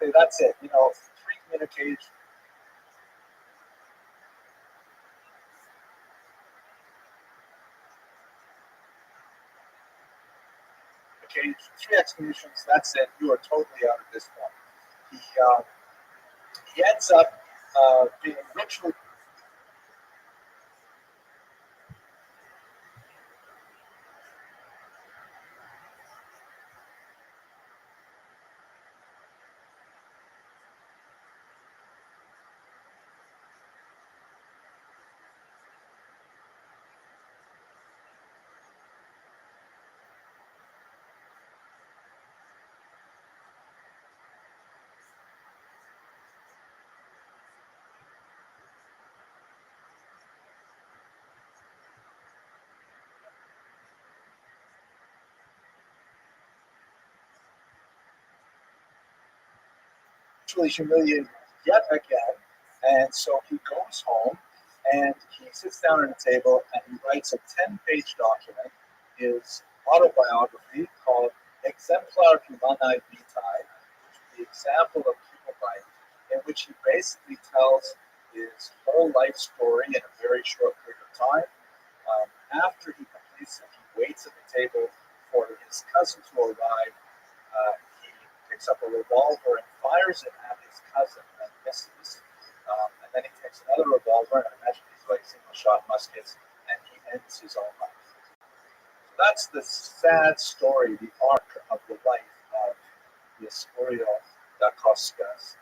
Okay, that's it. Free communication. Okay, three explanations. That's it. You are totally out at this point. He ends up being ritually. Ritually humiliated yet again, and so he goes home and he sits down at a table and he writes a 10-page document, his autobiography called Exemplar Humanae Vitae, the example of human life, in which he basically tells his whole life story in a very short period of time. After he completes it, he waits at the table for his cousin to arrive. He picks up a revolver and fires it at his cousin and misses. And then he takes another revolver, and I imagine these like single-shot muskets, and he ends his own life. So that's the sad story, the arc of the life of the Escorial da Costa's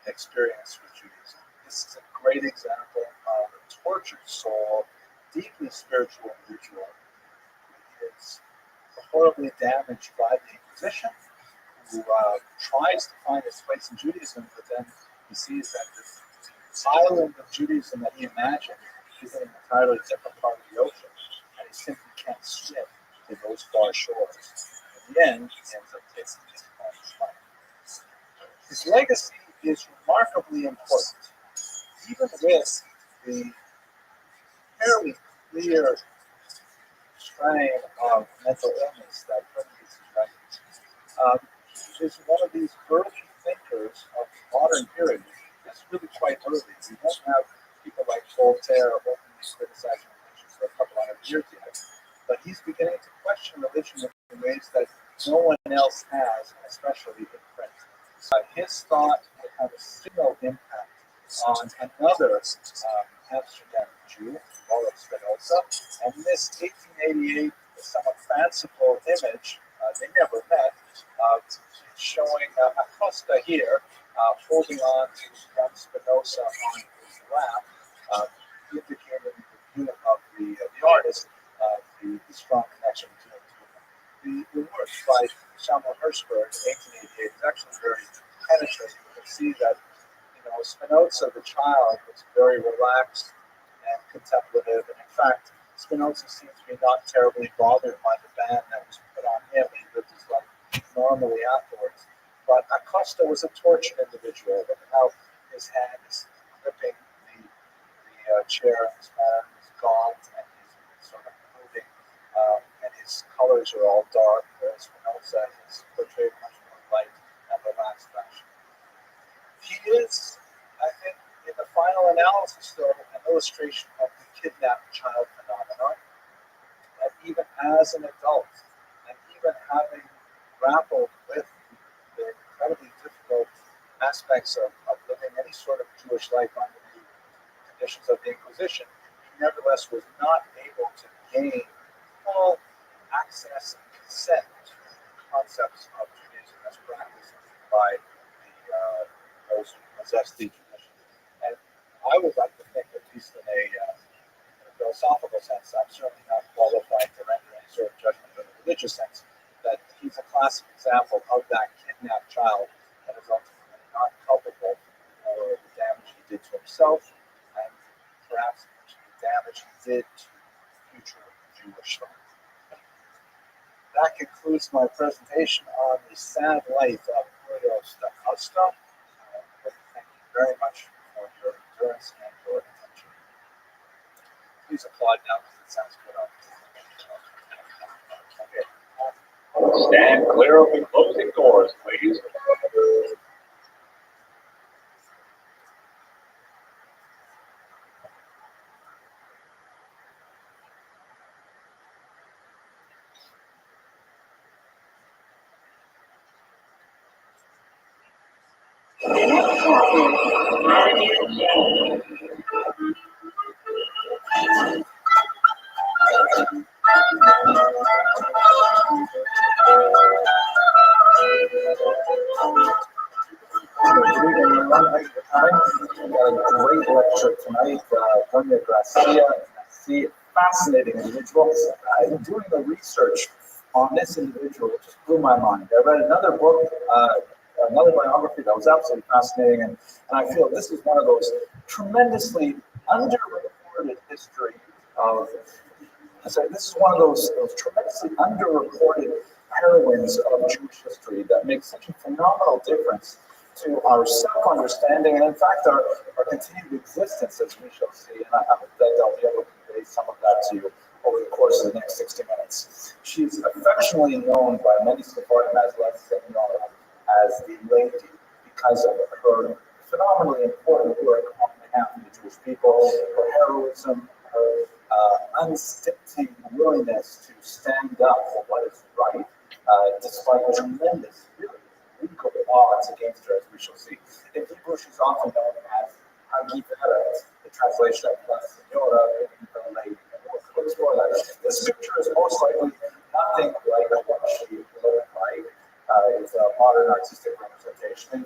experience with Judaism. This is a great example of a tortured soul, deeply spiritual individual who is horribly damaged by the Inquisition, who tries to find his place in Judaism, but then he sees that this island of Judaism that he imagined is in an entirely different part of the ocean, and he simply can't swim to those far shores. In the end, he ends up taking his own life. His legacy is remarkably important, even with the fairly clear strain of mental illness that permeates his writings. Is one of these early thinkers of the modern period. It's really quite early. We don't have people like Voltaire openly criticizing religion for a couple hundred years yet, but he's beginning to question religion in ways that no one else has, especially in print. His thought would have a signal impact on another Amsterdam Jew, Spinoza, and this 1888 somewhat fanciful image, they never met, showing Acosta here holding on to young Spinoza on his lap, indicating the view of the artist, the strong connection between the two. The work by Samuel Hirschberg in 1888 is actually very penetrating. You can see that Spinoza, the child, was very relaxed and contemplative, and in fact, Spinoza seems to be not terribly bothered by the ban that was put on him. He lived his life normally afterwards. But Acosta was a tortured individual. Look at how his hand is gripping the chair, his hand is gaunt, and he's sort of moving, and his colors are all dark, whereas Spinoza is portrayed much more light and relaxed fashion. He is, I think, in the final analysis, though, an illustration of the kidnapped child phenomenon, that even as an adult, and even having grappled with the incredibly difficult aspects of living any sort of Jewish life under the conditions of the Inquisition, he nevertheless was not able to gain full access and consent to concepts of Judaism as practiced by those who possess the tradition. And I would like to think, at least in a philosophical sense, I'm certainly not qualified to render any sort of judgment in a religious sense, that he's a classic example of that kidnapped child that is ultimately not culpable for the damage he did to himself and perhaps the damage he did to future Jewish thought. That concludes my presentation on the sad life of Helios da Costa. Thank you very much for your endurance and your attention. Please applaud now because it sounds good. Okay. Stand clear of the closing doors, please. We got a great lecture tonight. Doña Gracia, fascinating individual. Doing the research on this individual, it just blew my mind. I read another book, another biography that was absolutely fascinating, and I feel this is one of those tremendously underreported history of. So this is one of those tremendously underreported heroines of Jewish history that makes such a phenomenal difference to our self-understanding and, in fact, our continued existence, as we shall see. And I hope that I'll be able to convey some of that to you over the course of the next 60 minutes. She's affectionately known by many Sephardim as La Senora, as the lady, because of her phenomenally important work on behalf of the Jewish people, her heroism, her unstinting willingness to stand up for what is right, despite tremendous, really legal odds against her, as we shall see. In Hebrew, she's often known as Hagiveret, the translation of La Senora, meaning the lady. And we'll explore that. This picture is most likely nothing like what she looked like. It's a modern artistic representation,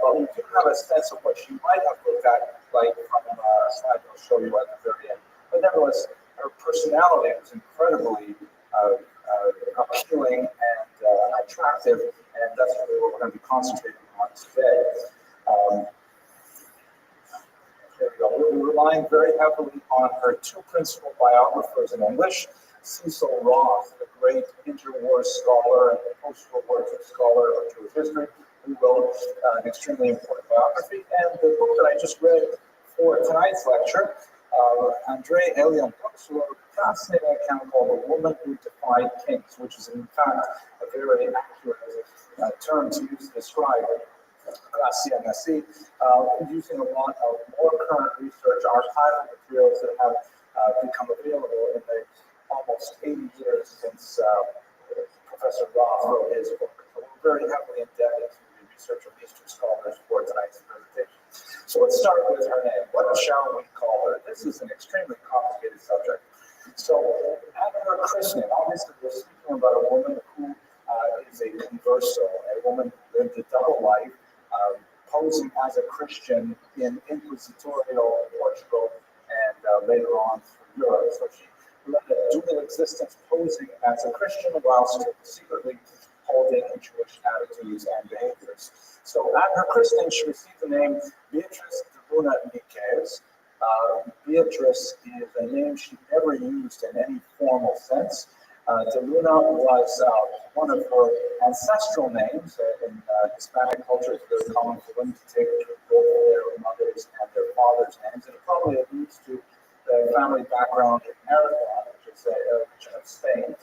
but we do have a sense of what she might have looked like from a slide I'll show you at the very end. But nevertheless, her personality was incredibly appealing and attractive, and that's really what we're going to be concentrating on today. There we go. We're relying very heavily on her two principal biographers in English, Cecil Roth, the great interwar scholar and post-World War II scholar of Jewish history, who wrote an extremely important biography, and the book that I just read for tonight's lecture, Andre Elian Brooks wrote a fascinating account called "The Woman Who Defied Kings," which is in fact a very accurate term to use to describe Gracia Nassi, using a lot of more current research, archival materials that have become available in the almost 80 years since Professor Roth wrote his book. So we're very heavily indebted to the research of these two scholars for tonight's presentation. So let's start with her name. What shall we call her? This is an extremely complicated subject. So at her christening, obviously we're speaking about a woman who is a converso, a woman who lived a double life, posing as a Christian in inquisitorial Portugal and later on through Europe. So she led a dual existence, posing as a Christian whilst secretly holding Jewish attitudes and behaviors. So at her christening, she received the name Beatrice de Luna Niquez. Beatrice is a name she never used in any formal sense. De Luna was one of her ancestral names. In Hispanic culture, it's very common for women to take both their mother's and their father's names, and it probably alludes to the family background in Aragon, which is a region of Spain.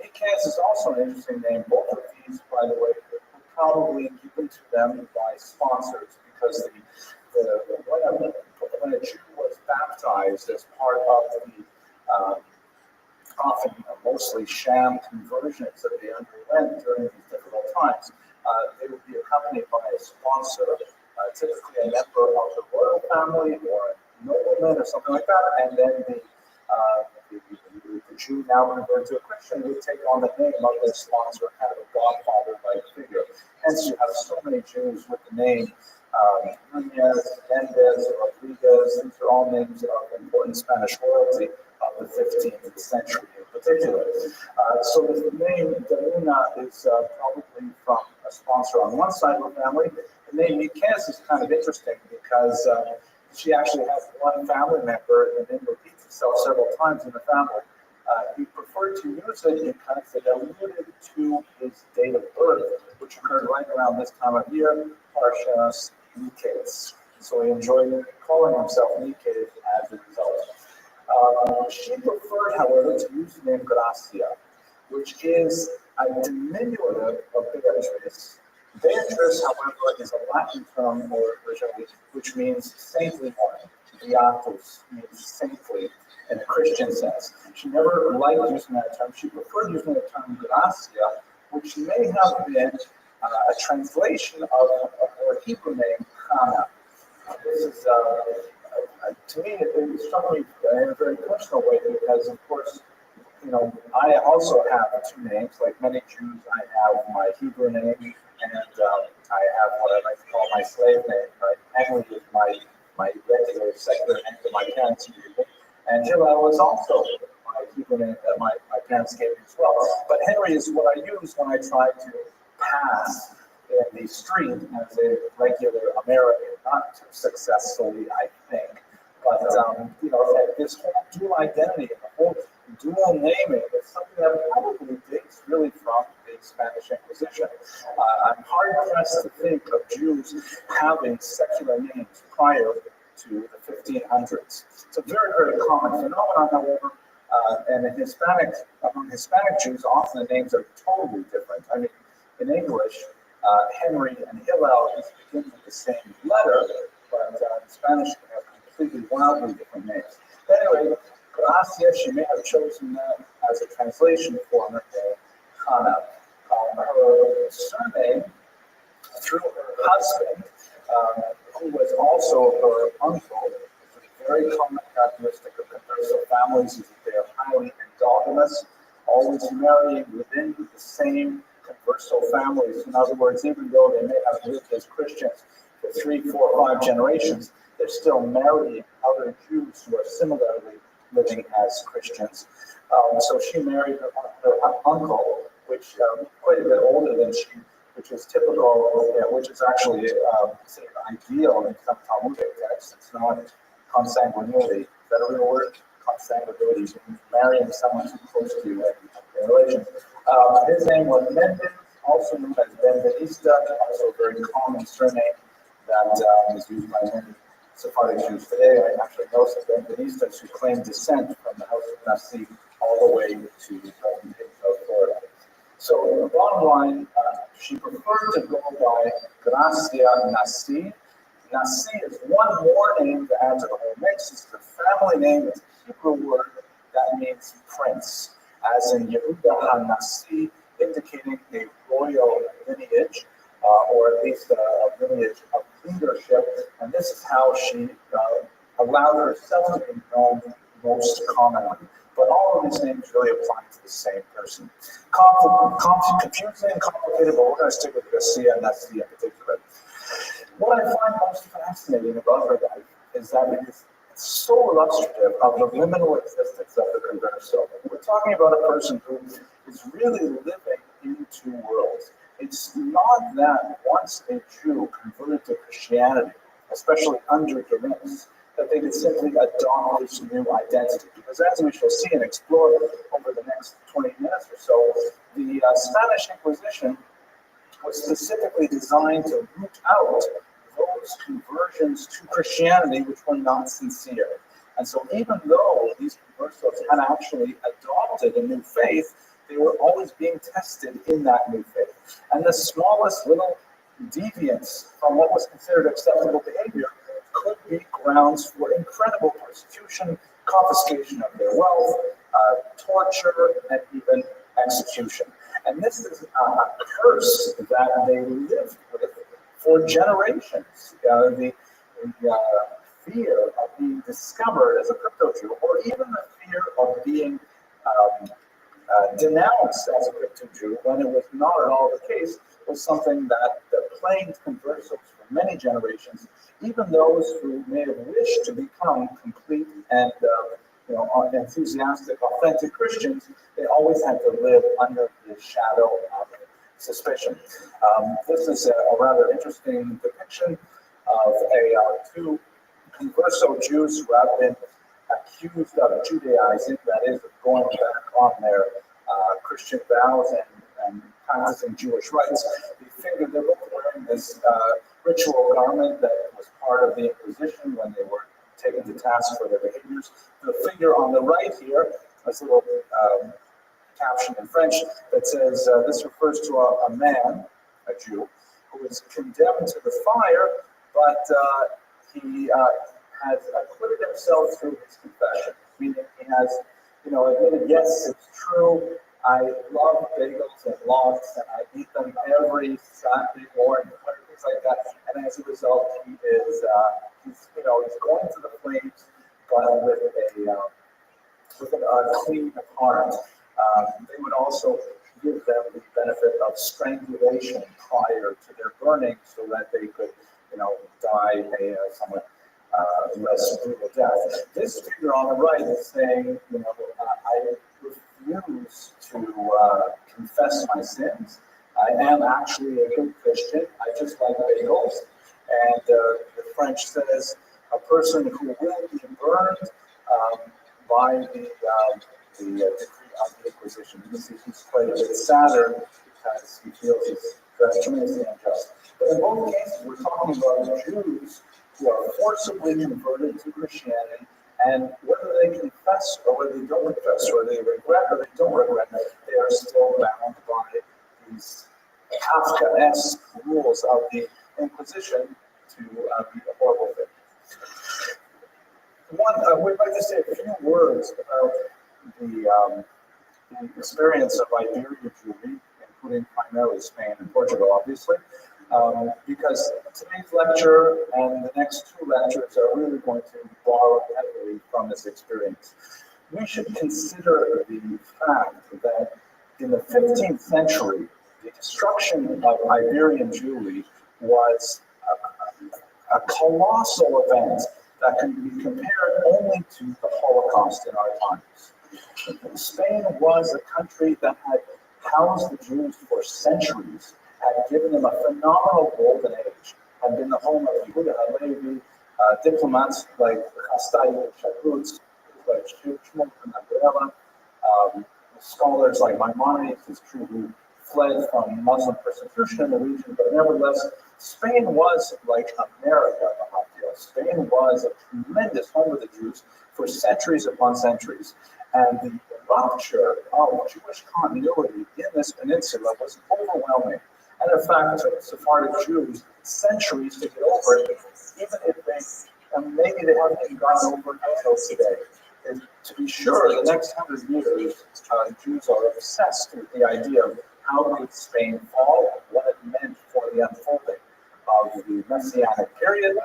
Niquez is also an interesting name. Both of these, by the way, were probably given to them by sponsors, because when a Jew was baptized as part of the often mostly sham conversions that they underwent during these difficult times, they would be accompanied by a sponsor, typically a member of the royal family or a nobleman or something like that, and then the Jew, now converted to a Christian, would take on the name of their sponsor, kind of a godfather-like figure. Hence, you have so many Jews with the name Nunez, Mendez, Rodriguez. These are all names of important Spanish royalty of the 15th century in particular. So the name De Luna is probably from a sponsor on one side of the family. The name Niquez is kind of interesting because she actually has one family member, and then repeats itself several times in the family. He preferred to use it because it alluded to his date of birth, which occurred right around this time of year, Parshas Niquez. So he enjoyed calling himself Niquez as a result. She preferred, however, to use the name Gracia, which is a diminutive of Beatrice. Beatrice, however, is a Latin term originally, which means saintly one. Beatus means saintly in a Christian sense. She never liked using that term. She preferred using the term Gracia, which may have been a translation of her Hebrew name, Hannah. This is, to me, it struck me in a very personal way because, of course, I also have two names. Like many Jews, I have my Hebrew name and I have what I like to call my slave name. Right? Henry is my regular secular name that my parents gave me, and Hillel was also my Hebrew name that my parents gave me as well. But Henry is what I use when I try to pass in the street as a regular American, not too successfully, I think. But this whole dual identity and the whole dual naming is something that probably dates really from the Spanish Inquisition. I'm hard pressed to think of Jews having secular names prior to the 1500s. It's a very, very common phenomenon, however, and among Hispanic Jews, often the names are totally different. I mean, in English, Henry and Hillel begin with the same letter, but in Spanish they have completely wildly different names. But anyway, Gracia, she may have chosen that as a translation for her name, Hannah. Her surname, through her husband, who was also her uncle, which is a very common characteristic of converso families, is that they are highly endogamous, always marrying within the same converso families. In other words, even though they may have lived as Christians for 3, 4, 5 generations, they're still marrying other Jews who are similarly living as Christians. So she married her uncle, which quite a bit older than she, which is typical, which is actually considered ideal in some Talmudic texts. It's not consanguinity. Is that a real word? Consanguinity, marrying someone too close to you in relation. His name was Mendon, also known as Benvenista, also a very common surname that is used by many Sephardic Jews today. I actually know some Benvenistas who claim descent from the house of Nasi all the way to South Florida. So the bottom line, she preferred to go by Gracia Nasi. Nasi is one more name to add to the whole mix. It's the family name. It's a Hebrew word that means prince, as in Yehuda HaNasi, indicating a royal lineage, or at least a lineage of leadership. And this is how she allowed herself to be known most commonly. But all of these names really apply to the same person. Confusing and complicated, but we're going to stick with Garcia and Nasi in particular. What I find most fascinating about her life is that it is so illustrative of the liminal existence of the converso. We're talking about a person who is really living in two worlds. It's not that once a Jew converted to Christianity, especially under duress, that they could simply adopt this new identity. Because as we shall see and explore over the next 20 minutes or so, the Spanish Inquisition was specifically designed to root out those conversions to Christianity which were not sincere. And so even though these conversos had actually adopted a new faith, they were always being tested in that new faith. And the smallest little deviance from what was considered acceptable behavior could be grounds for incredible persecution, confiscation of their wealth, torture, and even execution. And this is a curse that they lived with for generations. The fear of being discovered as a crypto Jew, or even the fear of being denounced as a crypto Jew when it was not at all the case, was something that plagued conversos for many generations. Even those who may have wished to become complete and enthusiastic, authentic Christians, they always had to live under the shadow of suspicion. This is a rather interesting depiction of two converso Jews who have been accused of Judaizing, that is, of going back on their Christian vows and practicing Jewish rites. They're both wearing this ritual garment that was part of the Inquisition when they were taken to task for their behaviors. The figure on the right here, this little caption in French that says, this refers to a man, a Jew, who is condemned to the fire, but he has acquitted himself through his confession, meaning he has, admitted, yes, it's true, I love bagels and logs, and I eat them every Saturday morning. things like that. And as a result, he's going to the flames, but with a clean heart. They would also give them the benefit of strangulation prior to their burning, so that they could, die a somewhat less brutal death. This figure on the right is saying, I refuse to confess my sins. I am actually a good Christian. I just like bagels. And the French says a person who will be burned by the decree of the Inquisition. He's quite a bit sadder because he feels it's tremendously unjust. But in both cases, we're talking about Jews who are forcibly converted to Christianity, and whether they confess or whether they don't confess, or they regret or they don't regret, they are still bound by these Kafkaesque rules of the Inquisition to be a horrible thing. We'd like to say a few words about the experience of Iberian Jewry, including primarily Spain and Portugal, obviously, because today's lecture and the next two lectures are really going to borrow heavily from this experience. We should consider the fact that in the 15th century, the destruction of Iberian Jewry was a colossal event that can be compared only to the Holocaust in our times. Spain was a country that had housed the Jews for centuries, had given them a phenomenal golden age, had been the home of Yehuda Halevi, diplomats like Castelli and Chaputz, like Shmuel and Gabriela, scholars like Maimonides, is true, who fled from Muslim persecution in the region, but nevertheless, Spain was like America. Spain was a tremendous home of the Jews for centuries upon centuries, and the rupture of Jewish continuity in this peninsula was overwhelming. And in fact, it took Sephardic Jews centuries to get over it, even if maybe they haven't even gotten over it until today. And to be sure, the next 100 years, Jews are obsessed with the idea of how could Spain fall, what it meant for the unfolding of the Messianic period.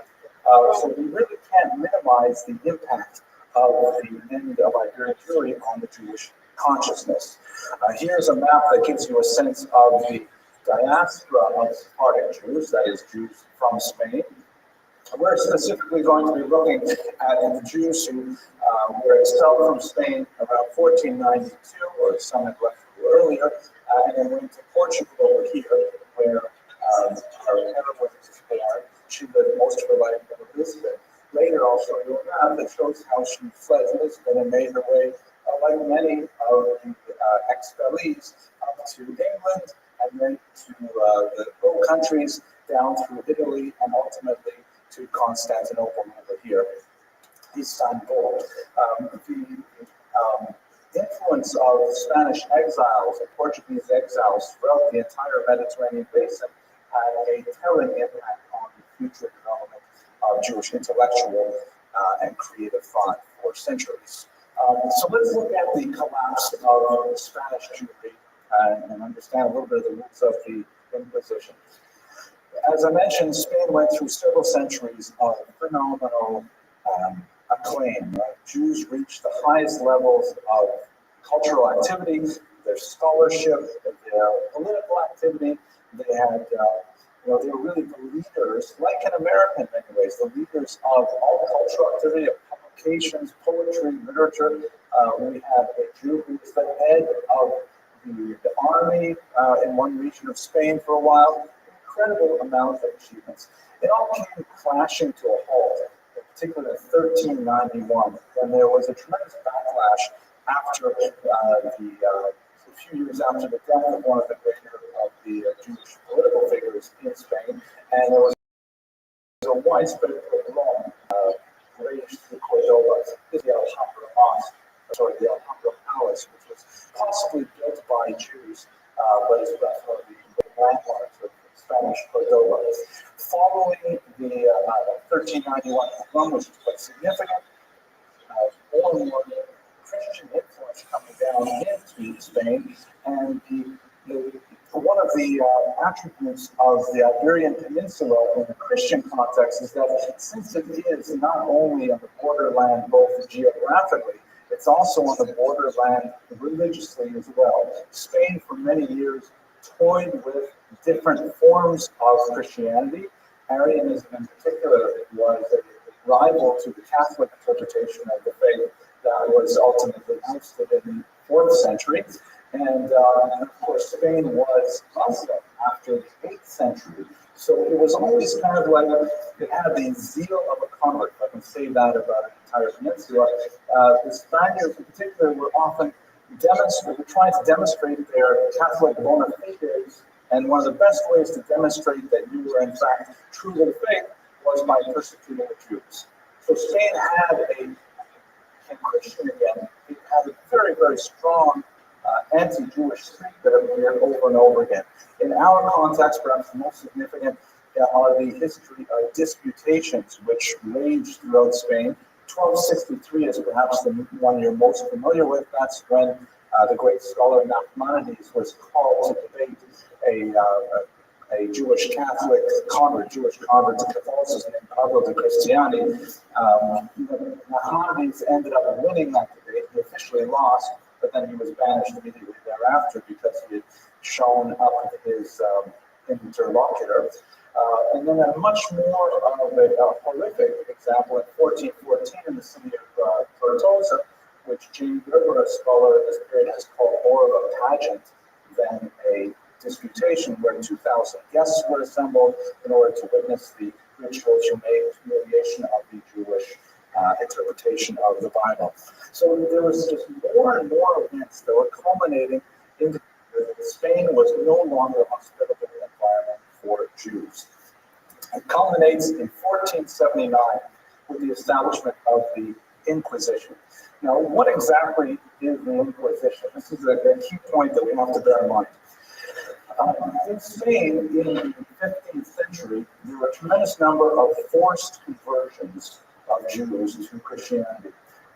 So we really can't minimize the impact of the end of Iberian Jewry on the Jewish consciousness. Here's a map that gives you a sense of the diaspora of Sephardic Jews, that is, Jews from Spain. We're specifically going to be looking at the Jews who were expelled from Spain around 1492, or some had left earlier, and then went to Portugal over here, where our heroine was born. She lived most of her life in Lisbon. Later, I'll show you a map that shows how she fled Lisbon and made her way, like many of the expellees, up to England, and then to the Low Countries, down through Italy, and ultimately to Constantinople over here, Istanbul. The influence of Spanish exiles and Portuguese exiles throughout the entire Mediterranean basin had a telling impact on the future development of Jewish intellectual and creative thought for centuries. So let's look at the collapse of Spanish Jewry and understand a little bit of the roots of the Inquisition. As I mentioned, Spain went through several centuries of phenomenal acclaim. Jews reached the highest levels of cultural activity, their scholarship, their political activity. They had, they were really the leaders, like in America in many ways, the leaders of all cultural activity, of publications, poetry, literature. We had a Jew who was the head of the army in one region of Spain for a while. Incredible amount of achievements. It all came crashing to a halt, in particular in 1391, when there was a tremendous backlash after a few years after the death of one of the greater of the Jewish political figures in Spain, and there was a widespread pogrom raged through Cordoba. This is the Alhambra Palace, which was possibly built by Jews, but is definitely the landmarks of Spanish Cordoba. Following the 1391 pogrom, which was quite significant, more and more Christian influence coming down into Spain, and one of the attributes of the Iberian Peninsula in the Christian context is that since it is not only on the borderland both geographically, it's also on the borderland religiously as well. Spain for many years toyed with different forms of Christianity. Arianism in particular was a rival to the Catholic interpretation of the faith that was ultimately ousted in the 4th century. And of course, Spain was Muslim after the 8th century. So it was always kind of like it had the zeal of a convert. If I can say that about an entire peninsula. The Spaniards in particular were often trying to demonstrate their Catholic bona fides. And one of the best ways to demonstrate that you were in fact true to the faith was by persecuting the Jews. So Spain had and Christian again, it had a very, very strong anti-Jewish streak that appeared over and over again. In our context, perhaps the most significant are the history of disputations, which raged throughout Spain. 1263 is perhaps the one you're most familiar with. That's when the great scholar Nachmanides was called to debate a Jewish Catholic Jewish convert to Catholicism named Pablo de Cristiani. Nachmanides ended up winning that debate. He officially lost, but then he was banished immediately thereafter because he had shown up his interlocutor. And then a much more of a horrific example in 1414 in the city of Tortosa, which Jane Gerber, a scholar of this period, has called more of a pageant than a disputation, where 2,000 guests were assembled in order to witness the ritual humiliation of the Jewish interpretation of the Bible. So there was just more and more events that were culminating in Spain was no longer a hospitable environment for Jews. It culminates in 1479 with the establishment of the Inquisition. Now, what exactly is the Inquisition? This is a key point that we have to bear in mind. In Spain, in the 15th century, there were a tremendous number of forced conversions of Jews to Christianity.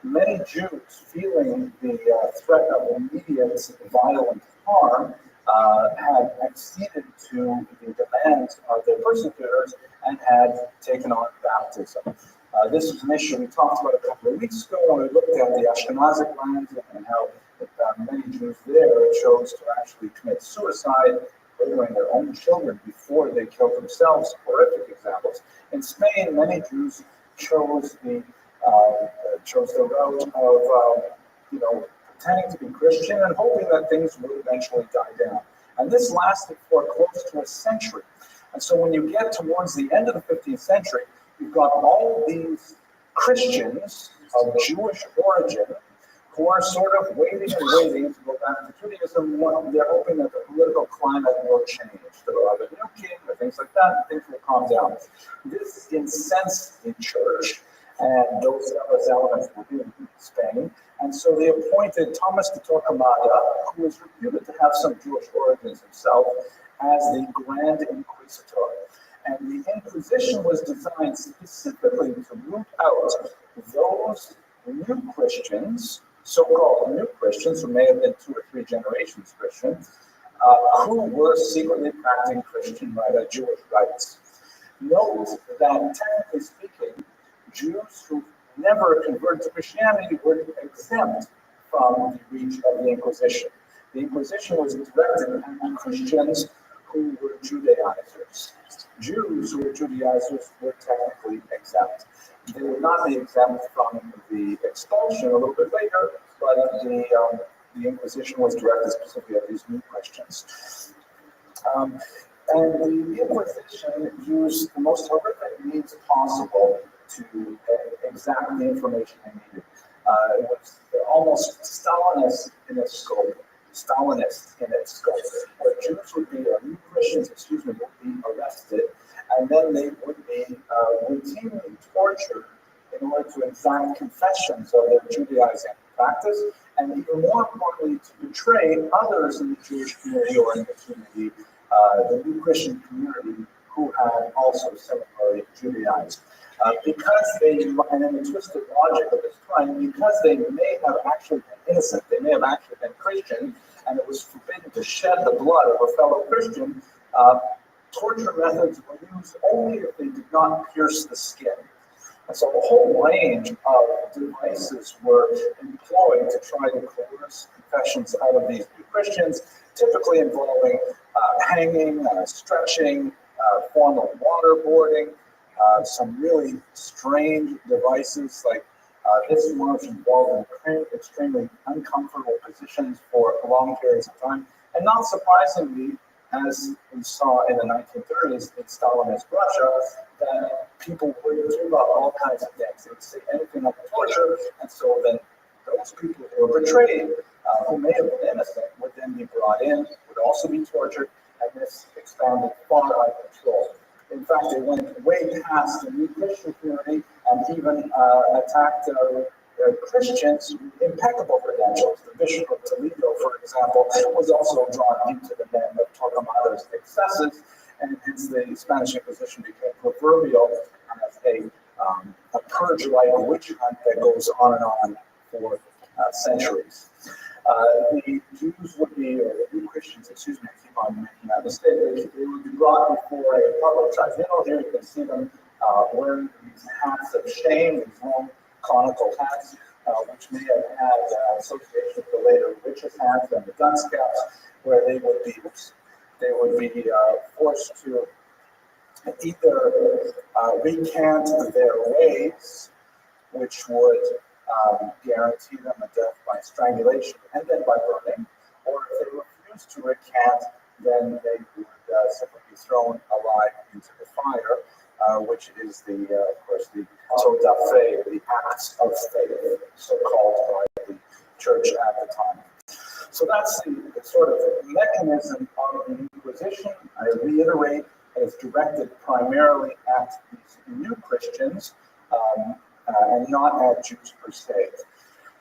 Many Jews, feeling the threat of immediate violent harm, had acceded to the demands of their persecutors and had taken on baptism. This was an issue we talked about a couple of weeks ago when we looked at the Ashkenazic lands and how many Jews there chose to actually commit suicide, murdering their own children before they killed themselves. Horrific examples. In Spain, many Jews chose the route of pretending to be Christian and hoping that things would eventually die down. And this lasted for close to a century. And so when you get towards the end of the 15th century, you've got all these Christians of Jewish origin who are sort of waiting to go back to Judaism. They're hoping that the political climate will change. They'll have a new king or things like that, and things will calm down. This incensed the church, and those elements were in Spain. And so they appointed Thomas de Torquemada, who was reputed to have some Jewish origins himself, as the Grand Inquisitor. And the Inquisition was designed specifically to root out those new Christians, so-called new Christians, who may have been 2 or 3 generations Christian, who were secretly practicing Jewish rites. Note that, technically speaking, Jews who never converted to Christianity were exempt from the reach of the Inquisition. The Inquisition was directed at Christians who were Judaizers. Jews who were Judaizers were technically exempt. They would not be exempt from the expulsion a little bit later, but the Inquisition was directed specifically at these new Christians. And the Inquisition used the most horrific means possible to exact the information they needed. It was almost Stalinist in its scope, where Jews would be, or new Christians, would be arrested, and then they would be routinely tortured in order to exact confessions of their Judaizing practice, and even more importantly, to betray others in the Jewish community or in the new Christian community who had also similarly Judaized. Because they, and in the twisted logic of this crime, because they may have actually been innocent, they may have actually been Christian, and it was forbidden to shed the blood of a fellow Christian, torture methods were used only if they did not pierce the skin. And so a whole range of devices were employed to try to coerce confessions out of these new Christians, typically involving hanging, stretching, formal waterboarding, some really strange devices like this one, which involved extremely uncomfortable positions for long periods of time. And not surprisingly, as we saw in the 1930s in Stalinist Russia, that people would do about all kinds of things. They would say anything like torture, and so then those people who were betrayed, who may have been innocent, would then be brought in, would also be tortured, and this expanded far out of control. In fact, they went way past the new Christian community and even attacked Christians with impeccable credentials. The Bishop of Toledo, for example, was also drawn into the net of Torquemada's excesses, and hence the Spanish Inquisition became proverbial as a purge-like witch hunt that goes on and on for centuries. The Jews would be, or the new Christians, excuse me, I keep on making that mistake, they would be brought before a public tribunal. Here you can see them wearing these hats of shame, these long conical hats, which may have had association with the later witches' hats and the dunce caps, where they would be forced to either recant their ways, which would guarantee them a death by strangulation and then by burning, or if they refused to recant, then they would simply be thrown alive into the fire, which is of course, the auto da fe, the acts of faith, so called by the church at the time. So that's the sort of mechanism of the Inquisition. I reiterate, it's directed primarily at these new Christians, and not at Jews per se.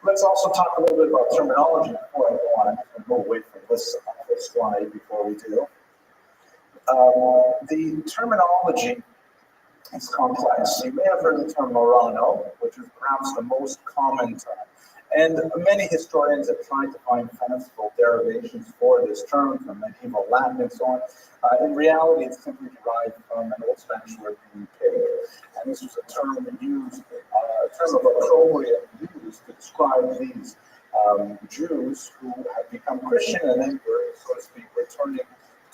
Let's also talk a little bit about terminology before I go on and go away from this slide before we do. The terminology is complex. You may have heard the term Morano, which is perhaps the most common term. And many historians have tried to find fanciful derivations for this term from medieval Latin and so on. In reality, it's simply derived from an Old Spanish word meaning pig. And this was a term used, a term of opprobrium used to describe these Jews who had become Christian and then were, so to speak, returning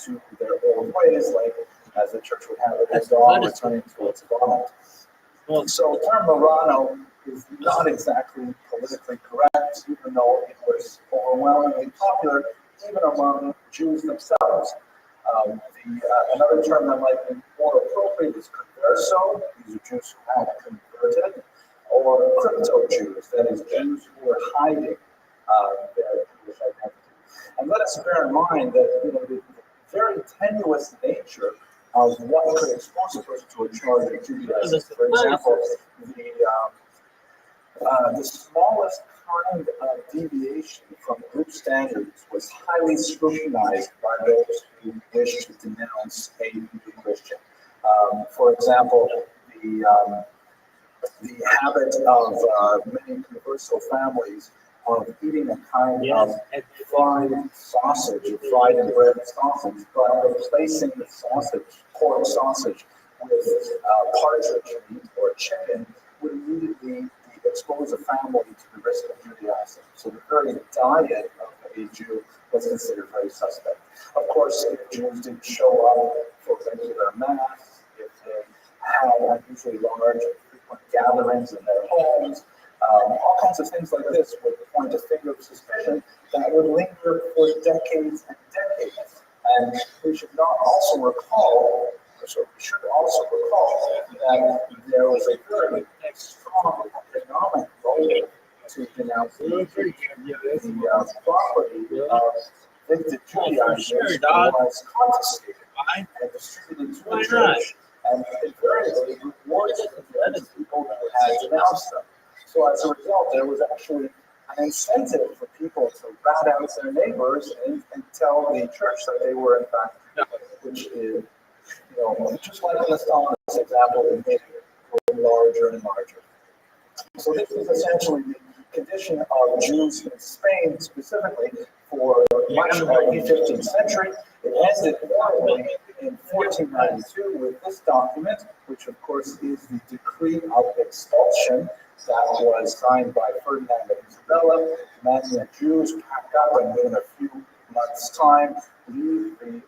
to their old ways, like as the church would have it, a dog returning to its vomit. So the term Morano is not exactly politically correct, even though it was overwhelmingly popular even among Jews themselves. Another term that might be more appropriate is converso. These are Jews who had converted, or crypto Jews, that is, Jews who were hiding their Jewish identity. And let us bear in mind that the very tenuous nature of what could expose a person to a charge of Judaism. For example, the smallest kind of deviation from group standards was highly scrutinized by those who wished to denounce a new Christian. For example, the habit of many converso families of eating a kind of fried sausage, fried and bread sausage, but replacing the sausage, pork sausage, with partridge meat or chicken would immediately expose a family to the risk of Judaizing. So the very diet of a Jew was considered very suspect. Of course, if Jews didn't show up for regular mass, if they had unusually large and frequent gatherings in their homes, all kinds of things like this would point a finger of suspicion that would linger for decades and decades. And we should also recall that there was a very strong economic motive to denounce the property of vintage Judaizers was confiscated and distributed to the church, and invariably rewarded the people who had denounced them. So as a result, there was actually an incentive for people to rat out their neighbors and tell the church that they were in fact, which is, just like in the Stalinist example, it made it grow larger and larger. So this is essentially the condition of Jews in Spain specifically for much of the 15th century. It ended formally in 1492 with this document, which of course is the decree of expulsion that was signed by Ferdinand and Isabella, demanding that Jews pack up and within a few months' time leave the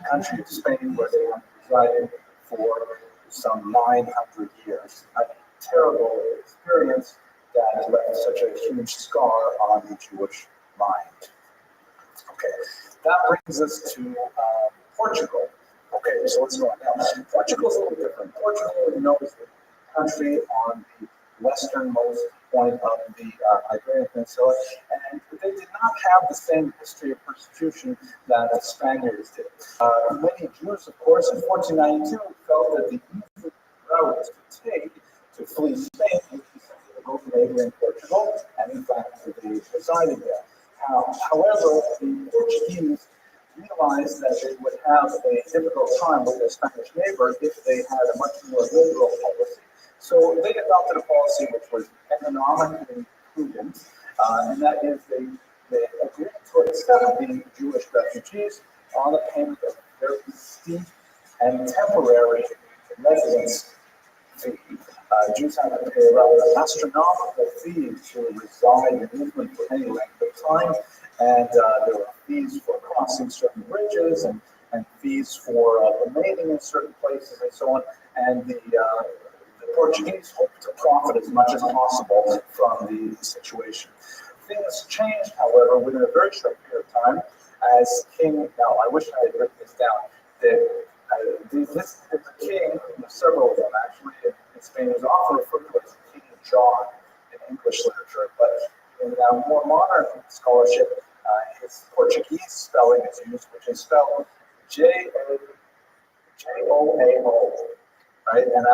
country of Spain, where they have resided for some 900 years. A terrible experience that left such a huge scar on the Jewish mind. Okay, that brings us to Portugal. Okay, so let's go on now. Portugal's a little different. Portugal, you know, is the country on the westernmost point of the Iberian Peninsula, and they did not have the same history of persecution that the Spaniards did. Many Jews, of course, in 1492 felt that the easy route to take to flee Spain would be simply to go to neighboring Portugal, and in fact, they resided there. However, the Portuguese realized that they would have a difficult time with their Spanish neighbors if they had a much more liberal policy. So they adopted a policy which was economically prudent, and that is they agreed to accept the Jewish refugees on the payment of very steep and temporary residence fee. Jews had to pay a rather astronomical fee to reside in England for any length of time, and there were fees for crossing certain bridges and fees for remaining in certain places and so on. And the Portuguese hoped to profit as much as possible from the situation. Things changed, however, within a very short period of time, as King, now I wish I had written this down, the king, several of them actually, in Spain is often referred to as King John in English literature, but in more modern scholarship, his Portuguese spelling is used, which is spelled Joao, right? And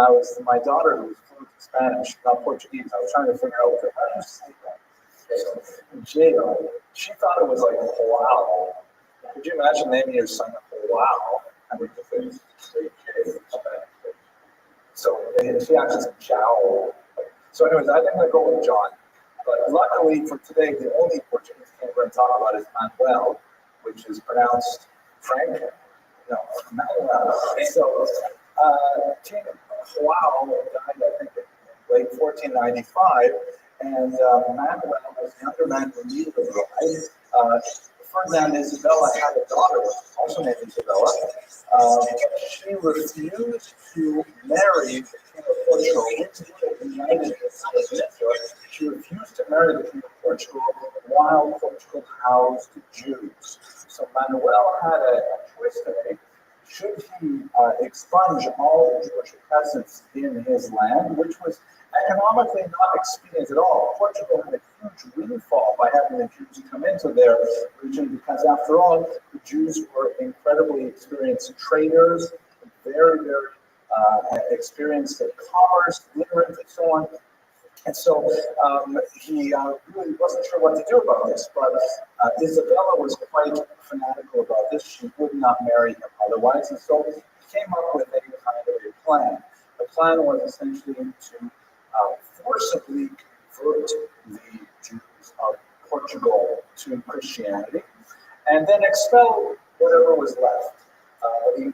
my daughter, who was fluent in Spanish, not Portuguese, I was trying to figure out, how do you say that? Joao. She thought it was like, wow. Could you imagine naming your son Wow? I mean, so she actually said Joao. So anyways, I think I'm going to go with John. But luckily for today, the only Portuguese king we're going to talk about is Manuel, which is pronounced Frank. No, Manuel. So King Joao died, I think, in late 1495, and Manuel was the younger man who needed a bride. Ferdinand and Isabella had a daughter, also named Isabella. She refused to marry the King of Portugal into the United States. She refused to marry the King of Portugal while Portugal housed Jews. So Manuel had a choice to make. Should he expunge all the Jewish presence in his land, which was economically not expedient at all? Portugal had a huge windfall by having the Jews come into their region because, after all, the Jews were incredibly experienced traders, very, very experienced in commerce, literate, and so on. And so he really wasn't sure what to do about this, but Isabella was quite fanatical about this. She would not marry him otherwise, and so he came up with a kind of a plan. The plan was essentially to forcibly convert the Jews of Portugal to Christianity, and then expel whatever was left.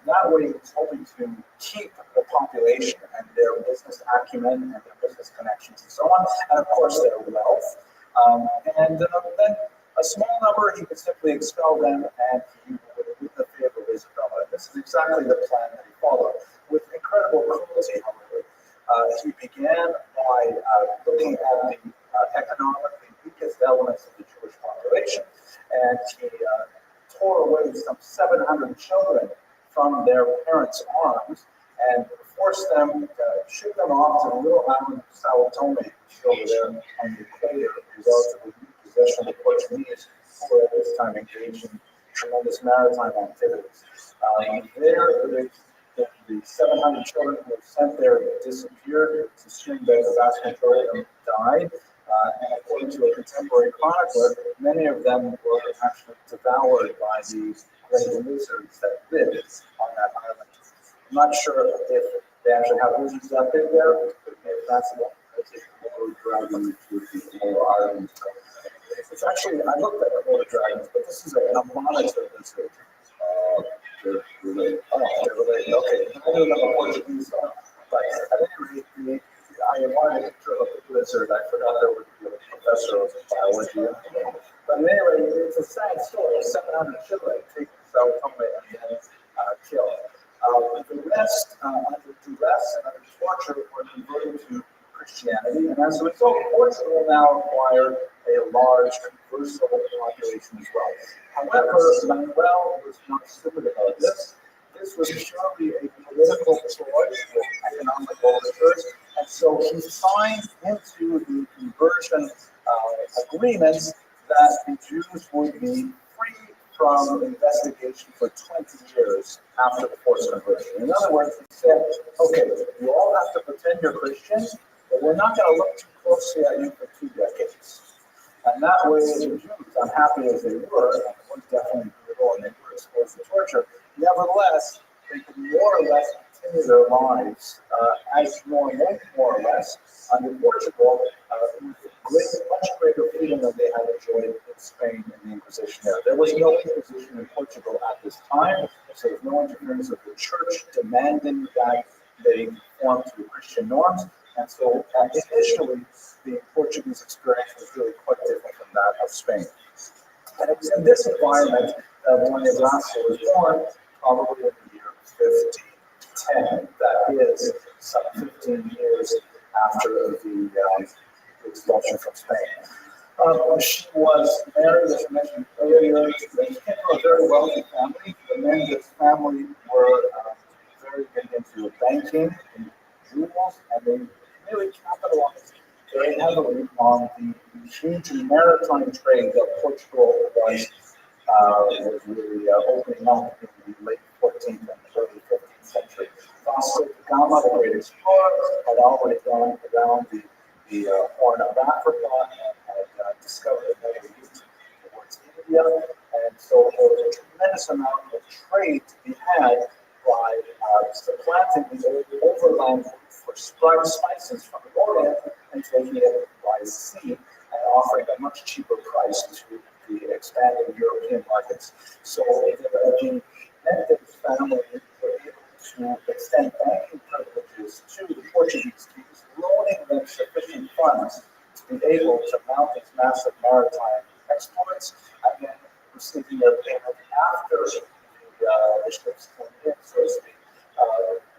That way, he was hoping to keep the population and their business acumen and their business connections and so on, and of course their wealth. And then a small number, he could simply expel them, and he would win the favor of Isabella. This is exactly the plan that he followed. With incredible cruelty, however, he began by looking at the economically weakest elements of the Jewish population, and he tore away some 700 children from their parents' arms and forced them, shipped them off to the little island of Sao Tome over there on the equator, a relatively new possession of the Portuguese, who were at this time engaged in tremendous maritime activities. The 700 children who were sent there disappeared. It's assumed that the vast majority of them died. And according to a contemporary chronicler, many of them were actually devoured by these great lizards that lived on that island. I'm not sure if they actually have lizards that big there. It could be possible. It's a dragon would be more islands. It's actually, I looked at the Board of Dragons, but this is a monitor lizard. They're related. Oh, they're related. Okay. I don't know Portuguese, but at any rate, I wanted to picture of a lizard. I forgot there would be a professor of biology. But anyway, it's a sad story. 700 children taken to Sao Tome and then killed. The rest, under duress and under torture, were converted to Christianity, and as a result, Portugal now acquired a large converso population as well. However, Manuel was not stupid about this. This was purely a political choice with economic overtures, and so he signed into the conversion agreements that the Jews would be free from investigation for 20 years after the forced conversion. In other words, he said, okay, you all have to pretend you're Christians, but we're not going to look too closely at you for 2 decades. And that way, the Jews, unhappy as they were, and it was definitely brutal and they were exposed to torture, nevertheless, they could more or less continue their lives as normal, more or less, under Portugal, with much greater freedom than they had enjoyed in Spain and the Inquisition there. There was no Inquisition in Portugal at this time, so there was no interference of the church demanding that they conform to Christian norms. And so initially, the Portuguese experience was really quite different from that of Spain. And it was in this environment that when Rothschild was born, probably in the year 1510, that is some 15 years after the expulsion from Spain. She was married, as I mentioned earlier, she came from a very wealthy family. The Mendes family were very big into banking and jewels, and they really capitalized very heavily on the huge maritime trade that Portugal was really opening up in the late 14th and early 15th century. Vasco da Gama, the great explorer, had already gone around the Horn of Africa and had discovered another route towards India. And so there was a tremendous amount of trade to be had by supplanting the overland for spices from the Orient and taking it by sea and offering a much cheaper price to the expanding European markets. So the Mendes family were able to extend banking privileges to the Portuguese kings, loaning them sufficient funds to be able to mount these massive maritime exploits and then receiving their payment after the ships came in, so to speak,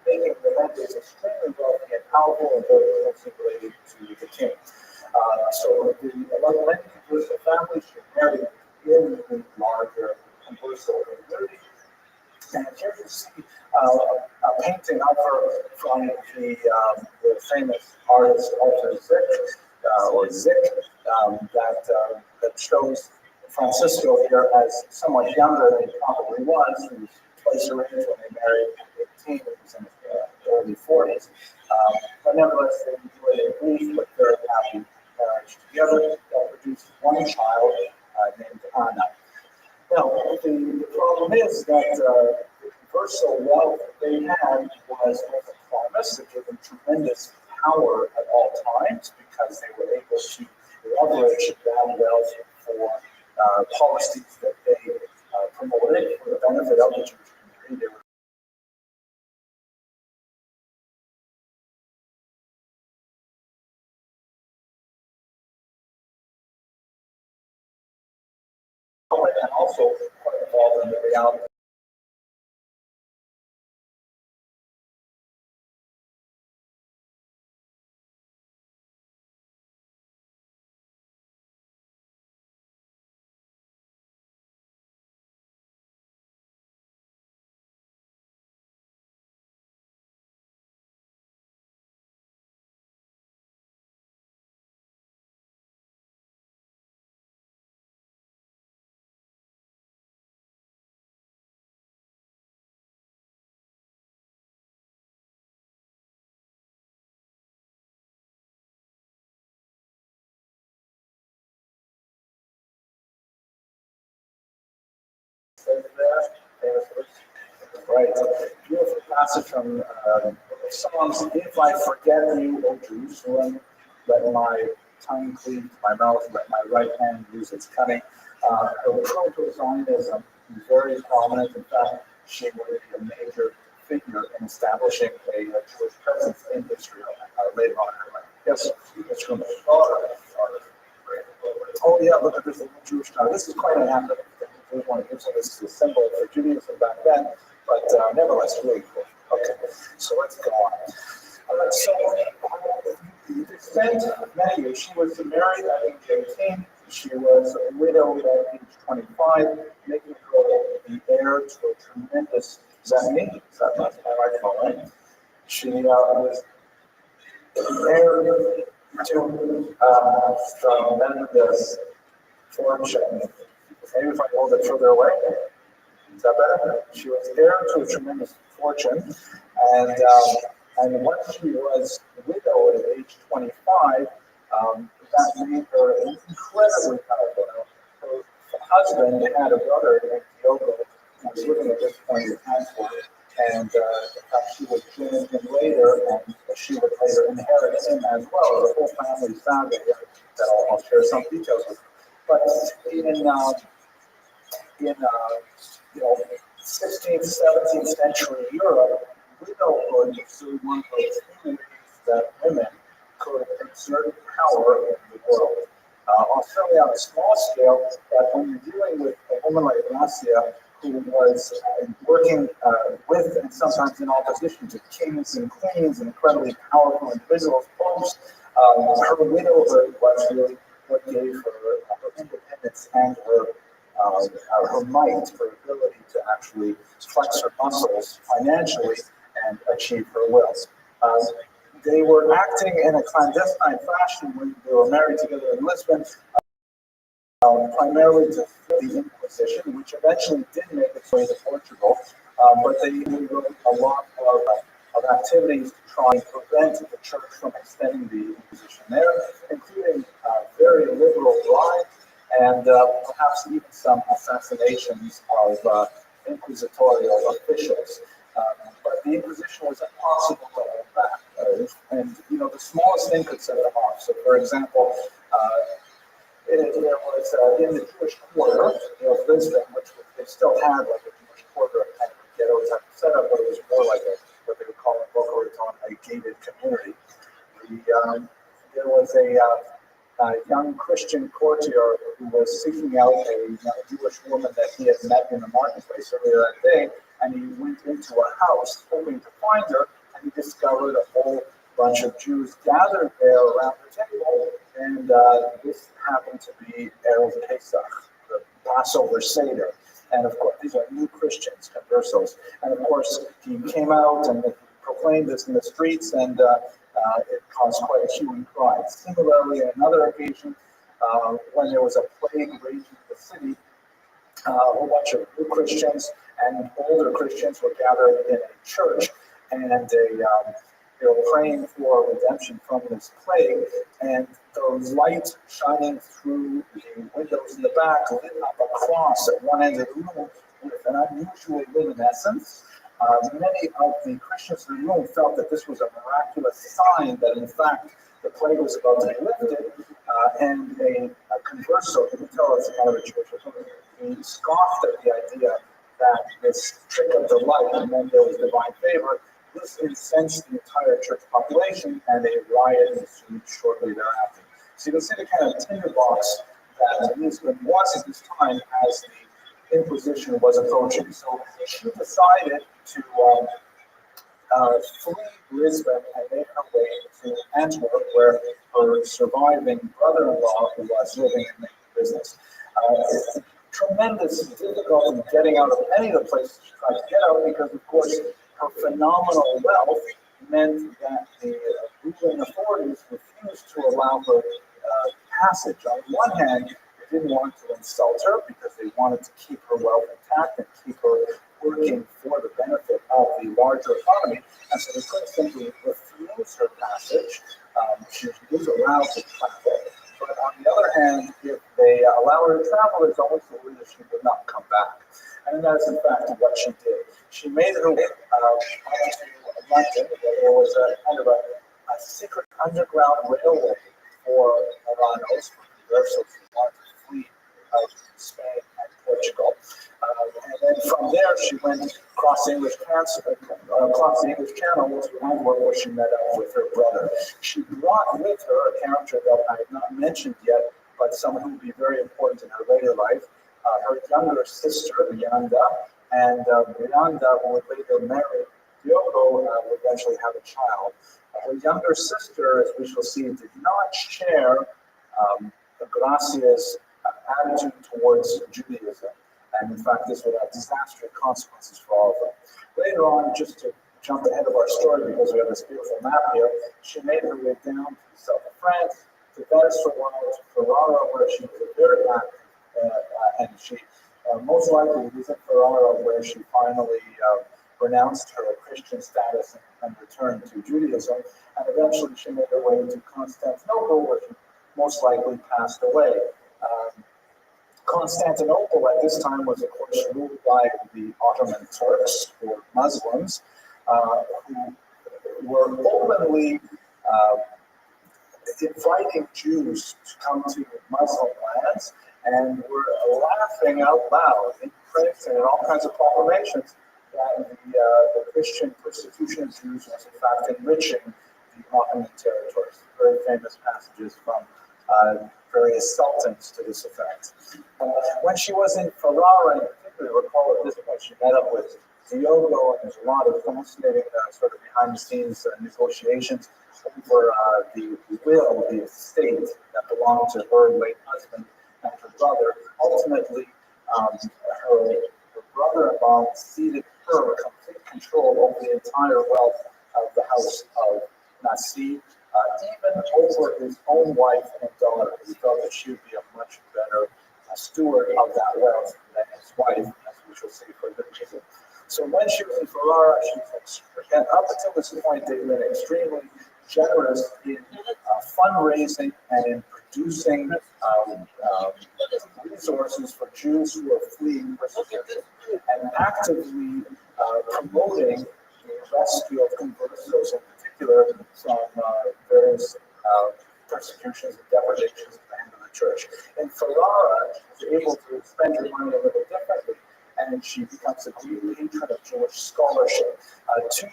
making the Mendes extremely wealthy and powerful and very closely related to the king. So the many converso families were married in the larger converso community. And here you see a painting of her from the famous artist Walter Zick, that shows Francisco here as somewhat younger than he probably was. He was twice her age when they married at 18, it was in his early 40s. But nevertheless, they enjoyed a brief but very happy marriage together that produced one child named Anna. Now, the problem is that the converso wealth they had was both a promise that gave them tremendous power at all times because they were able to leverage that wealth for policies that they promoted for the benefit of the Jewish community. They were and also quite involved in the reality. Right. Beautiful passage from Psalms. If I forget you, O Jerusalem, let my tongue cleave to my mouth, let my right hand use its cunning. Her proto-Zionism is very prominent. In fact, she would be a major figure in establishing a Jewish presence in Israel later on in her life. Yes, it's from oh yeah, look at this little Jewish town. This is quite an active thing. So this is a symbol for Judaism back then, but nevertheless, really cool. Okay, so let's go on. So spent many years. She was married at age 18. She was widowed at age 25, making her the heir to a tremendous Zemi. Is that my right? She was heir to tremendous fortune. Maybe if I hold it further away. Is that better? She was heir to a tremendous fortune, and once she was widowed at age 25, that made her incredibly powerful. Her husband had a brother named Diogo who was living at this point in Antwerp, and in fact, she would join him later, and she would later inherit him as well as a whole family saga here that I'll share some details with. But in 16th, 17th century Europe, widowhood was one of those few ways that women could exert power in the world. Australia on a small scale, but when you're dealing with a woman like Gracia, who was working with and sometimes in opposition to kings and queens and incredibly powerful individuals, popes, her widowhood was really what gave her independence and her might, her ability to actually flex her muscles financially and achieve her will. They were acting in a clandestine fashion when they were married together in Lisbon, primarily to the Inquisition, which eventually did make its way to Portugal, but they wrote a lot of activities to try and prevent the church from extending the Inquisition there, including very liberal bribes and perhaps even some assassinations of inquisitorial officials. But the Inquisition was impossible to hold back, and the smallest thing could set them off. So, for example, there was in the Jewish quarter of Lisbon, which they still had like a Jewish quarter, a kind of ghetto type of setup, but it was more like what they would call in Boca Raton a gated community. There was a young Christian courtier who was seeking out a Jewish woman that he had met in the marketplace earlier that day, and he went into a house hoping to find her, and he discovered a whole bunch of Jews gathered there around the table, and this happened to be Erev Pesach, the Passover Seder. And of course, these are new Christians, conversos. And of course, he came out and proclaimed this in the streets, and it caused quite a hue and cry. Similarly, on another occasion, when there was a plague raging in the city, a whole bunch of new Christians and older Christians were gathered in a church, and they were praying for redemption from this plague, and the light shining through the windows in the back lit up a cross at one end of the room with an unusual luminescence. Many of the Christians in the room felt that this was a miraculous sign that, in fact, the plague was about to be lifted, and a converso, who could tell us kind of a Jewish authority, he scoffed at the idea that this trick of the light and then there was divine favor. This incensed the entire church population, and a riot ensued shortly thereafter. So you can see the kind of tinderbox that Lisbon was at this time as the Inquisition was approaching. So she decided to flee Lisbon and make her way to Antwerp, where her surviving brother-in-law, who was living in the business. Tremendous difficulty getting out of any of the places she tried to get out, because, of course, her phenomenal wealth meant that the ruling authorities refused to allow her passage. On one hand, they didn't want to insult her because they wanted to keep her wealth intact and keep her working for the benefit of the larger economy, and so they couldn't simply refuse her passage. She was allowed to travel. But on the other hand, if they allow her to travel, there's always the worry that she would not come back. And that is, in fact, what she did. She made her way up to London, where there was a kind of a secret underground railway for Aranos, so she wanted to flee Spain and Portugal. And then from there, she went across the English Channel to Antwerp, where she met up with her brother. She brought with her a character that I have not mentioned yet, but someone who would be very important in her later life, her younger sister, Miranda, and Miranda would later marry Diogo, would eventually have a child. Her younger sister, as we shall see, did not share Gracia's attitude towards Judaism. And in fact, this would have disastrous consequences for all of them. Later on, just to jump ahead of our story, because we have this beautiful map here, she made her way down to the south of France, to Venice for a while, to Ferrara, where she was very active, and she most likely was in Ferrara, where she finally renounced her Christian status and returned to Judaism. And eventually, she made her way to Constantinople, where she most likely passed away. Constantinople at this time was, of course, ruled by the Ottoman Turks, or Muslims, who were openly inviting Jews to come to Muslim lands and were laughing out loud in print and in all kinds of proclamations that the Christian persecution of Jews was in fact enriching the Ottoman territories. Very famous passages from various sultans to this effect. When she was in Ferrara, in particular, recall at this point, she met up with Diogo, and there's a lot of fascinating sort of behind-the-scenes negotiations over the will, the estate that belonged to her late husband and her brother. Ultimately, her brother-in-law ceded her complete control over the entire wealth of the house of Nasi, even over his own wife and daughter. He felt that she would be a much better steward of that wealth than his wife, as we shall see for good reason. So when she was in Ferrara, and up until this point, they've been extremely generous in fundraising and in producing resources for Jews who are fleeing persecution, and actively promoting the rescue of conversos, in particular from various persecutions and depredations at the hand of the church. In Ferrara, she's able to spend her money a little differently, and she becomes a great patron of Jewish scholarship. Two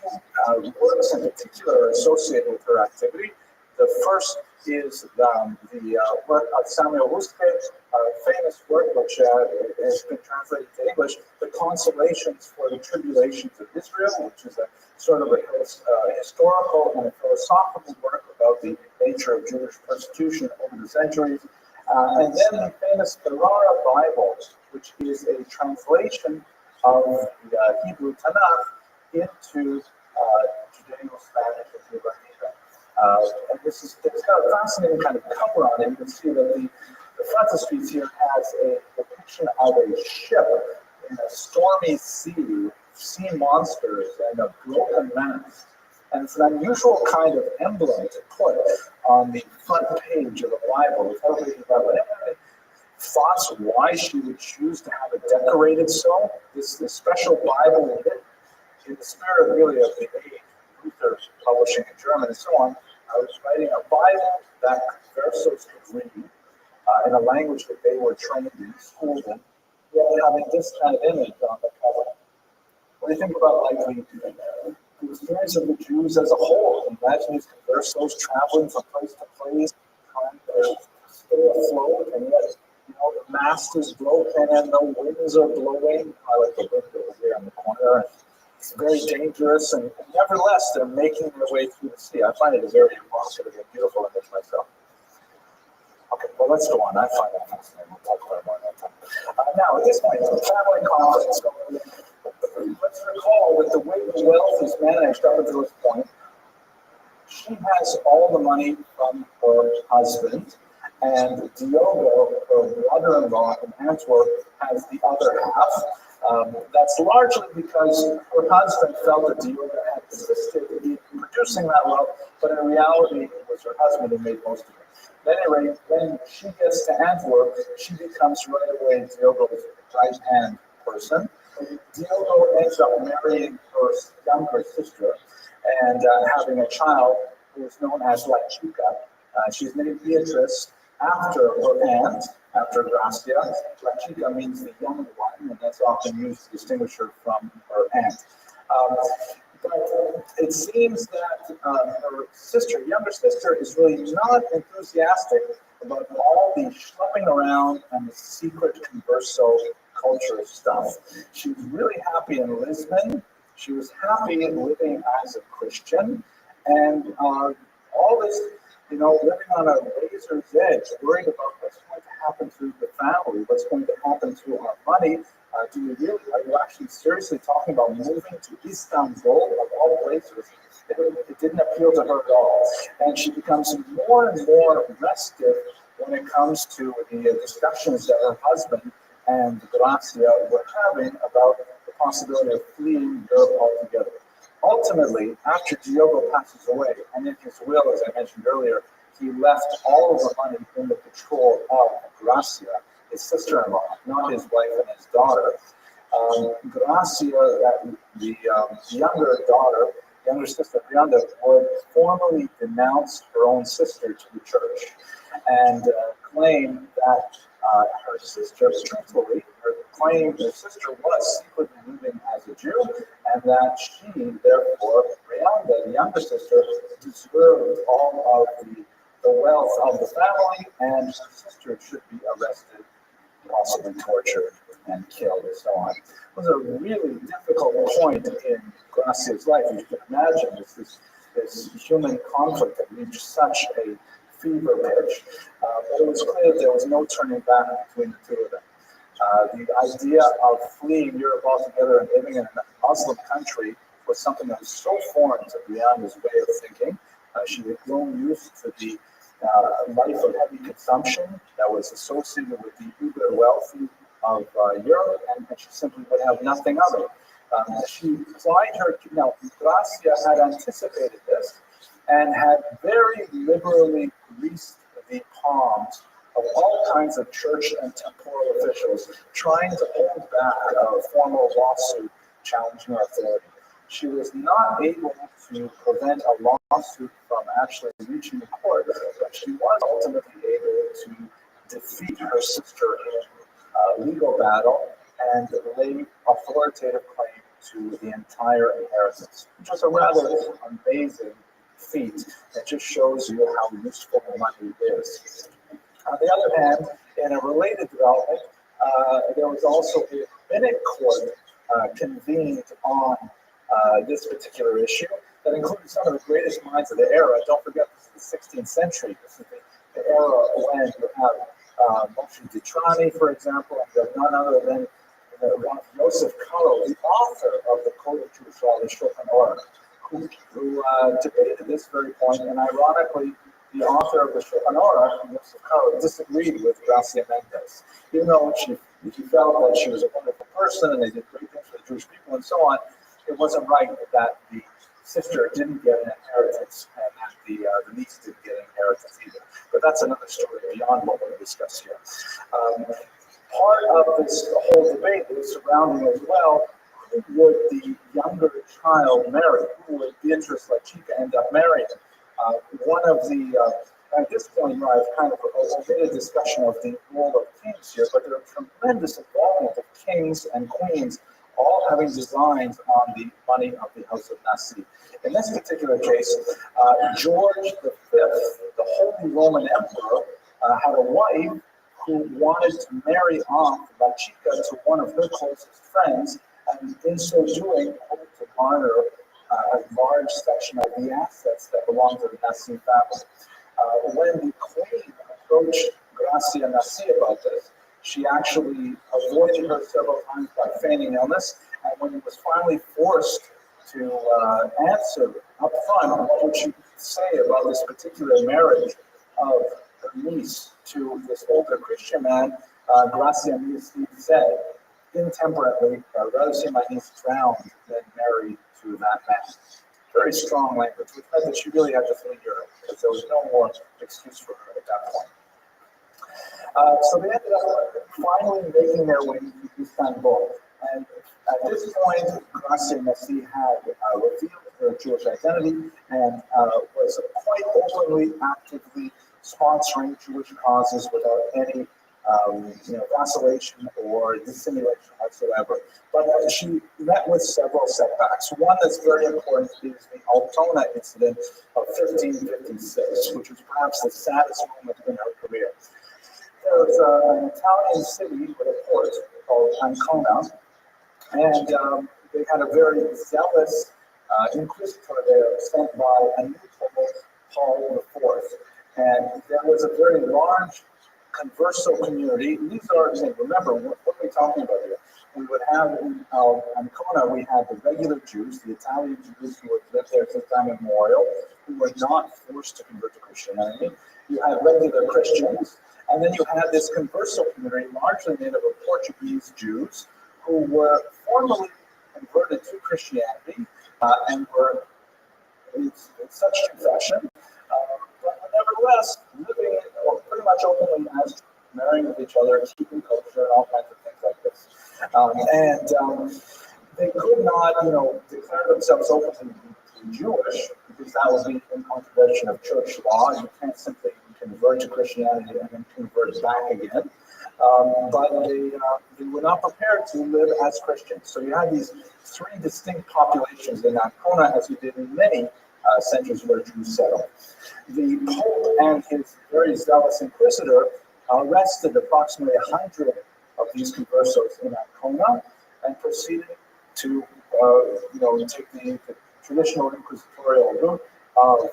works in particular are associated with her activity. The first is the work of Samuel Huskes, a famous work which has been translated to English, The Consolations for the Tribulations of Israel, which is a sort of a historical and a philosophical work about the nature of Jewish persecution over the centuries. And then the famous Ferrara Bible, which is a translation of the Hebrew Tanakh into Judeo-Spanish, if you like. And it's got a fascinating kind of cover on it. You can see that the frontispiece here has a depiction of a ship in a stormy sea monsters, and a broken mast. And it's an unusual kind of emblem to put on the front page of the Bible. Without reading about it, thoughts why she would choose to have it decorated so. This special Bible in the spirit really of the age, Luther publishing in German and so on. I was writing a Bible that conversos could read in a language that they were trained in, schooled in, yet having this kind of image on the cover. What do you think about the experience of the Jews as a whole? Imagine these conversos traveling from place to place, trying to stay afloat, and yet the mast is broken and the winds are blowing. I like the wind over here in the corner. It's very dangerous, and nevertheless, they're making their way through the sea. I find it a very evocative and beautiful image myself. Okay, well, let's go on. I find that fascinating. We'll talk about it more another time. Now, at this point, the family conflicts. Let's recall that the way the wealth is managed up until this point, she has all the money from her husband, and Diogo, her brother-in-law in Antwerp, has the other half. That's largely because her husband felt that Diogo had assisted in producing that wealth, but in reality, it was her husband who made most of it. At any rate, when she gets to Antwerp, she becomes right away Diogo's right-hand person. Diogo ends up marrying her younger sister and having a child who is known as La Chica. She's named Beatrice after her aunt, after Gracia. La Chica means the young one, and that's often used to distinguish her from her aunt. But it seems that her sister, younger sister, is really not enthusiastic about all the schlepping around and the secret converso culture stuff. She was really happy in Lisbon. She was happy in living as a Christian, and all this, living on a razor's edge, worried about what's going to happen to the family, what's going to happen to our money. Are you actually seriously talking about moving to Istanbul, of all places? It didn't appeal to her at all. And she becomes more and more restive when it comes to the discussions that her husband and Gracia were having about the possibility of fleeing Europe altogether. Ultimately, after Diogo passes away, and in his will, as I mentioned earlier, he left all of the money in the control of Gracia, his sister-in-law, not his wife and his daughter. Gracia, the younger sister, Brianda, would formally denounce her own sister to the church and claim that her sister, truthfully, her sister was secretly living as a Jew, and that she, therefore, Brianda, the younger sister, deserved all of the wealth of the family, and her sister should be arrested, possibly tortured and killed, and so on. It was a really difficult point in Gracia's life. You can imagine this human conflict that reached such a fever pitch, but it was clear that there was no turning back between the two of them. The idea of fleeing Europe altogether and living in a Muslim country was something that was so foreign to Brianna's way of thinking. She had grown used to the life of heavy consumption that was associated with the uber wealthy of Europe, and she simply would have nothing of it. She plied her, Gracia had anticipated this and had very liberally greased the palms of all kinds of church and temporal officials trying to hold back a formal lawsuit challenging her authority. She was not able to prevent a lawsuit from actually reaching the court, but she was ultimately able to defeat her sister in a legal battle and lay authoritative claim to the entire inheritance, which was a rather amazing feat that just shows you how useful money is. On the other hand, in a related development, there was also a rabbinic court convened on this particular issue that included some of the greatest minds of the era. Don't forget, this is the 16th century. This is the era when you have Moshe Ditrani, for example, and you have none other than Joseph Karo, the author of the Code of Jewish Law, the Shulchan Aruch, who debated this very point, and ironically, the author of the Shulchan Aruch, Joseph Karo, disagreed with Gracia Mendes, even though she felt that she was a wonderful person and they did great things for the Jewish people and so on. It wasn't right that the sister didn't get an inheritance and that the niece didn't get an inheritance either. But that's another story beyond what we're going to discuss here. Part of this whole debate is surrounding as well, who would the younger child marry? Who would Beatrice La Chica end up marrying? One of the, at this point, I've kind of omitted discussion of the role of kings here, but there are tremendous involvement of kings and queens all having designs on the money of the House of Nasi. In this particular case, George V, the Holy Roman Emperor, had a wife who wanted to marry off La Chica to one of her closest friends, and in so doing, hoped to garner a large section of the assets that belonged to the Nasi family. When the queen approached Gracia Nasi about this, she actually avoided her several times by feigning illness, and when he was finally forced to answer up front, what would she say about this particular marriage of her niece to this older Christian man, Gracia Nasi said, intemperately, rather see my niece drowned than married to that man. Very strong language, which meant that she really had to flee Europe, because there was no more excuse for her at that point. So they ended up finally making their way to Istanbul. And at this point, Gracia Nasi had revealed her Jewish identity and was quite openly, actively sponsoring Jewish causes without any vacillation or dissimulation whatsoever. But she met with several setbacks. One that's very important is the Altona incident of 1556, which was perhaps the saddest moment in her career. There was an Italian city with a port called Ancona, and they had a very zealous inquisitor there sent by a new pope, Paul IV. And there was a very large converso community. These are, remember, what are we talking about here? We would have in Ancona, we had the regular Jews, the Italian Jews who had lived there since time immemorial, who were not forced to convert to Christianity. You had regular Christians, and then you had this converso community, largely made up of Portuguese Jews, who were formally converted to Christianity and were in such confession, but nevertheless living pretty much openly as marrying with each other, keeping kosher, and all kinds of things like this. They could not, declare themselves openly Jewish, because that would be in contravention of church law. You can't simply convert to Christianity and then convert back again. But they were not prepared to live as Christians. So you had these three distinct populations in Ancona, as you did in many centers where Jews settled. The Pope and his very zealous inquisitor arrested approximately 100 of these conversos in Ancona and proceeded to, take the traditional inquisitorial route of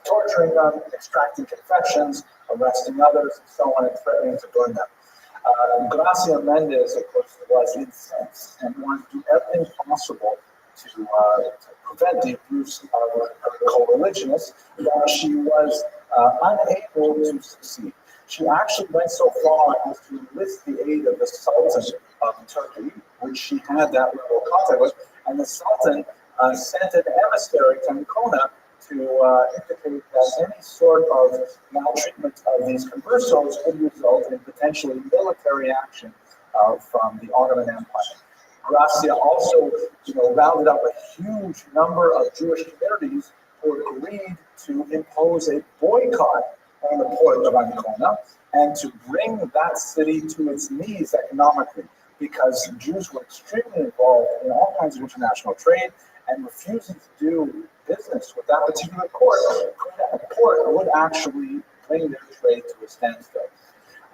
torturing them, extracting confessions, arresting others, and so on, and threatening to burn them. Gracia Mendez, of course, was incensed and wanted to do everything possible to prevent the abuse of her co-religionists, but she was unable to succeed. She actually went so far as to enlist the aid of the Sultan of Turkey, which she had that level of contact with, and the Sultan sent an emissary to Ancona to indicate that any sort of maltreatment of these conversos would result in potentially military action from the Ottoman Empire. Gracia also, rounded up a huge number of Jewish communities who agreed to impose a boycott on the port of Ancona and to bring that city to its knees economically, because Jews were extremely involved in all kinds of international trade, and refusing to do business with that particular port would actually bring their trade to a standstill.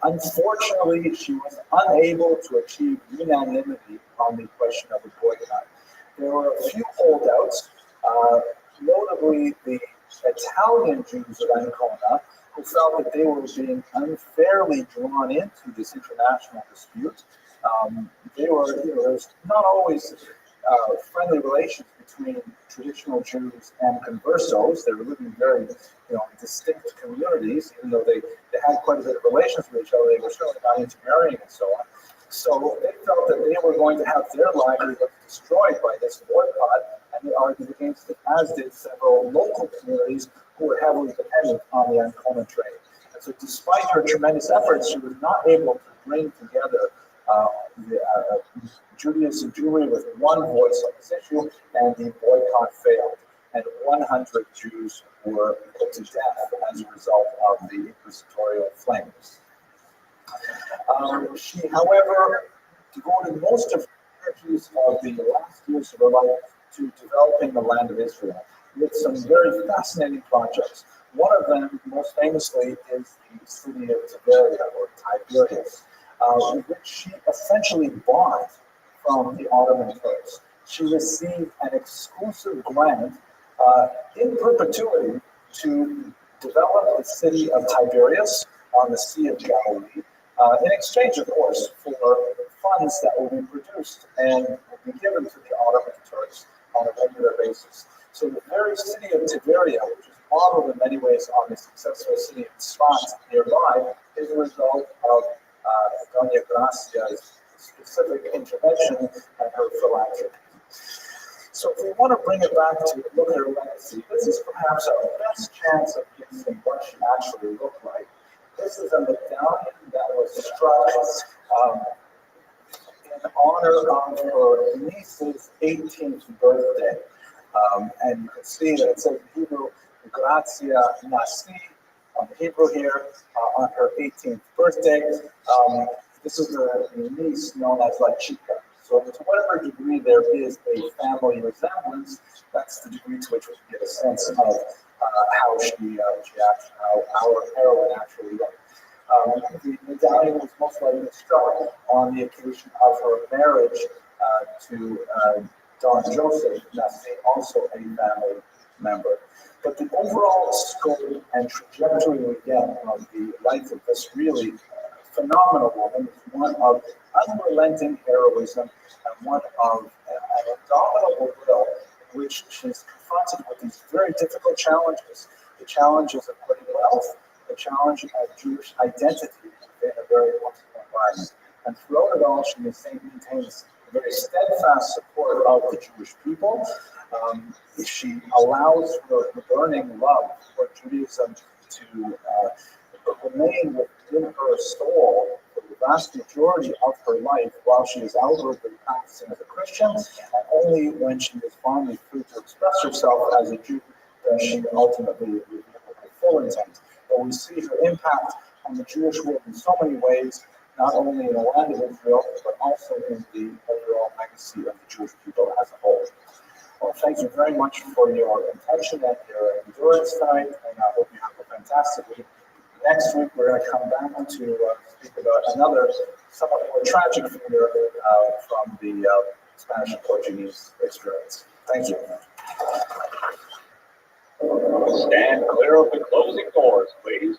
Unfortunately, she was unable to achieve unanimity on the question of the boycott. There were a few holdouts, notably the Italian Jews of Ancona, who felt that they were being unfairly drawn into this international dispute. There's not always friendly relations between traditional Jews and conversos. They were living in very, distinct communities, even though they had quite a bit of relations with each other. They were certainly not intermarrying and so on. So they felt that they were going to have their livelihood destroyed by this boycott, and they argued against it, as did several local communities who were heavily dependent on the Ancona trade. And so despite her tremendous efforts, she was not able to bring together Judaism and Jewry with one voice on this issue, and the boycott failed. And 100 Jews were put to death as a result of the inquisitorial flames. She, however, devoted most of her energies of the last years of her life to developing the land of Israel with some very fascinating projects. One of them, most famously, is the city of Tiberia, or Tiberias, which she essentially bought from the Ottoman Turks. She received an exclusive grant in perpetuity to develop the city of Tiberias on the Sea of Galilee, in exchange, of course, for funds that will be produced and will be given to the Ottoman Turks on a regular basis. So the very city of Tiberia, which is modeled in many ways on the successful city of Sfat nearby, is a result of Doña Gracia's specific intervention and her philanthropy. So if we want to bring it back to look at her legacy, this is perhaps our best chance of guessing what she actually looked like. This is a medallion that was struck in honor of her niece's 18th birthday. And you can see that it says in Hebrew, Gracia Nasi on the Hebrew here, on her 18th birthday. This is the niece known as La Chica. So to whatever degree there is a family resemblance, that's the degree to which we can get a sense of how she acts, how our heroine actually looked. The medallion was most likely struck on the occasion of her marriage to Don Joseph, that's also a family member. But the overall scope and trajectory we get of the life of this really phenomenal woman is one of unrelenting heroism and one of an indomitable will in which she's confronted with these very difficult challenges. The challenges of putting wealth, the challenge of Jewish identity in a very hostile environment. And throughout it all, she maintains a very steadfast support of the Jewish people. She allows her burning love for Judaism to remain within her soul for the vast majority of her life while she is outwardly practicing as a Christian, and only when she is finally free to express herself as a Jew does she ultimately reveal her full intent. But we see her impact on the Jewish world in so many ways, not only in the land of Israel, but also in the overall legacy of the Jewish people as a whole. Well, thank you very much for your attention and your endurance tonight, and I hope you have a fantastic week. Next week, we're going to come back to speak about another somewhat more tragic figure from the Spanish and Portuguese experience. Thank you. Stand clear of the closing doors, please.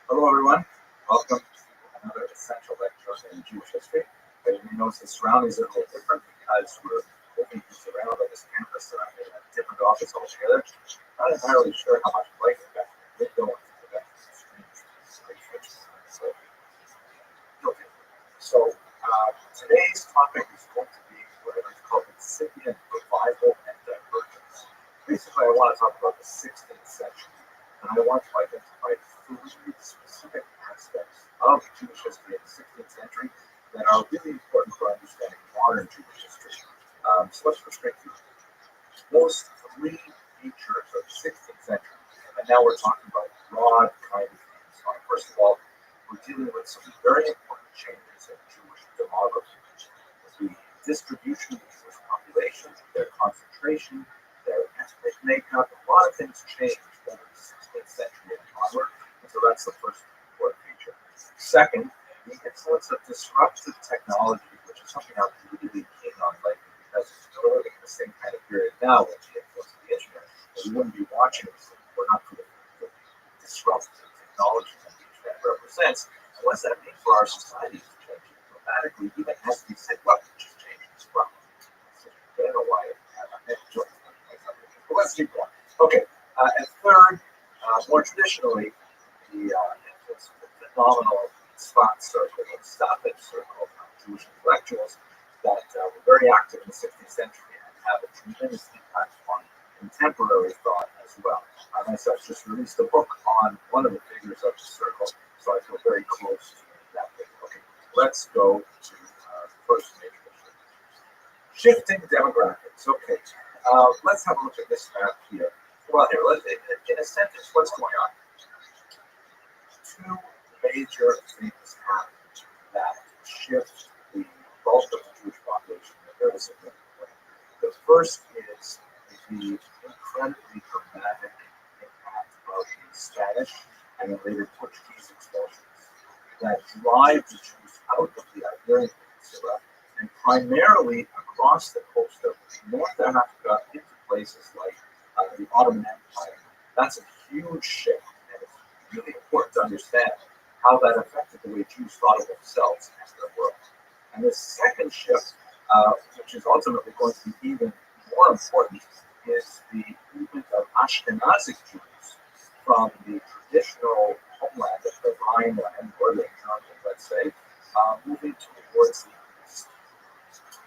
Hello, everyone. Welcome to another essential lecture in Jewish history. As you notice, the surroundings are a little different because we're looking around on this campus in a different office altogether. Not entirely sure how much light we got. We'll go into the screen. So today's topic is going to be what I call incipient revival and divergence. Basically, I want to talk about the 16th century, and I want to identify three specific aspects of Jewish history in the 16th century that are really important for understanding modern Jewish history. So let's go straight through those three features of the 16th century, and now we're talking about broad kind of things. So first of all, we're dealing with some very important changes in Jewish demography. The distribution of the Jewish population, their concentration, their ethnic makeup, a lot of things changed over the 16th century and onward, and so that's the first important feature. Second, the influence of disruptive technology, which is something I'm really keen on lately because we're living in the same kind of period now with the influence of the internet. We wouldn't be watching this if we're not for the disruptive technology that the internet represents. And what's that mean for our society? It's changing dramatically, even as we say, well, it's just changing as well. So I don't know why I'm enjoying it. But let's keep going. Okay, and third, more traditionally, the influence of the phenomenal spot circle, or stoppage circle of Jewish intellectuals that were very active in the 16th century and have a tremendous impact on contemporary thought as well. I myself just released a book on one of the figures of the circle, so I feel very close to that figure. Okay, let's go to the first major issue. Shifting demographics. Okay, let's have a look at this map here. Well, here, in a sentence, what's going on? Two major things happen that shift the bulk of the Jewish population in a very significant way. The first is the incredibly dramatic impact of the Spanish and the later Portuguese expulsions that drive the Jews out of the Iberian Peninsula and primarily across the coast of North Africa into places like the Ottoman Empire. That's a huge shift, and it's really important to understand how that affected the way Jews thought of themselves and their world. And the second shift, which is ultimately going to be even more important, is the movement of Ashkenazic Jews from the traditional homeland of the Rhineland, Northern Germany, let's say, moving towards the east.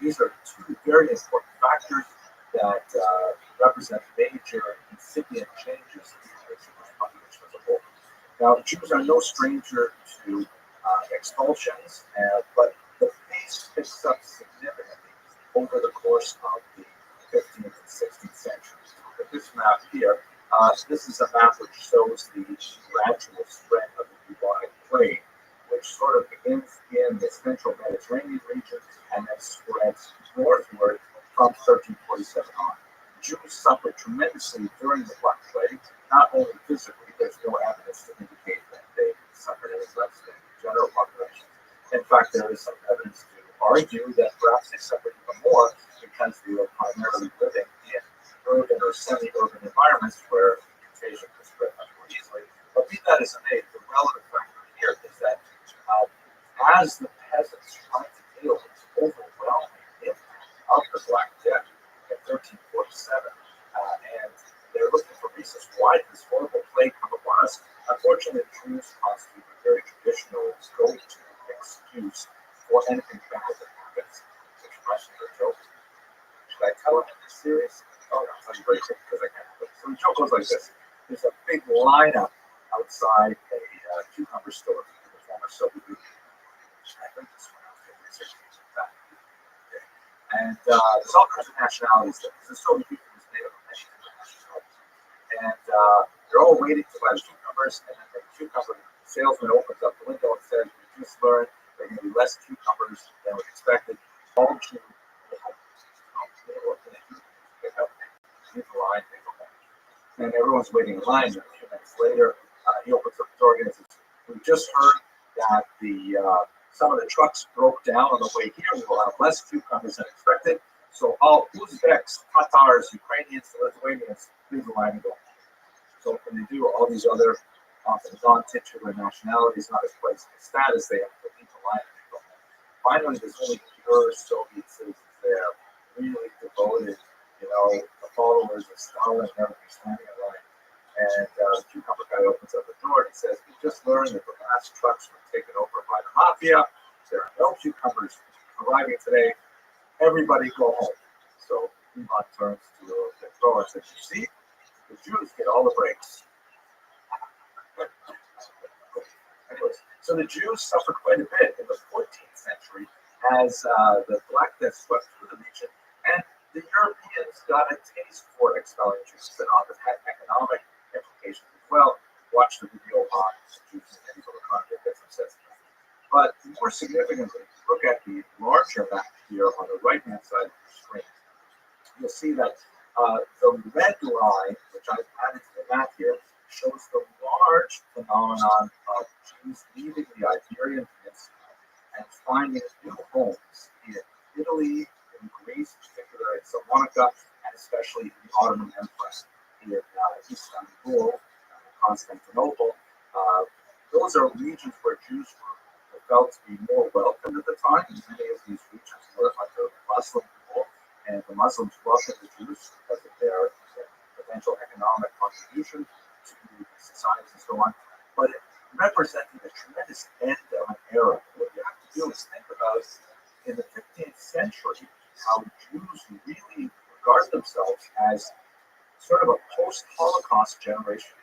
These are two very important factors that represent major incipient changes in the Jewish population as a whole. Now, Jews are no stranger to expulsions, but the pace picks up significantly over the course of the 15th and 16th centuries. Look at this map here. This is a map which shows the gradual spread of the bubonic plague, which sort of begins in the central Mediterranean region and then spreads northward from 1347 on. Jews suffered tremendously during the Black Plague, not only physically, there's no evidence to indicate that they suffered any less than the general population. In fact, there is some evidence to argue that perhaps they suffered even more because they were primarily living in urban or semi-urban environments where contagion could spread much more easily. But be that as it may, the relevant factor here is that as the peasants tried to deal with the overwhelming impact of the Black Death in 1347, and they're looking for reasons why did this horrible plague come upon us. Unfortunately, the Jews constitute a very traditional go-to excuse for anything bad that happens, which questions are jokes. Should I tell them in this series? Oh, no, I'll tell you very quick because I can't. So the joke goes like this. There's a big lineup outside a cucumber store in the former Soviet Union. I think this one out there, and there's all kinds of nationalities there. The Soviet Union was made up of many different nationalities. And they're all waiting to buy the cucumbers, and then the cucumber salesman opens up the window and says, we just learned there are going to be less cucumbers than we expected. All Jews and everyone's waiting in line. A few minutes later, he opens up the door again and says, we just heard that some of the trucks broke down on the way here. We will have less cucumbers than expected. So all Uzbeks, Tatars, Ukrainians, Lithuanians, leave the line and go. So when they do, all these other often non-titular nationalities, not as quite as status, they have to leave the line and go. Finally, there's only pure Soviet citizens there, really devoted, the followers of Stalin and everything standing in line. And the cucumber guy opens up the door and he says, we just learned that the last trucks were taken over by the mafia. There are no cucumbers arriving today. Everybody go home. So Ivan turns to the grower and says, you see, the Jews get all the breaks. Anyways, so the Jews suffered quite a bit in the 14th century as the Black Death swept through the region, and the Europeans got a taste for expelling Jews that often had economic implications as well. Watch the video on Jews in medieval economy to get some sense of that. But more significantly, look at the larger map here on the right-hand side of the screen. You'll see that the red line, which I've added to the map here, shows the large phenomenon of Jews leaving the Iberian Peninsula and finding new homes in Italy, in Greece, particularly in Salonika, and especially in the Ottoman Empire, in Istanbul, Constantinople. Those are regions where Jews were felt to be more welcome at the time. And many of these regions were under Muslim rule, and the Muslims welcomed the Jews because of their potential economic contribution to societies and so on. But it represented a tremendous end of an era. What you have to do is think about in the 15th century how Jews really regard themselves as sort of a post-Holocaust generation,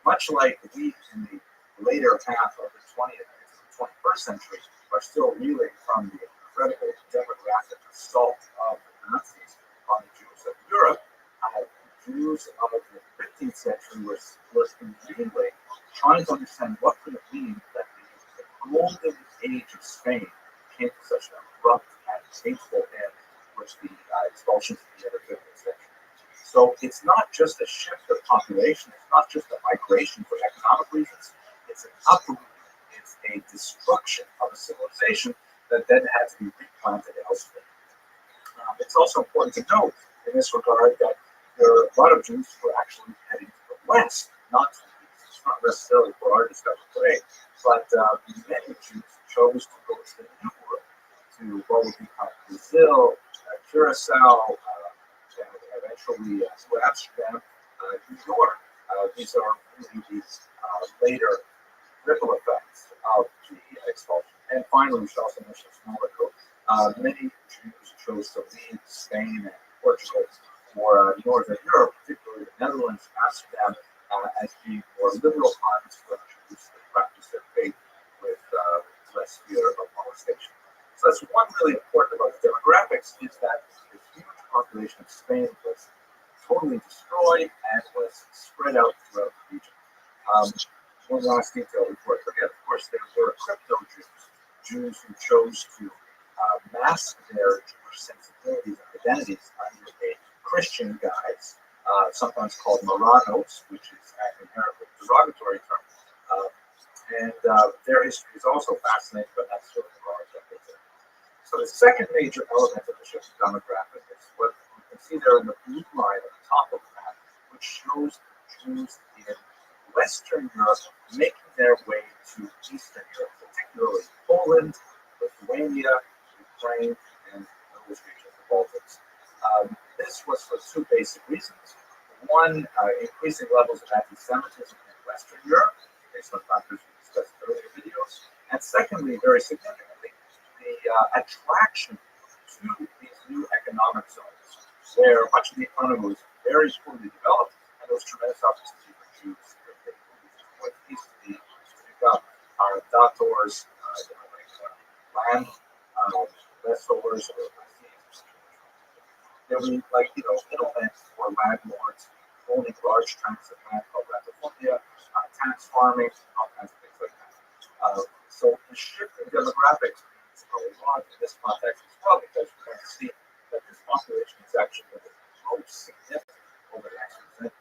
much like we in the later half of the 20th and 21st century are still reeling from the incredible demographic assault of the Nazis on the Jews of Europe. Jews of the 15th century were really trying to understand what could it mean that the golden age of Spain came to such an abrupt and hateful end, which the expulsions of the end of the 15th century. So it's not just a shift of population, it's not just a migration for economic reasons, it's an uproot, it's a destruction of a civilization that then had to be replanted elsewhere. It's also important to note in this regard that there are a lot of Jews who are actually heading to the west, not to the east. It's not necessarily for our discussion today, but many Jews chose to go to the New World, to what would become Brazil, Curacao, and eventually to Amsterdam, New York. These are really these later ripple effects of the expulsion. And finally, we should also mention a small ago, many Jews chose to leave Spain and Portugal for Northern Europe, particularly the Netherlands, Amsterdam, as being more liberal climates for Jews to practice their faith with less fear of molestation. So that's one really important about the demographics is that the huge population of Spain was totally destroyed and was spread out throughout the region. One last detail before I forget, of course, there were crypto Jews, Jews who chose to mask their Jewish sensibilities and identities under a Christian guise, sometimes called Marranos, which is an inherently derogatory term. Their history is also fascinating, but that's sort of the wrong subject. So the second major element of the shift demographic is what you can see there in the blue line at the top of the map, which shows Jews in Western Europe making their way to Eastern Europe, particularly Poland, Lithuania, Ukraine, and those regions, the Baltics. This was for two basic reasons. One, increasing levels of anti-Semitism in Western Europe, based on factors we discussed in earlier videos. And secondly, very significantly, the attraction to these new economic zones, where much of the economy was very poorly developed, and there was tremendous opportunity for Jews what used to be to become doctors, land lessors, or lessees. There were middlemen or landlords owning large tracts of land called latifundia, tax farming, all kinds of things like that. So the shift in demographics means a lot in this context as well, because we're going to see that this population is actually going to grow significantly over the next century,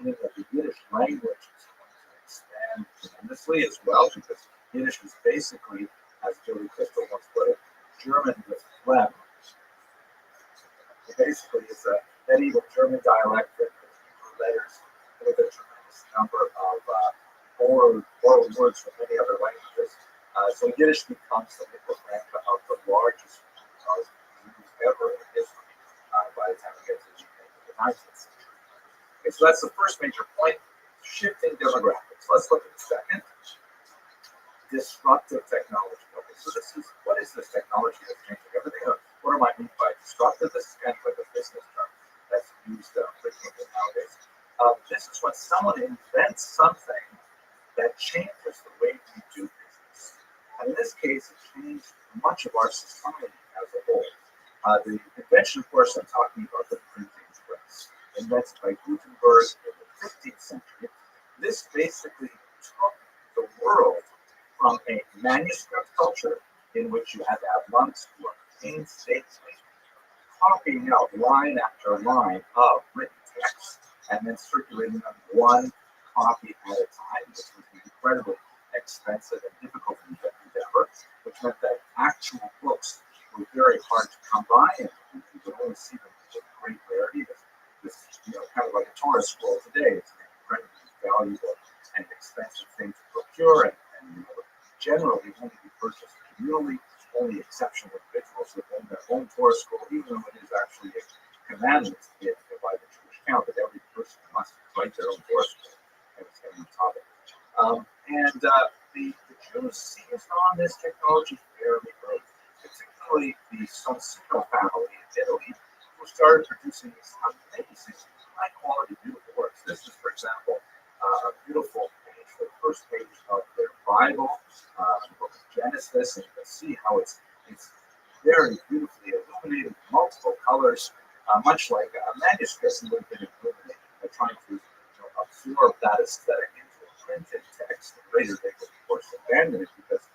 meaning that the Yiddish language is going to expand tremendously as well, because Yiddish is basically, as Jody Crystal once put it, German with phlegm. It basically is a medieval German dialect with Hebrew letters with a tremendous number of borrowed words from many other languages. So Yiddish becomes the lingua franca of the largest Jews ever in history by the time we get to the 19th century. Okay, so that's the first major point, shifting demographics. Let's look at the second, disruptive technology. Okay, so what is this technology that's changing everything? What do I mean by disruptive? This is kind of like a business term that's used frequently nowadays. This is when someone invents something that changes the way we do business. And in this case, it changed much of our society as a whole. The invention, of course, I'm talking about the printing press, invented by Gutenberg in the 15th century. This basically took the world from a manuscript culture in which you had to have monks who were painstakingly copying out line after line of written text and then circulating them one copy at a time, which was an incredibly expensive and difficult endeavor, which meant that actual books were very hard to come by, and you could only see them with great rarity. This kind of like a Torah scroll today. It's an incredibly valuable and expensive thing to procure, and generally only be purchased communally. Only exceptional individuals would own their own Torah scroll, even though it is actually a commandment by the Jewish count that every person must write their own Torah scroll. And it's on topic. The Jews seized on this technology fairly early, particularly the Sonsino family in Italy, who started producing these amazing, high-quality, beautiful works. This is, for example, a beautiful page, the first page of their Bible, the book of Genesis, and you can see how it's very beautifully illuminated, multiple colors, much like a manuscript would have been illuminated. They're trying to absorb that aesthetic into a printed text, and later they would, of course, abandon it because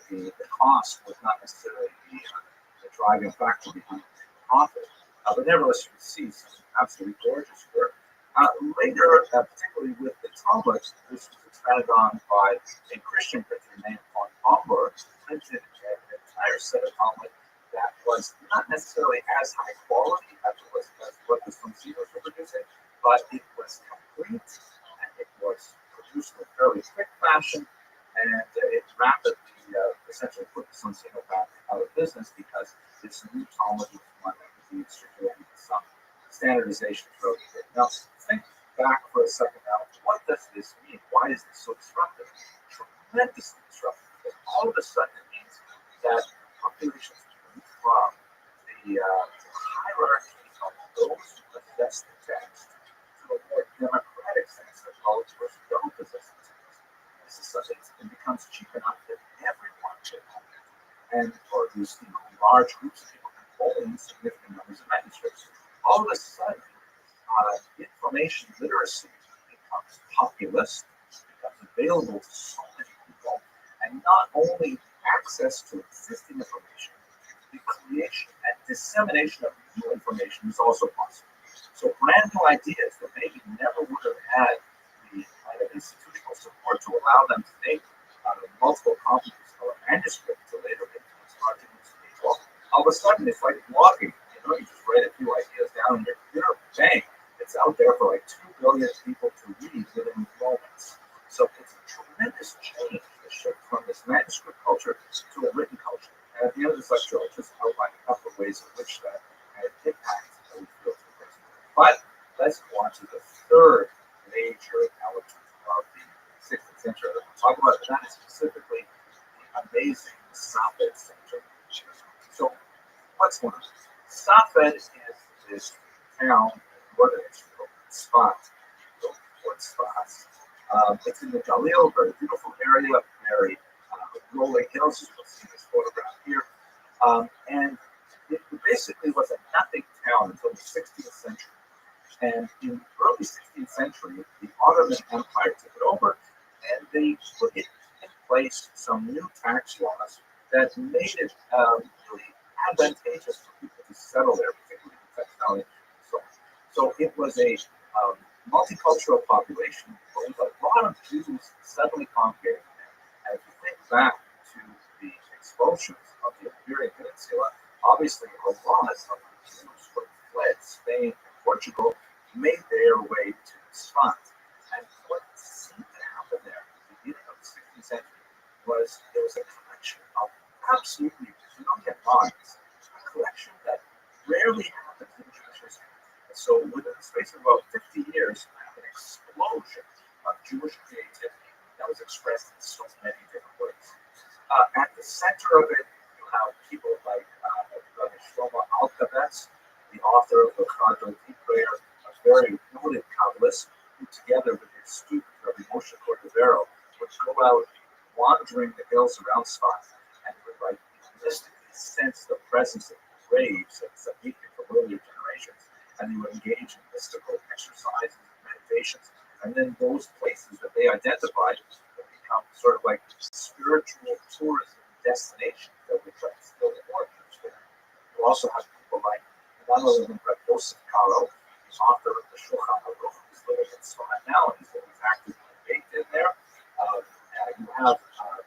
the cost was not necessarily the driving factor behind the profit. But nevertheless, you can see some absolutely gorgeous work. Later, particularly with the Talmud, this was expanded on by a Christian printer named von Homburg, printed an entire set of Talmud that was not necessarily as high quality as what the Sonsino's were producing, but it was complete and it was produced in a fairly quick fashion, and it rapidly essentially put the Sonsino back out of business because this new Talmud was one that could be circulated in some standardization throughout the day. Now, think back for a second now. What does this mean? Why is this so disruptive? Tremendously disruptive. Because all of a sudden it means that populations move from the hierarchy of those who possess the text to a more democratic sense that knowledge versus don't possess the text. This is such that it becomes cheap enough that everyone can own it. And or at least large groups of people can own significant numbers of manuscripts. All of a sudden, information literacy becomes populist, becomes available to so many people, and not only access to existing information, the creation and dissemination of new information is also possible. So brand new ideas that maybe never would have had the kind of institutional support to allow them to make multiple copies of a manuscript to later influence large groups of people. All of a sudden, it's like blogging. You just write a few ideas down in your computer, bang, it's out there for like 2 billion people to read within moments. So it's a tremendous change, the shift from this manuscript culture to a written culture. And at the end of this lecture, I'll just outline a couple of ways in which that kind of impacts how we feel to the person. But let's go on to the third major element of the 16th century that we'll talk about, and that is specifically the amazing Safed Center. So what's going on? Safed is this town in northern Israel, Sfat, Port Sfat. It's in the Galil, very beautiful area, very rolling hills, as you'll see in this photograph here. And it basically was a nothing town until the 16th century. And in the early 16th century, the Ottoman Empire took it over, and they put in place some new tax laws that made it really advantageous for people to settle there, particularly in textile industry. So it was a multicultural population, but with a lot of Jews suddenly congregating there. And if you think back to the expulsions of the Iberian Peninsula, obviously a lot of Jews who fled Spain and Portugal made their way to Sfat. And what seemed to happen there at the beginning of the 16th century was there was a collection of absolutely brilliant minds, a collection that rarely happens in Jewish history. And so within the space of about 50 years, an explosion of Jewish creativity that was expressed in so many different ways. At the center of it, you have people like Rabbi Shlomo Alkabetz, the author of the Chadol prayer, a very noted Kabbalist, who together with his student Rabbi Moshe Cordovero would go out wandering the hills around Sfat and would like mystically sense the presence of graves and tzaddikim from earlier generations, and they would engage in mystical exercises and meditations, and then those places that they identified would become sort of like spiritual tourism destinations that would try to still more interest there. You also have people like none other than Rabbi Yosef Karo, the author of the Shulchan Aruch, who's living in Sfat now, and he's actively baked in there. You have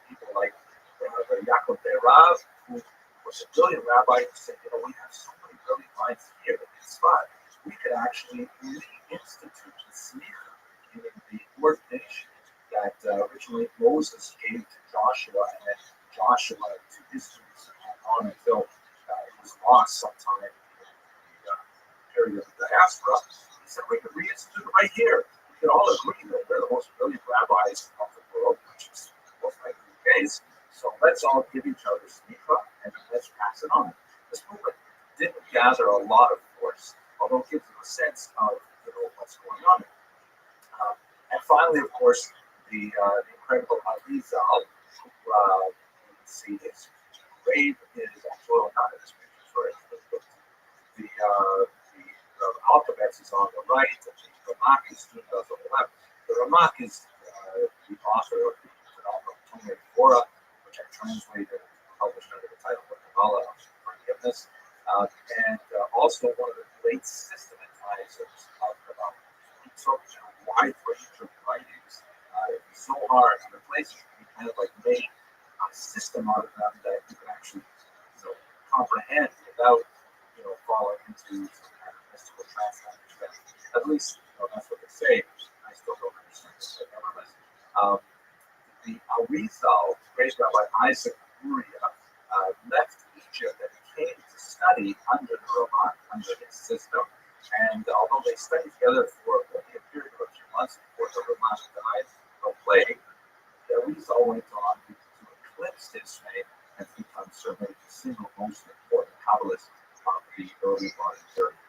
people like Yaakov Berav, who was a brilliant rabbi, who said, we have so many brilliant minds here in Sfat. We could actually reinstitute the smicha, meaning the ordination that originally Moses gave to Joshua, and then Joshua to his students on until it was lost sometime in the period of the diaspora. He said, we could reinstitute it right here. We could all agree that we're the most brilliant rabbis of the world, which is most likely the case. So let's all give each other smicha and let's pass it on. This movement didn't gather a lot of force, although it gives you a sense of what's going on. And finally, of course, the incredible Arizal, who you can see his grave is actually not in this picture, sorry. The Alphabets is on the right, and the Ramak is student on the left. The Ramak is the author of the phenomenal Tomei Torah, which I translated and published under the title of Kabbalah of Forgiveness, and also one of the great systematizers of Kabbalah. He took a wide range of writings, so hard in the places he kind of like made a system out of them that you can actually comprehend without falling into some kind of mystical trance. At least that's what they say. I still don't understand this, but nevertheless. The Arizal, great Rabbi Isaac Uriah, left Egypt and came to study under the Ramak, under his system, And although they studied together for only a period of a few months before the Rabbi died of plague, the Rizal went on to eclipse his fame and become certainly the single most important Kabbalist of the early modern period.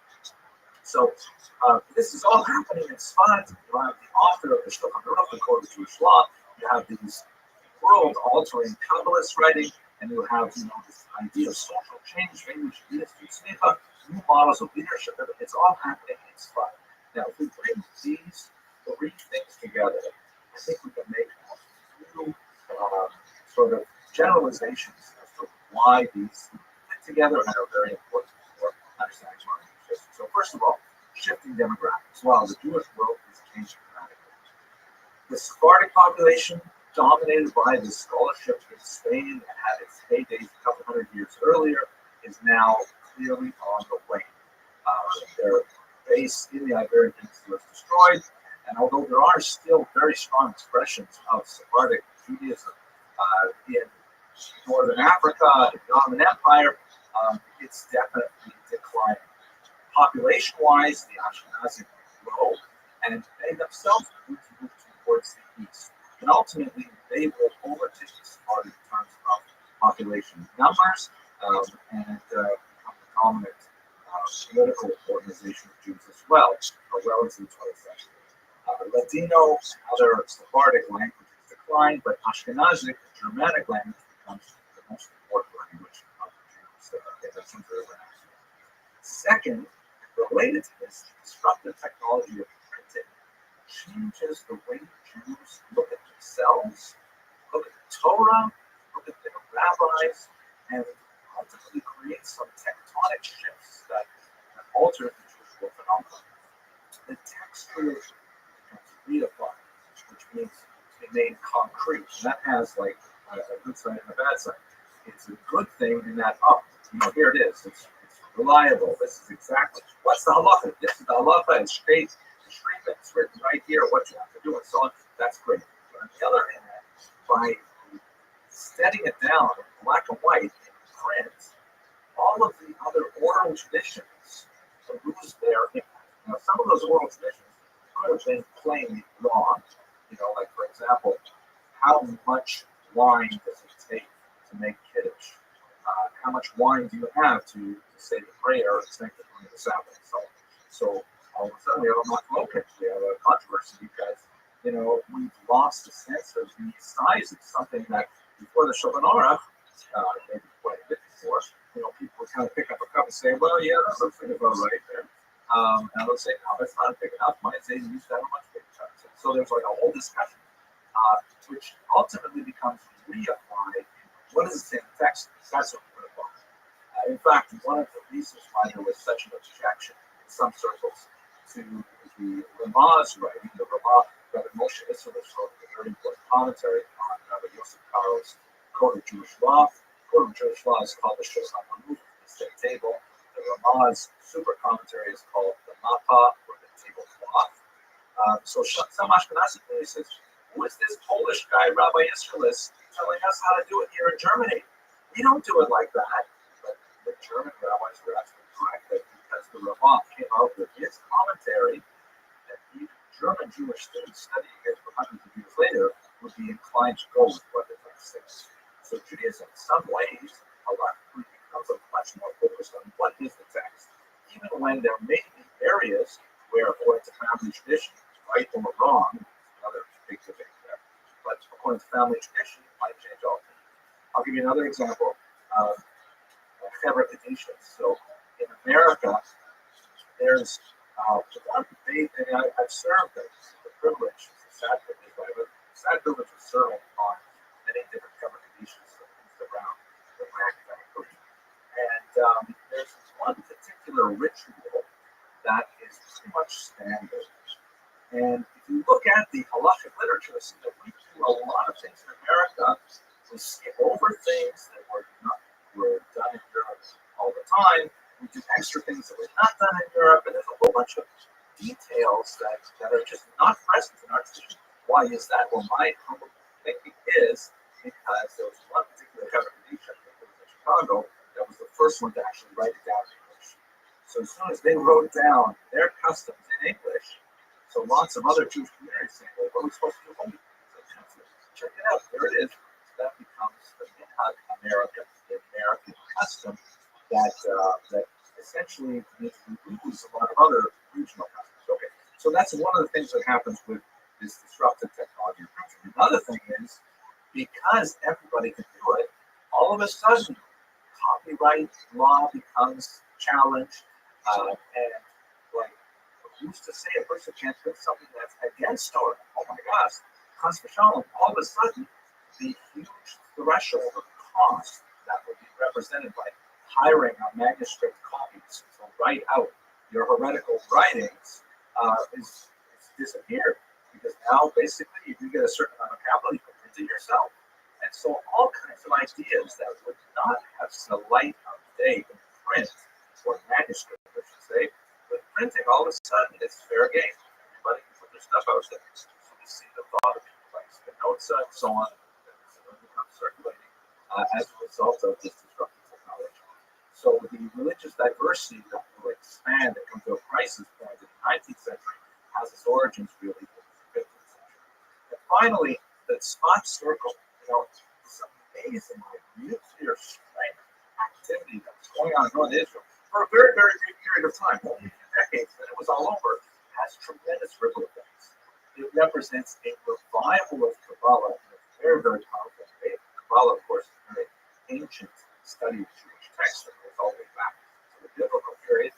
So this is all happening in Sfat. You have the author of the Shulchan Aruch, the Code of Jewish Law. You have these world-altering Kabbalist writing, and you have this idea of social change, maybe we should do this, new models of leadership. It's all happening in Sfat. Now, if we bring these three things together, I think we can make a few sort of generalizations as to why these fit together and are very important for understanding modern history. So first of all, shifting demographics. Well, the Jewish world is changing dramatically. The Sephardic population, dominated by the scholarship in Spain and had its heydays a couple hundred years earlier, is now clearly on the wane. Their base in the Iberian Peninsula was destroyed, and although there are still very strong expressions of Sephardic Judaism in Northern Africa, in the Ottoman Empire, it's definitely declining. Population-wise, the Ashkenazi grow, and they themselves move towards the east. And ultimately, they will overtake the Sephardi in terms of population numbers and become the dominant political organization of Jews as well into the 20th century. Ladino and other Sephardic languages decline, but Ashkenazic, the Germanic language, becomes the most important language of the Jews in the century of Renaissance. Second, related to this, disruptive technology of printing changes the way Jews look at themselves, look at the Torah, look at their rabbis, and ultimately create some tectonic shifts that alter the Jewish world phenomenon. The texture becomes reified, which means to be made concrete. And that has like a good side and a bad side. It's a good thing in that, here it is. It's reliable. This is exactly what's the halacha. This is the halacha. It's straight. It's written right here what you have to do and so on. That's great. But on the other hand, by setting it down in black and white in print, all of the other oral traditions lose their impact. Now, some of those oral traditions could have been plainly wrong. Like for example, how much wine does it take to make kiddush? How much wine do you have to say the prayer and sanctify the Sabbath? So all of a sudden we have a machloket. We have a controversy because we've lost the sense of the sizes. Something that before the Shulchan Aruch, maybe quite a bit before, people would kind of pick up a cup and say, well, yeah, that looks like about right there. And they'll say, no, that's not big enough. Mine say you used to have a much bigger cup. So there's like a whole discussion, which ultimately becomes reified. What does it say in the text? That's what we're going to in fact, one of the reasons why there was such an objection in some circles to the Ramah's writing, the Ramah, Rabbi Moshe Isserles wrote a very important commentary on Rabbi Yosef Karo's Code of Jewish Law. Code of Jewish Law is called the Shulchan Aruch, the state table. The Ramah's super commentary is called the Mapa, or the tablecloth. So some Ashkenazi community says, who is this Polish guy, Rabbi Isserles, telling us how to do it here in Germany? We don't do it like that. But the German rabbis were absolutely correct that because the Rabbi came out with his commentary, that even German Jewish students studying it for hundreds of years later would be inclined to go with what the text says. So Judaism, in some ways, becomes much more focused on what is the text, even when there may be areas where, according to family tradition, right or wrong, another big debate there. But according to family tradition, it might change all things. I'll give you another example. Chevra Kadisha. So in America, there's one debate, and I've served the privilege, it's a sad privilege, but I have a sad privilege of serving on many different Chevra Kadishas around the academic career. And there's one particular ritual that is pretty much standard. And if you look at the halachic literature, see that we do a lot of things in America. We skip over things that were done in Europe all the time. We do extra things that were not done in Europe, and there's a whole bunch of details that are just not present in our tradition. Why is that? Well, my humble thinking is because there was one particular Hebrew tradition that was in Chicago that was the first one to actually write it down in English. So as soon as they wrote down their customs in English, so lots of other Jewish communities saying, well, what are we supposed to do? So check it out, there it is. That becomes the Minhag America, the American custom that essentially means we lose a lot of other regional customs. Okay, so that's one of the things that happens with this disruptive technology. Another thing is, because everybody can do it, all of a sudden, copyright law becomes challenged, and like we used to say, a person can't do something that's against Torah. Oh my gosh, Chas v'shalom, all of a sudden, the huge threshold of cost that would be represented by hiring a manuscript copies to write out your heretical writings is disappeared, because now basically if you get a certain amount of capital, you can print it yourself. And so all kinds of ideas that would not have seen the light of day in print or manuscript, I should say, with printing, all of a sudden it's fair game. Everybody can put their stuff out there. So we see the thought of people like Spinoza and so on that become circulating as a result of this disruptive technology. So the religious diversity that will expand and come to a crisis point in the 19th century has its origins really in the 15th century. And finally, the spot circle, this amazing nuclear strength activity that was going on in Northern Israel for a very, very brief period of time, only a few decades, then it was all over, has tremendous ripple effects. It represents a revival of Kabbalah in a very, very powerful way. Kabbalah, of course, is a very ancient study of Jewish texts that goes all the way back to the biblical period,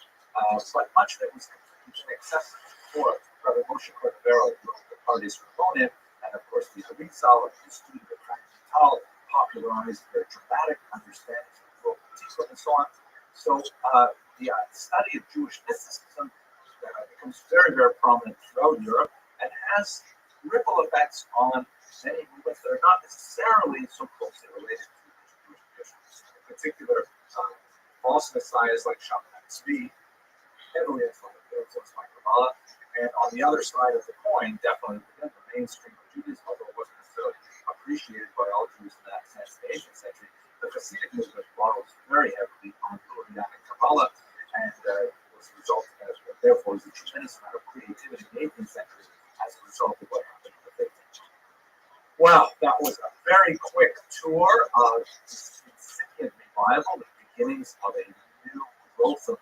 but much of it was completely inaccessible before Rabbi Moshe Cordovero wrote the Pardes Rabbonim, and of course the Rothschild, the student of Rothschild, popularized their dramatic understanding of the and so on. So the study of Jewish mysticism becomes very, very prominent throughout Europe and has ripple effects on many movements that are not necessarily so closely related to Jewish traditions. In particular, false messiahs like Shammai Tzvi, heavily influenced by Kabbalah, and on the other side of the coin, definitely within the mainstream of Judaism, although it wasn't necessarily appreciated by all Jews in that sense in the 18th century, the Hasidic movement borrows very heavily on Lurianic Kabbalah, and was a result of, therefore, was a tremendous amount of creativity in the 18th century as a result of what happened in the 15th century. Well, that was a very quick tour of this incipient revival, the beginnings of a new growth of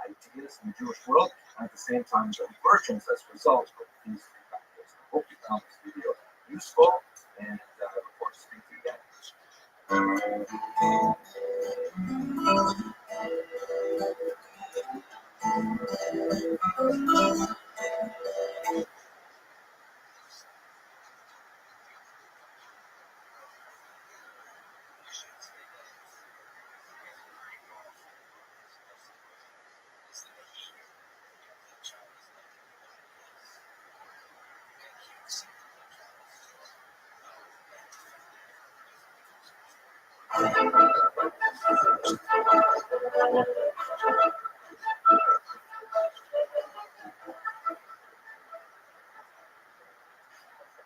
ideas in the Jewish world, and at the same time, the emergence as a result of these three factors. I hope you found this video useful, and I look forward to speaking to you again.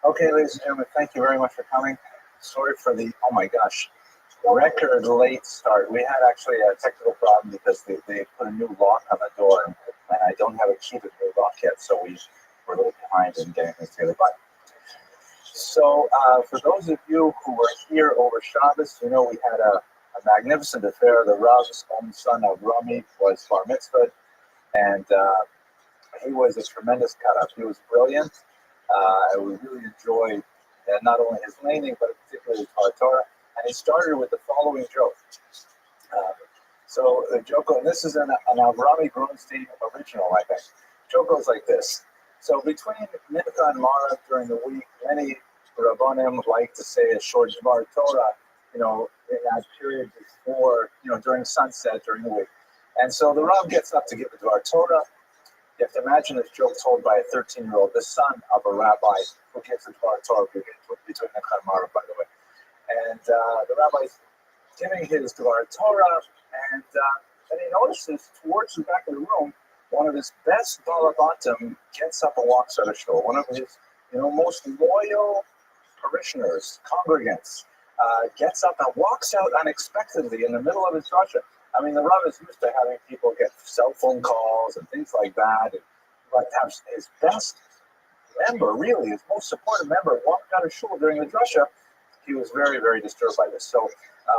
Okay, ladies and gentlemen, thank you very much for coming. Sorry for the, oh my gosh, record late start. We had actually a technical problem because they put a new lock on the door, and I don't have a key to the new lock yet, so we were a little behind in getting this together. But so for those of you who were here over Shabbos, we had a magnificent affair. The Rav's own son of Rabbi was bar mitzvah, and he was a tremendous cut-up. He was brilliant. We really enjoyed not only his laning, but particularly his Torah. And he started with the following joke. So the joke, and this is an Avrami Grunstein original, I think. The joke goes like this. So between Mincha and Mara during the week, many Rabbonim like to say a short Dvar Torah, in that period before, during sunset during the week. And so the Rav gets up to give the Dvar Torah. You have to imagine this joke told by a 13-year-old, the son of a rabbi who gives the Dvar Torah between Mincha and Mara, by the way. And the rabbi's giving his Dvar Torah, and then he notices towards the back of the room, one of his best Balabatim gets up and walks out of shul. One of his most loyal parishioners, congregants, gets up and walks out unexpectedly in the middle of his drasha. I mean, the Rav is used to having people get cell phone calls and things like that. But to have his best member, really, his most supportive member, walked out of shul during the drasha, he was very, very disturbed by this. So,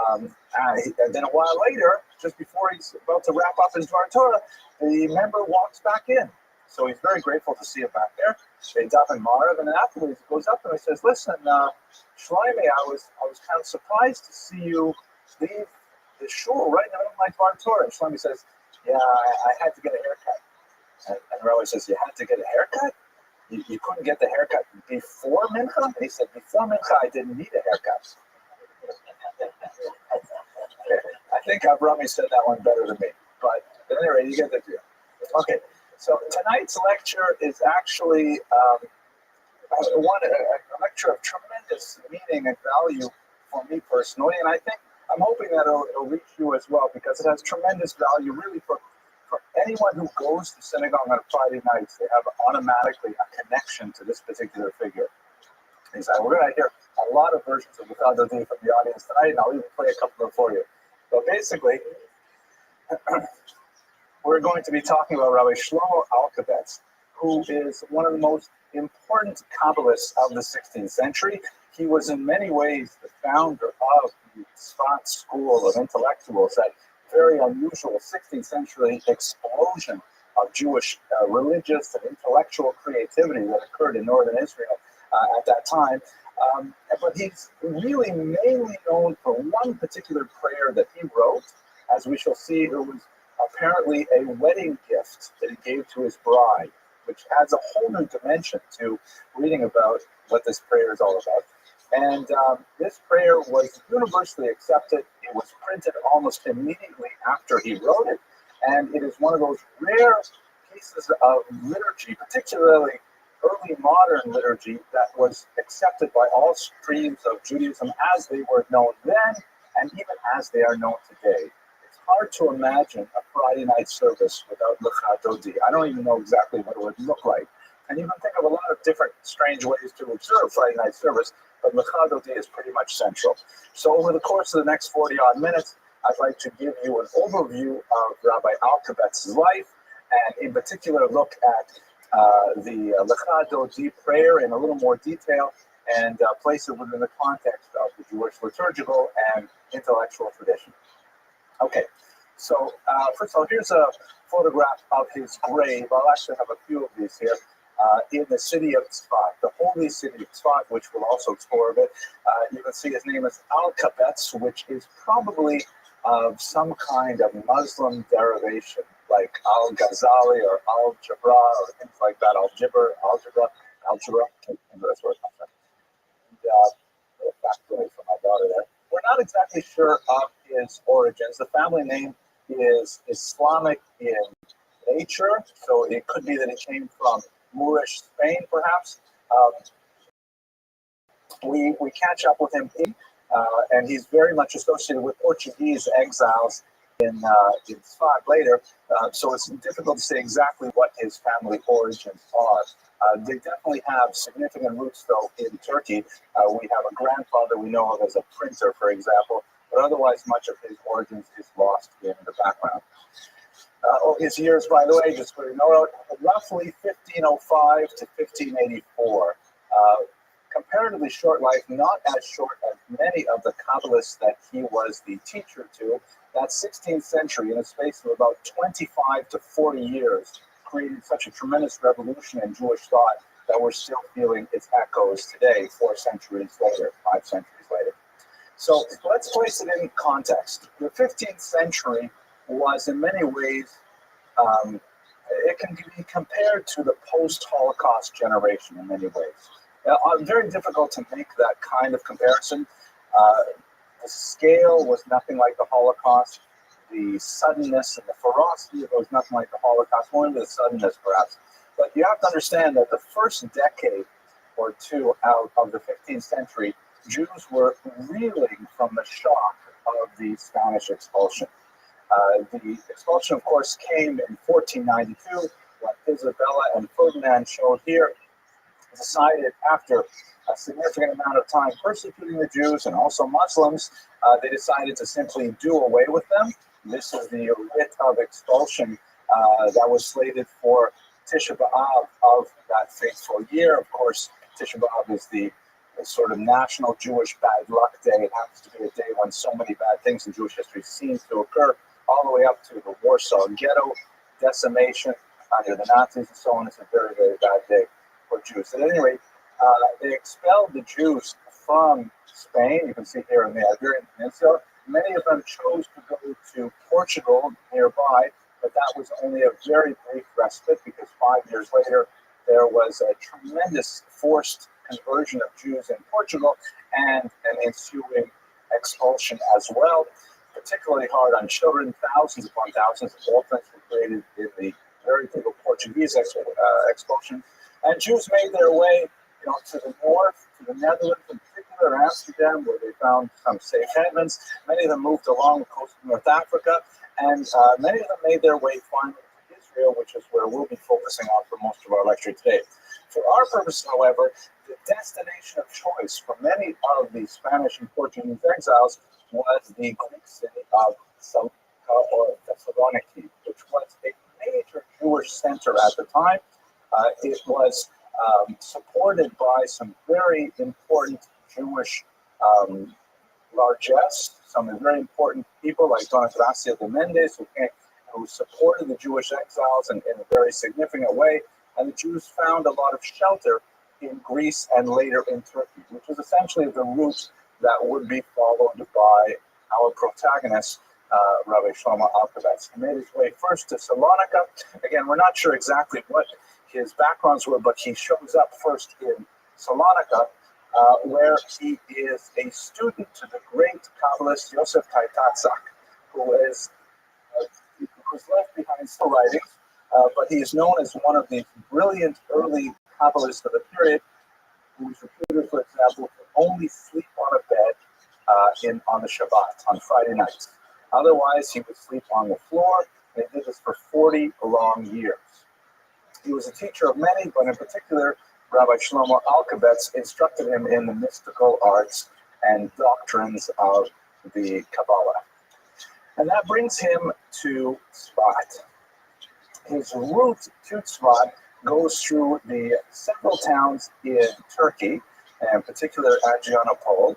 and then a while later, just before he's about to wrap up his Dvar Torah, the member walks back in. So he's very grateful to see him back there. They daf and Marav, and then afterwards he goes up and he says, "Listen, Shloime, I was kind of surprised to see you leave the shul right in the middle of my Dvar Torah." And Shloime says, "Yeah, I had to get a haircut." And Rabbi says, "You had to get a haircut? You couldn't get the haircut before Mincha?" And he said, "Before Mincha, I didn't need a haircut." I think Rabbi said that one better than me. But anyway, you get the deal. Okay, so tonight's lecture is actually a lecture of tremendous meaning and value for me personally, and I'm hoping that it'll reach you as well, because it has tremendous value really for anyone who goes to synagogue on Friday nights. They have automatically a connection to this particular figure. We're going to hear a lot of versions of the Chadodi from the audience tonight, and I'll even play a couple of them for you. But basically, we're going to be talking about Rabbi Shlomo Alkabetz, who is one of the most important Kabbalists of the 16th century. He was in many ways the founder of the Tzfat school of intellectuals, that very unusual 16th century explosion of Jewish religious and intellectual creativity that occurred in northern Israel at that time. But he's really mainly known for one particular prayer that he wrote. As we shall see, it was apparently a wedding gift that he gave to his bride, which adds a whole new dimension to reading about what this prayer is all about. And this prayer was universally accepted. It was printed almost immediately after he wrote it. And it is one of those rare pieces of liturgy, particularly early modern liturgy, that was accepted by all streams of Judaism as they were known then and even as they are known today. It's hard to imagine a Friday night service without Lecha Dodi. I don't even know exactly what it would look like. And you can think of a lot of different strange ways to observe Friday night service, but Lecha Dodi is pretty much central. So over the course of the next 40-odd minutes, I'd like to give you an overview of Rabbi Alkabetz's life, and in particular look at the Lecha Dodi prayer in a little more detail, and place it within the context of the Jewish liturgical and intellectual tradition. Okay, so first of all, here's a photograph of his grave. I'll actually have a few of these here. In the city of Tzfat, the holy city of Tzfat, which we'll also explore a bit. You can see his name is Alkabetz, which is probably of some kind of Muslim derivation, like Al-Ghazali or Al-Jabra or things like that, algebra. That's where it comes from. And a factoid for my daughter there. We're not exactly sure of his origins. The family name is Islamic in nature, so it could be that it came from Moorish Spain, perhaps. We catch up with him, and he's very much associated with Portuguese exiles in Tzfat later, so it's difficult to say exactly what his family origins are. They definitely have significant roots, though, in Turkey. We have a grandfather we know of as a printer, for example, but otherwise much of his origins is lost in the background. His years, by the way, just so you know, roughly 1505 to 1584. Comparatively short life, not as short as many of the Kabbalists that he was the teacher to. That 16th century, in a space of about 25 to 40 years, created such a tremendous revolution in Jewish thought that we're still feeling its echoes today, 4 centuries later, 5 centuries later. So let's place it in context. The 15th century was in many ways, it can be compared to the post-Holocaust generation in many ways. Very difficult to make that kind of comparison. The scale was nothing like the Holocaust. The suddenness and the ferocity of it was nothing like the Holocaust, more than the suddenness perhaps. But you have to understand that the first decade or two out of the 15th century, Jews were reeling from the shock of the Spanish expulsion. The expulsion, of course, came in 1492 when Isabella and Ferdinand, shown here, decided after a significant amount of time persecuting the Jews and also Muslims, they decided to simply do away with them. This is the writ of expulsion that was slated for Tisha B'Av of that fateful year. Of course, Tisha B'Av is the sort of national Jewish bad luck day. It happens to be a day when so many bad things in Jewish history seem to occur, all the way up to the Warsaw Ghetto decimation under the Nazis and so on. It's a very, very bad day for Jews. At any rate, they expelled the Jews from Spain. You can see here in the Iberian Peninsula. Many of them chose to go to Portugal nearby, but that was only a very brief respite because 5 years later there was a tremendous forced conversion of Jews in Portugal and an ensuing expulsion as well, particularly hard on children. Thousands upon thousands of orphans were created in the very brutal Portuguese expulsion. And Jews made their way to the north, to the Netherlands, in particular Amsterdam, where they found some safe havens. Many of them moved along the coast of North Africa, and many of them made their way finally to Israel, which is where we'll be focusing on for most of our lecture today. For our purposes, however, the destination of choice for many of the Spanish and Portuguese exiles was the Greek city of Thessaloniki, which was a major Jewish center at the time. It was supported by some very important Jewish largesse, some very important people like Don Gracia de Mendes, who supported the Jewish exiles in a very significant way. And the Jews found a lot of shelter in Greece and later in Turkey, which was essentially the route that would be followed by our protagonist, Rabbi Shlomo Alkabetz. He made his way first to Salonika. Again, we're not sure exactly what his backgrounds were, but he shows up first in Salonika, where he is a student to the great Kabbalist Yosef Kaitatsak, who is left behind still writings, but he is known as one of the brilliant early Kabbalists of the period, who was reputed, for example, to only sleep on a bed on the Shabbat, on Friday nights. Otherwise, he would sleep on the floor, and he did this for 40 long years. He was a teacher of many, but in particular, Rabbi Shlomo Alkabetz instructed him in the mystical arts and doctrines of the Kabbalah. And that brings him to Tzfat. His route to Tzfat goes through the several towns in Turkey, in particular Adrianople,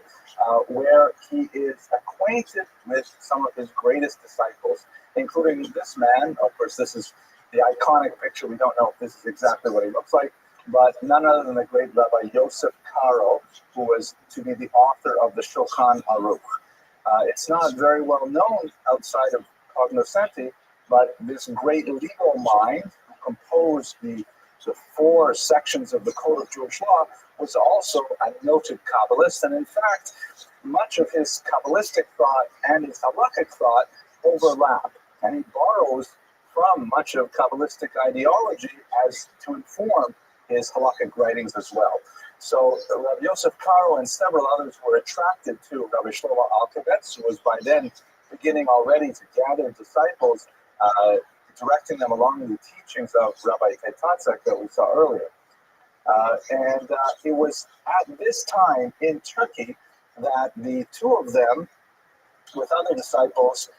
where he is acquainted with some of his greatest disciples, including this man. Of course, this is the iconic picture. We don't know if this is exactly what he looks like, but none other than the great Rabbi Yosef Karo, who was to be the author of the Shulchan Aruch. It's not very well known outside of cognoscenti, but this great legal mind who composed the 4 sections of the Code of Jewish Law was also a noted Kabbalist, and in fact, much of his Kabbalistic thought and his halakhic thought overlap, and he borrows from much of Kabbalistic ideology as to inform his halakhic writings as well. So Rabbi Yosef Karo and several others were attracted to Rabbi Shlomo Alkabetz, who was by then beginning already to gather disciples, directing them along the teachings of Rabbi Kaitatsak that we saw earlier. And it was at this time in Turkey that the two of them, with other disciples,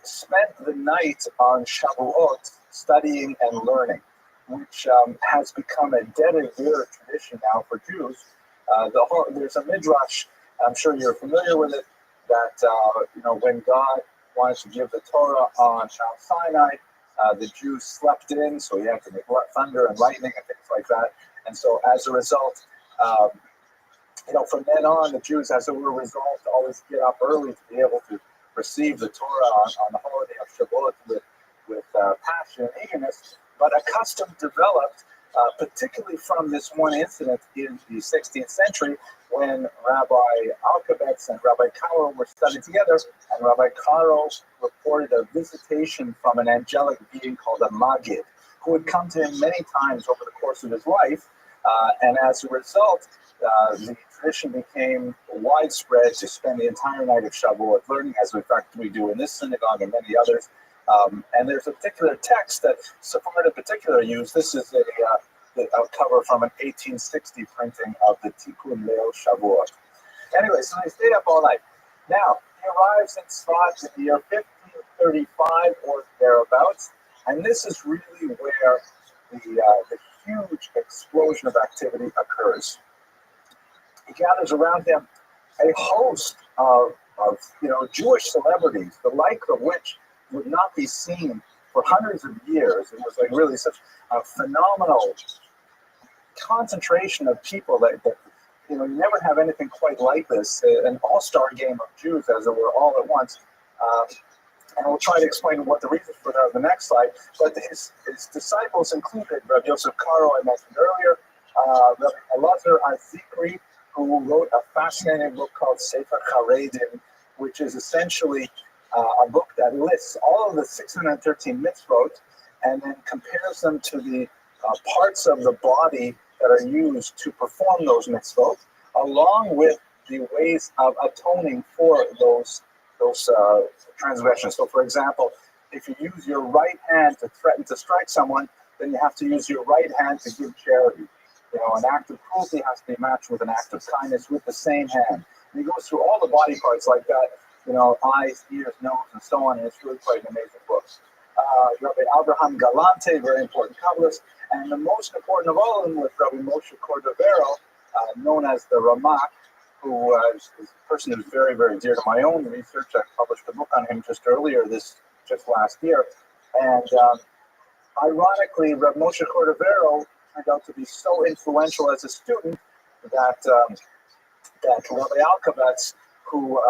spent the night on Shavuot studying and learning, which has become a de rigueur tradition now for Jews. There's a midrash, I'm sure you're familiar with it, that when God wanted to give the Torah on Mount Sinai, the Jews slept in, so you had to make thunder and lightning and things like that. And so as a result, from then on, the Jews, as it were, resolved to always get up early to be able to receive the Torah on the holiday of Shavuot with passion and eagerness. But a custom developed, particularly from this one incident in the 16th century when Rabbi Alkabetz and Rabbi Karo were studying together, and Rabbi Karo reported a visitation from an angelic being called a Magid, who had come to him many times over the course of his life, and as a result, the tradition became widespread to spend the entire night of Shavuot learning, as in fact we do in this synagogue and many others. And there's a particular text that Sephardim in particular use. This is a cover from an 1860 printing of the Tikkun Leil Shavuot. Anyway, so they stayed up all night. Now, he arrives in Tzfat in the year 1935 or thereabouts. And this is really where the huge explosion of activity occurs. He gathers around him a host of Jewish celebrities, the like of which would not be seen for hundreds of years. It was like really such a phenomenal concentration of people that you never have anything quite like this, an all-star game of Jews, as it were, all at once. And we'll try to explain what the reasons for that on the next slide. But his disciples included Rabbi Yosef Karo, I mentioned earlier, Rabbi Elazar Azikri, who wrote a fascinating book called Sefer Charedim, which is essentially a book that lists all of the 613 mitzvot and then compares them to the parts of the body that are used to perform those mitzvot, along with the ways of atoning for those transgressions. So, for example, if you use your right hand to threaten to strike someone, then you have to use your right hand to give charity. An act of cruelty has to be matched with an act of kindness with the same hand. And he goes through all the body parts like that, eyes, ears, nose, and so on. And it's really quite an amazing book. Rabbi Abraham Galante, very important Kabbalist. And the most important of all of them was Rabbi Moshe Cordovero, known as the Ramak, who is a person who's very, very dear to my own research. I published a book on him just last year. And ironically, Rabbi Moshe Cordovero turned out to be so influential as a student that Rabbi Alkabetz, who,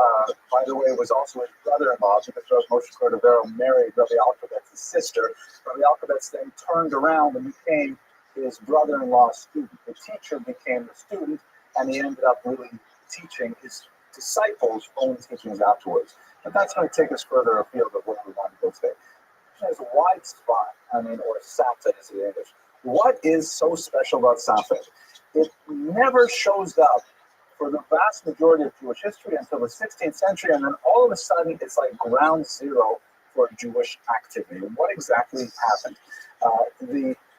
by the way, was also his brother-in-law, because Rabbi Moshe Cordovero married Rabbi Alkabetz's sister. Rabbi Alkabetz then turned around and became his brother-in-law's student. The teacher became the student, and he ended up really teaching his disciples' own teachings afterwards. But that's going to take us further afield of where we want to go today. There's a wide spot, or Safed is in English. What is so special about Safed? It never shows up for the vast majority of Jewish history until the 16th century, and then all of a sudden it's like ground zero for Jewish activity. And what exactly happened?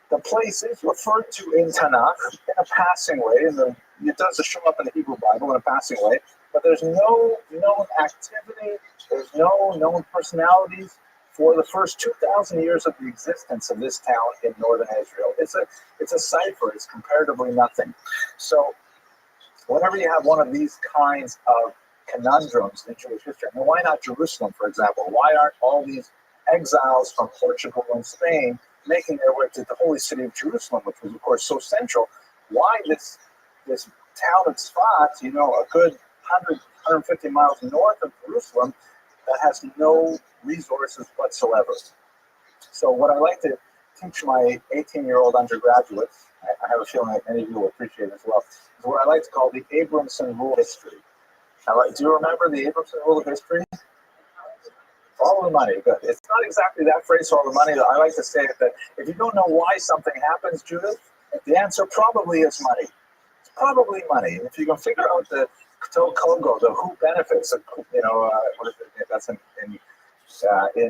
The place is referred to in Tanakh in a passing way, and it does show up in the Hebrew Bible in a passing way, but there's no known activity, there's no known personalities for the first 2,000 years of the existence of this town in northern Israel. It's a cipher, it's comparatively nothing. So whenever you have one of these kinds of conundrums in Jewish history, why not Jerusalem, for example? Why aren't all these exiles from Portugal and Spain making their way to the holy city of Jerusalem, which was, of course, so central? Why this town of Tzfat, a good 150 miles north of Jerusalem, that has no resources whatsoever? So what I like to teach my 18-year-old undergraduates, I have a feeling that many of you will appreciate it as well, is what I like to call the Abramson rule of history. Now, do you remember the Abramson rule of history? Follow the money. Good. It's not exactly that phrase, follow the money. I like to say that if you don't know why something happens, Judith, the answer probably is money. It's probably money. If you can figure out the Kogo, the who benefits, what is it? That's in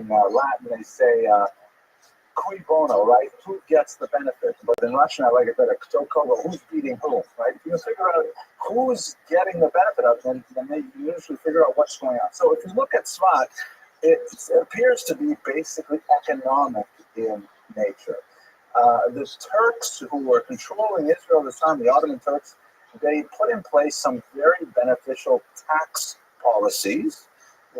Latin, they say cui bono, right? Who gets the benefit? But in Russian, I like it better. Who's beating who, right? If you can figure out who's getting the benefit of it, then you usually figure out what's going on. So if you look at Tzfat, it appears to be basically economic in nature. The Turks who were controlling Israel at the time, the Ottoman Turks, they put in place some very beneficial tax policies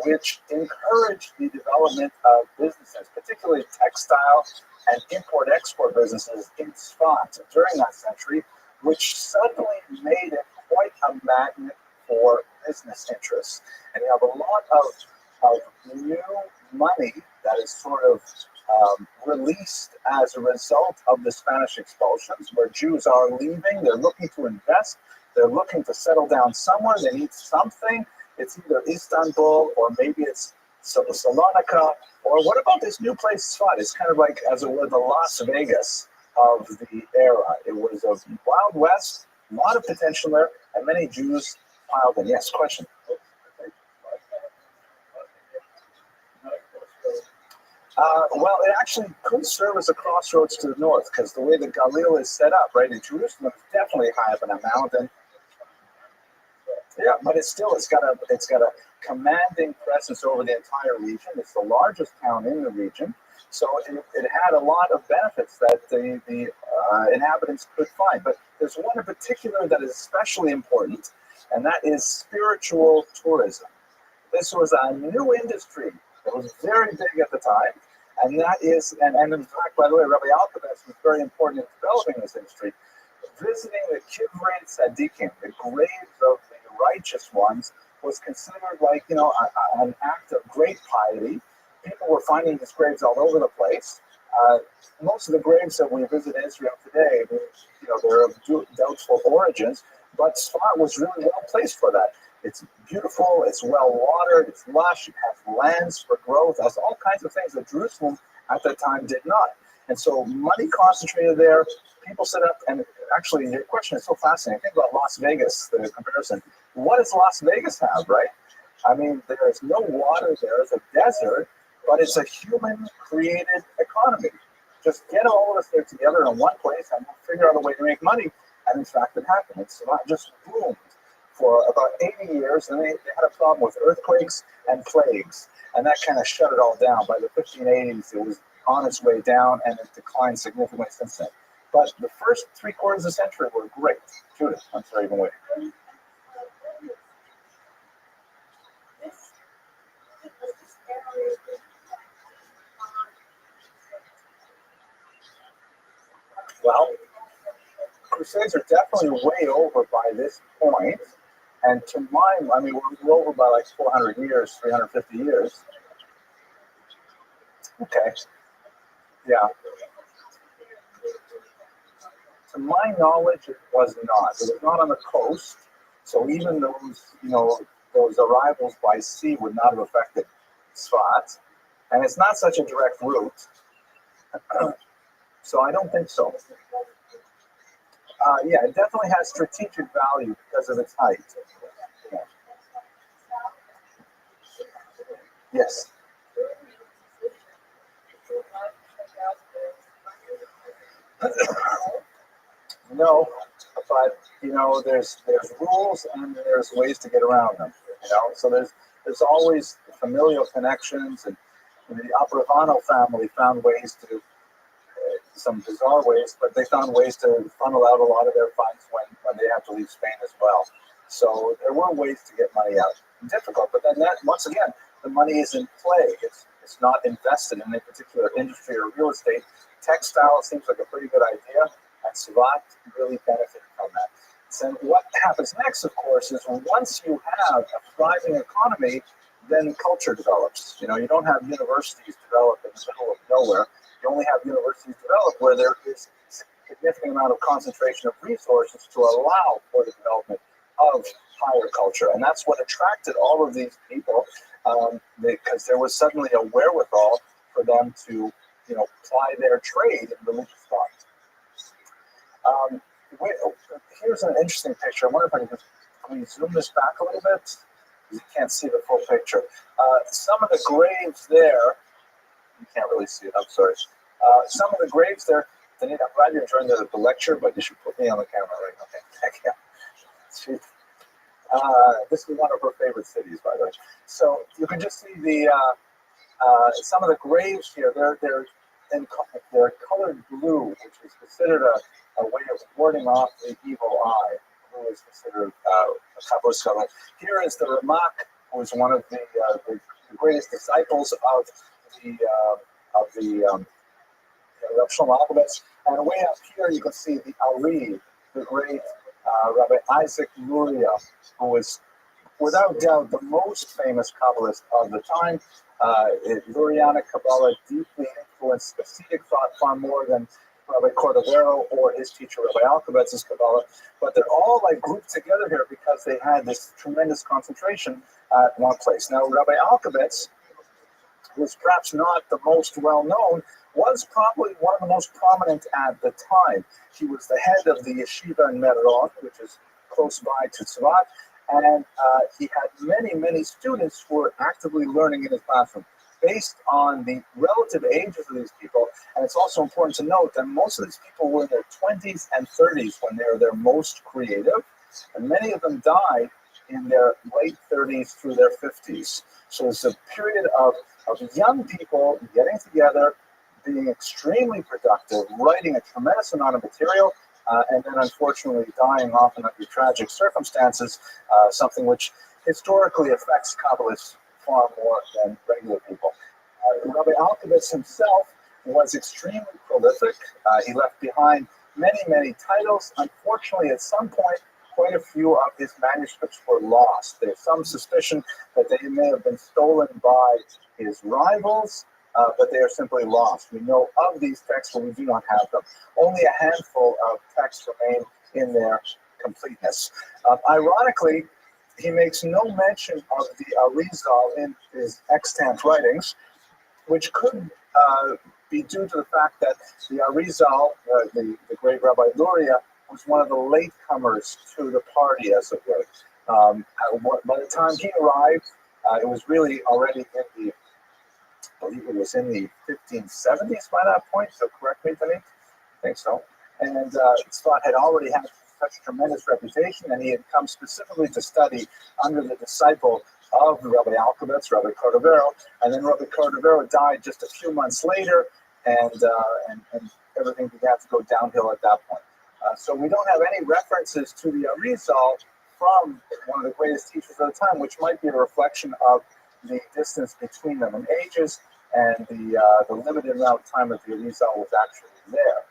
which encouraged the development of businesses, particularly textile and import-export businesses in Tzfat during that century, which suddenly made it quite a magnet for business interests. And you have a lot of new money that is sort of released as a result of the Spanish expulsions, where Jews are leaving, they're looking to invest, they're looking to settle down somewhere, they need something. It's either Istanbul or maybe it's Salonika, or what about this new place, Tzfat? It's kind of like, as it were, the Las Vegas of the era. It was a Wild West, a lot of potential there, and many Jews piled in. Yes, question? Well, it actually could serve as a crossroads to the north, because the way the Galil is set up, right? In Jerusalem is definitely high up in a mountain. Yeah, but it's got a commanding presence over the entire region. It's the largest town in the region, so it had a lot of benefits that the inhabitants could find. But there's one in particular that is especially important, and that is spiritual tourism. This was a new industry that was very big at the time, and that is, and in fact, by the way, Rabbi Alkabetz was very important in developing this industry. Visiting the Kivrei Tzadikim, the graves of the righteous ones, was considered like, an act of great piety. People were finding these graves all over the place. Most of the graves that we visit in Israel today, they're of doubtful origins, but Sfat was really well placed for that. It's beautiful, it's well watered, it's lush, it has lands for growth, it has all kinds of things that Jerusalem at that time did not. And so money concentrated there, people set up, and actually your question is so fascinating. Think about Las Vegas, the comparison. What does Las Vegas have, right? I mean, there's no water there, it's a desert, but it's a human-created economy. Just get all of us there together in one place and we'll figure out a way to make money. And in fact, it happened. It's not just boomed for about 80 years, and they had a problem with earthquakes and plagues, and that kind of shut it all down. By the 1580s, it was on its way down, and it declined significantly since then. But the first 3/4 of the century were great. Judith, I'm sorry, you've been waiting. Well, Crusades are definitely way over by this point. And to mine, I mean, we're over by like 400 years, 350 years. Okay. Yeah. To my knowledge, it was not. It was not on the coast. So even those arrivals by sea would not have affected Sfat. And it's not such a direct route. So I don't think so. Yeah, it definitely has strategic value because of its height. Yeah. Yes. No, but there's rules and there's ways to get around them. So there's always familial connections, and the Abravanel family found ways to some bizarre ways, but they found ways to funnel out a lot of their funds when they had to leave Spain as well. So there were ways to get money out. Difficult, but then that once again, the money is in play. It's not invested in a particular industry or real estate. Textile seems like a pretty good idea, and Svat really benefited from that. So what happens next, of course, is once you have a thriving economy, then culture develops. You don't have universities develop in the middle of nowhere. You only have universities developed where there is a significant amount of concentration of resources to allow for the development of higher culture. And that's what attracted all of these people, because there was suddenly a wherewithal for them to, ply their trade in religious thought. Here's an interesting picture. I wonder if I can we zoom this back a little bit? You can't see the full picture. Some of the graves there, you can't really see it, I'm sorry. Some of the graves there, I'm glad you're enjoying the lecture, but you should put me on the camera, right? Okay, thank you. This is one of her favorite cities, by the way. So you can just see some of the graves here. They're colored blue, which is considered a way of warding off the evil eye. Blue is considered a Kabbalist color. Here is the Ramak, who is one of the greatest disciples of the Rav Shlomo Alkabetz. And way up here, you can see the Ari, the great Rabbi Isaac Luria, who is without doubt the most famous Kabbalist of the time. Lurianic Kabbalah deeply influenced Hasidic thought far more than Rabbi Cordovero or his teacher Rabbi Alkabetz's Kabbalah. But they're all grouped together here because they had this tremendous concentration at one place. Now, Rabbi Alkabetz was perhaps not the most well-known, was probably one of the most prominent at the time. He was the head of the yeshiva in Meron, which is close by to Tzvat, and he had many, many students who were actively learning in his classroom. Based on the relative ages of these people, and it's also important to note that most of these people were in their 20s and 30s when they were their most creative, and many of them died in their late 30s through their 50s. So it's a period of young people getting together, being extremely productive, writing a tremendous amount of material, and then unfortunately dying often under tragic circumstances, something which historically affects Kabbalists far more than regular people. Rabbi Alkovitz himself was extremely prolific. He left behind many, many titles. Unfortunately, at some point, quite a few of his manuscripts were lost. There's some suspicion that they may have been stolen by his rivals, but they are simply lost. We know of these texts, but we do not have them. Only a handful of texts remain in their completeness. Ironically, he makes no mention of the Arizal in his extant writings, which could be due to the fact that the Arizal, the great Rabbi Luria, was one of the latecomers to the party, as it were. By the time he arrived, it was really already in the, I believe it was in the 1570s by that point, so correct me, Denise? I think so. And Tzfat had already had such a tremendous reputation, and he had come specifically to study under the disciple of Rabbi Alkovitz, Rabbi Cordovero, and then Rabbi Cordovero died just a few months later, and everything began to go downhill at that point. So we don't have any references to the Arizal from one of the greatest teachers of the time, which might be a reflection of the distance between them in ages and the limited amount of time that the Arizal was actually there.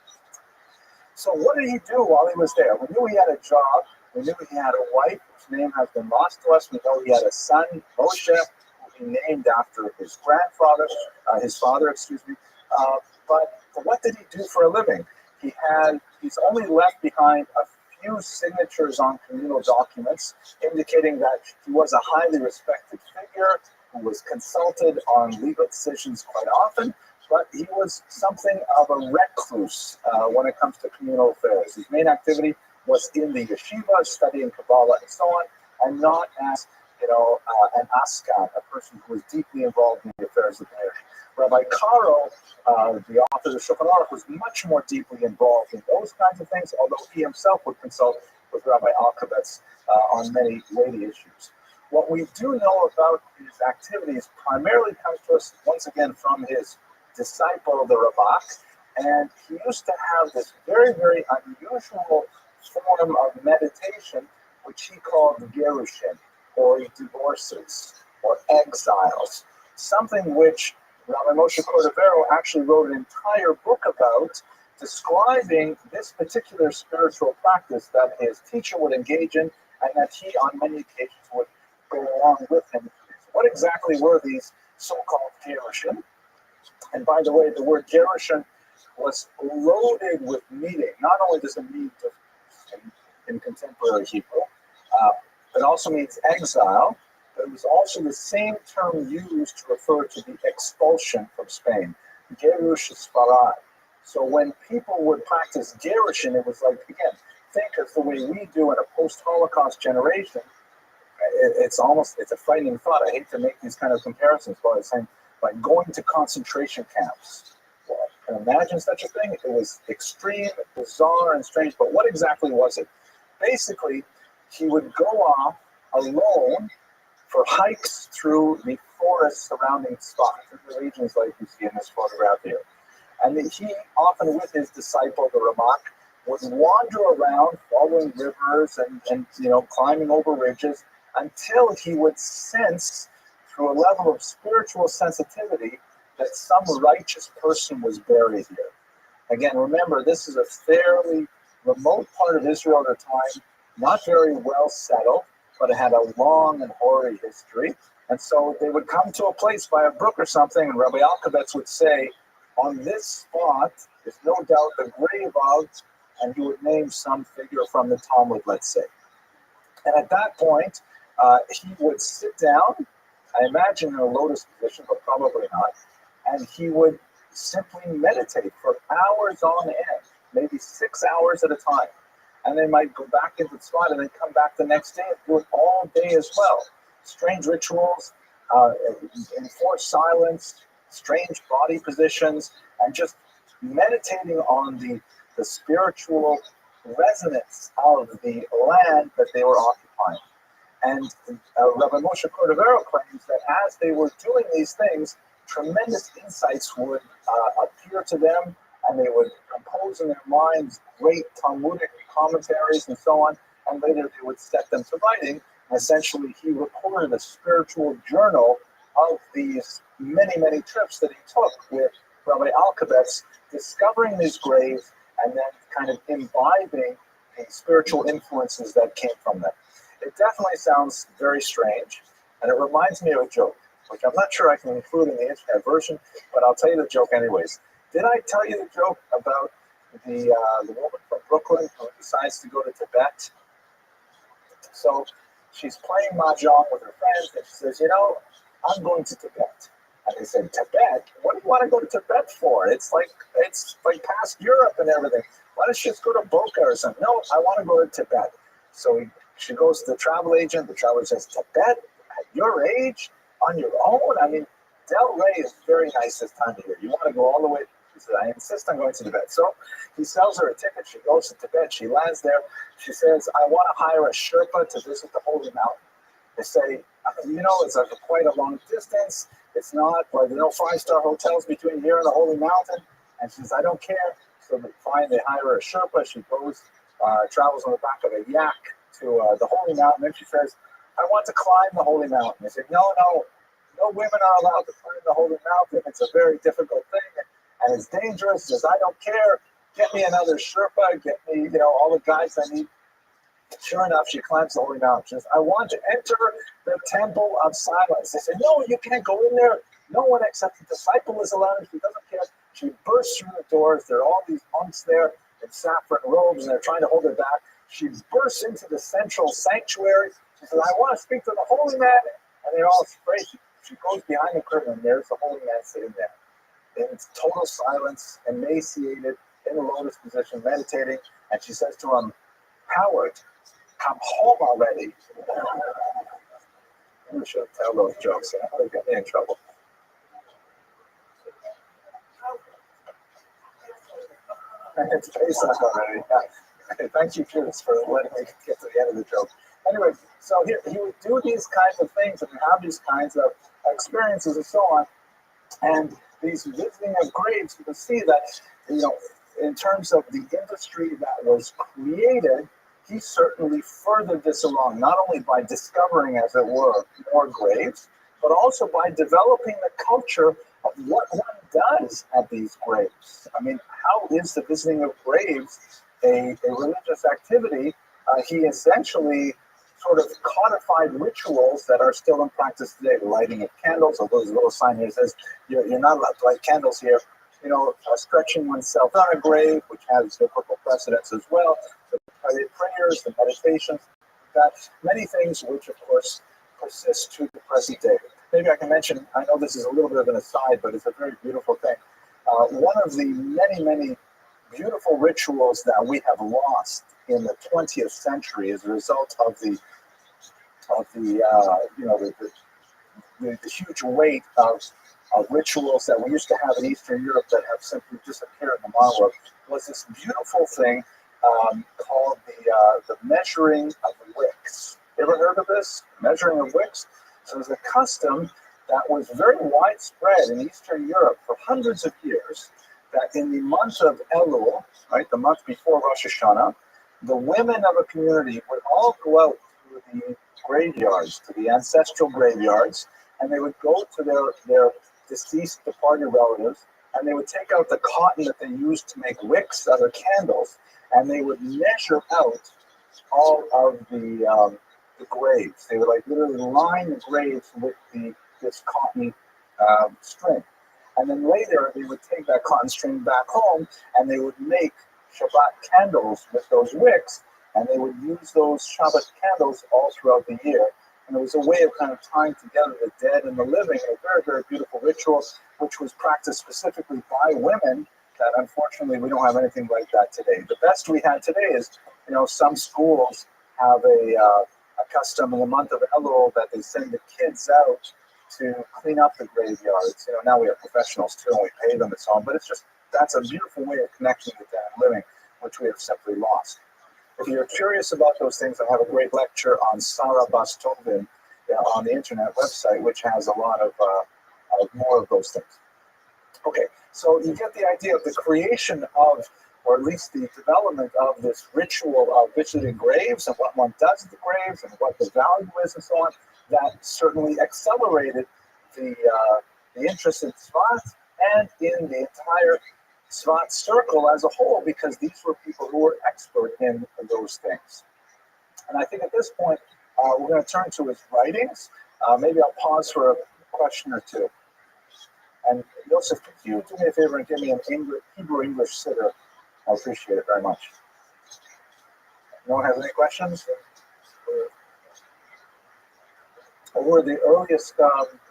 So what did he do while he was there? We knew he had a job. We knew he had a wife whose name has been lost to us. We know he had a son, Moshe, who he named after his grandfather, his father, excuse me. But what did he do for a living? He's only left behind a few signatures on communal documents, indicating that he was a highly respected figure who was consulted on legal decisions quite often, but he was something of a recluse when it comes to communal affairs. His main activity was in the yeshiva, studying Kabbalah and so on, and not as an askan, a person who was deeply involved in the affairs of the nation. Rabbi Karo, the author of the Shulchan Aruch, was much more deeply involved in those kinds of things, although he himself would consult with Rabbi Alkovitz on many weighty issues. What we do know about his activities primarily comes to us, once again, from his disciple, the Rabbi, and he used to have this very, very unusual form of meditation, which he called gerushin, or divorces, or exiles, something which Rabbi Moshe Cordovero actually wrote an entire book about, describing this particular spiritual practice that his teacher would engage in, and that he, on many occasions, would go along with him. What exactly were these so-called gerushin? And by the way, the word gerushin was loaded with meaning. Not only does it mean in contemporary Hebrew, it also means exile, but it was also the same term used to refer to the expulsion from Spain, gerush Sfarad. So when people would practice gerushin, it was like, again, think of the way we do in a post-Holocaust generation. It's a frightening thought. I hate to make these kind of comparisons, but it's saying, like going to concentration camps. Well, can you imagine such a thing? It was extreme, bizarre, and strange, but what exactly was it? Basically, he would go off alone for hikes through the forest surrounding Tzfat, in the regions like you see in this photograph here. And he, often with his disciple, the Ramak, would wander around following rivers and climbing over ridges until he would sense, through a level of spiritual sensitivity, that some righteous person was buried here. Again, remember, this is a fairly remote part of Israel at the time, not very well settled, but it had a long and hoary history. And so they would come to a place by a brook or something, and Rabbi Alkovitz would say, on this spot is no doubt the grave of, and he would name some figure from the Talmud, let's say. And at that point, he would sit down, I imagine in a lotus position, but probably not, and he would simply meditate for hours on end, maybe 6 hours at a time. And they might go back into the spot and then come back the next day and do it all day as well. Strange rituals, enforced silence, strange body positions, and just meditating on the spiritual resonance of the land that they were occupying. And Rabbi Moshe Cordovero claims that as they were doing these things, tremendous insights would appear to them, and they would compose in their minds great Talmudic commentaries and so on, and later they would set them to writing. Essentially, he recorded a spiritual journal of these many, many trips that he took with Rabbi Alkabetz, discovering these graves and then kind of imbibing the spiritual influences that came from them. It definitely sounds very strange, and it reminds me of a joke, which I'm not sure I can include in the internet version, but I'll tell you the joke anyways. Did I tell you the joke about the woman from Brooklyn who decides to go to Tibet? So she's playing mahjong with her friends, and she says, I'm going to Tibet. And they said, Tibet? What do you want to go to Tibet for? It's like past Europe and everything. Why don't you just go to Boca or something? No, I want to go to Tibet. So she goes to the travel agent. The travel agent says, Tibet? At your age? On your own? I mean, Delray is very nice this time of year. You want to go all the way? She said, I insist on going to Tibet. So he sells her a ticket. She goes to Tibet. She lands there. She says, I want to hire a Sherpa to visit the Holy Mountain. They say, it's quite a long distance. It's not, there's no five-star hotels between here and the Holy Mountain. And she says, I don't care. So they hire a Sherpa. She goes, travels on the back of a yak to the Holy Mountain. Then she says, I want to climb the Holy Mountain. They say, no women are allowed to climb the Holy Mountain. It's a very difficult thing, and it's dangerous. She says, I don't care. Get me another Sherpa. Get me, all the guides I need. Sure enough, she climbs the Holy Mountain. She says, I want to enter the Temple of Silence. They say, no, you can't go in there. No one except the disciple is allowed. She doesn't care. She bursts through the doors. There are all these monks there in saffron robes, and they're trying to hold her back. She bursts into the central sanctuary. She says, I want to speak to the holy man. And they're all afraid. She goes behind the curtain, and there's the holy man sitting there. In total silence, emaciated, in the lotus position, meditating. And she says to him, Howard, come home already. I shouldn't tell those jokes. They get me in trouble. It's based on already. Yeah. Thank you, Judas, for letting me get to the end of the joke. Anyway, so he would do these kinds of things and have these kinds of experiences and so on. And these visiting of graves, you can see that, in terms of the industry that was created, he certainly furthered this along, not only by discovering, as it were, more graves, but also by developing the culture of what one does at these graves. I mean, how is the visiting of graves a religious activity? He essentially sort of codified rituals that are still in practice today. The lighting of candles, although there's a little sign here that says you're not allowed to light candles here. Stretching oneself on a grave, which has biblical precedents as well. The prayers, the meditations, that many things which, of course, persist to the present day. Maybe I can mention, I know this is a little bit of an aside, but it's a very beautiful thing. One of the many, many beautiful rituals that we have lost in the 20th century as a result of the huge weight of rituals that we used to have in Eastern Europe that have simply disappeared in the modern world, was this beautiful thing called the measuring of wicks. You ever heard of this? Measuring of wicks? So it was a custom that was very widespread in Eastern Europe for hundreds of years, that in the month of Elul, right, the month before Rosh Hashanah, the women of a community would all go out to the graveyards, to the ancestral graveyards, and they would go to their deceased, departed relatives, and they would take out the cotton that they used to make wicks, other candles, and they would measure out all of the graves. They would literally line the graves with this cotton string. And then later they would take that cotton string back home and they would make Shabbat candles with those wicks, and they would use those Shabbat candles all throughout the year. And it was a way of kind of tying together the dead and the living in a very, very beautiful ritual, which was practiced specifically by women, that unfortunately we don't have anything like that today. The best we had today is, some schools have a custom in the month of Elul that they send the kids out to clean up the graveyards. Now we have professionals too, and we pay them and so on. But it's just, that's a beautiful way of connecting with dead and living, which we have simply lost. if you're curious about those things, I have a great lecture on Sarah Bastovin on the internet website, which has a lot of more of those things. Okay, so you get the idea of the creation of, or at least the development of this ritual of visiting graves and what one does at the graves and what the value is and so on. That certainly accelerated the interest in Tzvat and in the entire Tzvat circle as a whole, because these were people who were expert in those things. And I think at this point, we're going to turn to his writings. Maybe I'll pause for a question or two. And Joseph, could you do me a favor and give me an Hebrew-English siddur? I appreciate it very much. No one has any questions? Or the earliest,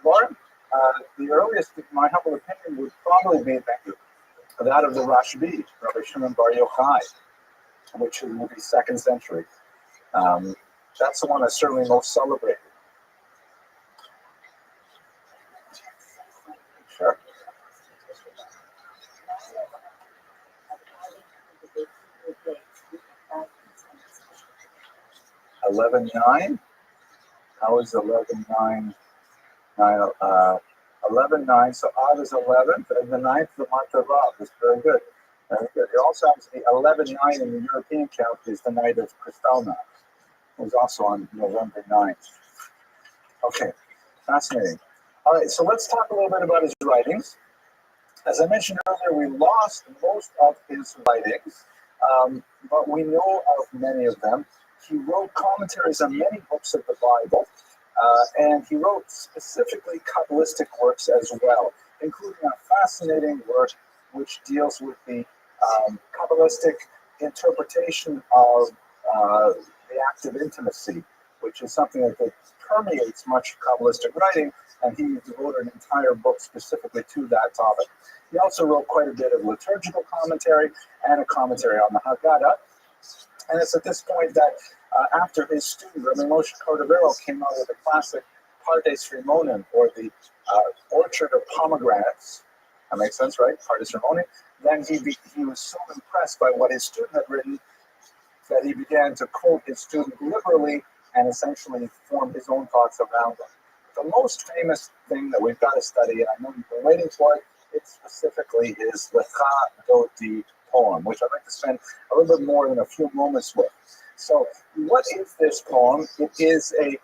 Lauren? The earliest, in my humble opinion, would probably be, thank you, that of the Rashbi, Rabbi Shimon Bar Yochai, which will be 2nd century. That's the one that's certainly most celebrated. Sure. 11:9. How is 11:9? 11:9. So Av is 11th, and the 9th of the month of Av. That's very good. Very good. It also happens to be 11:9 in the European count is the night of Kristallnacht. It was also on November 9th. Okay, fascinating. All right, so let's talk a little bit about his writings. As I mentioned earlier, we lost most of his writings, but we know of many of them. He wrote commentaries on many books of the Bible, and he wrote specifically Kabbalistic works as well, including a fascinating work which deals with the Kabbalistic interpretation of the act of intimacy, which is something that permeates much Kabbalistic writing, and he devoted an entire book specifically to that topic. He also wrote quite a bit of liturgical commentary and a commentary on the Haggadah. And it's at this point that after his student, Rabbi Moshe Cordovero, came out with the classic Pardes Rimonim, or the Orchard of Pomegranates. That makes sense, right? Pardes Rimonim. Then he was so impressed by what his student had written that he began to quote his student liberally and essentially form his own thoughts around them. The most famous thing that we've got to study, and I know you've been waiting for it, it specifically is Lecha Dodi poem, which I'd like to spend a little bit more than a few moments with. So what is this poem? It is a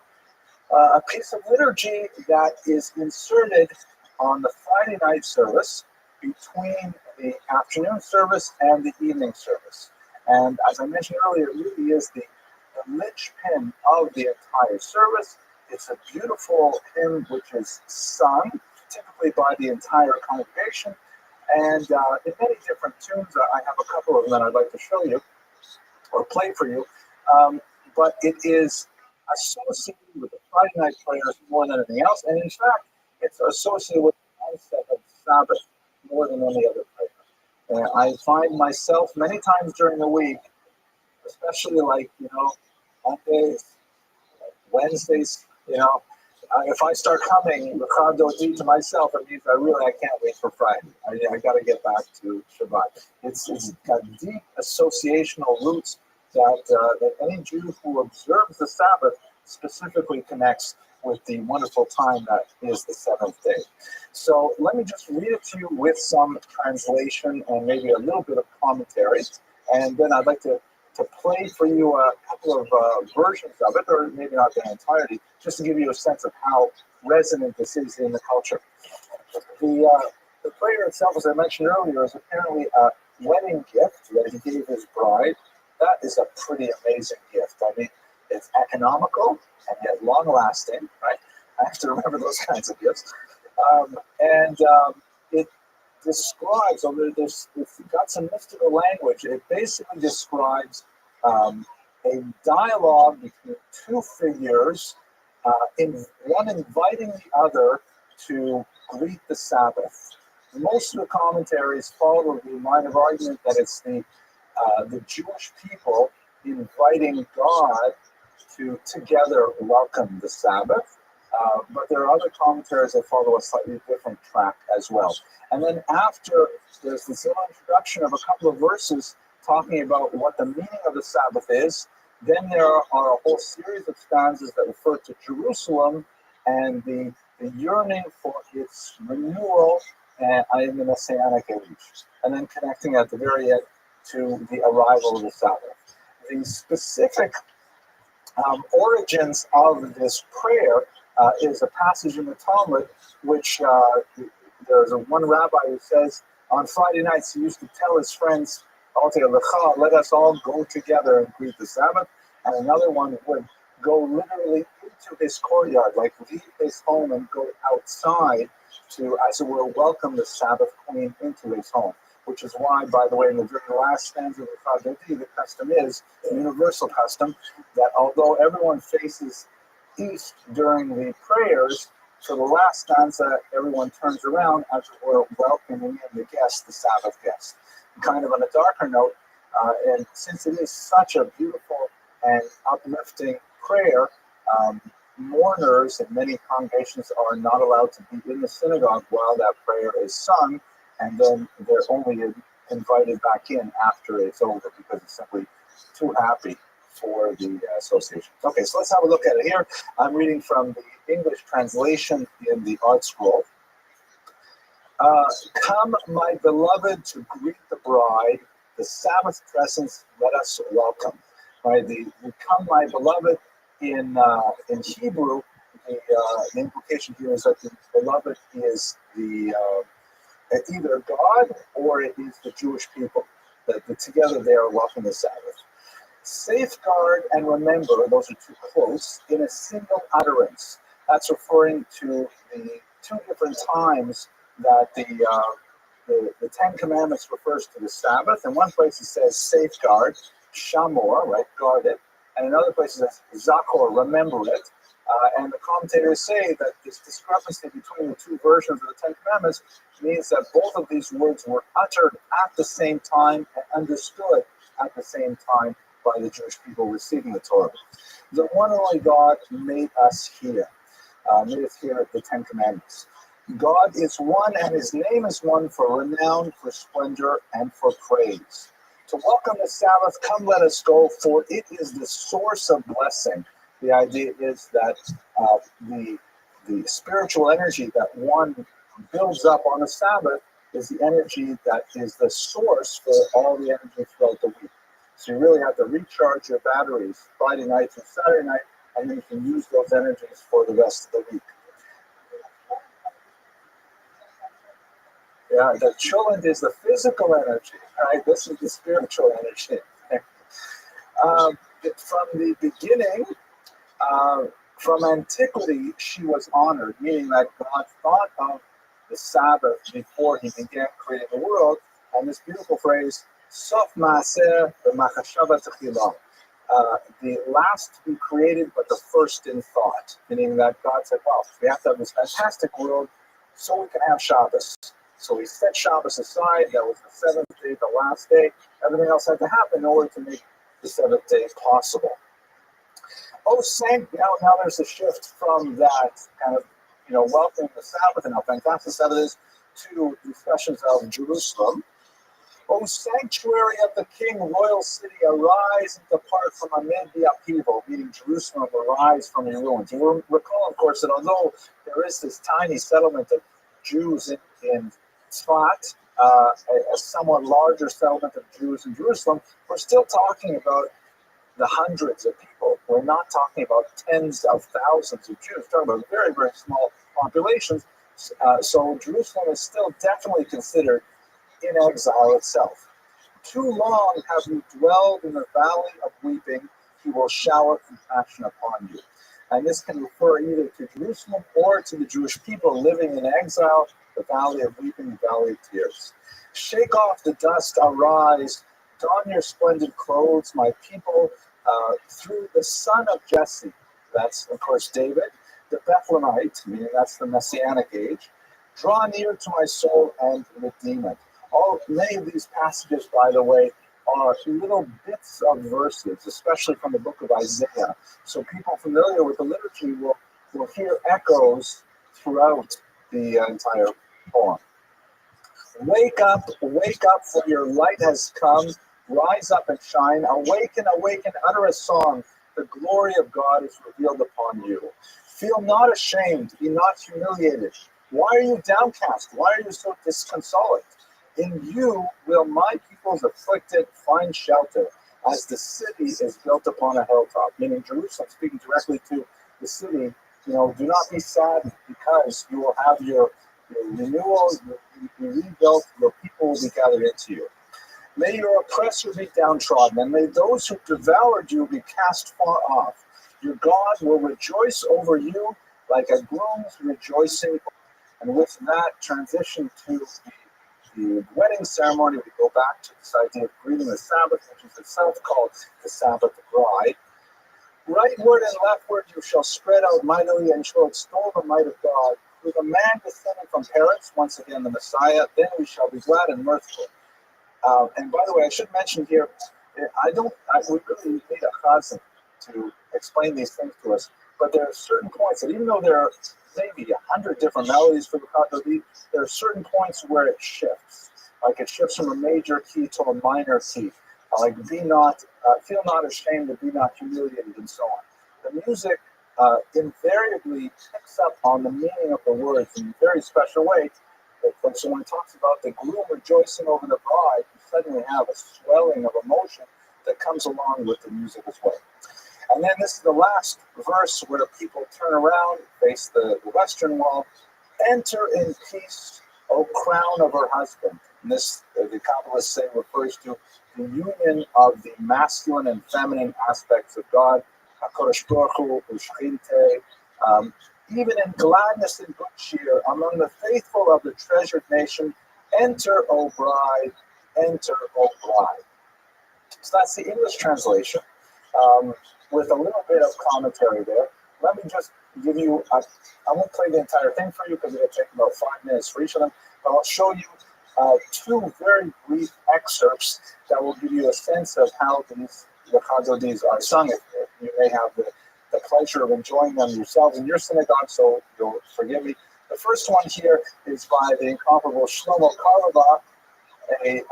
piece of liturgy that is inserted on the Friday night service between the afternoon service and the evening service. And as I mentioned earlier, it really is the linchpin of the entire service. It's a beautiful hymn which is sung, typically by the entire congregation, and in many different tunes. I have a couple of them that I'd like to show you, or play for you, but it is associated with the Friday night prayers more than anything else, and in fact, it's associated with the concept of Sabbath more than any other prayer. I find myself many times during the week, especially Mondays, Wednesdays, if I start humming the Dodi to myself, it means I can't wait for Friday. I got to get back to Shabbat. It's got deep associational roots that any Jew who observes the Sabbath specifically connects with the wonderful time that is the seventh day. So let me just read it to you with some translation and maybe a little bit of commentary, and then I'd like to play for you a couple of versions of it, or maybe not the entirety, just to give you a sense of how resonant this is in the culture. The prayer itself, as I mentioned earlier, is apparently a wedding gift that he gave his bride. That is a pretty amazing gift. I mean, it's economical and yet long-lasting, right? I have to remember those kinds of gifts. It describes, it's got some mystical language. It basically describes a dialogue between two figures, one inviting the other to greet the Sabbath. Most of the commentaries follow the line of argument that it's the Jewish people inviting God to together welcome the Sabbath. But there are other commentaries that follow a slightly different track as well. And then after there's this little introduction of a couple of verses talking about what the meaning of the Sabbath is. Then there are a whole series of stanzas that refer to Jerusalem and the yearning for its renewal in the Messianic age. And then connecting at the very end to the arrival of the Sabbath. The specific origins of this prayer is a passage in the Talmud, which there's one rabbi who says on Friday nights he used to tell his friends, let us all go together and greet the Sabbath. And another one would go literally into his courtyard, like leave his home and go outside to, as it were, welcome the Sabbath queen into his home. Which is why, by the way, in the very last stanza of the Chagati, the custom is a universal custom that although everyone faces east during the prayers, for the last stanza, everyone turns around as it were, welcoming in the guest, the Sabbath guest. Kind of on a darker note, and since it is such a beautiful and uplifting prayer, mourners in many congregations are not allowed to be in the synagogue while that prayer is sung, and then they're only invited back in after it's over because it's simply too happy for the association. Okay, so let's have a look at it here. I'm reading from the English translation in the Art Scroll. Come, my beloved, to greet the bride, the Sabbath presence, let us welcome. Right, the come, my beloved, in Hebrew, the implication here is that the beloved is the either God or it is the Jewish people. That together they are welcome the Sabbath. Safeguard and remember, those are too close, in a single utterance. That's referring to the two different times that the Ten Commandments refers to the Sabbath. In one place it says safeguard, shamor, right, guard it. And in another place it says zakor, remember it. And the commentators say that this discrepancy between the two versions of the Ten Commandments means that both of these words were uttered at the same time and understood at the same time by the Jewish people receiving the Torah. The one and only God made us hear the Ten Commandments. God is one and his name is one for renown, for splendor, and for praise. To welcome the Sabbath, come let us go, for it is the source of blessing. The idea is that the spiritual energy that one builds up on the Sabbath is the energy that is the source for all the energy throughout the week. So you really have to recharge your batteries Friday night through Saturday night, and then you can use those energies for the rest of the week. Yeah, the cholent is the physical energy, right? This is the spiritual energy. From the beginning, from antiquity, she was honored, meaning that God thought of the Sabbath before he began creating the world. And this beautiful phrase, Sof Maaser b'machashava techilah, the last to be created, but the first in thought, meaning that God said, well, we have to have this fantastic world so we can have Shabbos. So he set Shabbos aside. That was the seventh day, the last day. Everything else had to happen in order to make the seventh day possible. Now there's a shift from that kind of, welcoming the Sabbath and how fantastic the Sabbath is to discussions of Jerusalem. O sanctuary of the King, royal city, arise and depart from amid the upheaval, meaning Jerusalem arise from your ruins. You recall, of course, that although there is this tiny settlement of Jews in Tzfat, a somewhat larger settlement of Jews in Jerusalem, we're still talking about the hundreds of people. We're not talking about tens of thousands of Jews. We're talking about very, very small populations. So Jerusalem is still definitely considered in exile itself. Too long have you dwelled in the valley of weeping. He will shower compassion upon you. And this can refer either to Jerusalem or to the Jewish people living in exile, the valley of weeping, the valley of tears. Shake off the dust, arise, don your splendid clothes, my people, through the son of Jesse. That's, of course, David, the Bethlehemite, meaning that's the Messianic age. Draw near to my soul and redeem it. Many of these passages, by the way, are little bits of verses, especially from the book of Isaiah. So people familiar with the liturgy will hear echoes throughout the entire poem. Wake up, for your light has come. Rise up and shine. Awaken, awaken, utter a song. The glory of God is revealed upon you. Feel not ashamed. Be not humiliated. Why are you downcast? Why are you so disconsolate? In you will my peoples afflicted find shelter, as the city is built upon a hilltop. Meaning Jerusalem, speaking directly to the city, do not be sad because you will have your renewal, your rebuilt, your people will be gathered into you. May your oppressor be downtrodden, and may those who devoured you be cast far off. Your God will rejoice over you like a groom's rejoicing. And with that transition to the wedding ceremony, we go back to this idea of greeting the Sabbath, which is itself called the Sabbath bride. Rightward and leftward you shall spread out mightily and shall extol the might of God. With a man descending from parents, once again the Messiah, then we shall be glad and mirthful. And by the way, I should mention here, we really need a chazan to explain these things to us. But there are certain points that, even though there are maybe 100 different melodies for the chazan, there are certain points where it shifts. Like it shifts from a major key to a minor key. Like feel not ashamed and be not humiliated, and so on. The music invariably picks up on the meaning of the words in a very special way. So when it talks about the groom rejoicing over the bride, you suddenly have a swelling of emotion that comes along with the music as well. And then this is the last verse where people turn around, face the western wall. Enter in peace, O crown of her husband. And this, the Kabbalists say, refers to the union of the masculine and feminine aspects of God, HaKadosh Baruch Hu, Ushchinte, even in gladness and good cheer, among the faithful of the treasured nation, enter, O bride, enter, O bride. So that's the English translation, with a little bit of commentary there. Let me just give you, I won't play the entire thing for you because it'll take about 5 minutes for each of them, but I'll show you 2 very brief excerpts that will give you a sense of how the Chazodis are sung. You may have the pleasure of enjoying them yourselves in your synagogue, so you'll forgive me. The first one here is by the incomparable Shlomo Karlova, a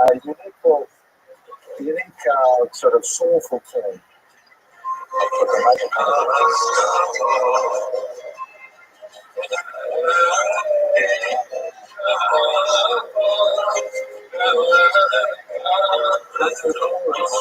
unique sort of soulful tune. That's the chorus.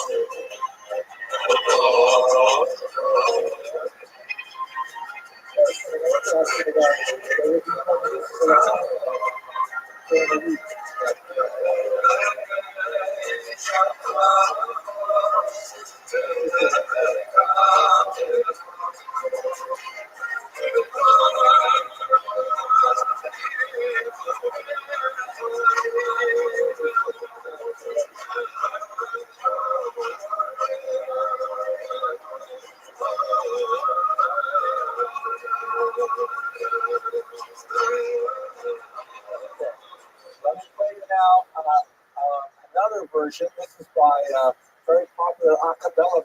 Another version. This is by a very popular a cappella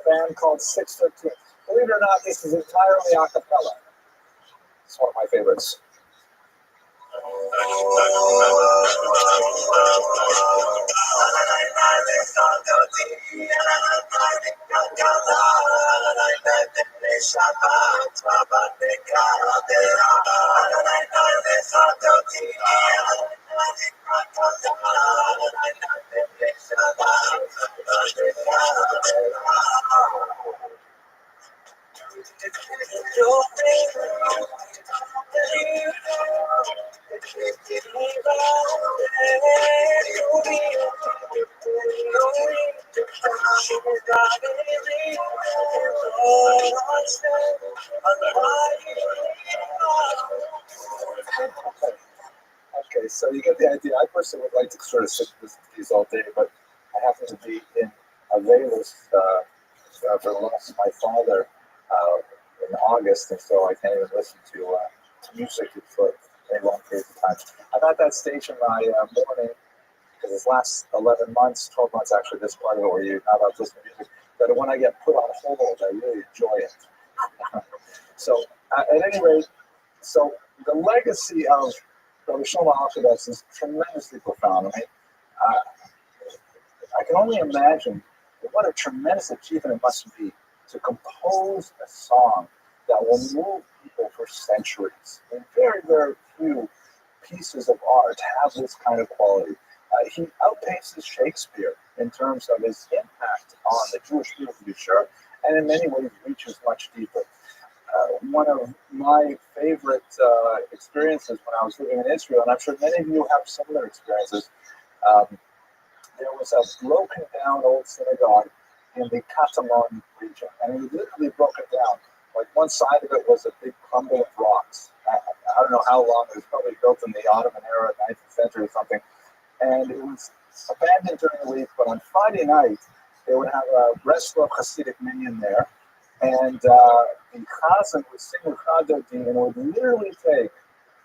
band called 613. Believe it or not, this is entirely a cappella. It's one of my favorites. Okay, so you get the idea. I personally would like to sort of sit with these all day, but I happen to be in a Vegas for the loss of my father in August, and so I can't even listen to music for a long period of time. I'm at that stage in my morning, because this last 11 months, 12 months actually, this part of it where you're not allowed to listen to music, that when I get put on hold, I really enjoy it. So, at any rate, so the legacy of Rabbi Shlomo Alshabetz is tremendously profound. I can only imagine what a tremendous achievement it must be to compose a song that will move people for centuries. And very, very few pieces of art have this kind of quality. He outpaces Shakespeare in terms of his impact on the Jewish people, to be sure, and in many ways reaches much deeper. One of my favorite experiences when I was living in Israel, and I'm sure many of you have similar experiences, um, there was a broken down old synagogue in the Katamon region, and we literally broke it down. Like one side of it was a big crumble of rocks. I don't know how long, it was probably built in the Ottoman era, 19th century or something, and it was abandoned during the week, but on Friday night, they would have a Breslov Hasidic minyan there, and the chazan would sing the Chadodi, and it would literally take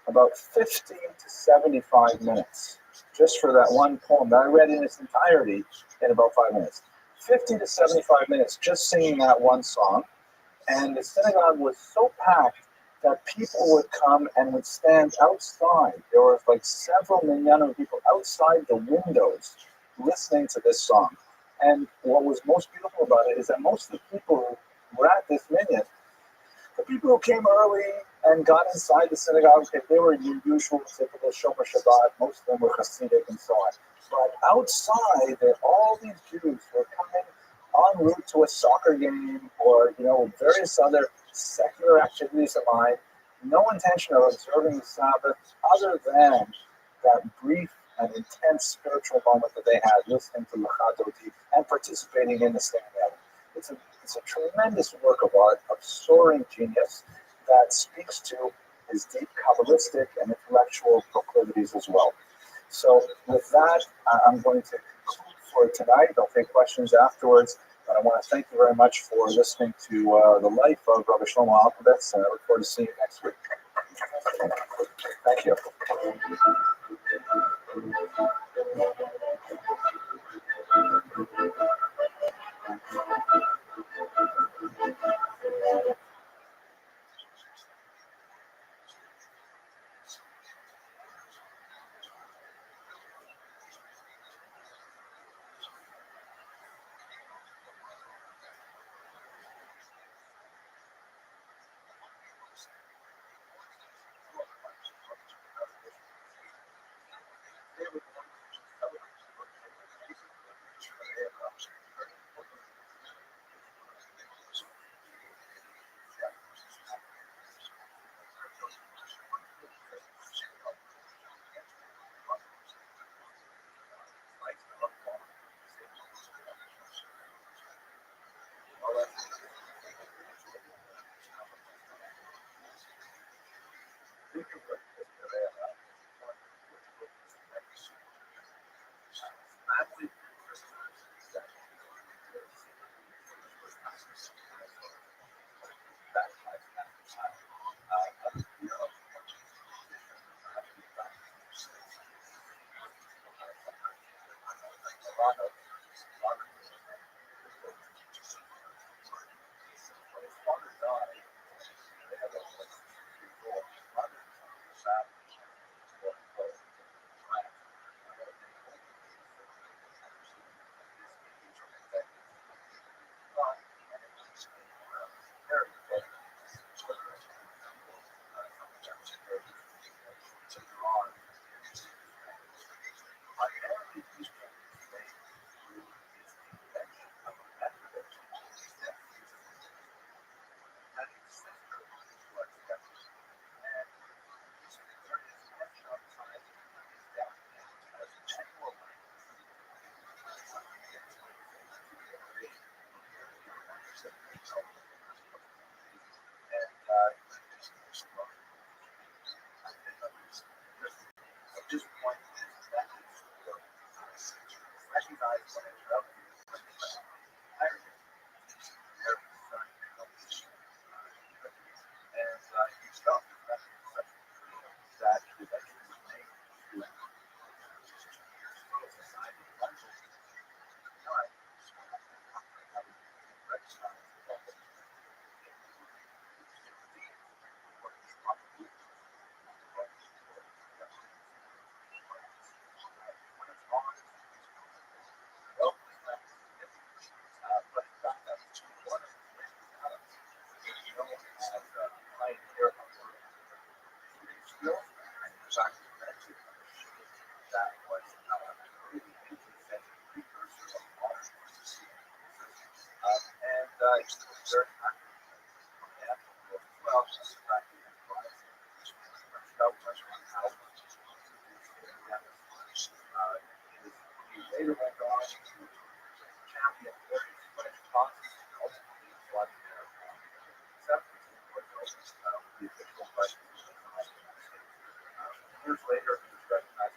about 15 to 75 minutes just for that one poem that I read in its entirety in about 5 minutes. 50 to 75 minutes just singing that one song. And the synagogue was so packed that people would come and would stand outside. There were like several minyanim people outside the windows listening to this song. And what was most beautiful about it is that most of the people who were at this minyan, the people who came early and got inside the synagogue, they were your usual typical Shomer Shabbat. Most of them were Hasidic and so on. But outside, all these Jews were coming en route to a soccer game or various other secular activities of mine. No intention of observing the Sabbath other than that brief and intense spiritual moment that they had listening to Lachadoti and participating in the synagogue. It's a tremendous work of art, of soaring genius that speaks to his deep Kabbalistic and intellectual proclivities as well. So with that, I'm going to conclude for tonight. I'll take questions afterwards, but I want to thank you very much for listening to the life of Rabbi Shlomo Alphabets, and I look forward to seeing you next week. Thank you.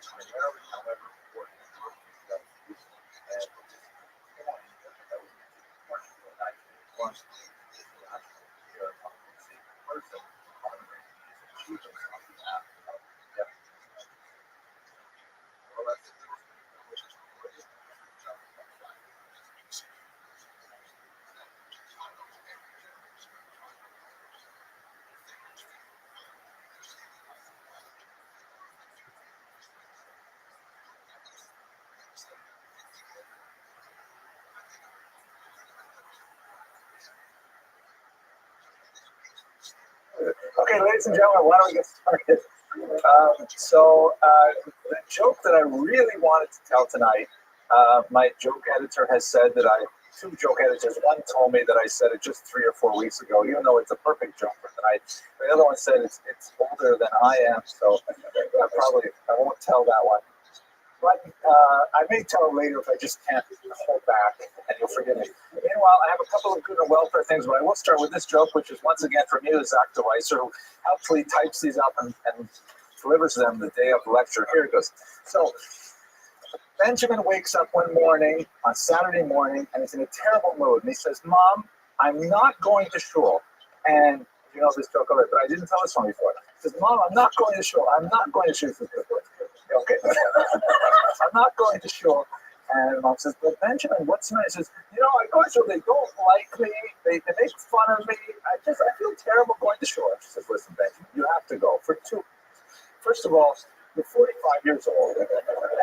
primarily, however, for the and Okay, ladies and gentlemen, why don't we get started? The joke that I really wanted to tell tonight, my joke editor has said that two joke editors, one told me that I said it just 3 or 4 weeks ago, even though it's a perfect joke for tonight. The other one said it's older than I am, so I won't tell that one. But I may tell it later if I just can't hold back, and you'll forgive me. Meanwhile, I have a couple of good and welfare things, but I will start with this joke, which is once again from you, Zach DeWeiser, who helpfully types these up and delivers them the day of the lecture. Here it goes. So, Benjamin wakes up one morning, on Saturday morning, and he's in a terrible mood. And he says, Mom, I'm not going to shul. And you know this joke already, but I didn't tell this one before. He says, Mom, I'm not going to shul. I'm not going to shul. Okay. I'm not going to shul. And Mom says, but Benjamin, what's the matter? He says, I go to shul. They don't like me. They make fun of me. I feel terrible going to shul. She says, listen, Benjamin, you have to go for two. First of all, you're 45 years old. And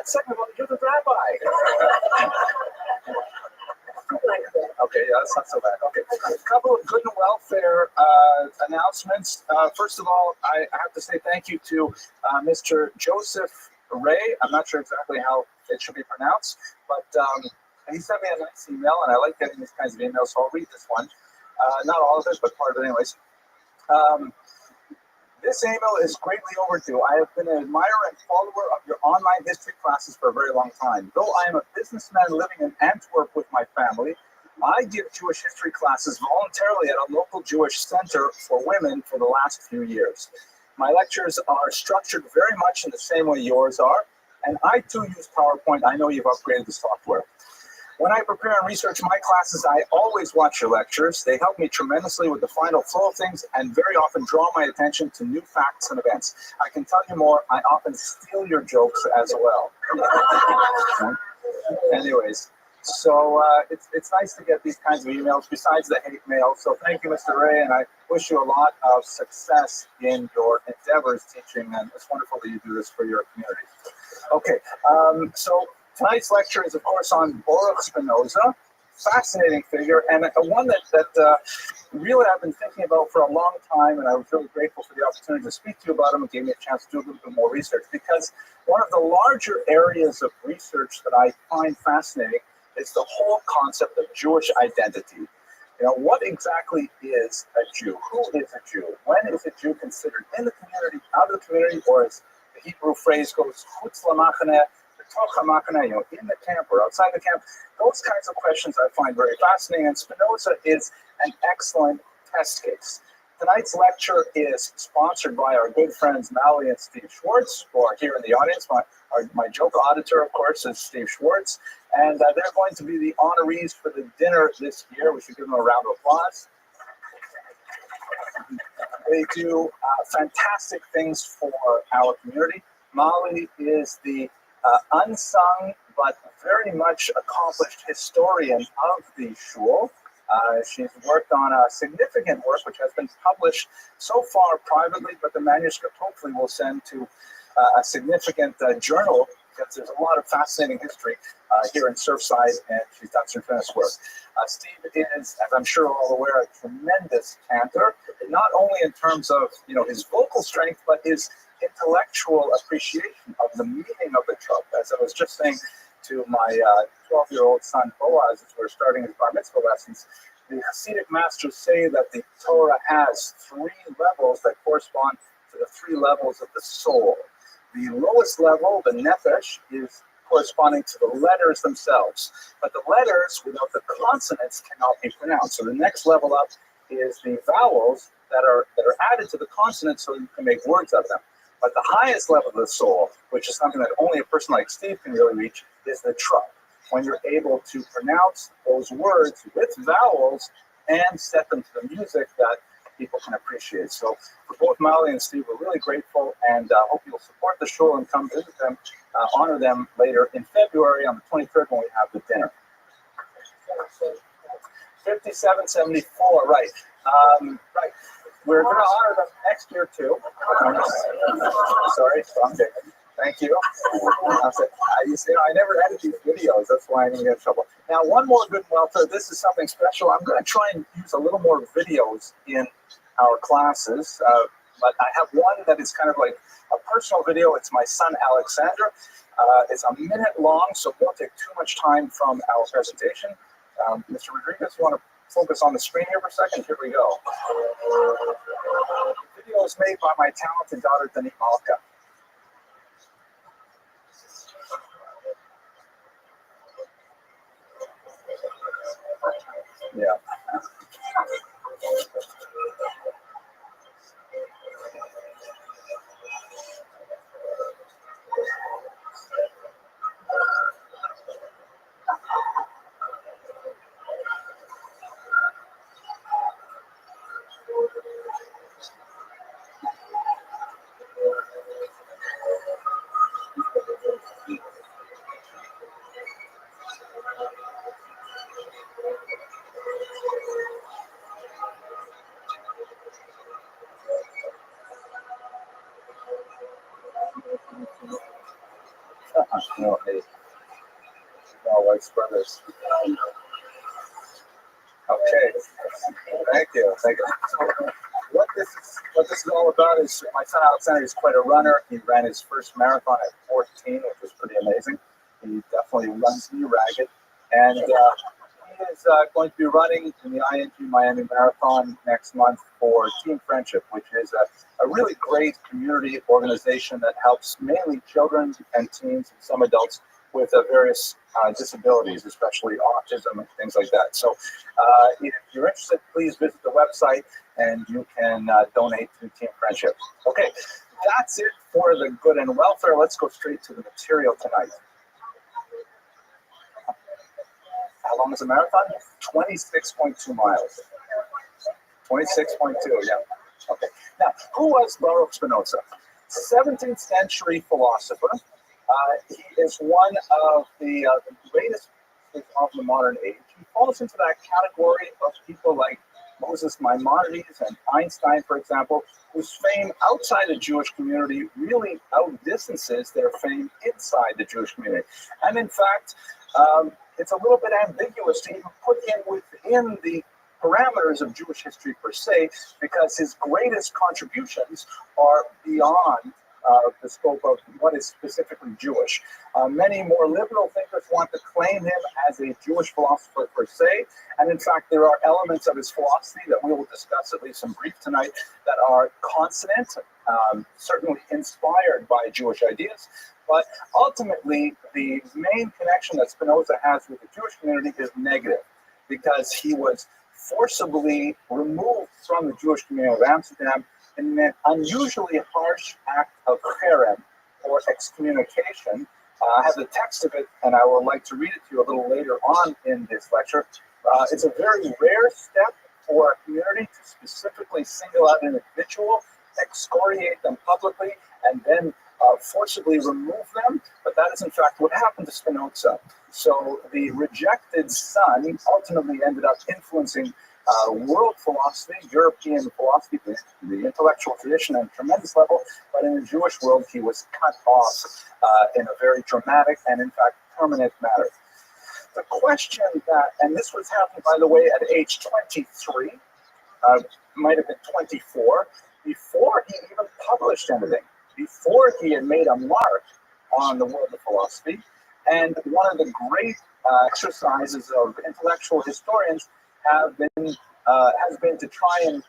second of all, you're the rabbi. Okay, that's not so bad. Okay, a couple of good and welfare announcements. First of all, I have to say thank you to Mr. Joseph Ray. I'm not sure exactly how it should be pronounced, but he sent me a nice email, and I like getting these kinds of emails, so I'll read this one. Not all of it, but part of it anyways. This email is greatly overdue. I have been an admirer and follower of your online history classes for a very long time. Though I am a businessman living in Antwerp with my family, I give Jewish history classes voluntarily at a local Jewish center for women for the last few years. My lectures are structured very much in the same way yours are, and I too use PowerPoint. I know you've upgraded the software. When I prepare and research my classes, I always watch your lectures. They help me tremendously with the final flow of things and very often draw my attention to new facts and events. I can tell you more. I often steal your jokes as well. Anyways, so it's nice to get these kinds of emails besides the hate mail. So thank you, Mr. Ray, and I wish you a lot of success in your endeavors teaching, and it's wonderful that you do this for your community. Okay, so tonight's lecture is, of course, on Baruch Spinoza, fascinating figure, and one that really I've been thinking about for a long time, and I was really grateful for the opportunity to speak to you about him. It gave me a chance to do a little bit more research, because one of the larger areas of research that I find fascinating is the whole concept of Jewish identity. What exactly is a Jew? Who is a Jew? When is a Jew considered in the community, out of the community, or as the Hebrew phrase goes, chutz lamachaneh, in the camp or outside the camp? Those kinds of questions I find very fascinating, and Spinoza is an excellent test case. Tonight's lecture is sponsored by our good friends Mally and Steve Schwartz, who are here in the audience. My joke auditor, of course, is Steve Schwartz, and they're going to be the honorees for the dinner this year. We should give them a round of applause. They do fantastic things for our community. Mally is the unsung but very much accomplished historian of the shul. She's worked on a significant work which has been published so far privately, but the manuscript hopefully will send to a significant journal, because there's a lot of fascinating history here in Surfside, and she's done some tremendous work. Steve is, as I'm sure you're all aware, a tremendous cantor, not only in terms of his vocal strength, but his intellectual appreciation of the meaning of the Torah. As I was just saying to my 12-year-old son Boaz, as we're starting his bar mitzvah lessons, the Hasidic masters say that the Torah has 3 levels that correspond to the 3 levels of the soul. The lowest level, the nefesh, is corresponding to the letters themselves, but the letters without the consonants cannot be pronounced. So the next level up is the vowels that are added to the consonants, so you can make words of them. But the highest level of the soul, which is something that only a person like Steve can really reach, is the trub. When you're able to pronounce those words with vowels and set them to the music that people can appreciate. So for both Molly and Steve, we're really grateful, and hope you'll support the show and come visit them, honor them later in February on the 23rd when we have the dinner. 5774, right. Right. We're going to honor them next year too. Sorry, I'm David. Thank you. I never edit these videos. That's why I'm going to get in trouble. Now, one more good welfare. This is something special. I'm going to try and use a little more videos in our classes. But I have one that is kind of like a personal video. It's my son, Alexander. It's a minute long, so it won't take too much time from our presentation. Mr. Rodriguez, you want to focus on the screen here for a second? Here we go. The video is made by my talented daughter, Dani Malka. Yeah. No, hey. No, White's brothers. Okay. Thank you. Thank you. So what this is all about is my son Alexander is quite a runner. He ran his first marathon at 14, which was pretty amazing. He definitely runs me ragged. And he is going to be running in the ING Miami Marathon next month for Team Friendship, which is a really great community organization that helps mainly children and teens and some adults with various disabilities, especially autism and things like that. So if you're interested, please visit the website and you can donate to Team Friendship. Okay, that's it for the good and welfare. Let's go straight to the material tonight. How long is a marathon? 26.2 miles. 26.2, yeah. Okay. Now, who was Baruch Spinoza? 17th century philosopher. He is one of the greatest of the modern age. He falls into that category of people like Moses Maimonides and Einstein, for example, whose fame outside the Jewish community really outdistances their fame inside the Jewish community. And in fact, it's a little bit ambiguous to even put him within the parameters of Jewish history per se, because his greatest contributions are beyond the scope of what is specifically Jewish. Many more liberal thinkers want to claim him as a Jewish philosopher per se, and in fact there are elements of his philosophy that we will discuss, at least in brief tonight, that are consonant, certainly inspired by Jewish ideas, but ultimately the main connection that Spinoza has with the Jewish community is negative, because he was forcibly removed from the Jewish community of Amsterdam in an unusually harsh act of cherem, or excommunication. I have the text of it, and I would like to read it to you a little later on in this lecture. It's a very rare step for a community to specifically single out an individual, excoriate them publicly, and then forcibly remove them, but that is in fact what happened to Spinoza. So the rejected son ultimately ended up influencing world philosophy, European philosophy, the intellectual tradition at a tremendous level, but in the Jewish world he was cut off in a very dramatic and in fact permanent manner. The question that, and this was happening by the way at age 23, might have been 24, before he even published anything, before he had made a mark on the world of philosophy. And one of the great exercises of intellectual historians has been to try and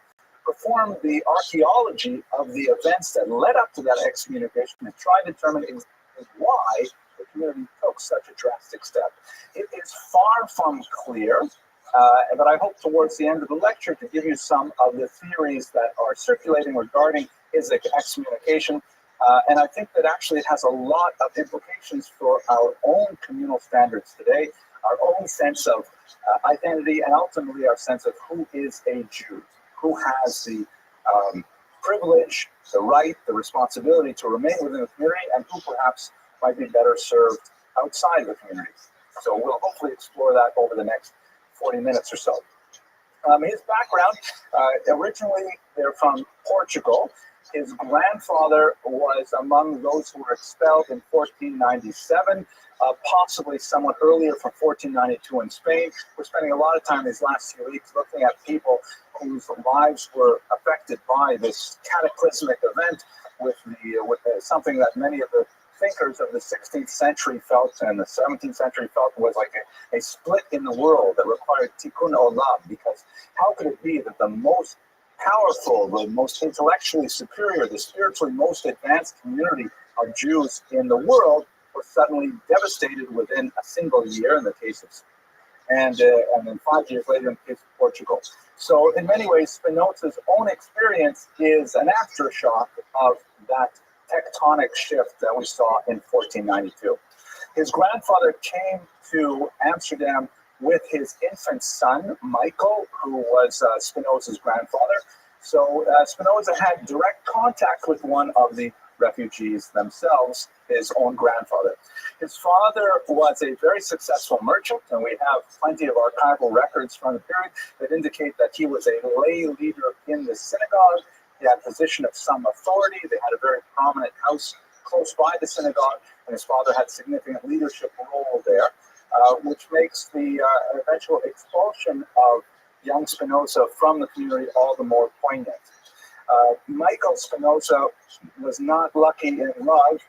perform the archaeology of the events that led up to that excommunication and try to determine why the community took such a drastic step. It is far from clear, but I hope towards the end of the lecture to give you some of the theories that are circulating regarding his excommunication. And I think that actually it has a lot of implications for our own communal standards today, our own sense of identity, and ultimately our sense of who is a Jew, who has the privilege, the right, the responsibility to remain within the community, and who perhaps might be better served outside the community. So we'll hopefully explore that over the next 40 minutes or so. His background, originally they're from Portugal. His grandfather was among those who were expelled in 1497, possibly somewhat earlier from 1492 in Spain. We're spending a lot of time these last few weeks looking at people whose lives were affected by this cataclysmic event with something that many of the thinkers of the 16th century felt and the 17th century felt was like a split in the world that required tikkun olam, because how could it be that the most powerful, the most intellectually superior, the spiritually most advanced community of Jews in the world was suddenly devastated within a single year in the case of and then 5 years later in the case of Portugal. So in many ways, Spinoza's own experience is an aftershock of that tectonic shift that we saw in 1492. His grandfather came to Amsterdam with his infant son, Michael, who was Spinoza's grandfather. So Spinoza had direct contact with one of the refugees themselves, his own grandfather. His father was a very successful merchant, and we have plenty of archival records from the period that indicate that he was a lay leader in the synagogue. He had a position of some authority. They had a very prominent house close by the synagogue, and his father had significant leadership role there, which makes the eventual expulsion of young Spinoza from the community all the more poignant. Michael Spinoza was not lucky in love.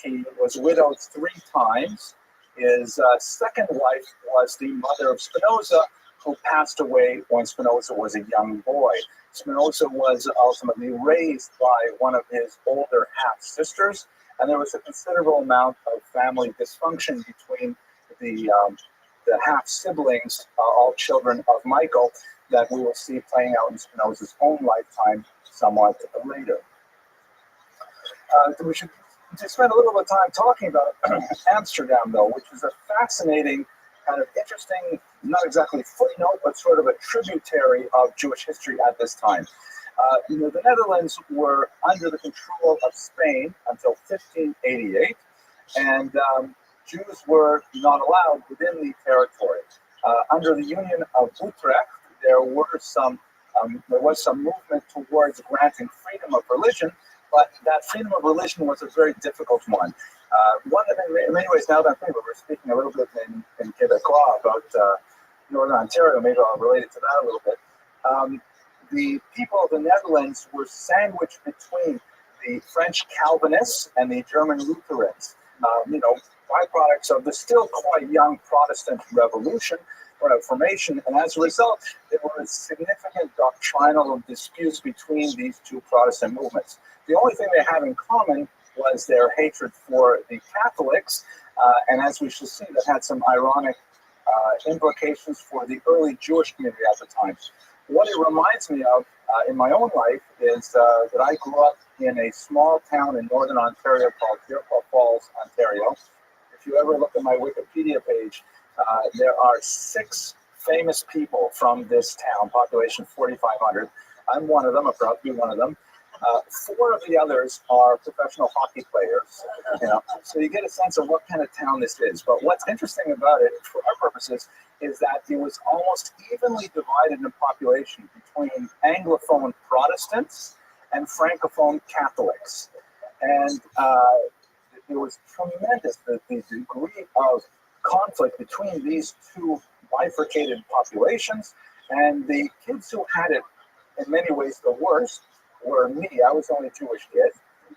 He was widowed 3 times. His second wife was the mother of Spinoza, who passed away when Spinoza was a young boy. Spinoza was ultimately raised by one of his older half-sisters, and there was a considerable amount of family dysfunction between the half-siblings, all children of Michael, that we will see playing out in Spinoza's own lifetime somewhat later. We should just spend a little bit of time talking about Amsterdam, though, which is a fascinating, kind of interesting, not exactly footnote, but sort of a tributary of Jewish history at this time. The Netherlands were under the control of Spain until 1588, and Jews were not allowed within the territory. Under the Union of Utrecht, there was some movement towards granting freedom of religion, but that freedom of religion was a very difficult one. One that in many ways, now that I'm thinking, we're speaking a little bit in Quebecois about Northern Ontario, maybe I'll relate it to that a little bit. The people of the Netherlands were sandwiched between the French Calvinists and the German Lutherans, byproducts of the still quite young Protestant Revolution or Reformation, and as a result, there were significant doctrinal disputes between these two Protestant movements. The only thing they had in common was their hatred for the Catholics, and as we shall see, that had some ironic implications for the early Jewish community at the time. What it reminds me of in my own life is that I grew up in a small town in Northern Ontario called Iroquois Falls, Ontario. If you ever look at my Wikipedia page, there are 6 famous people from this town, population 4,500. I'm one of them, I'm proud to be one of them. 4 of the others are professional hockey players, so you get a sense of what kind of town this is. But what's interesting about it, for our purposes, is that it was almost evenly divided in population between Anglophone Protestants and Francophone Catholics. And it was tremendous, the degree of conflict between these two bifurcated populations, and the kids who had it in many ways the worst were me. I was the only Jewish kid,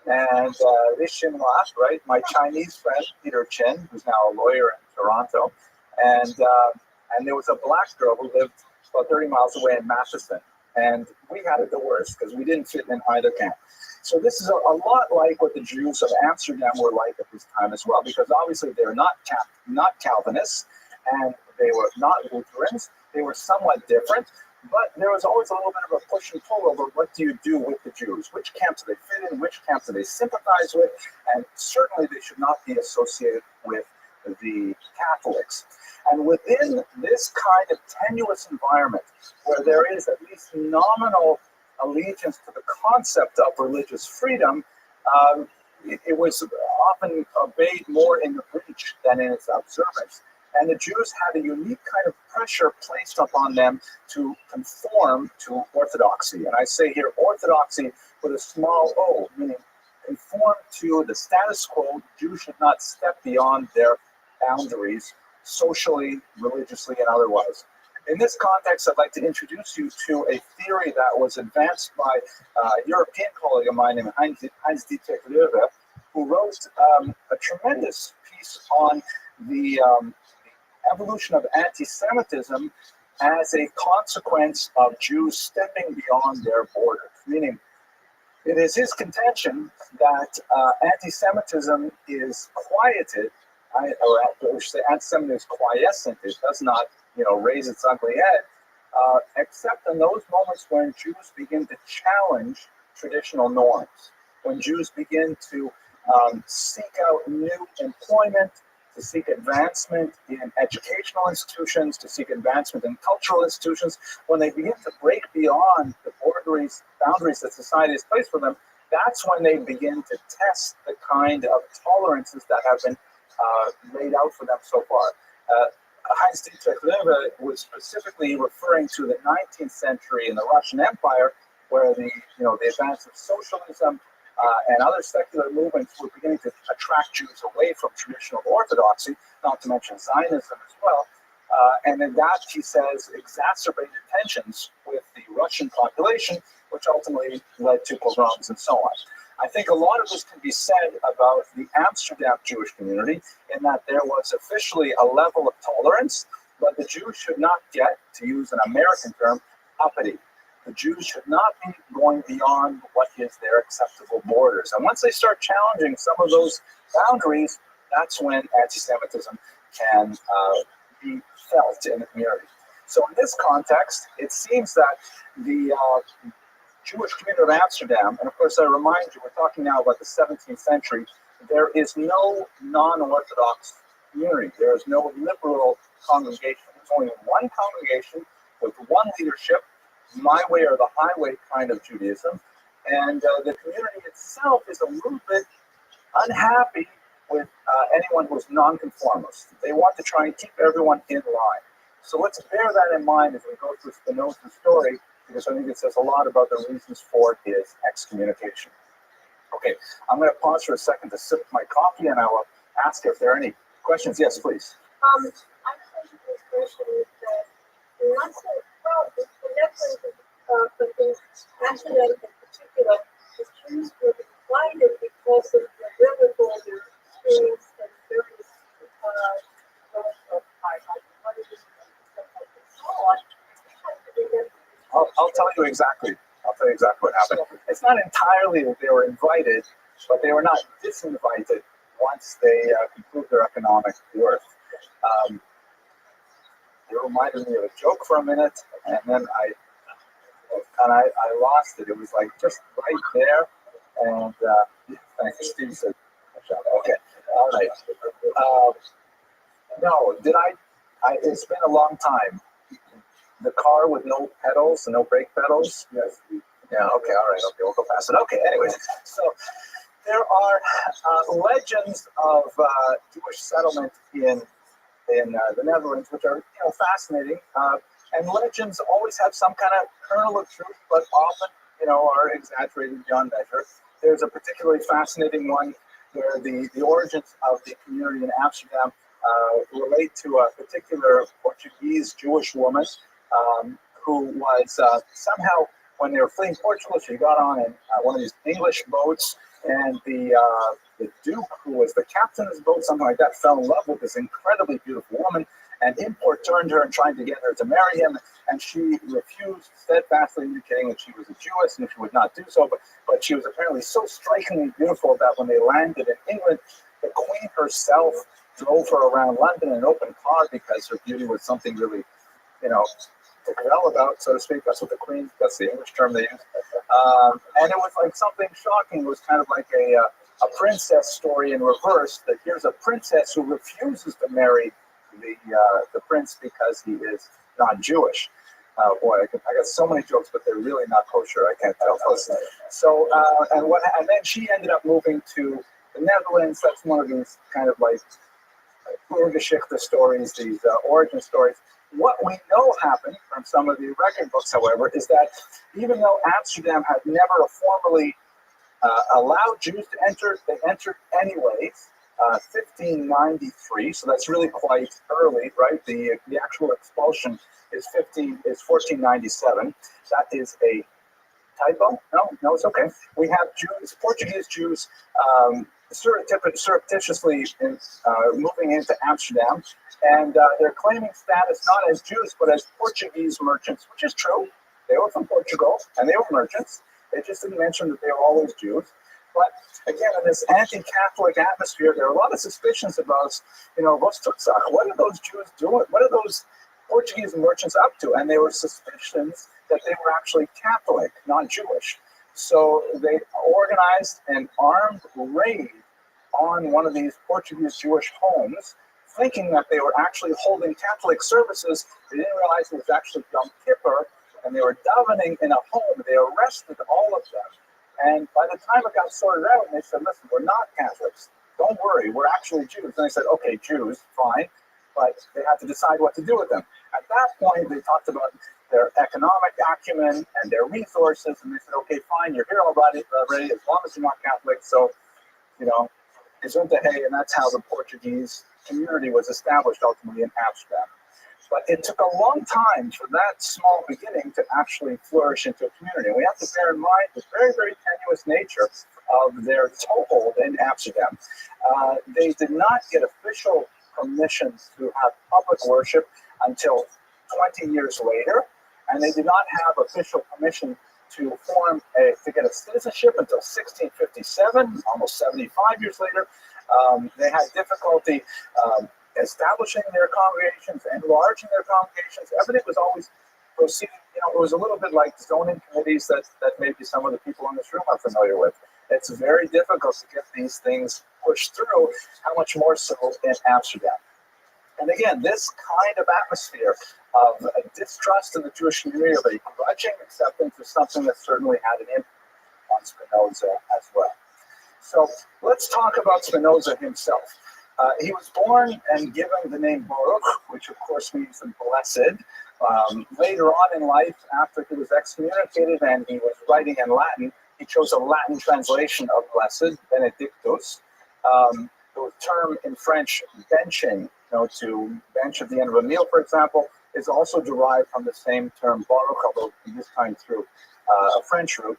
and this Shinwa, right, my Chinese friend Peter Chen, who's now a lawyer in Toronto, and there was a black girl who lived about 30 miles away in Matheson, and we had it the worst because we didn't fit in either camp. So this is a lot like what the Jews of Amsterdam were like at this time as well, because obviously they're not Calvinists, and they were not Lutherans. They were somewhat different, But there was always a little bit of a push and pull over what do you do with the Jews? Which camp do they fit in? Which camp do they sympathize with? And certainly they should not be associated with the Catholics. And within this kind of tenuous environment, where there is at least nominal allegiance to the concept of religious freedom, it was often obeyed more in the breach than in its observance. And the Jews had a unique kind of pressure placed upon them to conform to orthodoxy. And I say here orthodoxy with a small o, meaning conform to the status quo. Jews should not step beyond their boundaries, socially, religiously, and otherwise. In this context, I'd like to introduce you to a theory that was advanced by a European colleague of mine named Heinz-Dietrich Löwe, who wrote a tremendous piece on the evolution of anti-Semitism as a consequence of Jews stepping beyond their borders. Meaning, it is his contention that anti-Semitism is quieted, or I should say anti-Semitism is quiescent. It does not, raise its ugly head, except in those moments when Jews begin to challenge traditional norms, when Jews begin to seek out new employment, to seek advancement in educational institutions, to seek advancement in cultural institutions, when they begin to break beyond the boundaries that society has placed for them, that's when they begin to test the kind of tolerances that have been laid out for them so far. Heinz-Dietrich Löwe was specifically referring to the 19th century in the Russian Empire, where the advance of socialism and other secular movements were beginning to attract Jews away from traditional orthodoxy, not to mention Zionism as well. And then that, he says, exacerbated tensions with the Russian population, which ultimately led to pogroms and so on. I think a lot of this can be said about the Amsterdam Jewish community, in that there was officially a level of tolerance, but the Jews should not get, to use an American term, uppity. The Jews should not be going beyond what is their acceptable borders. And once they start challenging some of those boundaries, that's when anti-Semitism can be felt in the community. So in this context, it seems that the Jewish community of Amsterdam, and of course I remind you, we're talking now about the 17th century, there is no non-Orthodox community. There is no liberal congregation. There's only one congregation with one leadership, my way or the highway kind of Judaism, and the community itself is a little bit unhappy with anyone who's nonconformist. They want to try and keep everyone in line. So let's bear that in mind as we go through Spinoza's story, because I think it says a lot about the reasons for his excommunication. Okay, I'm going to pause for a second to sip my coffee, and I will ask if there are any questions. Yes, please. I have this question that not so well, the reference but in Amsterdam in particular, the Jews were divided because of the biblical experience and various I'll tell you exactly. What happened. It's not entirely that they were invited, but they were not disinvited once they conclude their economic worth. It reminded me of a joke for a minute, and then I lost it. It was like just right there, and thank you, Steve said. Okay, all right. No, did I? It's been a long time. The car with no pedals, no brake pedals. Yes. Yeah. Okay. All right. Okay. We'll go past it. Okay. Anyways, so there are legends of Jewish settlement in the Netherlands, which are fascinating. And legends always have some kind of kernel of truth, but often are exaggerated beyond measure. There's a particularly fascinating one where the origins of the community in Amsterdam relate to a particular Portuguese Jewish woman who was somehow, when they were fleeing Portugal, she got on one of these English boats, and the Duke, who was the captain of the boat, something like that, fell in love with this incredibly beautiful woman, and import turned her and tried to get her to marry him, and she refused, steadfastly indicating that she was a Jewess and she would not do so, but she was apparently so strikingly beautiful that when they landed in England, the Queen herself drove her around London in an open car because her beauty was something really, Well about, so to speak. That's what that's the English term they use. And it was like something shocking. It was kind of like a princess story in reverse. That here's a princess who refuses to marry the prince because he is not Jewish. Boy, I got so many jokes, but they're really not kosher. I can't tell. So and then she ended up moving to the Netherlands. That's one of these kind of like Urgeschichte stories, these origin stories. What we know happened from some of the record books, however, is that even though Amsterdam had never formally allowed Jews to enter, they entered anyways. 1593, so that's really quite early, right? The actual expulsion is 1497. That is a typo? No, it's okay. We have Jews, Portuguese Jews, surreptitiously moving into Amsterdam, and they're claiming status not as Jews but as Portuguese merchants, which is true. They were from Portugal and they were merchants. They just didn't mention that they were always Jews. But again, in this anti-Catholic atmosphere, there are a lot of suspicions about, what are those Jews doing? What are those Portuguese merchants up to? And there were suspicions that they were actually Catholic, not Jewish. So they organized an armed raid on one of these Portuguese Jewish homes, thinking that they were actually holding Catholic services. They didn't realize it was actually Yom Kippur, and they were davening in a home. They arrested all of them. And by the time it got sorted out, they said, listen, we're not Catholics. Don't worry, we're actually Jews. And they said, okay, Jews, fine. But they had to decide what to do with them. At that point, they talked about their economic acumen and their resources. And they said, okay, fine, you're here already, as long as you're not Catholic. So, gesundheit, and that's how the Portuguese community was established ultimately in Amsterdam. But it took a long time for that small beginning to actually flourish into a community. And we have to bear in mind the very, very tenuous nature of their toehold in Amsterdam. They did not get official permission to have public worship until 20 years later, and they did not have official permission to get a citizenship until 1657, almost 75 years later. They had difficulty establishing their congregations, enlarging their congregations. Everything was always proceeding. It was a little bit like zoning committees that maybe some of the people in this room are familiar with. It's very difficult to get these things pushed through, how much more so in Amsterdam. And again, this kind of atmosphere of a distrust in the Jewish community, of a grudging acceptance, is something that certainly had an impact on Spinoza as well. So let's talk about Spinoza himself. He was born and given the name Baruch, which of course means the blessed. Later on in life, after he was excommunicated and he was writing in Latin, he chose a Latin translation of blessed, Benedictus. The term in French, benching, to bench at the end of a meal, for example, is also derived from the same term Baruch, although this time through a French root.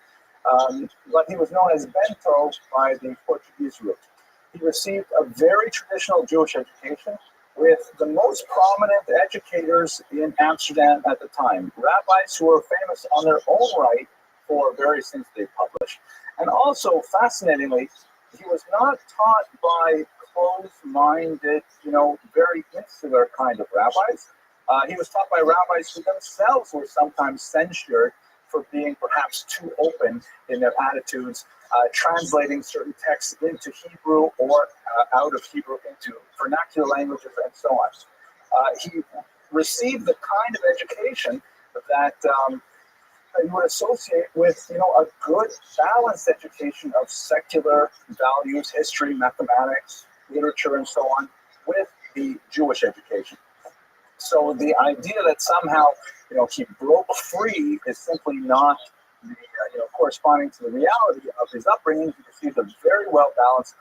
But he was known as Bento by the Portuguese root. He received a very traditional Jewish education with the most prominent educators in Amsterdam at the time, rabbis who were famous on their own right for various things they published. And also, fascinatingly, he was not taught by closed-minded, very insular kind of rabbis. He was taught by rabbis who themselves were sometimes censured for being perhaps too open in their attitudes, translating certain texts into Hebrew or out of Hebrew into vernacular languages and so on. He received the kind of education that you would associate with, a good balanced education of secular values, history, mathematics, literature, and so on, with the Jewish education. So the idea that somehow, he broke free is simply not corresponding to the reality of his upbringing. He received a very well-balanced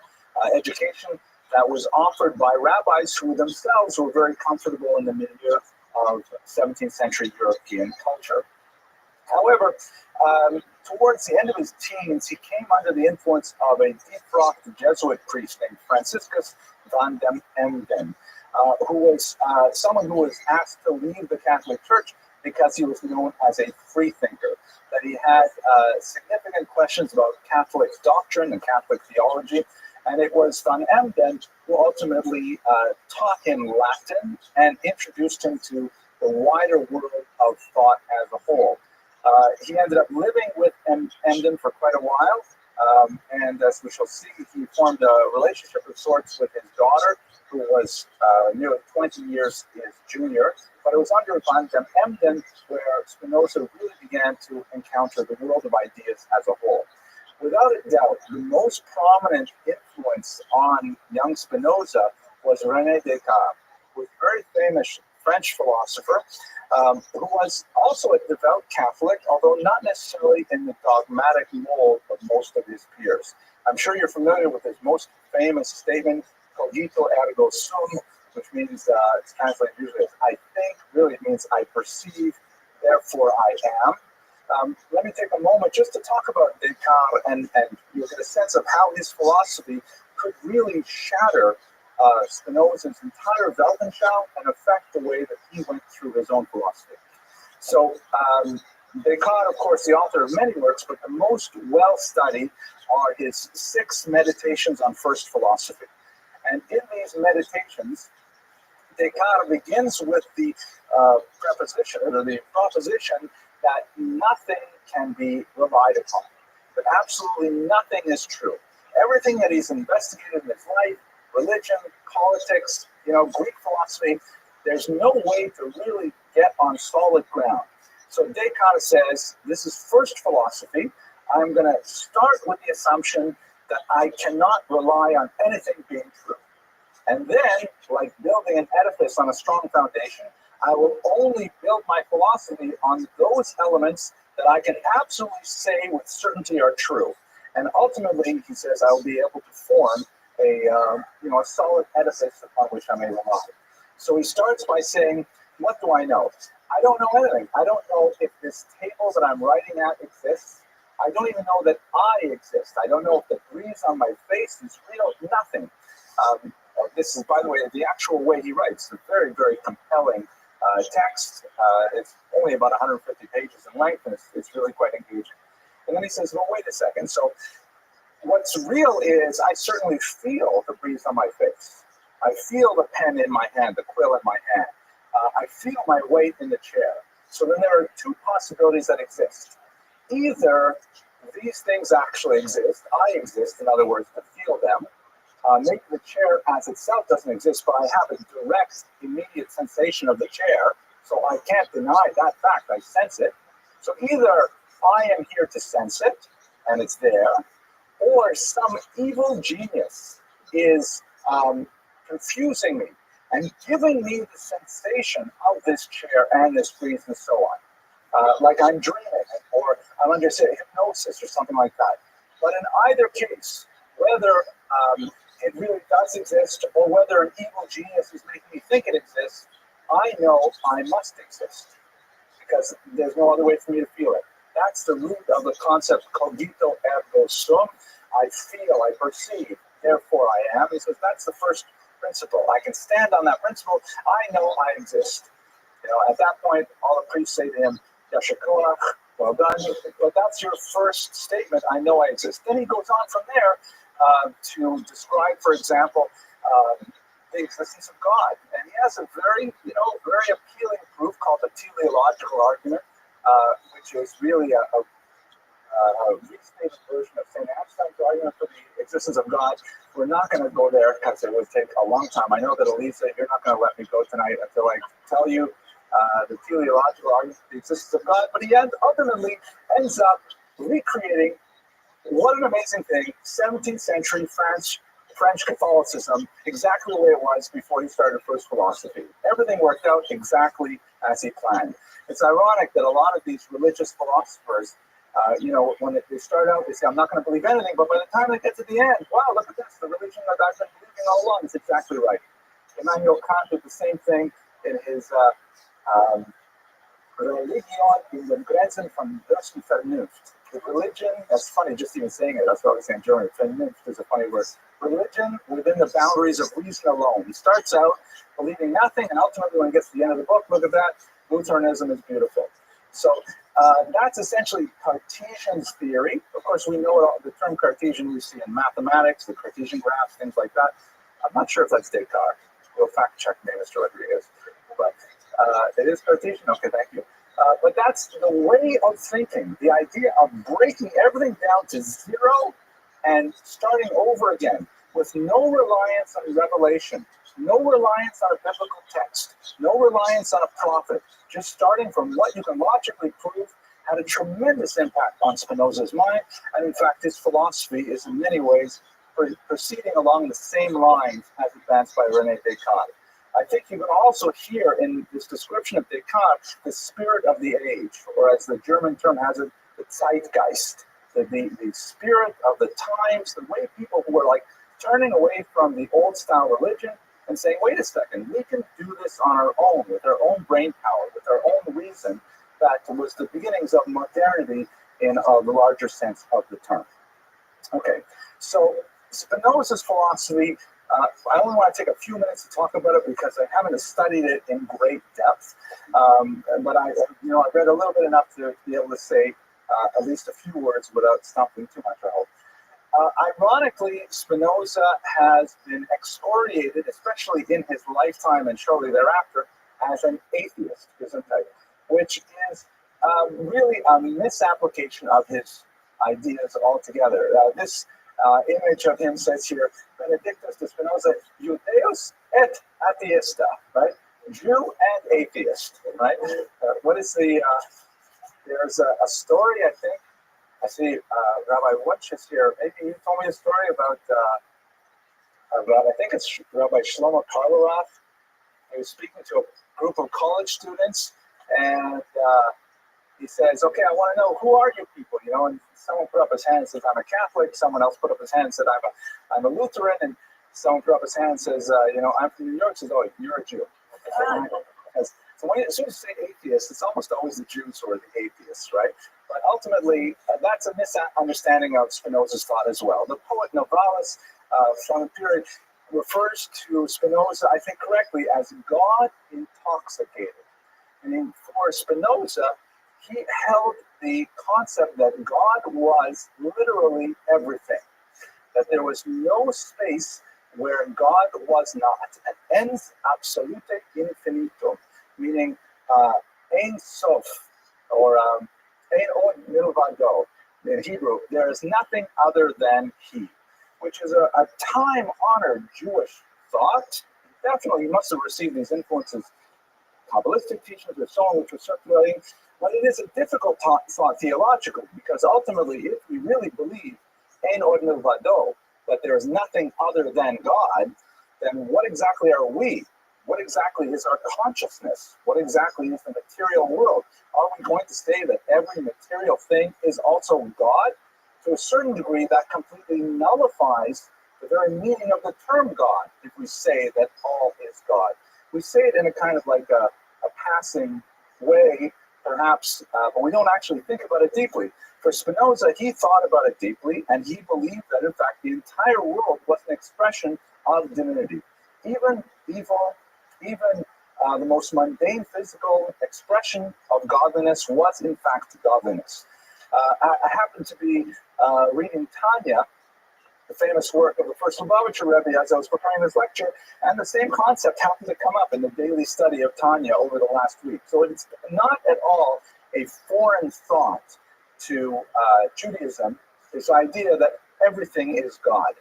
education that was offered by rabbis who themselves were very comfortable in the milieu of 17th century European culture. However, towards the end of his teens, he came under the influence of a defrocked Jesuit priest named Franciscus van den Emden, who was someone who was asked to leave the Catholic Church because he was known as a free thinker, that he had significant questions about Catholic doctrine and Catholic theology. And it was Van Emden who ultimately taught him Latin and introduced him to the wider world of thought as a whole. He ended up living with Emden for quite a while, and as we shall see, he formed a relationship of sorts with his daughter, who was nearly 20 years his junior. But it was under Van Emden where Spinoza really began to encounter the world of ideas as a whole. Without a doubt, the most prominent influence on young Spinoza was René Descartes, who was a very famous French philosopher, who was also a devout Catholic, although not necessarily in the dogmatic mold of most of his peers. I'm sure you're familiar with his most famous statement, cogito ergo sum, which means, it's translated usually as I think, really it means I perceive, therefore I am. Let me take a moment just to talk about Descartes and you'll get a sense of how his philosophy could really shatter Spinoza's entire Weltanschauung and affect the way that he went through his own philosophy. So Descartes, of course, the author of many works, but the most well-studied are his 6 meditations on first philosophy. And in these meditations, Descartes begins with the preposition or the proposition that nothing can be relied upon, that absolutely nothing is true. Everything that he's investigated in his life, religion, politics, Greek philosophy, there's no way to really get on solid ground. So Descartes says, this is first philosophy. I'm going to start with the assumption that I cannot rely on anything being true. And then, like building an edifice on a strong foundation, I will only build my philosophy on those elements that I can absolutely say with certainty are true. And ultimately, he says, I will be able to form a solid edifice upon which I may rely. So he starts by saying, what do I know? I don't know anything. I don't know if this table that I'm writing at exists. I don't even know that I exist. I don't know if the breeze on my face is real. Nothing. This is, by the way, the actual way he writes. A very, very compelling text. It's only about 150 pages in length, and it's really quite engaging. And then he says, well, wait a second. So what's real is I certainly feel the breeze on my face. I feel the pen in my hand, the quill in my hand. I feel my weight in the chair. So then there are 2 possibilities that exist. Either these things actually exist, I exist, in other words, to feel them. Maybe the chair as itself doesn't exist, but I have a direct, immediate sensation of the chair, so I can't deny that fact. I sense it. So either I am here to sense it, and it's there, or some evil genius is confusing me and giving me the sensation of this chair and this breeze and so on. Like I'm dreaming, or I'm under hypnosis or something like that. But in either case, whether it really does exist, or whether an evil genius is making me think it exists, I know I must exist, because there's no other way for me to feel it. That's the root of the concept cogito ergo sum. I feel, I perceive, therefore I am. He says that's the first principle. I can stand on that principle. I know I exist. At that point, all the priests say to him, Yashakoach, well done. But that's your first statement. I know I exist. Then he goes on from there to describe, for example, the existence of God. And he has a very, very appealing proof called the teleological argument, which is really a restated version of St. Amsterdam's argument for the existence of God. We're not going to go there because it would take a long time. I know that Elisa, you're not going to let me go tonight until I tell you the teleological argument for the existence of God. But he ultimately ends up recreating, what an amazing thing, 17th century French Catholicism, exactly the way it was before he started first philosophy. Everything worked out exactly as he planned. It's ironic that a lot of these religious philosophers, when they start out, they say, I'm not going to believe anything, but by the time they get to the end, wow, look at this, the religion that I've been believing all along is exactly right. Immanuel Kant did the same thing in his Religion in den Grenzen von Lust und Vernunft. The religion, that's funny just even saying it, that's what I was saying in German. Vernunft is a funny word. Religion within the boundaries of reason alone. He starts out believing nothing, and ultimately when he gets to the end of the book, look at that, Lutheranism is beautiful. So that's essentially Cartesian's theory. Of course, we know the term Cartesian we see in mathematics, the Cartesian graphs, things like that. I'm not sure if that's Descartes. We'll fact check me, Mr. Rodriguez. But It is Cartesian. Okay, thank you. But that's the way of thinking. The idea of breaking everything down to zero and starting over again with no reliance on revelation, no reliance on a biblical text, no reliance on a prophet, just starting from what you can logically prove had a tremendous impact on Spinoza's mind. And in fact, his philosophy is in many ways proceeding along the same lines as advanced by René Descartes. I think you can also hear in this description of Descartes the spirit of the age, or as the German term has it, the Zeitgeist, the spirit of the times, the way people who were like turning away from the old style religion and saying, wait a second, we can do this on our own, with our own brain power, with our own reason. That was the beginnings of modernity in the larger sense of the term. Okay, so Spinoza's philosophy, I only want to take a few minutes to talk about it because I haven't studied it in great depth, but I read a little bit enough to be able to say at least a few words without stumbling too much, I hope. Ironically, Spinoza has been excoriated, especially in his lifetime and shortly thereafter, as an atheist, Gesundheit, which is really a misapplication of his ideas altogether. This image of him says here, Benedictus de Spinoza, Judeus et atheista, right? Jew and atheist, right? What is the, there's a story, I think. I see Rabbi Wunsch is here. Maybe you told me a story about I think it's Rabbi Shlomo Karloff. He was speaking to a group of college students, and he says, okay, I want to know, who are you people? You know, and someone put up his hand and says, I'm a Catholic. Someone else put up his hand and said, I'm a Lutheran. And someone put up his hand and says, I'm from New York. Says, oh, you're a Jew. So as soon as you say atheist, it's almost always the Jews who are the atheists, right? But ultimately, that's a misunderstanding of Spinoza's thought as well. The poet Novalis from the period refers to Spinoza, I think correctly, as God intoxicated. And for Spinoza, he held the concept that God was literally everything, that there was no space where God was not, an ens absolute infinitum, meaning ein sof, or ein od milvado. In Hebrew, there is nothing other than He, which is a time-honored Jewish thought. Definitely, he must have received these influences, Kabbalistic teachings or so on, which were circulating, but it is a difficult thought theologically, because ultimately, if we really believe ein od milvado, that there is nothing other than God, then what exactly are we? What exactly is our consciousness? What exactly is the material world? Are we going to say that every material thing is also God? To a certain degree, that completely nullifies the very meaning of the term God, if we say that all is God. We say it in a kind of like a passing way, perhaps, but we don't actually think about it deeply. For Spinoza, he thought about it deeply, and he believed that, in fact, the entire world was an expression of divinity. Even evil, even the most mundane physical expression of godliness was, in fact, godliness. I happened to be reading Tanya, the famous work of the first Lubavitcher Rabbi, as I was preparing this lecture, and the same concept happened to come up in the daily study of Tanya over the last week. So it's not at all a foreign thought to Judaism, this idea that everything is God.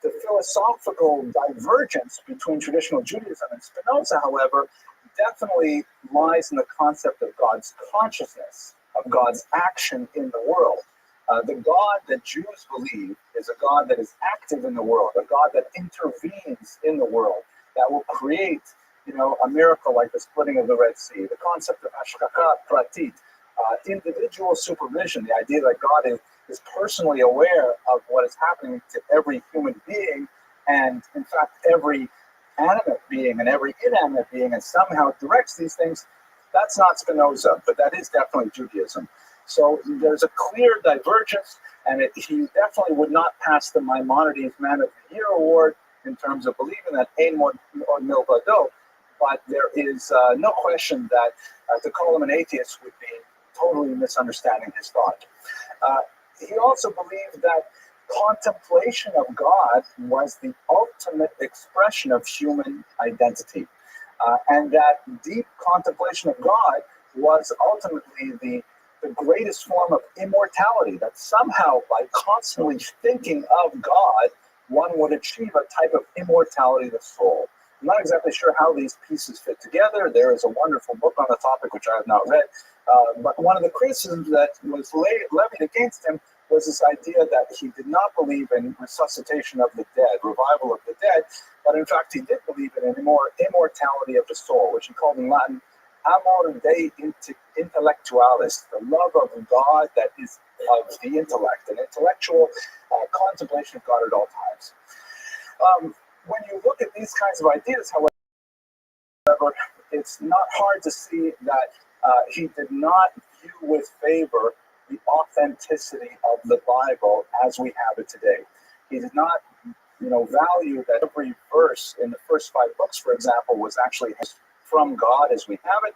The philosophical divergence between traditional Judaism and Spinoza, however, definitely lies in the concept of God's consciousness, of God's action in the world. The God that Jews believe is a God that is active in the world, a God that intervenes in the world, that will create, a miracle like the splitting of the Red Sea. The concept of hashgacha pratit, individual supervision, the idea that God is personally aware of what is happening to every human being, and in fact every animate being and every inanimate being, and somehow directs these things. That's not Spinoza, but that is definitely Judaism. So there's a clear divergence, and he definitely would not pass the Maimonides Man of the Year award in terms of believing that ein od milvado, but there is no question that to call him an atheist would be totally misunderstanding his thought. He also believed that contemplation of God was the ultimate expression of human identity. and that deep contemplation of God was ultimately the greatest form of immortality, that somehow by constantly thinking of God, one would achieve a type of immortality of the soul. I'm not exactly sure how these pieces fit together. There is a wonderful book on the topic, which I have not read, but one of the criticisms that was levied against him was this idea that he did not believe in resuscitation of the dead, revival of the dead, but in fact he did believe in an immortality of the soul, which he called in Latin amor Dei intellectualis, the love of God that is of the intellect, an intellectual contemplation of God at all times. When you look at these kinds of ideas, however, it's not hard to see that he did not view with favor the authenticity of the Bible as we have it today. He did not, value that every verse in the first 5 books, for example, was actually from God as we have it.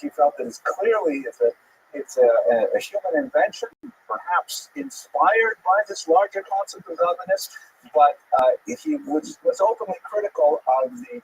He felt that it's a human invention, perhaps inspired by this larger concept of godliness, but he was openly critical of the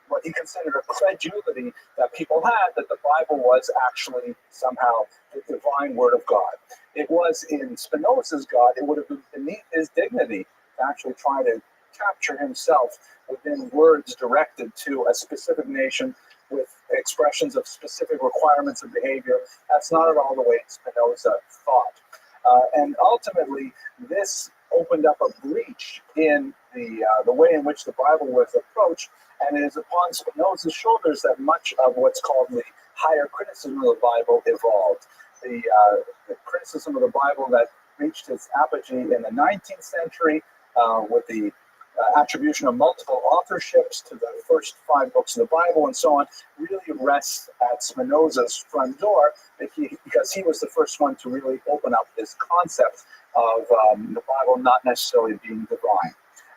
what he considered a credulity that people had that the Bible was actually somehow the divine word of God. It was in Spinoza's God, it would have been beneath his dignity to actually try to capture himself within words directed to a specific nation with expressions of specific requirements of behavior. That's not at all the way Spinoza thought. And ultimately, this opened up a breach in the way in which the Bible was approached, and it is upon Spinoza's shoulders that much of what's called the higher criticism of the Bible evolved. The criticism of the Bible that reached its apogee in the 19th century with the attribution of multiple authorships to the first 5 books of the Bible and so on, really rests at Spinoza's front door because he was the first one to really open up this concept of the Bible not necessarily being divine,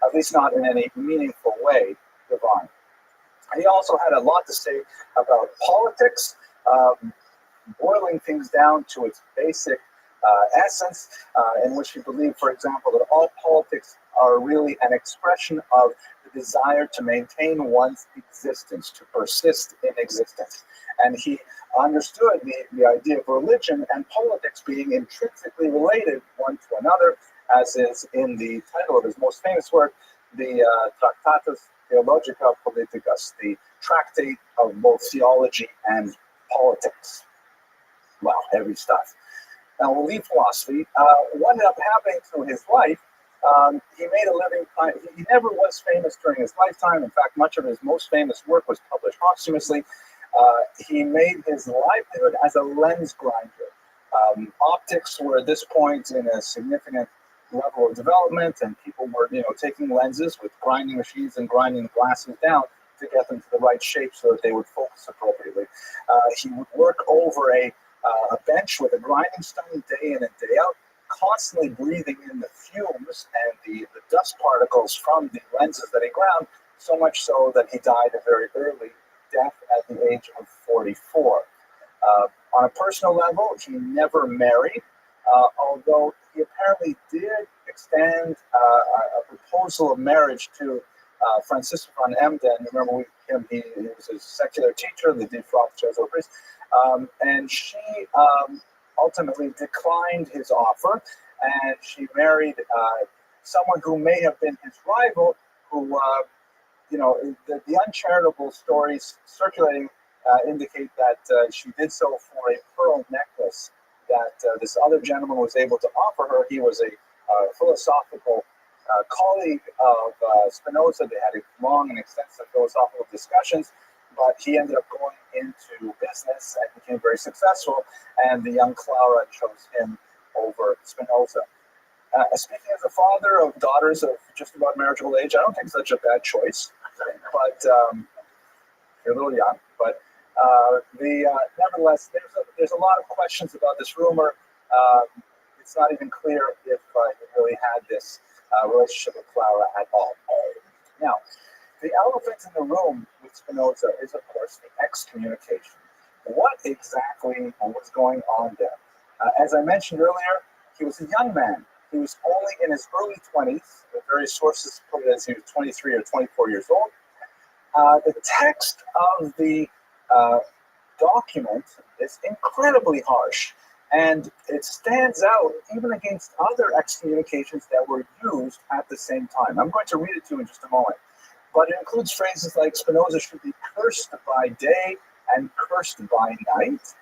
at least not in any meaningful way divine. He also had a lot to say about politics, boiling things down to its basic essence, in which he believed, for example, that all politics are really an expression of the desire to maintain one's existence, to persist in existence. And he understood the idea of religion and politics being intrinsically related one to another, as is in the title of his most famous work, the Tractatus Theologica Politicus, the tractate of both theology and politics. Wow, heavy stuff. Now we'll leave philosophy. What ended up happening through his life, he made a living. He never was famous during his lifetime. In fact, much of his most famous work was published posthumously. He made his livelihood as a lens grinder. Optics were at this point in a significant level of development, and people were, taking lenses with grinding machines and grinding the glasses down to get them to the right shape so that they would focus appropriately. He would work over a bench with a grinding stone day in and day out, constantly breathing in the fumes and the dust particles from the lenses that he ground, so much so that he died a very early death at the age of 44. On a personal level, he never married, although he apparently did extend a proposal of marriage to Francisco von Emden. Remember he was a secular teacher, the De Rothschild priest, and she ultimately declined his offer, and she married someone who may have been his rival, who, the uncharitable stories circulating indicate that she did so for a pearl necklace that this other gentleman was able to offer her. He was a philosophical colleague of Spinoza. They had a long and extensive philosophical discussions, but he ended up going into business and became very successful, and the young Clara chose him over Spinoza. Speaking as a father of daughters of just about marriageable age, I don't think such a bad choice, but you're a little young. But nevertheless, there's a lot of questions about this rumor. It's not even clear if he really had this relationship with Clara at all. Now, the elephant in the room with Spinoza is, of course, the excommunication. What exactly was going on there? As I mentioned earlier, he was a young man. He was only in his early 20s. The various sources put it as he was 23 or 24 years old. The text of the document is incredibly harsh, and it stands out even against other excommunications that were used at the same time. I'm going to read it to you in just a moment, but it includes phrases like Spinoza should be cursed by day and cursed by night.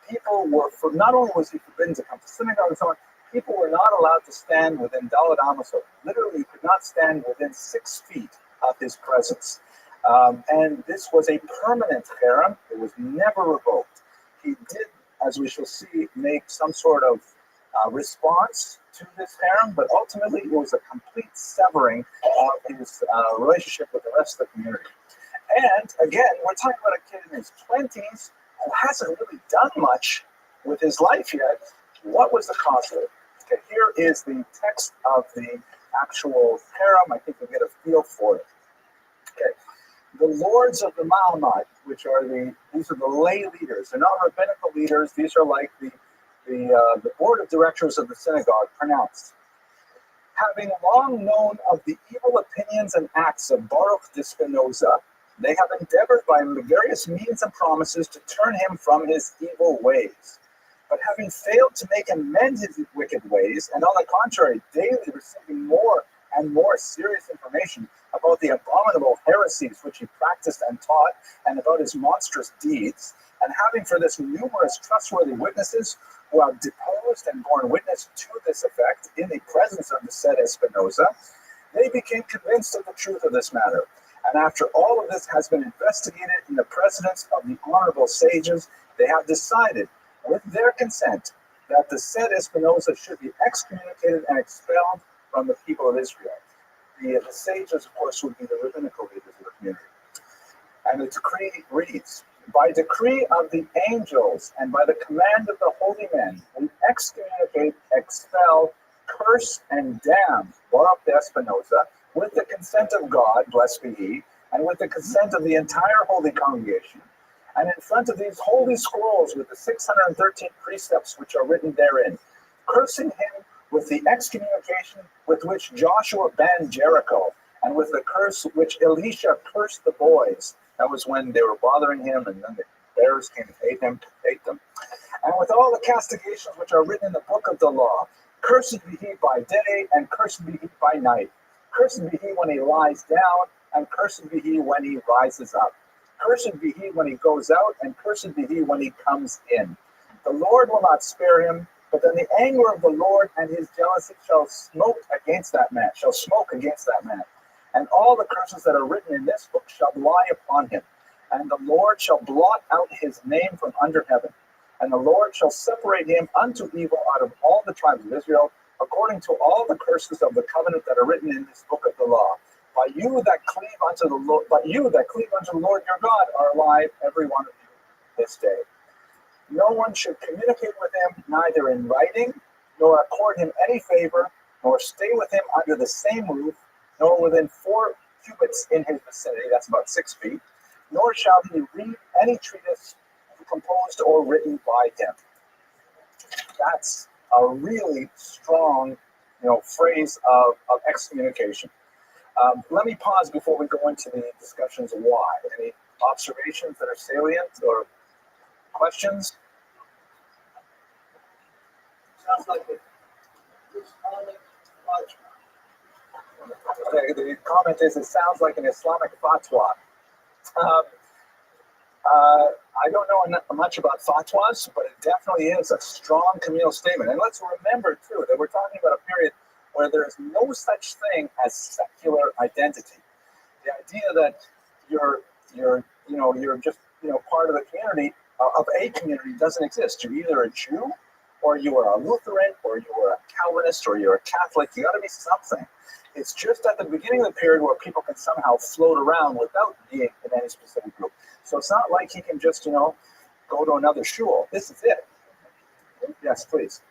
People were, for not only was he forbidden to come to synagogue and so on, people were not allowed to stand within Dalet Amos. Literally, you could not stand within 6 feet of his presence. And this was a permanent cherem. It was never revoked. He did, as we shall see, make some sort of response to this cherem, but ultimately it was a complete severing of his relationship with the rest of the community. And again, we're talking about a kid in his 20s who hasn't really done much with his life yet. What was the cause of it? Okay, here is the text of the actual cherem. I think you'll get a feel for it. Okay. The lords of the Mahamad, which are these are the lay leaders. They're not rabbinical leaders. These are like the board of directors of the synagogue, pronounced. Having long known of the evil opinions and acts of Baruch de Spinoza, they have endeavored by various means and promises to turn him from his evil ways. But having failed to make him mend his wicked ways, and on the contrary, daily receiving more and more serious information about the abominable heresies which he practiced and taught, and about his monstrous deeds, and having for this numerous trustworthy witnesses who have deposed and borne witness to this effect in the presence of the said Spinoza, they became convinced of the truth of this matter. And after all of this has been investigated in the presence of the honorable sages, they have decided, with their consent, that the said Spinoza should be excommunicated and expelled from the people of Israel. The sages, of course, would be the rabbinical leaders of the community. And the decree reads, by decree of the angels and by the command of the holy men, we excommunicate, expel, curse, and damn Baruch de Spinoza with the consent of God, blessed be he, and with the consent of the entire holy congregation, and in front of these holy scrolls with the 613 precepts which are written therein, cursing him with the excommunication with which Joshua banned Jericho, and with the curse which Elisha cursed the boys. That was when they were bothering him, and then the bears came and ate them. And with all the castigations which are written in the book of the law, cursed be he by day, and cursed be he by night. Cursed be he when he lies down, and cursed be he when he rises up. Cursed be he when he goes out, and cursed be he when he comes in. The Lord will not spare him, but then the anger of the Lord and his jealousy shall smoke against that man. And all the curses that are written in this book shall lie upon him. And the Lord shall blot out his name from under heaven. And the Lord shall separate him unto evil out of all the tribes of Israel, according to all the curses of the covenant that are written in this book of the law. But you that cleave unto the Lord your God are alive, every one of you, this day. No one should communicate with him, neither in writing, nor accord him any favor, nor stay with him under the same roof, nor within 4 cubits in his vicinity, that's about 6 feet, nor shall he read any treatise composed or written by him. That's a really strong, phrase of excommunication. Let me pause before we go into the discussions of why. Any observations that are salient or questions? Sounds like it. Okay, the comment is, it sounds like an Islamic fatwa. I don't know much about fatwas, but it definitely is a strong communal statement. And let's remember, too, that we're talking about a period where there is no such thing as secular identity. The idea that you're just part of the community, of a community, doesn't exist. You're either a Jew, or you are a Lutheran, or you are a Calvinist, or you're a Catholic. You got to be something. It's just at the beginning of the period where people can somehow float around without being in any specific group. So it's not like he can just, go to another shul. This is it. Yes, please.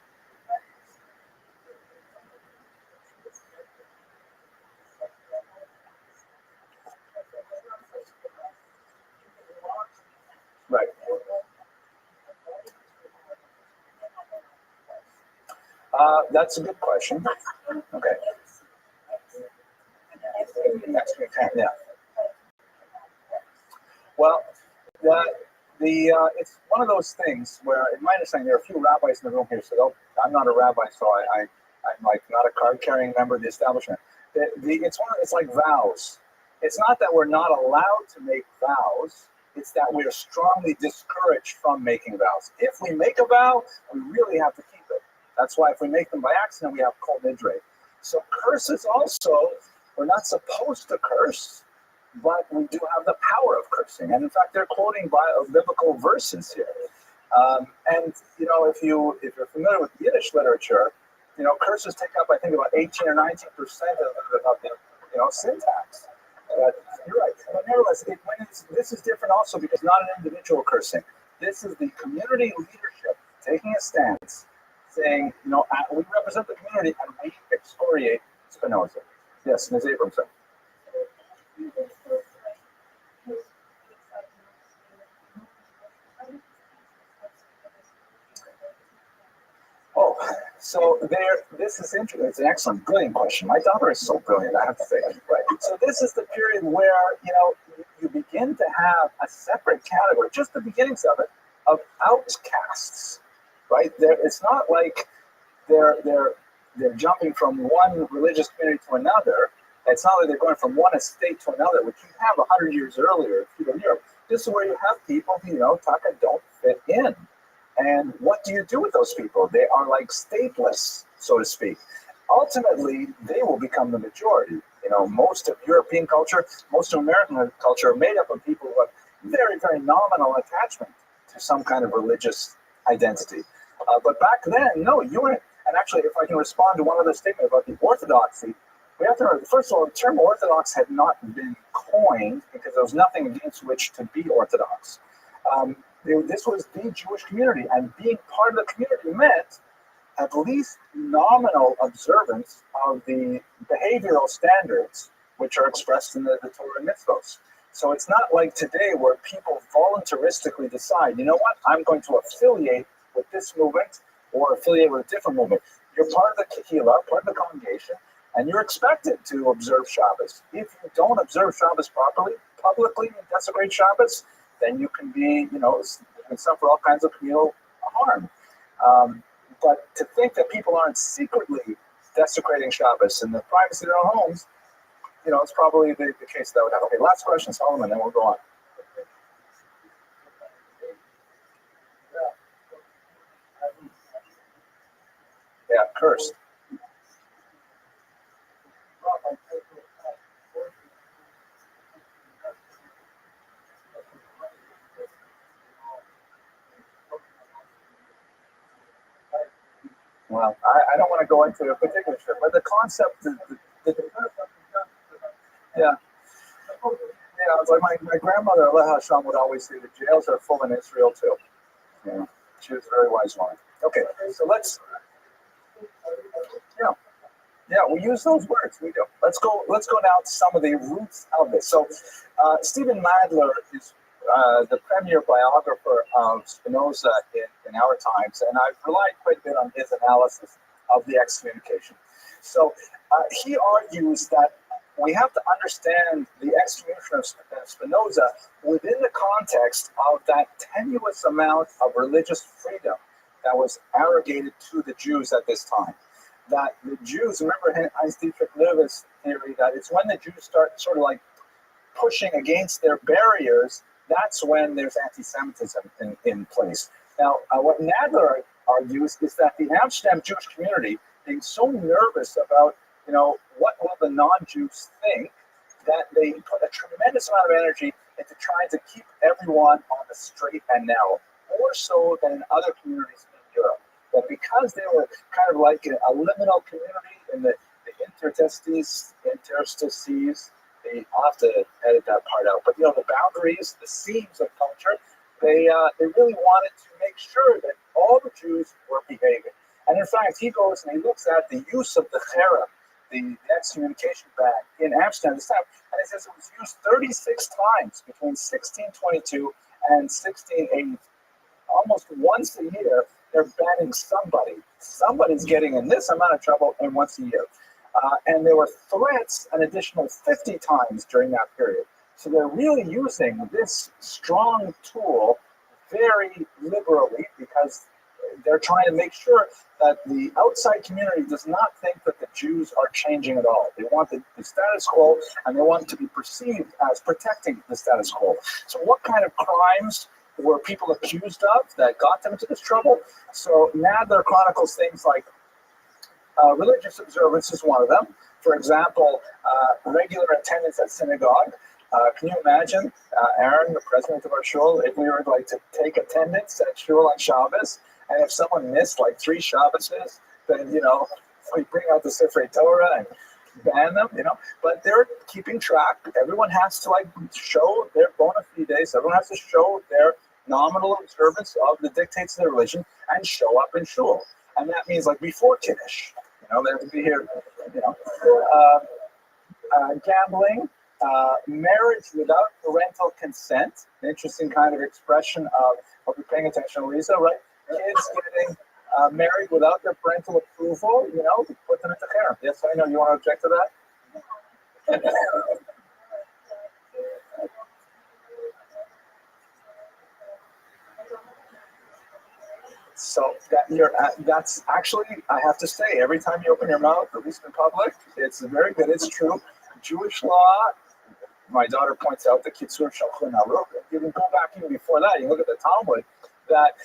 Right. That's a good question. Okay. Yeah. Well, it's one of those things where, in my understanding, there are a few rabbis in the room here. So I'm not a rabbi, so I'm like not a card-carrying member of the establishment. It's like vows. It's not that we're not allowed to make vows. It's that we are strongly discouraged from making vows. If we make a vow, we really have to keep it. That's why if we make them by accident, we have kol nidre. So curses also, we're not supposed to curse, but we do have the power of cursing. And in fact, they're quoting biblical verses here. And if you're familiar with Yiddish literature, curses take up, I think, about 18 or 19% of the syntax. You're right. But nevertheless, this is different also because not an individual cursing. This is the community leadership taking a stance, saying, we represent the community and we excoriate Spinoza. Yes, Ms. Abramson. Oh, so this is interesting. It's an excellent, brilliant question. My daughter is so brilliant, I have to say. Right. So this is the period where, you begin to have a separate category, just the beginnings of it, of outcasts, right? It's not like they're jumping from one religious community to another. It's not like they're going from one estate to another, which you have 100 years earlier in feudal Europe. This is where you have people who, Taka don't fit in. And what do you do with those people? They are like stateless, so to speak. Ultimately, they will become the majority. Most of European culture, most of American culture are made up of people who have very, very nominal attachment to some kind of religious identity. But back then, no, you weren't. And actually, if I can respond to one other statement about the orthodoxy, we have to remember, first of all, the term orthodox had not been coined because there was nothing against which to be orthodox. This was the Jewish community, and being part of the community meant at least nominal observance of the behavioral standards which are expressed in the Torah and mitzvos. So it's not like today where people voluntaristically decide, you know what, I'm going to affiliate with this movement or affiliate with a different movement. You're part of the kehillah, part of the congregation, and you're expected to observe Shabbos. If you don't observe Shabbos properly, publicly desecrate Shabbos, then you can be, you can suffer all kinds of communal harm. But to think that people aren't secretly desecrating Shabbos in the privacy of their own homes, it's probably the case that would happen. Okay, last question, Solomon, then we'll go on. Yeah, cursed. Well, I don't want to go into a particular trip, but the concept, yeah. It's like my grandmother, Allah Hashem, would always say the jails are full in Israel too. Yeah, she was a very wise woman. Okay, so yeah, we use those words. We do. Let's go now to some of the roots of this. So, Stephen Madler is the premier biographer of Spinoza in our times, and I've relied quite a bit on his analysis of the excommunication. So, he argues that we have to understand the excommunication of Spinoza within the context of that tenuous amount of religious freedom that was arrogated to the Jews at this time. That the Jews, remember Heinz-Dietrich Löwe's theory, that it's when the Jews start sort of like pushing against their barriers, that's when there's anti-Semitism in place. Now, what Nadler argues is that the Amsterdam Jewish community, being so nervous about, what will the non-Jews think, that they put a tremendous amount of energy into trying to keep everyone on the straight and narrow, more so than in other communities in Europe. That because they were kind of like a liminal community in the interstices, I'll have to edit that part out, but the boundaries, the seams of culture, they really wanted to make sure that all the Jews were behaving. And in fact, he goes and he looks at the use of the cherem, the excommunication ban in Amsterdam this time, and he says it was used 36 times between 1622 and 1680. Almost once a year, they're banning somebody. Somebody's getting in this amount of trouble, and once a year. And there were threats an additional 50 times during that period. So they're really using this strong tool very liberally because they're trying to make sure that the outside community does not think that the Jews are changing at all. They want the status quo, and they want to be perceived as protecting the status quo. So what kind of crimes were people accused of that got them into this trouble? So Nadler chronicles things like religious observance is one of them. For example, regular attendance at synagogue. Can you imagine, Aaron, the president of our shul, if we were like to take attendance at shul on Shabbos, and if someone missed like 3 Shabbases, then we bring out the Sifrei Torah and ban them, But they're keeping track. Everyone has to show their bona fides. Everyone has to show their nominal observance of the dictates of their religion and show up in shul. And that means before Kiddush, they have to be here, gambling, marriage without parental consent. An interesting kind of expression of, hope you're paying attention, Lisa, right? Kids getting married without their parental approval, put them into harem. Yes, I know. You want to object to that? So that's actually, I have to say, every time you open your mouth, at least in public, it's very good. It's true. Jewish law, my daughter points out the Kitzur Shalchun Aruch. You can go back even before that. You look at the Talmud, that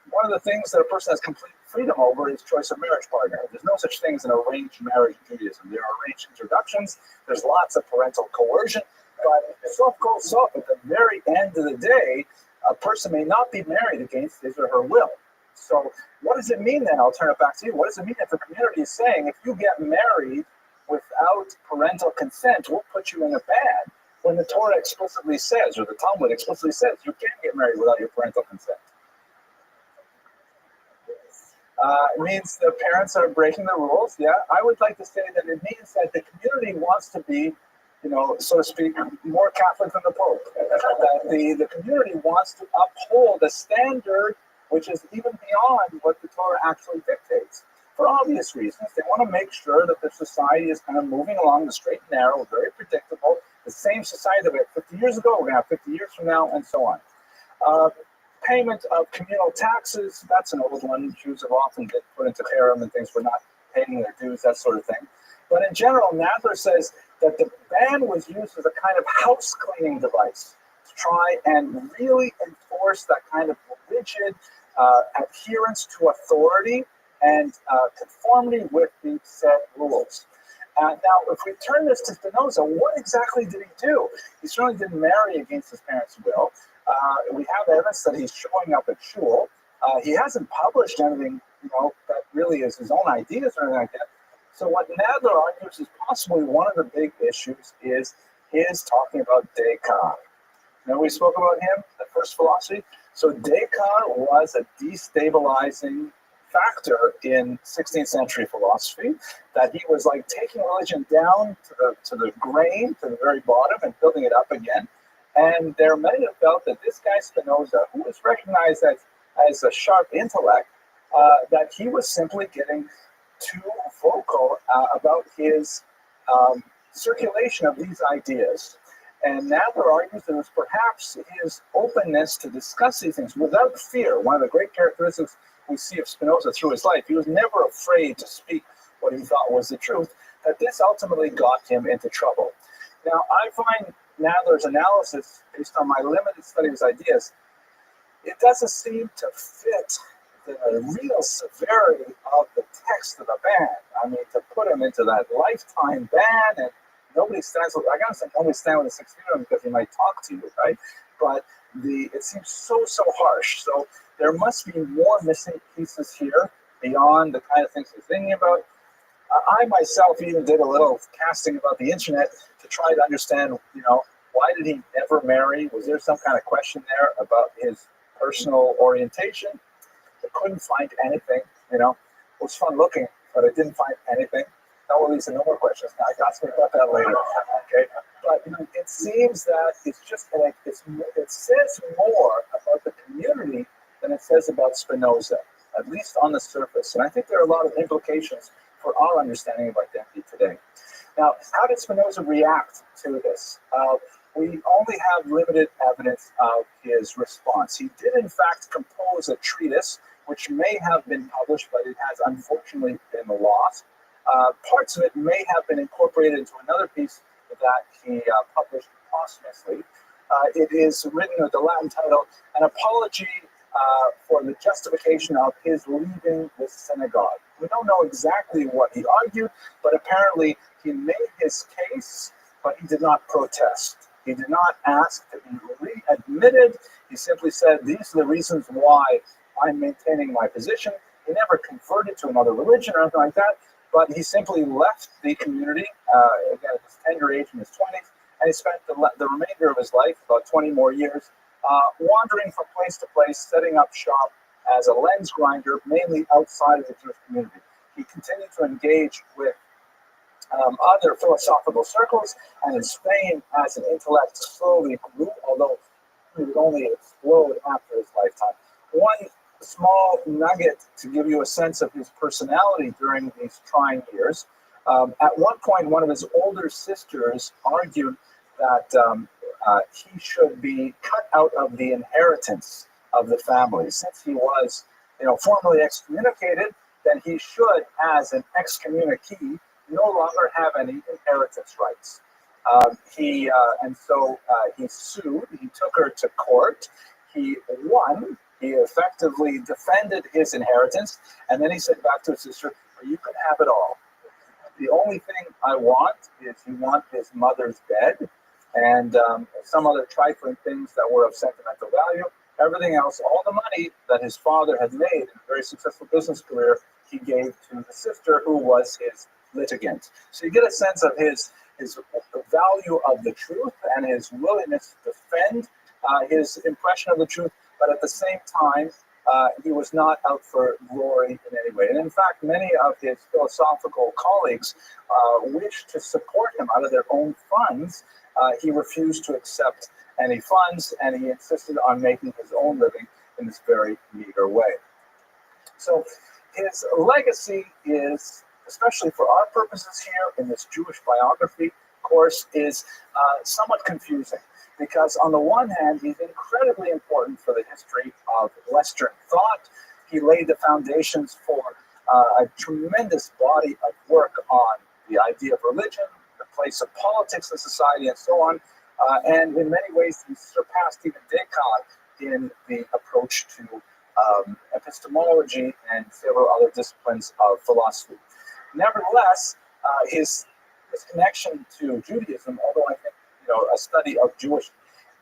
one of the things that a person has complete freedom over is choice of marriage partner. There's no such thing as an arranged marriage in Judaism. There are arranged introductions. There's lots of parental coercion. But soft goes soft. At the very end of the day, a person may not be married against his or her will. So what does it mean then? I'll turn it back to you. What does it mean if the community is saying if you get married without parental consent, we'll put you in a ban, when the Torah explicitly says, or the Talmud explicitly says, you can't get married without your parental consent? It means the parents are breaking the rules. Yeah, I would like to say that it means that the community wants to be, so to speak, more Catholic than the Pope. That the community wants to uphold a standard which is even beyond what the Torah actually dictates. For obvious reasons, they want to make sure that the society is kind of moving along the straight and narrow, very predictable, the same society that we had 50 years ago, we're going to have 50 years from now, and so on. Payment of communal taxes, that's an old one. Jews have often been put into harem and things for not paying their dues, that sort of thing. But in general, Nadler says that the ban was used as a kind of house cleaning device to try and really enforce that kind of rigid adherence to authority and conformity with the set rules. Now, if we turn this to Spinoza, what exactly did he do? He certainly didn't marry against his parents' will. We have evidence that he's showing up at shul. He hasn't published anything, that really is his own ideas or anything like that. So what Nadler argues is possibly one of the big issues is his talking about Descartes. Remember we spoke about him, the first philosophy? So Descartes was a destabilizing factor in 16th century philosophy, that he was taking religion down to the grain, to the very bottom, and building it up again. And there are many that felt that this guy Spinoza, who was recognized as a sharp intellect, that he was simply getting too vocal about his circulation of these ideas. And Nadler argues that it was perhaps his openness to discuss these things without fear. One of the great characteristics we see of Spinoza through his life, he was never afraid to speak what he thought was the truth, that this ultimately got him into trouble. Now, I find Nadler's analysis, based on my limited study of his ideas, it doesn't seem to fit the real severity of the text of the ban. I mean, to put him into that lifetime ban, and nobody stands with, I gotta say, nobody stands with a 16-year-old because he might talk to you, right? But it seems so harsh. So there must be more missing pieces here beyond the kind of things he's thinking about. I myself even did a little casting about the internet to try to understand, why did he never marry? Was there some kind of question there about his personal orientation? I couldn't find anything, It was fun looking, but I didn't find anything. No, Lisa, no more questions. Now, I got to speak about that later. Okay, but it seems that it's just it says more about the community than it says about Spinoza, at least on the surface. And I think there are a lot of implications for our understanding of identity today. Now, how did Spinoza react to this? We only have limited evidence of his response. He did, in fact, compose a treatise, which may have been published, but it has unfortunately been lost. Parts of it may have been incorporated into another piece that he published posthumously. It is written with the Latin title, An Apology for the Justification of His Leaving the Synagogue. We don't know exactly what he argued, but apparently he made his case, but he did not protest. He did not ask to be readmitted. He simply said, these are the reasons why I'm maintaining my position. He never converted to another religion or anything like that, but he simply left the community, again, at his tender age in his 20s, and he spent the remainder of his life, about 20 more years, wandering from place to place, setting up shop as a lens grinder, mainly outside of the Jewish community. He continued to engage with other philosophical circles, and his fame as an intellect slowly grew, although he would only explode after his lifetime. One small nugget to give you a sense of his personality during these trying years. At one point, one of his older sisters argued that he should be cut out of the inheritance of the family. Since he was, formally excommunicated, then he should, as an excommunicee, no longer have any inheritance rights. So he sued. He took her to court. He won. He effectively defended his inheritance, and then he said back to his sister, "You can have it all. The only thing I want is you want his mother's bed and some other trifling things that were of sentimental value. Everything else, all the money that his father had made in a very successful business career, he gave to the sister who was his litigant." So you get a sense of his value of the truth and his willingness to defend his impression of the truth, but at the same time, he was not out for glory in any way. And in fact, many of his philosophical colleagues wished to support him out of their own funds. He refused to accept any funds, and he insisted on making his own living in this very meager way. So his legacy is, especially for our purposes here in this Jewish biography course, is somewhat confusing. Because on the one hand, he's incredibly important for the history of Western thought. He laid the foundations for a tremendous body of work on the idea of religion, the place of politics in society, and so on. And in many ways, he surpassed even Descartes in the approach to epistemology and several other disciplines of philosophy. Nevertheless, his connection to Judaism, although I think a study of Jewish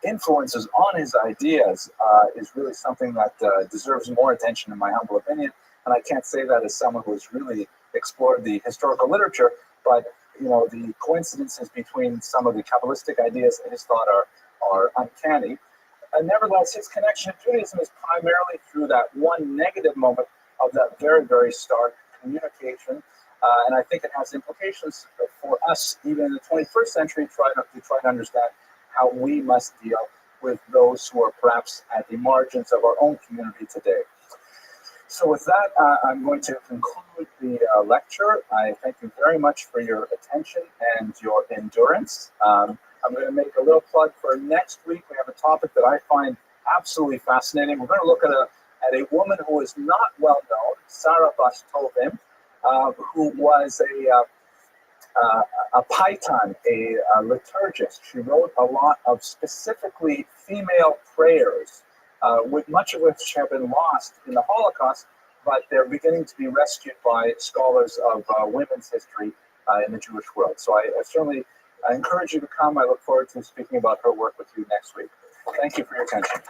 influences on his ideas is really something that deserves more attention, in my humble opinion. And I can't say that as someone who's really explored the historical literature, but the coincidences between some of the Kabbalistic ideas and his thought are uncanny. And nevertheless, his connection to Judaism is primarily through that one negative moment of that very, very stark communication. And I think it has implications for us, even in the 21st century, to try to understand how we must deal with those who are perhaps at the margins of our own community today. So with that, I'm going to conclude the lecture. I thank you very much for your attention and your endurance. I'm going to make a little plug for next week. We have a topic that I find absolutely fascinating. We're going to look at a woman who is not well known, Sarah Bas Tovim, who was a paitan, a liturgist. She wrote a lot of specifically female prayers, with much of which have been lost in the Holocaust, but they're beginning to be rescued by scholars of women's history in the Jewish world. So I certainly encourage you to come. I look forward to speaking about her work with you next week. Thank you for your attention.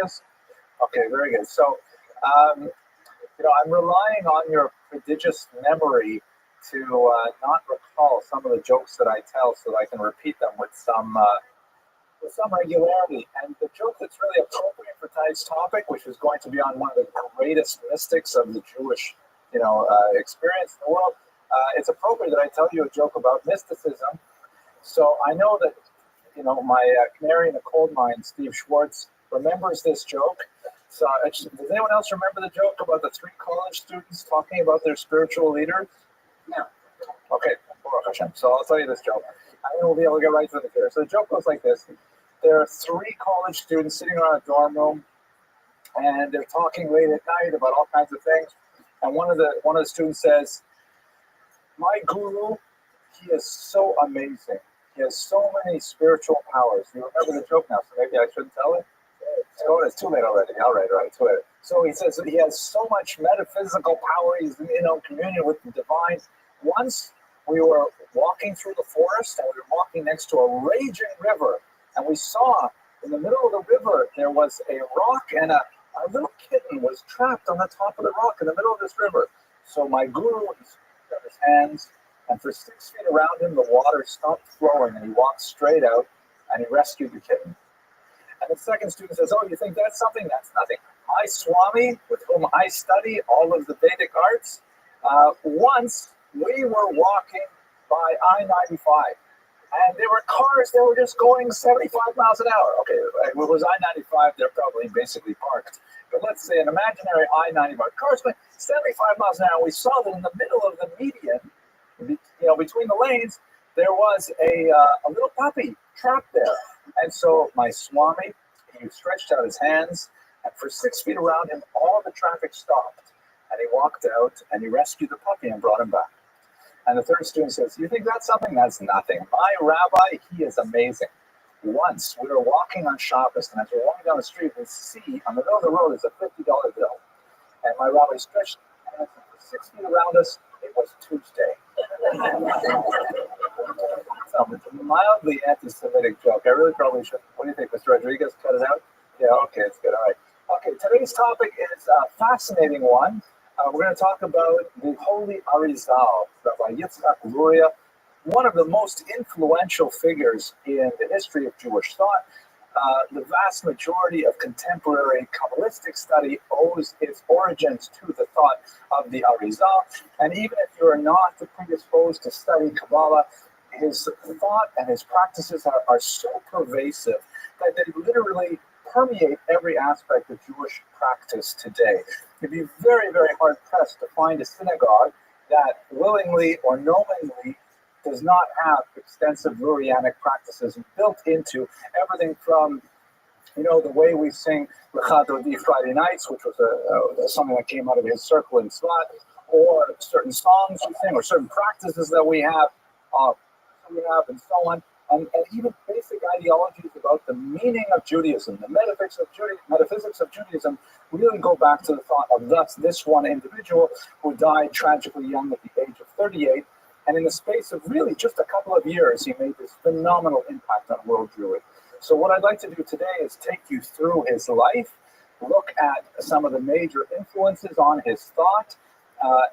Yes. Okay, very good. So, I'm relying on your prodigious memory to not recall some of the jokes that I tell, so that I can repeat them with some with some regularity. And the joke that's really appropriate for tonight's topic, which is going to be on one of the greatest mystics of the Jewish, experience in the world, it's appropriate that I tell you a joke about mysticism. So I know that, my canary in the coal mine, Steve Schwartz, remembers this joke. So does anyone else remember the joke about the 3 college students talking about their spiritual leaders? No. Okay, so I'll tell you this joke. I think we'll be able to get right to it here. So the joke goes like this. There are 3 college students sitting around a dorm room, and they're talking late at night about all kinds of things. And one of the students says, "My guru, he is so amazing. He has so many spiritual powers." You remember the joke now, so maybe I shouldn't tell it. Oh, it's too late already. All right, too late. So he says that he has so much metaphysical power. He's in communion with the divine. Once we were walking through the forest, and we were walking next to a raging river, and we saw in the middle of the river there was a rock, and a little kitten was trapped on the top of the rock in the middle of this river. So my guru got his hands, and for 6 feet around him, the water stopped flowing, and he walked straight out, and he rescued the kitten. And the second student says, "Oh, you think that's something? That's nothing. My Swami, with whom I study all of the Vedic arts, once we were walking by I-95, and there were cars that were just going 75 miles an hour. Okay, it was I-95, they're probably basically parked. But let's say an imaginary I-95, cars going 75 miles an hour. We saw that in the middle of the median, between the lanes, there was a little puppy trapped there. And so my Swami, he stretched out his hands, and for 6 feet around him, all the traffic stopped. And he walked out, and he rescued the puppy and brought him back." And the third student says, "You think that's something? That's nothing. My rabbi, he is amazing. Once we were walking on Shabbos, and as we were walking down the street, we see on the middle of the road is a $50 bill. And my rabbi stretched his hands, and for 6 feet around us, it was Tuesday." So it's a mildly anti-Semitic joke. I really probably should. What do you think, Mr. Rodriguez? Cut it out? Yeah, okay, it's good. All right. Okay, today's topic is a fascinating one. We're going to talk about the Holy Arizal, Rabbi Yitzchak Luria, one of the most influential figures in the history of Jewish thought. The vast majority of contemporary Kabbalistic study owes its origins to the thought of the Arizal. And even if you're not predisposed to study Kabbalah, his thought and his practices are so pervasive that they literally permeate every aspect of Jewish practice today. You'd be very, very hard-pressed to find a synagogue that willingly or knowingly does not have extensive Lurianic practices built into everything from, the way we sing Lecha Dodi Friday nights, which was something that came out of his circle in Tzvat, or certain songs we sing, or certain practices that we have, and so on, and even basic ideologies about the meaning of Judaism, the metaphysics of Judaism, really go back to the thought of this one individual who died tragically young at the age of 38. And in the space of really just a couple of years, he made this phenomenal impact on world Jewry. So what I'd like to do today is take you through his life, look at some of the major influences on his thought,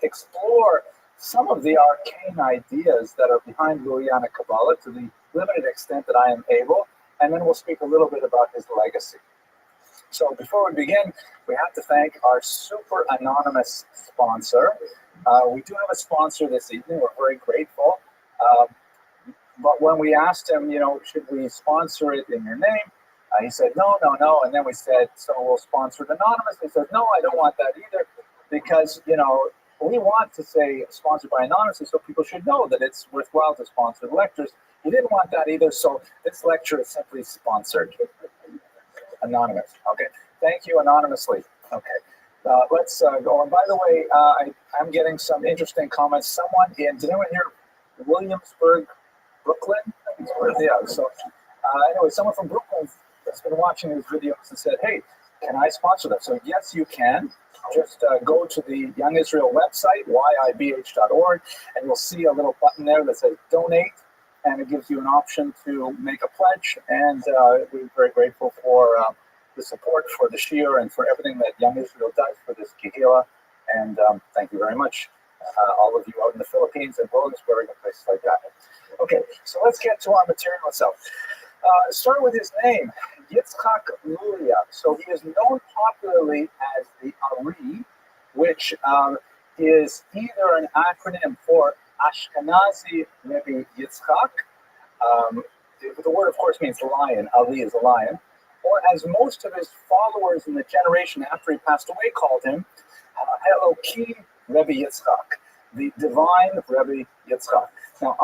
explore some of the arcane ideas that are behind Lurianic Kabbalah to the limited extent that I am able, and then we'll speak a little bit about his legacy. So before we begin, we have to thank our super anonymous sponsor. We do have a sponsor this evening. We're very grateful. But when we asked him, should we sponsor it in your name? He said, no. And then we said, so we'll sponsor it anonymously. He said, no, I don't want that either, because, we want to say sponsored by anonymously so people should know that it's worthwhile to sponsor the lectures. He didn't want that either, so this lecture is simply sponsored. Anonymous. Okay. Thank you, anonymously. Okay. Let's go. And by the way, I'm getting some interesting comments. Someone did anyone hear Williamsburg, Brooklyn? Yeah. So anyway, someone from Brooklyn that's been watching these videos and said, hey, can I sponsor them? So yes, you can. Just go to the Young Israel website, yibh.org, and you'll see a little button there that says donate, and it gives you an option to make a pledge. And we're very grateful for the support for the Shir and for everything that Young Israel does for this Kehillah. And thank you very much, all of you out in the Philippines and Williamsburg and places like that. Okay, so let's get to our material itself. Start with his name, Yitzchak Luria. So he is known popularly as the Ari, which is either an acronym for Ashkenazi Rebbe Yitzchak. Um, the word, of course, means lion. Ali is a lion. Or as most of his followers in the generation after he passed away called him, Eloki Rebbe Yitzchak, the divine Rebbe Yitzchak. Now,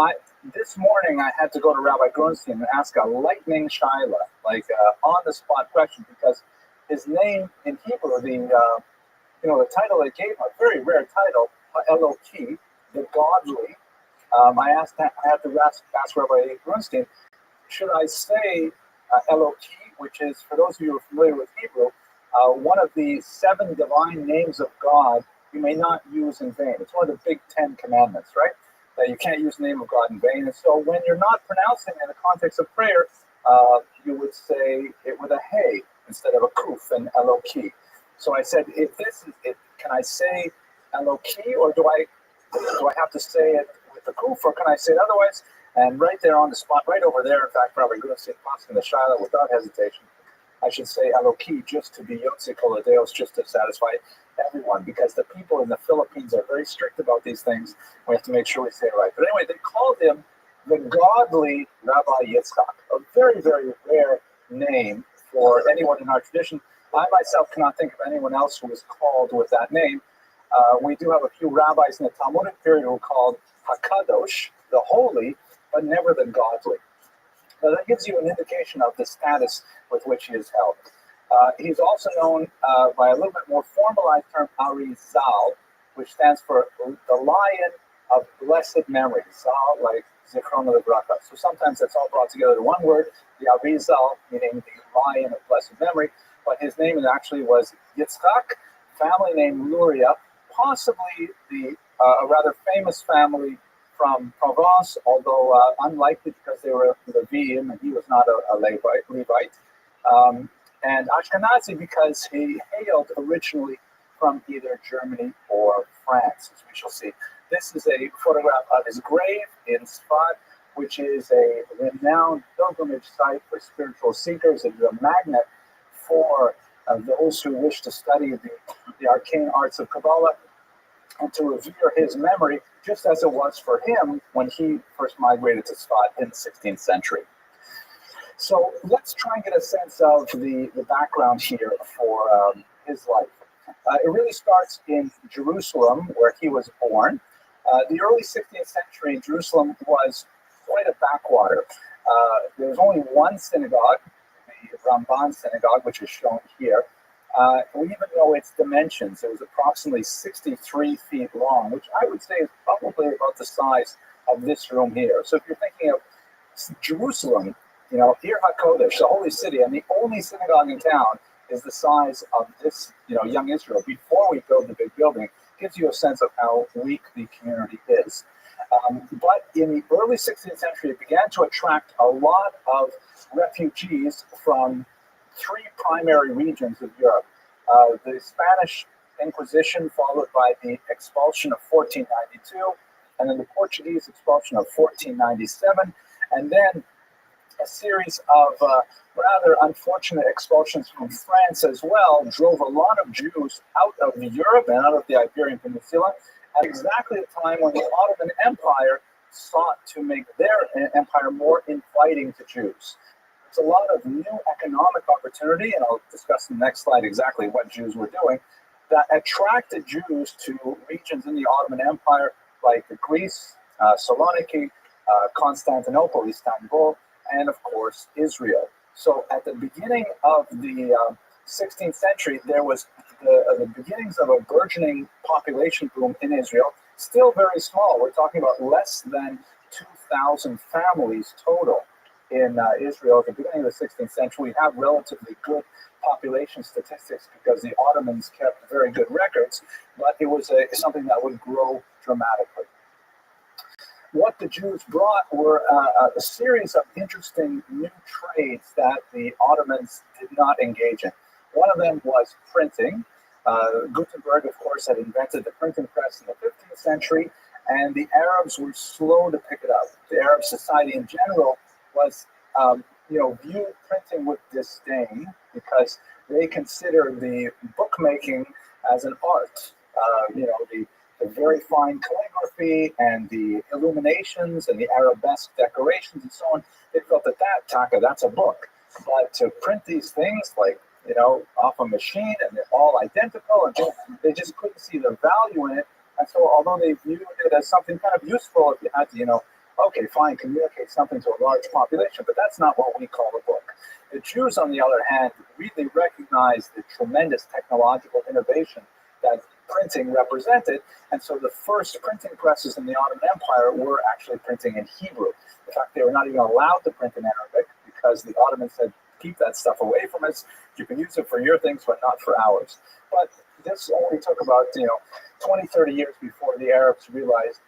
this morning I had to go to Rabbi Grunstein and ask a lightning shaila, like on-the-spot question, because his name in Hebrew, the title they gave him, a very rare title, Eloki, the godly. I had to ask Rabbi Grunstein, should I say Eloki, which is, for those of you who are familiar with Hebrew, one of the 7 divine names of God you may not use in vain. It's one of the big 10 commandments, right? That you can't use the name of God in vain. And so when you're not pronouncing it in the context of prayer, you would say it with a hey instead of a kuf and Eloki. So I said, if this is it, can I say Eloki, or do I have to say it with the kuf, or can I say it otherwise? And right there on the spot, right over there, in fact, probably going to say passing the shaila without hesitation. I should say Eloki just to be Yotze Kol Hadeos, just to satisfy everyone, because the people in the Philippines are very strict about these things. We have to make sure we say it right. But anyway, they called him the godly Rabbi Yitzchak, a very, very rare name for anyone in our tradition. I myself cannot think of anyone else who is called with that name. We do have a few rabbis in the Talmudic period who are called Hakadosh, the holy, but never the godly. Now that gives you an indication of the status with which he is held. He's also known by a little bit more formalized term, Ari Zal, which stands for the lion of blessed memory. Zal, like Zichron Levraka. So sometimes that's all brought together to one word, the Ari Zal, meaning the lion of blessed memory. But his name actually was Yitzchak, family name Luria, possibly a rather famous family from Provence, although unlikely because they were Levim and he was not a Levite. And Ashkenazi because he hailed originally from either Germany or France, as we shall see. This is a photograph of his grave in Sfat, which is a renowned pilgrimage site for spiritual seekers. It is a magnet for those who wish to study the arcane arts of Kabbalah and to revere his memory, just as it was for him when he first migrated to Sfat in the 16th century. So let's try and get a sense of the background here for his life. It really starts in Jerusalem, where he was born. The early 16th century, Jerusalem was quite a backwater. There was only one synagogue, the Ramban synagogue, which is shown here. We even know its dimensions. It was approximately 63 feet long, which I would say is probably about the size of this room here. So if you're thinking of Jerusalem, Ir HaKodesh, the holy city, and the only synagogue in town is the size of this, young Israel. Before we build the big building, gives you a sense of how weak the community is. But in the early 16th century, it began to attract a lot of refugees from 3 primary regions of Europe. The Spanish Inquisition, followed by the expulsion of 1492, and then the Portuguese expulsion of 1497, and then a series of rather unfortunate expulsions from France as well drove a lot of Jews out of Europe and out of the Iberian Peninsula at exactly the time when the Ottoman Empire sought to make their empire more inviting to Jews. There's a lot of new economic opportunity, and I'll discuss in the next slide exactly what Jews were doing, that attracted Jews to regions in the Ottoman Empire like Greece, Saloniki, Constantinople, Istanbul, and of course Israel. So at the beginning of the 16th century, there was the beginnings of a burgeoning population boom in Israel, still very small. We're talking about less than 2,000 families total in Israel at the beginning of the 16th century. We have relatively good population statistics because the Ottomans kept very good records, but it was something that would grow dramatically. What the Jews brought were a series of interesting new trades that the Ottomans did not engage in. One of them was printing. Gutenberg, of course, had invented the printing press in the 15th century, and the Arabs were slow to pick it up. The Arab society in general was view printing with disdain because they consider the bookmaking as an art. The very fine calligraphy and the illuminations and the arabesque decorations and so on. They felt that's a book. But to print these things like, off a machine and they're all identical, and they just couldn't see the value in it. And so although they viewed it as something kind of useful, if you had to, okay, fine, communicate something to a large population, but that's not what we call a book. The Jews, on the other hand, really recognized the tremendous technological innovation that printing represented, and so the first printing presses in the Ottoman Empire were actually printing in Hebrew. In fact, they were not even allowed to print in Arabic because the Ottomans said, keep that stuff away from us. You can use it for your things, but not for ours. But this only took about 20, 30 years before the Arabs realized,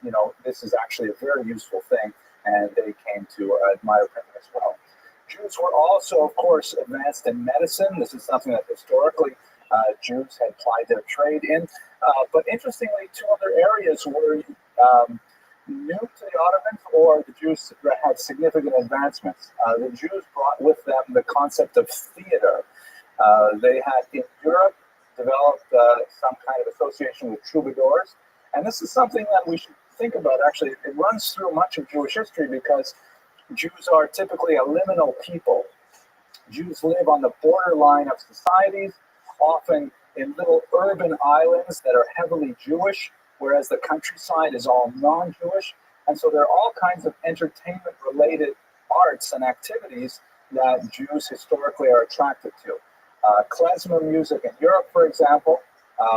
this is actually a very useful thing, and they came to admire printing as well. Jews were also, of course, advanced in medicine. This is something that historically Jews had plied their trade in. But interestingly, two other areas were new to the Ottomans, or the Jews had significant advancements. The Jews brought with them the concept of theater. They had, in Europe, developed some kind of association with troubadours. And this is something that we should think about. Actually, it runs through much of Jewish history because Jews are typically a liminal people. Jews live on the borderline of societies, often in little urban islands that are heavily Jewish, whereas the countryside is all non-Jewish. And so there are all kinds of entertainment-related arts and activities that Jews historically are attracted to. Klezmer music in Europe, for example.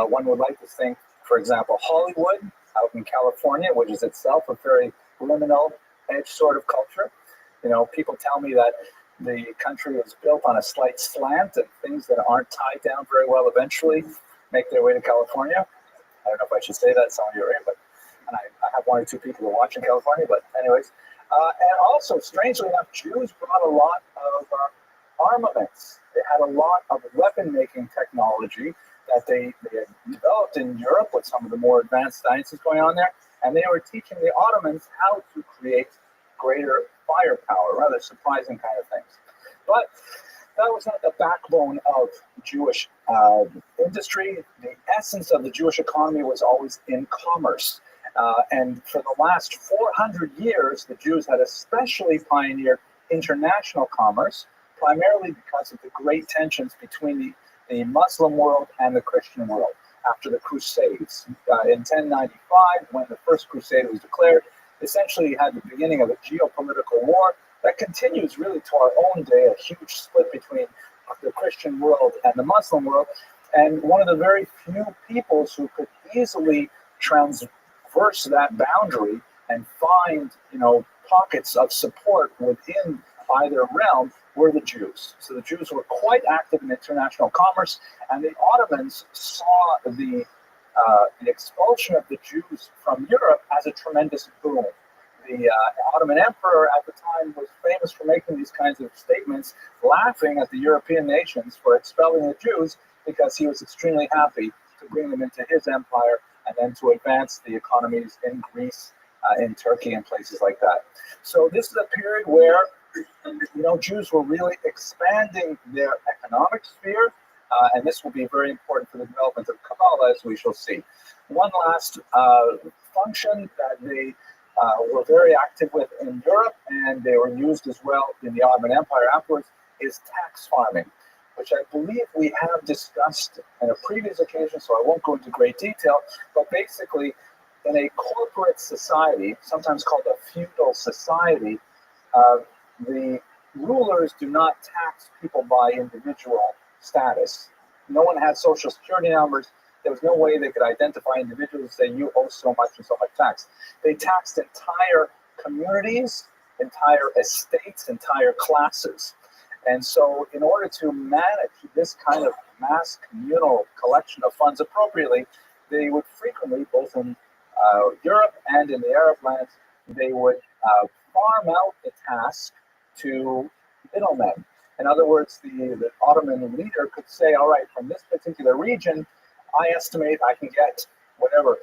One would like to think, for example, Hollywood out in California, which is itself a very liminal edge sort of culture. People tell me that the country is built on a slight slant and things that aren't tied down very well eventually make their way to California. I don't know if I should say that, some of you are in, but and I have one or two people who watch in California, but anyways. And also, strangely enough, Jews brought a lot of armaments. They had a lot of weapon-making technology that they had developed in Europe with some of the more advanced sciences going on there, and they were teaching the Ottomans how to create greater firepower, rather surprising kind of things. But that was not the backbone of Jewish industry. The essence of the Jewish economy was always in commerce. And for the last 400 years, the Jews had especially pioneered international commerce, primarily because of the great tensions between the Muslim world and the Christian world after the Crusades. In 1095, when the First Crusade was declared, essentially you had the beginning of a geopolitical war that continues really to our own day, a huge split between the Christian world and the Muslim world. And one of the very few peoples who could easily transverse that boundary and find, pockets of support within either realm were the Jews. So the Jews were quite active in international commerce, and the Ottomans saw the expulsion of the Jews from Europe as a tremendous boon. The Ottoman emperor at the time was famous for making these kinds of statements, laughing at the European nations for expelling the Jews because he was extremely happy to bring them into his empire and then to advance the economies in Greece, in Turkey, and places like that. So this is a period where Jews were really expanding their economic sphere, and this will be very important for the development of Kabbalah, as we shall see. One last function that they were very active with in Europe, and they were used as well in the Ottoman Empire afterwards, is tax farming, which I believe we have discussed in a previous occasion, so I won't go into great detail, but basically in a corporate society, sometimes called a feudal society, the rulers do not tax people by individual status. No one had social security numbers. There was no way they could identify individuals and say, you owe so much and so much tax. They taxed entire communities, entire estates, entire classes. And so in order to manage this kind of mass communal collection of funds appropriately, they would frequently, both in Europe and in the Arab lands, they would farm out the task to middlemen. In other words, the Ottoman leader could say, all right, from this particular region, I estimate I can get whatever,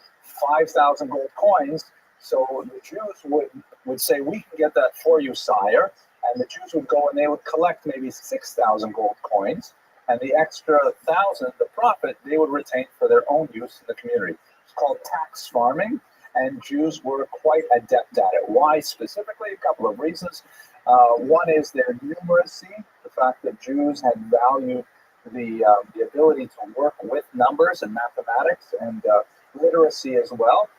5,000 gold coins. So the Jews would say, we can get that for you, sire. And the Jews would go and they would collect maybe 6,000 gold coins, and the extra 1,000, the profit, they would retain for their own use in the community. It's called tax farming, and Jews were quite adept at it. Why specifically? A couple of reasons. One is their numeracy, the fact that Jews had valued the ability to work with numbers and mathematics and literacy as well.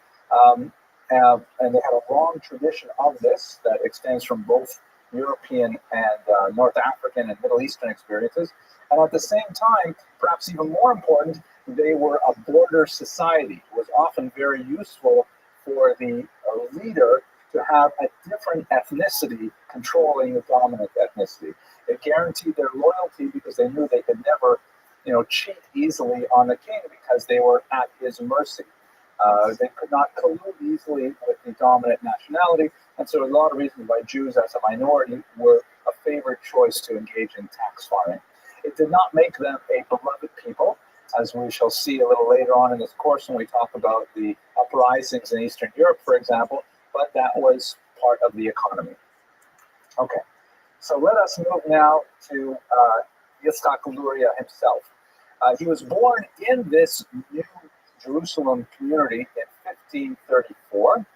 And they had a long tradition of this that extends from both European and North African and Middle Eastern experiences. And at the same time, perhaps even more important, they were a border society. It was often very useful for the leader to have a different ethnicity controlling the dominant ethnicity. It guaranteed their loyalty because they knew they could never, cheat easily on the king because they were at his mercy. They could not collude easily with the dominant nationality, and so a lot of reasons why Jews as a minority were a favored choice to engage in tax farming. It did not make them a beloved people, as we shall see a little later on in this course when we talk about the uprisings in Eastern Europe, for example, but that was part of the economy. Okay, so let us move now to Yitzhak Luria himself. He was born in this new Jerusalem community in 1534.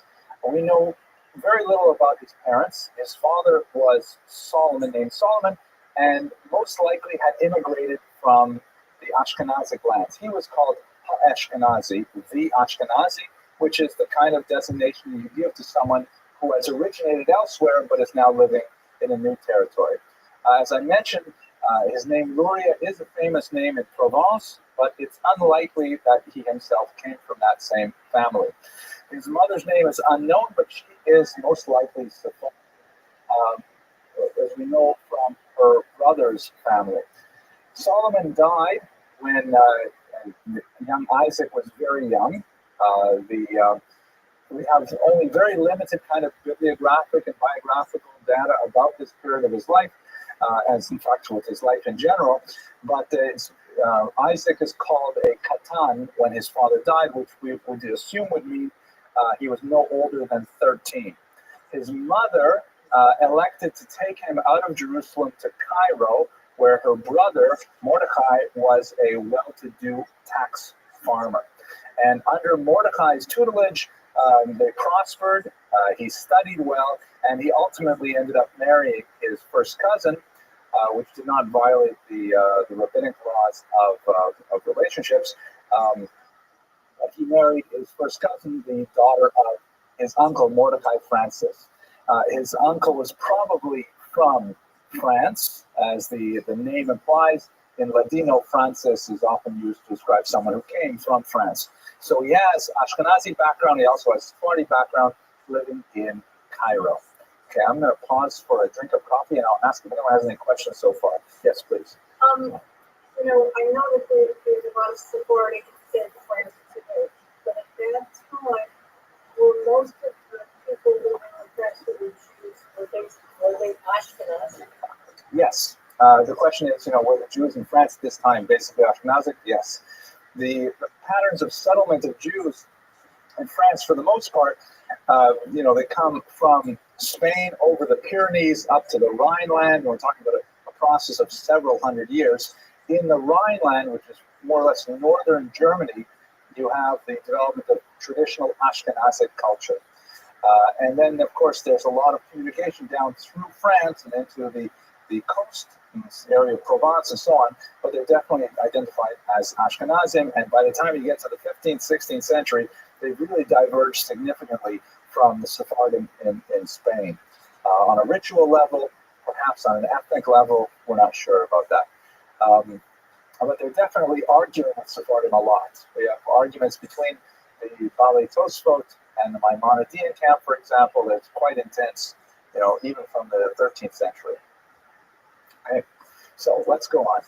We know very little about his parents. His father was Solomon, named Solomon, and most likely had immigrated from the Ashkenazic lands. He was called Ha-Ashkenazi, the Ashkenazi, which is the kind of designation you give to someone who has originated elsewhere but is now living in a new territory. As I mentioned, his name Luria is a famous name in Provence, but it's unlikely that he himself came from that same family. His mother's name is unknown, but she is most likely Sephardic, as we know from her brother's family. Solomon died when young Isaac was very young. We have only very limited kind of bibliographic and biographical data about this period of his life, as in fact with his life in general. But Isaac is called a katan when his father died, which we would assume would mean he was no older than 13. His mother elected to take him out of Jerusalem to Cairo, where her brother Mordecai was a well-to-do tax farmer. And under Mordecai's tutelage, they prospered, he studied well, and he ultimately ended up marrying his first cousin, which did not violate the rabbinic laws of relationships. But he married his first cousin, the daughter of his uncle, Mordecai Francis. His uncle was probably from France, as the name implies. In Ladino, Francis is often used to describe someone who came from France. So he has Ashkenazi background, he also has Sephardi background, living in Cairo. Okay, I'm going to pause for a drink of coffee, and I'll ask if anyone has any questions so far. Yes, please. I know that there's a lot of Sephardic in France today, but at that time, were most of the people living in France who were Jews, were they Ashkenazi? Yes. The question is, were the Jews in France at this time basically Ashkenazic? Yes. The patterns of settlement of Jews in France, for the most part, they come from Spain over the Pyrenees up to the Rhineland. We're talking about a process of several hundred years. In the Rhineland, which is more or less northern Germany, you have the development of traditional Ashkenazic culture. And then, of course, there's a lot of communication down through France and into the coast, in this area of Provence and so on, but they're definitely identified as Ashkenazim, and by the time you get to the 15th, 16th century, they really diverged significantly from the Sephardim in Spain. On a ritual level, perhaps on an ethnic level, we're not sure about that. But they're definitely arguing with Sephardim a lot. We have arguments between the Balei Tosfot and the Maimonidean camp, for example, that's quite intense, even from the 13th century. Okay, so let's go on.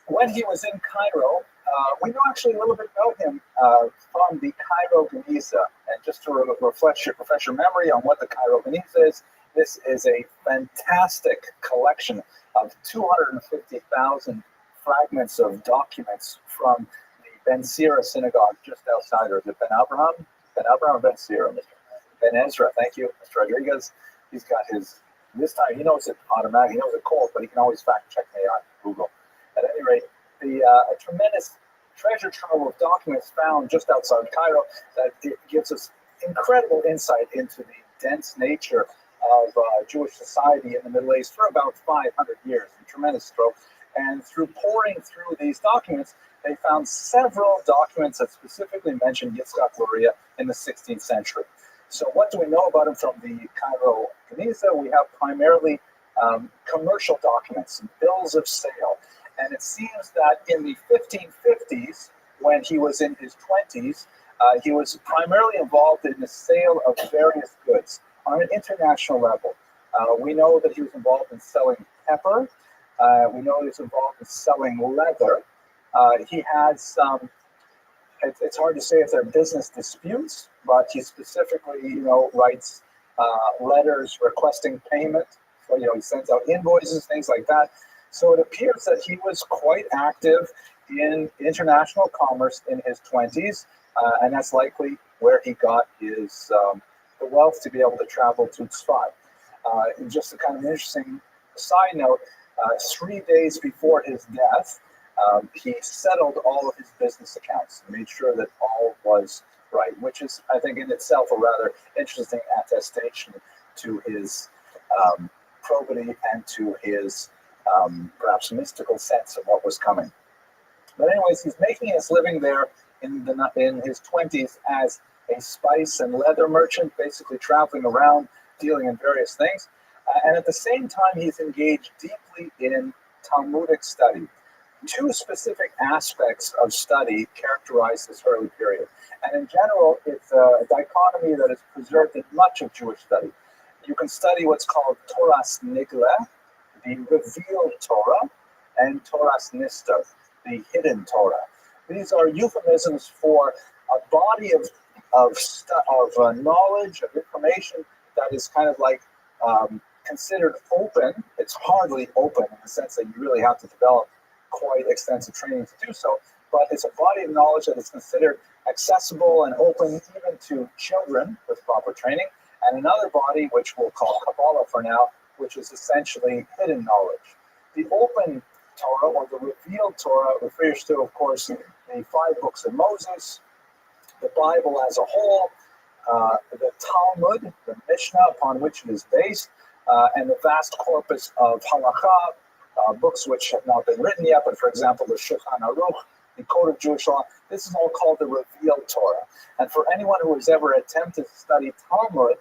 When he was in Cairo, we know actually a little bit about him from the Cairo Geniza. And just to refresh your memory on what the Cairo Geniza is, this is a fantastic collection of 250,000 fragments of documents from the Ben Sira synagogue just outside, or is it Ben Abraham? Ben Abraham or Ben Sira? Ben Ezra, thank you, Mr. Rodriguez. he's got his, this time he knows it automatically, he knows it cold, but he can always fact check me on Google. At any rate, a tremendous treasure trove of documents found just outside Cairo that gives us incredible insight into the dense nature of Jewish society in the Middle East for about 500 years, a tremendous trove. And through pouring through these documents, they found several documents that specifically mention Yitzhak Luria in the 16th century. So what do we know about him from the Cairo Geniza? We have primarily commercial documents, bills of sale. And it seems that in the 1550s, when he was in his 20s, he was primarily involved in the sale of various goods on an international level. We know that he was involved in selling pepper. We know he was involved in selling leather. He had some, it's hard to say if they're business disputes, but he specifically, writes letters requesting payment. So, he sends out invoices, things like that. So it appears that he was quite active in international commerce in his 20s, and that's likely where he got his the wealth to be able to travel to Tzfat. And just a kind of interesting side note, 3 days before his death, he settled all of his business accounts and made sure that all was right, which is, I think, in itself a rather interesting attestation to his probity and to his perhaps mystical sense of what was coming. But anyways, he's making his living there in his 20s as a spice and leather merchant, basically traveling around, dealing in various things. And at the same time, he's engaged deeply in Talmudic study. Two specific aspects of study characterize this early period. And in general, it's a dichotomy that is preserved in much of Jewish study. You can study what's called Toras Nigleh, the revealed Torah, and Toras Nister, the hidden Torah. These are euphemisms for a body of knowledge, of information that is kind of like considered open. It's hardly open in the sense that you really have to develop quite extensive training to do so, but it's a body of knowledge that is considered accessible and open even to children with proper training, and another body, which we'll call Kabbalah for now, which is essentially hidden knowledge. The open Torah, or the revealed Torah, refers to, of course, the 5 books of Moses, the Bible as a whole, the Talmud, the Mishnah upon which it is based, and the vast corpus of halakha, books which have not been written yet, but for example, the Shulchan Aruch, the Code of Jewish Law. This is all called the revealed Torah. And for anyone who has ever attempted to study Talmud,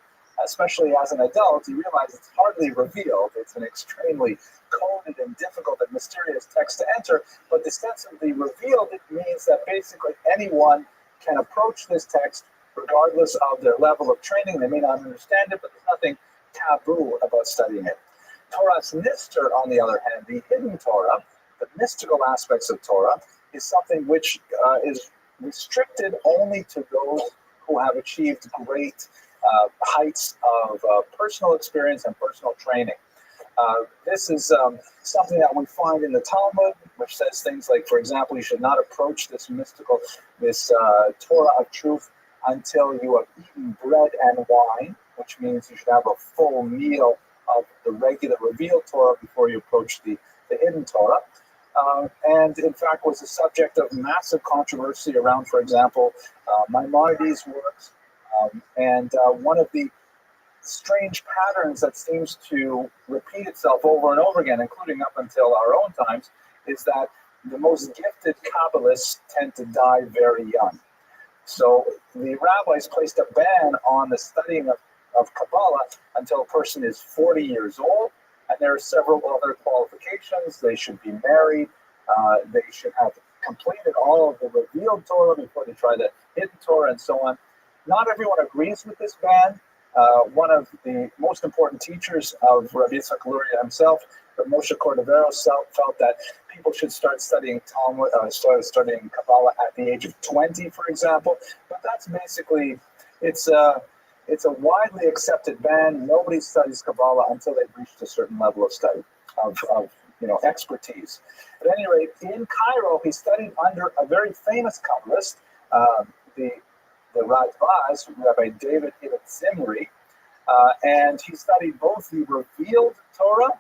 especially as an adult, you realize it's hardly revealed. It's an extremely coded and difficult and mysterious text to enter, but the sense of the revealed, it means that basically anyone can approach this text regardless of their level of training. They may not understand it, but there's nothing taboo about studying it. Toras Nister, on the other hand, the hidden Torah, the mystical aspects of Torah, is something which is restricted only to those who have achieved great heights of personal experience and personal training. This is something that we find in the Talmud, which says things like, for example, you should not approach this Torah of truth until you have eaten bread and wine, which means you should have a full meal of the regular revealed Torah before you approach the hidden Torah. And in fact was the subject of massive controversy around, for example, Maimonides' works. And one of the strange patterns that seems to repeat itself over and over again, including up until our own times, is that the most gifted Kabbalists tend to die very young. So the rabbis placed a ban on the studying of Kabbalah until a person is 40 years old, and there are several other qualifications. They should be married, they should have completed all of the revealed Torah before they try the hidden Torah, and so on. Not everyone agrees with this ban. One of the most important teachers of Rabbi Yitzhak Luria himself, Moshe Cordoveros, felt that people should start studying Talmud, studying Kabbalah at the age of 20, for example. But that's basically, it's a widely accepted ban. Nobody studies Kabbalah until they've reached a certain level of study, of expertise. At any rate, in Cairo, he studied under a very famous Kabbalist, the Radbaz, Rabbi David Ibn Zimri, And he studied both the revealed Torah,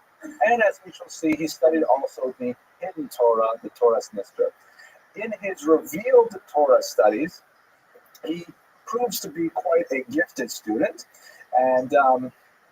and as we shall see, he studied also the hidden Torah, the Torah's Nistar. In his revealed Torah studies, he proves to be quite a gifted student, and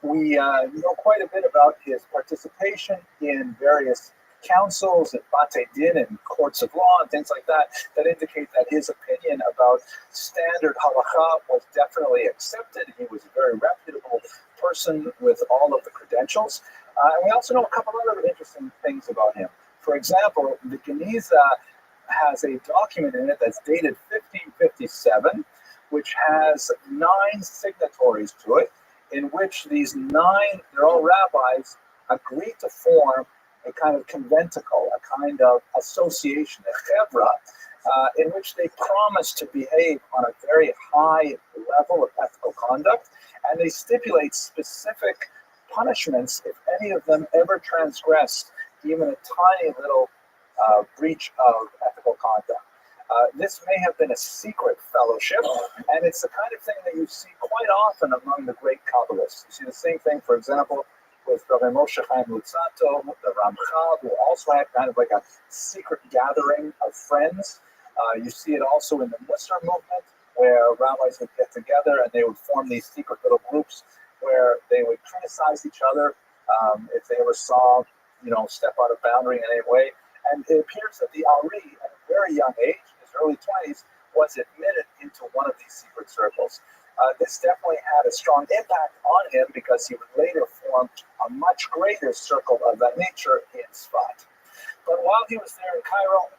we know quite a bit about his participation in various councils and bate din and courts of law and things like that, that indicate that his opinion about standard halacha was definitely accepted. He was a very reputable person with all of the credentials. And we also know a couple other interesting things about him. For example, the Geniza has a document in it that's dated 1557, which has 9 signatories to it, in which these 9, they're all rabbis, agree to form a kind of conventicle, a kind of association, a chevra, in which they promise to behave on a very high level of ethical conduct, and they stipulate specific punishments if any of them ever transgressed even a tiny little breach of ethical conduct. This may have been a secret fellowship, and it's the kind of thing that you see quite often among the great Kabbalists. You see the same thing, for example, with Rabbi Moshe Chaim Luzzatto, the Ramchal, who also had kind of like a secret gathering of friends. You see it also in the Musar movement, where rabbis would get together and they would form these secret little groups where they would criticize each other if they ever saw, step out of boundary in any way. And it appears that the Ari, at a very young age, in his early 20s, was admitted into one of these secret circles. This definitely had a strong impact on him because he would later form a much greater circle of that nature in Sfat. But while he was there in Cairo,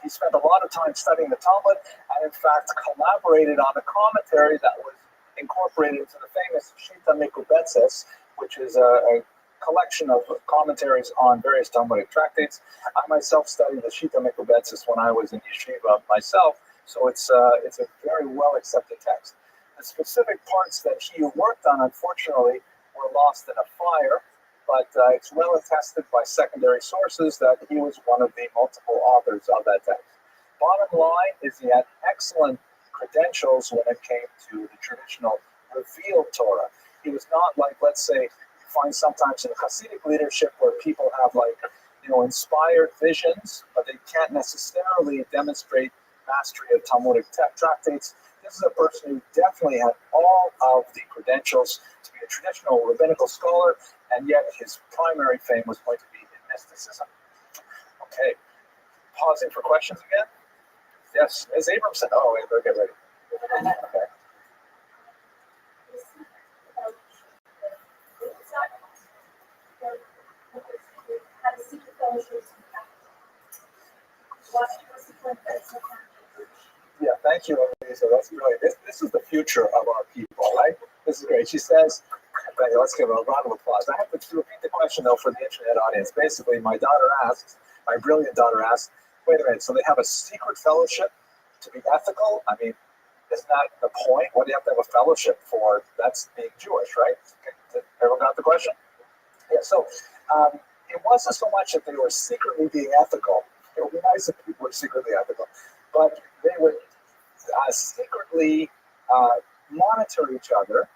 he spent a lot of time studying the Talmud and, in fact, collaborated on a commentary that was incorporated into the famous Shita Mekubetzes, which is a collection of commentaries on various Talmudic tractates. I myself studied the Shita Mekubetzes when I was in yeshiva myself, so it's a very well accepted text. The specific parts that he worked on, unfortunately, were lost in a fire, but it's well attested by secondary sources that he was one of the multiple authors of that text. Bottom line is he had excellent credentials when it came to the traditional revealed Torah. He was not like, let's say, you find sometimes in Hasidic leadership where people have inspired visions, but they can't necessarily demonstrate mastery of Talmudic tractates. This is a person who definitely had all of the credentials to be a traditional rabbinical scholar, and yet his primary fame was going to be in mysticism. Okay, pausing for questions again? Yes, as Abram said, oh, wait, get ready. Okay. Yeah, thank you, Elisa. That's brilliant. This is the future of our people, right? This is great. She says, let's give her a round of applause. I have to repeat the question, though, for the internet audience. Basically, my brilliant daughter asks, wait a minute, so they have a secret fellowship to be ethical? I mean, isn't that the point? What do you have to have a fellowship for? That's being Jewish, right? Okay. Everyone got the question? Yeah, so it wasn't so much that they were secretly being ethical. It would be nice if people were secretly ethical, but they would secretly monitor each other,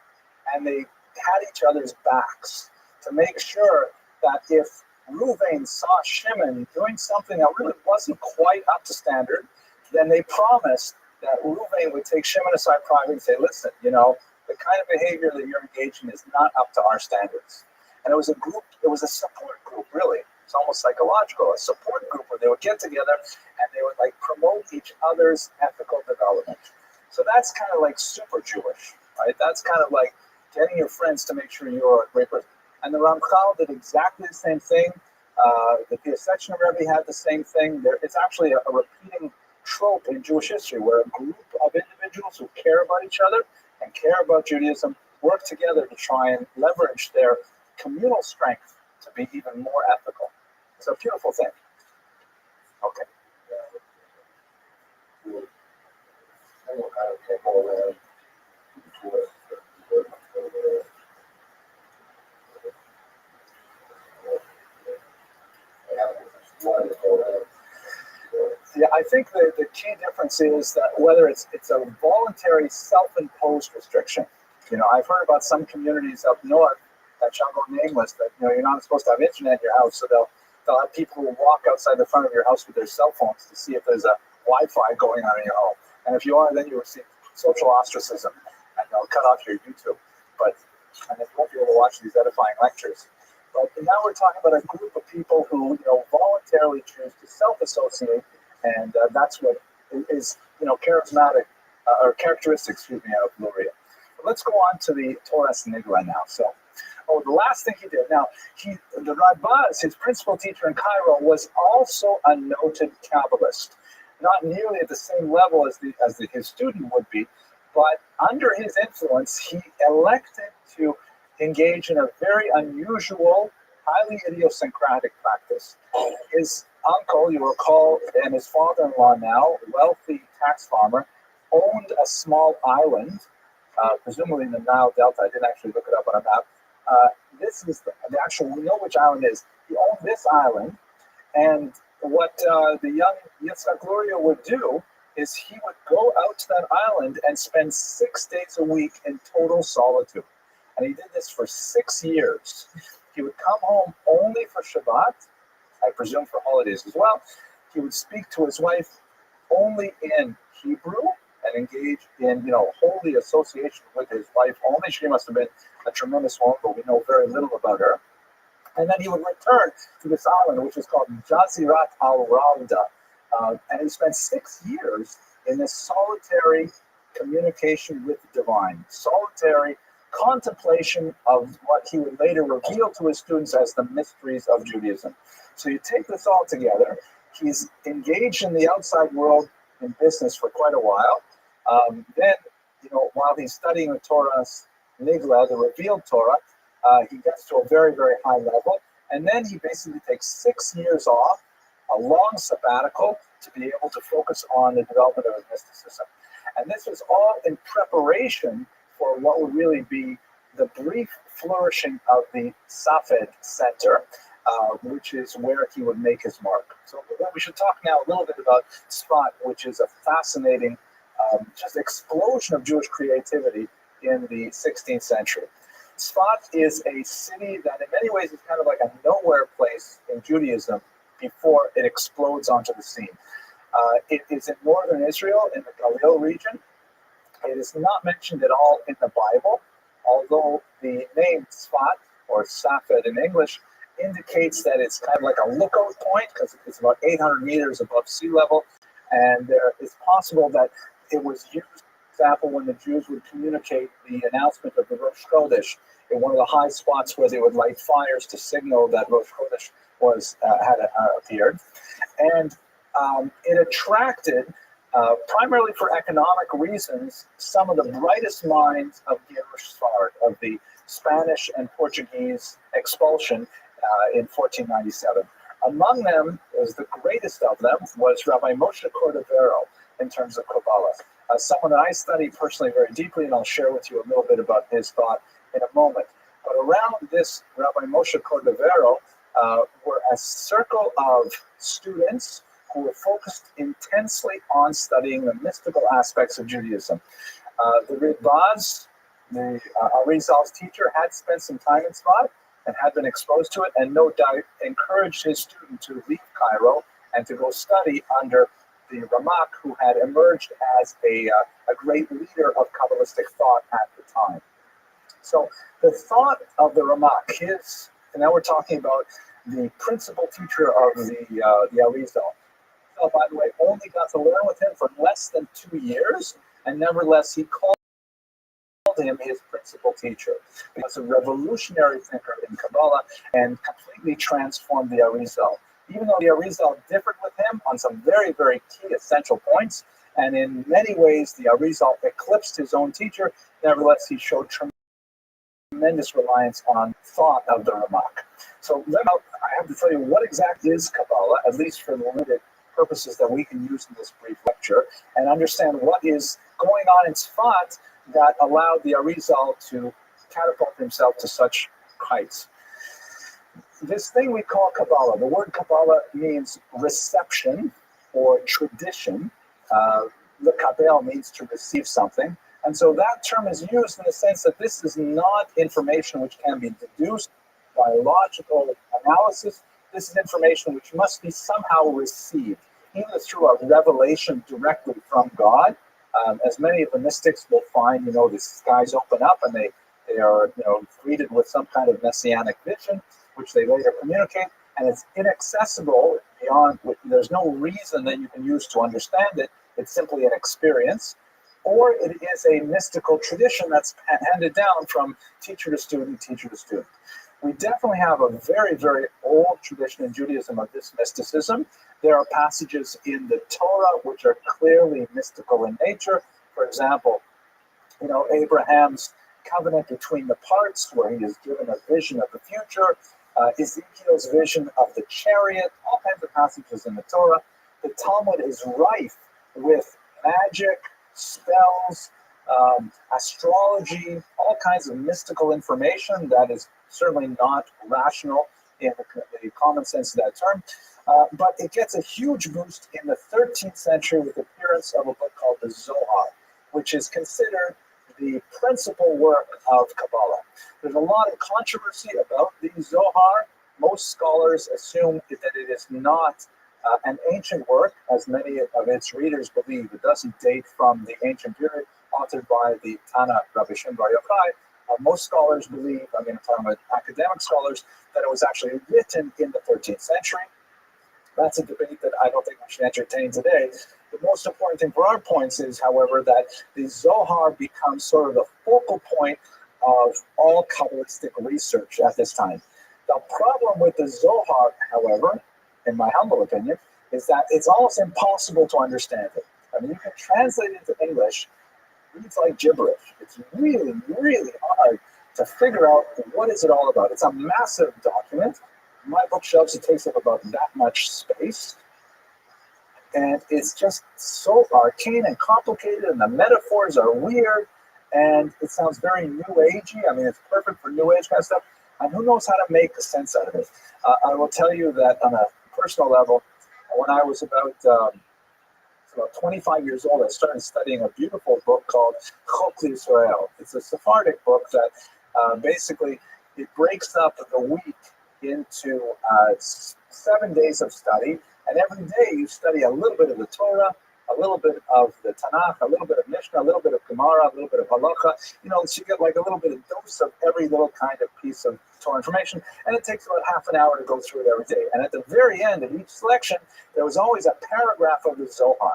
and they had each other's backs to make sure that if Reuven saw Shimon doing something that really wasn't quite up to standard, then they promised that Reuven would take Shimon aside privately and say, listen, the kind of behavior that you're engaged in is not up to our standards. And it was a support group, really. It's almost psychological, a support group where they would get together and they would promote each other's ethical development. So that's kind of like super Jewish, right? That's kind of like getting your friends to make sure you're a great person. And the Ramchal did exactly the same thing. The Piaseczner Rebbe had the same thing. It's actually a repeating trope in Jewish history where a group of individuals who care about each other and care about Judaism work together to try and leverage their communal strength to be even more ethical. It's a beautiful thing. Okay. Yeah, I think the key difference is that whether it's a voluntary self-imposed restriction, I've heard about some communities up north that shall go nameless that you're not supposed to have internet in your house, so they'll have people who walk outside the front of your house with their cell phones to see if there's a Wi-Fi going on in your home. And if you are, then you receive social ostracism, and they'll cut off your YouTube. And then you won't be able to watch these edifying lectures. But now we're talking about a group of people who voluntarily choose to self-associate, and that's what is charismatic or characteristic, of Luria. But let's go on to the Torah Nigla now. So, the last thing he did. Now, the Rabbi, his principal teacher in Cairo, was also a noted Kabbalist. Not nearly at the same level as his student would be, but under his influence, he elected to engage in a very unusual, highly idiosyncratic practice. His uncle, you recall, and his father-in-law now, wealthy tax farmer, owned a small island, presumably in the Nile Delta. I didn't actually look it up on a map. This is the actual, we know which island it is. He owned this island, and what the young Yitzhak Luria would do is he would go out to that island and spend 6 days a week in total solitude. And he did this for 6 years. He would come home only for Shabbat, I presume for holidays as well. He would speak to his wife only in Hebrew and engage in, holy association with his wife only. She must have been a tremendous woman, but we know very little about her. And then he would return to this island, which is called Jazirat al-Rawda. And he spent 6 years in this solitary communication with the divine, solitary contemplation of what he would later reveal to his students as the mysteries of Judaism. So you take this all together, he's engaged in the outside world in business for quite a while. Then, while he's studying the Torah's Nigla, the revealed Torah, he gets to a very, very high level. And then he basically takes 6 years off, a long sabbatical, to be able to focus on the development of his mysticism. And this was all in preparation for what would really be the brief flourishing of the Safed Center, which is where he would make his mark. So we should talk now a little bit about Tzfat, which is a fascinating just explosion of Jewish creativity in the 16th century. Tzfat is a city that in many ways is kind of like a nowhere place in Judaism before it explodes onto the scene. It is in northern Israel, in the Galil region. It is not mentioned at all in the Bible, although the name Tzfat, or Safed in English, indicates that it's kind of like a lookout point because it's about 800 meters above sea level, and it's possible that it was used, for example, when the Jews would communicate the announcement of the Rosh Chodesh in one of the high spots where they would light fires to signal that Rosh Chodesh had appeared. And it attracted, primarily for economic reasons, some of the brightest minds of Yerush Sfard, of the Spanish and Portuguese expulsion in 1497. Among them, as the greatest of them, was Rabbi Moshe Cordovero in terms of Kabbalah. Someone that I study personally very deeply, and I'll share with you a little bit about his thought in a moment. But around this Rabbi Moshe Cordovero were a circle of students who were focused intensely on studying the mystical aspects of Judaism. The Rabbi, the Arizal's teacher, had spent some time in Tzfat and had been exposed to it, and no doubt encouraged his student to leave Cairo and to go study under the Ramak, who had emerged as a great leader of Kabbalistic thought at the time. So the thought of the Ramak, and now we're talking about the principal teacher of the Arizal. By the way, only got to learn with him for less than 2 years, and nevertheless he called him his principal teacher. He was a revolutionary thinker in Kabbalah and completely transformed the Arizal. Even though the Arizal differed with him on some very, very key essential points, and in many ways the Arizal eclipsed his own teacher, nevertheless he showed tremendous reliance on thought of the Ramak. So now I have to tell you what exactly is Kabbalah, at least for the limited purposes that we can use in this brief lecture, and understand what is going on in Tzfat that allowed the Arizal to catapult himself to such heights. This thing we call Kabbalah, the word Kabbalah means reception or tradition. Lekabel means to receive something. And so that term is used in the sense that this is not information which can be deduced by logical analysis. This is information which must be somehow received, either through a revelation directly from God. As many of the mystics will find, the skies open up and they are, greeted with some kind of messianic vision, which they later communicate, and it's inaccessible beyond, there's no reason that you can use to understand it. It's simply an experience. Or it is a mystical tradition that's handed down from teacher to student, teacher to student. We definitely have a very, very old tradition in Judaism of this mysticism. There are passages in the Torah which are clearly mystical in nature. For example, Abraham's covenant between the parts, where he is given a vision of the future, Ezekiel's vision of the chariot, all kinds of passages in the Torah. The Talmud is rife with magic, spells, astrology, all kinds of mystical information that is certainly not rational in the common sense of that term. But it gets a huge boost in the 13th century with the appearance of a book called the Zohar, which is considered the principal work of Kabbalah. There's a lot of controversy about the Zohar. Most scholars assume that it is not an ancient work, as many of its readers believe. It doesn't date from the ancient period, authored by the Tana, Rabbi Bar Yochai. Most scholars believe, I'm talking about academic scholars, that it was actually written in the 13th century. That's a debate that I don't think we should entertain today. The most important thing for our points is, however, that the Zohar becomes sort of the focal point of all Kabbalistic research at this time. The problem with the Zohar, however, in my humble opinion, is that it's almost impossible to understand it. You can translate it into English, it reads like gibberish. It's really, really hard to figure out what is it all about. It's a massive document. My bookshelves, it takes up about that much space. And it's just so arcane and complicated, and the metaphors are weird, and it sounds very new agey. It's perfect for new age kind of stuff. And who knows how to make sense out of it? I will tell you that on a personal level, when I was about 25 years old, I started studying a beautiful book called Chok L'Israel. It's a Sephardic book that basically it breaks up the week into 7 days of study, and every day you study a little bit of the Torah, a little bit of the Tanakh, a little bit of Mishnah, a little bit of Gemara, a little bit of Halacha. So you get like a little bit of dose of every little kind of piece of Torah information, and it takes about half an hour to go through it every day. And at the very end of each selection, there was always a paragraph of the Zohar.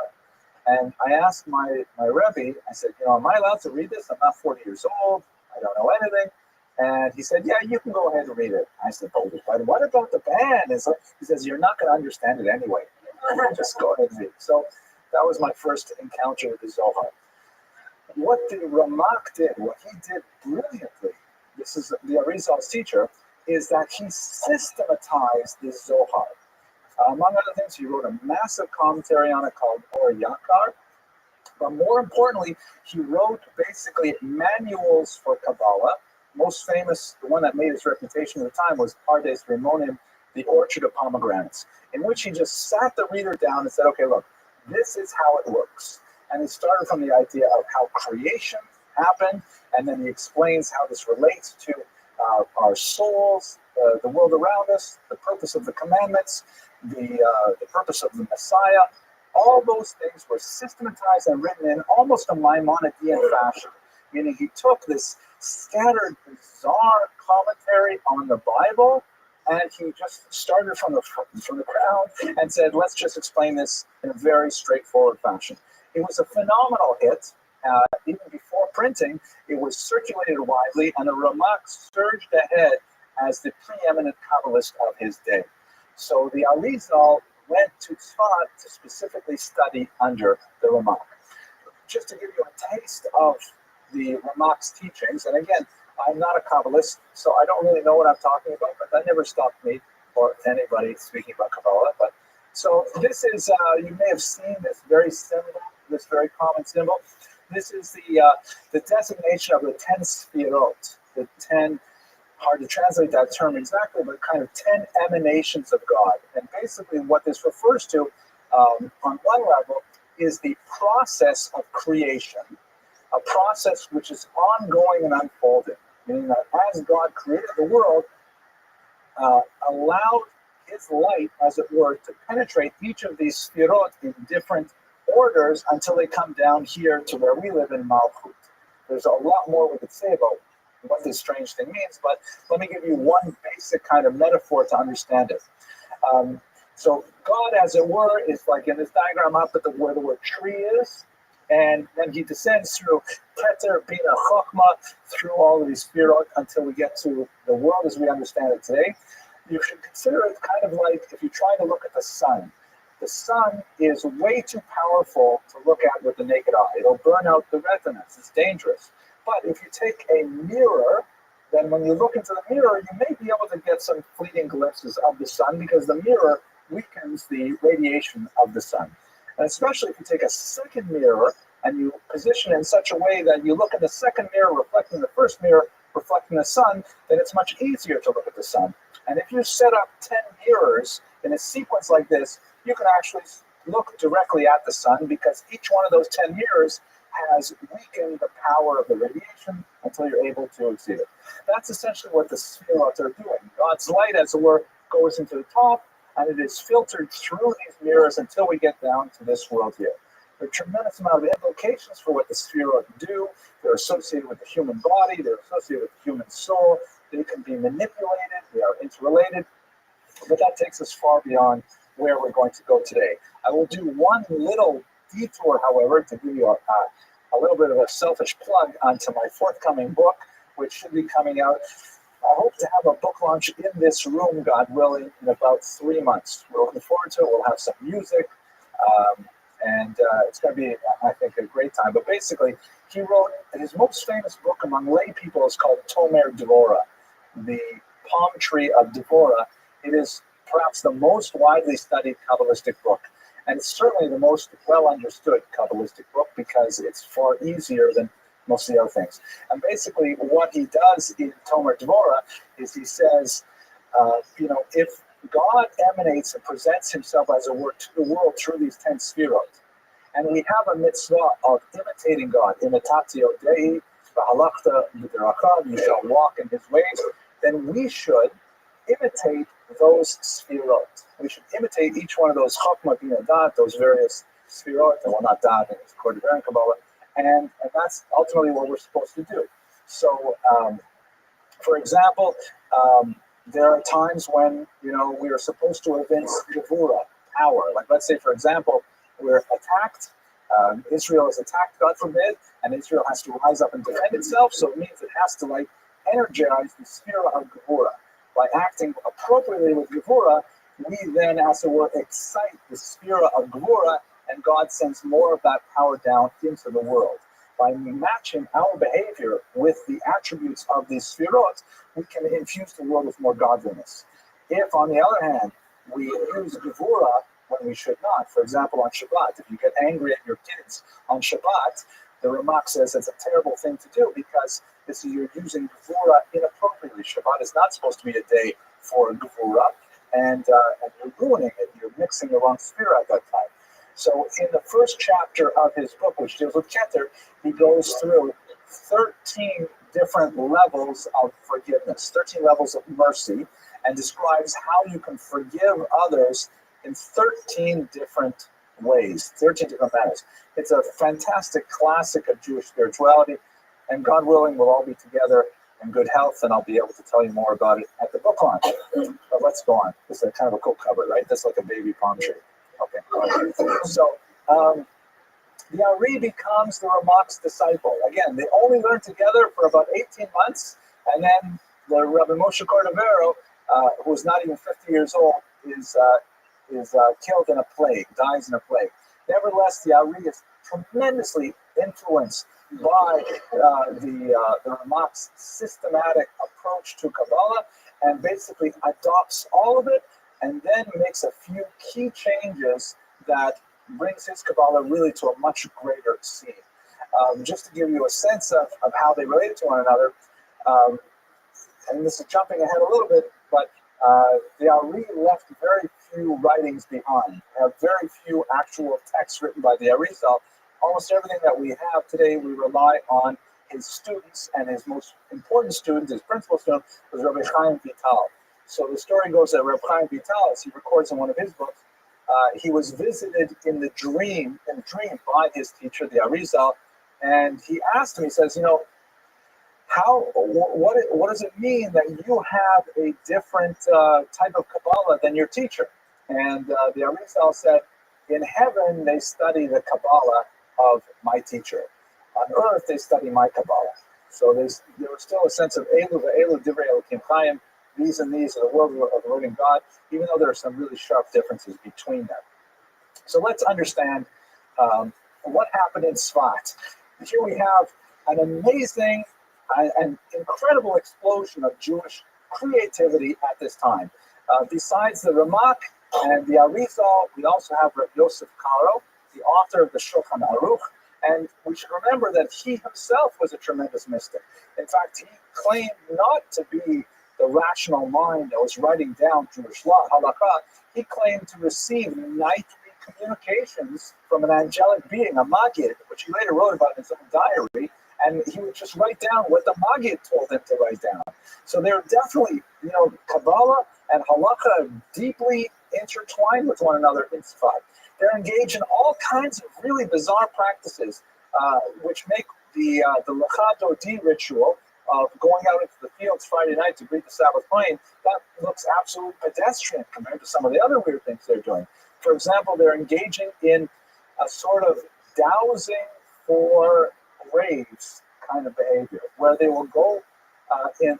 And I asked my Rabbi, I said, am I allowed to read this? I'm not 40 years old. I don't know anything. And he said, yeah, you can go ahead and read it. I said, but what about the ban? He says, you're not going to understand it anyway. Just go ahead and read it. So that was my first encounter with the Zohar. What the Ramak did, what he did brilliantly, this is the Arizal's teacher, is that he systematized the Zohar. Among other things, he wrote a massive commentary on it called Or Yakar. But more importantly, he wrote basically manuals for Kabbalah. Most famous, the one that made his reputation at the time, was Pardes Rimonim, the Orchard of Pomegranates, in which he just sat the reader down and said, okay, look, this is how it works. And he started from the idea of how creation happened, and then he explains how this relates to our souls, the world around us, the purpose of the commandments, the purpose of the Messiah. All those things were systematized and written in almost a Maimonidean fashion, meaning he took this scattered, bizarre commentary on the Bible, and he just started from the ground and said, let's just explain this in a very straightforward fashion. It was a phenomenal hit. Even before printing, it was circulated widely, and the Ramak surged ahead as the preeminent Kabbalist of his day. So the Arizal went to Tzfat to specifically study under the Ramak. Just to give you a taste of the Ramak's teachings, and again, I'm not a Kabbalist, so I don't really know what I'm talking about, but that never stopped me or anybody speaking about Kabbalah. But so this is, you may have seen this very symbol, this very common symbol. This is the designation of the 10 Sfirot, the 10, hard to translate that term exactly, but kind of 10 emanations of God. And basically what this refers to, on one level, is the process of creation. a process which is ongoing and unfolding, meaning that as God created the world, allowed his light, as it were, to penetrate each of these sfirot in different orders until they come down here to where we live in Malchut. There's a lot more we could say about what this strange thing means, but let me give you one basic kind of metaphor to understand it. So God, as it were, is like in this diagram up at where the word tree is, and then he descends through Keter, Bina, Chokmah, through all of these sfirot until we get to the world as we understand it today. You should consider it kind of like if you try to look at the sun. The sun is way too powerful to look at with the naked eye. It'll burn out the retinas. It's dangerous. But if you take a mirror, then when you look into the mirror, you may be able to get some fleeting glimpses of the sun because the mirror weakens the radiation of the sun. And especially if you take a second mirror and you position it in such a way that you look at the second mirror reflecting the first mirror, reflecting the sun, then it's much easier to look at the sun. And if you set up 10 mirrors in a sequence like this, you can actually look directly at the sun because each one of those 10 mirrors has weakened the power of the radiation until you're able to exceed it. That's essentially what the sfirot are doing. God's light, as it were, goes into the top, and it is filtered through these mirrors until we get down to this world here. There are a tremendous amount of implications for what the sfirot do. They're associated with the human body. They're associated with the human soul. They can be manipulated. They are interrelated. But that takes us far beyond where we're going to go today. I will do one little detour, however, to give you a little bit of a selfish plug onto my forthcoming book, which should be coming out. I hope to have a book launch in this room, God willing, in about 3 months. We're looking forward to it. We'll have some music, and it's going to be, I think, a great time. But basically, he wrote his most famous book among lay people is called Tomer Devorah, the palm tree of Devorah. It is perhaps the most widely studied Kabbalistic book, and it's certainly the most well understood Kabbalistic book because it's far easier than most of the other things. And basically what he does in Tomer Devorah is he says, if God emanates and presents himself as a word to the world through these 10 sfirot, and we have a mitzvah of imitating God, imitatio Dei, v'halachta b'derachav, you shall walk in his ways, then we should imitate those sfirot. We should imitate each one of those chokmah, bina, dat, those various sfirot, and well, not dat, it's according to Kabbalah, and that's ultimately what we're supposed to do. So, for example, there are times when we are supposed to evince gevura, power. Like, let's say, for example, we're attacked. Israel is attacked, God forbid, and Israel has to rise up and defend itself. So it means it has to energize the sphere of gevura. By acting appropriately with gevura, we then, as it were, excite the sphere of gevura, and God sends more of that power down into the world. By matching our behavior with the attributes of these sfirot, we can infuse the world with more godliness. If, on the other hand, we use gevura when we should not, for example, on Shabbat, if you get angry at your kids on Shabbat, the Ramak says it's a terrible thing to do because you're using gevura inappropriately. Shabbat is not supposed to be a day for gevura, and you're ruining it. You're mixing the wrong sphere at that time. So in the first chapter of his book, which deals with Keter, he goes through 13 different levels of forgiveness, 13 levels of mercy, and describes how you can forgive others in 13 different ways, 13 different manners. It's a fantastic classic of Jewish spirituality, and God willing, we'll all be together in good health, and I'll be able to tell you more about it at the book launch. But let's go on. This is kind of a cool cover, right? That's like a baby palm tree. Okay. So the Ari becomes the Ramak's disciple. Again, they only learn together for about 18 months, and then the Rabbi Moshe Cordovero, who's not even 50 years old, is killed in a plague, dies in a plague. Nevertheless, the Ari is tremendously influenced by the Ramak's systematic approach to Kabbalah, and basically adopts all of it, and then makes a few key changes that brings his Kabbalah really to a much greater scene. Just to give you a sense of how they related to one another, and this is jumping ahead a little bit, but the Ari left very few writings behind. Very few actual texts written by the Arizal. almost everything that we have today, we rely on his students, and his most important student, his principal student, was Rabbi Chaim Vital. So the story goes that Rabbi Chaim Vital, as he records in one of his books, he was visited in the dream by his teacher, the Arizal, and he asked him, he says, what does it mean that you have a different type of Kabbalah than your teacher? And the Arizal said, in heaven, they study the Kabbalah of my teacher. On earth, they study my Kabbalah. So there was still a sense of Elu ve'elu divrei Elokim Chaim. These and these are the world of the living God, even though there are some really sharp differences between them. So let's understand what happened in Tzfat. Here we have an amazing and incredible explosion of Jewish creativity at this time. Besides the Ramak and the Arizal, we also have Rabbi Yosef Karo, the author of the Shulchan Aruch, and we should remember that he himself was a tremendous mystic. In fact, he claimed not to be the rational mind that was writing down Jewish law, halakha. He claimed to receive nightly communications from an angelic being, a Maggid, which he later wrote about in his own diary, and he would just write down what the Maggid told him to write down. So they're definitely, Kabbalah and halakha deeply intertwined with one another in Tzfat. They're engaged in all kinds of really bizarre practices, which make the Lecha Dodi ritual of going out into the fields Friday night to greet the Sabbath rain, that looks absolutely pedestrian compared to some of the other weird things they're doing. For example, they're engaging in a sort of dowsing for graves kind of behavior, where they will go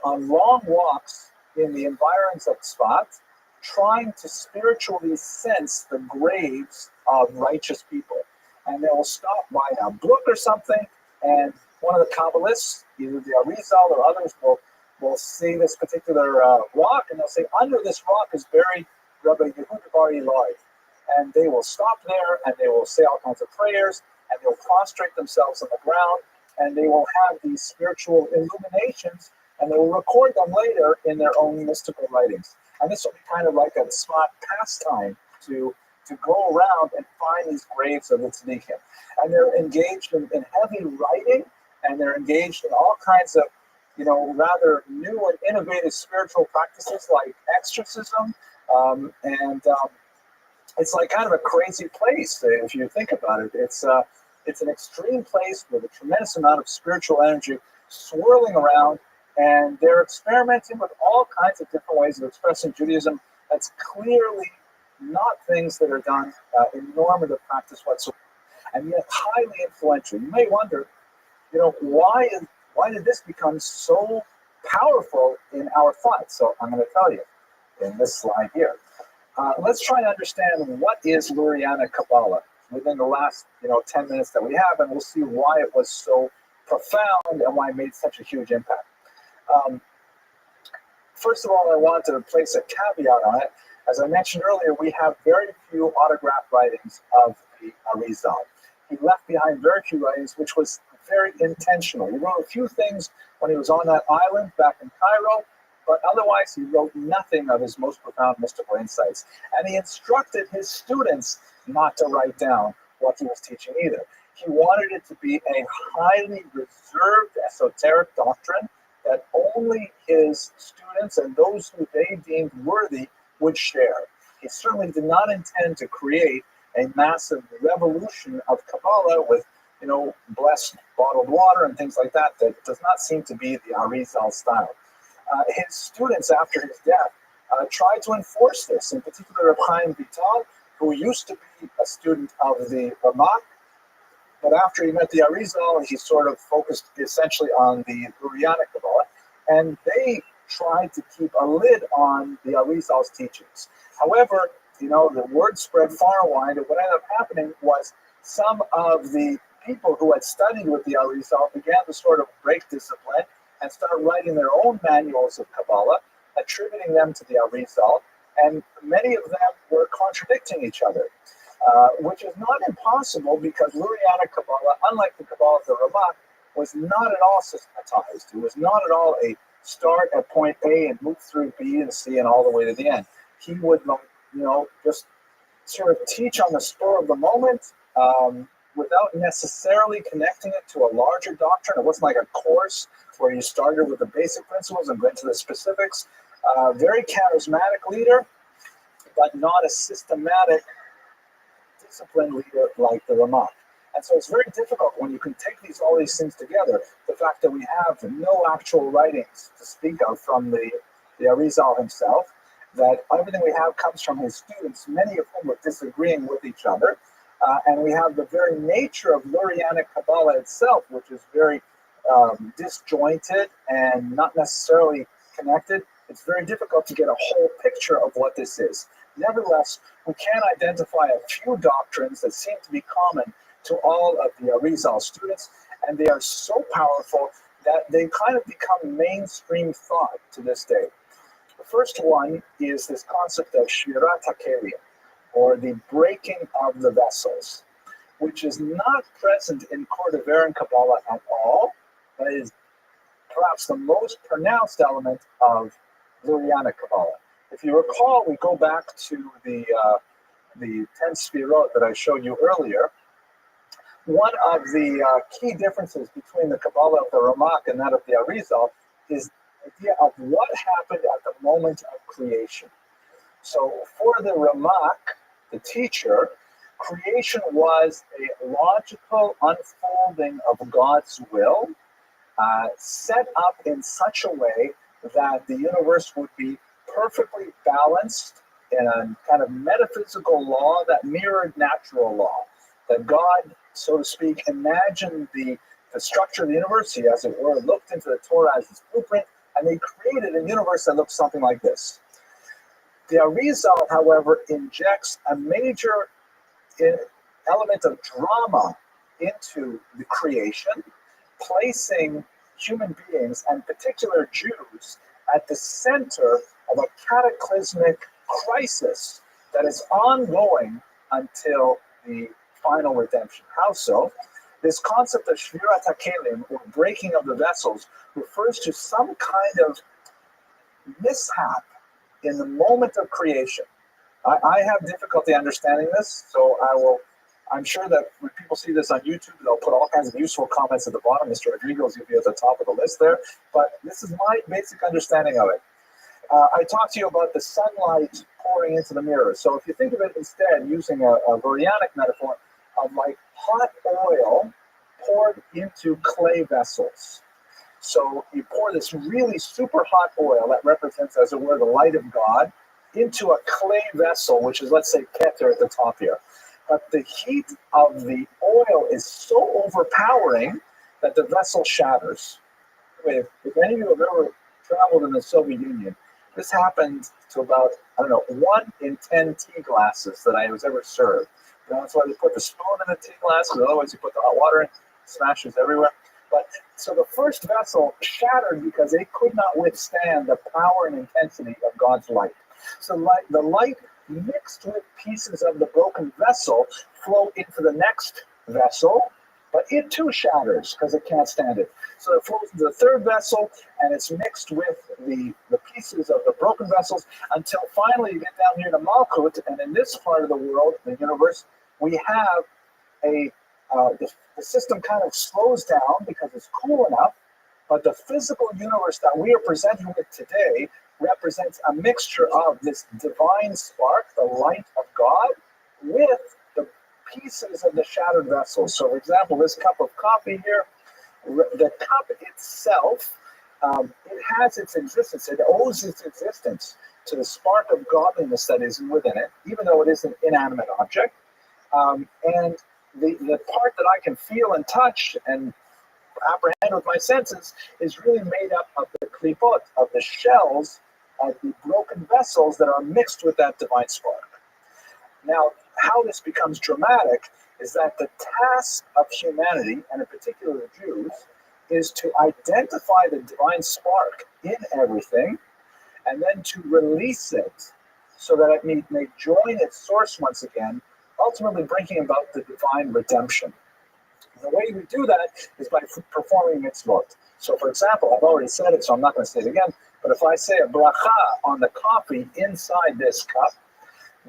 on long walks in the environs of Tzfat, trying to spiritually sense the graves of righteous people. And they will stop by a brook or something, and one of the Kabbalists, either the Arizal or others, will see this particular rock, and they'll say, under this rock is buried Rabbi Yehuda Bar Eloi. And they will stop there, and they will say all kinds of prayers, and they will prostrate themselves on the ground, and they will have these spiritual illuminations, and they will record them later in their own mystical writings. And this will be kind of like a smart pastime to go around and find these graves of the tzaddikim. And they're engaged in heavy writing, and they're engaged in all kinds of, rather new and innovative spiritual practices like exorcism. It's like kind of a crazy place if you think about it. It's an extreme place with a tremendous amount of spiritual energy swirling around, and they're experimenting with all kinds of different ways of expressing Judaism that's clearly not things that are done in normative practice whatsoever, and yet highly influential. You may wonder, why did this become so powerful in our thought? So I'm going to tell you in this slide here. Let's try and understand what is Lurianic Kabbalah within the last 10 minutes that we have, and we'll see why it was so profound and why it made such a huge impact. First of all, I want to place a caveat on it. As I mentioned earlier, we have very few autograph writings of the Arizal. He left behind very few writings, which was very intentional. He wrote a few things when he was on that island back in Cairo, but otherwise he wrote nothing of his most profound mystical insights. And he instructed his students not to write down what he was teaching either. He wanted it to be a highly reserved esoteric doctrine that only his students and those who they deemed worthy would share. He certainly did not intend to create a massive revolution of Kabbalah with, blessed bottled water and things like that. That does not seem to be the Arizal style. His students, after his death, tried to enforce this. In particular, Reb Chaim Vital, who used to be a student of the Ramak, but after he met the Arizal, he sort of focused essentially on the Lurianic Kabbalah, and they tried to keep a lid on the Arizal's teachings. However, the word spread far and wide, and what ended up happening was some of the people who had studied with the Arizal began to sort of break discipline and start writing their own manuals of Kabbalah, attributing them to the Arizal, and many of them were contradicting each other, which is not impossible because Lurianic Kabbalah, unlike the Kabbalah of the Ramak, was not at all systematized. It was not at all a start at point A and move through B and C and all the way to the end. He would, just sort of teach on the spur of the moment, without necessarily connecting it to a larger doctrine. It wasn't like a course where you started with the basic principles and went to the specifics. Very charismatic leader, but not a systematic, disciplined leader like the Ramah. And so it's very difficult when you can take all these things together. The fact that we have no actual writings to speak of from the Arizal himself, that everything we have comes from his students, many of whom were disagreeing with each other. And we have the very nature of Lurianic Kabbalah itself, which is very disjointed and not necessarily connected. It's very difficult to get a whole picture of what this is. Nevertheless, we can identify a few doctrines that seem to be common to all of the Arizal students, and they are so powerful that they kind of become mainstream thought to this day. The first one is this concept of Shvirat HaKelim, or the breaking of the vessels, which is not present in Cordoveran Kabbalah at all, but is perhaps the most pronounced element of Lurianic Kabbalah. If you recall, we go back to the 10 Sfirot that I showed you earlier. One of the key differences between the Kabbalah of the Ramak and that of the Arizal is the idea of what happened at the moment of creation. So for the Ramak, the teacher, creation was a logical unfolding of God's will, set up in such a way that the universe would be perfectly balanced in a kind of metaphysical law that mirrored natural law. That God, so to speak, imagined the structure of the universe, he, as it were, looked into the Torah as his blueprint, and they created a universe that looked something like this. The Arizal, however, injects a major element of drama into the creation, placing human beings, and particular Jews, at the center of a cataclysmic crisis that is ongoing until the final redemption. How so? This concept of Shvirat HaKelim, or breaking of the vessels, refers to some kind of mishap in the moment of creation. I have difficulty understanding this, so I'm sure that when people see this on YouTube, they'll put all kinds of useful comments at the bottom. Mr. Rodrigo's going to be at the top of the list there, but this is my basic understanding of it. I talked to you about the sunlight pouring into the mirror. So if you think of it instead using a Lurianic metaphor of like hot oil poured into clay vessels. So you pour this really super hot oil that represents, as it were, the light of God into a clay vessel, which is, let's say, Keter at the top here. But the heat of the oil is so overpowering that the vessel shatters. If any of you have ever traveled in the Soviet Union, this happened to about, 1 in 10 tea glasses that I was ever served. That's why they put the spoon in the tea glass, because otherwise you put the hot water in, it smashes everywhere. But so the first vessel shattered because it could not withstand the power and intensity of God's light. So the light mixed with pieces of the broken vessel flow into the next vessel, but it too shatters because it can't stand it. So it flows into the third vessel, and it's mixed with the pieces of the broken vessels until finally you get down here to Malkut, and in this part of the world, the universe, we have the system kind of slows down because it's cool enough, but the physical universe that we are presented with today represents a mixture of this divine spark, the light of God, with the pieces of the shattered vessels. So, for example, this cup of coffee here, the cup itself, it has its existence. It owes its existence to the spark of godliness that is within it, even though it is an inanimate object. And the part that I can feel and touch and apprehend with my senses is really made up of the klipot, of the shells of the broken vessels that are mixed with that divine spark. Now, how this becomes dramatic is that the task of humanity, and in particular the Jews, is to identify the divine spark in everything and then to release it so that it may join its source once again, ultimately bringing about the divine redemption. And the way we do that is by performing mitzvot. So, for example, I've already said it, so I'm not going to say it again, but if I say a bracha on the coffee inside this cup,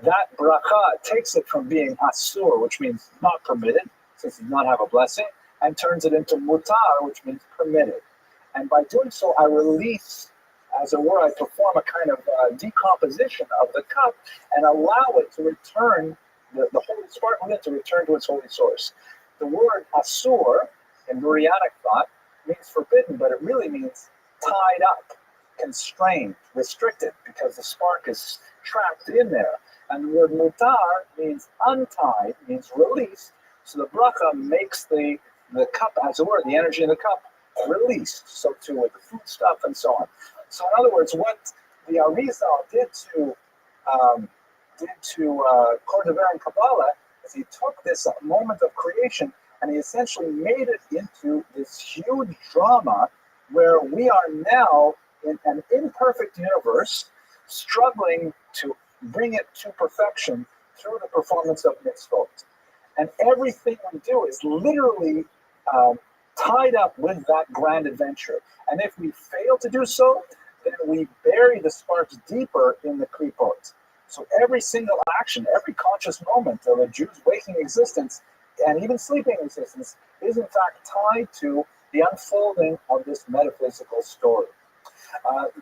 that bracha takes it from being asur, which means not permitted, since it does not have a blessing, and turns it into mutar, which means permitted. And by doing so, I release, as it were, I perform a kind of decomposition of the cup and allow it to return, the holy spark within to return to its holy source. The word asur in Lurianic thought means forbidden, but it really means tied up, constrained, restricted, because the spark is trapped in there. And the word mutar means untied, means released. So the bracha makes the cup, as it were, the energy in the cup, released. So too with the food stuff and so on. So in other words, what the Arizal did to Cordover and Kabbalah is he took this moment of creation and he essentially made it into this huge drama where we are now in an imperfect universe struggling to bring it to perfection through the performance of mitzvot. And everything we do is literally tied up with that grand adventure. And if we fail to do so, then we bury the sparks deeper in the klipot. So every single action, every conscious moment of a Jew's waking existence, and even sleeping existence, is in fact tied to the unfolding of this metaphysical story.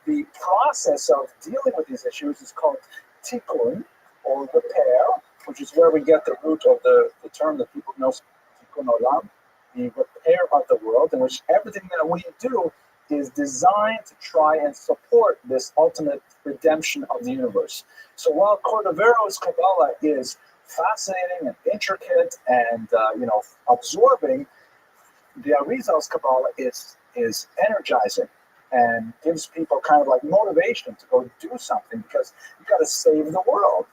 The process of dealing with these issues is called tikkun, or repair, which is where we get the root of the term that people know, tikkun olam, the repair of the world, in which everything that we do is designed to try and support this ultimate redemption of the universe. So while Cordovero's Kabbalah is fascinating and intricate and absorbing, the Arizal's Kabbalah is energizing and gives people kind of like motivation to go do something because you got to save the world.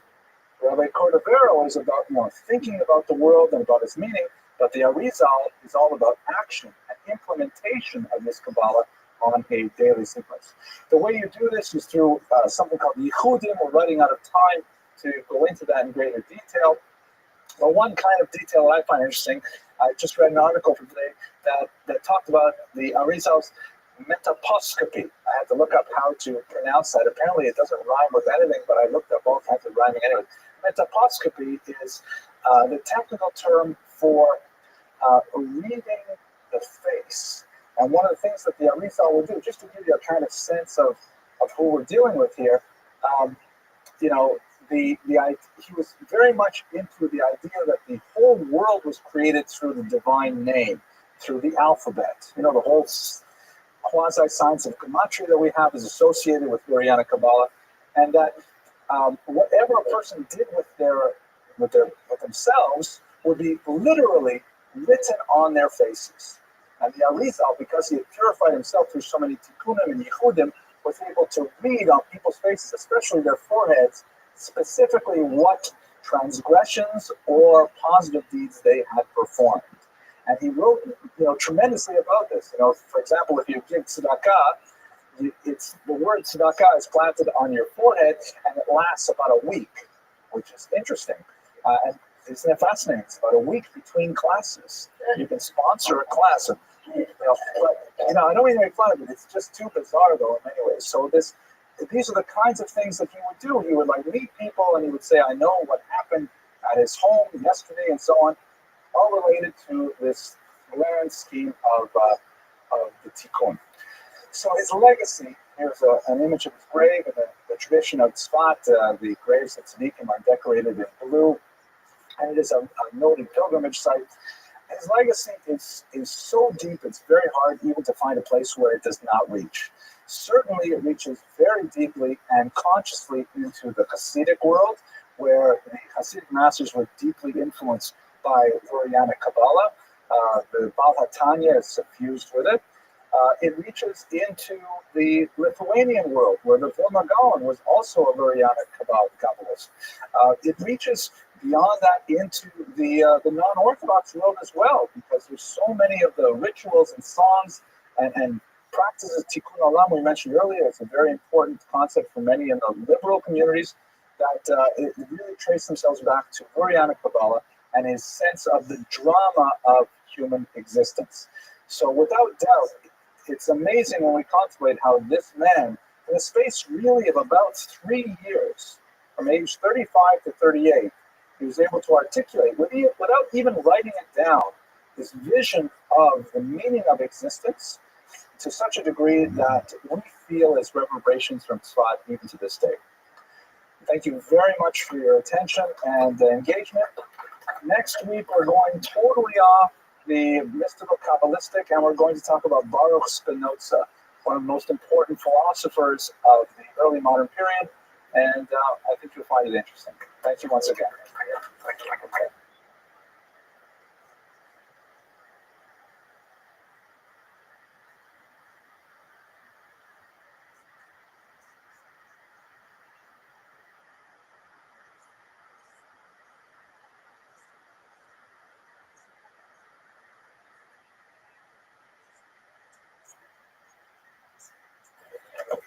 Rabbi Cordovero is about thinking about the world and about its meaning, but the Arizal is all about action and implementation of this Kabbalah on a daily sequence. The way you do this is through something called Yichudim. We're running out of time to go into that in greater detail. But one kind of detail that I find interesting, I just read an article from today that talked about the Arizal's metaposcopy. I had to look up how to pronounce that. Apparently it doesn't rhyme with anything, but I looked up all kinds of rhyming anyway. Metaposcopy is the technical term for reading the face. And one of the things that the Arizal will do, just to give you a kind of sense of who we're dealing with here, he was very much into the idea that the whole world was created through the divine name, through the alphabet. The whole quasi-science of gematria that we have is associated with Lurianic Kabbalah, and that whatever a person did with themselves would be literally written on their faces. And the Arizal, because he had purified himself through so many tikkunim and yichudim, was able to read on people's faces, especially their foreheads, specifically what transgressions or positive deeds they had performed. And he wrote, tremendously about this. For example, if you give tzedakah, the word tzedakah is planted on your forehead, and it lasts about a week, which is interesting. And isn't it fascinating? It's about a week between classes. You can sponsor a class, and I don't mean to make fun of it. It's just too bizarre, though, in many ways. So these are the kinds of things that he would do. He would meet people, and he would say, "I know what happened at his home yesterday," and so on, all related to this grand scheme of the tikkun. So his legacy. Here's an image of his grave, and the tradition of Tzfat. The graves of tzaddikim are decorated in blue, and it is a noted pilgrimage site. His legacy is so deep, it's very hard even to find a place where it does not reach. Certainly it reaches very deeply and consciously into the Hasidic world, where the Hasidic masters were deeply influenced by Lurianic Kabbalah. The Baal HaTanya is suffused with it. It reaches into the Lithuanian world, where the Vilna Gaon was also a Lurianic Kabbalist. It reaches beyond that into the non-Orthodox world as well, because there's so many of the rituals and songs and practices Tikkun Olam we mentioned earlier. It's a very important concept for many in the liberal communities that it really trace themselves back to Lurianic Kabbalah and his sense of the drama of human existence. So without doubt, it's amazing when we contemplate how this man, in a space really of about 3 years, from age 35 to 38, he was able to articulate, without even writing it down, this vision of the meaning of existence to such a degree that we feel its reverberations from Tzfat even to this day. Thank you very much for your attention and engagement. Next week, we're going totally off the mystical Kabbalistic, and we're going to talk about Baruch Spinoza, one of the most important philosophers of the early modern period, and I think you'll find it interesting. Thank you once again.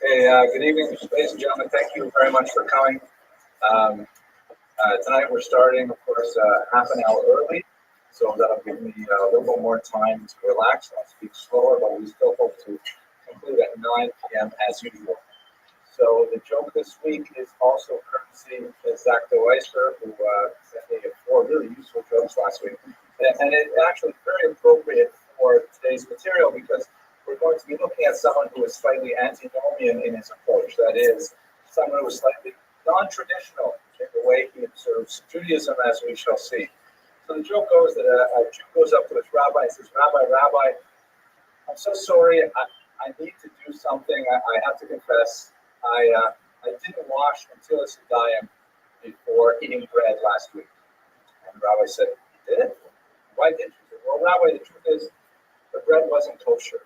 Hey, good evening, ladies and gentlemen. Thank you very much for coming. Tonight we're starting, of course, half an hour early, so that'll give me a little bit more time to relax. I'll speak slower, but we still hope to conclude at 9 p.m. as usual. So the joke this week is also courtesy of Zach DeWeiser, who sent me 4 really useful jokes last week. And it's actually very appropriate for today's material because we're going to be looking at someone who is slightly antinomian in his approach. That is, someone who is slightly non-traditional in the way he observes Judaism, as we shall see. So the joke goes that a Jew goes up to his rabbi and says, Rabbi, I'm so sorry, I need to do something. I have to confess, I didn't wash until it's Yadayim before eating bread last week. And the rabbi said, you did? Why didn't you? Well, Rabbi, the truth is, the bread wasn't kosher.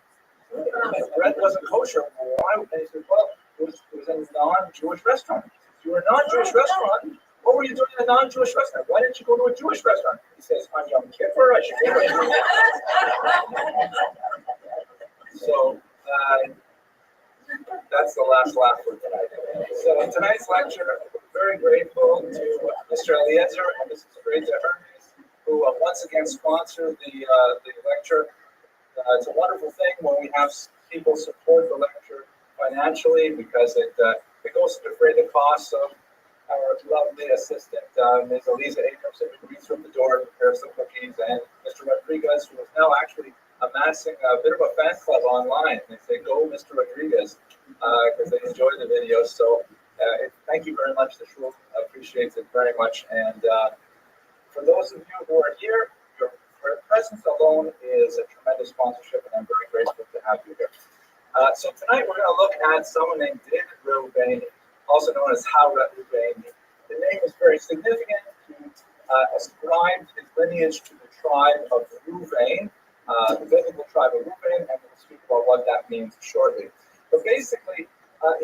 The bread wasn't kosher. Why? And he said, well, it was a non-Jewish restaurant. If you were a non-Jewish restaurant, what were you doing in a non-Jewish restaurant? Why didn't you go to a Jewish restaurant? He says, on Yom Kippur, I should go in. So, that's the last laugh for tonight. So in tonight's lecture, we're very grateful to Mr. Eliezer and Mrs. Greta Hermes, who once again sponsored the lecture. It's a wonderful thing when we have people support the lecture financially because it goes to defray the costs of our lovely assistant, Ms. Eliza Abrams, who greets through the door and prepares the cookies, and Mr. Rodriguez, who is now actually amassing a bit of a fan club online. They say, go Mr. Rodriguez, because they enjoy the videos. So thank you very much. The shul appreciates it very much. And for those of you who are here, your presence alone is a tremendous sponsorship, and I'm very grateful to have you here. So tonight we're going to look at someone named Dick Reuben, also known as Hara Reuben. The name is very significant. He ascribed his lineage to the tribe of Reuben, the biblical tribe of Reuben, and we'll speak about what that means shortly. But basically,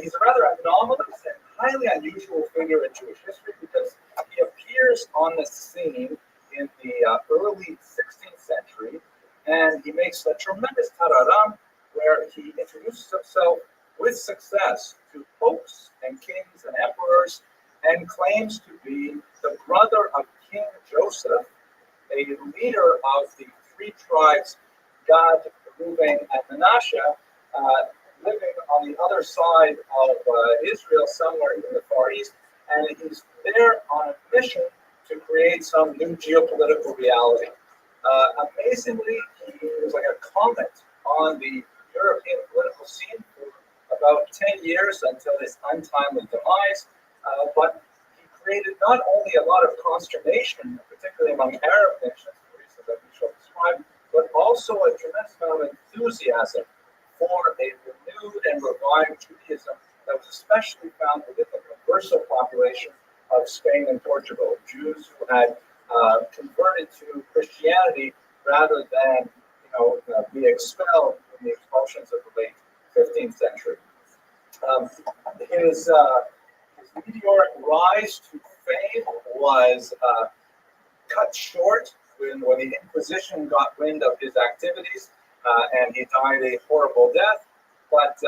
he's a rather anomalous and highly unusual figure in Jewish history because he appears on the scene in the early 16th century, and he makes a tremendous tararam where he introduces himself with success to popes and kings and emperors and claims to be the brother of King Joseph, a leader of the 3 tribes, Gad, Reuben, and Manasseh, living on the other side of Israel, somewhere in the Far East, and he's there on a mission to create some new geopolitical reality. Amazingly, he was like a comet on the European political scene for about 10 years until his untimely demise, but he created not only a lot of consternation, particularly among Arab nations, for reasons that we shall describe, but also a tremendous amount of enthusiasm for a renewed and revived Judaism that was especially found within the converso population of Spain and Portugal, Jews who had converted to Christianity rather than, be expelled in the expulsions of the late 15th century. His meteoric rise to fame was cut short when the Inquisition got wind of his activities, and he died a horrible death. But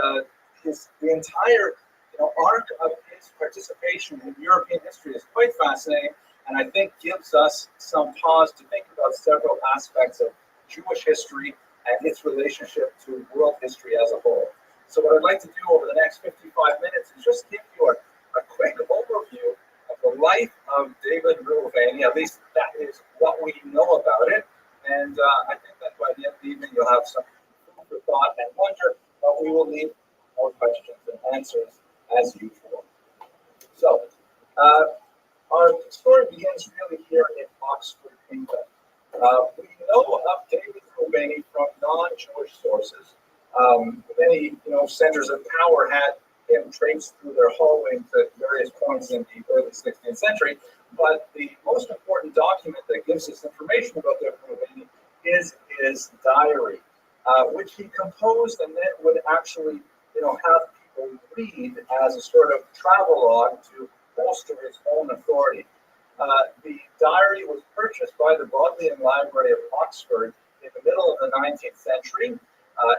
the entire arc of his participation in European history is quite fascinating, and I think gives us some pause to think about several aspects of Jewish history and its relationship to world history as a whole. So what I'd like to do over the next 55 minutes is just give you a quick overview of the life of David Reuven, at least that is what we know about it. And I think that by the end of the evening, you'll have some food for thought and wonder, but we will leave more questions and answers as usual. So, our story begins really here in Oxford, England. We know of David Reuven from non-Jewish sources. Many, centers of power had him traced through their hallways at various points in the early 16th century. But the most important document that gives us information about David Reuven is his diary, which he composed and then would actually, have people read as a sort of travelogue to bolster his own authority. The diary was purchased by the Bodleian Library of Oxford in the middle of the 19th century.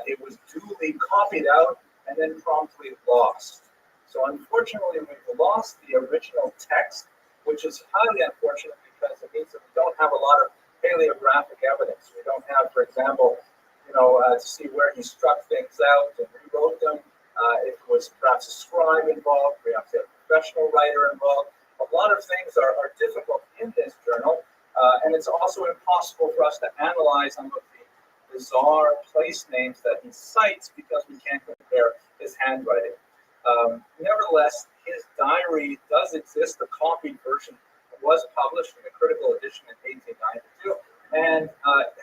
It was duly copied out and then promptly lost. So unfortunately, we've lost the original text, which is highly unfortunate because it means that we don't have a lot of paleographic evidence. We don't have, for example, to see where he struck things out and rewrote them. If it was perhaps a scribe involved, we have to have a professional writer involved. A lot of things are difficult in this journal, and it's also impossible for us to analyze some of the bizarre place names that he cites because we can't compare his handwriting. Nevertheless, his diary does exist. The copied version was published in a critical edition in 1892, and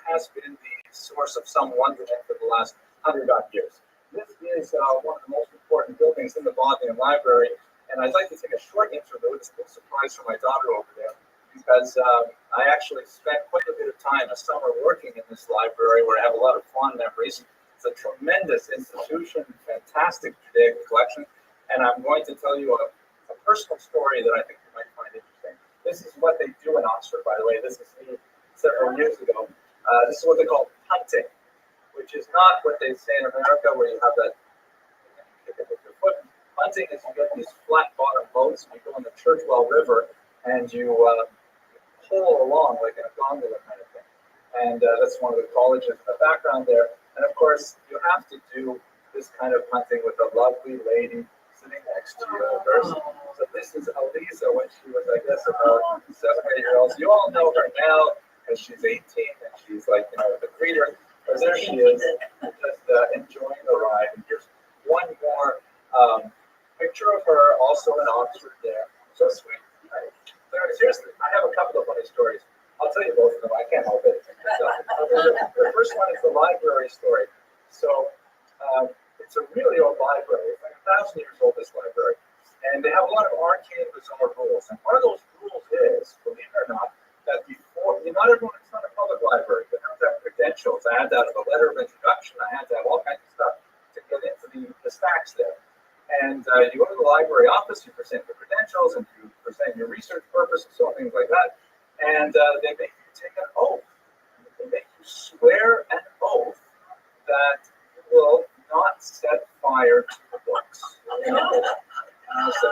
has been the source of some wonderment for the last 100-odd years. This is one of the most important buildings in the Bodleian Library, and I'd like to take a short interlude. It's a little surprise for my daughter over there, because I actually spent quite a bit of time a summer working in this library where I have a lot of fond memories. It's a tremendous institution, fantastic collection, and I'm going to tell you a personal story that I think you might find interesting. This is what they do in Oxford, by the way. This is me several years ago. This is what they call punting, which is not what they say in America where you have that kick it with your foot. Punting is you get these flat bottom boats, and you go in the Churchwell River, and you pull along like in a gondola kind of thing. And that's one of the colleges in the background there. And of course, you have to do this kind of punting with a lovely lady sitting next to you. So this is Eliza when she was, I guess, about 7 or 8 years old. You all know her now because she's 18 and she's like, the greeter. But there she is, just enjoying the ride. And here's one more picture of her, also in Oxford there. So sweet. Right? Seriously, I have a couple of funny stories. I'll tell you both of them. I can't help it. So, the first one is the library story. So it's a really old library. It's like 1,000 years old, this library. And they have a lot of arcane, bizarre rules. And one of those rules is, believe it or not, that before, not everyone, it's not a public library. They have to have credentials. I had to have a letter of introduction. I had to have all kinds of stuff to get into the stacks there. And you go to the library office, you present your credentials, and you present your research purpose and so on, things like that. And they make you take an oath. They make you swear an oath that you will not set fire to the books. So,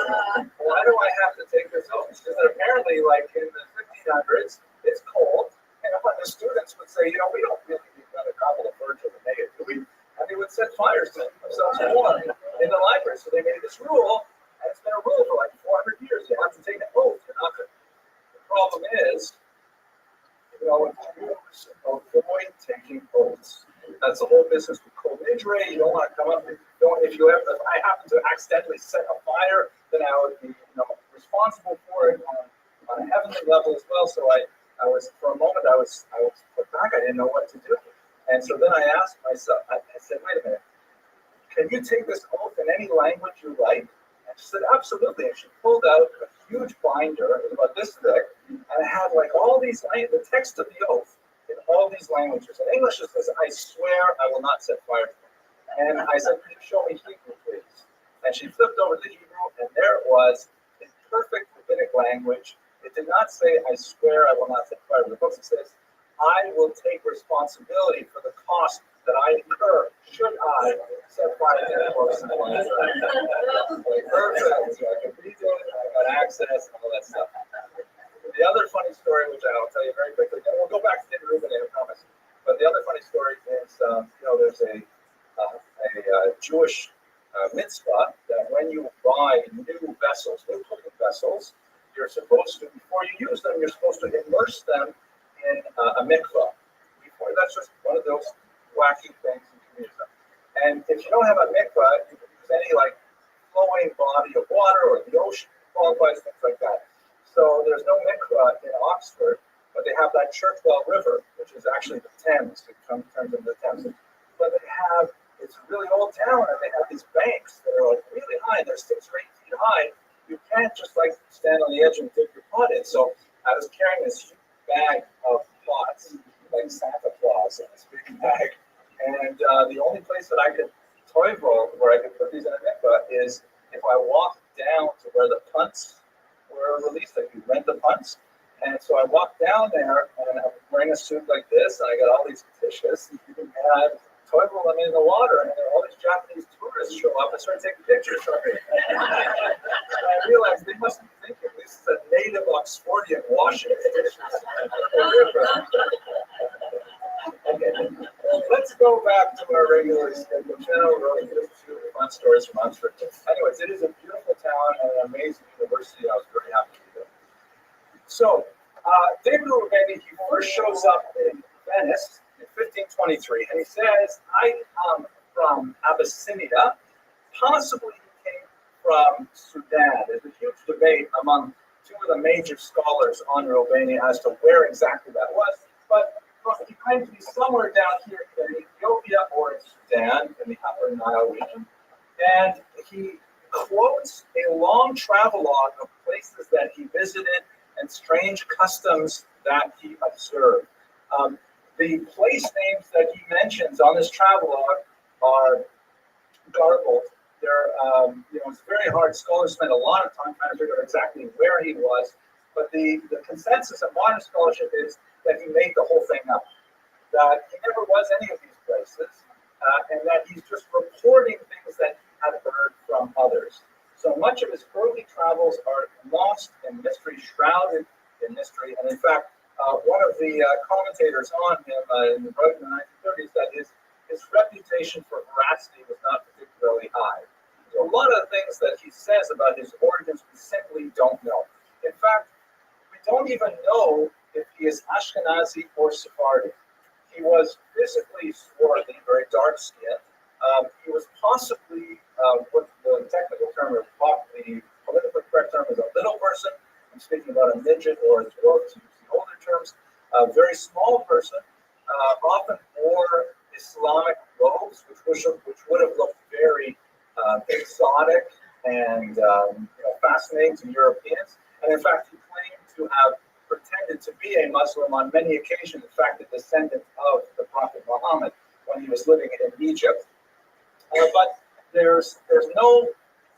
why do I have to take this oath? Because apparently, like in the 1500s, it's cold. And the students would say, we don't really need another couple of birds with a negative, do we? And they would set fires to themselves warm in the library. So they made this rule, and it's been a rule for like 400 years. You have to take an oath. You're not to. The problem is, Jews avoid taking oaths. That's the whole business with colligery. You don't want to come up. If I happen to accidentally set a fire, then I would be, responsible for it on a heavenly level as well. So I was, for a moment, I was put back. I didn't know what to do. And so then I asked myself, I said, wait a minute, can you take this oath in any language you like? And she said, absolutely. And she pulled out a huge binder, it was about this thick, and it had like all these, the text of the oath in all these languages. In English, it says, I swear I will not set fire to them. And I said, could you show me Hebrew, please? And she flipped over to the Hebrew, and there it was, in perfect rabbinic language. It did not say, I swear I will not set fire to the books. It says, I will take responsibility for the cost that I incur should I set fire to the books. Perfect. So I can read it, I got access, and all that stuff. The other funny story, which I'll tell you very quickly, and we'll go back to David Reuven, I promise. But the other funny story is, there's a Jewish mitzvah that when you buy new vessels, new cooking vessels, you're supposed to, before you use them, you're supposed to immerse them in a mikvah. Before, that's just one of those wacky things you can use them. And if you don't have a mikvah, you can use any like flowing body of water or the ocean qualifies, things like that. So there's no mikvah in Oxford, but they have that Churchwell River, which is actually the Thames. It turns into the Thames. But they have, it's a really old town, and they have these banks that are like really high. They're 6 or 8 feet high. You can't just like stand on the edge and dip your pot in. So I was carrying this huge bag of pots, like Santa Claus in this big bag. And the only place that I could toivel, where I could put these in a mikvah, is if I walked down to where the punts were released, like you rent the punts. And so I walked down there, and I'm wearing a suit like this, and I got all these dishes, and I toivel them in the water, and then all these Japanese tourists show up and start taking pictures of me. And I realized they must be thinking this is a native Oxfordian washing dishes. Okay, let's go back to our regular schedule channel. We're only just 2 fun stories from Oxford. Anyways, it is a beautiful town and an amazing university. I was very happy to be there. So, David Rabbi, he first shows up in Venice in 1523, and he says, I come from Abyssinia, possibly he came from Sudan. There's a huge debate among 2 of the major scholars on Rabbeinu as to where exactly that was, but he claims to be somewhere down here in Ethiopia or in Sudan, in the Upper Nile region, and he quotes a long travelogue of places that he visited and strange customs that he observed. The place names that he mentions on this travelogue are garbled. They're, it's very hard. Scholars spend a lot of time trying to figure out exactly where he was, but the consensus of modern scholarship is that he made the whole thing up, that he never was any of these places, and that he's just reporting things that he had heard from others. So much of his early travels are lost in mystery, shrouded in mystery. And in fact, one of the commentators on him in the 1930s, that his reputation for veracity was not particularly high. So a lot of the things that he says about his origins, we simply don't know. In fact, we don't even know if he is Ashkenazi or Sephardi. He was physically swarthy, very dark skinned. He was possibly what the technical term, or the politically correct term, is a little person. I'm speaking about a midget or a dwarf, to use the older terms. A very small person, often wore Islamic robes, which would have looked very exotic and fascinating to Europeans. And in fact, he claimed to have pretended to be a Muslim on many occasions. In fact, a descendant of the Prophet Muhammad when he was living in Egypt. But there's no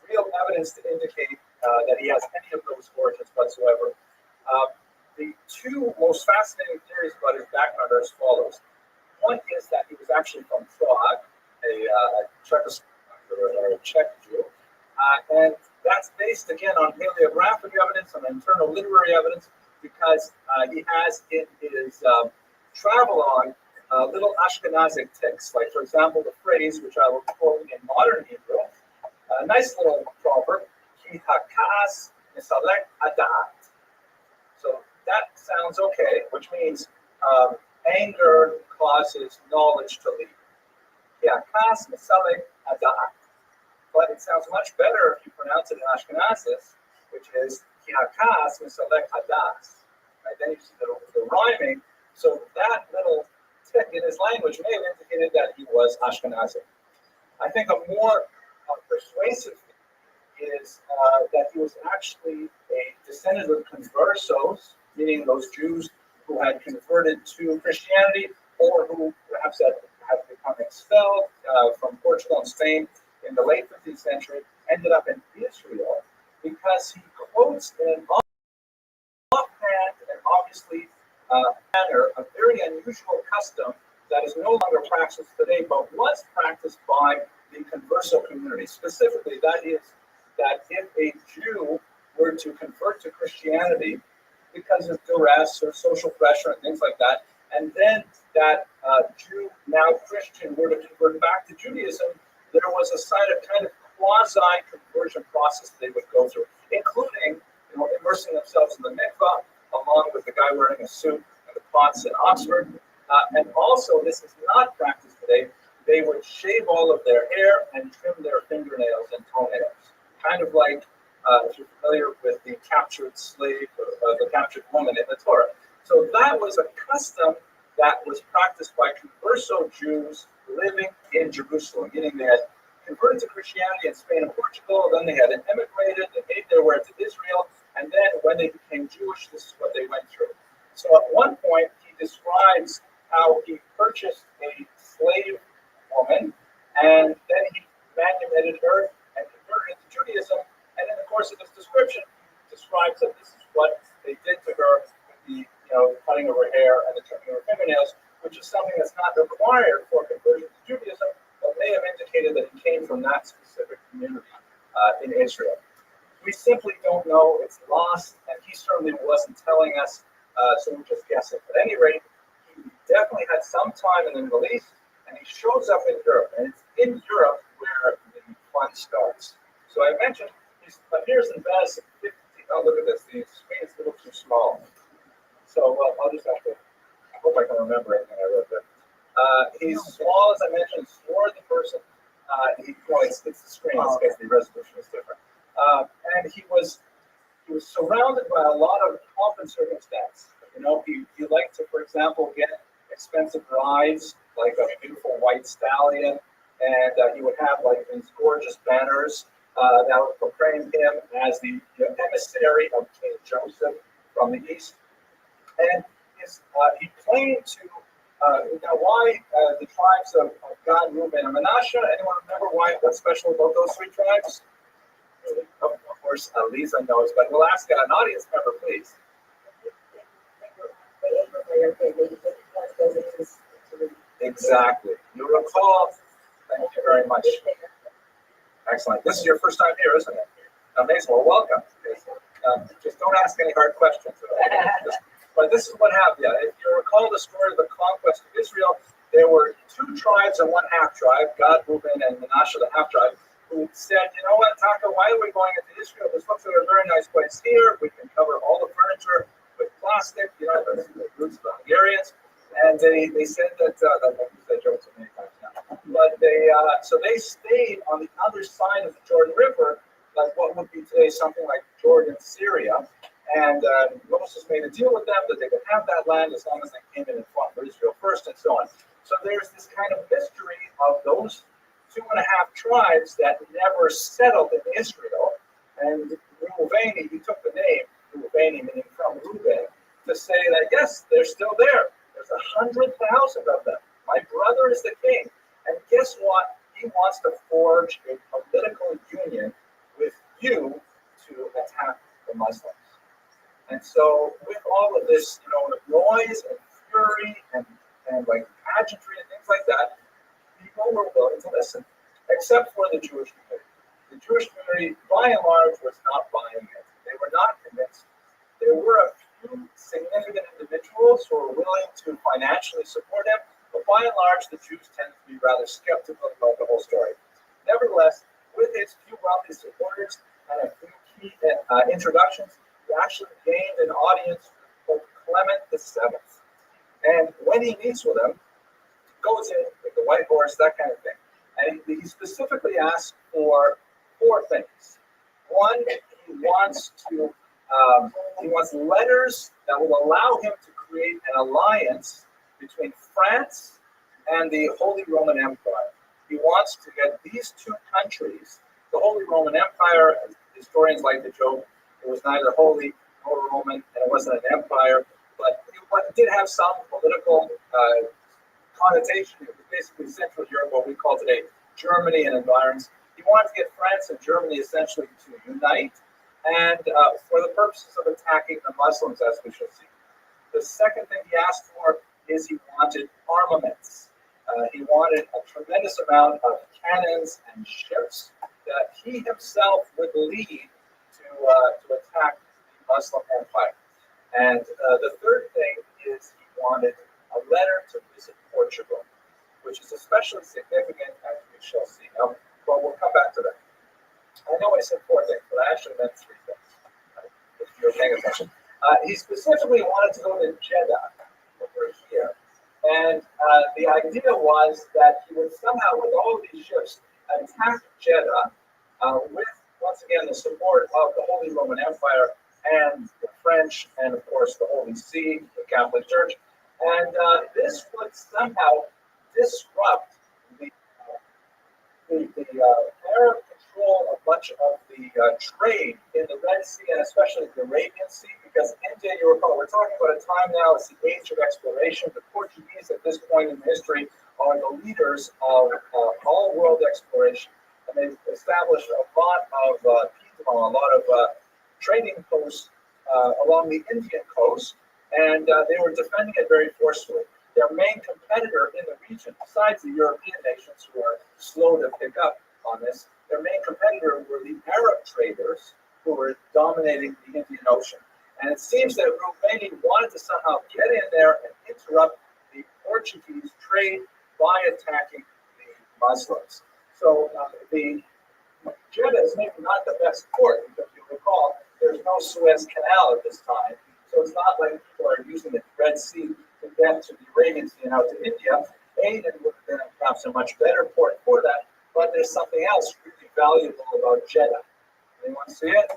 real evidence to indicate that he has any of those origins whatsoever. The 2 most fascinating theories about his background are as follows. One is that he was actually from Prague, a Czech Jew, and that's based again on paleographic evidence, on internal literary evidence, because he has in his travelogue little Ashkenazic texts, like, for example, the phrase, which I will quote in modern Hebrew, a nice little proverb, ki hakas misalek adat. So that sounds okay, which means anger causes knowledge to leave. Ki hakas misalek adat. But it sounds much better if you pronounce it in Ashkenazis, which is ki hakas misalek adas. Right? Then you see the rhyming. So that little tick in his language may have indicated that he was Ashkenazi. I think a more persuasive thing is that he was actually a descendant of conversos, meaning those Jews who had converted to Christianity or who perhaps had become expelled from Portugal and Spain in the late 15th century, ended up in Israel because he quotes in an offhand and obviously manner a very unusual custom that is no longer practiced today, but was practiced by the converso community. Specifically, that is, that if a Jew were to convert to Christianity because of duress or social pressure and things like that, and then that Jew, now Christian, were to convert back to Judaism, there was a kind of quasi-conversion process they would go through, including immersing themselves in the mikvah, along with the guy wearing a suit and the pots in Oxford. And also, this is not practiced today. They would shave all of their hair and trim their fingernails and toenails, kind of like if you're familiar with the captured slave or the captured woman in the Torah. So that was a custom that was practiced by converso Jews living in Jerusalem, meaning they had converted to Christianity in Spain and Portugal, then they had immigrated, they made their way to Israel, and then when they became Jewish, this is what they went through. So at one point, he describes how he purchased a slave woman, and then he manumitted her and converted into Judaism, and in the course of this description, he describes that this is what they did to her with the cutting of her hair and the trimming of her fingernails, which is something that's not required for conversion to Judaism, but may have indicated that he came from that specific community in Israel. We simply don't know. It's lost, and he certainly wasn't telling us, so we're just guessing. At any rate, he definitely had some time in the Middle East, and he shows up in Europe, and it's in Europe where the fun starts. So I mentioned he appears in Venice at 50. Oh, look at this. The screen is a little too small. So I'll just have to, I hope I can remember everything I wrote there. He's small, as I mentioned, swarthy person. It's the screen, it's because the resolution is different. And he was surrounded by a lot of pomp and circumstance. He liked to, for example, get expensive rides, like a beautiful white stallion, and he would have like these gorgeous banners that would proclaim him as the emissary of King Joseph from the east. And he claimed to why the tribes of Gad, Reuben, and Manasseh. Anyone remember what's special about those three tribes? Of course, Lisa knows, but we'll ask an audience member, please. Exactly. You recall. Thank you very much. Excellent. This is your first time here, isn't it? Amazing. Well, welcome. Just don't ask any hard questions. But this is what happened. Yeah, if you recall the story of the conquest of Israel, there were two tribes and one half tribe, Gad, Reuben, and Manasseh, the half tribe, who said, you know what, Taka, why are we going into Israel? This looks like a very nice place here. We can cover all the furniture with plastic, that's the roots of the Hungarians. And they said that, that joke so many times now. But they stayed on the other side of the Jordan River, like what would be today something like Jordan, Syria. And Moses made a deal with them that they could have that land as long as they came in and fought for Israel first, and so on. So there's this kind of mystery of those 2.5 tribes that never settled in Israel. And Reuveni, he took the name Reuveni, meaning from Reuben, to say that yes, they're still there. There's 100,000 of them. My brother is the king, and guess what? He wants to forge a political union with you to attack the Muslims. And so, with all of this, noise and fury and like pageantry and things like that, people were willing to listen, except for the Jewish community. The Jewish community, by and large, was not buying it. They were not convinced. There were a few significant individuals who were willing to financially support him, but by and large, the Jews tended to be rather skeptical about the whole story. Nevertheless, with his few wealthy supporters and a few key introductions, he actually gained an audience with Clement VII. And when he meets with him, goes in with the white horse, that kind of thing. And he specifically asks for 4 things. One, he wants letters that will allow him to create an alliance between France and the Holy Roman Empire. He wants to get these 2 countries, the Holy Roman Empire, historians like to joke, it was neither holy nor Roman, and it wasn't an empire, but it did have some political connotation. It was basically Central Europe, what we call today Germany and environs. He wanted to get France and Germany essentially to unite, and for the purposes of attacking the Muslims, as we shall see. The second thing he asked for is he wanted armaments. He wanted a tremendous amount of cannons and ships that he himself would lead to attack the Muslim empire. And the third thing is he wanted a letter to visit Portugal, which is especially significant, as we shall see. Now, well, we'll come back to that. I know I said 4 things, but I actually meant 3 things. The you're paying attention. He specifically wanted to go to Jeddah over here. And the idea was that he would somehow, with all of these ships, attack Jeddah with, once again, the support of the Holy Roman Empire and the French, and of course the Holy See, the Catholic Church. And this would somehow disrupt the Arab control of much of the trade in the Red Sea and especially the Arabian Sea, because India, you recall, we're talking about a time now, it's the age of exploration. The Portuguese at this point in history are the leaders of all world exploration. And they've established a lot of a lot of trading posts along the Indian coast, and they were defending it very forcefully. Their main competitor in the region, besides the European nations who are slow to pick up on this, their main competitor were the Arab traders who were dominating the Indian Ocean. And it seems that Rabbi wanted to somehow get in there and interrupt the Portuguese trade by attacking the Muslims. So the Jeddah is maybe not the best port, because you recall there's no Suez Canal at this time. So it's not like people are using the Red Sea to get to the Arabian Sea and out to India. Aden would have been perhaps a much better port for that, but there's something else really valuable about Jeddah. Anyone see it?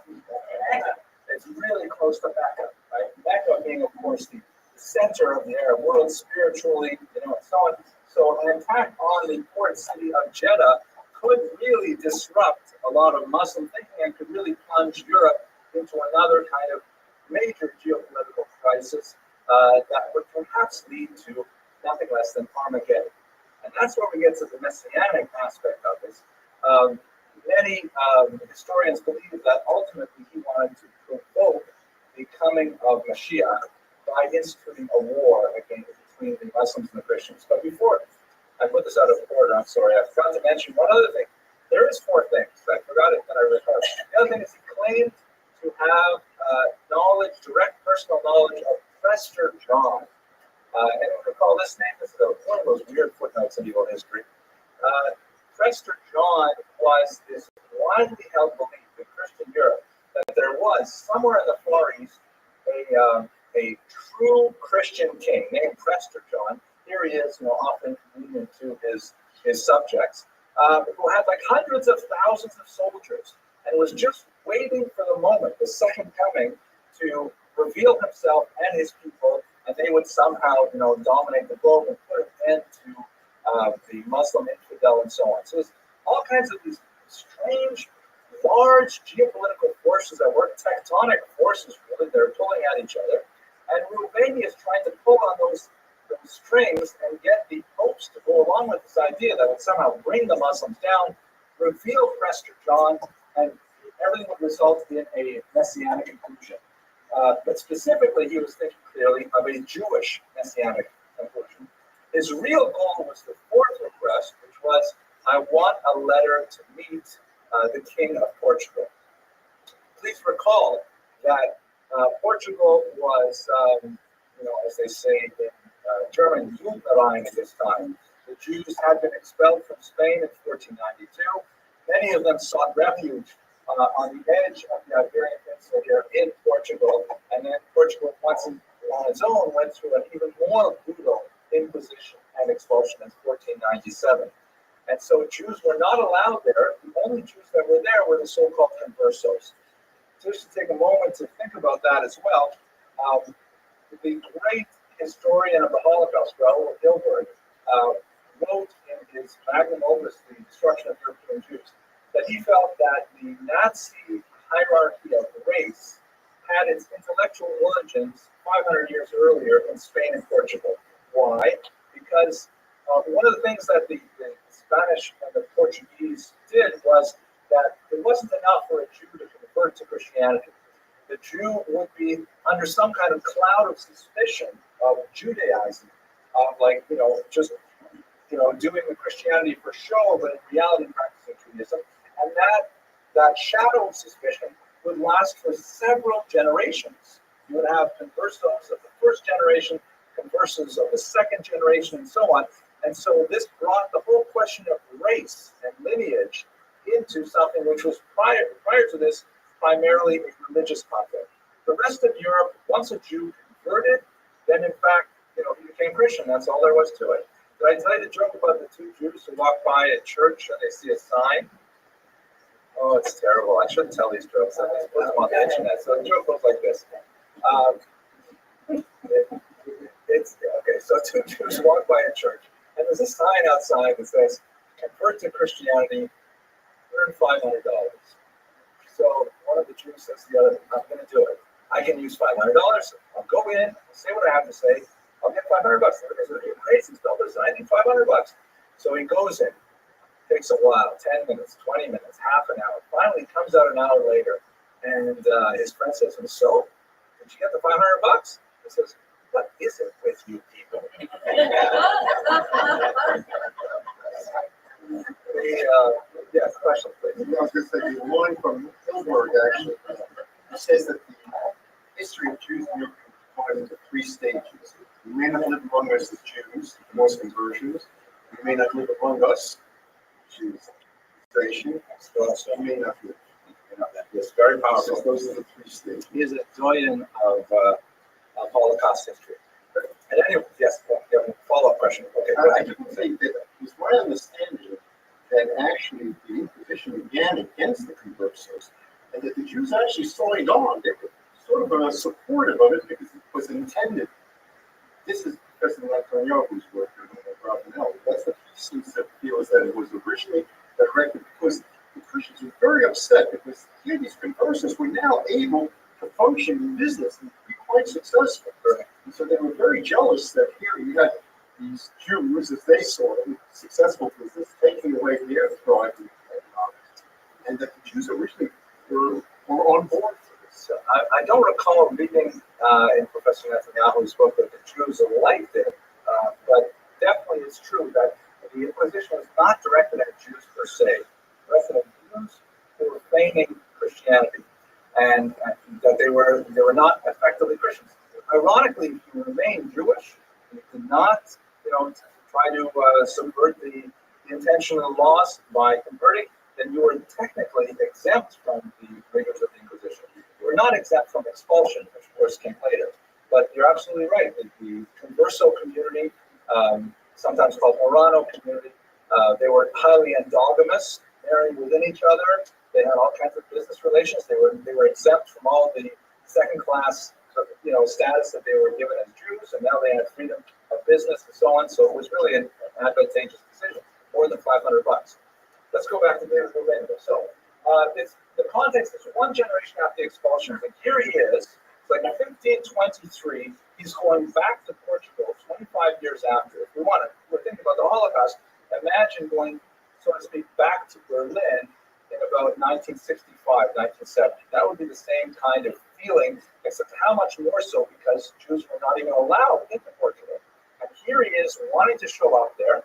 It's really close to Mecca, right? Mecca being, of course, the center of the Arab world spiritually, and so on. So an attack on the port city of Jeddah could really disrupt a lot of Muslim thinking and could really plunge Europe into another kind of major geopolitical crisis that would perhaps lead to nothing less than Armageddon. And that's where we get to the messianic aspect of this. Many historians believe that ultimately he wanted to provoke the coming of Mashiach by instituting a war between the Muslims and the Christians. But before I put this out of order, I'm sorry, I forgot to mention one other thing. There is four things. I forgot it, but I recall. The other thing is he claimed to have knowledge, direct personal knowledge of Prester John. And recall this name. This is one of those weird footnotes in evil history. Prester John was this widely held belief in Christian Europe that there was somewhere in the Far East a true Christian king named Prester John. Here he is, often leading to his subjects, who had like hundreds of thousands of soldiers and was just waiting for the moment, the second coming, to reveal himself and his people, and they would somehow, dominate the globe and put an end to the Muslim infidel and so on. So there's all kinds of these strange, large geopolitical forces that work, tectonic forces really, they're pulling at each other. And Rabbi is trying to pull on those strings and get the popes to go along with this idea that would somehow bring the Muslims down, reveal Prester John, and everything would result in a messianic conclusion. But specifically, he was thinking clearly of a Jewish messianic conclusion. His real goal was the fourth request, which was, I want a letter to meet the King of Portugal. Please recall that Portugal was, as they say in German, Judenrein at this time. The Jews had been expelled from Spain in 1492. Many of them sought refuge on the edge of the Iberian Peninsula here in Portugal. And then Portugal, once on its own, went through an even more brutal inquisition and expulsion in 1497. And so Jews were not allowed there. The only Jews that were there were the so-called conversos. Just to take a moment to think about that as well, the great historian of the Holocaust, Raoul Hilberg, wrote in his magnum opus, The Destruction of European Jews, that he felt that the Nazi hierarchy of race had its intellectual origins 500 years earlier in Spain and Portugal. Why? Because one of the things that the Spanish and the Portuguese did was that it wasn't enough for a Jew to convert to Christianity. The Jew would be under some kind of cloud of suspicion of Judaizing, of just doing the Christianity for show, but in reality practicing Judaism. And that shadow of suspicion would last for several generations. You would have conversos of the first generation, conversos of the second generation, and so on. And so this brought the whole question of race and lineage into something which was prior to this primarily a religious conflict. The rest of Europe, once a Jew converted, then in fact, he became Christian. That's all there was to it. Did I tell you the joke about the two Jews who walk by a church and they see a sign? Oh, it's terrible. I shouldn't tell these jokes. I just put them on the internet. So the joke goes like this. It's okay. So two Jews walk by a church, and there's a sign outside that says, "Convert to Christianity, earn $500." So one of the Jews says to the other, "I'm going to do it. I can use $500. I'll go in, I'll say what I have to say. I'll get $500." The other goes, "You're crazy, Stella. I need $500." So he goes in. Takes a while, 10 minutes, 20 minutes, half an hour. Finally, comes out an hour later, and his friend says to him, "So, did you get the $500?" He says, "What is it with you people?" Yes, question, please. I was going to say, the one from Hilberg actually says that the history of Jews in Europe can be divided into 3 stages. You may not live among us as Jews, most conversions. You may not live among us, Jews, administration. So you may not live. Yes, very powerful. So those are the 3 stages. He is a doyen of Holocaust history. And anyway, yes, you have a follow-up question. Okay, go I ahead. do think that it's my understanding that actually the Inquisition began against the conversos, and that the Jews actually signed on. They were sort of supportive of it because it was intended. This is Professor Netanyahu's work on Rabbi. That's the thesis that feels that it was originally directed because the Christians were very upset because here these conversos were now able to function in business and be quite successful. And so they were very jealous that here you had these Jews, as they saw it, successful business, taking away their thriving economics. And that the Jews originally were on board for this. I don't recall reading in Professor Netanyahu's book that the Jews liked it, but definitely it's true that the Inquisition was not directed at Jews per se, directed at Jews who were feigning Christianity, and that they were not effectively Christians. Ironically, if you remain Jewish, you did not, try to subvert the intentional laws by converting, then you were technically exempt from the rigors of the Inquisition. You were not exempt from expulsion, which of course came later. But you're absolutely right. The converso community, sometimes called Orano community, they were highly endogamous, married within each other. They had all kinds of business relations. They were exempt from all the second-class, status that they were given as Jews, and now they had freedom of business and so on. So it was really an advantageous decision, more than $500. Let's go back to David Rovendo. So the context is one generation after the expulsion, but here he is, like in 1523, he's going back to Portugal 25 years after. If we're thinking about the Holocaust, imagine going, so to speak, back to Berlin in about 1965, 1970. That would be the same kind of feeling, except how much more so because Jews were not even allowed into Portugal. And here he is wanting to show up there,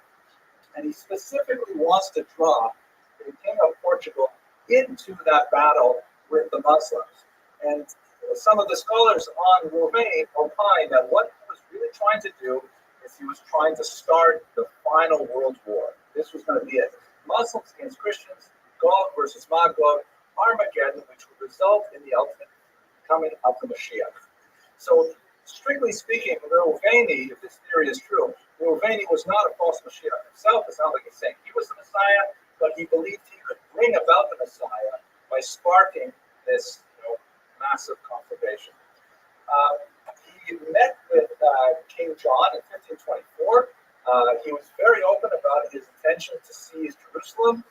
and he specifically wants to draw the king of Portugal into that battle with the Muslims. And some of the scholars on Rouvain opine that what he was really trying to do is he was trying to start the final world war. This was going to be it. Muslims against Christians, Gog versus Magog, Armageddon, which would result in the ultimate coming of the Mashiach. So, strictly speaking, Rouvaini, if this theory is true, Rouvaini was not a false Mashiach himself. It's not like he's saying he was the Messiah, but he believed he could bring about the Messiah by sparking this massive conflagration. He met with King John in 1524. He was very open about his intention to seize Jerusalem.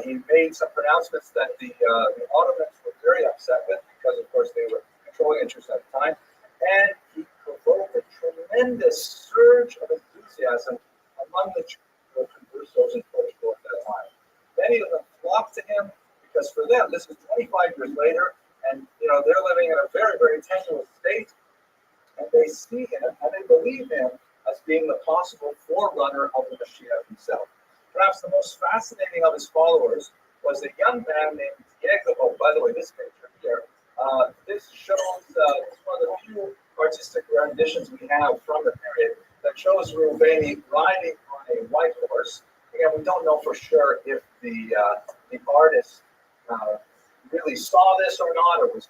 He made some pronouncements that the Ottomans were very upset with because, of course, they were controlling interests at the time. And he provoked a tremendous surge of enthusiasm among the conversos in Portugal at that time. Many of them flocked to him because for them, this is 25 years later, and they're living in a very, very tenuous state, and they see him and they believe him as being the possible forerunner of the Mashiach himself. Perhaps the most fascinating of his followers was a young man named Diego. Oh, by the way, this picture here, this shows one of the few artistic renditions we have from the period that shows Rouvaini riding on a white horse. Again, we don't know for sure if the artist really saw this or not, or was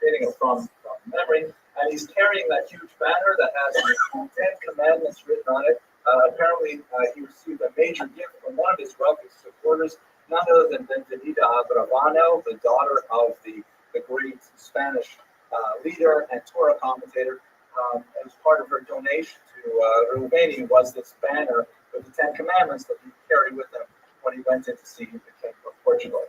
reading it from memory, and he's carrying that huge banner that has the 10 Commandments written on it. Apparently, he received a major gift from one of his wealthy supporters, none other than Benedita Abravano, the daughter of the great Spanish leader and Torah commentator. As part of her donation to Ruveni was this banner with the 10 Commandments that he carried with him when he went in to see the king of Portugal.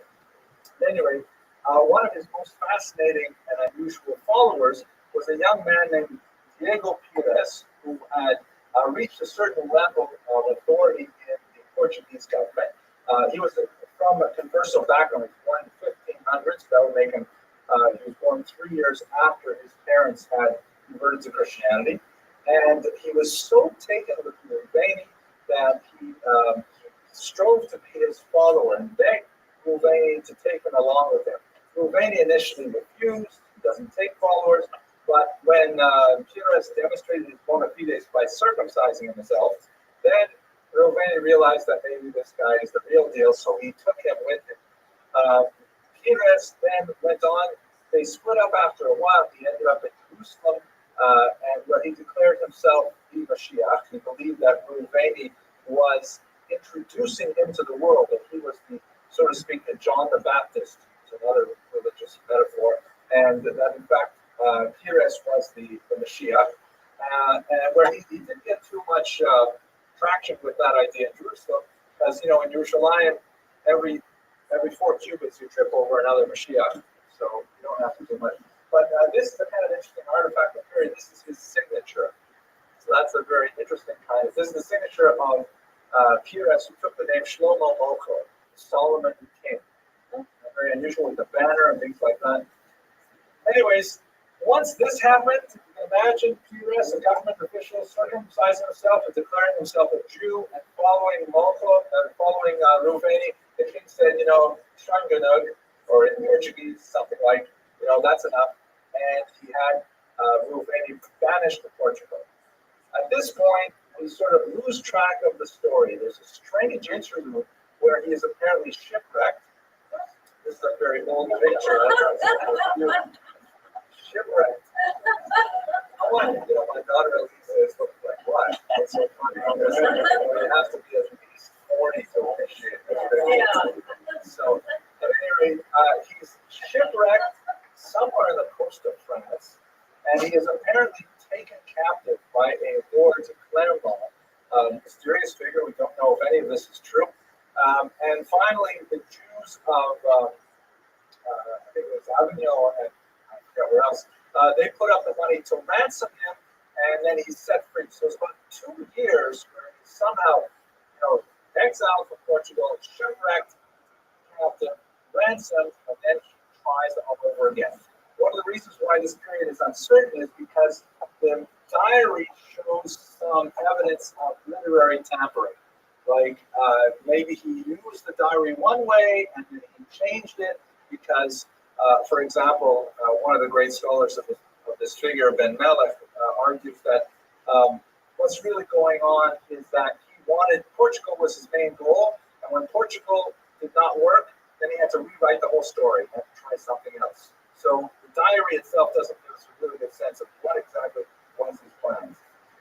At any rate, one of his most fascinating and unusual followers was a young man named Diego Pires, who had reached a certain level of authority in the Portuguese government. He was from a converso background. He was born in the 1500s. That would make him, he was born 3 years after his parents had converted to Christianity. And he was so taken with Ruveni that he strove to be his follower and begged Ruveni to take him along with him. Ruveni initially refused, he doesn't take followers, but when Pires demonstrated his bona fides by circumcising himself, then Ruveni realized that maybe this guy is the real deal, so he took him with him. Pires then went on. They split up after a while. He ended up in Jerusalem, and where he declared himself the Mashiach. He believed that Ruveni was introducing him to the world, that he was the, so to speak, the John the Baptist, it's another religious metaphor, and that in fact Pires was the Mashiach, and where he didn't get too much traction with that idea in Jerusalem, because in Jerusalem, every 4 cubits you trip over another Mashiach, so you don't have to do much. But this is a kind of interesting artifact of Perry. This is his signature. So that's a very interesting kind of. This is the signature of Pires, who took the name Shlomo Mocho, Solomon the King. Very unusual with the banner and things like that. Anyways, once this happened, you can imagine Pires, a government official, circumcising himself and declaring himself a Jew and following Mocho and following Ruveni. The king said, Shanganug, or in Portuguese, something like, that's enough. And he had Ruveni banished to Portugal. At this point, we sort of lose track of the story. There's a strange interlude where he is apparently shipwrecked. This is a very old picture. Shipwrecked. My daughter Elisa is looking like, what? It's so funny. You have to be at least 40 to appreciate it. So, at any rate, he's shipwrecked somewhere on the coast of France, and he is apparently taken captive by a lord of Clermont, mysterious figure. We don't know if any of this is true. And finally, the Jews of, I think it was Avignon and I forget where else, they put up the money to ransom him, and then he's set free. So it's about 2 years where he's somehow, exiled from Portugal, shipwrecked, captive, ransomed, and then he tries all over again. One of the reasons why this period is uncertain is because the diary shows some evidence of literary tampering. Like maybe he used the diary one way and then he changed it because, for example, one of the great scholars of this figure, Ben Melech, argues that what's really going on is that Portugal was his main goal, and when Portugal did not work, then he had to rewrite the whole story and try something else. So the diary itself doesn't give us a really good sense of what exactly was his plans.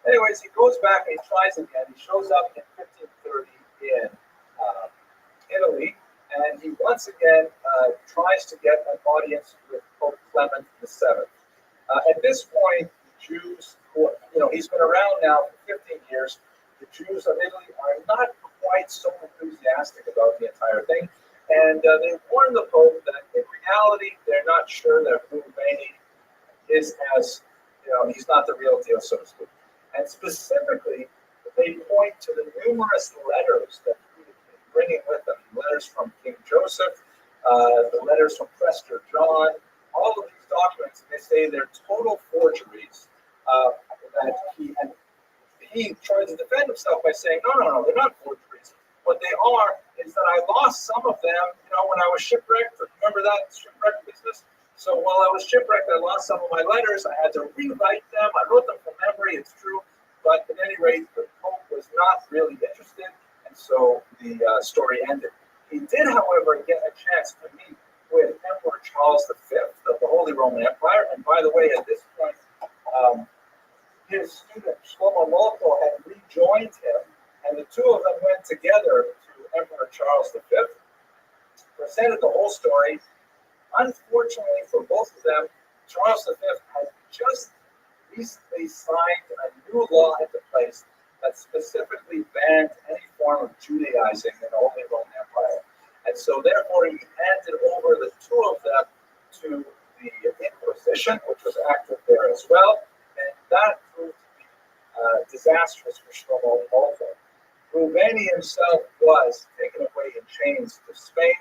Anyways, he goes back and he tries again. He shows up in 1530 in Italy, and he once again tries to get an audience with Pope Clement VII. At this point, the Jews, he's been around now for 15 years. The Jews of Italy are not quite so enthusiastic about the entire thing. And they warn the Pope that in reality, they're not sure that Ruveni is as, he's not the real deal, so to speak. And specifically, they point to the numerous letters that he was bringing with him, letters from King Joseph, the letters from Prester John, all of these documents, they say they're total forgeries that he tried to defend himself by saying, no, they're not forgeries. What they are is that I lost some of them, when I was shipwrecked. Remember that shipwreck business? So while I was shipwrecked, I lost some of my letters. I had to rewrite them. I wrote them from memory, it's true. But at any rate, the Pope was not really interested, and so the story ended. He did, however, get a chance to meet with Emperor Charles V of the Holy Roman Empire. And by the way, at this point, his student Shlomo Molko had rejoined him, and the two of them went together to Emperor Charles V, presented the whole story. Unfortunately for both of them, Charles V had just recently signed a new law into place that specifically banned any form of Judaizing in the Holy Roman Empire. And so therefore he handed over the two of them to the Inquisition, which was active there as well, and that proved to be disastrous for Shlomo Molko. Ruveni himself was taken away in chains to Spain.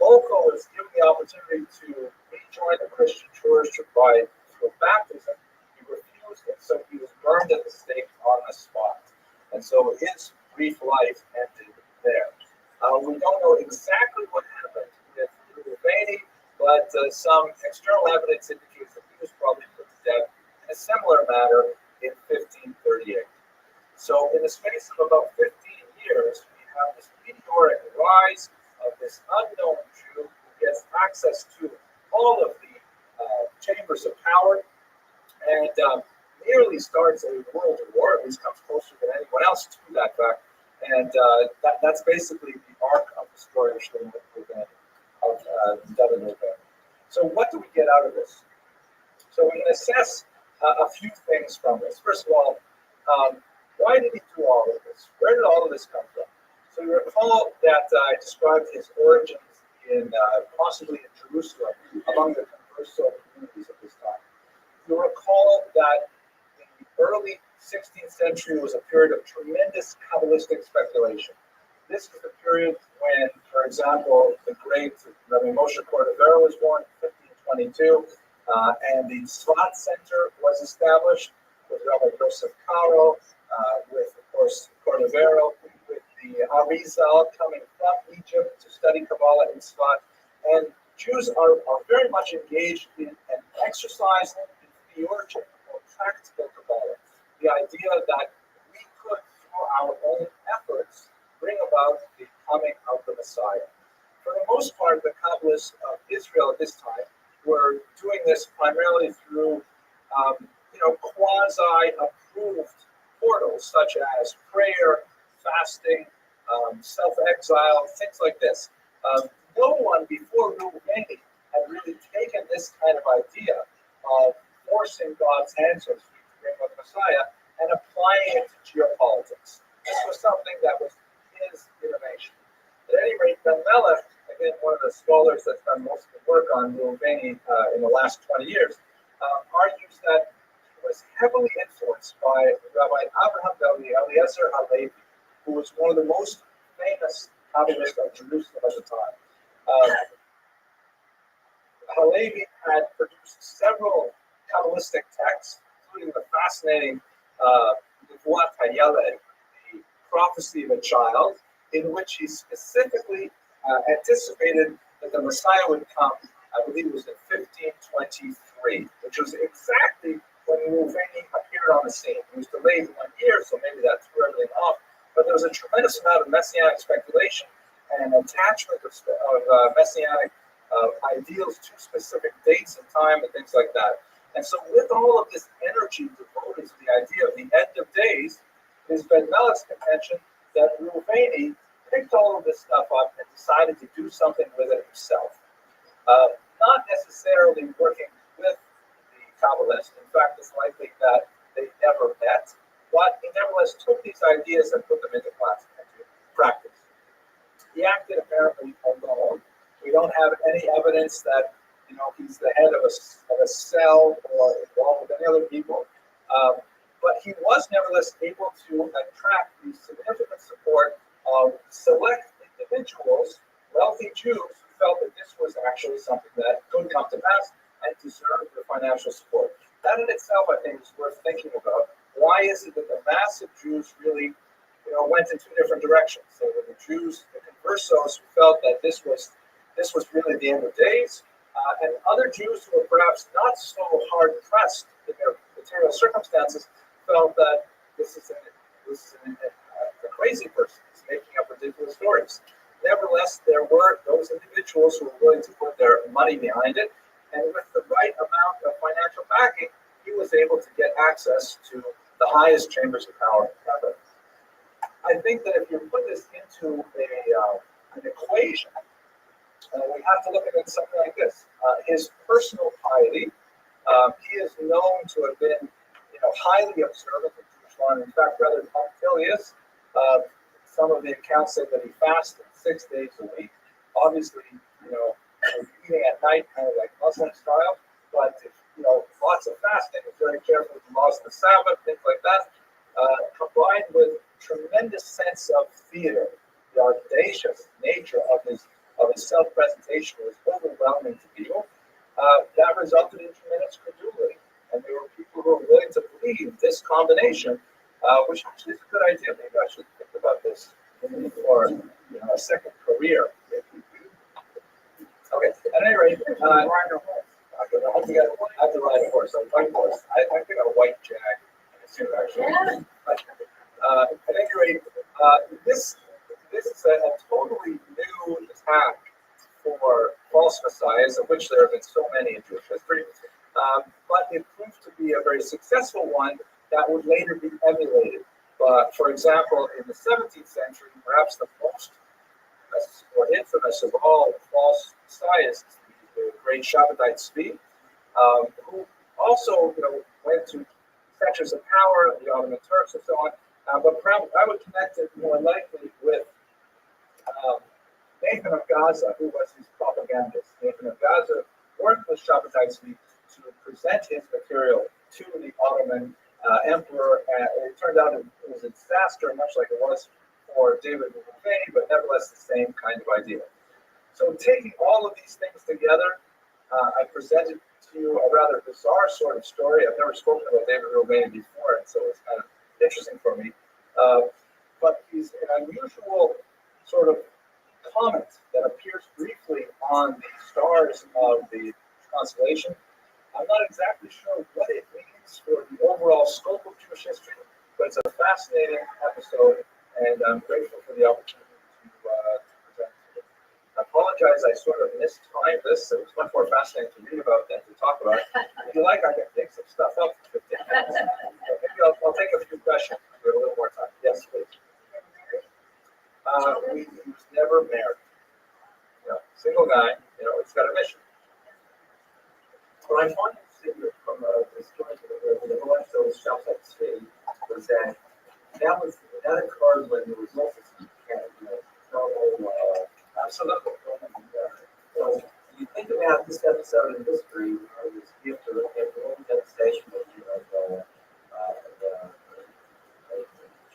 Molko was given the opportunity to rejoin the Christian Church by through baptism. He refused it, so he was burned at the stake on the spot. And so his brief life ended there. We don't know exactly what happened with Ruveni, but some external evidence indicates that he was probably put to death in a similar manner in 1538. So in the space of about 15 years, we have this meteoric rise of this unknown Jew who gets access to all of the chambers of power and nearly starts a world war, at least comes closer than anyone else to that fact. And that's basically the arc of the story of Shlomo Ruveni, of David Ruveni. So what do we get out of this? So we can assess a few things from this. First of all, why did he do all of this? Where did all of this come from? So you recall that I described his origins in possibly in Jerusalem among the converso communities of this time. You recall that the early 16th century was a period of tremendous Kabbalistic speculation. This was the period when, for example, the great Rabbi Moshe Cordovero was born in 1522, and the Tzvat Center was established with Rabbi Joseph Caro, with, of course, Cordovero, with the Arizal coming from Egypt to study Kabbalah in Tzvat. And Jews are very much engaged in an exercise in theurgic or practical Kabbalah. The idea that we could, through our own efforts, bring about the coming of the Messiah. For the most part, the Kabbalists of Israel at this time were doing this primarily through, quasi-approved portals such as prayer, fasting, self-exile, things like this. No one before Ruveni had really taken this kind of idea of forcing God's hand, so to speak, to bring about the Messiah and applying it to geopolitics. This was something that was his innovation. At any rate, Ben Melech, again, one of the scholars that's done most of the work on Ruveni in the last 20 years, argues that he was heavily influenced by Rabbi Abraham Eliezer Halevi, who was one of the most famous Kabbalists of Jerusalem at the time. Halevi had produced several Kabbalistic texts, including the fascinating Nevuat Hayeled, the prophecy of a child, in which he specifically anticipated that the Messiah would come, I believe it was in 1523, which was exactly when Ruveni appeared on the scene. He was delayed 1 year, so maybe that threw everything off. But there was a tremendous amount of messianic speculation and attachment of messianic ideals to specific dates and time and things like that. And so with all of this energy devoted to the idea of the end of days, is Ben Melech's contention that Ruveni picked all of this stuff up and decided to do something with it himself. Not necessarily working with the Kabbalists. In fact, it's likely that they never met, but he nevertheless took these ideas and put them into practice. He acted apparently alone. We don't have any evidence that he's the head of a cell or involved with any other people. But he was nevertheless able to attract the significant support of select individuals, wealthy Jews, who felt that this was actually something that could come to pass and deserved the financial support. That in itself, I think, is worth thinking about. Why is it that the mass of Jews really, went in two different directions? So the Jews, the conversos, who felt that this was really the end of days, and other Jews who were perhaps not so hard pressed in their material circumstances felt that this is a crazy person who's making up ridiculous stories. Nevertheless, there were those individuals who were willing to put their money behind it, And with the right amount of financial backing, he was able to get access to the highest chambers of power ever. I think that if you put this into an equation, we have to look at it something like this. His personal piety, he is known to have been, highly observant of Jewish law, and in fact, rather punctilious. Some of the accounts say that he fasted 6 days a week. Obviously, eating at night, kind of like Muslim style, but lots of fasting, very careful with the laws of the Sabbath, things like that, combined with tremendous sense of theater. The audacious nature of his self-presentation was overwhelming to people. That resulted in tremendous credulity, and there were people who were willing to believe this combination, which actually is a good idea. Maybe I should think about this for a second career. Okay, at any rate, I have to ride a horse. I'm white horse. I think a white jag. Actually. Yeah. At any rate, this is a totally new attack for false messiahs, of which there have been so many in Jewish history. But it proved to be a very successful one that would later be emulated. But for example, in the 17th century, perhaps the most or infamous of all false messiahs, the great Shabbatite Tzvi, who also went to centers of power, the Ottoman Turks and so on. But perhaps I would connect it more likely with Nathan of Gaza, who was his propagandist. Nathan of Gaza worked with Shabbatite Tzvi to present his material to the Ottoman emperor. And it turned out it was a disaster, much like it was for David Rabbi, but nevertheless the same kind of idea. So taking all of these things together, I presented to you a rather bizarre sort of story. I've never spoken about David Rabbi before, and so it's kind of interesting for me. But he's an unusual sort of comet that appears briefly on the stars of the constellation. I'm not exactly sure what it means for the overall scope of Jewish history, but it's a fascinating episode, and I'm grateful for the opportunity to present it. I apologize, I sort of mistimed this. It was much more fascinating to read about than to talk about. If you like, I can take some stuff up for 15 minutes. So maybe I'll take a few questions for a little more time. Yes, please. He was never married. Single guy, he's got a mission. What I find interesting from the story of the Rothschild Shabbat Tzvi was that occurred when the results of Absolutely. So you think about this episode in history, this gift of the devastation of the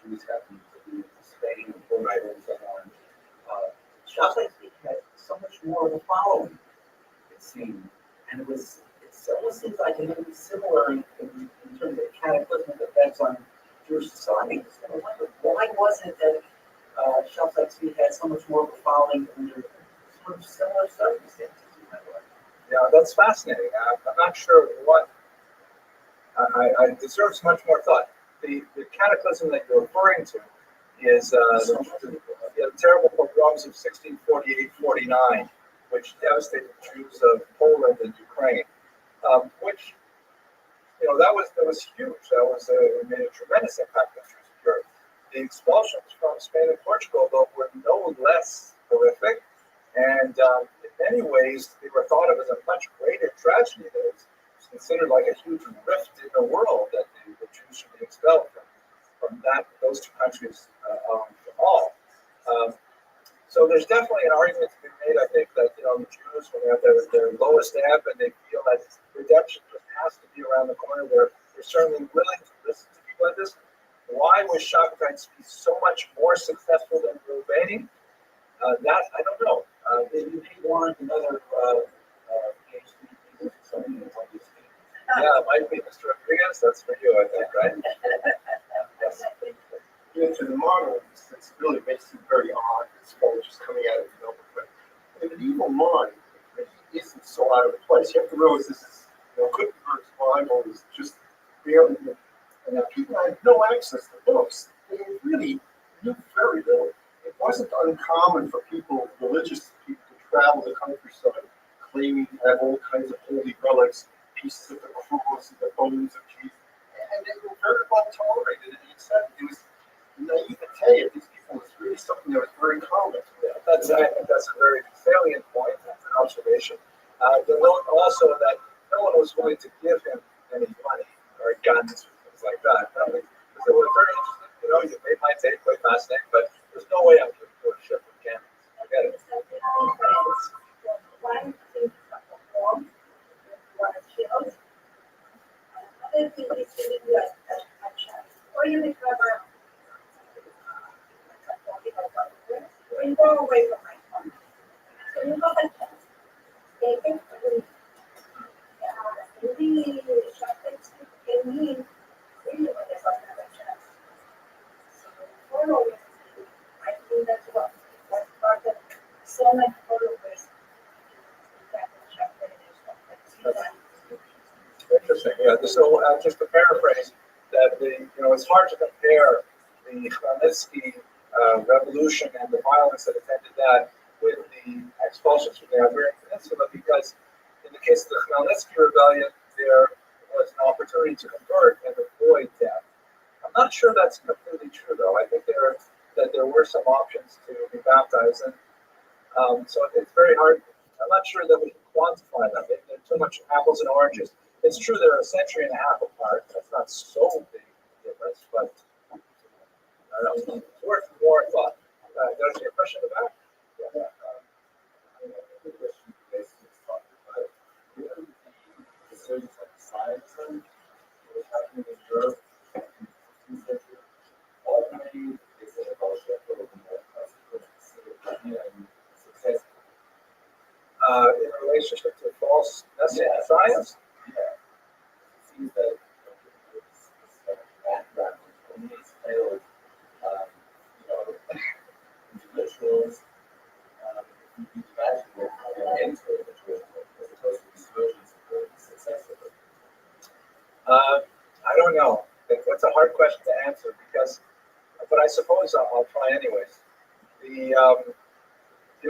Jews having to be Spain and Portugal and so on. Shabbat Tzvi had so much more of a following, it seemed, and it almost seems like it would be similar in terms of cataclysmic effects on Jewish society. I wonder, why was it that Shabbat Tzvi had so much more of a following under sort of similar circumstances? Yeah, that's fascinating. I'm not sure what I deserves much more thought. The cataclysm that you're referring to is the terrible pogroms of 1648-49, which devastated the Jews of Poland and Ukraine. Which, that was huge. It made a tremendous impact on Jewish Europe. The expulsions from Spain and Portugal, though, were no less horrific, and in many ways, they were thought of as a much greater tragedy. It was considered like a huge rift in the world that the Jews should be expelled from those two countries all. So there's definitely an argument to be made, I think, that the Jews, when they're at their lowest ebb and they feel that redemption just has to be around the corner, they're certainly willing to listen to people like this. Why was Shabbat Tzvi so much more successful than Reuben? That I don't know. Maybe they want another PhD. Yeah, it might be Mr. Rodriguez. That's for you, I think, right? Yes. To the modern sensibility, it makes it very odd. It's just coming out of nowhere. But in the medieval mind, it isn't so out of place. You have to realize this is, Gutenberg's Bible is just barely, and people had no access to books. They really knew very little. It wasn't uncommon for religious people, to travel the countryside claiming to have all kinds of holy relics, pieces of the cross and the bones of Jesus. And they were very well tolerated and accepted. It was naivete of these people was really something that was very common. Yeah, I think that's a very salient point. That's an observation. The note also that no one was going to give him any money or guns or things like that. No, because they were very interested. You know, you made my tape quite fascinating, but there's no way I'm going to put a ship with cannons. I get it. One thing perform, one shield. Other thing is to do like a chest. Or you recover or you go away from my phone. So you have a chest. They can really shortcuts can mean really what they're talking about chest. So followers, I think that's what part of so many followers that Interesting. Yeah. So just to paraphrase, that it's hard to compare the Khmelnytsky revolution and the violence that attended that with the expulsions from the Iberian Peninsula, because in the case of the Khmelnytsky rebellion, there was an opportunity to convert and avoid death. I'm not sure that's completely true, though. I think that there were some options to be baptized, and so it's very hard. I'm not sure that we can quantify that. They're too much apples and oranges. It's true they're a century and a half apart. That's not so big a difference, but I don't know. It's worth more thought. There's your question about. Yeah. The question you basically talked about, the surgeons like science and what was happening in Europe in the 15th century, ultimately they said about Sheffield and more consequences and success. In relationship to false message science? Yeah. It seems that this background communities failed, individuals, you imagine what enter the church as opposed to resurgence of the success of it. I don't know. That's a hard question to answer because, but I suppose I'll try anyways.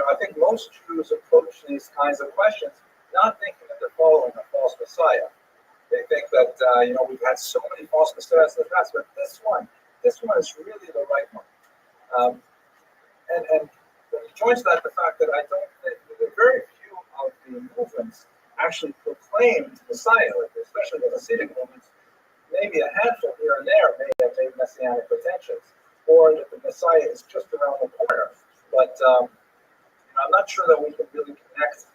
I think most Jews approach these kinds of questions not thinking that they're following a false Messiah. They think that we've had so many false messiahs in the past, but this one is really the right one. And when you join to that the fact that I don't think that very few of the movements actually proclaimed Messiah, especially the Hasidic movements. Maybe a handful here and there may have made messianic pretensions, or that the Messiah is just around the corner. But I'm not sure that we can really connect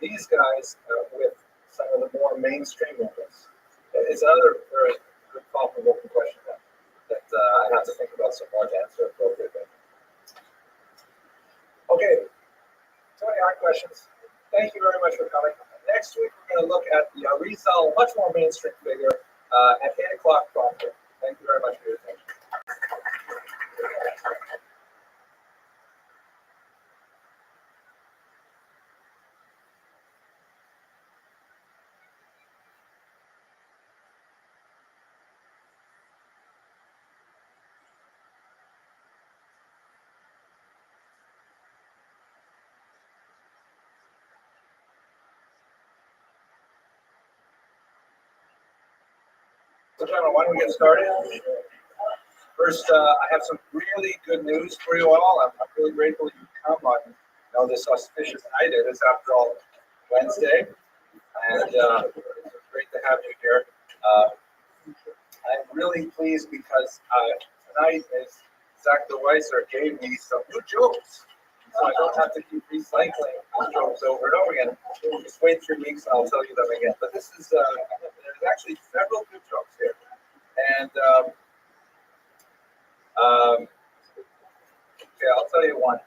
these guys with some of the more mainstream movements. It's another very good, thought-provoking question that I have to think about some more to answer appropriately. Okay, so many hard questions. Thank you very much for coming. Next week, we're going to look at the Rizal, much more mainstream figure, at 8 o'clock promptly. Thank you very much for your attention. So, gentlemen, why don't we get started? First, I have some really good news for you all. I'm really grateful you come on this auspicious night. It is, after all, Wednesday, and it's great to have you here. I'm really pleased because tonight is Zach the Weiser gave me some new jokes, so I don't have to keep recycling those jokes over and over again. Just wait 3 weeks and I'll tell you them again. But this is there's actually several good jokes here, and okay, I'll tell you one,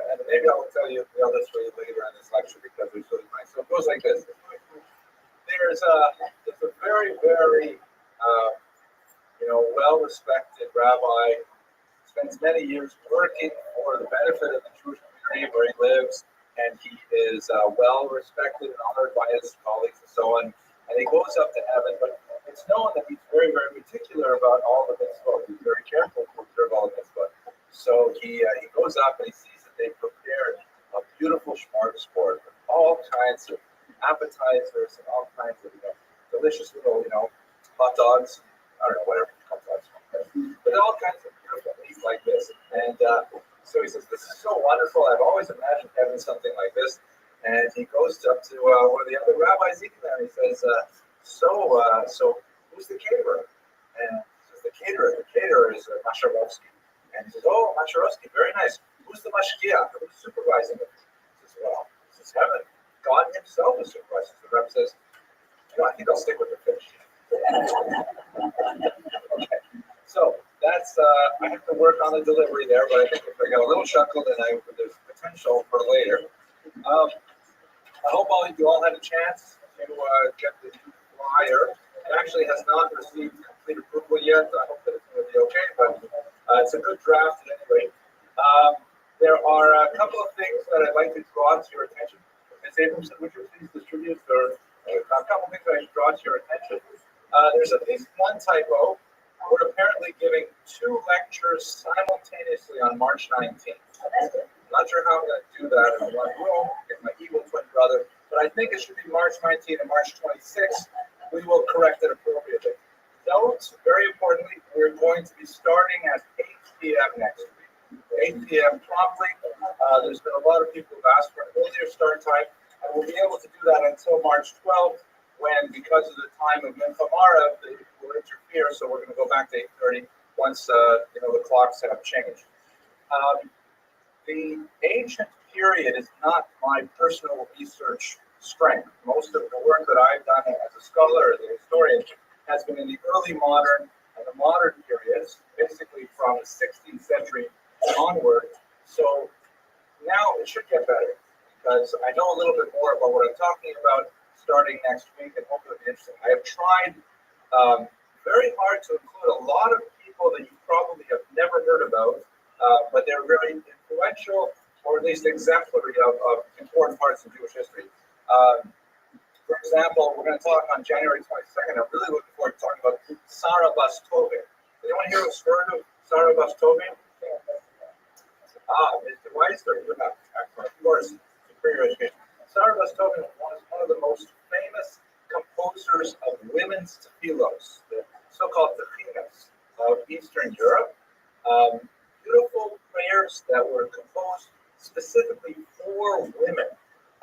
and maybe I'll tell you the other three later in this lecture because it's really nice. So it goes like this: there's a very, very well-respected rabbi, spends many years working for the benefit of the Jewish community where he lives, and he is well-respected and honored by his colleagues and so on. And he goes up to heaven, but it's known that he's very, very particular about all the mitzvot. He's very careful to observe all the mitzvot. So he goes up and he sees that they've prepared a beautiful smorgasbord, all kinds of appetizers and all kinds of delicious little hot dogs. I don't know, whatever hot dogs, but all kinds of beautiful meat like this. And so he says, "This is so wonderful. I've always imagined having something like this." And he goes up to one of the other rabbis eating there, and he says, "So who's the caterer?" And he says, The caterer is Masharovsky." And he says, "Oh, Masharovsky, very nice. Who's the mashgiach? Who's supervising it?" He says, "Well, this is heaven. God himself is supervising." The Rabbi says, "I think I'll stick with the fish." Okay. So that's, I have to work on the delivery there, but I think if I got a little chuckle, then there's potential for later. I hope you all had a chance to get the new flyer. It actually has not received complete approval yet. I hope that it's going to be okay, but it's a good draft at any rate. There are a couple of things that I'd like to draw to your attention. Ms. Abramson, would you please distribute a couple of things that I should draw to your attention? There's at least one typo. We're apparently giving 2 lectures simultaneously on March 19th. I'm not sure how I'm going to do that in one room with my evil twin brother, but I think it should be March 19th and March 26th. We will correct it appropriately. Note, very importantly, we're going to be starting at 8 p.m. next week. 8 p.m. promptly. There's been a lot of people who've asked for an earlier start time, and we'll be able to do that until March 12th, when, because of the time of Minfamara, they will interfere, so we're going to go back to 8:30 once the clocks have changed. The ancient period is not my personal research strength. Most of the work that I've done as a scholar, as a historian, has been in the early modern and the modern periods, basically from the 16th century onward. So now it should get better, because I know a little bit more about what I'm talking about starting next week, and hopefully it'll be interesting. I have tried very hard to include a lot of people that you probably have never heard about, but they're very influential, or at least exemplary of important parts of Jewish history. For example, we're going to talk on January 22nd. I'm really looking forward to talking about Sarah Bas Tovim. Anyone here who's heard of Sarah Bas Tovim? Mr. Weister, you have, of course, superior education. Sarah Bas Tovim was one of the most famous composers of women's tefillos, the so-called tefilas of Eastern Europe. Beautiful prayers that were composed specifically for women,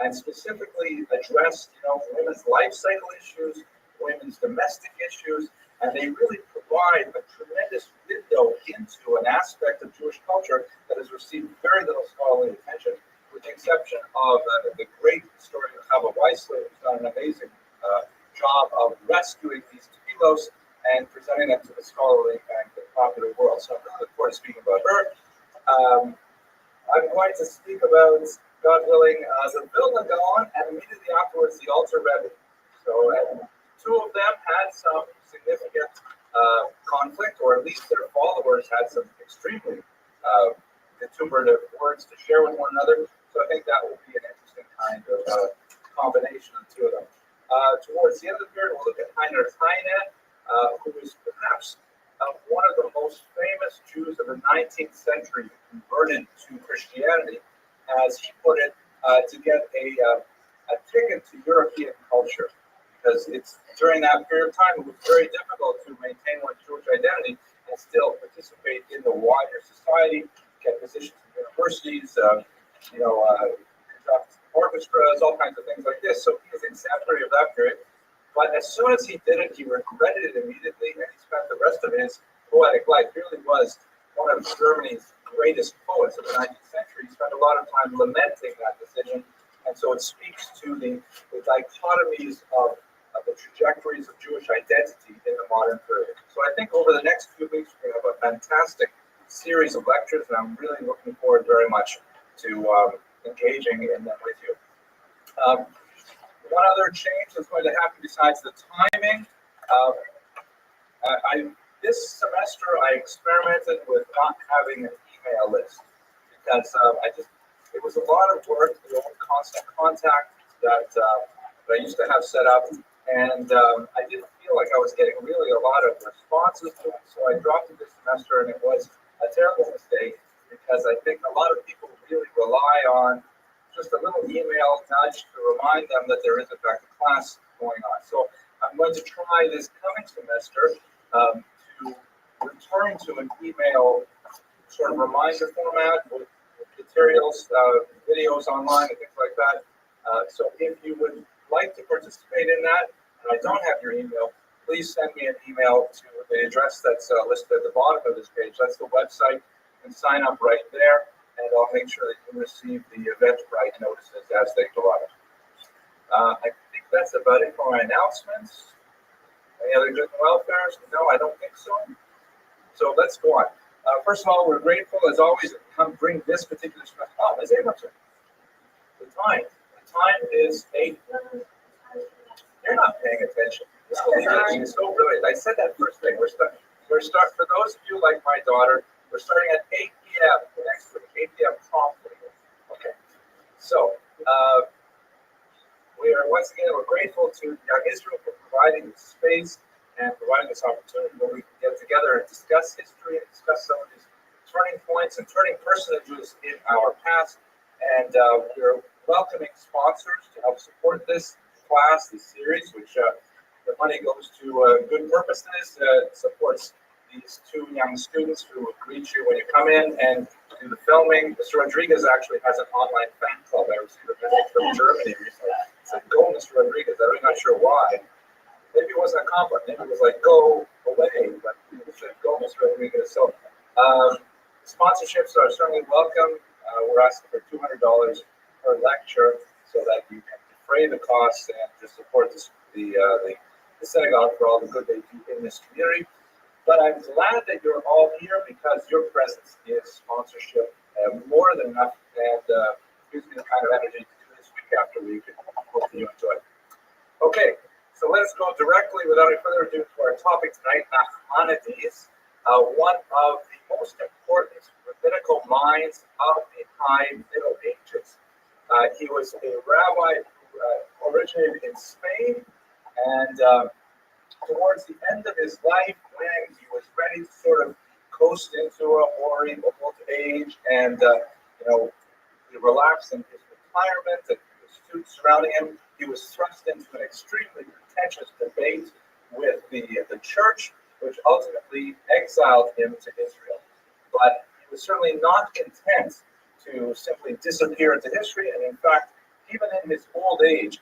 and specifically addressed, women's life cycle issues, women's domestic issues, and they really provide a tremendous window into an aspect of Jewish culture that has received very little scholarly attention, with the exception of the great historian Chava Weissler, who's done an amazing job of rescuing these tefillos and presenting them to the scholarly and the popular world. So I'm really looking forward to speaking about her. I'm going to speak about, God willing, the Vilna Gaon, and immediately afterwards the Alter Rebbe. So 2 of them had some significant conflict, or at least their followers had some extremely vituperative words to share with one another. So I think that will be an interesting kind of combination of the 2 of them. Towards the end of the period, we'll look at Heinrich Heine, who is perhaps one of the most famous Jews of the 19th century who converted to Christianity, as he put it, to get a ticket to European culture. Because it's during that period of time, it was very difficult to maintain one's Jewish identity and still participate in the wider society, get positions in universities, conduct orchestras, all kinds of things like this. So he is exemplary of that period. But as soon as he did it, he regretted it immediately, and he spent the rest of his poetic life. He really was one of Germany's greatest poets of the 19th century. He spent a lot of time lamenting that decision, and so it speaks to the dichotomies of the trajectories of Jewish identity in the modern period. So I think over the next few weeks, we're going to have a fantastic series of lectures, and I'm really looking forward very much to engaging in them with you. One other change that's going to happen besides the timing, this semester I experimented with not having an email list, because it was a lot of work, the constant contact that I used to have set up, and I didn't feel like I was getting really a lot of responses to it, so I dropped it this semester, and it was a terrible mistake, because I think a lot of people really rely on just a little email nudge to remind them that there is in fact a class going on. So I'm going to try this coming semester to return to an email sort of reminder format with materials, videos online and things like that. So if you would like to participate in that, and I don't have your email, please send me an email to the address that's listed at the bottom of this page. That's the website. You can sign up right there, and I'll make sure that you receive the Eventbrite notices as they go out. I think that's about it for my announcements. Any other good welfares? No, I don't think so. So let's go on. First of all, we're grateful as always to come bring this particular stuff. Oh, Ms. Abramson. The time. The time is 8. You're not paying attention. She's so brilliant. I said that first thing. We're for those of you like my daughter, we're starting at 8 p.m. next week, 8 p.m. promptly. Okay. So we're grateful to Young Israel for providing this space and providing this opportunity where we can get together and discuss history and discuss some of these turning points and turning personages in our past. And we're welcoming sponsors to help support this class, this series, which the money goes to good purposes. Supports these 2 young students who will greet you when you come in and do the filming. Mr. Rodriguez actually has an online fan club. I received a message from Germany recently. It said, "Go, Mr. Rodriguez." I'm not sure why. Maybe it wasn't a compliment. Maybe it was like, "Go away," but it said, "Go, Mr. Rodriguez." So sponsorships are certainly welcome. We're asking for $200 per lecture so that you can defray the costs and just support the synagogue for all the good they do in this community. But I'm glad that you're all here because your presence is sponsorship more than enough, and gives me the kind of energy to do this week after week, and hope you enjoy it. Okay, so let's go directly, without any further ado, to our topic tonight, Nachmanides, one of the most important rabbinical minds of the High Middle Ages. He was a rabbi who originated in Spain, and towards the end of his life, when he was ready to sort of coast into a more old age and he relaxed in his retirement and the students surrounding him, he was thrust into an extremely contentious debate with the church, which ultimately exiled him to Israel. But he was certainly not content to simply disappear into history, and in fact, even in his old age,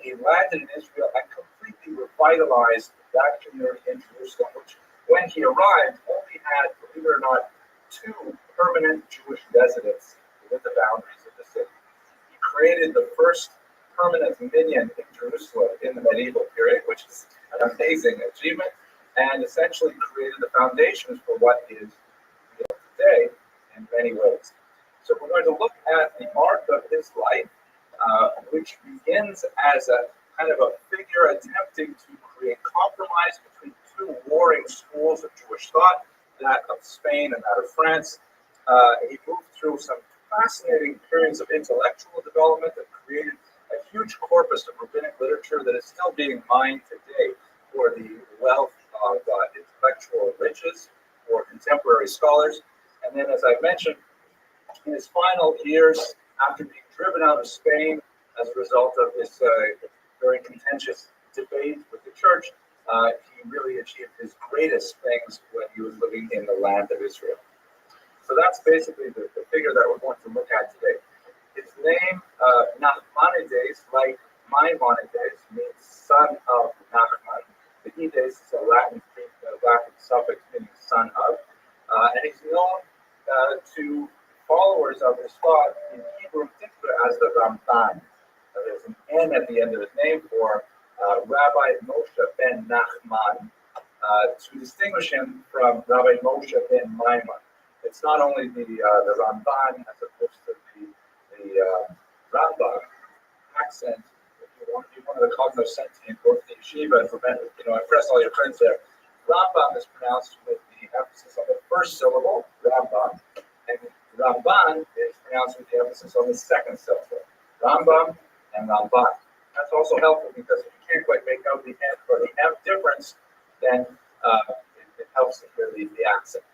he landed in Israel and completely revitalized that community in Jerusalem, which, when he arrived, only had, believe it or not, 2 permanent Jewish residents within the boundaries of the city. He created the first permanent minyan in Jerusalem in the medieval period, which is an amazing achievement, and essentially created the foundations for what is today in many ways. So we're going to look at the arc of his life, which begins as a kind of a figure attempting to create compromise between 2 warring schools of Jewish thought, that of Spain and that of France. He moved through some fascinating periods of intellectual development that created a huge corpus of rabbinic literature that is still being mined today for the wealth of intellectual riches for contemporary scholars. And then, as I mentioned, in his final years, after being driven out of Spain as a result of this very contentious debate with the church, he really achieved his greatest things when he was living in the land of Israel. So that's basically the figure that we're going to look at today. His name, Nachmanides, like Maimonides, means son of Nachman. The Ides is a Latin suffix meaning son of, and he's known to followers of his thought in Hebrew in particular as the Ramban. There's an N at the end of his name for Rabbi Moshe ben Nachman, to distinguish him from Rabbi Moshe ben Maimon. It's not only the Ramban as opposed to the Rambam accent. If you want to be one of the cognoscenti, go to the yeshiva and impress all your friends there. Rambam is pronounced with the emphasis on the first syllable, Rambam, and Ramban is pronounced with the emphasis on the second syllable, Rambam and Ramban. That's also helpful because if you can't quite make out the N or the M difference, then it helps to hear the accent.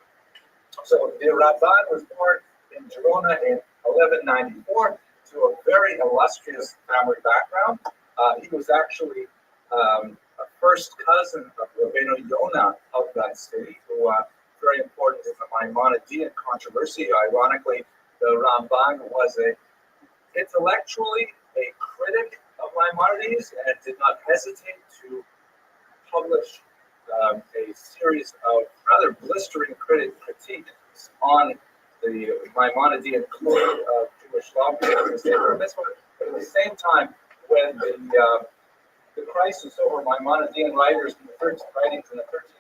So the Rabban was born in Girona in 1194 to a very illustrious family background. He was actually a first cousin of Rabbi Yonah of that city, who very important in the Maimonidean controversy. Ironically, the Ramban was intellectually a critic of Maimonides and did not hesitate to publish a series of rather blistering critiques on the Maimonidean code of Jewish law. But at the same time, when the crisis over Maimonidean writers in the 13th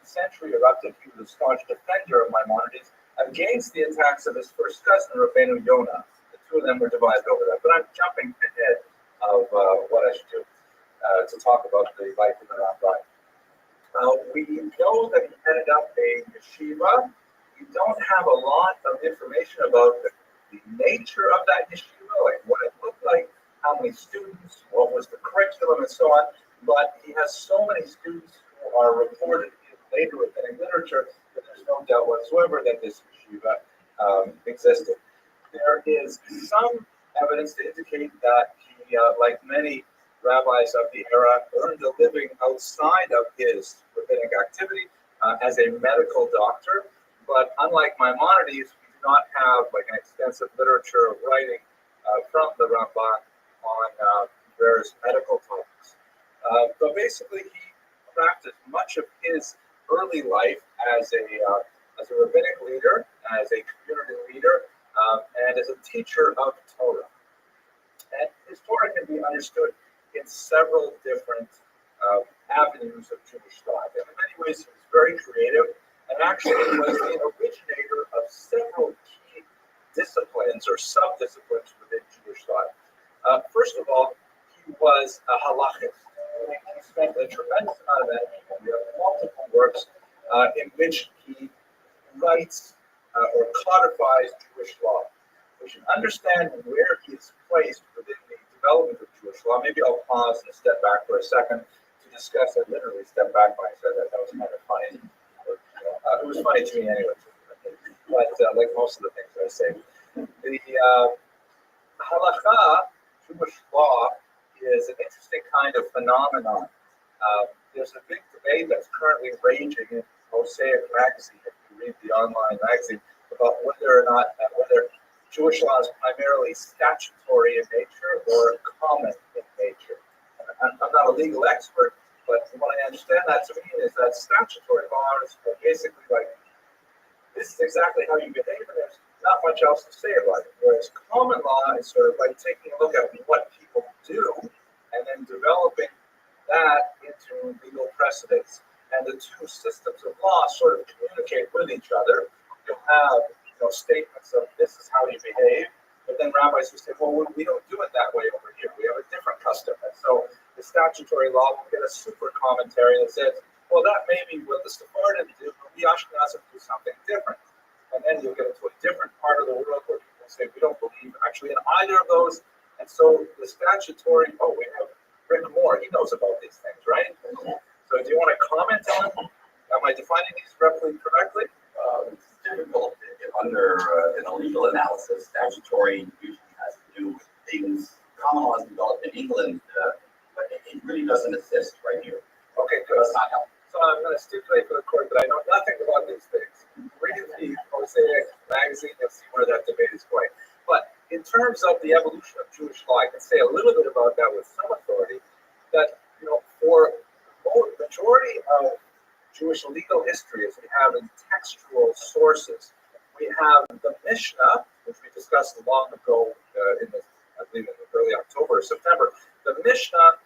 century erupted, he was a staunch defender of Maimonides against the attacks of his first cousin, Rabbeinu Yonah. The two of them were divided over that. But I'm jumping ahead of what I should do to talk about the life of the Rabbi. We know that he headed up a yeshiva. We don't have a lot of information about the nature of that yeshiva, like what it looked like, how many students, what was the curriculum, and so on. But he has so many students who are reported in later rabbinic literature that there's no doubt whatsoever that this yeshiva existed. There is some evidence to indicate that he, like many rabbis of the era, earned a living outside of his rabbinic activity as a medical doctor. But unlike Maimonides, we do not have like an extensive literature of writing from the Ramban on various medical topics. But basically, he practiced much of his early life as a rabbinic leader, as a community leader, and as a teacher of Torah. And his Torah can be understood in several different avenues of Jewish thought. And in many ways, he was very creative and actually was the originator of several key disciplines or sub-disciplines within Jewish thought. First of all, he was a halachist. He spent a tremendous amount of energy. We have multiple works in which he writes or codifies Jewish law. We should understand where he is placed within the development of Jewish law. Maybe I'll pause and step back for a second to discuss it. Literally step back when I said that. That was kind of funny. It was funny to me anyway. But like most of the things I say, the halakha, Jewish law, is an interesting kind of phenomenon. There's a big debate that's currently raging in Mosaic magazine, if you read the online magazine, about whether or not whether Jewish law is primarily statutory in nature or common in nature. I'm not a legal expert, but from what I understand that to mean is that statutory law is basically like, this is exactly how you behave, and there's not much else to say about it. Whereas common law is sort of like taking a look at what people do and then developing that into legal precedents. And the two systems of law sort of communicate with each other. You'll have statements of this is how you behave, but then rabbis will say, well, we don't do it that way over here. We have a different custom. And so the statutory law will get a super commentary that says, well, that may be what the Sephardim do, but we Ashkenazim do something different. And then you'll get into a different part of the world where people say, we don't believe actually in either of those. And so the statutory, we have Rick Moore, he knows about these things, right? So do you want to comment on it? Am I defining these roughly correctly? It's difficult under in a legal analysis. Statutory usually has to do with things common laws developed in England, but it really doesn't assist right here. Okay, good. It's not helpful. So I'm going to stipulate for the court that I know nothing about these things. Read the Mosaic magazine and see where that debate is going. But in terms of the evolution of Jewish law, I can say a little bit about that with some authority. That for the majority of Jewish legal history, as we have in textual sources, we have the Mishnah, which we discussed long ago I believe in early October or September. The Mishnah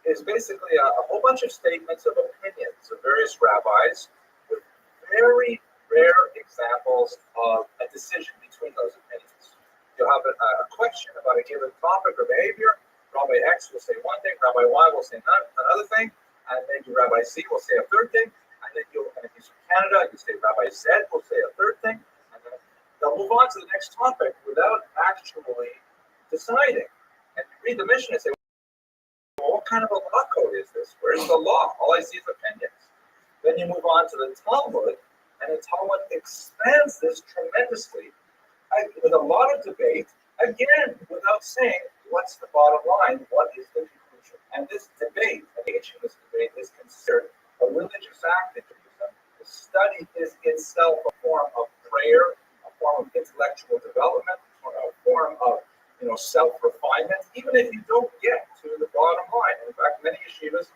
is basically a whole bunch of statements of opinions of various rabbis with very rare examples of a decision between those opinions. You'll have a question about a given topic or behavior. Rabbi X will say one thing, Rabbi Y will say another thing, and then Rabbi Z will say a third thing, and then if he's from Canada, you say Rabbi Z will say a third thing, and then they'll move on to the next topic without actually deciding. And you read the Mishnah and say, well, what kind of a law code is this? Where's the law? All I see is opinions. Then you move on to the Talmud, and the Talmud expands this tremendously with a lot of debate, again, without saying, what's the bottom line? What is the conclusion? And this debate, engaging this debate, is considered a religious act in Judaism. The study is itself a form of prayer, a form of intellectual development, a form of self-refinement, even if you don't get to the bottom line. In fact, many yeshivas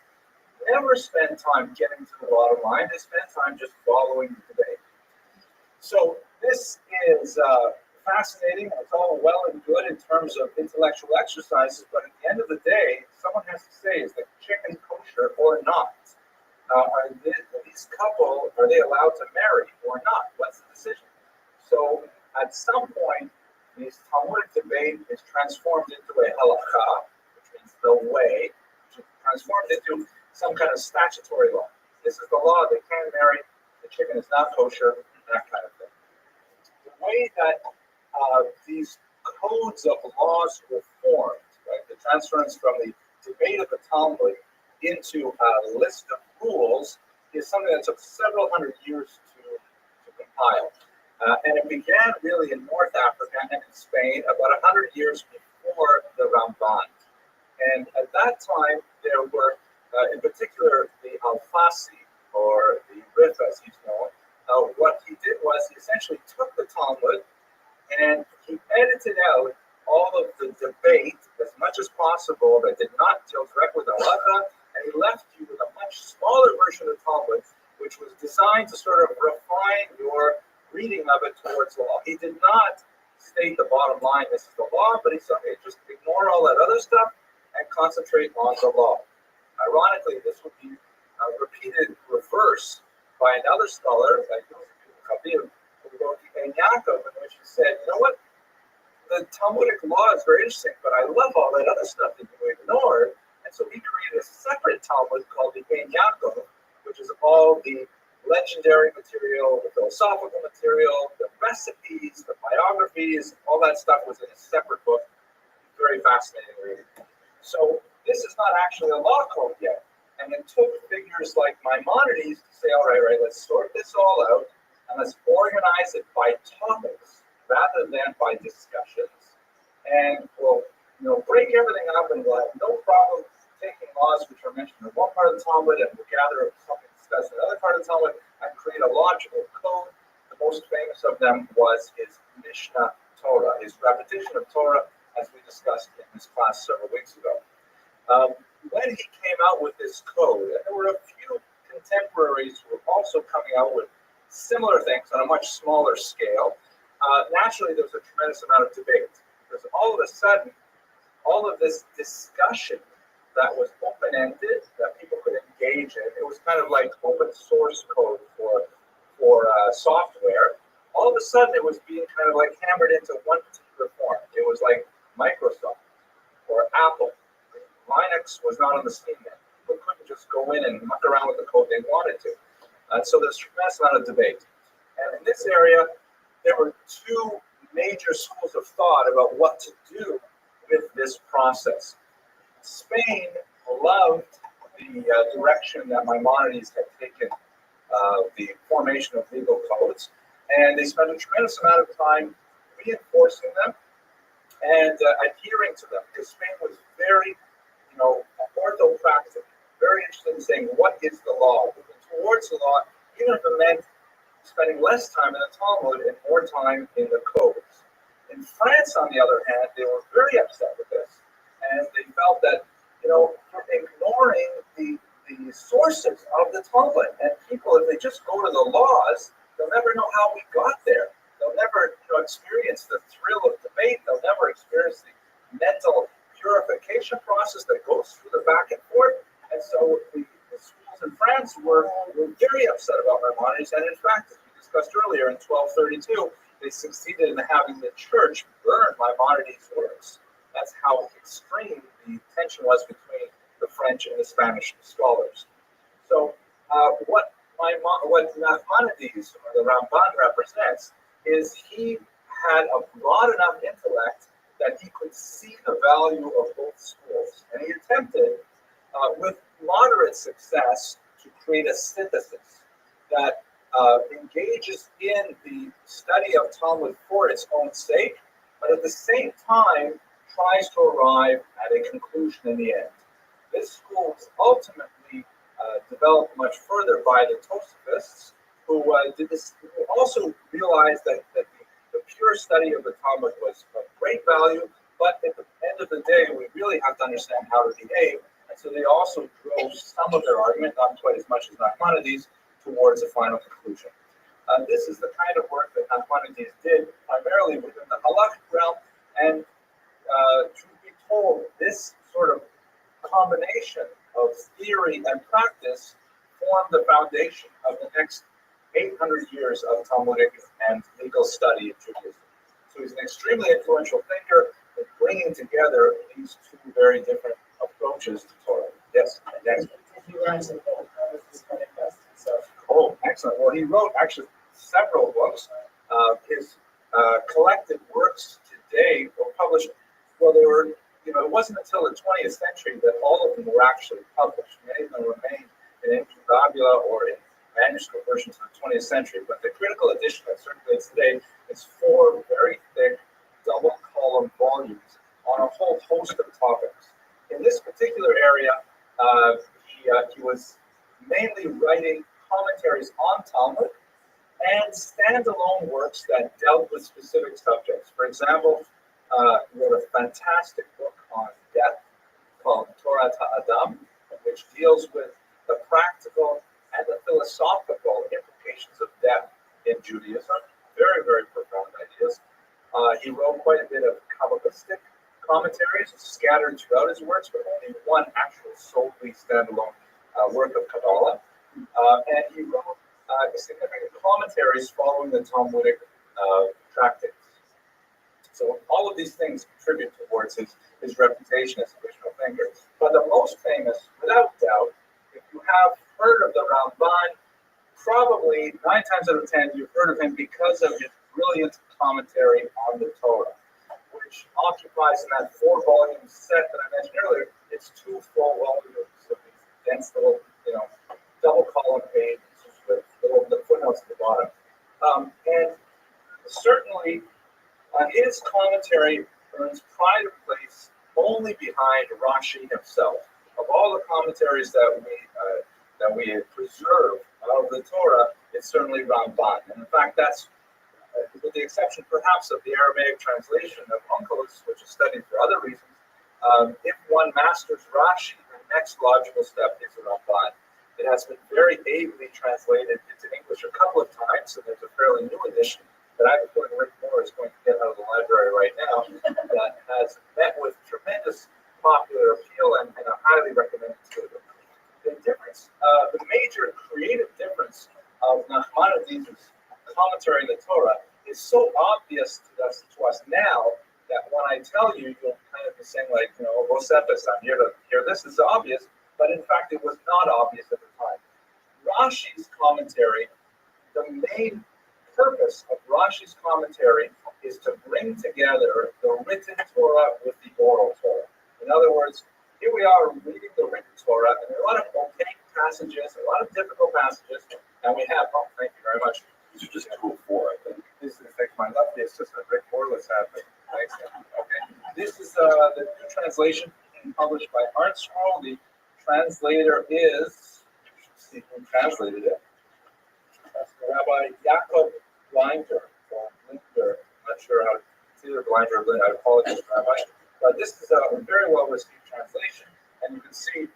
never spend time getting to the bottom line. They spend time just following the debate. So this is fascinating. It's all well and good in terms of intellectual exercises, but at the end of the day, someone has to say, is the chicken kosher or not? Are these couple, are they allowed to marry or not? What's the decision? So at some point, this Talmudic debate is transformed into a halakha, which means the way, which is transformed into some kind of statutory law. This is the law, they can marry, the chicken is not kosher, that kind of thing. The way that these codes of laws were formed, right, the transference from the debate of the Talmud into a list of rules is something that took several hundred years to compile. And it began really in North Africa and in Spain about 100 years before the Ramban. And at that time, there were, in particular, the Alfasi, or the Rif, as he's known. What he did was he essentially took the Talmud and he edited out all of the debate as much as possible that did not deal directly with halacha, and he left you with a much smaller version of the Talmud, which was designed to sort of refine your reading of it towards law. He did not state the bottom line, this is the law, but he said, hey, just ignore all that other stuff and concentrate on the law. Ironically, this would be repeated reverse by another scholar, like Rabbi, who wrote the Ein Yaakov, in which he said, you know what, the Talmudic law is very interesting, but I love all that other stuff that you ignored. And so he created a separate Talmud called the Ein Yaakov, which is all the legendary material, the philosophical material, the recipes, the biographies, all that stuff was in a separate book. Very fascinating reading. So this is not actually a law code yet. And it took figures like Maimonides to say, all right, let's sort this all out and let's organize it by topics rather than by discussions. And we'll break everything up and we'll have no problem taking laws which are mentioned in one part of the Talmud and we'll gather something discussed in another part of the Talmud and create a logical code. The most famous of them was his Mishnah Torah, his repetition of Torah, as we discussed in this class several weeks ago. When he came out with this code, and there were a few contemporaries who were also coming out with similar things on a much smaller scale, naturally there was a tremendous amount of debate, because all of a sudden, all of this discussion that was open-ended, that people could engage in, it was kind of like open source code for software. All of a sudden, it was being kind of like hammered into one particular form. It was like Microsoft or Apple. Linux was not on the Steam net. People couldn't just go in and muck around with the code they wanted to. So there's a tremendous amount of debate. And in this area, there were two major schools of thought about what to do with this process. Spain loved the direction that Maimonides had taken the formation of legal codes, and they spent a tremendous amount of time reinforcing them and adhering to them, because Spain was very, orthopractic, very interested in saying, what is the law? Moving towards the law, even if it meant spending less time in the Talmud and more time in the codes. In France, on the other hand, they were very upset with this, and they felt that, for ignoring the sources of the Talmud, and people, if they just go to the laws, they'll never know how we got there. They'll never, experience the thrill of debate. They'll never experience the mental purification process that goes through the back and forth. And so the schools in France were very upset about Maimonides, and in fact, as we discussed earlier, in 1232, they succeeded in having the church burn Maimonides' works. That's how extreme the tension was between the French and the Spanish scholars. So what Maimonides, or the Ramban, represents is he had a broad enough intellect that he could see the value of both schools. And he attempted, with moderate success, to create a synthesis that engages in the study of Talmud for its own sake, but at the same time tries to arrive at a conclusion in the end. This school was ultimately developed much further by the Tosophists, who did this, who also realized that the pure study of the Talmud was of great value, but at the end of the day, we really have to understand how to behave. And so they also drove some of their argument, not quite as much as Nachmanides, towards a final conclusion. This is the kind of work that Nachmanides did primarily within the halachic realm, and truth be told, this sort of combination of theory and practice formed the foundation of the next 800 years of Talmudic and legal study in Judaism. So he's an extremely influential thinker in bringing together these two very different approaches to Torah. Yes, yes. Oh, excellent. Well, he wrote actually several books. His collected works today were published. Well, they were, it wasn't until the 20th century that all of them were actually published. Many of them remain in incubabula or in manuscript versions of the 20th century. But the critical edition that circulates today is 4 very thick, double-column volumes on a whole host of topics. In this particular area, he was mainly writing commentaries on Talmud and standalone works that dealt with specific subjects. For example, he wrote a fantastic book on death called Torah Ta'adam, which deals with the practical and the philosophical implications of death in Judaism. Very, very profound ideas. He wrote quite a bit of Kabbalistic commentaries scattered throughout his works, but only one actual solely standalone work of Kabbalah. And he wrote significant commentaries following the Talmudic tractates. So all of these things contribute towards his reputation as a original thinker. But the most famous, without doubt, if you have heard of the Ramban, probably 9 times out of 10 you've heard of him because of his brilliant commentary on the Torah, which occupies in that 4-volume set that I mentioned earlier. It's 2 full volumes of these dense little, double column pages with the footnotes at the bottom. And certainly his commentary earns pride of place only behind Rashi himself. Of all the commentaries that we preserve out of the Torah, it's certainly Ramban. And in fact, that's with the exception perhaps of the Aramaic translation of Onkelos, which is studied for other reasons. If one masters Rashi, the next logical step is the Ramban. It has been very ably translated into English a couple of times, and there's a fairly new edition that I'm reporting Rick Moore is going to get out of the library right now that has met with tremendous popular appeal and I highly recommend it to them. The difference, the major creative difference of Nachmanides' commentary on the Torah is so obvious to us now that when I tell you, you'll kind of be saying like, Vosepis, I'm here to hear this is obvious, but in fact it was not obvious at the time. Rashi's commentary, the main purpose of Rashi's commentary is to bring together the written Torah with the oral Torah. In other words, here we are reading the written Torah, and there are a lot of opaque passages, a lot of difficult passages, and we have, thank you very much. These are just 2 or 4, I think. This is like my lefty assistant, Rick Corliss, happening. Thanks. Okay. This is the new translation published by Art Scroll. The translator is, you should see who translated it. That's Rabbi Yaakov Blinder, or Blinder. I'm not sure how to, it's either Blinder or Blinder. I apologize, Rabbi. But this is a very well received translation, and you can see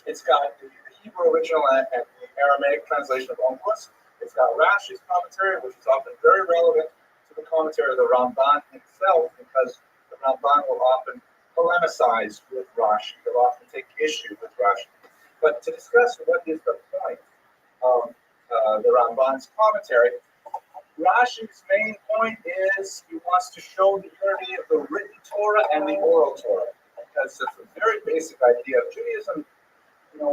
it's got the Hebrew original and the Aramaic translation of Onkelos. It's got Rashi's commentary, which is often very relevant to the commentary of the Ramban himself, because the Ramban will often polemicize with Rashi. They'll often take issue with Rashi. But to discuss what is the point of the Ramban's commentary, Rashi's main point is he wants to show the unity of the written Torah and the oral Torah, because it's a very basic idea of Judaism.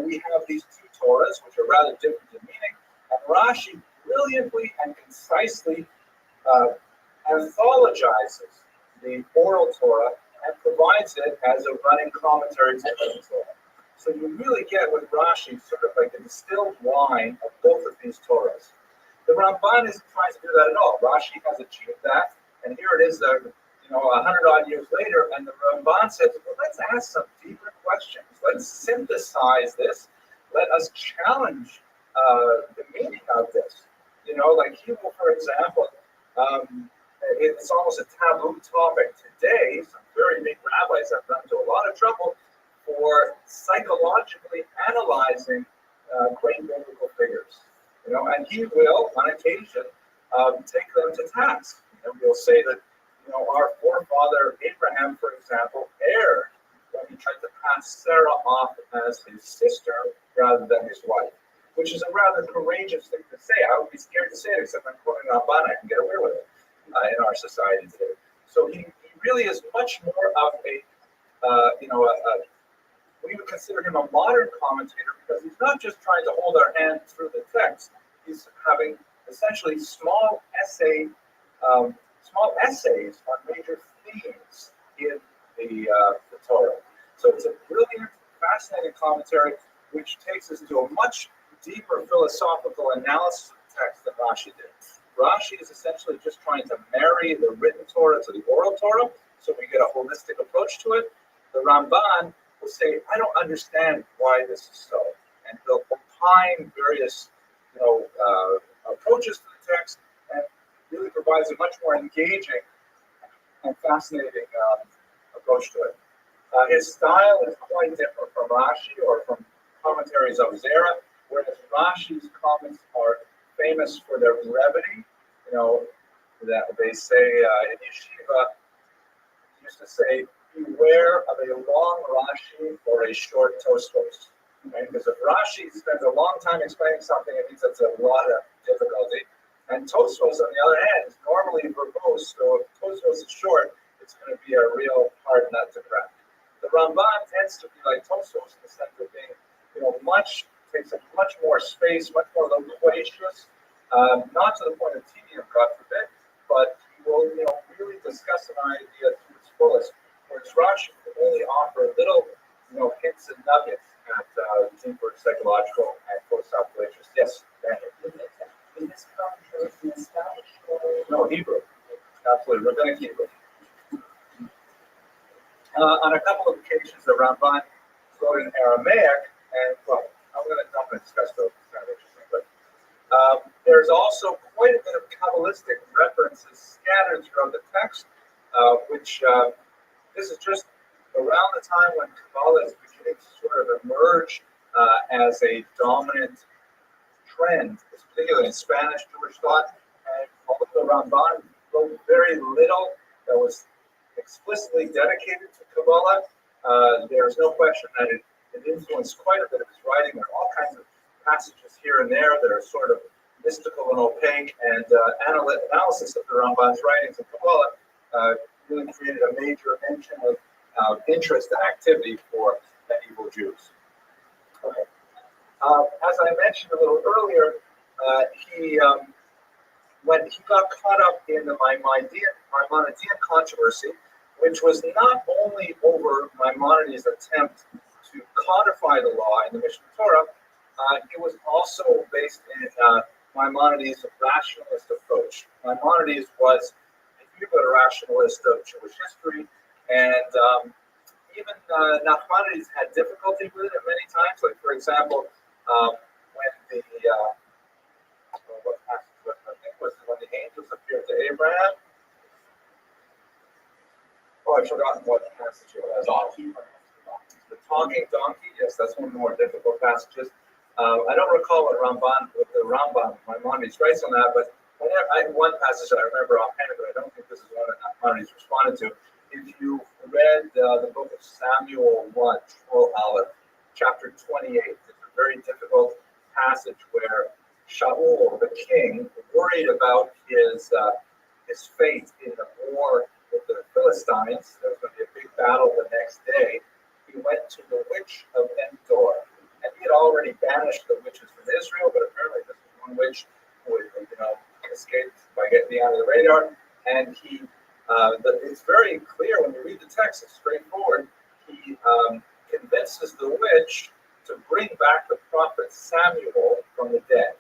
We have these 2 Torahs, which are rather different in meaning, and Rashi brilliantly and concisely anthologizes the oral Torah and provides it as a running commentary to the Torah. So you really get with Rashi sort of like the distilled wine of both of these Torahs. The Ramban isn't trying to do that at all. Rashi has achieved that, and here it is, 100 odd years later, and the Ramban says, well, let's ask some deeper questions. Let's synthesize this. Let us challenge the meaning of this. Like Hebrew, for example, it's almost a taboo topic today. Some very big rabbis have gone to a lot of trouble for psychologically analyzing great biblical figures. And he will, on occasion, take them to task. And we'll say that, our forefather Abraham, for example, erred when he tried to pass Sarah off as his sister rather than his wife, which is a rather courageous thing to say. I would be scared to say it, except I'm quoting Rabbi, I can get away with it in our society today. So he really is much more of we would consider him a modern commentator because he's not just trying to hold our hand through the text. He's having essentially small essays on major themes in the Torah. So it's a brilliant, fascinating commentary which takes us to a much deeper philosophical analysis of the text than Rashi did. Rashi is essentially just trying to marry the written Torah to the oral Torah, so we get a holistic approach to it. The Ramban will say, I don't understand why this is so. And he'll opine various approaches to the text and really provides a much more engaging and fascinating approach to it. His style is quite different from Rashi or from commentaries of his era, whereas Rashi's comments are famous for their brevity. That they say in yeshiva, used to say, beware of a long Rashi or a short Tosfos. Right? Because if Rashi spends a long time explaining something, it means it's a lot of difficulty. And Tosfos, on the other hand, is normally verbose. So if Tosfos is short, it's going to be a real hard nut to crack. The Ramban tends to be like Tosfos in the sense of being, takes up much more space, much more loquacious, not to the point of tedium, God forbid, but he will, really discuss an idea to its fullest. Whereas Rashi will only offer little, hints and nuggets at deeper psychological and philosophical interests. Yes, Daniel. Is this commentary in Spanish or? No, Hebrew. Absolutely, rabbinic Hebrew. On a couple of occasions, the Ramban wrote in Aramaic, and I'm going to discuss those. It's kind of interesting, but there's also quite a bit of Kabbalistic references scattered throughout the text, which this is just around the time when Kabbalah is beginning to sort of emerge as a dominant trend, particularly in Spanish Jewish thought. And although the Ramban wrote very little that was explicitly dedicated to Kabbalah, there's no question that it influenced quite a bit of his writing. There are all kinds of passages here and there that are sort of mystical and opaque, and analysis of the Ramban's writings in Kabbalah really created a major engine of interest and activity for medieval Jews. Okay. As I mentioned a little earlier, when he got caught up in the Maimonidean controversy, which was not only over Maimonides' attempt to codify the law in the Mishnah Torah, it was also based in Maimonides' rationalist approach. Maimonides was a rationalist of Jewish history, and even Nachmanides had difficulty with it many times. Like, for example, when what passage was it? I think it was when the angels appeared to Abraham. Oh, I've forgotten what passage it was. The talking donkey. Yes, that's one of the more difficult passages. I don't recall what the Rambam, Maimonides writes on that, but I have one passage that I remember offhand, but I don't think this is one that Maimonides responded to. If you read the book of Samuel 1, Aleph, chapter 28, it's a very difficult passage where Shaul, the king, worried about his fate in the war with the Philistines. There was going to be a big battle the next day. He went to the witch of Endor. And he had already banished the witches from Israel, but apparently this was one witch who had, escaped by getting out of the radar. And it's very clear when you read the text, it's straightforward. He convinces the witch to bring back the prophet Samuel from the dead,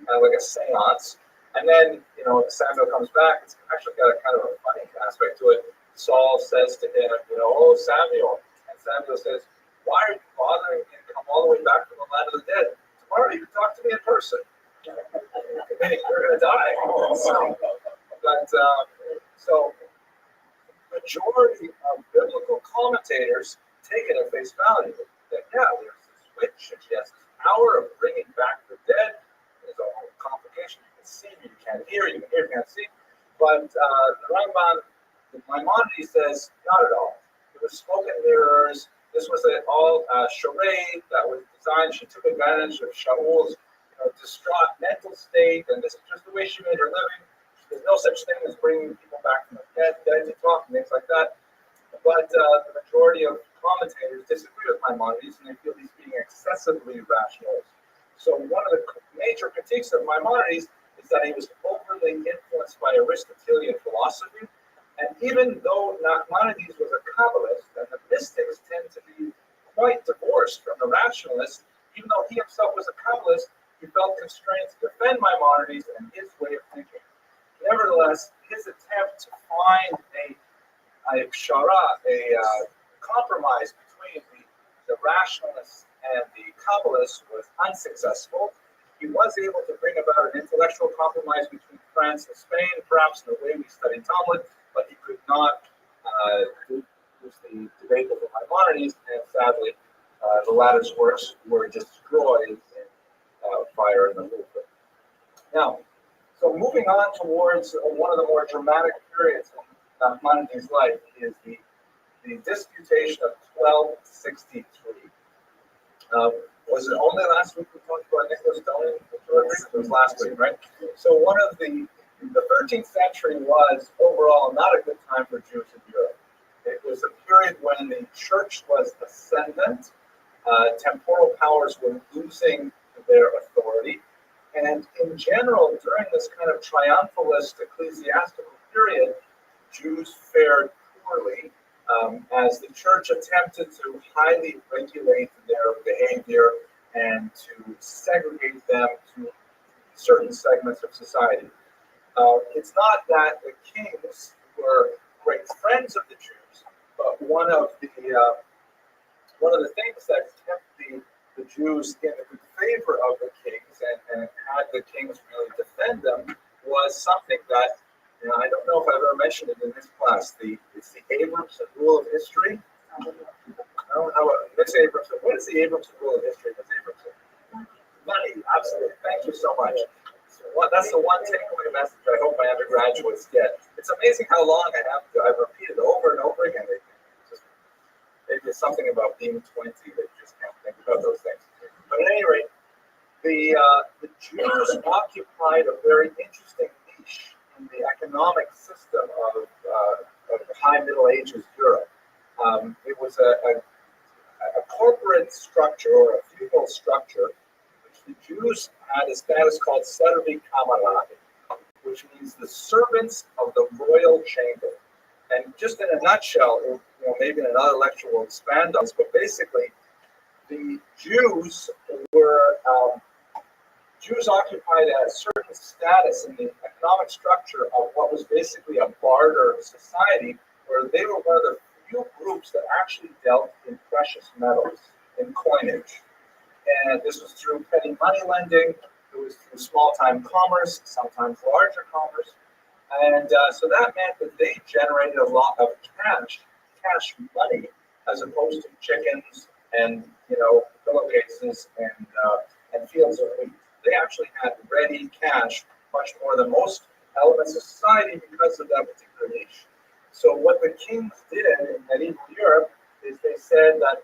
like a seance. And then, Samuel comes back. It's actually got a kind of a funny aspect to it. Saul says to him, oh, Samuel. And Samuel says, why are you bothering me to come all the way back from the land of the dead? Tomorrow you can talk to me in person. You're going to die. So majority of biblical commentators take it at face value that there's this witch and she has this power of bringing back the dead. There's a whole complication. You can see, you can't hear, you can hear, you can't see. But the Ramban, the Maimonides says not at all. It was smoke and mirrors. This was all charade that was designed. She took advantage of Shaul's distraught mental state, and this is just the way she made her living. There's no such thing as bringing people back from the dead to talk and things like that. But the majority of commentators disagree with Maimonides, and they feel he's being excessively rationalist. So one of the major critiques of Maimonides is that he was overly influenced by Aristotelian philosophy. And even though Maimonides was a Kabbalist, and the mystics tend to be quite divorced from the rationalists, even though he himself was a Kabbalist, he felt constrained to defend Maimonides and his way of thinking. Nevertheless, his attempt to find a compromise between the rationalists and the Kabbalists was unsuccessful. He was able to bring about an intellectual compromise between France and Spain, perhaps in the way we study Talmud, but he could not use the debate of the Maimonides, and sadly, the latter's works were destroyed in fire in the Louvre. Now, so moving on towards one of the more dramatic periods in Maimonides' life is the disputation of 1263. Was it only last week we talked about Nicholas Stone? It was last week, right? So one of the 13th century was overall not a good time for Jews in Europe. It was a period when the church was ascendant, temporal powers were losing their authority, and in general, during this kind of triumphalist ecclesiastical period, Jews fared poorly as the church attempted to highly regulate their behavior and to segregate them to certain segments of society. It's not that the kings were great friends of the Jews, but one of the things that kept the Jews in the good favor of the kings and had the kings really defend them was something that, I don't know if I've ever mentioned it in this class. It's the Abramson rule of history. I don't know Miss Abramson. What is the Abramson rule of history, Miss Abramson? Money, absolutely. Thank you so much. So that's the one takeaway message I hope my undergraduates get. It's amazing how long I've repeated over and over again. It's something about being 20 that you just can't think about those things. But at any rate, the Jews occupied a very interesting niche in the economic system of the High Middle Ages Europe. It was a corporate structure or a feudal structure, which the Jews had a status called Servi Kamaradi, which means the servants of the royal chamber. And just in a nutshell, maybe in another lecture we'll expand on this, but basically, the Jews occupied a certain status in the economic structure of what was basically a barter society, where they were one of the few groups that actually dealt in precious metals, in coinage. And this was through petty money lending, it was through small-time commerce, sometimes larger commerce. And so that meant that they generated a lot of cash money, as opposed to chickens and pillowcases and fields of wheat. They actually had ready cash, much more than most elements of society, because of that particular niche. So what the kings did in medieval Europe is they said that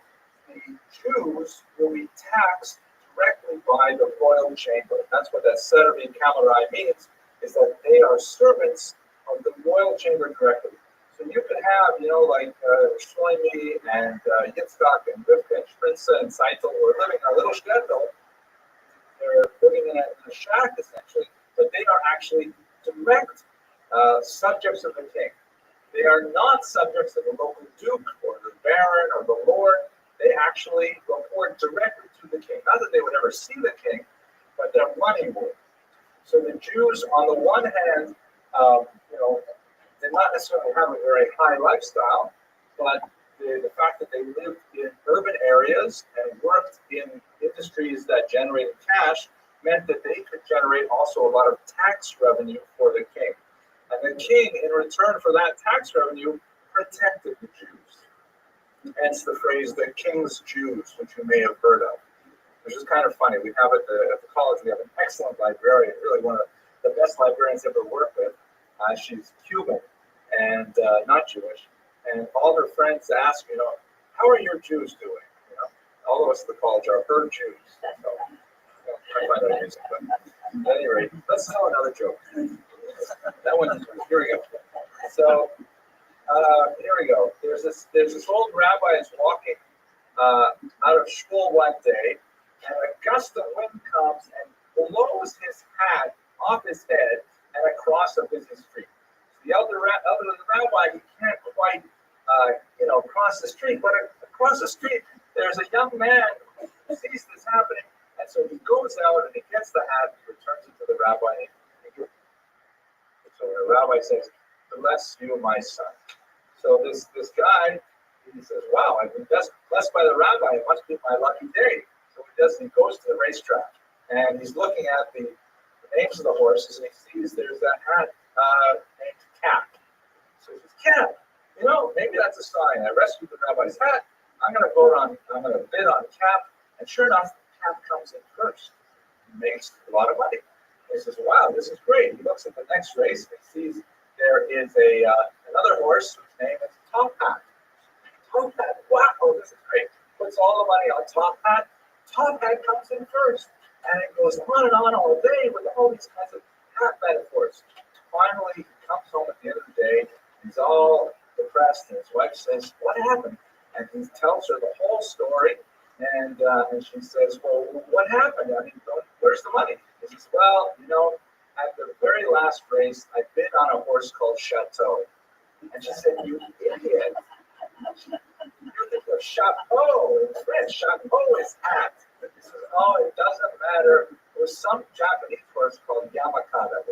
the Jews will be taxed directly by the royal chamber. That's what that Servi Kamerai means, is that they are servants of the royal chamber directly. So you could have, like Shlomi and Yitzhak and Rivka and Shprinza and Seitel who are living in a little shtetl. They're living in a shack, essentially, but they are actually direct subjects of the king. They are not subjects of the local duke or the baron or the lord. They actually report directly to the king. Not that they would ever see the king, but their money would. So the Jews, on the one hand, did not necessarily have a very high lifestyle, but the fact that they lived in urban areas and worked in industries that generated cash meant that they could generate also a lot of tax revenue for the king. And the king, in return for that tax revenue, protected the Jews. Hence the phrase, the king's Jews, which you may have heard of, which is kind of funny. We have at the college, we have an excellent librarian, really one of the best librarians I've ever worked with. She's Cuban and not Jewish. And all her friends ask, how are your Jews doing? All of us at the college are her Jews. So, I find that amusing. But at any rate, let's tell another joke. That one, here we go. So, here we go. There's this old rabbi is walking out of shul one day, and a gust of wind comes and blows his hat off his head and across a busy street. The elder rabbi, he can't quite, cross the street, but across the street, there's a young man who sees this happening, and so he goes out and he gets the hat, and returns it to the rabbi. So the rabbi says, "Bless you, my son." So this guy, he says, "Wow, I've been blessed by the rabbi. It must be my lucky day." So he goes to the racetrack, and he's looking at the names of the horses, and he sees there's that hat named Cap. So he says, "Cap, maybe that's a sign. I rescued the rabbi's hat. I'm going to bid on Cap." And sure enough, Cap comes in first. He makes a lot of money. He says, "Wow, this is great." He looks at the next race and he sees there is another horse whose name is Top Hat. Top Hat, wow, this is great. Puts all the money on Top Hat. Top Hat comes in first. And it goes on and on all day with all these kinds of hat metaphors. Finally, he comes home at the end of the day. He's all depressed, and his wife says, "What happened?" And he tells her the whole story. And she says, "Well, what happened? I mean, where's the money?" He says, "Well, at the very last race, I bid on a horse called Chateau." And she said, "You idiot. You think of chapeau in French. Chapeau is hat." He says, "Oh, it doesn't matter. There was some Japanese horse called Yamakata."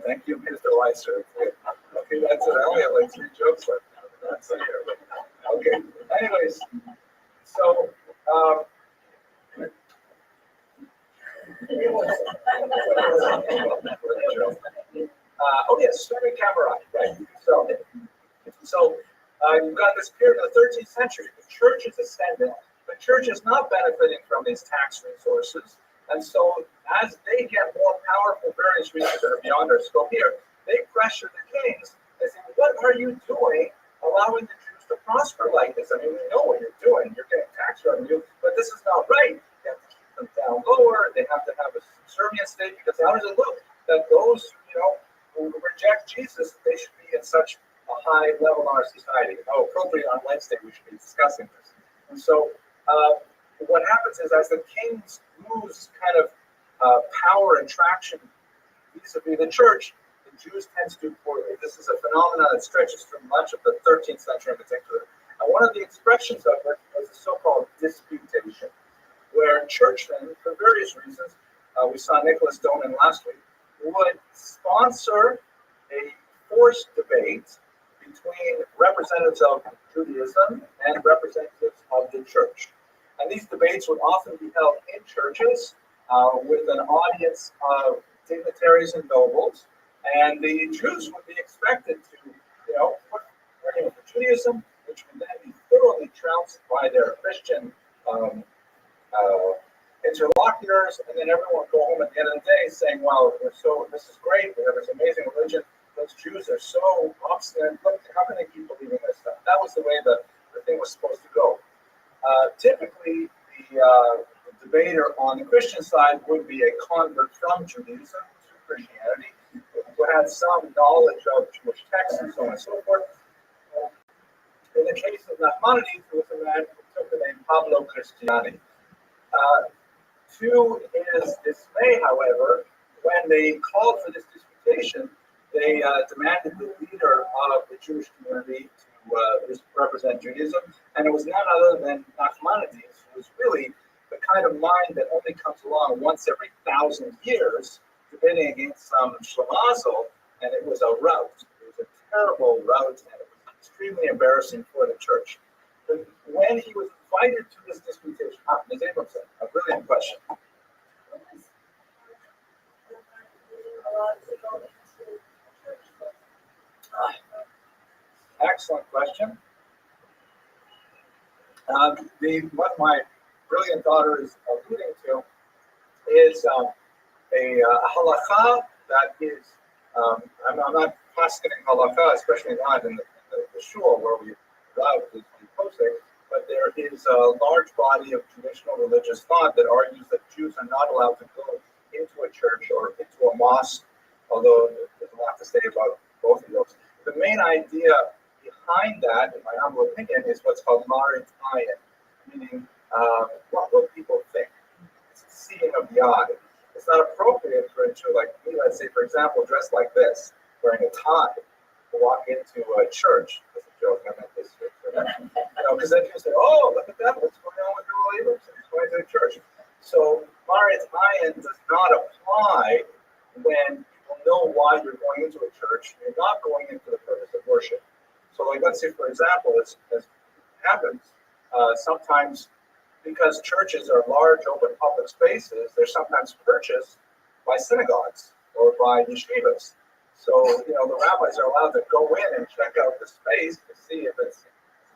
Thank you, Mr. Weiser. Okay, that's it. I only have like 3 jokes left. That's it. Okay. Anyways, so yes, Stephen Cameron, right? So you've got this period of the 13th century. The church is ascendant. The church is not benefiting from these tax resources. And so as they get more powerful, various reasons that are beyond our scope here, they pressure the kings. They say, "What are you doing allowing the Jews to prosper like this? I mean, we know what you're doing. You're getting tax revenue, but this is not right. You have to keep them down lower. They have to have a subservient state, because how does it look that those, who reject Jesus, they should be in such a high level in our society?" Oh, appropriately on Wednesday, we should be discussing this. And so what happens is, as the kings lose kind of power and traction vis-a-vis the church, the Jews tend to do poorly. This is a phenomenon that stretches through much of the 13th century in particular. And one of the expressions of it was the so-called disputation, where churchmen, for various reasons, we saw Nicholas Doman last week, would sponsor a forced debate between representatives of Judaism and representatives of the church. And these debates would often be held in churches with an audience of dignitaries and nobles. And the Jews would be expected to, put their name for Judaism, which would then be thoroughly trounced by their Christian interlocutors, and then everyone would go home at the end of the day saying, "Wow, this is great. We have this amazing religion. Those Jews are so obstinate. Look, how can they keep believing this stuff?" That was the way the thing was supposed to go. Typically, the debater on the Christian side would be a convert from Judaism to Christianity, who had some knowledge of Jewish texts and so on and so forth. In the case of Nachmanides, there was a man who took the name Pablo Cristiani. To his dismay, however, when they called for this disputation, they demanded the leader of the Jewish community to represent Judaism, and it was none other than Nachmanides, who was really the kind of mind that only comes along once every 1,000 years, debating against some schlemazel, and it was a rout. It was a terrible rout, and it was extremely embarrassing for the church. But when he was invited to this disputation, Ms. Abramson, a brilliant question. Excellent question. What my brilliant daughter is alluding to is a halakha that is, I'm not fascinating halakha, especially not in the shul where we allow to be posted, but there is a large body of traditional religious thought that argues that Jews are not allowed to go into a church or into a mosque, although there's a lot to say about both of those. The main idea behind that, in my humble opinion, is what's called marit ayin, meaning what will people think? It's a seeing of the eye. It's not appropriate for a Jew like me, let's say, for example, dressed like this, wearing a tie, to walk into a church. That's a joke, I meant this. Because then people say, oh, look at that, what's going on with your labor? He's going to the church. So marit ayin does not apply when people know why you're going into a church. You're not going into the purpose of worship. So, like, let's say, for example, as happens sometimes, because churches are large, open public spaces, they're sometimes purchased by synagogues or by yeshivas. So, the rabbis are allowed to go in and check out the space to see if it's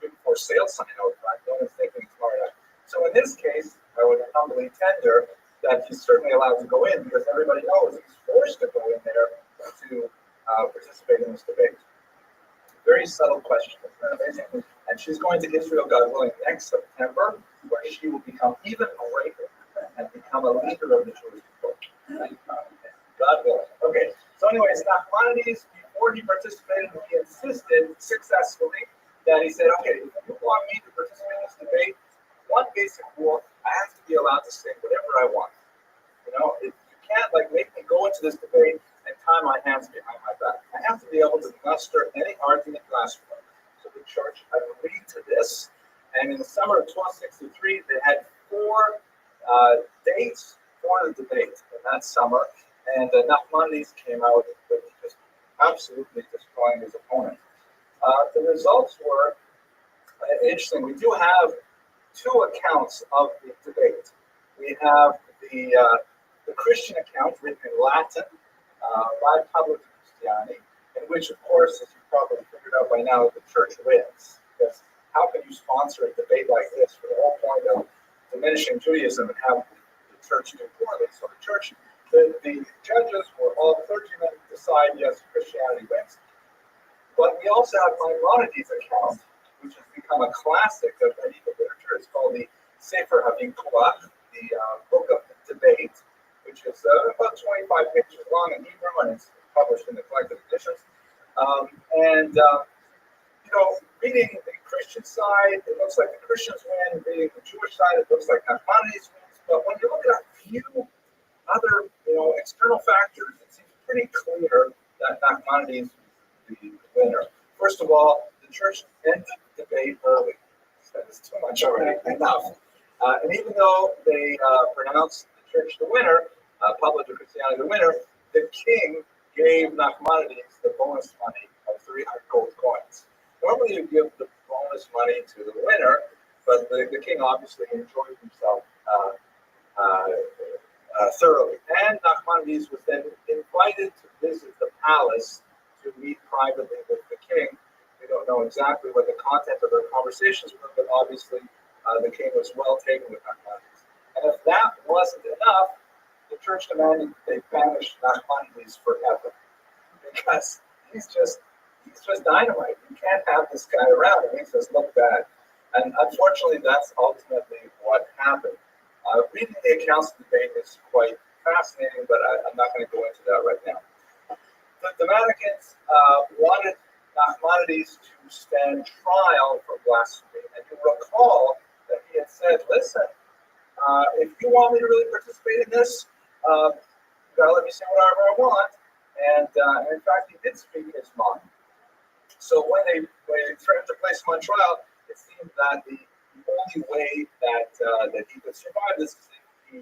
good for sale sign out front. No one's thinking it's marit. So, in this case, I would humbly tender that he's certainly allowed to go in because everybody knows he's forced to go in there to participate in this debate. Very subtle question. Isn't that amazing? And she's going to Israel, God willing, next September, where she will become even greater and become a leader of the Jewish people. God willing. Okay. So, anyways, Nachmanides, before he participated, he insisted successfully that he said, okay, if you want me to participate in this debate, one basic rule, I have to be allowed to say whatever I want. If you can't make me go into this debate and tie my hands behind my back. I have to be able to muster any argument you ask for. So the church agreed to this, and in the summer of 1263, they had four dates for the debate in that summer, and Nachmanides came out with just absolutely destroying his opponent. The results were interesting. We do have two accounts of the debate. We have the Christian account written in Latin by Pablo de Cristiani, in which, of course, as you probably figured out by now, the church wins. Because how can you sponsor a debate like this for the whole point of diminishing Judaism and have the church do poorly? So the church, the judges were all clergymen, decide yes, Christianity wins. But we also have Maimonides' account, which has become a classic of medieval literature. It's called the Sefer HaVikuach, the Book of Debate, which is about 25 pages long in Hebrew, and it's published in the collected editions. Reading the Christian side, it looks like the Christians win. Reading the Jewish side, it looks like Nachmanides wins. But when you look at a few other, external factors, it seems pretty clear that Nachmanides is the winner. First of all, the church ended the debate early. That is too much already. Enough. And even though they pronounced the church the winner, Pablo de Cristiani the winner, the king gave Nachmanides the bonus money of 300 gold coins. Normally you give the bonus money to the winner, but the king obviously enjoyed himself thoroughly. And Nachmanides was then invited to visit the palace to meet privately with the king. We don't know exactly what the content of their conversations were, but obviously the king was well taken with Nachmanides. And if that wasn't enough, the church demanded they banish Nachmanides forever, because he's just dynamite. You can't have this guy around. It makes us look bad. And unfortunately, that's ultimately what happened. Reading the accounts of the debate is quite fascinating, but I'm not going to go into that right now. The Vatican wanted Nachmanides to stand trial for blasphemy. And you recall that he had said, listen, if you want me to really participate in this, you got to let me say whatever I want. And in fact, he did speak his mind. So when they tried to place him on trial, it seemed that the only way that he could survive this is if he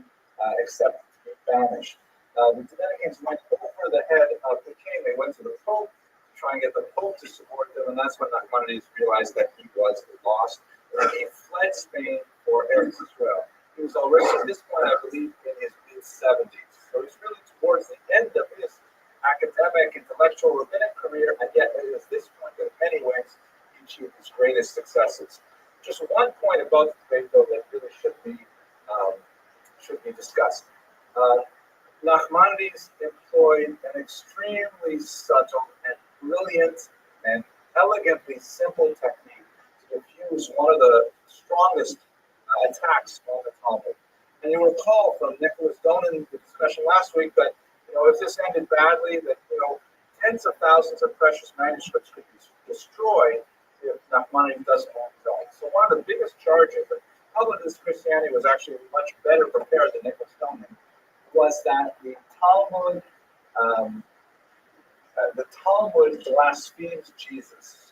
accepted to be banished. The Dominicans went over the head of the king. They went to the Pope to try and get the Pope to support them, and that's when Nachmanides realized that he was lost. And he fled Spain for Eretz Israel. He was already at this point, I believe, in his mid-70s. So he's really towards the end of his academic, intellectual, rabbinic career, and yet it is this point that in many ways he achieved his greatest successes. Just one point about the debate, though, that really should be discussed. Nachmanides employed an extremely subtle and brilliant and elegantly simple technique to diffuse one of the strongest attacks on the Talmud. And you recall from Nicholas Donin, the discussion last week, that if this ended badly, that tens of thousands of precious manuscripts could be destroyed if Nachmanides doesn't hold his own. So one of the biggest charges that Hellenist Christianity was actually much better prepared than Nicholas Donin was that the Talmud blasphemes Jesus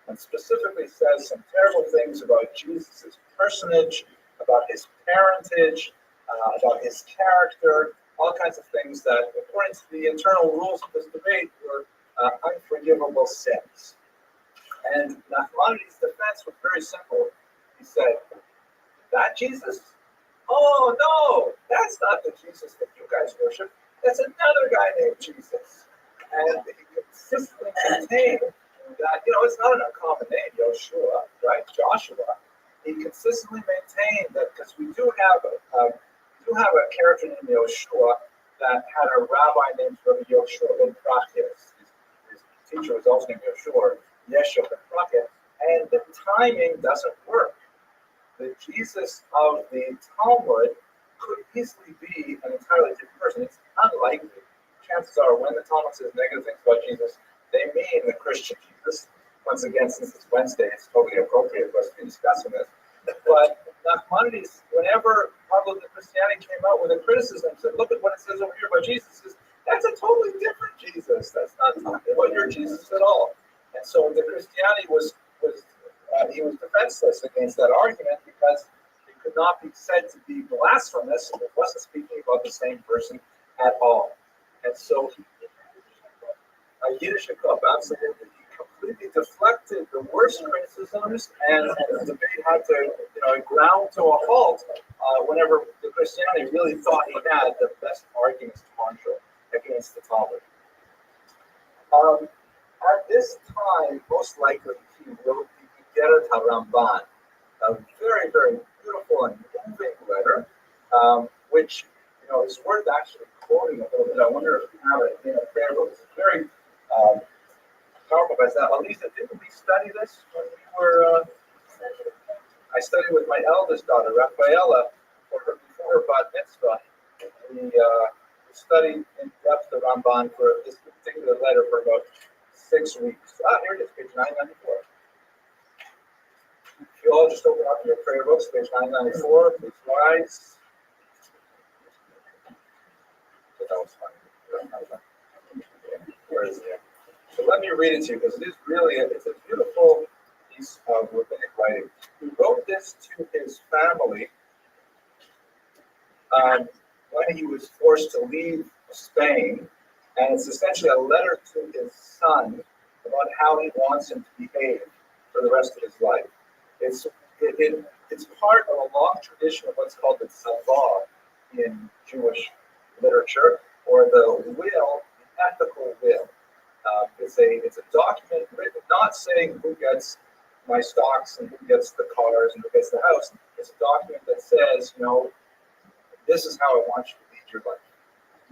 and specifically says some terrible things about Jesus' personage, about his parentage, about his character, all kinds of things that, according to the internal rules of this debate, were unforgivable sins. And Nachmanides' defense was very simple. He said, that Jesus? Oh, no, that's not the Jesus that you guys worship. That's another guy named Jesus. And he consistently maintained that, it's not an uncommon name, Yoshua, right? Joshua. He consistently maintained that because we do have a character named Yoshua that had a rabbi named Rabbi Yoshua ben Prakis. His teacher was also named Yoshua, Yeshua ben Prakis. And the timing doesn't work. The Jesus of the Talmud could easily be an entirely different person. It's unlikely. Chances are, when the Talmud says negative things about Jesus, they mean the Christian Jesus. Once again, since it's Wednesday, it's totally appropriate for us to be discussing this. But Nachmanides, whenever public Christianity came out with a criticism, said, look at what it says over here about Jesus. That's a totally different Jesus. That's not talking about your Jesus at all. And so the Christianity he was defenseless against that argument because it could not be said to be blasphemous if it wasn't speaking about the same person at all. And so Yiddish Cup, absolutely. He completely deflected the worst criticisms, and the debate had to, ground to a halt whenever the Christianity really thought he had the best arguments to marshal against the Talmud. At this time, most likely, he wrote the Igeret HaRamban, a very, very beautiful and moving letter, which is worth actually quoting a little bit. I wonder if you have it in a prayer book. It's very powerful. Elisa, didn't we study this when we were? I studied with my eldest daughter, Rafaela, before her bat mitzvah. We studied in depth the Ramban for this particular letter for about 6 weeks. Here it is, page 994. If you all just open up your prayer books, page 994, please rise. That was fun. Where is it? So let me read it to you because it is really it's a beautiful piece of rabbinic writing. He wrote this to his family when he was forced to leave Spain, and it's essentially a letter to his son about how he wants him to behave for the rest of his life. It's part of a long tradition of what's called the tzavah in Jewish literature, or the will, the ethical will. It's a document written not saying who gets my stocks and who gets the cars and who gets the house. It's a document that says, this is how I want you to lead your life.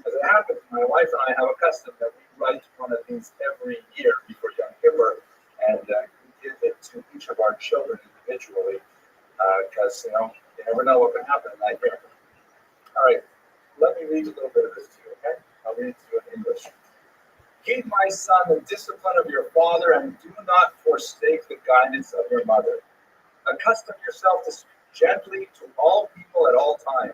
As it happens, my wife and I have a custom that we write one of these every year before Yom Kippur, and we give it to each of our children individually, because you never know what can happen in that year. All right, let me read a little bit of this to you, okay? I'll read it to you in English. Keep, my son, the discipline of your father, and do not forsake the guidance of your mother. Accustom yourself to speak gently to all people at all times.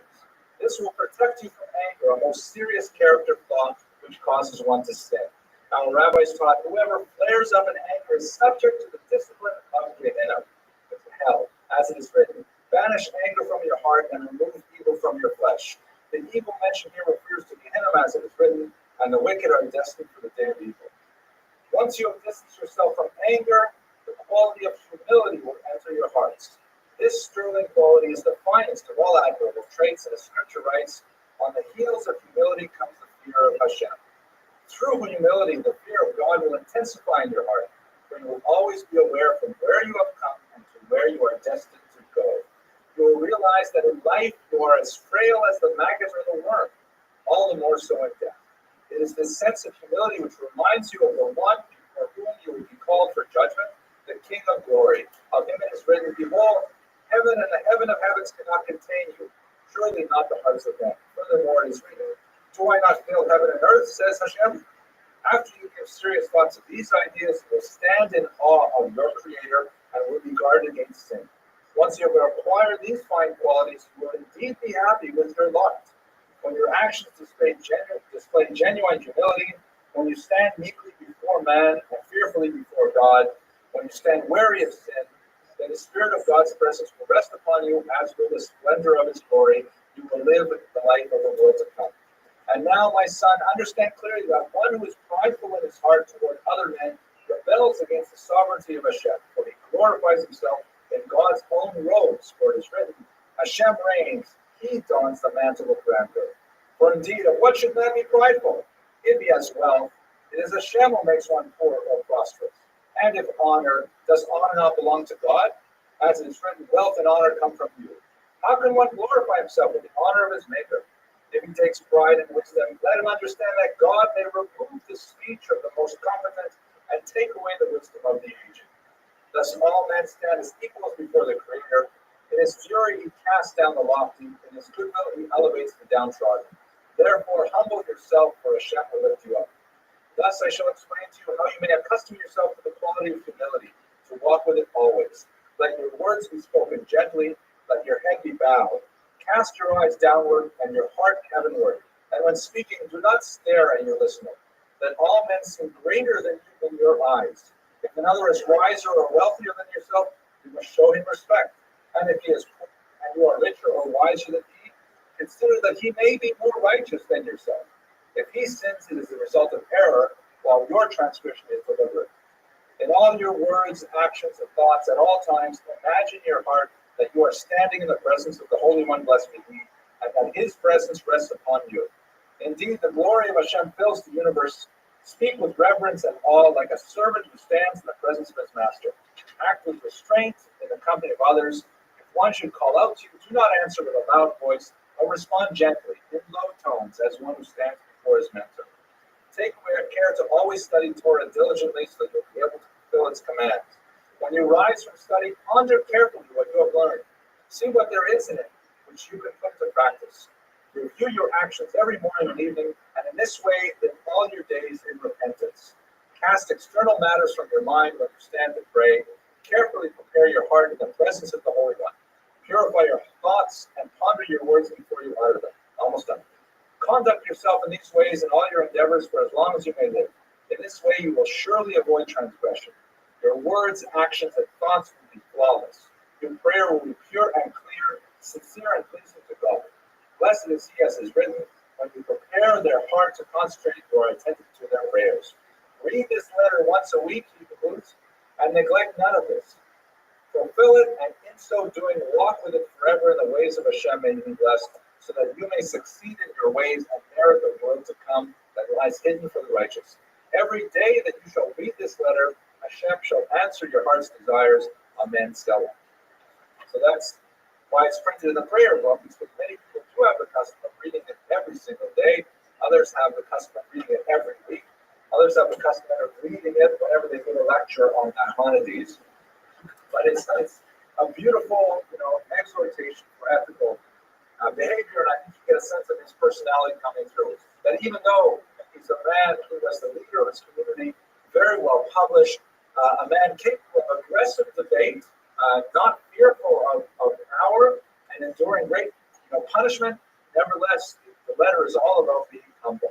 This will protect you from anger, a most serious character flaw which causes one to sin. Our rabbis taught, whoever flares up in anger is subject to the discipline of Gehenna, hell. As it is written, banish anger from your heart and remove evil from your flesh. The evil mentioned here refers to Gehenna, as it is written, and the wicked are destined for the day of evil. Once you have distanced yourself from anger, the quality of humility will enter your hearts. This sterling quality is the finest of all admirable traits, and as Scripture writes, on the heels of humility comes the fear of Hashem. Through humility, the fear of God will intensify in your heart, for you will always be aware from where you have come and to where you are destined to go. You will realize that in life you are as frail as the maggot or the worm, all the more so in death. It is this sense of humility which reminds you of the one for whom you will be called for judgment, the King of glory. Of him it is written, behold, heaven and the heaven of heavens cannot contain you, surely not the hearts of men. Furthermore, it is written, do I not fill heaven and earth, says Hashem? After you give serious thoughts of these ideas, you will stand in awe of your Creator and will be guarded against sin. Once you have acquired these fine qualities, you will indeed be happy with your lot. When your actions display genuine humility, when you stand meekly before man and fearfully before God, when you stand wary of sin, then the Spirit of God's presence will rest upon you, as will the splendor of His glory. You will live the life of the world to come. And now, my son, understand clearly that one who is prideful in his heart toward other men rebels against the sovereignty of Hashem, for he glorifies himself in God's own robes, for it is written, Hashem reigns, he dons the mantle of grandeur. For indeed, of what should man be prideful? If he has wealth, it is Hashem who makes one poor or prosperous. And if honor, does honor not belong to God? As it is written, wealth and honor come from you. How can one glorify himself with the honor of his maker? If he takes pride in wisdom, let him understand that God may remove the speech of the most competent and take away the wisdom of the aged. Thus all men stand as equals before the Creator. In his fury he casts down the lofty, in his goodwill he elevates the downtrodden. Therefore humble yourself, for Hashem will lift you up. Thus I shall explain to you how you may accustom yourself to the quality of humility, to walk with it always. Let your words be spoken gently, let your head be bowed. Cast your eyes downward and your heart heavenward. And when speaking, do not stare at your listener. Let all men seem greater than you in your eyes. If another is wiser or wealthier than yourself, you must show him respect. And if he is poor and you are richer or wiser than he, consider that he may be more righteous than yourself. If he sins, it is the result of error, while your transgression is deliberate. In all your words, actions, and thoughts at all times, imagine in your heart that you are standing in the presence of the Holy One, blessed be He, and that His presence rests upon you. Indeed, the glory of Hashem fills the universe. Speak with reverence and awe, like a servant who stands in the presence of his master. Act with restraint in the company of others. If one should call out to you, do not answer with a loud voice, but respond gently, in low tones, as one who stands before his mentor. Take care to always study Torah diligently, so that you'll be able to fulfill its commands. When you rise from study, ponder carefully what you have learned. See what there is in it, which you can put into practice. Review your actions every morning and evening, and in this way, live all your days in repentance. Cast external matters from your mind when you stand to pray. Carefully prepare your heart in the presence of the Holy One. Purify your thoughts and ponder your words before you utter them. Almost done. Conduct yourself in these ways in all your endeavors for as long as you may live. In this way, you will surely avoid transgression. Your words, actions, and thoughts will be flawless. Your prayer will be pure and clear, sincere and pleasing to God. Blessed is he, as is written, when you prepare their heart to concentrate, you are attentive to their prayers. Read this letter once a week, he concludes, and neglect none of this. Fulfill it, and in so doing, walk with it forever in the ways of Hashem, may you be blessed, so that you may succeed in your ways and merit the world to come that lies hidden for the righteous. Every day that you shall read this letter, Hashem shall answer your heart's desires. Amen. Selah. So that's why it's printed in the prayer book, because many people do have the custom of reading it every single day. Others have the custom of reading it every week. Others have the custom of reading it whenever they give a lecture on Maimonides. But it's a beautiful, exhortation for ethical behavior, and I think you get a sense of his personality coming through. That even though he's a man who was the leader of his community, very well published, a man capable of aggressive debate, not fearful of power, and enduring great punishment. Nevertheless, the letter is all about being humble.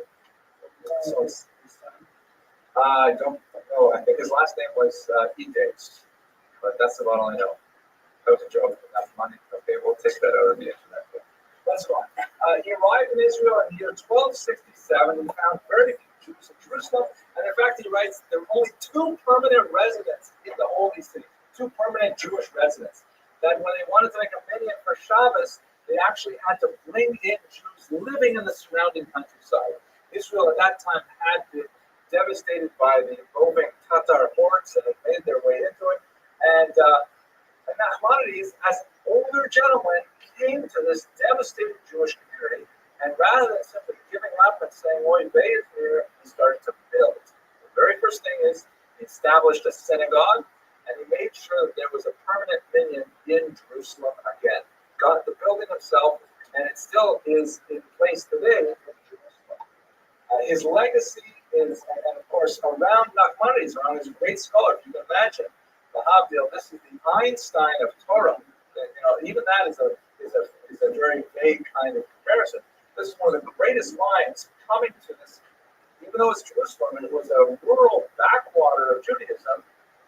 So I don't know. I think his last name was Edates, but that's about all I know. That was a joke. That's money. Okay, we'll take that out of the internet. Let's go on. He arrived in Israel in the year 1267 and found very few Jews in Jerusalem. And in fact, he writes there were only two permanent residents in the Holy City, two permanent Jewish residents. That when they wanted to make a minyan for Shabbos, they actually had to bring in Jews living in the surrounding countryside. Israel at that time had been devastated by the roving Tatar hordes that had made their way into it. And Nachmanides, as an older gentleman, came to this devastated Jewish community, and rather than simply giving up and saying, "Oy vey is here," he started to build. The very first thing is he established a synagogue, and he made sure that there was a permanent minyan in Jerusalem again. Got the building himself, and it still is in place today in Jerusalem. His legacy is, and of course, around Nachmanides, around his great scholar, if you can imagine, the Havdil, this is the Einstein of Torah. Even that is a very vague kind of comparison. This is one of the greatest minds coming to this, even though it's Jerusalem, and it was a rural backwater of Judaism,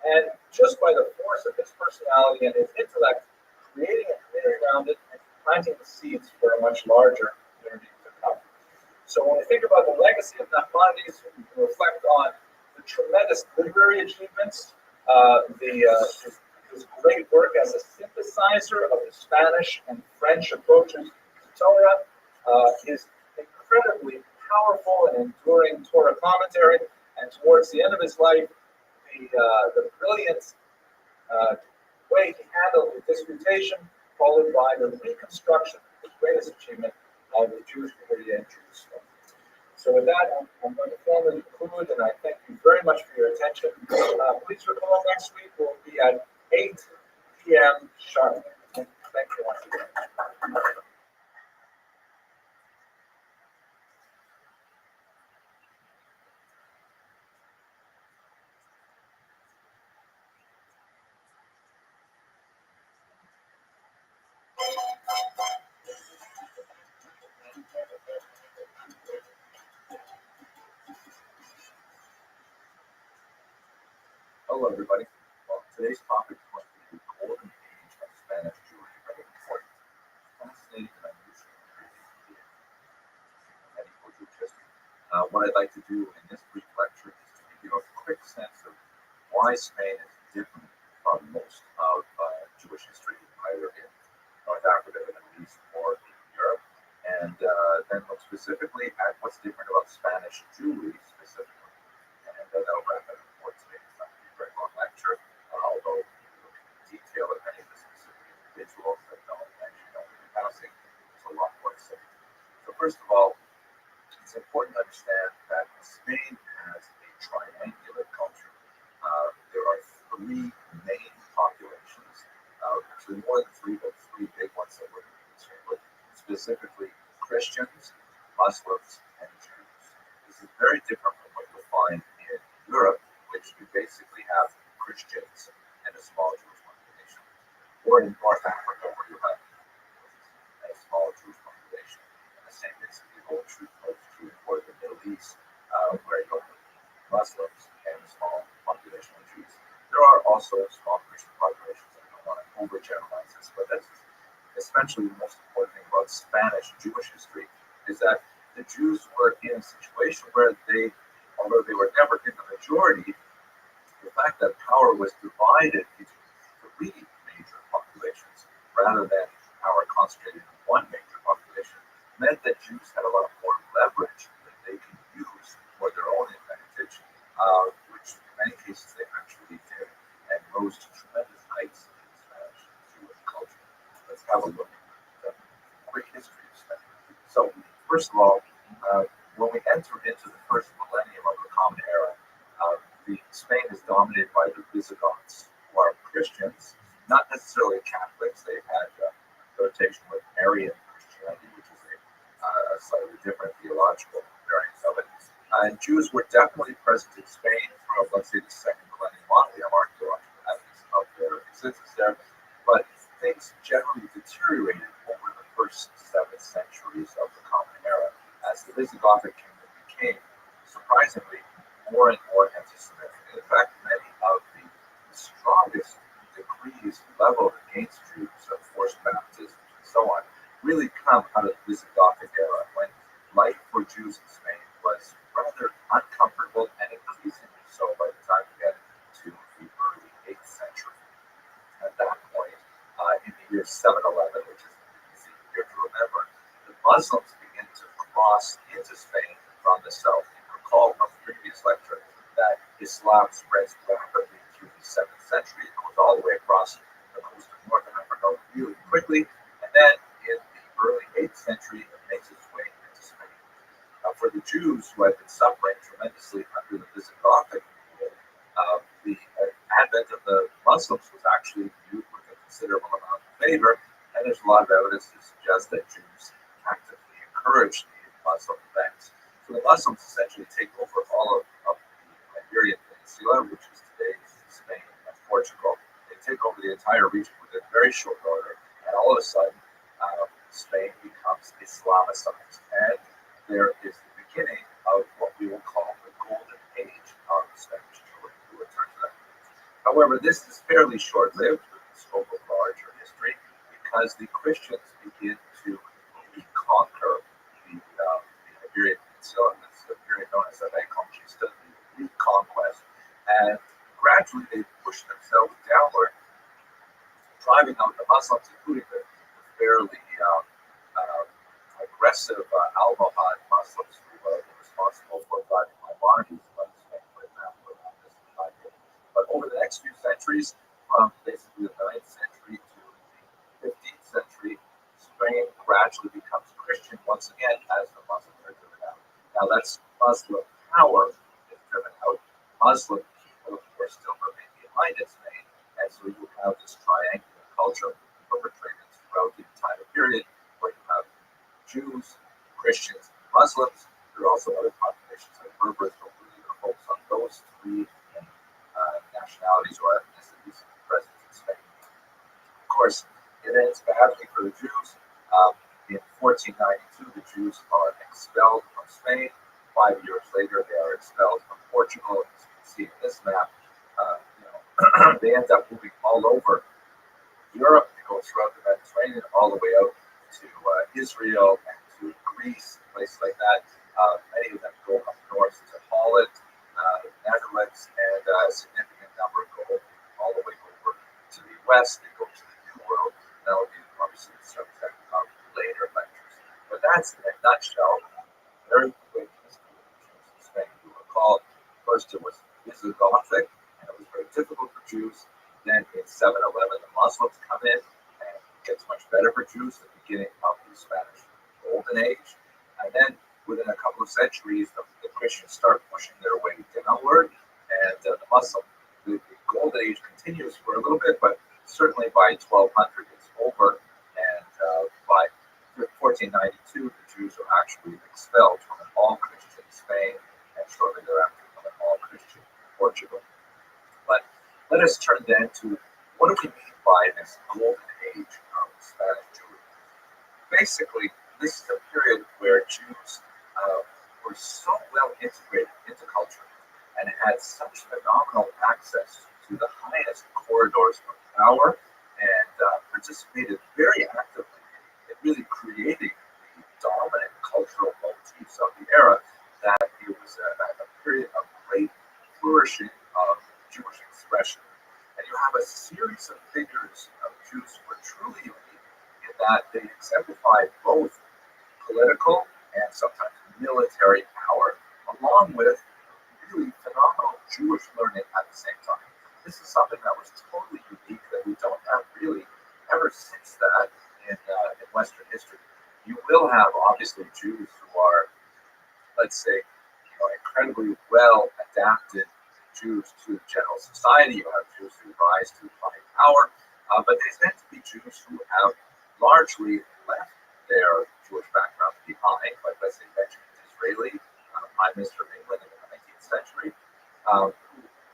and just by the force of his personality and his intellect, creating a community around it and planting the seeds for a much larger community to come. So when we think about the legacy of Nachmanides, we can reflect on the tremendous literary achievements, his great work as a synthesizer of the Spanish and French approaches to Torah, his incredibly powerful and enduring Torah commentary, and towards the end of his life, the brilliant way he handled the disputation, followed by the reconstruction, the greatest achievement of the Jewish community in Jerusalem. So with that, I'm going to formally conclude, and I thank you very much for your attention. Please recall next week will be at 8 p.m. sharp. Thank you once again. Hello, everybody. Well, today's topic is going to be the golden age of Spanish Jewish report. Fascinating and unusual period in medieval Jewish history. What I'd like to do in this brief lecture is to give you a quick sense of why Spain is different from most of Jewish history, either in North Africa, the Middle East, or in Europe, and then look specifically at what's different about Spanish Jewry specifically. And that'll wrap it up for today. It's not going to be a very long lecture, although we look in detail at many of the specific individuals that don't actually know what they're passing. There's a lot more to say. So first of all, it's important to understand that Spain has a triangular culture. There are three main populations, actually more than three, but three big ones that we're concerned with, specifically Christians, Muslims, and Jews. This is very different from what you'll find in Europe, which you basically have Christians and a small Jewish population, or in North Africa, where you have a small Jewish population. And the same basically holds true for the Middle East, where you have Muslims and a small population of Jews. There are also small Christian populations. I don't want to overgeneralize this, but that's essentially the most important thing about Spanish Jewish history is that the Jews were in a situation where they, although they were never in the majority, the fact that power was divided into three major populations rather than power concentrated in one major population meant that Jews had a lot more leverage that they could use for their own advantage, which in many cases they actually did, and rose to tremendous heights in Spanish Jewish culture. Let's have a look at the quick history of Spain. So, first of all, when we enter into the first millennium of the Common Era, Spain is dominated by the Visigoths, who are Christians, not necessarily Catholics. They had a rotation with Arian Christianity, which is a slightly different theological variant of it. And Jews were definitely present in Spain from, let's say, the second millennium on. We have archaeological evidence of their existence there. But things generally deteriorated over the first 7 centuries of the Common Era as the Visigothic kingdom became, surprisingly, more and more anti-Semitic. In fact, many of the strongest decrees leveled against Jews of forced baptism and so on really come out of the Visigothic era when life for Jews in Spain was rather uncomfortable and increasingly so by the time we get to the early 8th century. At that point, in the year 711, which is an easy year to remember, the Muslims begin to cross into Spain from the south. You recall from the previous lecture that Islam spreads rapidly through the 7th century. It goes all the way across the coast of North Africa really quickly, and then in the early 8th century, it makes its way into Spain. For the Jews who had been suffering tremendously under the Visigothic rule, the advent of the Muslims was actually viewed with a considerable amount of favor, and there's a lot of evidence to suggest that Jews actively encouraged the Muslim events. So the Muslims essentially take over all of the Iberian Peninsula, which is today's Spain and Portugal. They take over the entire region within very short order, and all of a sudden, Spain becomes Islamicized, and there is the beginning of what we will call the golden age of Spanish Jewry. We will return to that. However, this is fairly short-lived with the scope of larger history because the Christians begin to reconquer the Iberian Peninsula, this period known as the Reconquista, the reconquest, and gradually they push themselves downward, driving out the Muslims, including the fairly aggressive Almohad Muslims who were responsible for driving Maimonides from Spain, for example, around this time. But over the next few centuries, from basically the 9th century to the 15th century, Spain gradually becomes Christian once again as the Muslims are driven out. Now that's Muslim power is driven out. Muslim people, of course, still remain behind in Spain, and so you have this triangular culture perpetrated throughout the entire period where you have Jews, Christians, Muslims. There are also other populations like Berbers, but we're really going to focus on those three nationalities or ethnicities present in Spain. Of course, it ends badly for the Jews. In 1492, the Jews are expelled from Spain. 5 years later, they are expelled from Portugal. As you can see in this map, they end up moving all over Europe. They go throughout the Mediterranean, all the way out to Israel and to Greece, places like that. Many of them go up north to Holland, the Netherlands, and a significant number go all the way over to the west. They go to the New World. That will be obviously the subject of later lectures. But that's in a nutshell, very quick history of the Jews in Spain. You recall, first it was Visigothic, and it was very difficult for Jews. Then in 711, the Muslims come in, and it gets much better for Jews at the beginning of the Spanish Golden Age. And then within a couple of centuries, the Christians start pushing their way downward, and the Golden Age continues for a little bit, but certainly by 1200 it's over, and by 1492 the Jews are actually expelled from an all-Christian Spain, and shortly thereafter from an all-Christian Portugal. But let us turn then to what do we mean by this Golden Age of Spanish Jewry. Basically, this is a period where Jews were so well integrated into culture and had such phenomenal access to the highest corridors of power and participated very actively in really creating the dominant cultural motifs of the era that it was a period of great flourishing of Jewish expression. And you have a series of figures of Jews who were truly unique in that they exemplified both political and sometimes military power, along with really phenomenal Jewish learning at the same time. This is something that was totally unique that we don't have really ever since that in Western history. You will have obviously Jews who are, let's say, incredibly well adapted Jews to general society. You have Jews who rise to high power, but they tend to be Jews who have largely left their Jewish background behind, like let's say Benjamin Disraeli, Prime Minister of England in the 19th century, who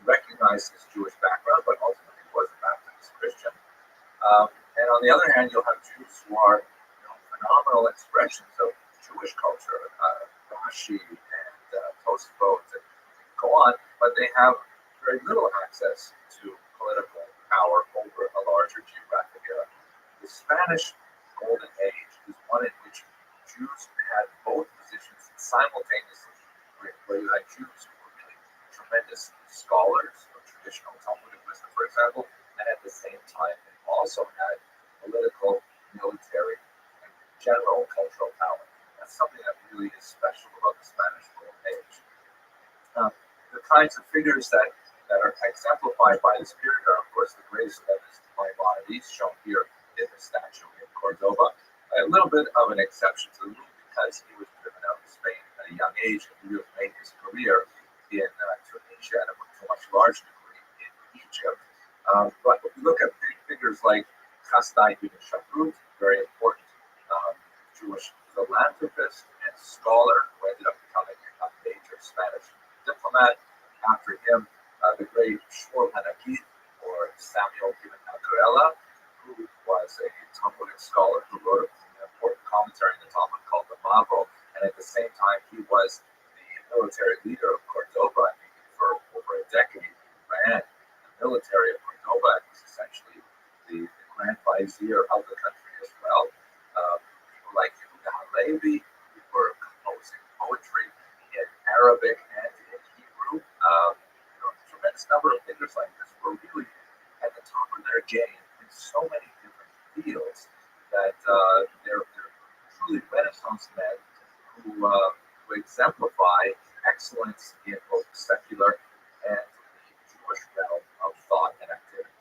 recognized his Jewish background, but ultimately was a Baptist Christian. And on the other hand, you'll have Jews who are phenomenal expressions of Jewish culture, Rashi and Tosfot, and go on, but they have very little access to political power over a larger geographic area. The Spanish Golden Age is one in which Jews had both positions simultaneously, where you had Jews who were really tremendous scholars of traditional Talmudic wisdom, for example, and at the same time they also had political, military, and general cultural power. That's something that really is special about the Spanish Golden Age. The kinds of figures that are exemplified by this period are, of course, the greatest of them is Maimonides, shown here in the statue in Cordoba. A little bit of an exception to the rule because he was driven out of Spain at a young age and he really made his career in Tunisia and to a much larger degree in Egypt. But if you look at big figures like Chasdai ibn Shahrut, very important Jewish philanthropist and scholar who ended up becoming a major Spanish diplomat. After him, the great Shmuel Hanagid, or Samuel ibn Aguilera, who was a Talmudic scholar who wrote an important commentary in the Talmud called the Mavo, and at the same time he was the military leader of Cordoba for over a decade. He ran the military of Cordoba and was essentially the Grand Vizier of the country as well. People like Yehuda Halevi, who were composing poetry in Arabic and in Hebrew. Tremendous number of figures like this were really at the top of their game in so many different fields that they're truly Renaissance men who exemplify excellence in both secular and the Jewish realm of thought and activity.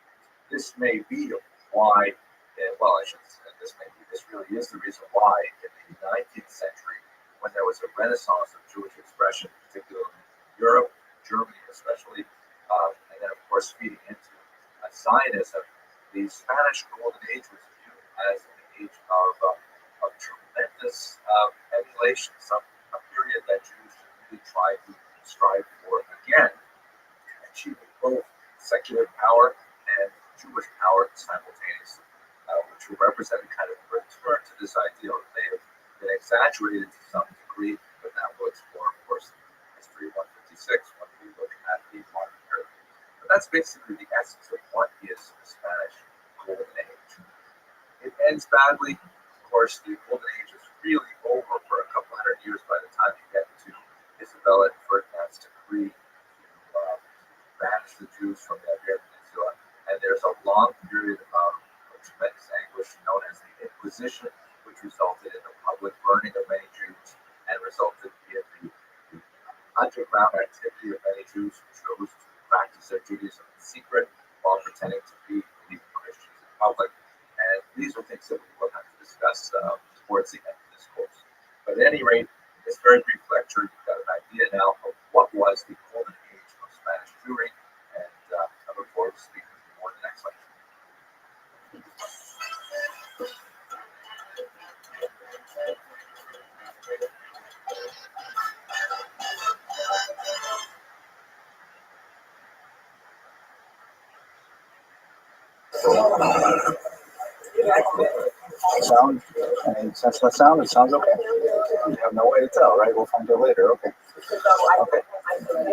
This may be why, this really is the reason why in the 19th century, when there was a renaissance of Jewish expression, particularly in Europe, Germany especially, and then of course feeding into Zionism, the Spanish Golden Age was viewed as an age of tremendous emulation, a period that Jews really tried to strive for again, achieving both secular power and Jewish power simultaneously, which will represent a kind of return to this ideal that may have been exaggerated to some degree, but that will explore, of course, history 156 when we look at the modern period. But that's basically the essence of what is the Spanish Golden Age. It ends badly. Of course, the Golden Age is really over for a couple hundred years by the time you get to Isabella and Ferdinand's decree to banish the Jews from the Iberian Peninsula. And there's a long period of tremendous anguish known as the Inquisition, which resulted in the public burning of many Jews and resulted in the underground activity of many Jews who chose to practice their Judaism in secret while pretending to be believing Christians in public. And these are things that we will have to discuss towards the end of this course. But at any rate, in this very brief lecture, you've got an idea now of what was the Golden Age of Spanish Jewry, and I look forward to speaking with you more in the next lecture. Sound? Any sense of sound? It sounds okay? You have no way to tell, right? We'll find out later. Okay. Okay. All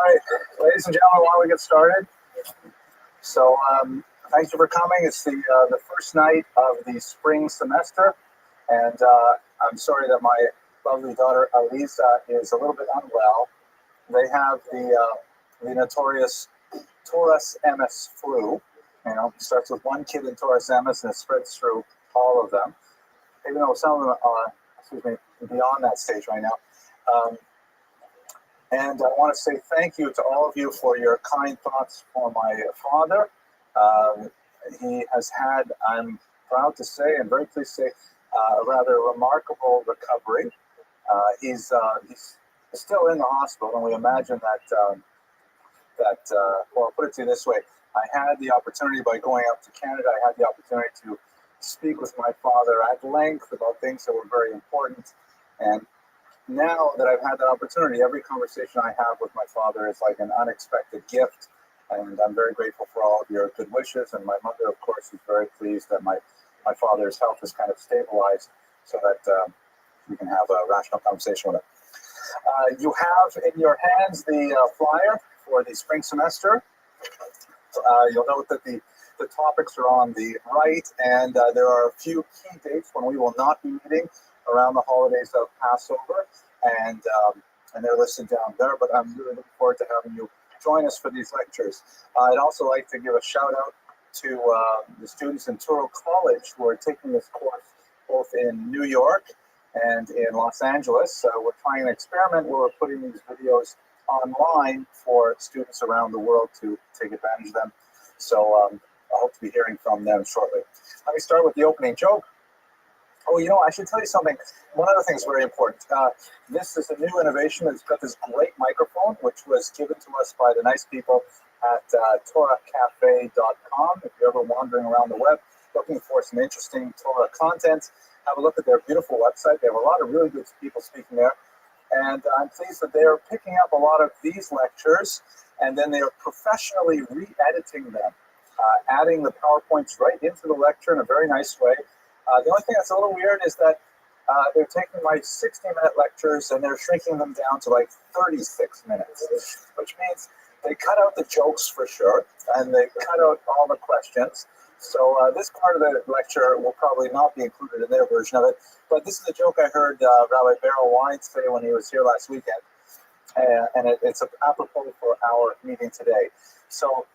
right, ladies and gentlemen, why don't we get started? So, thank you for coming. It's the first night of the spring semester, and I'm sorry that my lovely daughter Aliza is a little bit unwell. They have the notorious Taurus MS flu. You know, it starts with one kid in Taurus MS and it spreads through all of them, even though some of them are, beyond that stage right now. And I want to say thank you to all of you for your kind thoughts for my father. He has had, I'm proud to say, and very pleased to say, a rather remarkable recovery. He's still in the hospital, and we imagine that, well, I'll put it to you this way. I had the opportunity, by going up to Canada, I had the opportunity to speak with my father at length about things that were very important. And now that I've had that opportunity, every conversation I have with my father is like an unexpected gift. And I'm very grateful for all of your good wishes. And my mother, of course, is very pleased that my father's health is kind of stabilized so that we can have a rational conversation with him. You have in your hands the flyer for the spring semester. You'll note that the The topics are on the right, and there are a few key dates when we will not be meeting around the holidays of Passover, and they're listed down there. But I'm really looking forward to having you join us for these lectures. I'd also like to give a shout out to the students in Touro College who are taking this course both in New York and in Los Angeles. We're trying an experiment where we're putting these videos online for students around the world to take advantage of them. So I hope to be hearing from them shortly. Let me start with the opening joke. Oh, I should tell you something. One other thing is very important. This is a new innovation. It's got this great microphone, which was given to us by the nice people at TorahCafe.com. If you're ever wandering around the web looking for some interesting Torah content, have a look at their beautiful website. They have a lot of really good people speaking there. And I'm pleased that they are picking up a lot of these lectures, and then they are professionally re-editing them, adding the PowerPoints right into the lecture in a very nice way. The only thing that's a little weird is that they're taking my 60-minute lectures and they're shrinking them down to like 36 minutes, which means they cut out the jokes for sure, and they cut out all the questions. So this part of the lecture will probably not be included in their version of it, but this is a joke I heard Rabbi Beryl Wine say when he was here last weekend, and it's apropos for our meeting today. So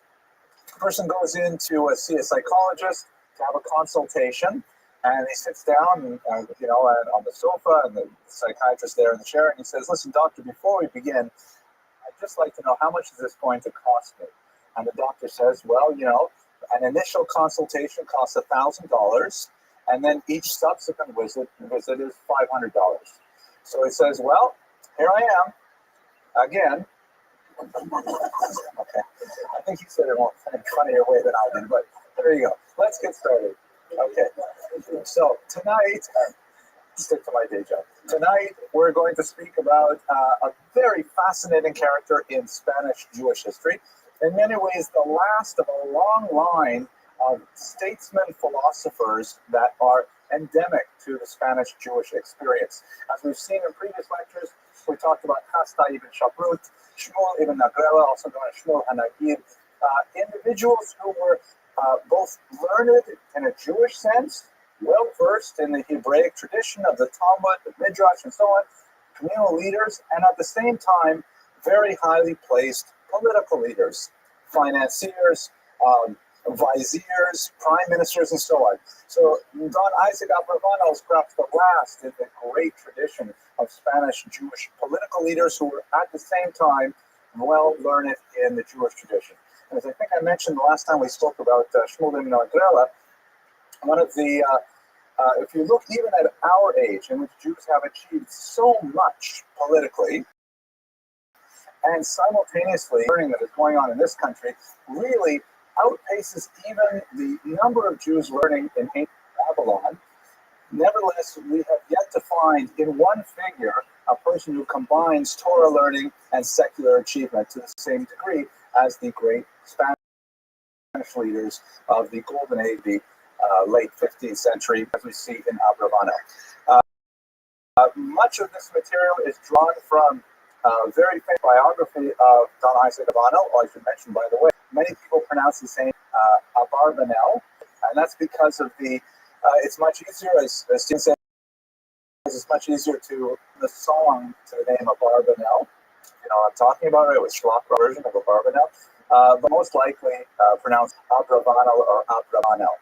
the person goes in to see a psychologist to have a consultation, and he sits down, and, on the sofa, and the psychiatrist there in the chair, and he says, "Listen, doctor, before we begin, I'd just like to know how much is this going to cost me?" And the doctor says, "Well, an initial consultation costs $1,000, and then each subsequent visit is $500. So he says, "Well, here I am again." Okay, I think he said it in a funnier way than I did, but there you go. Let's get started. Okay, so tonight, stick to my day job. Tonight, we're going to speak about a very fascinating character in Spanish Jewish history. In many ways, the last of a long line of statesmen philosophers that are endemic to the Spanish Jewish experience. As we've seen in previous lectures, we talked about Hasta ibn Shaprut, Shmuel ibn Agrela, also known as Shmuel Hanagid, individuals who were both learned in a Jewish sense, well versed in the Hebraic tradition of the Talmud, the Midrash, and so on, communal leaders, and at the same time, very highly placed political leaders, financiers, viziers, prime ministers, and so on. So Don Isaac Abravanel is perhaps the last in the great tradition of Spanish Jewish political leaders who were at the same time well learned in the Jewish tradition. And as I think I mentioned the last time we spoke about Shmuel ibn Agrela, one of the, if you look even at our age, in which Jews have achieved so much politically, and simultaneously learning that is going on in this country really outpaces even the number of Jews learning in ancient Babylon. Nevertheless, we have yet to find in one figure a person who combines Torah learning and secular achievement to the same degree as the great Spanish leaders of the Golden Age, the late 15th century, as we see in Abravanel. Much of this material is drawn from a very famous biography of Don Isaac Abravanel. I should mention, by the way, many people pronounce his name Abarbanel, and that's because of the, it's much easier, as Steve said, it's much easier to the song to the name Abarbanel. I'm talking about it. It was Schlock version of Abarbanel, but most likely pronounced Abravanel or Abravanel.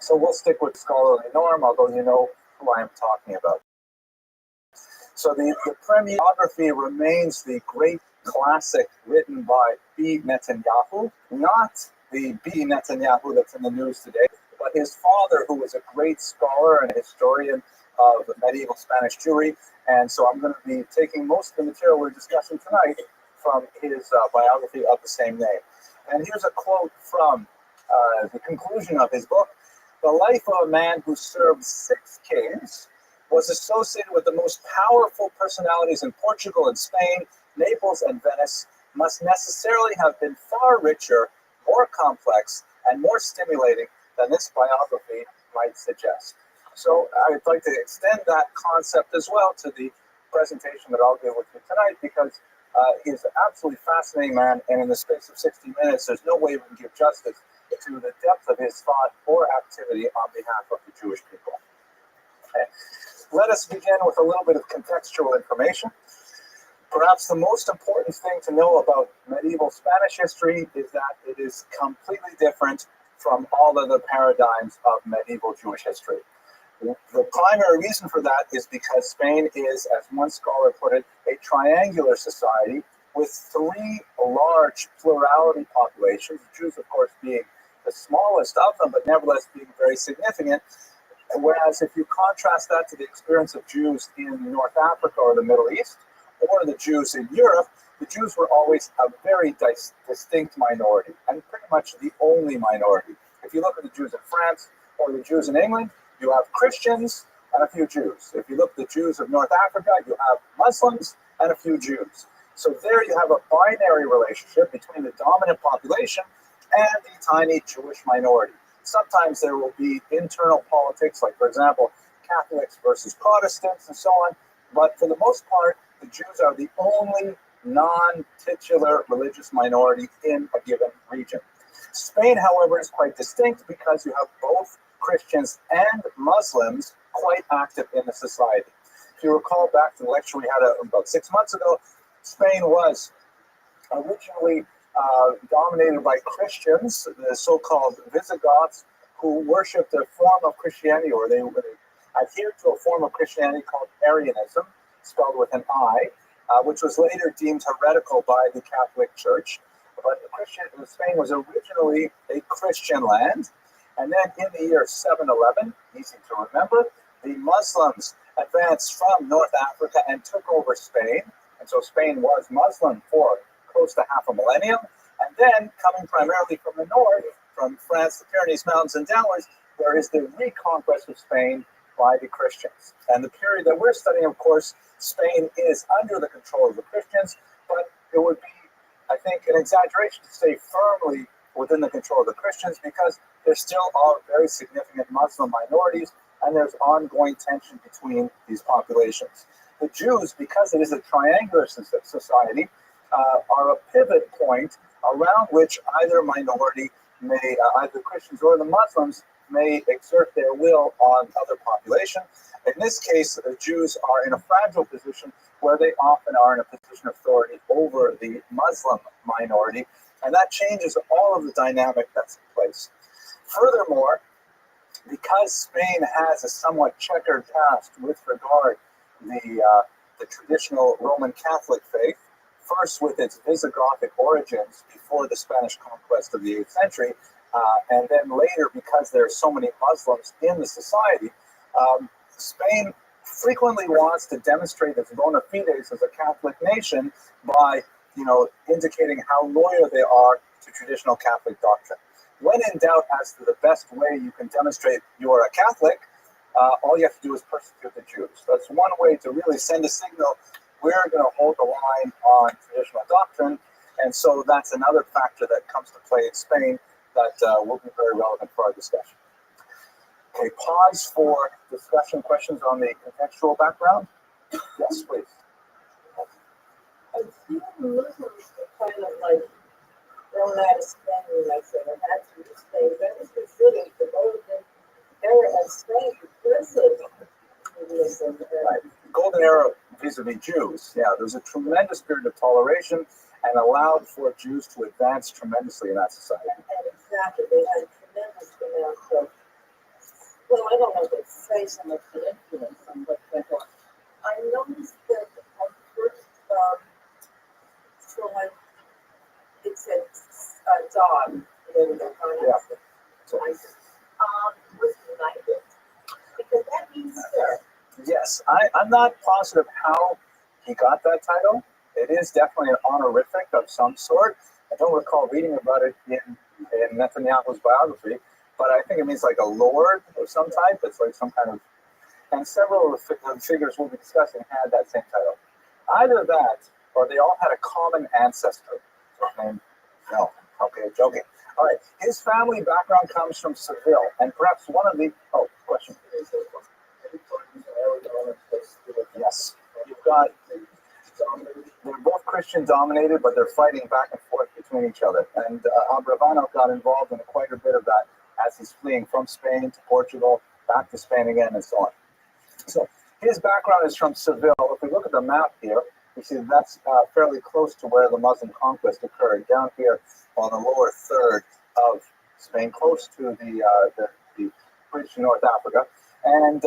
So we'll stick with scholarly norm, although you know who I am talking about. So the premier biography remains the great classic written by B. Netanyahu, not the B. Netanyahu that's in the news today, but his father, who was a great scholar and historian of medieval Spanish Jewry. And so I'm going to be taking most of the material we're discussing tonight from his biography of the same name. And here's a quote from the conclusion of his book. "The life of a man who served 6 kings was associated with the most powerful personalities in Portugal and Spain, Naples and Venice, must necessarily have been far richer, more complex, and more stimulating than this biography might suggest." So I'd like to extend that concept as well to the presentation that I'll give with you tonight, because He's an absolutely fascinating man, and in the space of 60 minutes, there's no way we can give justice to the depth of his thought or activity on behalf of the Jewish people. Okay. Let us begin with a little bit of contextual information. Perhaps the most important thing to know about medieval Spanish history is that it is completely different from all other paradigms of medieval Jewish history. The primary reason for that is because Spain is, as one scholar put it, a triangular society with three large plurality populations, Jews, of course, being the smallest of them, but nevertheless being very significant. Whereas if you contrast that to the experience of Jews in North Africa or the Middle East, or the Jews in Europe, the Jews were always a very distinct minority, and pretty much the only minority. If you look at the Jews in France or the Jews in England, you have Christians and a few Jews. If you look at the Jews of North Africa, you have Muslims and a few Jews. So there you have a binary relationship between the dominant population and the tiny Jewish minority. Sometimes there will be internal politics, like, for example, Catholics versus Protestants and so on. But for the most part, the Jews are the only non-titular religious minority in a given region. Spain, however, is quite distinct because you have both Christians and Muslims quite active in the society. If you recall back to the lecture we had about 6 months ago, Spain was originally dominated by Christians, the so-called Visigoths, who worshipped a form of Christianity, or they adhered to a form of Christianity called Arianism, spelled with an I, which was later deemed heretical by the Catholic Church. But Spain was originally a Christian land, and then in the year 711, easy to remember, the Muslims advanced from North Africa and took over Spain, and so Spain was Muslim for close to half a millennium, and then coming primarily from the north, from France, the Pyrenees Mountains, and downwards, there is the reconquest of Spain by the Christians. And the period that we're studying, of course, Spain is under the control of the Christians, but it would be, I think, an exaggeration to say firmly within the control of the Christians, because there still are very significant Muslim minorities, and there's ongoing tension between these populations. The Jews, because it is a triangular society, are a pivot point around which either minority may, either the Christians or the Muslims, may exert their will on other population. In this case, the Jews are in a fragile position where they often are in a position of authority over the Muslim minority, and that changes all of the dynamic that's in place. Furthermore, because Spain has a somewhat checkered past with regard to the traditional Roman Catholic faith, first with its Visigothic origins before the Spanish conquest of the 8th century, and then later because there are so many Muslims in the society, Spain frequently wants to demonstrate its bona fides as a Catholic nation by, indicating how loyal they are to traditional Catholic doctrine. When in doubt as to the best way you can demonstrate you are a Catholic, all you have to do is persecute the Jews. That's one way to really send a signal: we're going to hold the line on traditional doctrine. And so that's another factor that comes to play in Spain that will be very relevant for our discussion. Okay, pause for discussion questions on the contextual background. Yes, please. Muslims kind of like thrown out of Spain, I said, and had to leave Spain. That was considered the golden era of Spain because of Judaism. Right. Golden era vis-a-vis Jews. Yeah, there was a tremendous period of toleration and allowed for Jews to advance tremendously in that society. And exactly, they had a tremendous amount of, well, I don't know if it's say so much an influence on what went on. I noticed that on first, so when it said dog, there was a concept. So, Was united, because that means sir. yes, I'm not positive how he got that title. It is definitely an honorific of some sort. I don't recall reading about it in Netanyahu's biography, but I think it means like a lord of some type. It's like some kind of, and several of the figures we'll be discussing had that same title. Either that, or they all had a common ancestor. No, okay, joking. All right, his family background comes from Seville, and perhaps one of the, question. Yes, you've got, they're both Christian dominated, but they're fighting back and forth between each other. And Abravanel got involved in quite a bit of that as he's fleeing from Spain to Portugal, back to Spain again, and so on. So his background is from Seville. If we look at the map here, we see that's fairly close to where the Muslim conquest occurred, down here on the lower third of Spain, close to the bridge to North Africa. And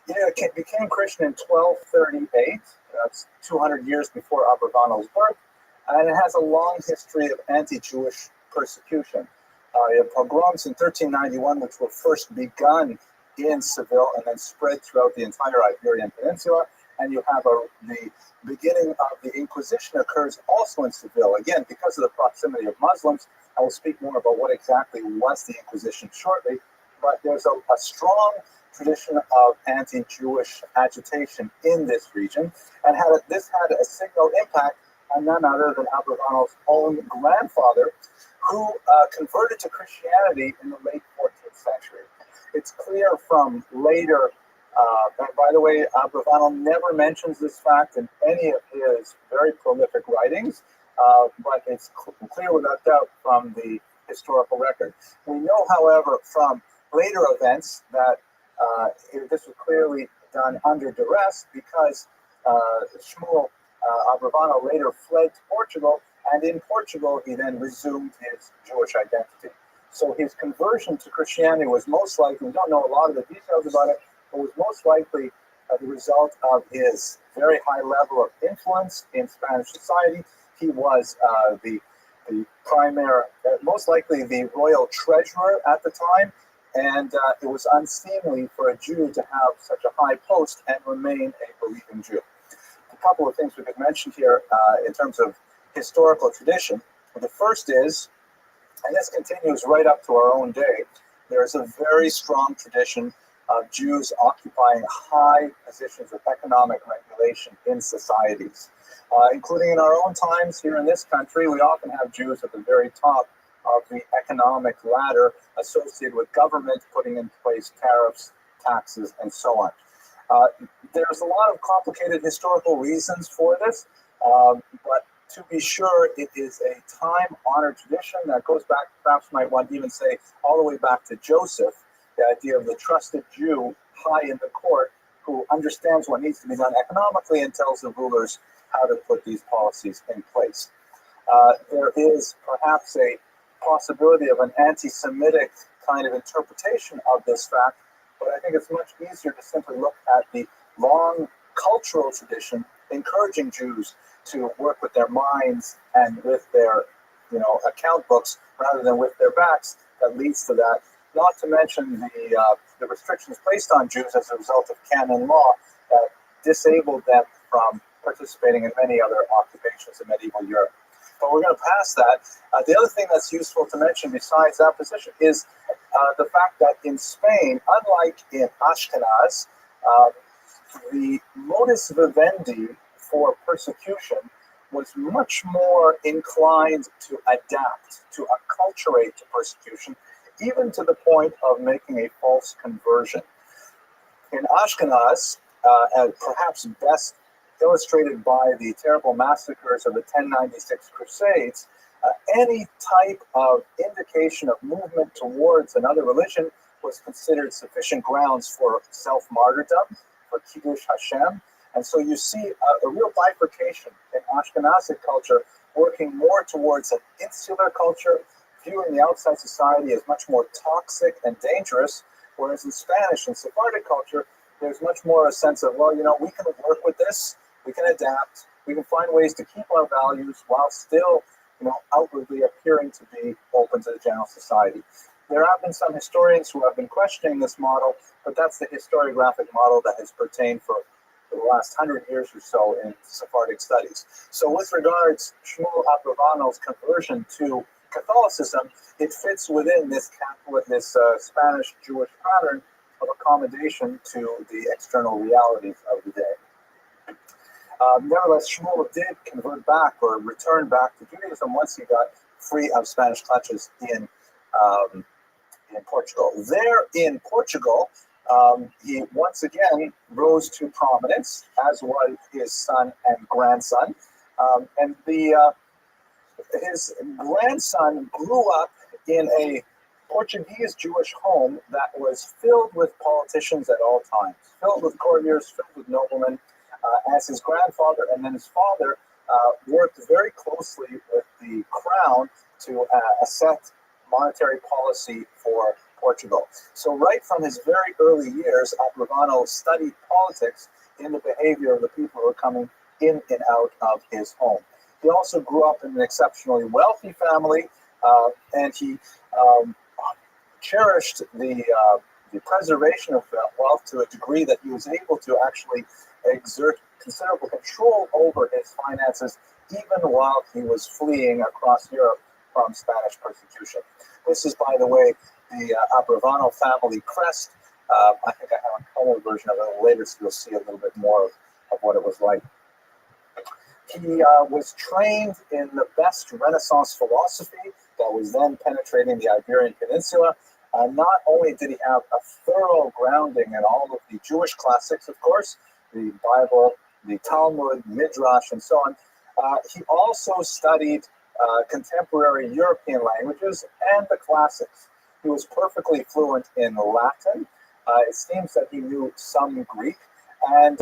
it became Christian in 1238. That's 200 years before Abravanel's birth. And it has a long history of anti-Jewish persecution. You have pogroms in 1391, which were first begun in Seville and then spread throughout the entire Iberian Peninsula. And you have the beginning of the Inquisition occurs also in Seville. Again, because of the proximity of Muslims, I will speak more about what exactly was the Inquisition shortly. But there's a strong tradition of anti-Jewish agitation in this region, and this had a signal impact on none other than Abravanel's own grandfather, who converted to Christianity in the late 14th century. It's clear from later, and by the way, Abravanel never mentions this fact in any of his very prolific writings, but it's clear without doubt from the historical record. We know, however, from later events that this was clearly done under duress because Shmuel Abravanel later fled to Portugal, and in Portugal he then resumed his Jewish identity. So his conversion to Christianity was most likely, we don't know a lot of the details about it, but was most likely the result of his very high level of influence in Spanish society. He was the primary, most likely the royal treasurer at the time, and it was unseemly for a Jew to have such a high post and remain a believing Jew. A couple of things we could mention here in terms of historical tradition. The first is, and this continues right up to our own day, there is a very strong tradition of Jews occupying high positions of economic regulation in societies. Including in our own times here in this country, we often have Jews at the very top of the economic ladder associated with government putting in place tariffs, taxes, and so on. There's a lot of complicated historical reasons for this, but to be sure, it is a time-honored tradition that goes back, perhaps might want to even say, all the way back to Joseph, the idea of the trusted Jew high in the court who understands what needs to be done economically and tells the rulers how to put these policies in place. There is perhaps a possibility of an anti-Semitic kind of interpretation of this fact, but I think it's much easier to simply look at the long cultural tradition encouraging Jews to work with their minds and with their, account books rather than with their backs that leads to that. Not to mention the restrictions placed on Jews as a result of canon law that disabled them from participating in many other occupations in medieval Europe. But we're going to pass that. The other thing that's useful to mention besides that position is the fact that in Spain, unlike in Ashkenaz, the modus vivendi for persecution was much more inclined to adapt, to acculturate to persecution, even to the point of making a false conversion. In Ashkenaz, and perhaps best illustrated by the terrible massacres of the 1096 Crusades, any type of indication of movement towards another religion was considered sufficient grounds for self-martyrdom, for Kiddush Hashem. And so you see a real bifurcation in Ashkenazic culture working more towards an insular culture, viewing the outside society as much more toxic and dangerous, whereas in Spanish and Sephardic culture, there's much more a sense of, well, we can work with this, we can adapt, we can find ways to keep our values while still, outwardly appearing to be open to the general society. There have been some historians who have been questioning this model, but that's the historiographic model that has pertained for the last 100 years or so in Sephardic studies. So with regards to Shmuel Abravanel's conversion to Catholicism, it fits within this Spanish Jewish pattern of accommodation to the external realities of the day. Nevertheless, Shmuel did convert back or return back to Judaism once he got free of Spanish clutches in Portugal. There in Portugal, he once again rose to prominence, as was his son and grandson. And his grandson grew up in a Portuguese Jewish home that was filled with politicians at all times, filled with courtiers, filled with noblemen, as his grandfather and then his father worked very closely with the crown to set monetary policy for Portugal. So right from his very early years, Abrevano studied politics in the behavior of the people who were coming in and out of his home. He also grew up in an exceptionally wealthy family, and he cherished the preservation of that wealth to a degree that he was able to actually exert considerable control over his finances, even while he was fleeing across Europe from Spanish persecution. This is, by the way, the Abrevano family crest. I think I have a color version of it later, so you'll see a little bit more of what it was like. He was trained in the best Renaissance philosophy that was then penetrating the Iberian Peninsula. Not only did he have a thorough grounding in all of the Jewish classics, of course, the Bible, the Talmud, Midrash, and so on, he also studied contemporary European languages and the classics. He was perfectly fluent in Latin. It seems that he knew some Greek. And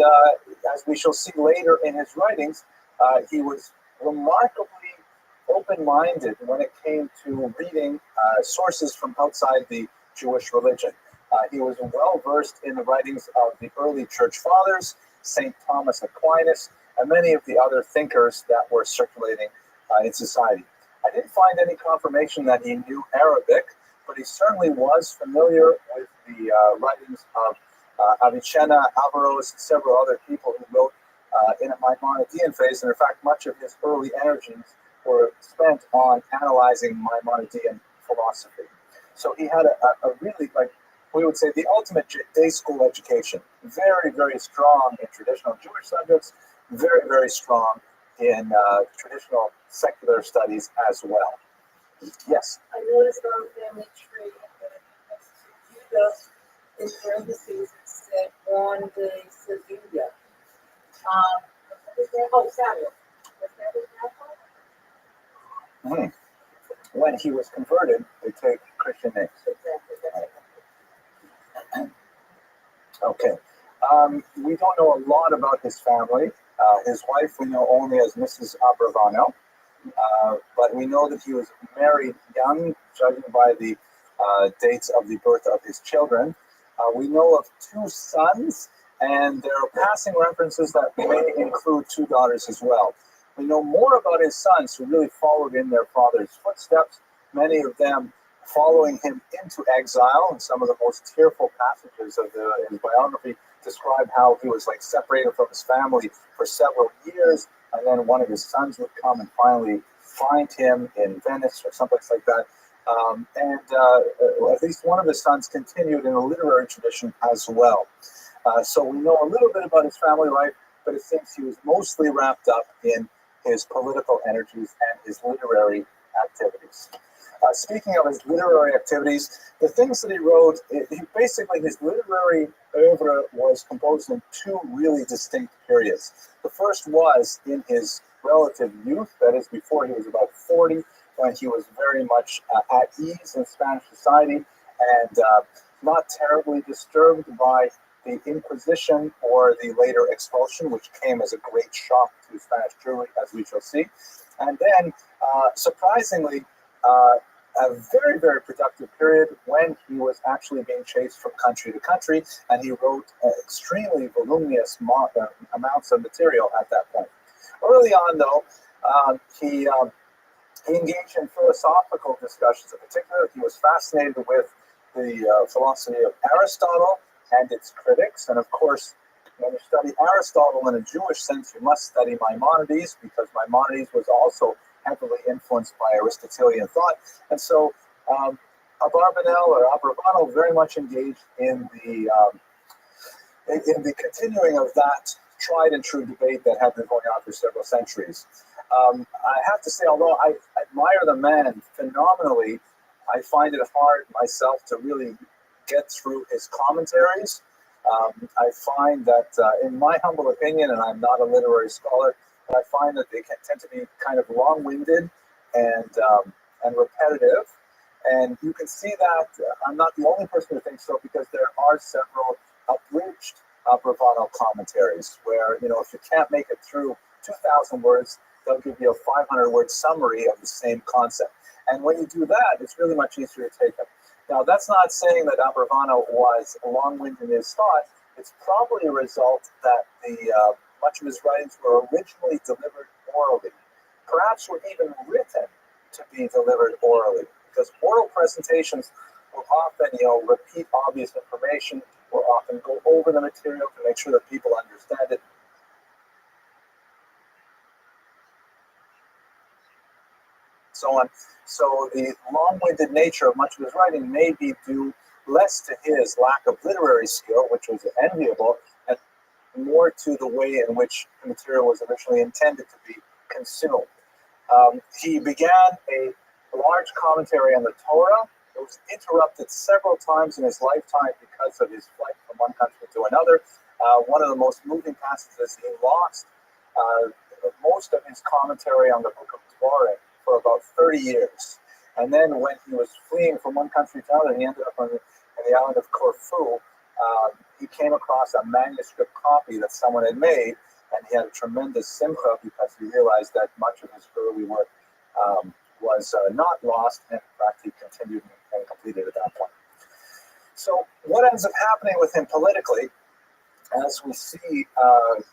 as we shall see later in his writings, he was remarkably open-minded when it came to reading sources from outside the Jewish religion. He was well-versed in the writings of the early church fathers, St. Thomas Aquinas, and many of the other thinkers that were circulating in society. I didn't find any confirmation that he knew Arabic, but he certainly was familiar with the writings of Avicenna, Averroes, and several other people who wrote in a Maimonidean phase, and in fact, much of his early energies were spent on analyzing Maimonidean philosophy. So he had a really, like we would say, the ultimate day school education. Very, very strong in traditional Jewish subjects, very, very strong in traditional secular studies as well. Yes? I noticed on the family tree that next to Judah, in parentheses, it said Juan de Sevilla. Samuel. Was that his grandfather? When he was converted, they take Christian names. Exactly. Okay. We don't know a lot about his family. His wife we know only as Mrs. Abrevano, but we know that he was married young, judging by the dates of the birth of his children. We know of 2 sons, and there are passing references that may include 2 daughters as well. We know more about his sons who really followed in their father's footsteps, many of them following him into exile, and some of the most tearful passages of his biography describe how he was like separated from his family for several years, and then one of his sons would come and finally find him in Venice or someplace like that. At least one of his sons continued in a literary tradition as well. So we know a little bit about his family life, but it seems he was mostly wrapped up in his political energies and his literary activities. Speaking of his literary activities, the things that he wrote, basically his literary oeuvre was composed in 2 really distinct periods. The first was in his relative youth, that is before he was about 40, when he was very much at ease in Spanish society and not terribly disturbed by the Inquisition or the later expulsion, which came as a great shock to Spanish Jewry, as we shall see. And then, surprisingly, a very, very productive period when he was actually being chased from country to country, and he wrote extremely voluminous amounts of material at that point. Early on, though, he engaged in philosophical discussions. In particular, he was fascinated with the philosophy of Aristotle and its critics. And of course, when you study Aristotle in a Jewish sense, you must study Maimonides, because Maimonides was also heavily influenced by Aristotelian thought. And so Abarbanel or Abrevano very much engaged in the continuing of that tried and true debate that had been going on for several centuries. I have to say, although I admire the man phenomenally, I find it hard myself to really get through his commentaries. I find that, in my humble opinion, and I'm not a literary scholar, but I find that they can tend to be kind of long-winded and repetitive. And you can see that I'm not the only person who thinks so, because there are several abridged Bravano commentaries where, you know, if you can't make it through 2,000 words, they'll give you a 500-word summary of the same concept. And when you do that, it's really much easier to take it. Now, that's not saying that Bravano was long-winded in his thought. It's probably a result that much of his writings were originally delivered orally, perhaps were even written to be delivered orally, because oral presentations will often, repeat obvious information, will often go over the material to make sure that people understand it. So on. So the long-winded nature of much of his writing may be due less to his lack of literary skill, which was enviable, and more to the way in which the material was originally intended to be consumed. He began a large commentary on the Torah. It was interrupted several times in his lifetime because of his flight from one country to another. One of the most moving passages, he lost most of his commentary on the book of Torah for about 30 years. And then when he was fleeing from one country to another, he ended up on the island of Corfu. He came across a manuscript copy that someone had made, and he had a tremendous simcha because he realized that much of his early work was not lost, and in fact he continued and completed at that point. So what ends up happening with him politically, as we see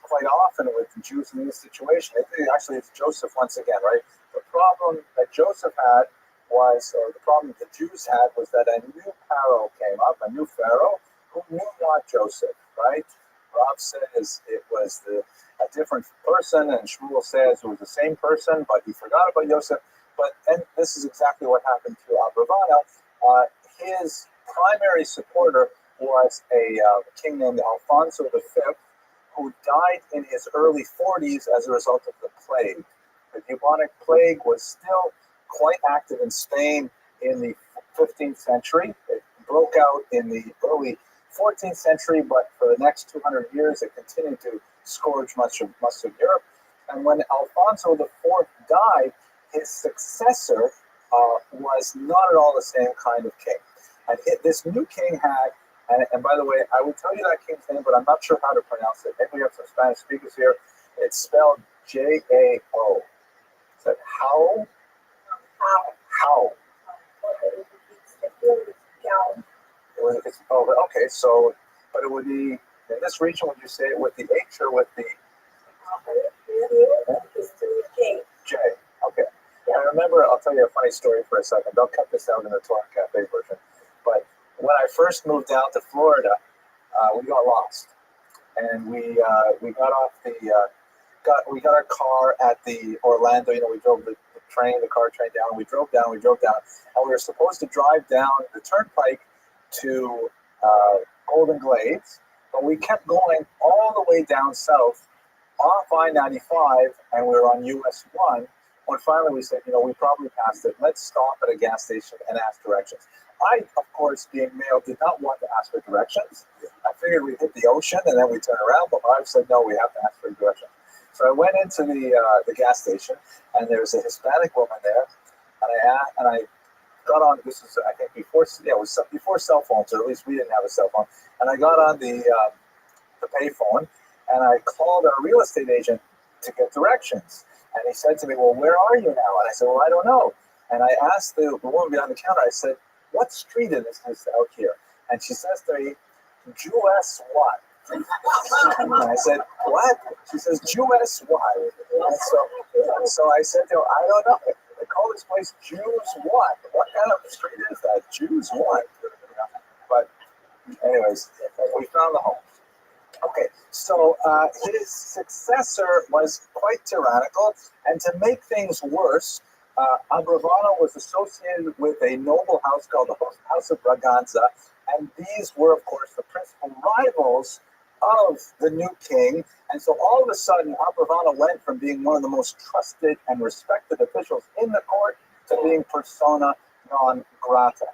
quite often with the Jews in this situation, actually it's Joseph once again, right? The problem that Joseph had was, or the problem the Jews had, was that a new Pharaoh came up, a new Pharaoh, who knew not Joseph, right? Rob says it was a different person, and Shmuel says it was the same person, but he forgot about Joseph. And this is exactly what happened to Bravano. His primary supporter was a king named Alfonso V, who died in his early 40s as a result of the plague. The bubonic plague was still quite active in Spain in the 15th century. It broke out in the early 14th century, but for the next 200 years, it continued to scourge much of Europe. And when Alfonso IV died, his successor was not at all the same kind of king. And this new king had, and by the way, I will tell you that king's name, but I'm not sure how to pronounce it. Maybe we have some Spanish speakers here. It's spelled J-A-O. Is that how? How? Okay, so, but it would be, in this region, would you say it with the H or with the J? Okay. I remember, I'll tell you a funny story for a second. Don't cut this out in the Torah Cafe version. But when I first moved out to Florida, we got lost. And we got off we got our car at the Orlando, we drove the car train down, we drove down, and we were supposed to drive down the turnpike to Golden Glades, but we kept going all the way down south off I-95, and we were on US 1, when finally we said, we probably passed it, let's stop at a gas station and ask directions. I, of course, being male, did not want to ask for directions. I figured we'd hit the ocean and then we'd turn around, but I said, no, we have to ask for directions. So I went into the gas station, and there was a Hispanic woman there, and I got on. This was, I think, before before cell phones, or at least we didn't have a cell phone. And I got on the payphone, and I called our real estate agent to get directions. And he said to me, "Well, where are you now?" And I said, "Well, I don't know." And I asked the woman behind the counter. I said, "What street is this out here?" And she says to me, "US what?" And I said, "What?" She says, "US what?" And so I said to her, "I don't know. They call this place Jews what? What kind of street is that? Jews what?" But anyways, we found the home. Okay, so his successor was quite tyrannical, and to make things worse, Agravano was associated with a noble house called the House of Braganza, and these were, of course, the principal rivals of the new king. And so all of a sudden, Agravano went from being one of the most trusted and respected officials in the court to being persona non grata.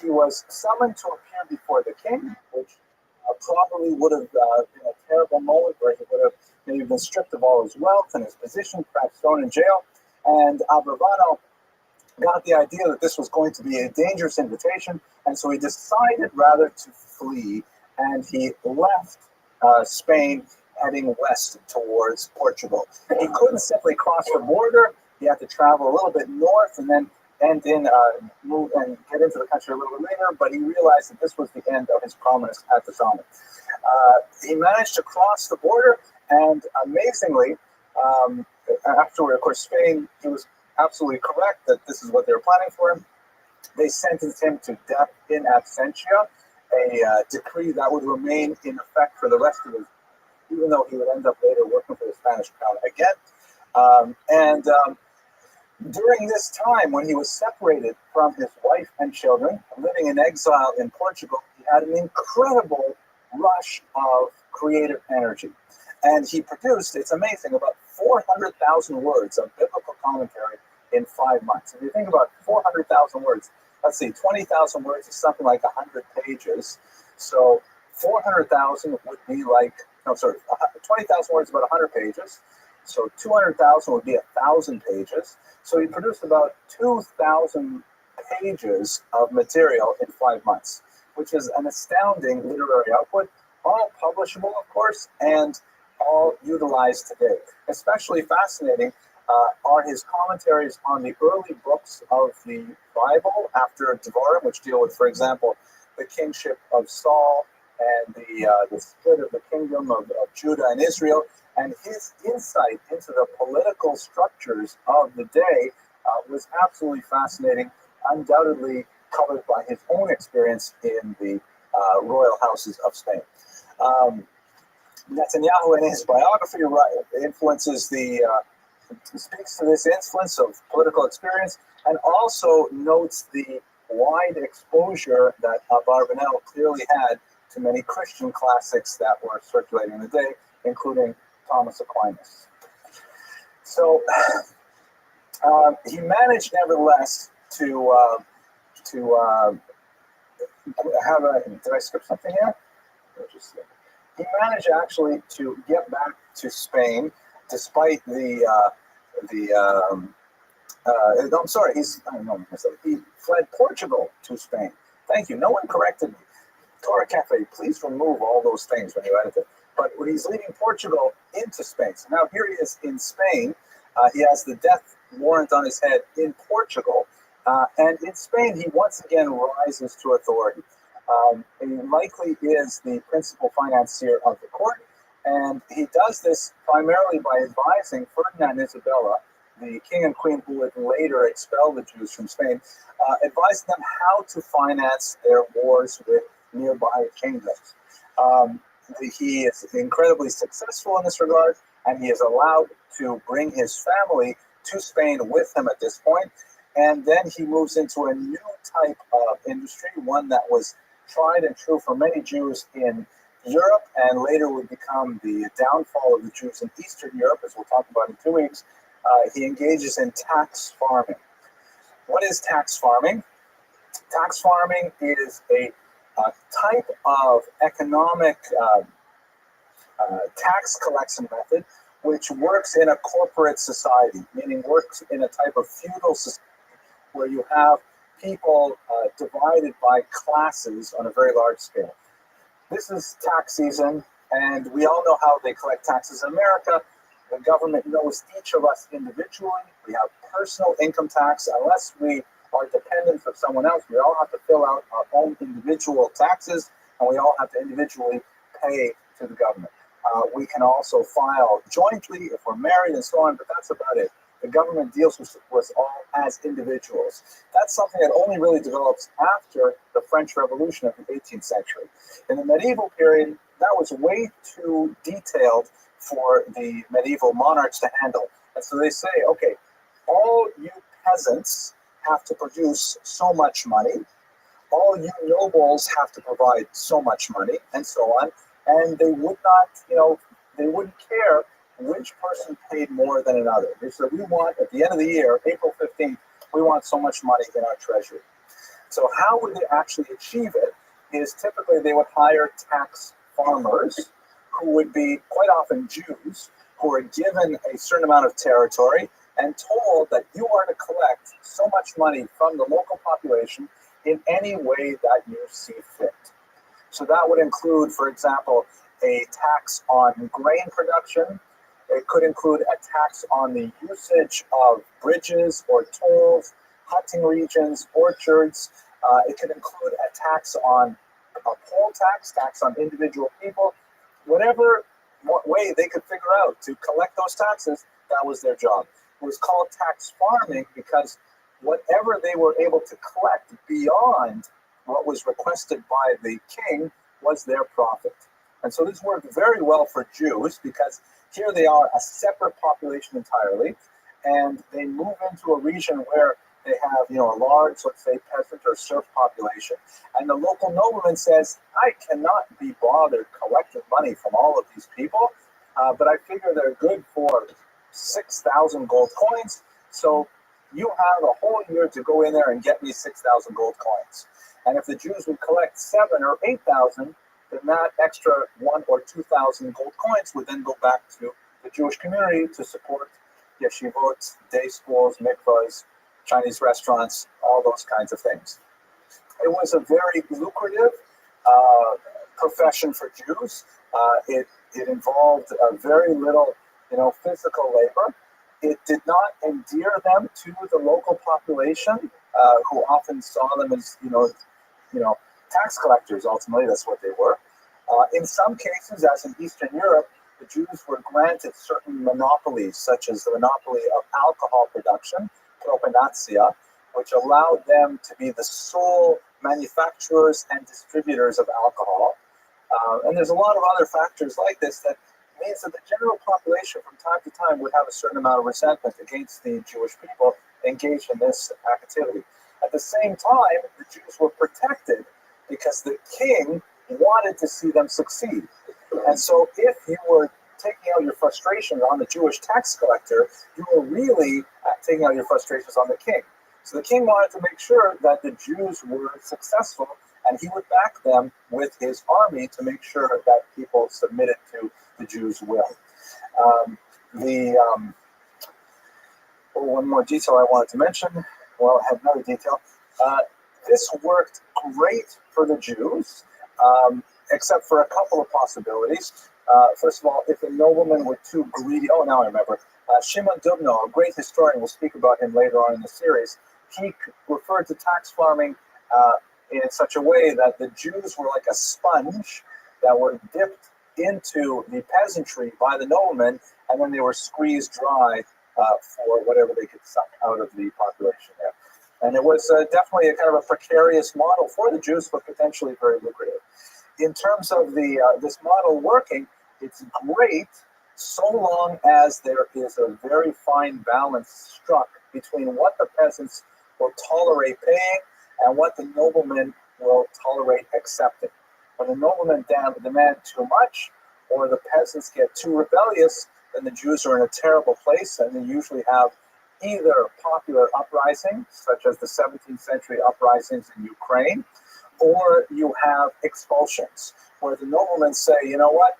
He was summoned to appear before the king, which probably would have been a terrible moment where he would have, Maybe been stripped of all his wealth and his position, perhaps thrown in jail. And Abravanel got the idea that this was going to be a dangerous invitation, and so he decided rather to flee, and he left Spain, heading west towards Portugal. He couldn't simply cross the border. He had to travel a little bit north and then move and get into the country a little bit later, but he realized that this was the end of his promise at the time. He managed to cross the border, and amazingly, afterward, of course, Spain, he was absolutely correct that this is what they were planning for him. They sentenced him to death in absentia, a decree that would remain in effect for the rest of his, even though he would end up later working for the Spanish crown again. During this time, when he was separated from his wife and children, living in exile in Portugal, he had an incredible rush of creative energy. And he produced, it's amazing, about 400,000 words of biblical commentary in 5 months. If you think about 400,000 words, let's see, 20,000 words is something like 100 pages. So 400,000 would be like, 20,000 words is about 100 pages. So 200,000 would be 1,000 pages. So he produced about 2,000 pages of material in 5 months, which is an astounding literary output, all publishable, of course, and all utilized today. Especially fascinating are his commentaries on the early books of the Bible after Devarim, which deal with, for example, the kingship of Saul and the split of the kingdom of Judah and Israel, and his insight into the political structures of the day was absolutely fascinating, undoubtedly colored by his own experience in the royal houses of Spain. Netanyahu, in his biography, influences speaks to this influence of political experience, and also notes the wide exposure that Abarbanel clearly had to many Christian classics that were circulating in the day, including Thomas Aquinas. So he managed, nevertheless, to have a. Did I skip something here? He managed actually to get back to Spain, despite I'm sorry. He fled Portugal to Spain. Thank you. No one corrected me. Torah Cafe, please remove all those things when you edit it. But when he's leaving Portugal into Spain. So now here he is in Spain. He has the death warrant on his head in Portugal. And in Spain, he once again rises to authority. He likely is the principal financier of the court. And he does this primarily by advising Ferdinand and Isabella, the king and queen who would later expel the Jews from Spain, advising them how to finance their wars with nearby kingdoms. He is incredibly successful in this regard, and he is allowed to bring his family to Spain with him at this point. And then he moves into a new type of industry, one that was tried and true for many Jews in Europe, and later would become the downfall of the Jews in Eastern Europe, as we'll talk about in 2 weeks. He engages in tax farming. What is tax farming? Tax farming is a type of economic tax collection method which works in a corporate society, meaning works in a type of feudal society where you have people divided by classes on a very large scale. This is tax season, and we all know how they collect taxes in America. The government knows each of us individually. We have personal income tax. Unless we are dependents of someone else, we all have to fill out our own individual taxes, and we all have to individually pay to the government. We can also file jointly if we're married and so on, but that's about it. The government deals with us all as individuals. That's something that only really develops after the French Revolution of the 18th century. In the medieval period, that was way too detailed for the medieval monarchs to handle. And so they say, okay, all you peasants have to produce so much money, all you nobles have to provide so much money, and so on. And they would not, they wouldn't care which person paid more than another. They said, we want, at the end of the year, April 15th, we want so much money in our treasury. So how would they actually achieve it is typically they would hire tax farmers who would be quite often Jews, who are given a certain amount of territory and told that you are to collect so much money from the local population in any way that you see fit. So that would include, for example, a tax on grain production. It could include a tax on the usage of bridges or tolls, hunting regions, orchards. It could include a tax on a poll tax on individual people. Whatever way they could figure out to collect those taxes, that was their job. It was called tax farming because whatever they were able to collect beyond what was requested by the king was their profit. And so this worked very well for Jews because here they are a separate population entirely, and they move into a region where they have, a large, let's say, peasant or serf population, and the local nobleman says, I cannot be bothered collecting money from all of these people, but I figure they're good for 6,000 gold coins, so you have a whole year to go in there and get me 6,000 gold coins. And if the Jews would collect 7,000 or 8,000, then that extra 1,000 or 2,000 gold coins would then go back to the Jewish community to support yeshivot, day schools, mikvahs, Chinese restaurants, all those kinds of things. It was a very lucrative profession for Jews. It involved very little, physical labor. It did not endear them to the local population, who often saw them as, tax collectors. Ultimately, that's what they were. In some cases, as in Eastern Europe, the Jews were granted certain monopolies, such as the monopoly of alcohol production, propinatia, which allowed them to be the sole manufacturers and distributors of alcohol. And there's a lot of other factors like this that means that the general population from time to time would have a certain amount of resentment against the Jewish people engaged in this activity. At the same time, the Jews were protected because the king wanted to see them succeed. And so if you were taking out your frustrations on the Jewish tax collector, you were really taking out your frustrations on the king. So the king wanted to make sure that the Jews were successful, and he would back them with his army to make sure that people submitted to the Jews' will. One more detail I wanted to mention. Well, I have another detail. This worked great for the Jews, except for a couple of possibilities. First of all, if a nobleman were too greedy, now I remember. Shimon Dubno, a great historian, we'll speak about him later on in the series. He referred to tax farming in such a way that the Jews were like a sponge that were dipped into the peasantry by the noblemen, and then they were squeezed dry for whatever they could suck out of the population there. And it was definitely a kind of a precarious model for the Jews, but potentially very lucrative. In terms of this model working, it's great so long as there is a very fine balance struck between what the peasants will tolerate paying and what the noblemen will tolerate accepting. When the noblemen demand too much, or the peasants get too rebellious, then the Jews are in a terrible place, and they usually have either popular uprisings, such as the 17th century uprisings in Ukraine, or you have expulsions, where the noblemen say, you know what,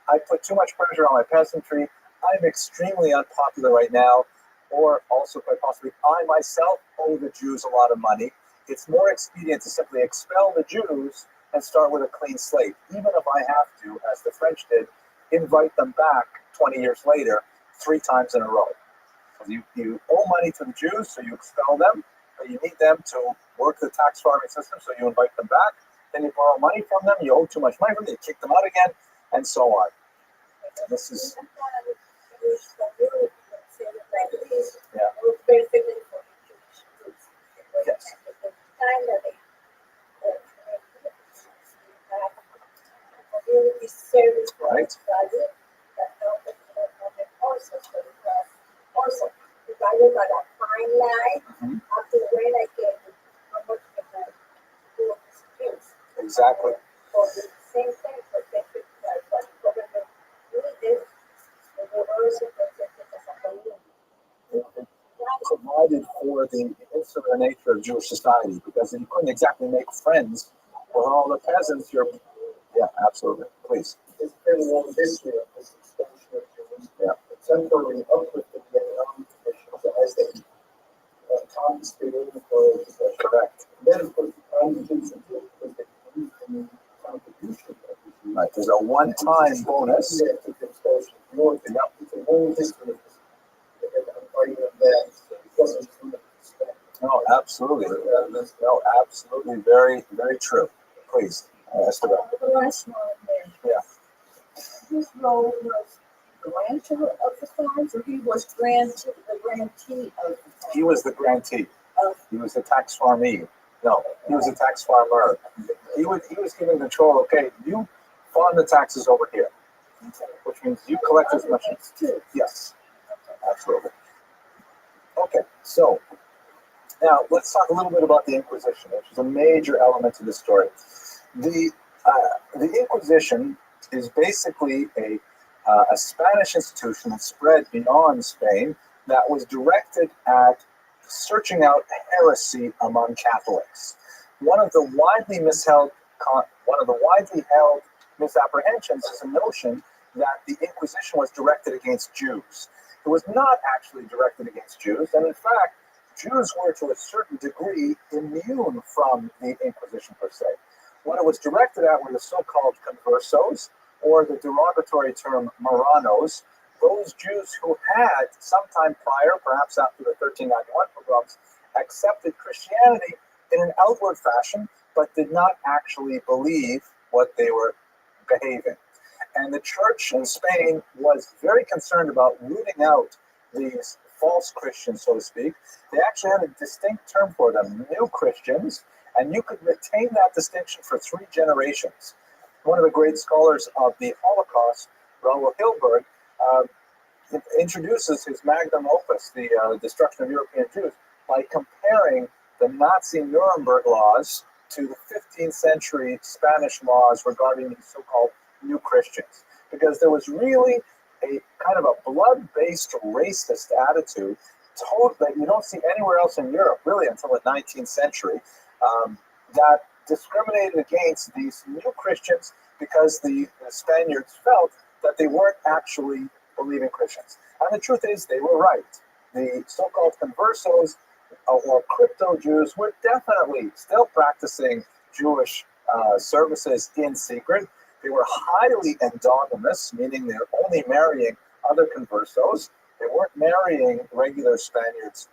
I put too much pressure on my peasantry, I'm extremely unpopular right now, or also quite possibly, I myself owe the Jews a lot of money. It's more expedient to simply expel the Jews and start with a clean slate, even if I have to, as the French did, invite them back 20 years later, 3 times in a row. You owe money to the Jews, so you expel them, but you need them to work the tax farming system, so you invite them back. Then you borrow money from them, you owe too much money from them, you kick them out again, and so on. And this is... Yeah. Yes. Right. Also, divided by that fine line, after when I get how much can I do of this things. Exactly. For the same thing, protected by what government doing this, the reverse of protected as a community. Provided for the insular nature of Jewish society, because you couldn't exactly make friends with all the peasants. Yeah, absolutely. Please. There's been a long history of this expulsion of Jews. Yeah. temporary uplift of the economic conditions as they compensated for the recession. Correct. Then, of course, the Jews are good because they believe in the contribution of the Jews. Right. There's a one-time bonus. Yeah, to the exposure. You know, it's a whole history of this. I'm fighting on that. It doesn't just limit to Spain. No, absolutely. No, absolutely. Very, very true. Please. Ask about it. The last one there. Yeah. His role was grantor of the farms, or he was the grantee of the farms? He was the grantee. Of- He was the tax farmee. No, he was a tax farmer. He was given control. Okay, you farm the taxes over here, which means you collect as much. Too. Yes, absolutely. Okay, so now let's talk a little bit about the Inquisition, which is a major element to the story. The Inquisition is basically a Spanish institution that spread beyond Spain that was directed at searching out heresy among Catholics. One of the widely held misapprehensions is the notion that the Inquisition was directed against Jews. It was not actually directed against Jews, and in fact, Jews were to a certain degree immune from the Inquisition per se. What it was directed at were the so-called conversos, or the derogatory term Marranos, those Jews who had sometime prior, perhaps after the 1391 pogroms, accepted Christianity in an outward fashion, but did not actually believe what they were behaving. And the church in Spain was very concerned about rooting out these false Christians, so to speak. They actually had a distinct term for them, new Christians, and you could retain that distinction for 3 generations. One of the great scholars of the Holocaust, Raoul Hilberg, introduces his magnum opus, the destruction of European Jews, by comparing the Nazi Nuremberg laws to the 15th century Spanish laws regarding these so-called new Christians. Because there was really a kind of a blood-based racist attitude that you don't see anywhere else in Europe, really until the 19th century, that discriminated against these new Christians because the Spaniards felt that they weren't actually believing Christians. And the truth is, they were right. The so-called conversos or crypto Jews were definitely still practicing Jewish services in secret. They were highly endogamous, meaning they're only marrying other conversos. They weren't marrying regular Spaniards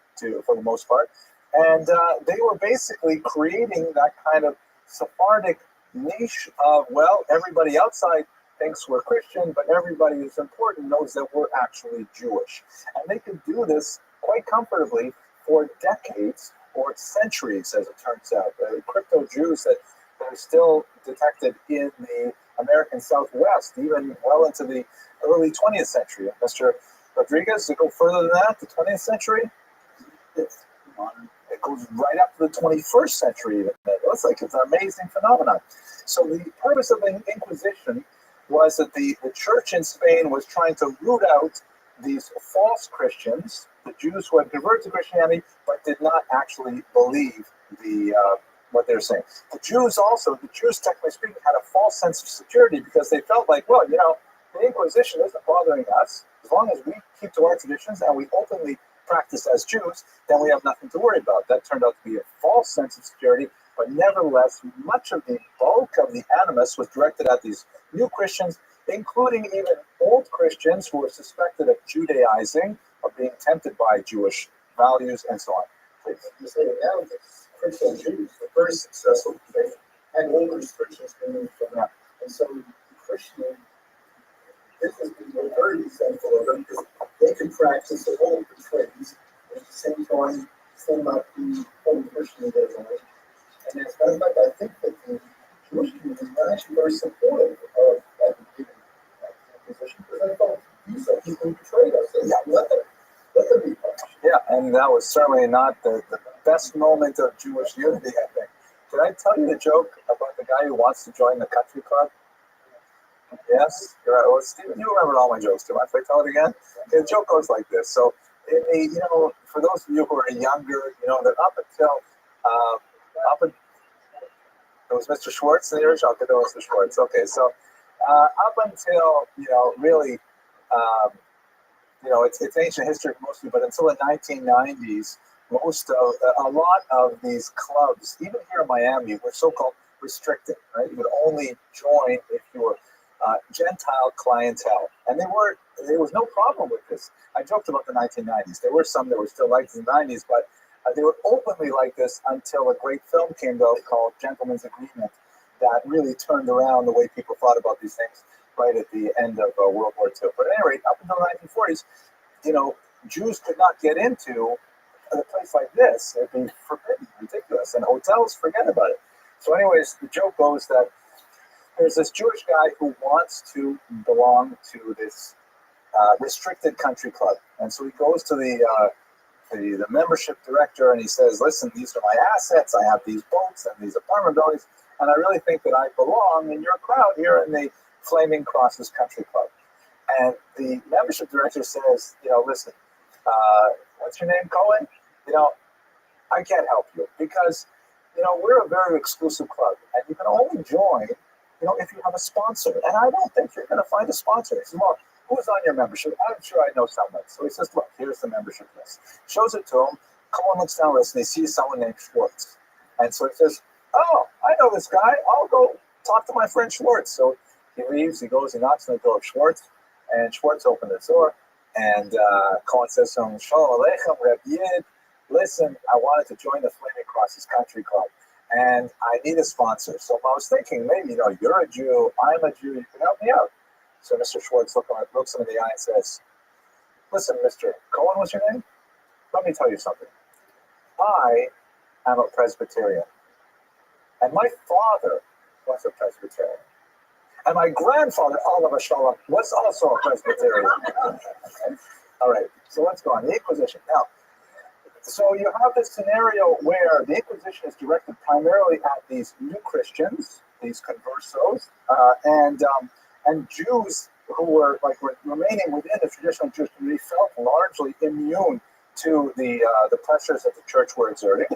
for the most part. And they were basically creating that kind of Sephardic niche of, well, everybody outside thinks we're Christian, but everybody who's important knows that we're actually Jewish. And they could do this quite comfortably for decades or centuries, as it turns out. The crypto Jews that are still detected in the American Southwest, even well into the early 20th century. Mr. Rodriguez, to go further than that, the 20th century? It goes right up to the 21st century. It looks like it's an amazing phenomenon. So the purpose of the Inquisition was that the church in Spain was trying to root out these false Christians, the Jews who had converted to Christianity but did not actually believe what they're saying. The Jews, technically speaking, had a false sense of security because they felt like, well, the Inquisition isn't bothering us. As long as we keep to our traditions and we openly practice as Jews, then we have nothing to worry about. That turned out to be a false sense of security, but nevertheless, much of the bulk of the animus was directed at these new Christians, including even old Christians who were suspected of Judaizing, of being tempted by Jewish values, and so on. Please. You say now the Christian Jews were very successful. They had all the restrictions removed from them. And so the Christian business people were very resentful of them because they could practice all of the trades at the same time, still not be fully Christian in their mind. And as a matter of fact, I think that the Jewish community were actually very supportive of that position because they thought these are people who betrayed us. And let them be punished. Yeah, and that was certainly not the best moment of Jewish unity, I think. Did I tell you the joke about the guy who wants to join the country club? Yes? You're right. Well, Stephen, you remember all my jokes. Do you mind if I tell it again? Okay, the joke goes like this. So, for those of you who are younger, that up until it was Mr. Schwartz in the original. Okay, that was Mr. Schwartz. Okay, so up until really it's ancient history mostly, but until the 1990s, a lot of these clubs, even here in Miami, were so-called restricted, right? You would only join if you were Gentile clientele, and there was no problem with this. I joked about the 1990s. There were some that were still like the 90s, but they were openly like this until a great film came out called Gentleman's Agreement that really turned around the way people thought about these things right at the end of World War II. But at any rate, up until the 1940s, Jews could not get into a place like this. It'd be forbidden, ridiculous, and hotels, forget about it. So anyways, the joke goes that there's this Jewish guy who wants to belong to this restricted country club. And so he goes to the membership director and he says, listen, these are my assets. I have these boats and these apartment buildings, and I really think that I belong in your crowd here in the Flaming Crosses Country Club. And the membership director says, listen, what's your name, Cohen? I can't help you because, we're a very exclusive club and you can only join, if you have a sponsor. And I don't think you're going to find a sponsor. He says, well, who's on your membership? I'm sure I know someone. So he says, look, here's the membership list. Shows it to him. Cohen looks down the list and he sees someone named Schwartz. And so he says, oh, I know this guy. I'll go talk to my friend Schwartz. So he leaves, he goes, he knocks on the door of Schwartz, and Schwartz opens the door. And Cohen says to him, Shalom Aleichem, Rabbi, listen, I wanted to join the Flaming Crosses Country Club, and I need a sponsor. So I was thinking, maybe, you're a Jew, I'm a Jew, you can help me out. So Mr. Schwartz looks him in the eye and says, listen, Mr. Cohen, what's your name? Let me tell you something. I am a Presbyterian, and my father was a Presbyterian. And my grandfather, Oliver Shalom, was also a Presbyterian. All right, so let's go on. The Inquisition. Now, so you have this scenario where the Inquisition is directed primarily at these new Christians, these conversos, and Jews who were remaining within the traditional Jewish community felt largely immune to the pressures that the church were exerting.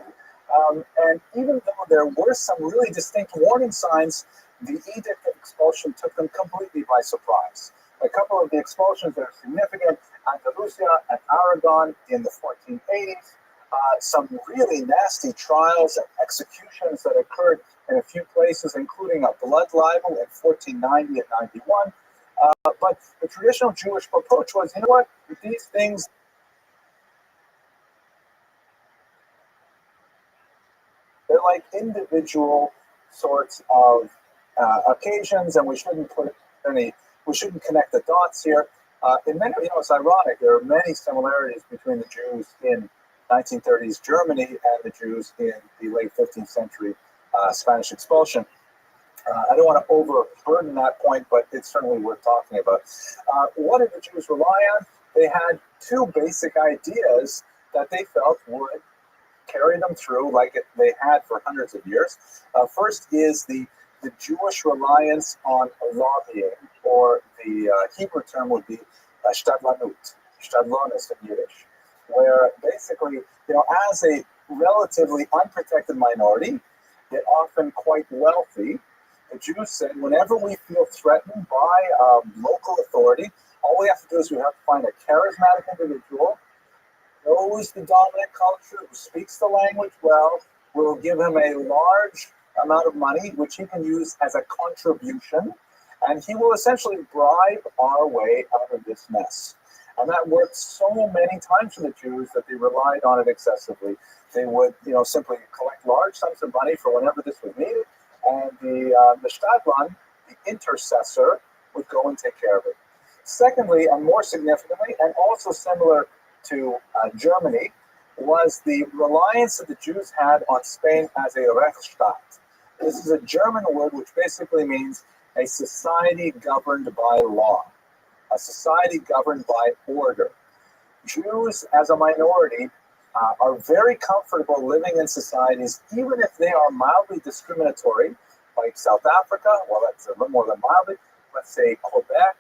And even though there were some really distinct warning signs, the edict of expulsion took them completely by surprise. A couple of the expulsions that are significant, Andalusia and Aragon in the 1480s, some really nasty trials and executions that occurred in a few places, including a blood libel in 1490 and 91. But the traditional Jewish approach was, these things, they're like individual sorts of occasions, and we shouldn't connect the dots here. In many, it's ironic. There are many similarities between the Jews in 1930s Germany and the Jews in the late 15th century Spanish expulsion. I don't want to overburden that point, but it's certainly worth talking about. What did the Jews rely on? They had two basic ideas that they felt would carry them through like they had for hundreds of years. First is the Jewish reliance on lobbying, or the Hebrew term would be shtadlanut, shtadlonis in Yiddish, where basically, as a relatively unprotected minority, yet often quite wealthy, the Jews said, whenever we feel threatened by local authority, all we have to do is we have to find a charismatic individual, knows the dominant culture, who speaks the language well. We'll give him a large amount of money, which he can use as a contribution, and he will essentially bribe our way out of this mess. And that worked so many times for the Jews that they relied on it excessively. They would, simply collect large sums of money for whenever this was needed, and the Shtadlan, the intercessor, would go and take care of it. Secondly, and more significantly, and also similar to Germany, was the reliance that the Jews had on Spain as a Rechtsstaat. This is a German word which basically means a society governed by law, a society governed by order. Jews as a minority are very comfortable living in societies, even if they are mildly discriminatory, like South Africa, well, that's a little more than mildly, let's say Quebec.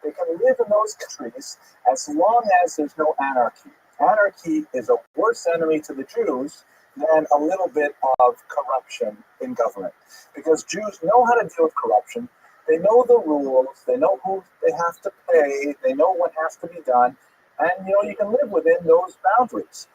They can live in those countries as long as there's no anarchy. Anarchy is a worse enemy to the Jews than a little bit of corruption in government, because Jews know how to deal with corruption. They know the rules, they know who they have to pay, they know what has to be done, And, you can live within those boundaries.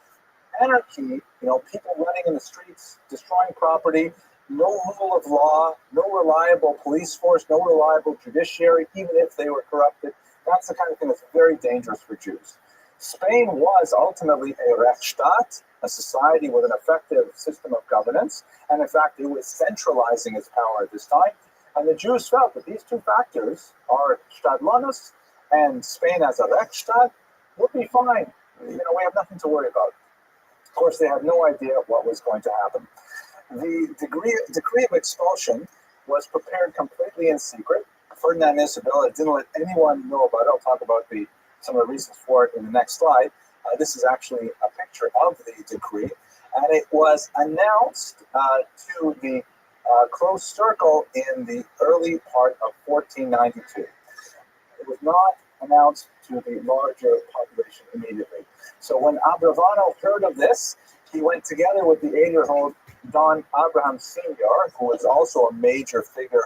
Anarchy, people running in the streets, destroying property, no rule of law, no reliable police force, no reliable judiciary, even if they were corrupted. That's the kind of thing that's very dangerous for Jews. Spain was ultimately a Rechtsstaat, a society with an effective system of governance, and in fact, it was centralizing its power at this time. And the Jews felt that these two factors, our Stadtlandes and Spain as a Rechtsstaat, would be fine. We have nothing to worry about. Of course, they had no idea what was going to happen. The decree of expulsion was prepared completely in secret. Ferdinand and Isabella didn't let anyone know about it. I'll talk about some of the reasons for it in the next slide. This is actually a picture of the decree, and it was announced to the close circle in the early part of 1492. It was not announced to the larger population immediately. So when Abravanel heard of this, he went together with the 8-year-old Don Abraham Sr., who was also a major figure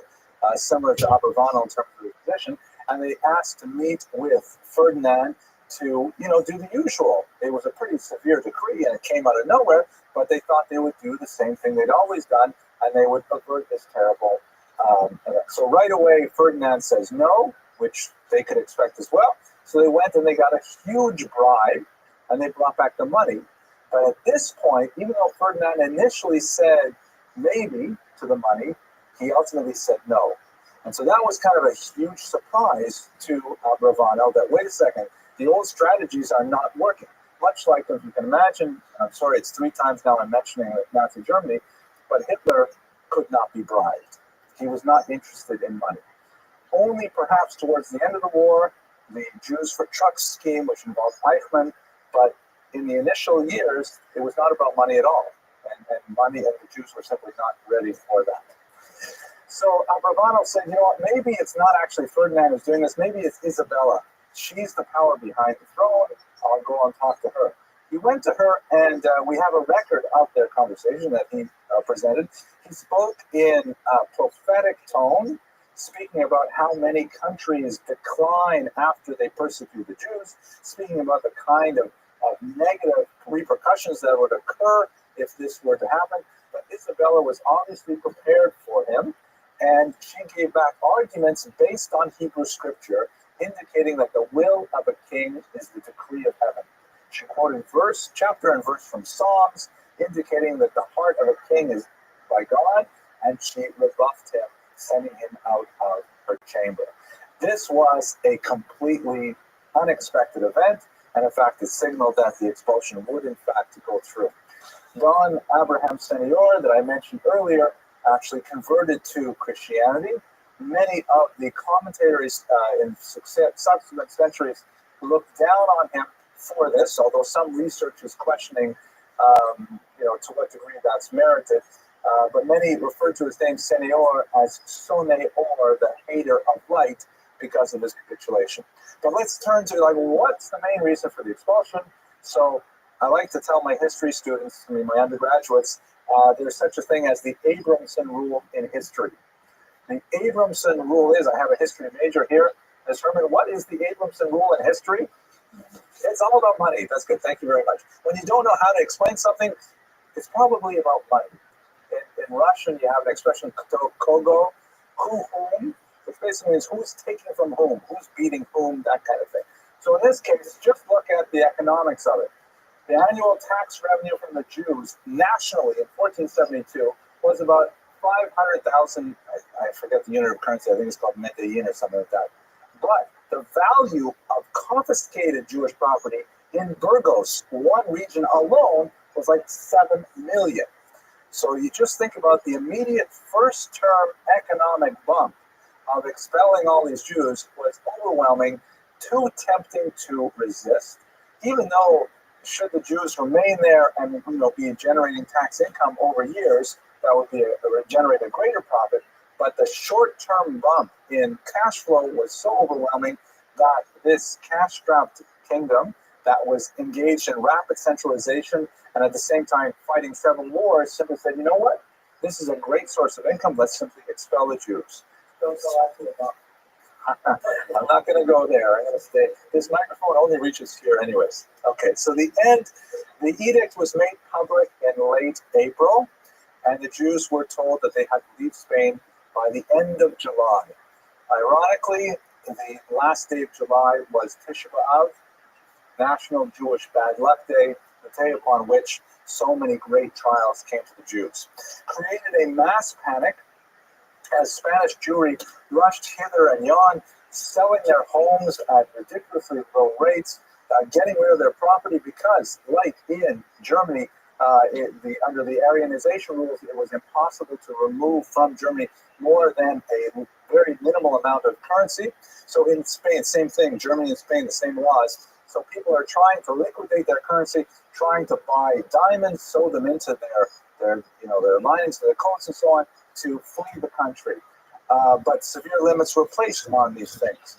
similar to Abravanel in terms of his position, and they asked to meet with Ferdinand to, do the usual. It was a pretty severe decree and it came out of nowhere, but they thought they would do the same thing they'd always done and they would avert this terrible. So right away, Ferdinand says no, which they could expect as well. So they went and they got a huge bribe and they brought back the money. But at this point, even though Ferdinand initially said maybe to the money, he ultimately said no. And so that was kind of a huge surprise to Abravanel that, wait a second, the old strategies are not working. Much like, if you can imagine, I'm sorry, it's 3 times now I'm mentioning Nazi Germany, but Hitler could not be bribed. He was not interested in money. Only perhaps towards the end of the war, the Jews for Trucks scheme, which involved Eichmann, but in the initial years, it was not about money at all. And money and the Jews were simply not ready for that. So Abravanel said, maybe it's not actually Ferdinand who's doing this, maybe it's Isabella. She's the power behind the throne. I'll go and talk to her. He went to her, and we have a record of their conversation that he presented. He spoke in a prophetic tone, speaking about how many countries decline after they persecute the Jews, speaking about the kind of negative repercussions that would occur if this were to happen. But Isabella was obviously prepared for him, and she gave back arguments based on Hebrew scripture, indicating that the will of a king is the decree of heaven. She quoted chapter and verse from Psalms, indicating that the heart of a king is by God, and she rebuffed him, sending him out of her chamber. This was a completely unexpected event, and in fact, it signaled that the expulsion would in fact go through. Don Abraham Senior, that I mentioned earlier, actually converted to Christianity. Many of the commentators in subsequent centuries looked down on him for this, although some research is questioning, to what degree that's merited. But many refer to his name Senior as Soneor, the hater of light, because of his capitulation. But let's turn to what's the main reason for the expulsion? So I like to tell my history students, my undergraduates, there's such a thing as the Abramson rule in history. The Abramson rule is, I have a history major here, Ms. Herman, what is the Abramson rule in history? It's all about money. That's good. Thank you very much. When you don't know how to explain something, it's probably about money. In Russian, you have an expression, kogo, whom, which basically means who's taking from whom, who's beating whom, that kind of thing. So in this case, just look at the economics of it. The annual tax revenue from the Jews nationally in 1472 was about 500,000, I forget the unit of currency, I think it's called medellin or something like that. But the value of confiscated Jewish property in Burgos, one region alone, was like 7 million. So you just think about the immediate first term economic bump of expelling all these Jews was overwhelming, too tempting to resist, even though should the Jews remain there and be generating tax income over years, that would generate a greater profit. But the short-term bump in cash flow was so overwhelming that this cash-strapped kingdom that was engaged in rapid centralization and at the same time fighting several wars simply said, you know what? This is a great source of income. Let's simply expel the Jews. I'm not going to go there. I'm going to stay. This microphone only reaches here, anyways. Okay, so the edict was made public in late April, and the Jews were told that they had to leave Spain by the end of July. Ironically, the last day of July was Tisha B'Av, National Jewish Bad Luck Day, the day upon which so many great trials came to the Jews. Created a mass panic as Spanish Jewry rushed hither and yon, selling their homes at ridiculously low rates, getting rid of their property because, like in Germany, under the Aryanization rules, it was impossible to remove from Germany more than a very minimal amount of currency. So in Spain, same thing, Germany and Spain, the same laws. So people are trying to liquidate their currency, trying to buy diamonds, sew them into their linings, their coats and so on, to flee the country. But severe limits were placed on these things.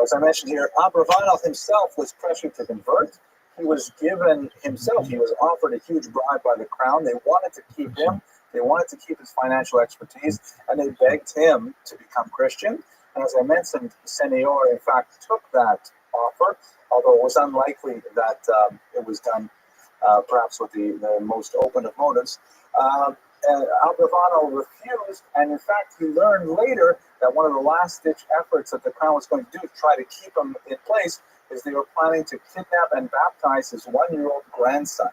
As I mentioned here, Abravanel himself was pressured to convert. He was offered a huge bribe by the crown. They wanted to keep him. They wanted to keep his financial expertise, and they begged him to become Christian. And as I mentioned, Senior, in fact, took that offer, although it was unlikely that it was done perhaps with the most open of motives. Abravanel refused, and in fact, he learned later that one of the last-ditch efforts that the crown was going to do to try to keep him in place is they were planning to kidnap and baptize his one-year-old grandson.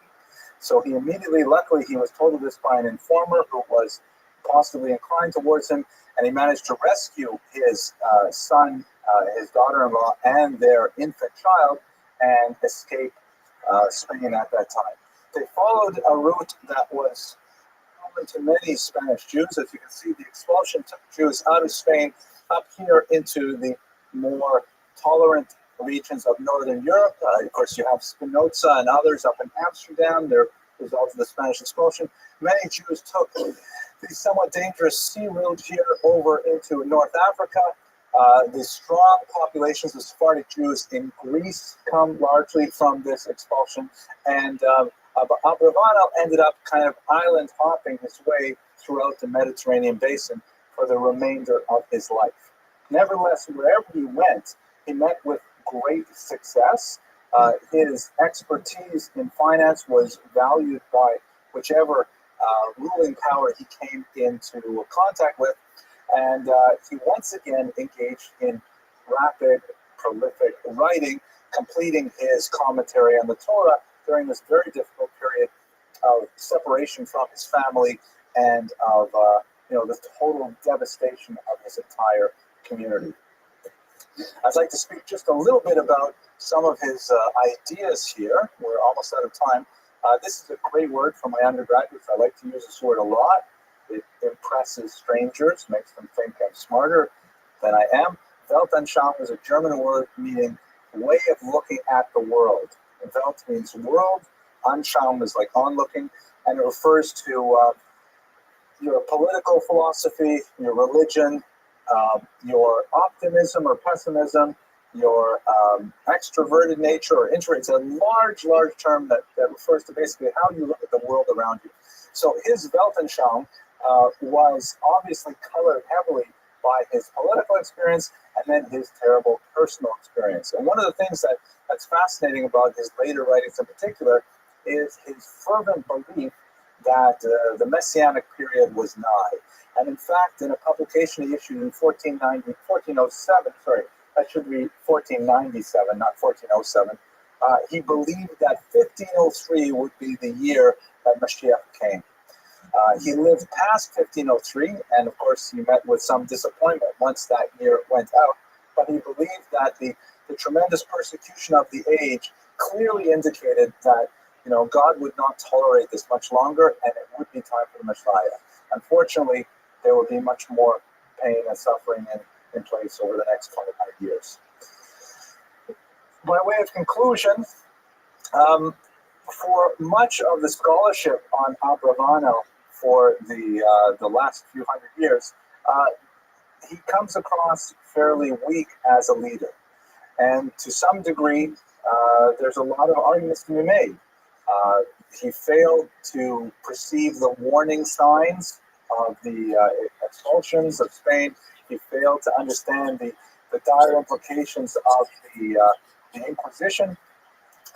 So he immediately, luckily, he was told of this by an informer who was positively inclined towards him, and he managed to rescue his son, his daughter-in-law, and their infant child, and escape Spain at that time. They followed a route that was common to many Spanish Jews. As you can see, the expulsion took Jews out of Spain up here into the more tolerant regions of Northern Europe. Of course, you have Spinoza and others up in Amsterdam. They're results of the Spanish expulsion. Many Jews took the somewhat dangerous sea route here over into North Africa. The strong populations of Sephardic Jews in Greece come largely from this expulsion, and Abravanel ended up kind of island hopping his way throughout the Mediterranean basin for the remainder of his life. Nevertheless, wherever he went, he met with great success. His expertise in finance was valued by whichever ruling power he came into contact with, and he once again engaged in rapid, prolific writing, completing his commentary on the Torah during this very difficult period of separation from his family and of the total devastation of his entire community. I'd like to speak just a little bit about some of his ideas here. We're almost out of time. This is a great word for my undergraduates. I like to use this word a lot. It impresses strangers, makes them think I'm smarter than I am. Weltanschauung is a German word meaning way of looking at the world. Welt means world. Anschauung is like onlooking, and it refers to your political philosophy, your religion, your optimism or pessimism, your extroverted nature or introvert. It's a large term that refers to basically how you look at the world around you. So his Weltanschauung was obviously colored heavily by his political experience and then his terrible personal experience. And one of the things that's fascinating about his later writings in particular is his fervent belief that the Messianic period was nigh. And in fact, in a publication he issued in 1407, that should be 1497, not 1407, he believed that 1503 would be the year that Mashiach came. He lived past 1503, and of course he met with some disappointment once that year went out, but he believed that the tremendous persecution of the age clearly indicated that God would not tolerate this much longer, and it would be time for the Messiah. Unfortunately, there will be much more pain and suffering in place over the next 25 years. By way of conclusion, for much of the scholarship on Abravanel for the last few hundred years, he comes across fairly weak as a leader. And to some degree, there's a lot of arguments to be made. He failed to perceive the warning signs of the expulsions of Spain. he failed to understand the dire implications of the Inquisition.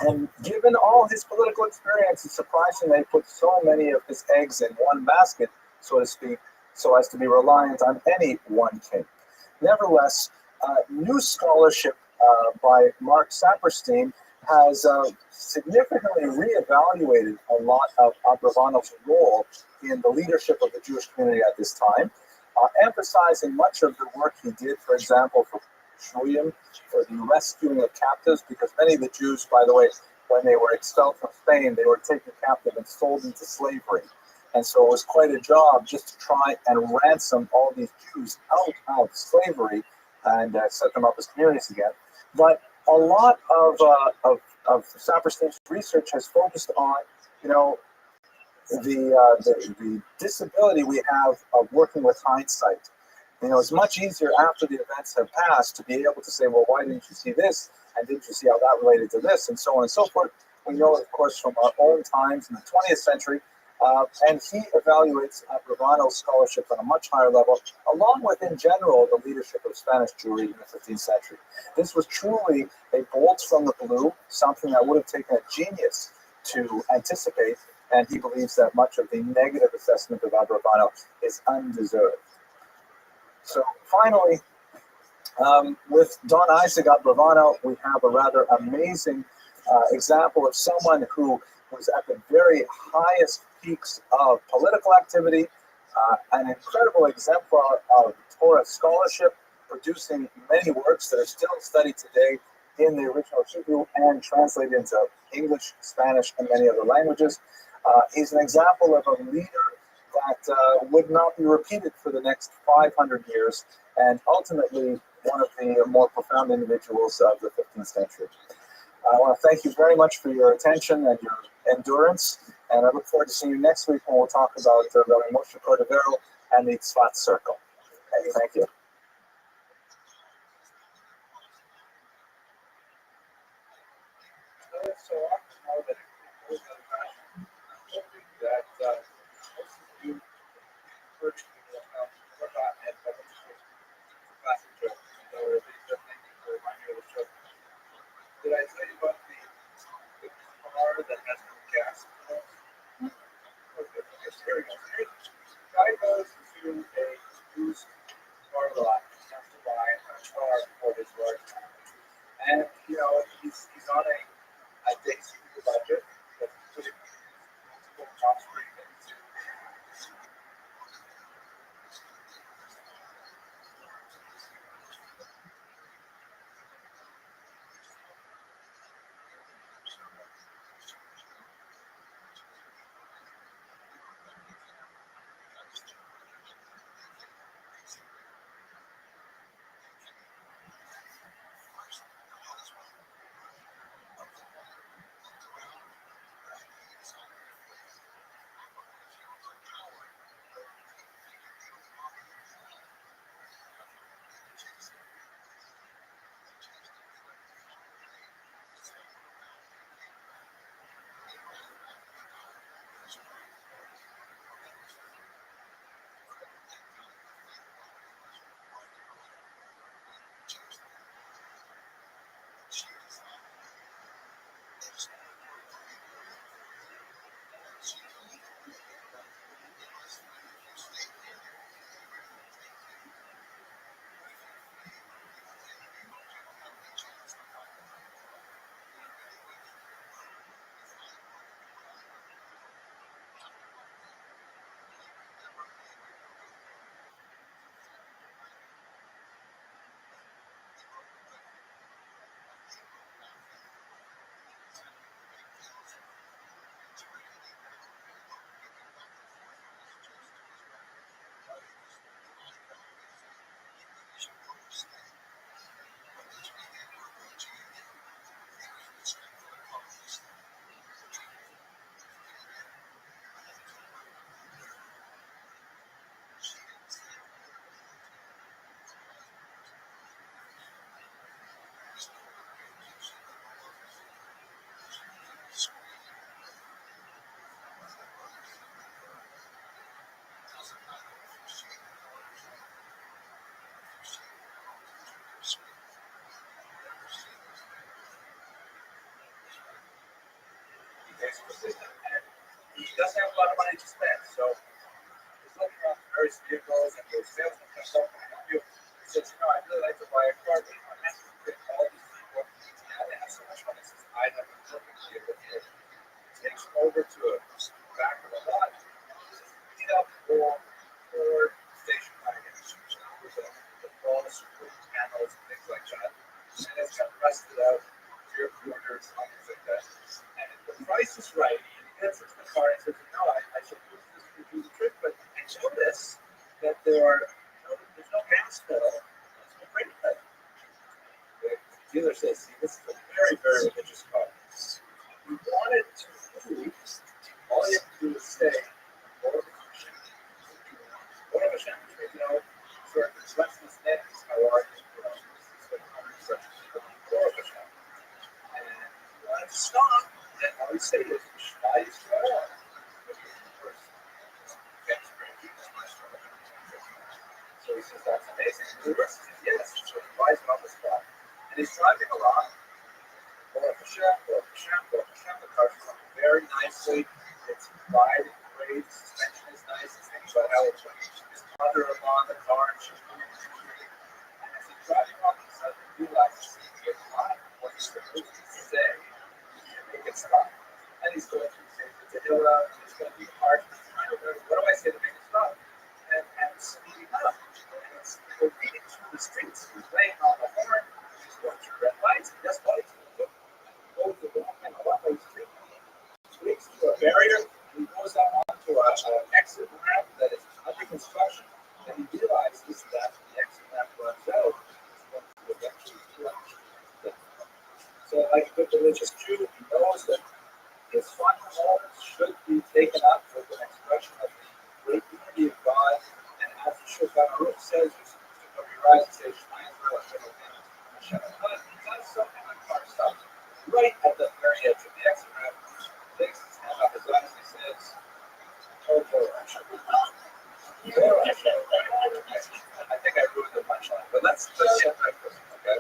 And given all his political experience, it's surprising that he put so many of his eggs in one basket, so to speak, so as to be reliant on any one king. Nevertheless, new scholarship by Mark Saperstein has significantly reevaluated a lot of Abravanel's role in the leadership of the Jewish community at this time, emphasizing much of the work he did, for example, for Shuyim, for the rescuing of captives, because many of the Jews, by the way, when they were expelled from Spain, they were taken captive and sold into slavery. And so it was quite a job just to try and ransom all these Jews out of slavery and set them up as communities again. But a lot of Saperstein's research has focused on, the disability we have of working with hindsight. It's much easier after the events have passed to be able to say, well, why didn't you see this? And didn't you see how that related to this? And so on and so forth. We know, of course, from our own times in the 20th century. And he evaluates Abravanel's scholarship on a much higher level, along with, in general, the leadership of Spanish Jewry in the 15th century. This was truly a bolt from the blue, something that would have taken a genius to anticipate. And he believes that much of the negative assessment of Abravanel is undeserved. So finally, with Don Isaac Abravanel, we have a rather amazing example of someone who was at the very highest peaks of political activity, an incredible exemplar of Torah scholarship, producing many works that are still studied today in the original Hebrew and translated into English, Spanish, and many other languages. He's an example of a leader that would not be repeated for the next 500 years, and ultimately one of the more profound individuals of the 15th century. I want to thank you very much for your attention and your endurance, and I look forward to seeing you next week when we'll talk about Rabbi Moshe Cordovero and the Tzfat Circle. Thank you. So I know that it was I'm hoping that most of you encourage people about Rabbi and classic joke. So just thank you for reminding me of the show. Did I tell you about the car that has no gas? Okay, here we go. Guy goes to a used car lot and has to buy a car for his large family. And he's on a basic budget, but putting multiple offspring into nice system, and he doesn't have a lot of money to spend. So he's looking around for various vehicles, and the salesman comes up and he says, you know, I'd really like to buy a car, but you know, I have to pick all these people, and they have so much money. He says, I have a perfect vehicle here. He takes him over to a back of the lot. This is beat up Ford station wagon with the bonus panels and things like that. And it's got rusted out rear quarters and things like that. And if the price is right, he gets into the car and says, no, I should use this to do the trip, but I notice that there's no gas pedal, there's no brake pedal. The dealer says, see, this is a very, very religious car. We wanted to move, all you have to do is say, Lord of Hashem, you know, sort of less than standards, how are you? And you wanted to stop, and all you say is, Shema Yisrael. So he says, that's amazing. And the rest says, yes. So he buys him on the spot. And he's driving along. The car's going very nicely. It's wide and great. The suspension is nice. He's thinking about how it's going. His mother-in-law in the car, and she's moving. And as he's driving along, he suddenly realizes there's a lot of what he's supposed to say to make it stop. And he's going through the hill out, and it's going to be hard. He's trying to learn, what do I say to make it stop? And it's speeding up. And it's reading through the streets. He's laying on the horn. He's going through red lights. And guess what? He's going to goes the wrong kind of one-way street. Tweaks to a barrier. He goes up onto an exit ramp that is under construction. And he realizes that the exit ramp runs out. It's going to eventually collapse. So, like a good religious Jew, he knows that his final moments should be taken up with an expression of the great unity of God. And as the Shulchan Aruch says, you're supposed to cover your eyes and say, Shema Yisrael, Hashem Eloheinu. That's something that car stops right at the very edge of the exit ramp. Takes his hand off his eyes and he says, oh, Hashem. I think I ruined the punchline, but let's get back to it. Okay?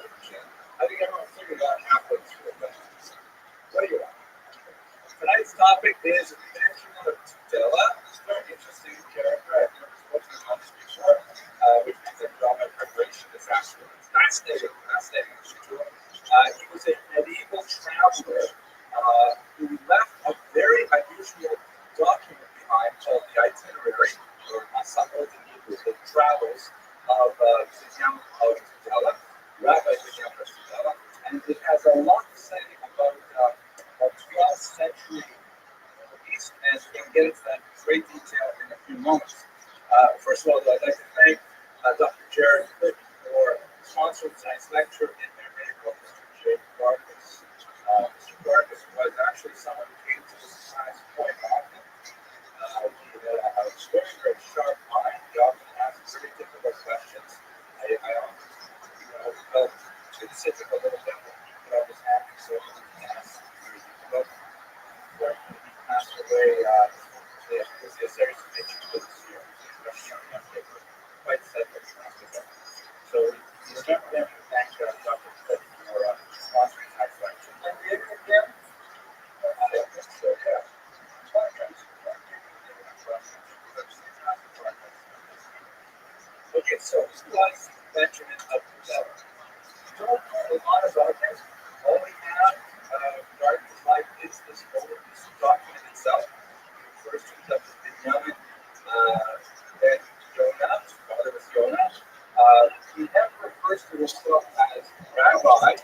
I think everyone figured out halfway through it. What do you want? Tonight's topic is Benjamin of Tudela. He's a very interesting character. I've never spoken about this before, which means that all my preparation is actually fascinating. He was a medieval traveler who left a very unusual document behind called the itinerary, or Masachot in Hebrew, the travels of Benjamin of Tudela, Rabbi Benjamin of Tudela, and it has a lot to say about 12th century Middle East, and we'll get into that in great detail in a few moments. First of all, I'd like to thank Dr. Jared Click for sponsoring tonight's lecture in memory of Mr. Jay Garkus. Mr. Garkus was actually someone who came to this class quite often. He had a very, very sharp mind. He often asked very difficult questions. I felt specific a little bit when he put up his hand and so he asked very difficult. He passed away. It was a series of pictures this year. Quite sad that he passed away. So we remember them and thank Dr. Cook for sponsoring tonight's lecture. And the end again? So, yeah. Okay, so this was Benjamin of Tudela. We don't know a lot about him. All we have regarding his life is this document itself. He refers to himself as Benjamin Ben Jonah. His father was Jonah. He never refers to himself as Rabbi,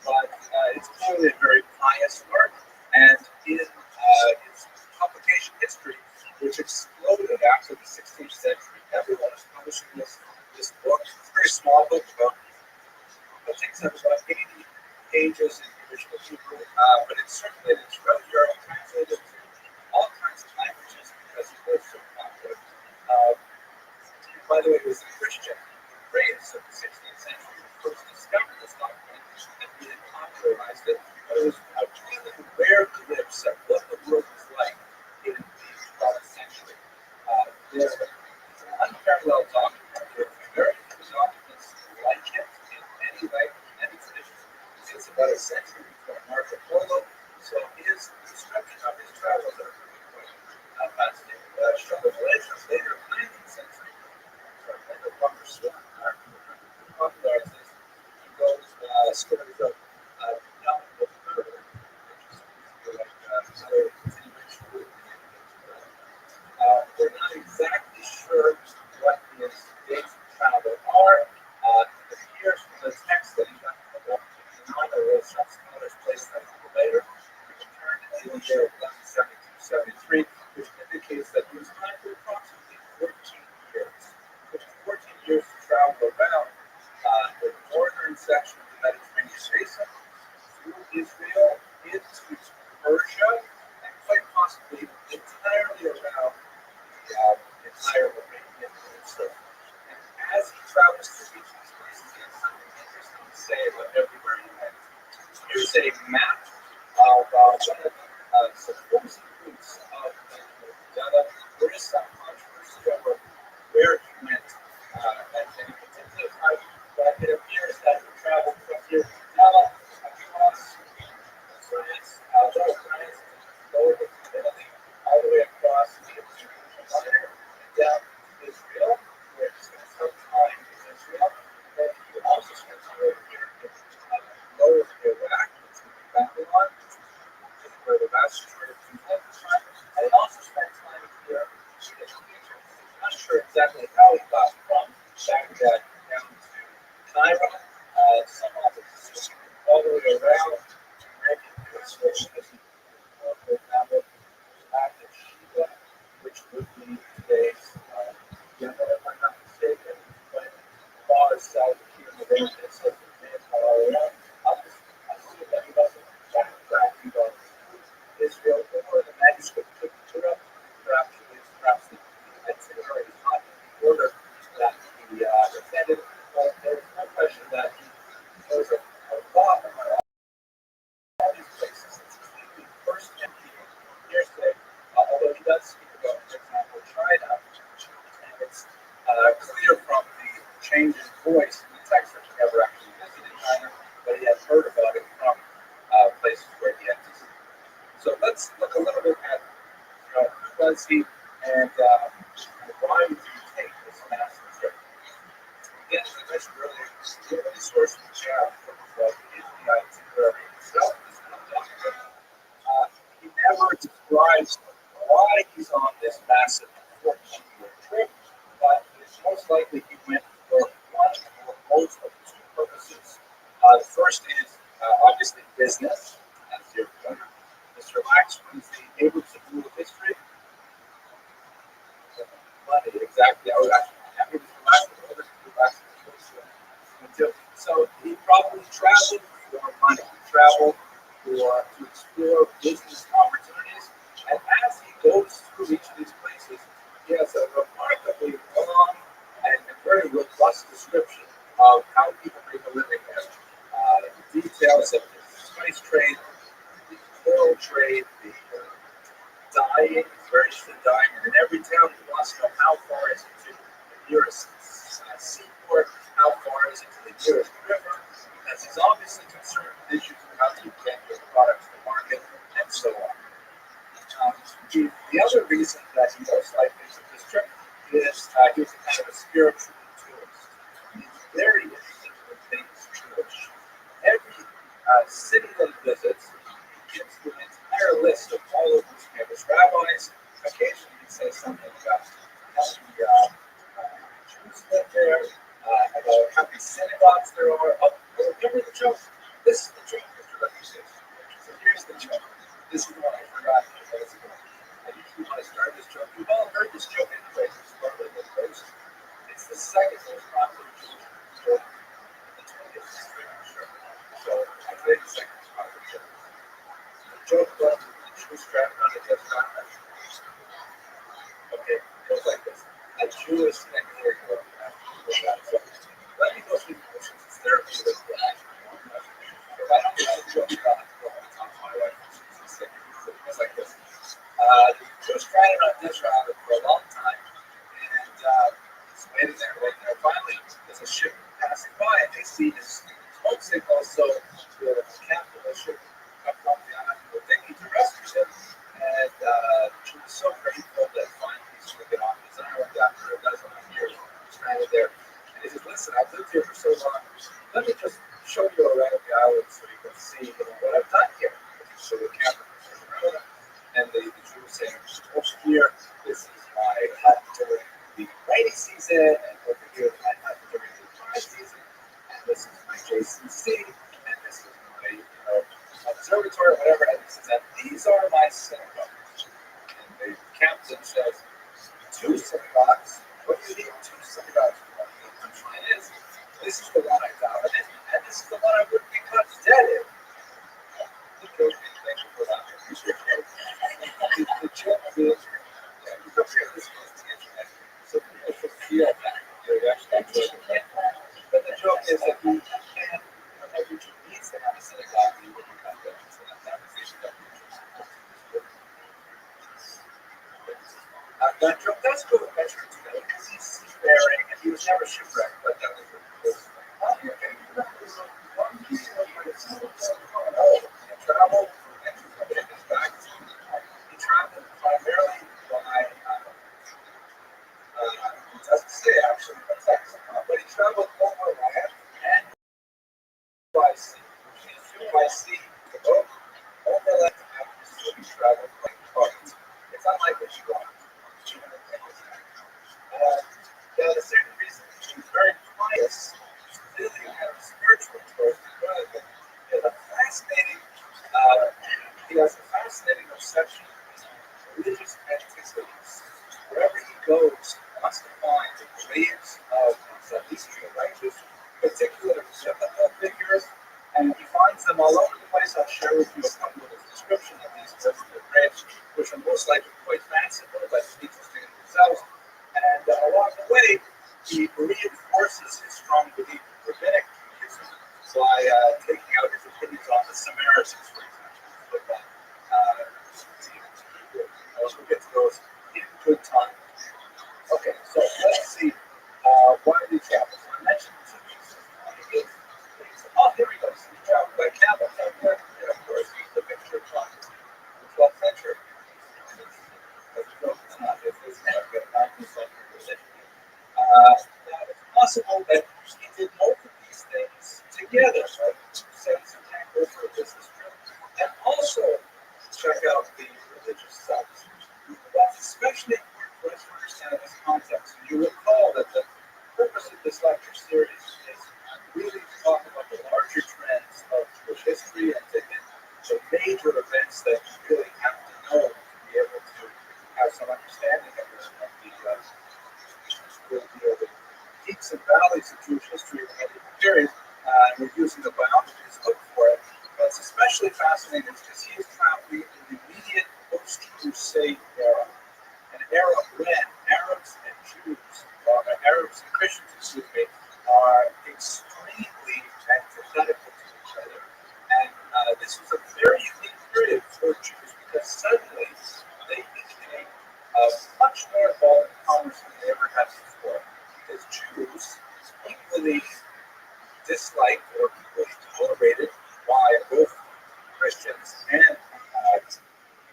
but it's clearly a very pious work. And in his publication history, which exploded after the 16th century, everyone was publishing this book. It's a very small book, I think it's about 80 pages in the original Hebrew, but it's circulated throughout Europe, translated to all kinds of languages because it was so popular. By the way, he was a Christian raised in the 16th century who first discovered this document and really popularized it. But it was a really rare glimpse of what the world was like in the 12th century. It's an unparalleled document. There are very few documents like it in any language, any tradition. It's about a century before Marco Polo. So his description of his car. It appears from the text that he's not going to walk to the some scholars place that later. He returned in the year of 1172-73, which indicates that he was time for approximately 14 years, which is 14 years to travel around the northern section of the Mediterranean basin, through Israel, into Persia, and quite possibly entirely around the entire Arabian Peninsula. And as he travels through each of these places, he has something interesting to say about everywhere he went. Here's a map of one of the supposed routes of the There is some controversy over where he went, and in particular how, but it appears that he traveled from here to Java, across France, France, lower to Italy, all the way across the Empire, and down to Israel, where he spent some time in Israel. But he also spent time over here in lower Iraq, Babylon, where the vast majority of people at the time, and he also spent time here in Egypt. I'm not sure exactly how he got from Baghdad down to Cairo, some of it all the way around to Arabian Peninsula, for example, back in Sheba, which would be today's Yemen, if I'm not mistaken, but far south here in the Arabian Peninsula, all around. I'll assume that he wasn't backtracking on Israel or the manuscript took Europe, perhaps the itinerary is not in the order that he intended. But there's no question that he knows a lot about all these places. It's the first MP hearsay, although he does speak about, for example, China, and it's clear from the change in voice in the text that he never actually visited China, but he had heard about it from places where he had visited. So let's look a little bit at who was he and why did he take this massive trip? Again, as I mentioned earlier, the only source we have from the book is the itinerary itself. It's not documented. He never describes why he's on this massive 14-year trip, but it's most likely he went for one or both of two purposes. The first is obviously business, as you're familiar. Mr. Lax was the able to rule history. Money, exactly. I was actually so he probably traveled for money. He traveled to explore business opportunities. And as he goes through each of these places, he has a remarkably long and very robust description of how people make a living there. The details of the spice trade, the oil trade, the dyeing, very interested in dyeing. And in every town, he wants to know how far is it to the nearest seaport, how far is it to the nearest river, because he's obviously concerned with issues of how you get your products to market, and so on. The other reason that he most likely took this trip is he was a kind of a spiritual tourist. He's very interested in things Jewish. Every city that he visits, he gives you an entire list of all of these famous rabbis. Occasionally he says something about how the Jews live there, about how many synagogues there are. Oh, remember the joke? This is the joke, Mr. Rabbi says. So here's the joke. This is the one I forgot. I usually want to start this joke. We've all heard this joke anyway. It's the second most popular joke in the 20th century, I'm sure. So I played the second most popular joke. The joke was the Jew strapped on a death knot. Okay, it goes like this. A Jew is standing here. So let me go through the motions. It's therapy with the if I don't get the joke done, I'll talk to my wife. It goes like this. The Jew stranded on this island for a long time, and he's waiting there. Finally, there's a ship passing by, and they see this smoke signal, so the captain of the ship comes up the island, and they need to rescue him. And the Jew is so grateful that finally he's going to get off his island after a dozen years stranded there. And he says, listen, I've lived here for so long, let me just show you around the island so you can see what I've done here. So the captain turns around, and the Jew is saying, over here, this is my hut during the rainy season, and over here is my hut during the see, and this is my observatory, whatever, and this is that these are my synagogues. And the captain says, 2 synagogues? What do you need 2 synagogues for? The punchline is, this is the one I died in, and this is the one I would be cut dead in. The joke is, thank you for that. The joke is, you don't hear this on the internet, so people should feel that. They're actually enjoying it. But the joke is that you can't, every Jew needs to have a synagogue, you would be cut dead. So that was the issue. That joke does go to measure today because he's seafaring and he was never shipwrecked, but that was travel and his back. He traveled primarily by, it doesn't say actually, but he traveled over land and by sea, which means by sea, the boat, over land and sea, he traveled like trucks. It's unlike a truck. The second reason he's very pious, really kind of spiritual choice, he has a fascinating obsession with religious antiquities. Wherever he goes, he wants to find the graves of these righteous, particular biblical figures, and he finds them all over the place. I'll share with you a couple of his descriptions of these biblical graves, which are most likely quite fanciful, but interesting in themselves. And along the way, he reinforces his strong belief in rabbinic Judaism by taking out his opinions on the Samaritans, for example. We'll get to those in good time. Okay, so let's see. One of these chapters. I mentioned 2 pieces. Here we go. So he traveled by camel. And of course, the picture of John, the 12th century. Now, it's possible that he did both of these things together, right? Say some time go for a business trip, and also check out the religious sites. That's especially important for us to understand this context. And you recall that the purpose of this lecture series is really to talk about the larger trends of Jewish history and to hit the major events that you really have to know to be able to have some understanding of the peaks and valleys of Jewish history in any period. We're using the biographies to look for it. But it's especially fascinating because he is traveling in the immediate post-Crusade era, an era when Arabs and Jews, or Arabs and Christians, excuse me, are extremely antithetical to each other. And this was a very unique period for Jews because suddenly they became much more involved in commerce than they ever had before. Because Jews equally disliked or equally tolerated by both Christians and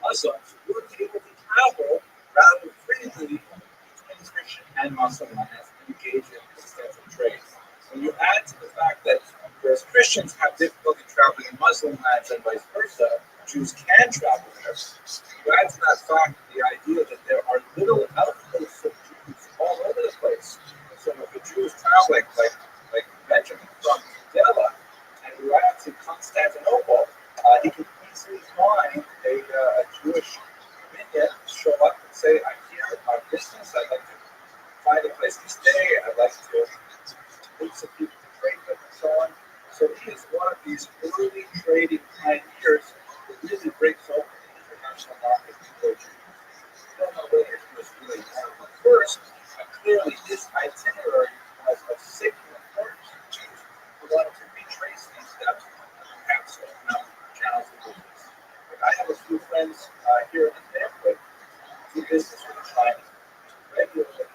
Muslims were able to travel rather freely between Christian and Muslim lands and engage in extensive trade. When you add to the fact that whereas Christians have difficulty traveling in Muslim lands and vice versa, Jews can travel there. You add to that fact the idea that there are little outposts of Jews all over the place. So if a Jew is traveling like Benjamin from Judea and he arrives in Constantinople, he can easily find a Jewish minion show up and say, I'm here on business, I'd like to find a place to stay, I'd like to meet some people to trade with and so on. So he is one of these early trading pioneers that really breaks open the international market for Jews. I don't know whether he was really one of the first, but clearly his itinerary was of signal importance to Jews who wanted to retrace these steps and perhaps open up channels of business. Like I have a few friends here in the neighborhood who do business with China regularly,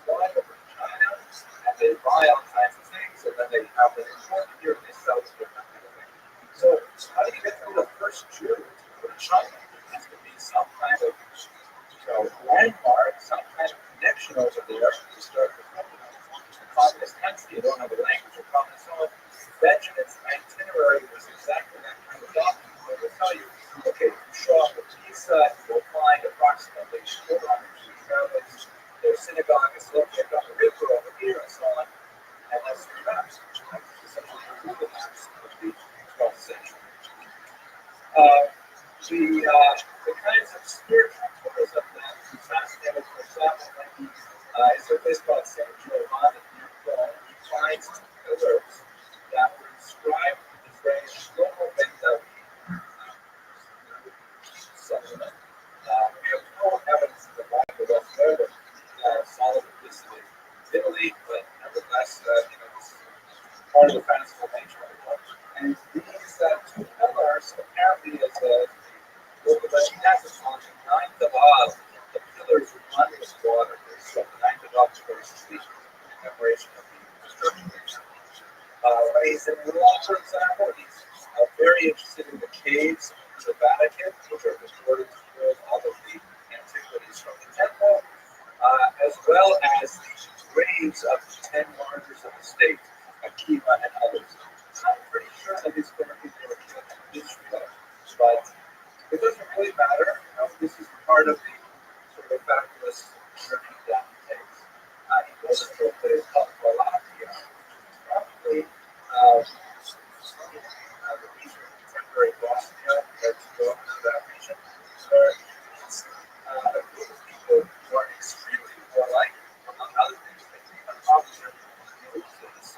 fly over to China and they buy all kinds of things and then they have them imported here and they sell to them, that kind of thing. So how do you get through the first Jew to go to China? There has to be some kind of landmark, some kind of connection over there to start the company. It's a communist country, you don't have a language or common so on. Benjamin's itinerary was exactly that kind of document where they tell you, okay, if you show up at Pisa, you'll find approximately 400 Jewish families. Their synagogue is located on the river over here and so on. And that's your map. The kinds of spiritual tourism that is fascinating, for example, is a place called San Giovanni. You find pillars that were inscribed with the phrase "Shlomo ben David." We have no evidence in the Bible whatsoever that Solomon visited Italy, but nevertheless, this is part of the fanciful nature of it. And these two pillars apparently, as local legend has it, on the ninth of Av, the pillars were under the water. So the ninth of Av, of course, is the commemoration of the destruction of the temple. He's in Rome, for example. He's very interested in the caves of the Vatican, which are reported to hold all of the antiquities from the temple, as well as the graves of the 10 martyrs of the state, Akiva and others. I'm pretty sure that these currently were killed in Israel, but it doesn't really matter. This is part of the sort of fabulous journey that he takes. He goes to a place called Wallachia, probably the region of contemporary Bosnia, Herzegovina, that region, where it's a group of people who are extremely warlike. Among other things, they even offer noses,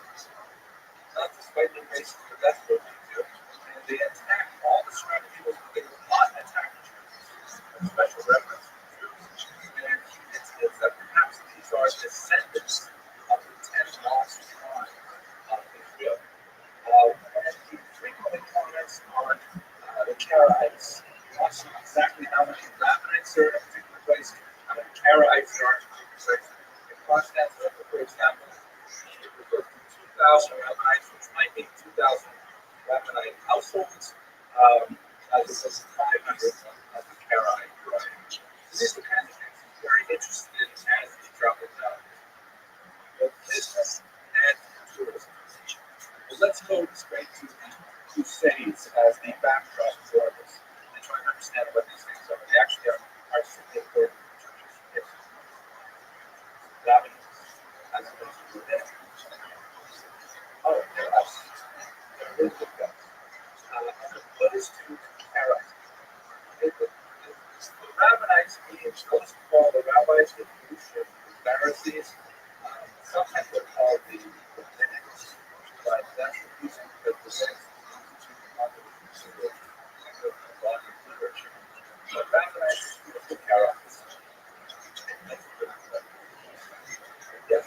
not despite the races, but that's what they do. And they attack all the surrounding people, but they will not attack the Jews. A special reference to the Jews. And it's that perhaps these are descendants of the 10 lost tribes of Israel. And he frequently comments on the Karaites. He wants to know exactly how many Rabbinites are in a particular place, how many Karaites there are in a particular place. In Constantinople, for example, he refers to 2,000 Rabbinites, which might be 2,000 Rabbinite households, as opposed to 500 of the Karaite variety. These are the kinds of things he's very interested in as he travels out. Both business and tourism. Well, let's go straight to the Crusades as the backdrop for this and try and understand what these things are. They actually are super important in the church's history. Rabbi, as opposed to the oh, there is the guts. What is to Karite? The Rabbinites being supposed to call the rabbis the Jewish, the Pharisees. Sometimes they're called the rabbinics, but that's the reason that the rabbinics consider the body of literature. The Rabbinites are the Karaites. Yes.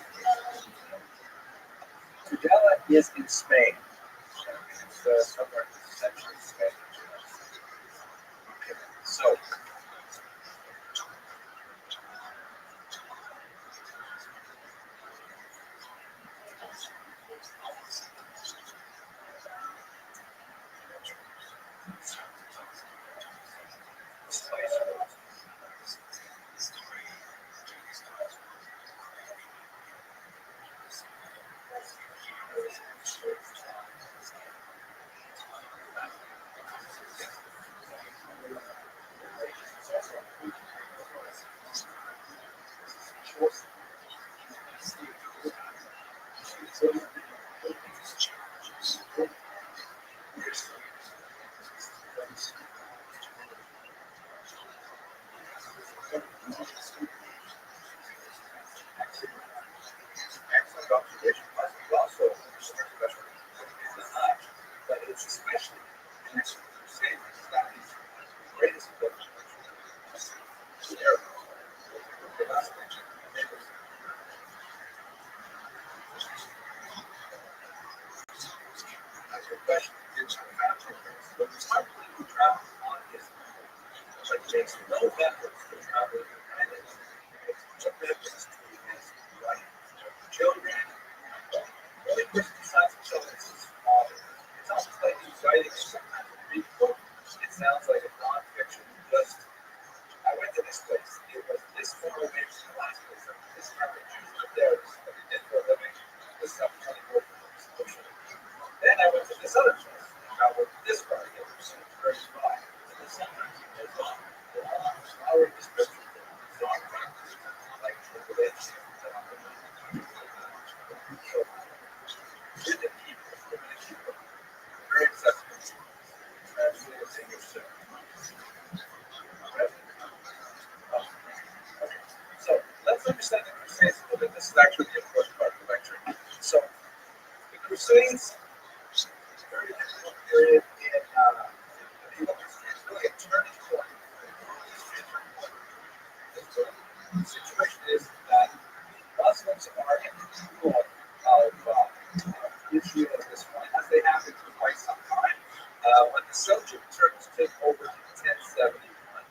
Tudela is in Spain. It's somewhere in central Spain. Okay. So, excellent observation. Also, but it's especially in this crusade that is the greatest book of the era. The last picture. That's your question. It's but it's not really who travels on his but it takes no efforts to travel independently. It takes no efforts to his wife, children, only person besides himself is his father. It's almost like he's writing sometimes a brief book. It sounds like a nonfiction. Just, I went to this place. It was this far away from the last place. This part of Jews were there. This is what they did for a living. This is how funny work was. Then I went to this other place. I went to this part again. It was very dry. And sometimes it goes on. Our description is on practice, like the relationship that I'm going to so, very accessible. Translated English to Crusades, very difficult period in medieval history. It's really a turning point. The situation is that Muslims are in control of Israel at this point, as they have been for quite some time. When the Seljuk Turks take over in 1071,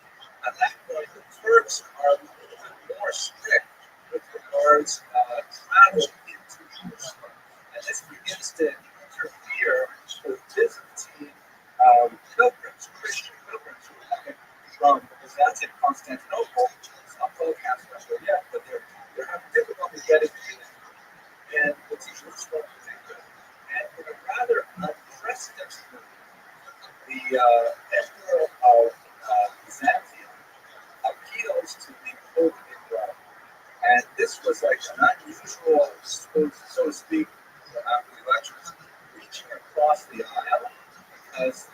at that point the Turks are a little bit more strict with regards travel into Jerusalem, and this begins to interfere with Byzantine pilgrims, Christian pilgrims who are coming from Byzantium, Constantinople. It's not full Constantinople yet, but they're having difficulty getting to it. And it's Jerusalem in particular. And in a rather unprecedented move, the emperor of Byzantium appeals to the Pope in Rome. And this was like an unusual, so to speak, after the elections, reaching across the aisle, because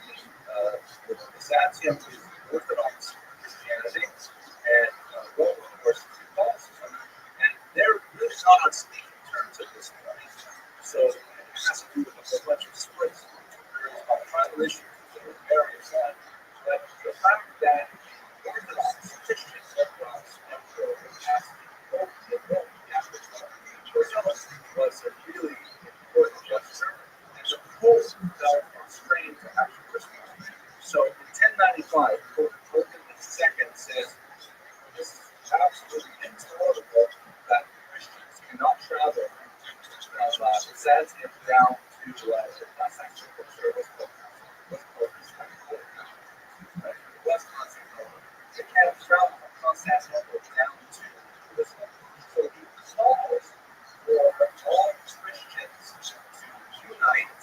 the Byzantium is Orthodox Christianity, and Rome, of course, is Catholicism, and they're really not on speaking terms at this point. So it has to do with a whole bunch of splits of tribal issues that are very sad. But the fact that Orthodox Christians across Emperor capacity, both in Rome after was a really important gesture, and the Pope felt constrained to actually respond. So in 1095, Pope Urban II says, this is absolutely intolerable that Christians cannot travel from Byzantium down to Los Angeles, West Constantinople. They can't travel from Constantinople down to Jerusalem. So he calls for all Christians to unite,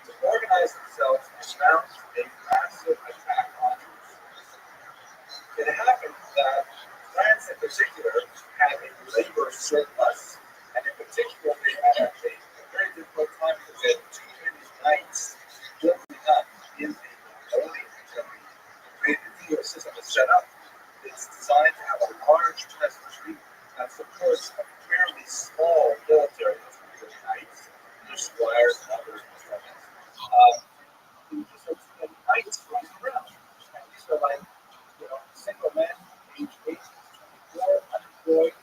to organize themselves and mount a massive attack on Jerusalem. It happened that France in particular had a labor surplus, and in particular they had a very difficult time because they had too many knights building up in the early region. The way the legal system is set up, it's designed to have a large peasantry that supports a fairly small military, the knights, their squires, and other instruments. The knights running around. And these are like, single men, age 8 to 24, unemployed,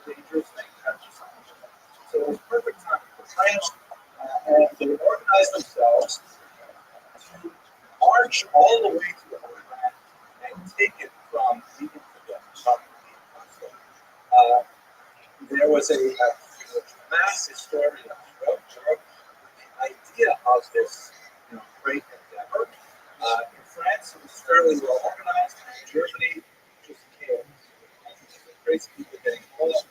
dangerous thing. So it was perfect time for the French, and they organized themselves to march all the way to the Holy Land and take it from the infidel. There was a huge mass hysteria throughout Europe with the idea of this great endeavor. In France, it was fairly well organized. In Germany, just chaos. Crazy people getting involved,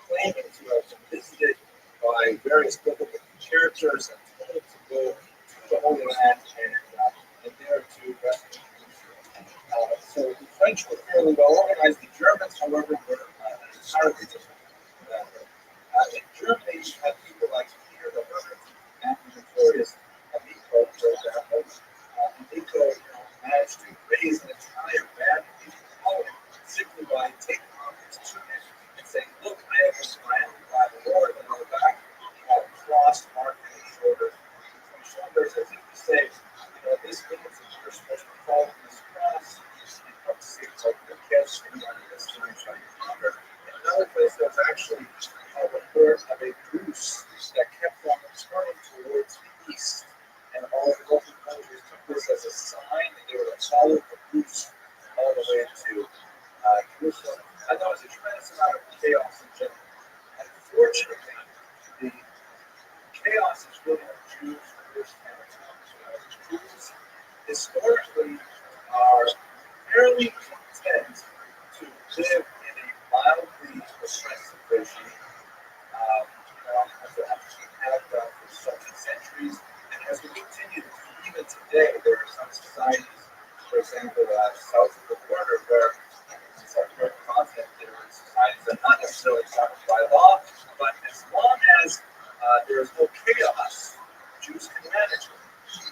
claiming to have been visited by various biblical characters and told to go to the Holy Land and there to rescue Israel. So the French were fairly well organized. The Germans, however, were entirely different. In Germany, you had people like Peter the Hermit and the notorious Amico, for example. Amico managed to raise an entire band of people following simply by taking off his tunic and saying, "Look, I have been branded by the Lord," and on the back, he had a cross marked on his shoulders. As if to say, this means that you're supposed to follow this cross and come to see the kiss and this time shall you conquer. In another place, there was actually a report of a goose that kept on turning towards the east, and all the local countries took this as a sign that they were to follow the goose all the way to Jerusalem. I thought it was a tremendous amount of chaos in general. Unfortunately, the chaos is really of Jews first and Jews historically are fairly content to live in a mildly oppressive regime. As we have done for so many centuries, and as we continue to do even today, there are some societies, for example, south of the border, where south of the continent, there are societies that are not necessarily governed by law, but as long as there is no chaos, Jews can manage it.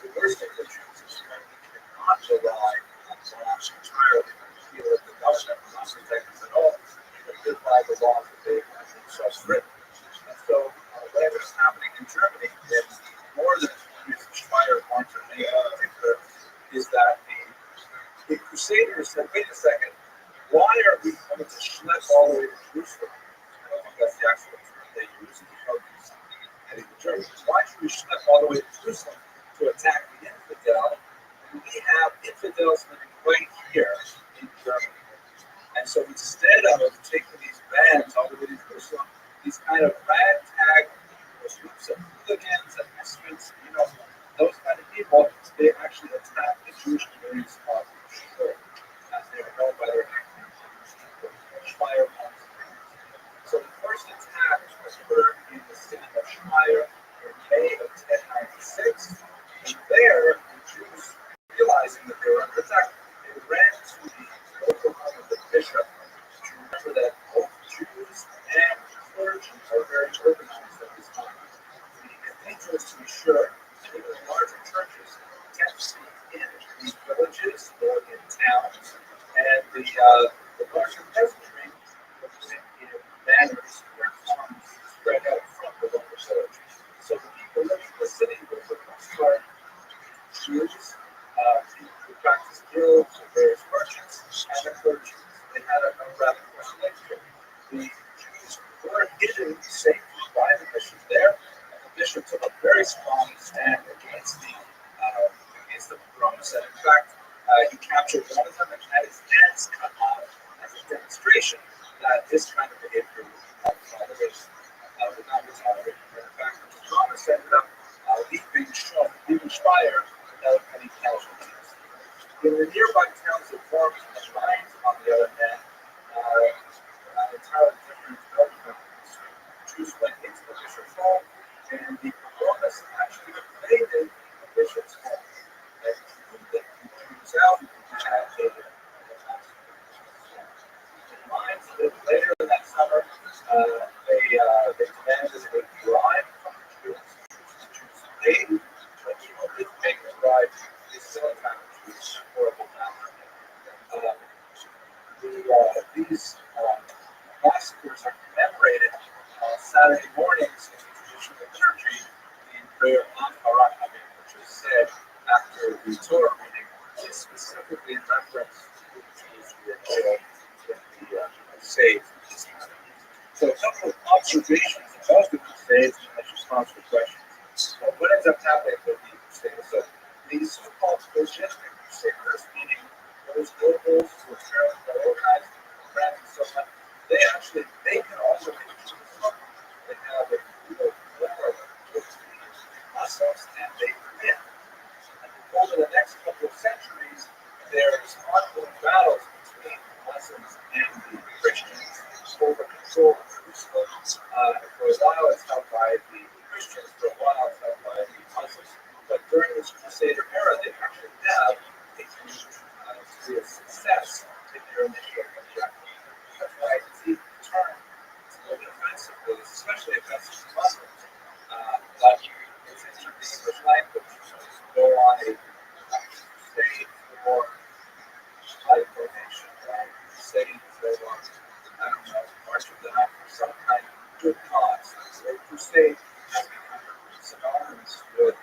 The worst thing for Jews is when we cannot rely on law entirely. leaders said, wait a second, why are we coming to schlep all the way to Jerusalem? I don't think that's the actual term they use in the church. Why should we schlep all the way to Jerusalem to attack the infidel? And we have infidels living right here in Germany. And so instead of taking these bands all the way to Jerusalem, these kind of ragtag groups of hooligans and misfits, those kind of people, they actually attack the Jewish communities of Shur, as they are known by their Shire. So the first attack occurred in the city of Shire in May of 1096. And there, the Jews, realizing that they were under attack, they ran to the local home of the bishop to remember that both Jews and clergy are very organized at this time. The cathedrals, to be sure, and even the larger churches, tend to be in these villages or in towns, and the larger peasantry lives in manors or farms spread out from the local village. So the people living in the city were for the most part Jews, people who practiced guilds or various merchants, and the clergy. They had a rather close relationship. The Jews were hidden safely by the bishop there, and the bishop took a very strong stand against the pogroms. And in fact, he captured one of them and had his hands cut off as a demonstration that this kind of behavior would not be tolerated. In fact, the pogroms ended up leaving Speyer without any casualties. In the nearby towns of Worms and Mainz, on the other hand, an entirely different development. Jews went into the bishop's home, and the pogromists actually invaded the bishop's home. And the Jews out and in Mainz, later that summer, they demanded a bribe from the Jews. The Jews paid, but even with paying the bribe, they still attacked the Jews. Horrible matter. These massacres are commemorated on Saturday mornings in the traditional liturgy in prayer on Barakhamim, which is said after the Torah reading, is specifically in reference to the Jews who were killed in the crusades. So a couple of observations about the crusades as response to questions. So what ends up happening with the crusades? So these so-called legitimate crusaders, meaning those locals who are fairly well organized, friends and so on, they can also be Jerusalem. They have a real war with the Muslims, and they win. And over the next couple of centuries, there's ongoing battles between the Muslims and the Christians over control of Jerusalem. For a while, it's held by the Christians. For a while, it's held by the Muslims. But during this Crusader era, they actually have a huge degree of success in their initial objective. That's why it's even turned to look offensively, especially offensive to Muslims. But it's into the English language. Go on a crusade for life donation, right? Crusade for, I don't know, March of the Night for some kind of good cause. So crusade has become synonymous with,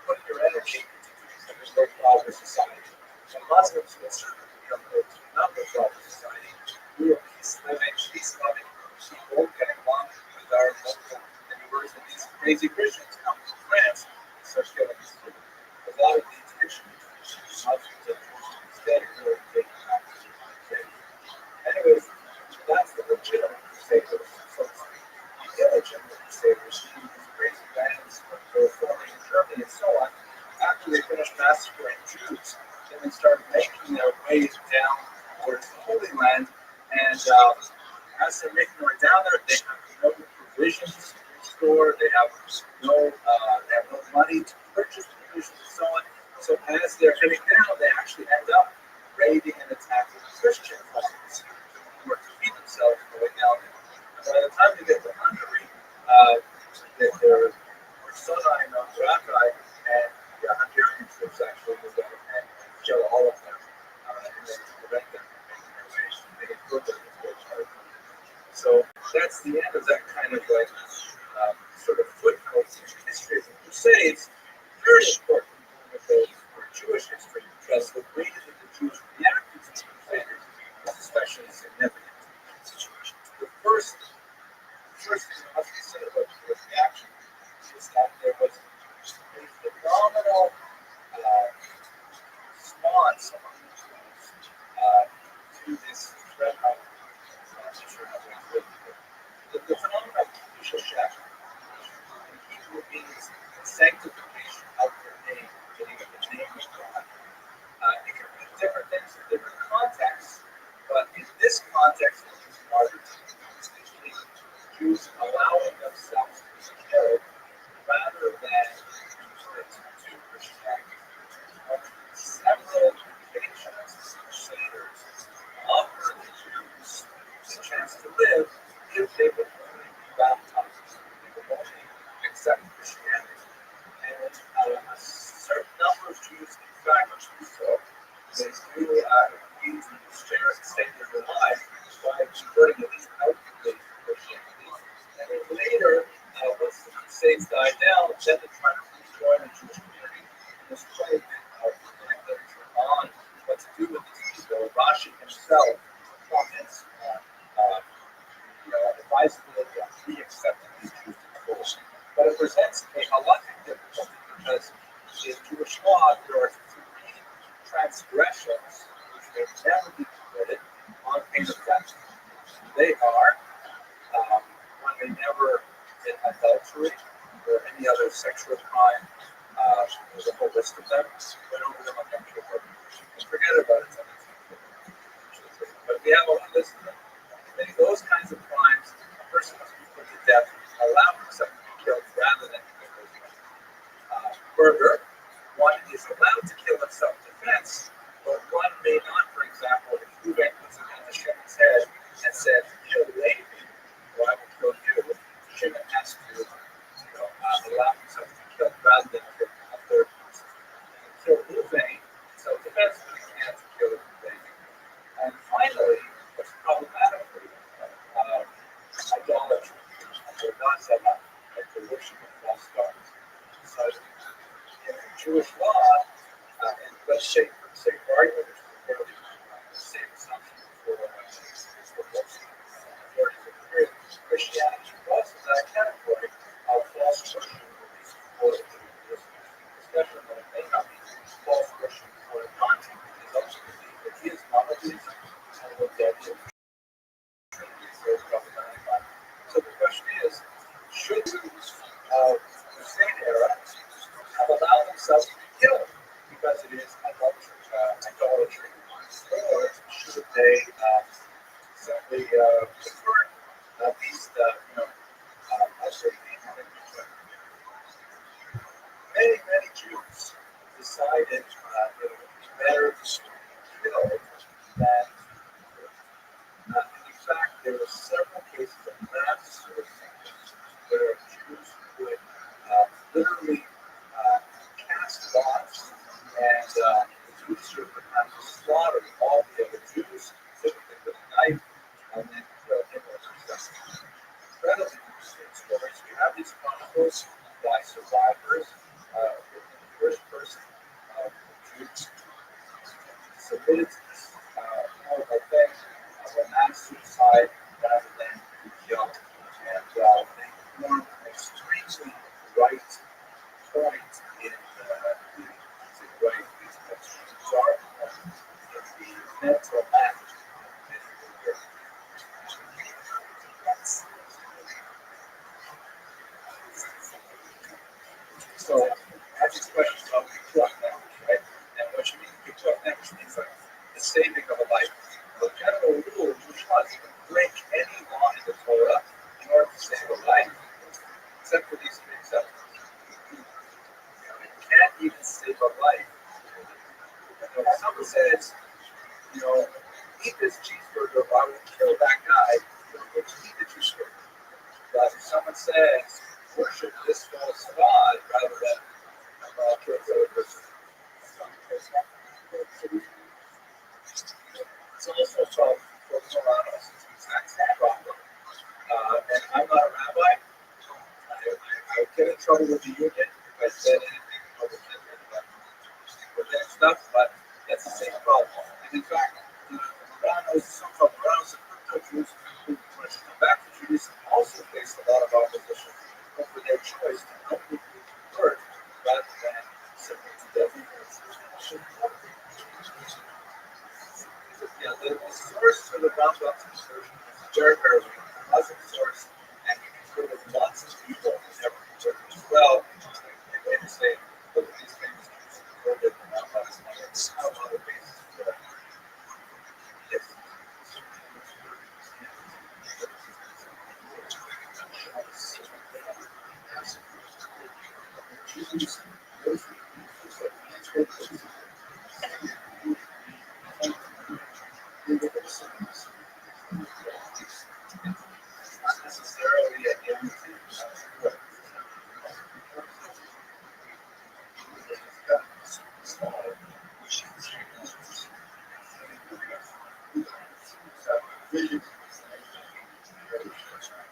put your energy into the great cause of society. And Muslims will certainly become not the cause of society. We are peace-loving people getting along with our local neighbors, and these crazy Christians come from France and start killing us. A lot of these Christians, Muslims and Christians, instead of really taking out the crusade. Anyways, that's the legitimate crusaders. So the illegitimate crusaders, these crazy bands who were forming in Germany and so on, after they finished massacring Jews, then they started making their way down towards the Holy Land, and as they're making their way down there, they have no provisions stored, they have no money to purchase provisions and so on. So as they're heading down, they actually end up raiding and attacking Christian homes who are to feed themselves on the way down there. And by the time they get to Hungary, there were Sonai and Rabbi, and the Hungarian troops actually moved out and killed all of them, and then prevent them from making their way. They had put them into their charge. So that's the end of that kind of like sort of footnote in the history of the Crusades. Very important for Jewish history, because the way that the Jews famous play of literature on what to do with these people. Rashi himself comments on the advisability of re-accepting these Jews to the fold. But it presents a halachic difficulty because in Jewish law there are three transgressions which may never be committed on pain of death. They are when they never did adultery or any other sexual crime. There's a whole list of them. Went over them on Yom Kippur. Forget about it. But we have a list of them. And those kinds of crimes, a person must be put to death, allow himself to be killed rather than murder. One is allowed to kill in self-defense, but one may not. For example, if you went with a gun to Shimon's head and said, "Kill Levi, or I will kill you," Shimon has to, allow himself to be killed rather than kill a third person. Kill Levi, self-defense, but he can't kill Levi. And finally, what's problematic for idolatry, or not so much, like the worship of false gods. So in Jewish law, and let's say for the sake of argument, which is a fairly safe assumption for most majority of the period, Christianity falls in that category of false worship, or especially when it may not be false worship for a non-Jew, because ultimately it is monotheism, and what that is. So the question is, should Jews of the same era have allowed themselves to be killed because it is idolatry, or should they simply prefer at least, many Jews decided that it would be better to be killed than in fact, there were several cases of mass suicide where Jews would literally cast lots, and the Jews would have to slaughter all the other Jews, typically with a knife, and then kill him or herself. Incredibly interesting stories. We have these chronicles by survivors, the first person Jews submitted to this horrible thing of a mass suicide rather than be killed. And they formed an extremely right point in the right bizarre point in the mental act. So I have these questions about pikuach nefesh, right? And what you mean pikuach nefesh means like the saving of a life. The general rule in Jewish law is you can break any law in the Torah in order to save a life, except for these three exceptions. You can't even save a life. If someone says, eat this cheeseburger or I will kill that guy, you'll eat the cheeseburger. But if someone says, worship this false god rather than kill the other person, it's also called for Moranos. It's the exact same problem. And I'm not a rabbi. I would get in trouble with the union if I said anything over with that stuff, but that's the same problem. And in fact, the Moranos, so-called Moranos and crypto Jews who want to come back to Judaism also face a lot of opposition over their choice to publicly convert rather than submit to death. The source for the Rambam's conversion is very, very weak. It was a source, and he converted lots of people who never converted as well. And they say, look at these famous Jews who converted the Rambam's name. It's how other bases for that. Yes. Not necessarily a guarantee.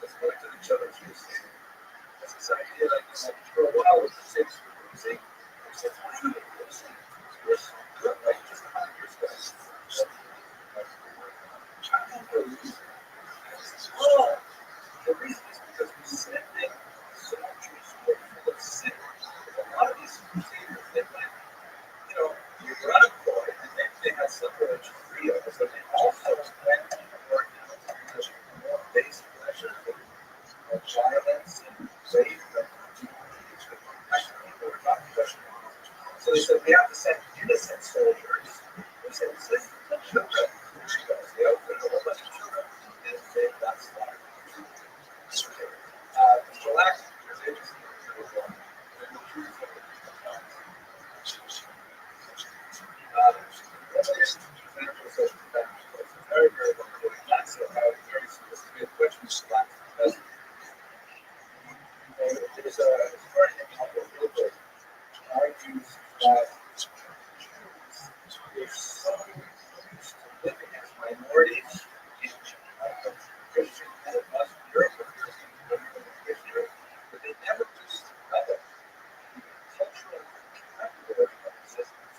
Let's go to each other's use. It's this idea that for a while it was the same frequency. he said, we have to send innocent soldiers. He said, send the children. They opened a whole bunch of children, and they got slaughtered. Mr. Lack was interested in the war. Very, very important. That's a very sophisticated question. There's a story in Michael Gilbert argues that they're so used to living as minorities in Christian and Muslim Europe, but they never just develop cultural character of existence.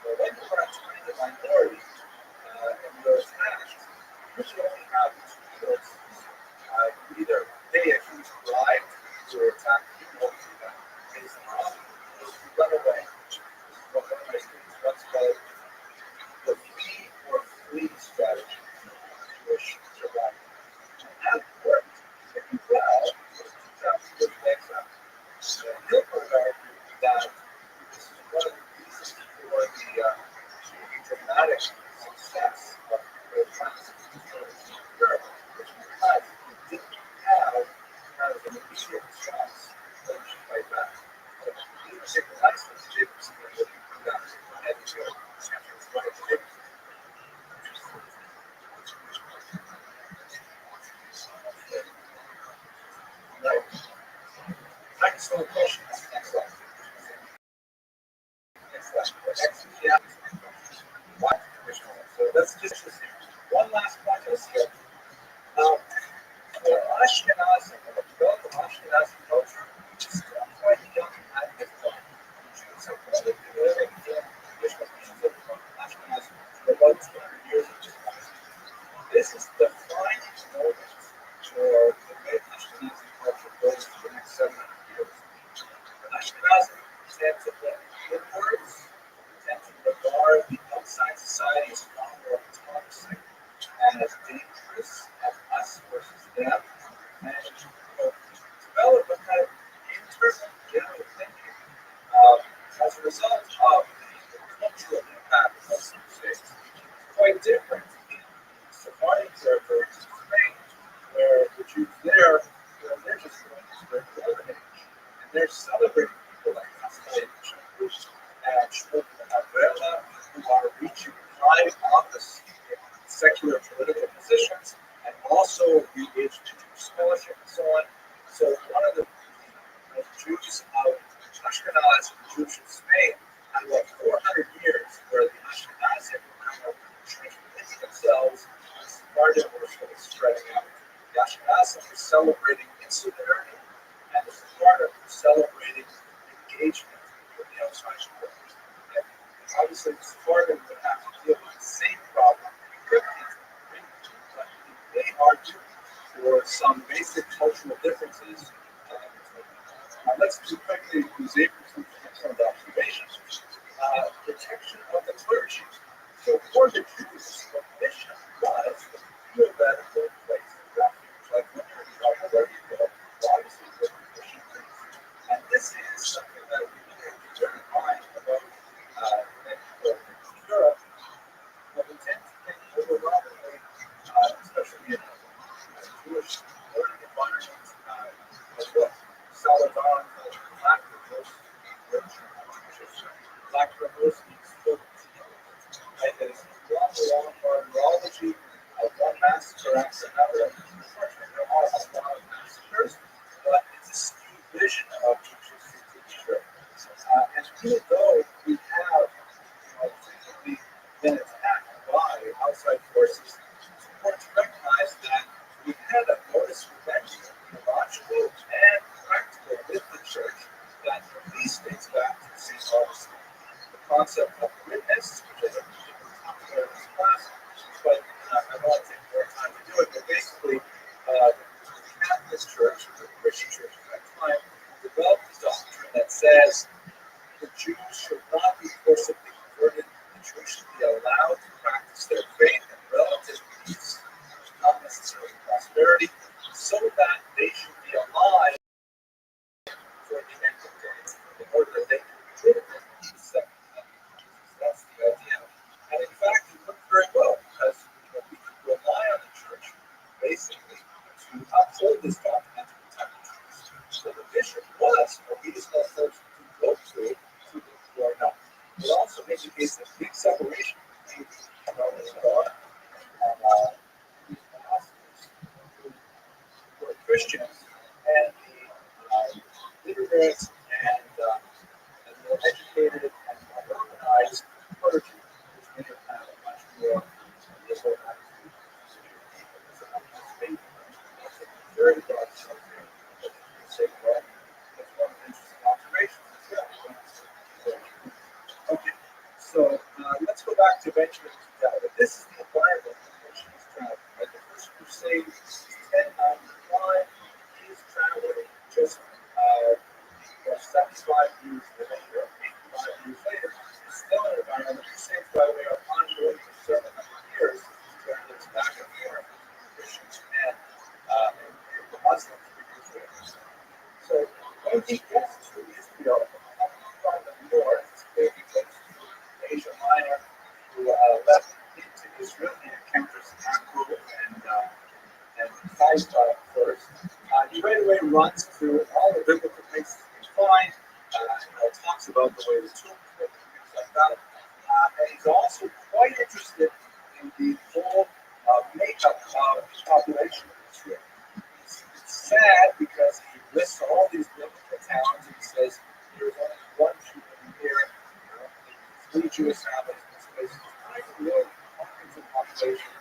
But when you are a tiny minority and you're attacked, you usually only have two choices. Either pay a huge bribe to attack people that pays them off, or you run away. This is what one of my students once called the flee or flee strategy of Jewish survival. And that worked pretty well for 2,000 years later. Gilbert argued that this is one of the reasons for the dramatic success of the classic Europe, which because it didn't have kind of an immediate response that you should fight back. So leadership in license Jacobson was looking for that and to right. Excellent question. Next slide. Next slide. Next, yeah. Why? So let's just one last point is here. For Ashkenazim, the growth of Ashkenazi culture, which is still quite young at this point. Jews have probably been living in traditional traditions of Ashkenazim for about 200 years at this point. This is the defining moment for the way Ashkenazi culture goes for the next 700 years. Ashkenazim tend to look inwards, tend to regard the outside society as far more toxic and as dangerous as us versus them, and develop a kind of internal general thinking as a result of the cultural impact of some states. Quite different in the Sephardic territories of Spain, where the Jews there, they're just going through their golden age, and they're celebrating people like Pascal and Abrela, who are reaching high office in secular political positions, and also engaged in scholarship and so on. So one of the Jews of Ashkenaz, Jews in Spain, had about 400 years where the Ashkenazim were kind of transforming themselves as Sephardim were sort of spreading out. The Ashkenazim were celebrating insularity, and the Sephardim were celebrating engagement with the outside world. And obviously, the Sephardim would have to deal with the same problem but they argue for some basic cultural differences. Let's do quickly use some observations. Protection of the clergy. So for the Jews, the mission was to feel that in their place of refuge, like when you're in trouble, where you go, obviously the Christian things. And this is something that we need to bear in mind about Europe. But we tend to think overwhelmingly, especially in Jewish learning environments, as well. Salavan, lacrimose means filled with right? That is long chronology of one massacre after another. Unfortunately, there are a lot of massacres, but it's a skewed vision of Jewish history. And even though we have frequently been attacked by outside forces, it's important to recognize that we had a modus vivendi, logical and practical with the church that at least dates back to St. Augustine. The concept of witness, which I think we talked about in this class, but I won't take more time to do it, but basically, the Catholic Church, the Christian Church at that time, developed a doctrine that says the Jews should not be forcibly converted. The Jews should be allowed to practice their faith in relative peace, not necessarily prosperity, so that they should be alive for the end of days, in order that they can be eventually to die. But this is the environment in which he's traveling. Right? The first crusade is 1095. He's traveling just 75 years later, 85 years later. It's still an environment. The crusades, by the way, are ongoing for several hundred years. It's back and forth between Christians and the Muslims in Israel. So when he gets to Israel from the north, he goes to Asia Minor, who left into Israel. He encounters Akru and Haifa first. He right away runs through all the biblical places he can find. Talks about the way the tombs look and things like that. And he's also quite interested in the whole makeup of the population of Israel. It's sad because he lists all these biblical towns and he says there's only one Jew in here, three Jewish families in this place. It's really hundreds of population.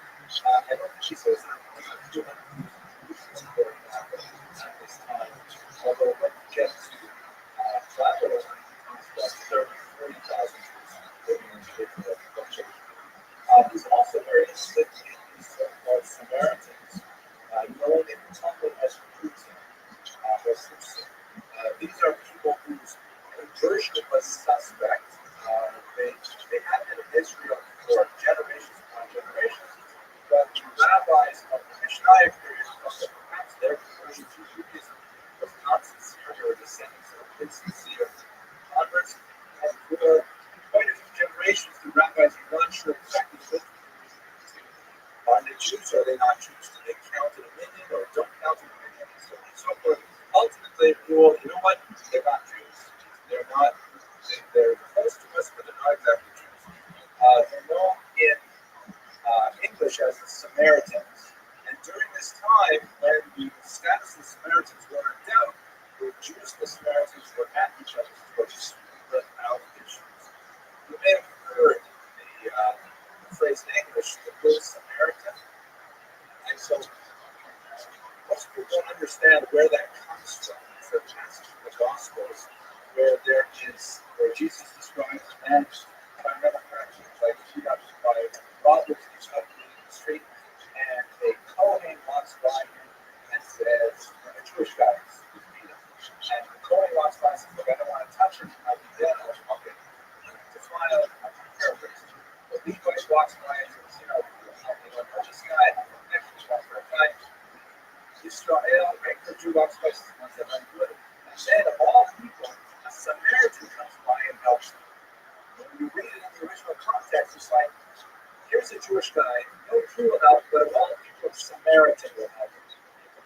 I don't think he says that there are 200 at this time. Although when you get to Babylon, it's about 30,000 living in Israel. He's also very interested in these so-called Samaritans, known in the Talmud as Jews. These are people whose conversion was suspect. They had been in Israel for generations upon generations, but the rabbis of the Mishnah period felt that perhaps their conversion to Judaism was not sincere. They were descendants of insincere converts, and for quite a few generations, the rabbis were not sure exactly what to do. Are they Jews? Are they not Jews? Do they count in a million or don't count in a million? And so on and so forth. Ultimately, rule, you know what? They're not Jews. They're not. They're close to us, but they're not exactly Jews. They're known in English as the Samaritans. And during this time, when the status of the Samaritans were in doubt, the Jews and the Samaritans were at each other's throats without issues. You may have heard the phrase in English, the Good Samaritan. And so most people don't understand where that comes from. It's a passage in the Gospels where Jesus describes a man, if I remember correctly, like beat up by robbers who's out in the street, and a Kohen walks by him and says, a Jewish guy is beat up. And the Kohen walks by and says, look, I don't want to touch him, I'll be dead, I'll walk in. To smile, I'm paraphrasing. But Levi walks by and says, this guy, next to walks for a guy. Israel, right? The Jew walks by and says, I'm good. And then, of all people, a Samaritan comes by and helps them. When you read it in the original context, it's like, here's a Jewish guy, no Jew will help, but of all people, a Samaritan will help him.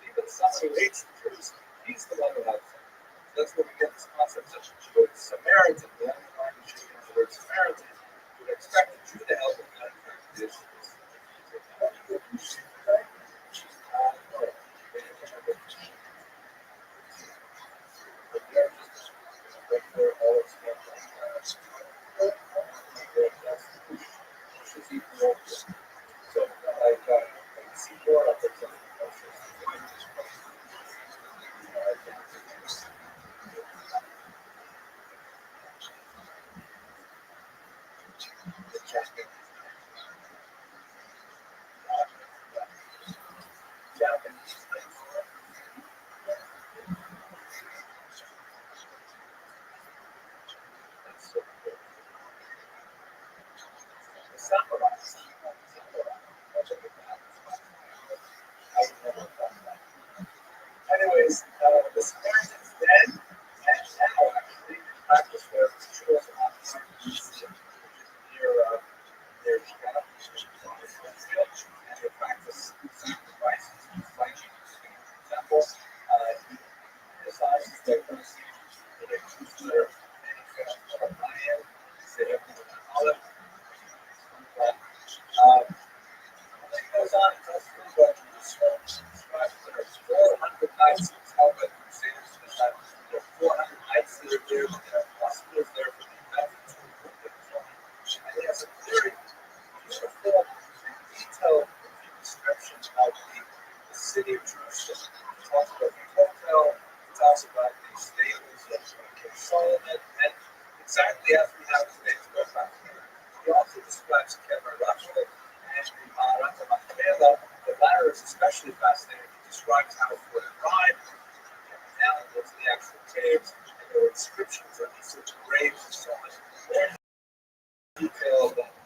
Even someone who hates the Jews, he's the one who helps him. That's where we get this concept of Jewish Samaritan. The only time you should use the word Samaritan, you would expect a Jew to help him, not in fact, this. So, I see more of it. Anyways, the Samaritans then and now actually practice their rituals on near Shechem, and they practice sacrifices like example. He decides that they choose their lion, say everything with an olive. It goes on and tells you what describes there are 400 nights of Talmud Crusaders. There are 400 nights that are there. There are hospitals there for the Americans who are wounded and so on. And he has a very beautiful and detailed description of the city of Jerusalem. He talks about the hotel, he talks about the stables of King Solomon, and exactly as we have today to go back there. He also describes Kebra was especially fascinating. He describes how it would arrive down into the actual caves, and there were inscriptions on these such graves and so much more detailed than of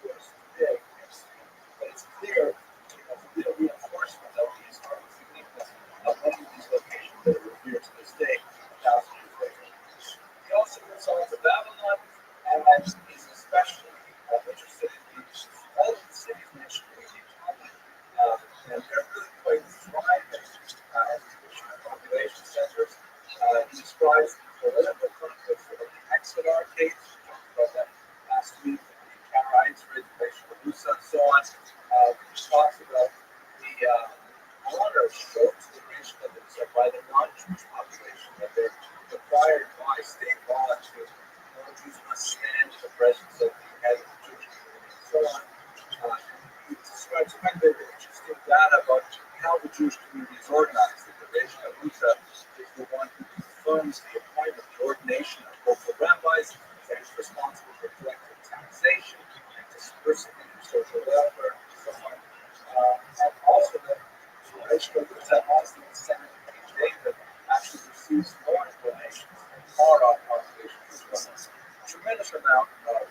course today. But it's clear, as a real reinforcement of the historical significance of many of these locations that are revered to this day, 1,000 years later. He also moves on to Babylon, and is especially interested in all of the cities mentioned in the Talmud. And they're really quite thriving as traditional population centers. He describes the political conflicts of the Exodar case, we talked about that last week, the Karaites, Reservation of Musa, and so on. He talks about the honor shown to the nation of Israel by the non-Jewish population, that they're required by state law to non-Jews must stand in the presence of the head of the Jewish community, and so on. He describes quite a bit of interesting data about how the Jewish community is organized. The Reservation of Musa is the one who confirms the appointment, the ordination of local rabbis, and is responsible for collecting taxation and disbursement of social welfare, and so on. And also the Reservation of Musa has the descendant of King David actually receives more donations than far off populations as well. A tremendous amount of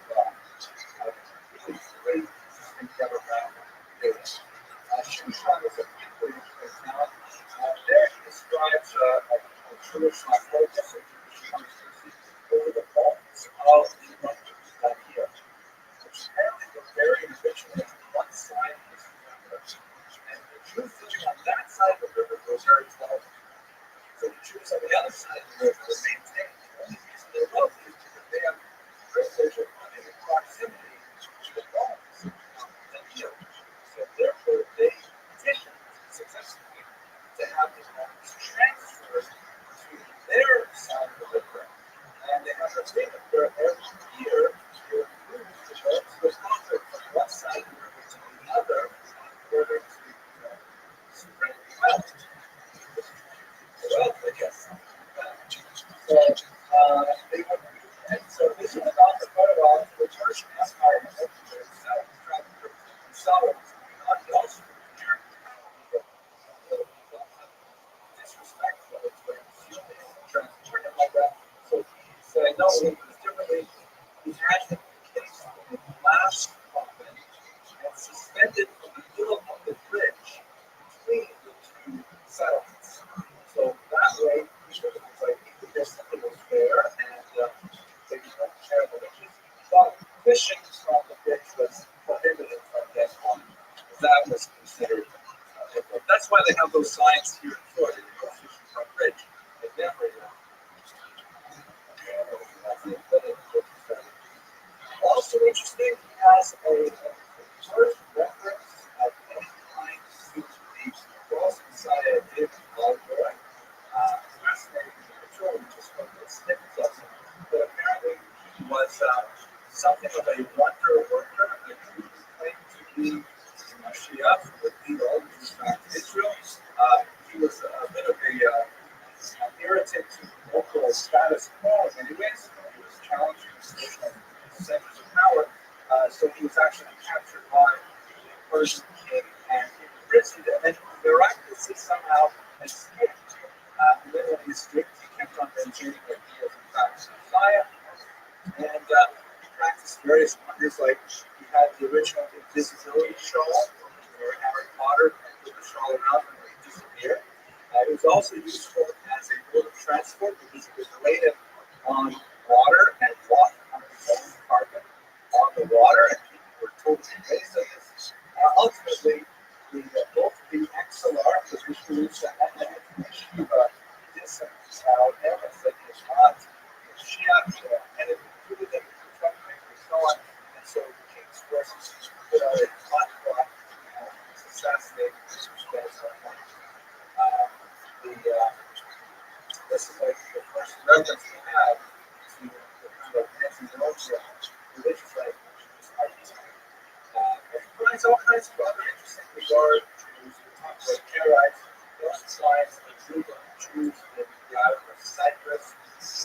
really great and demographic data. Shushan is a particularly interesting town. There he describes a Jewish focus, a Jewish conspiracy over the bones of the Rothschild here, which apparently were buried originally on one side of this river. And the Jews living on that side of the river were very wealthy. So the Jews on the other side of the river were maintained. The only reason they're wealthy is because they have the privilege of living in proximity to the bones of the healed. So therefore they petitioned successfully to have the bones transferred to their side of the river. And they have a agreement where every year they would move the bones was conquered from one side of the river to the other in order to spread the wealth. Well, I guess. So they would, and so this went on for quite a while until the Persian Empire itself tried to consolidate something on. He also here disrespectful of what he's doing, trying to turn it like that. So he said, no, he was differently. He had him placed in a glass coffin and suspended from the middle of the bridge between the two settlements. So that way, it was like something was there, and they didn't share the riches. But fishing from the bridge was prohibited from then on. That was considered. That's why they have those signs here in Florida. You go fishing from the bridge. They never. Also interesting, he has a first reference of any kind to the cross Messiah David Longboy. Fascinating individual, we just from the snippets of him. But apparently he was something of a wonder worker, a Jew who claimed to be Mashiach, who would lead all the Jews back to Israel. He was a bit of an irritant to local status quo in many ways. He was challenging the traditional centers of power. So he was actually captured by the Persian king and imprisoned, and then miraculously somehow escaped. And then when he escaped, he kept on maintaining that he was in fact Messiah. And he practiced various wonders, like he had the original invisibility shawl or Harry Potter and put the shawl around him and he disappeared. It was also useful as a mode of transport because it was laid on water and walked on his own carpet on the water, and people were totally amazed at this. Ultimately, both the XLR, the Vishnusa, and the Shiva disavowed him and said he was not Mashiach, and it included them in trembling and so on. And so the king's forces put out a hot plot to assassinate this respect. This is like the first reference we have to the kind of anti-Rothschild religious life, which is archetype. It provides all kinds of other interesting regard Jews. We talk about Karaites, Rothschilds, a group of Jews in the island of Cyprus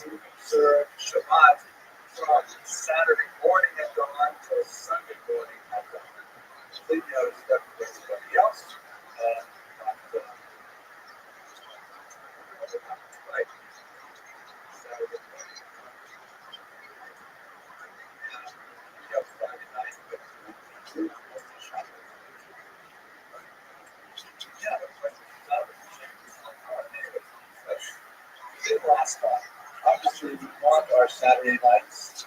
who observe Shabbat from Saturday morning at dawn till Sunday morning at dawn. Completely out of step with everybody else. actually we want our Saturday nights.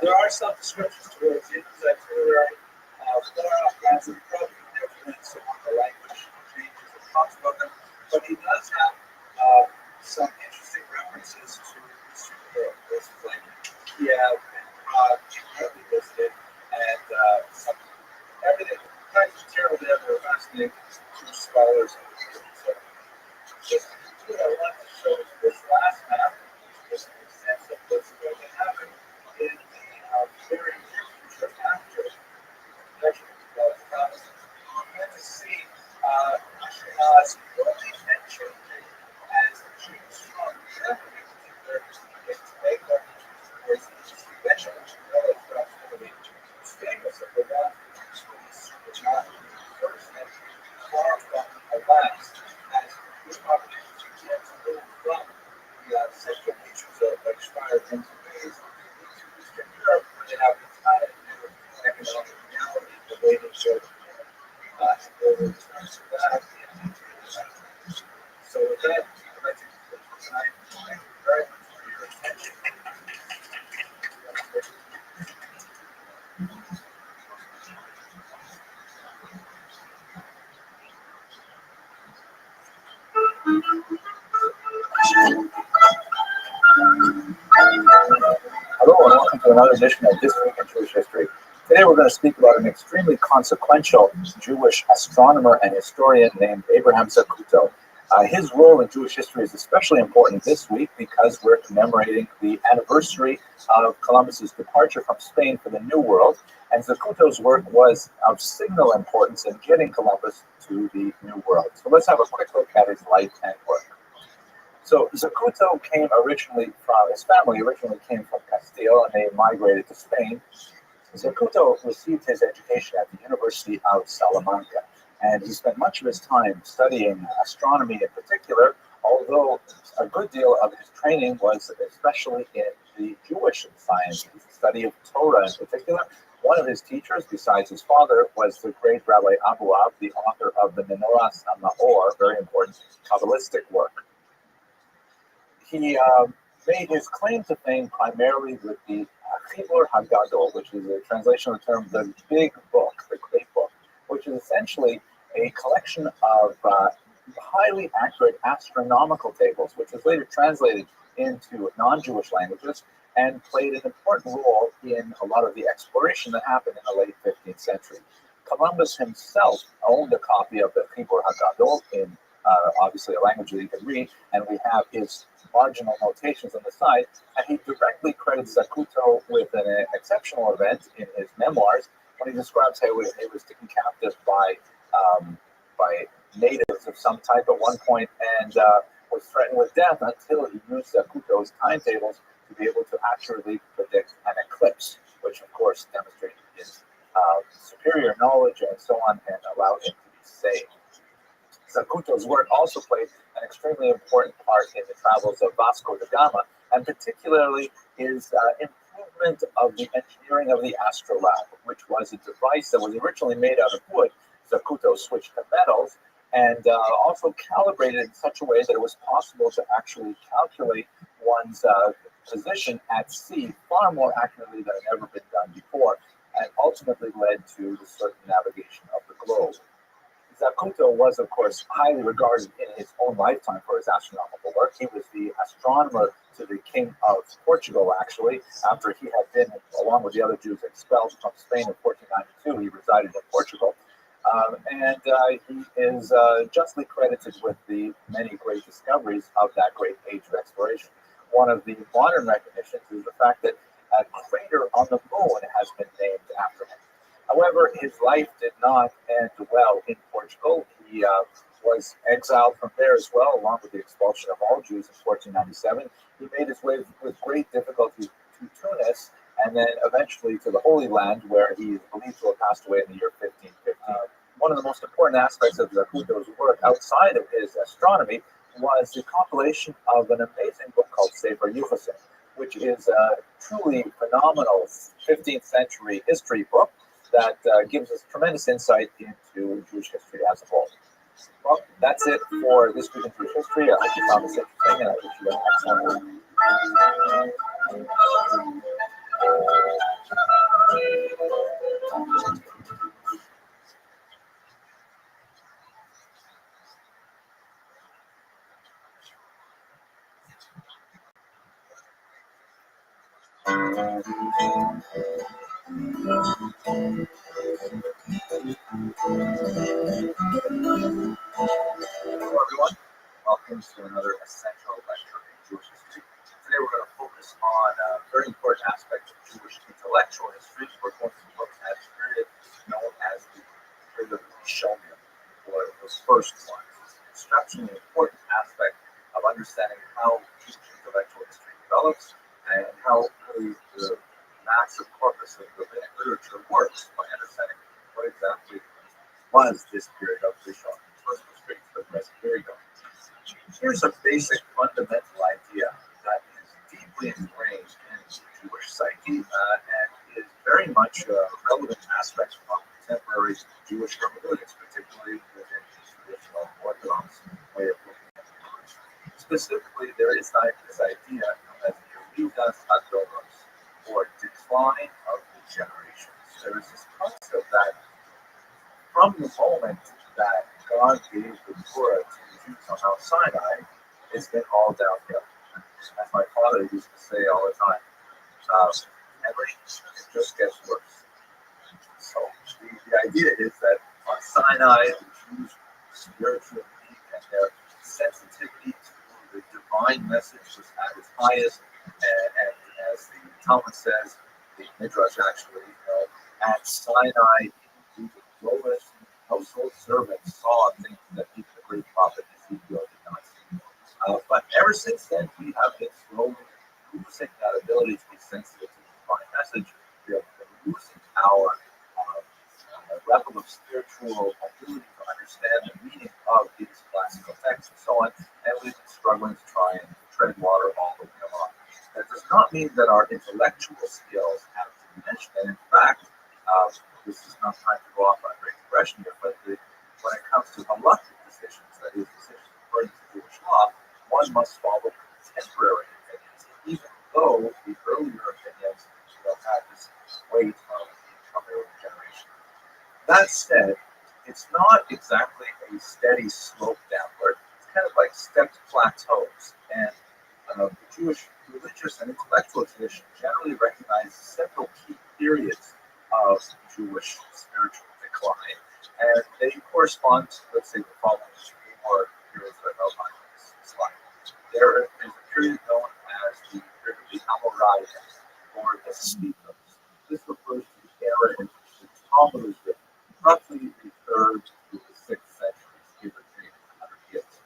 There are some descriptions towards the end of the itinerary. Far off of probably never been some of the language changes and talks about them, but he does have some interesting references to places like Kiev and Prague, he visited, and some everything. The kinds of material there that are fascinating to scholars. So, just what I want to show is this last map, just a sense of what's going to happen in the very near future after measurement of times. We're going to see Ashkenaz growing and changing as the Jews from Germany in particular begin to make their towards East. Eventually, realize that's going to be famous of the one which are first and far from the last as this population begins to move from the central features of expired Pennsylvania into Eastern Europe, where they have this kind of new economic reality, the way they show in terms of that. So with that, I'd like to conclude tonight. Thank you very much for your attention. Hello and welcome to another edition of This Week in Jewish History. Today we're going to speak about an extremely consequential Jewish astronomer and historian named Abraham Zacuto. His role in Jewish history is especially important this week because we're commemorating the anniversary of Columbus's departure from Spain for the New World, and Zacuto's work was of signal importance in getting Columbus to the New World. So let's have a quick look at his life and work. So Zacuto his family originally came from Castile, and they migrated to Spain. Zacuto received his education at the University of Salamanca, and he spent much of his time studying astronomy in particular, although a good deal of his training was especially in the Jewish sciences, the study of Torah in particular. One of his teachers, besides his father, was the great Rabbi Abuab, the author of the Menorahs HaMaor, very important Kabbalistic work. He made his claim to fame primarily with the Chibur HaGadol, which is a translation of the term the Big Book, the Great Book, which is essentially a collection of highly accurate astronomical tables, which was later translated into non-Jewish languages and played an important role in a lot of the exploration that happened in the late 15th century. Columbus himself owned a copy of the Chibur HaGadol in obviously a language that he could read, and we have his marginal notations on the side, and he directly credits Zacuto with an exceptional event in his memoirs when he describes how he was taken captive by natives of some type at one point and was threatened with death until he used Zacuto's timetables to be able to accurately predict an eclipse, which of course demonstrated his superior knowledge and so on and allowed him to be saved. Zacuto's work also played an extremely important part in the travels of Vasco da Gama, and particularly his improvement of the engineering of the astrolabe, which was a device that was originally made out of wood. Zacuto switched to metals and also calibrated in such a way that it was possible to actually calculate one's position at sea far more accurately than had ever been done before, and ultimately led to the circumnavigation of the globe. Zacuto was, of course, highly regarded in his own lifetime for his astronomical work. He was the astronomer to the King of Portugal, actually, after he had been, along with the other Jews, expelled from Spain in 1492. He resided in Portugal. And he is justly credited with the many great discoveries of that great age of exploration. One of the modern recognitions is the fact that a crater on the moon has been named after him. However, his life did not end well in Portugal. He was exiled from there as well, along with the expulsion of all Jews in 1497. He made his way with great difficulty to Tunis, and then eventually to the Holy Land, where he is believed to have passed away in the year 1515. One of the most important aspects of Zacuto's work outside of his astronomy was the compilation of an amazing book called Sefer Yuchasim, which is a truly phenomenal 15th century history book that gives us tremendous insight into Jewish history as a whole. Well, that's it for this week in Jewish history. I hope you found this interesting, and I wish you an excellent week. Hello, everyone. Welcome to another essential lecture in Jewish history. Today, we're going to focus on a very important aspect of Jewish intellectual history. We're going to look at a period known as the period of the Rishonim, or the first one. It's an exceptionally important aspect of understanding how Jewish intellectual history develops and how really the massive corpus of rabbinic literature works by understanding what exactly was this period of Rishonim. First was great for the rest. Here we go. Here's a basic fundamental idea that is deeply ingrained in the Jewish psyche and is very much a relevant aspect of contemporary Jewish hermeneutics, particularly within the traditional Orthodox way of looking at knowledge. Specifically, there is this idea known as Yeridas Hadoros, or decline of the generations. There is this concept that from the moment that God gave the Torah to the Jews on Mount Sinai, it's been all downhill. As my father used to say all the time, Henry, it just gets worse. So the idea is that on Sinai, the Jews' spiritual need and their sensitivity to the divine message was at its highest, and as the Talmud says, the Midrash actually, at Sinai, the lowest household servants saw things that even the great prophet Ezekiel did not see. But ever since then, we have been slowly losing that ability to be sensitive to the divine message. We have been losing our level of spiritual ability to understand the meaning of these classical texts and so on, and we've been struggling to try and tread water all the way along. That does not mean that our intellectual skills have diminished, and in fact, this is not time to go off on a great digression here, but when it comes to halakhic decisions, that is, decisions according to Jewish law, one must follow contemporary opinions, even though the earlier opinions had this weight of their generation. That said, it's not exactly a steady slope downward. It's kind of like stepped plateaus, and the Jewish religious and intellectual tradition generally recognize several key periods of Jewish spiritual decline, and they correspond to, let's say, the following four periods that I've outlined on this slide. There is a period known as the period of the Amoraim, or the Sphicos. This refers to the era in which the Talmud was written, roughly the 3rd to the 6th centuries, give or take 100 years.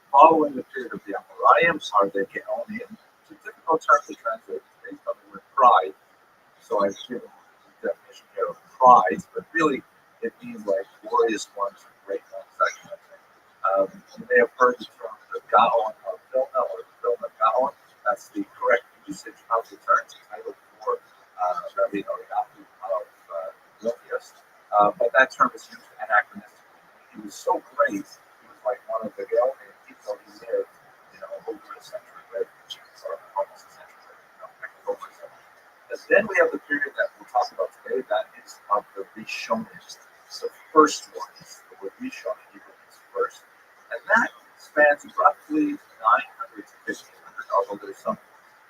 Following the period of the Amoraim are the Geonim. It's a difficult term to translate based on the word pride, so I've given definition here of pride, but really it means like glorious ones, great ones, that kind of thing. You may have heard the term the Gaon of Vilna, or the Vilna Gaon. That's the correct usage of the term. It's a title for Rabbi of Vilnius, but that term is used anachronistically. He was so great, he was like one of the Gaonim, even though he lived, over a century later, or almost a century later, over a century. And then we have the period that we'll talk about today, that is of the Rishonim, the first ones. The word Rishon in Hebrew means first. And that spans roughly 900 to 1500, although there's some,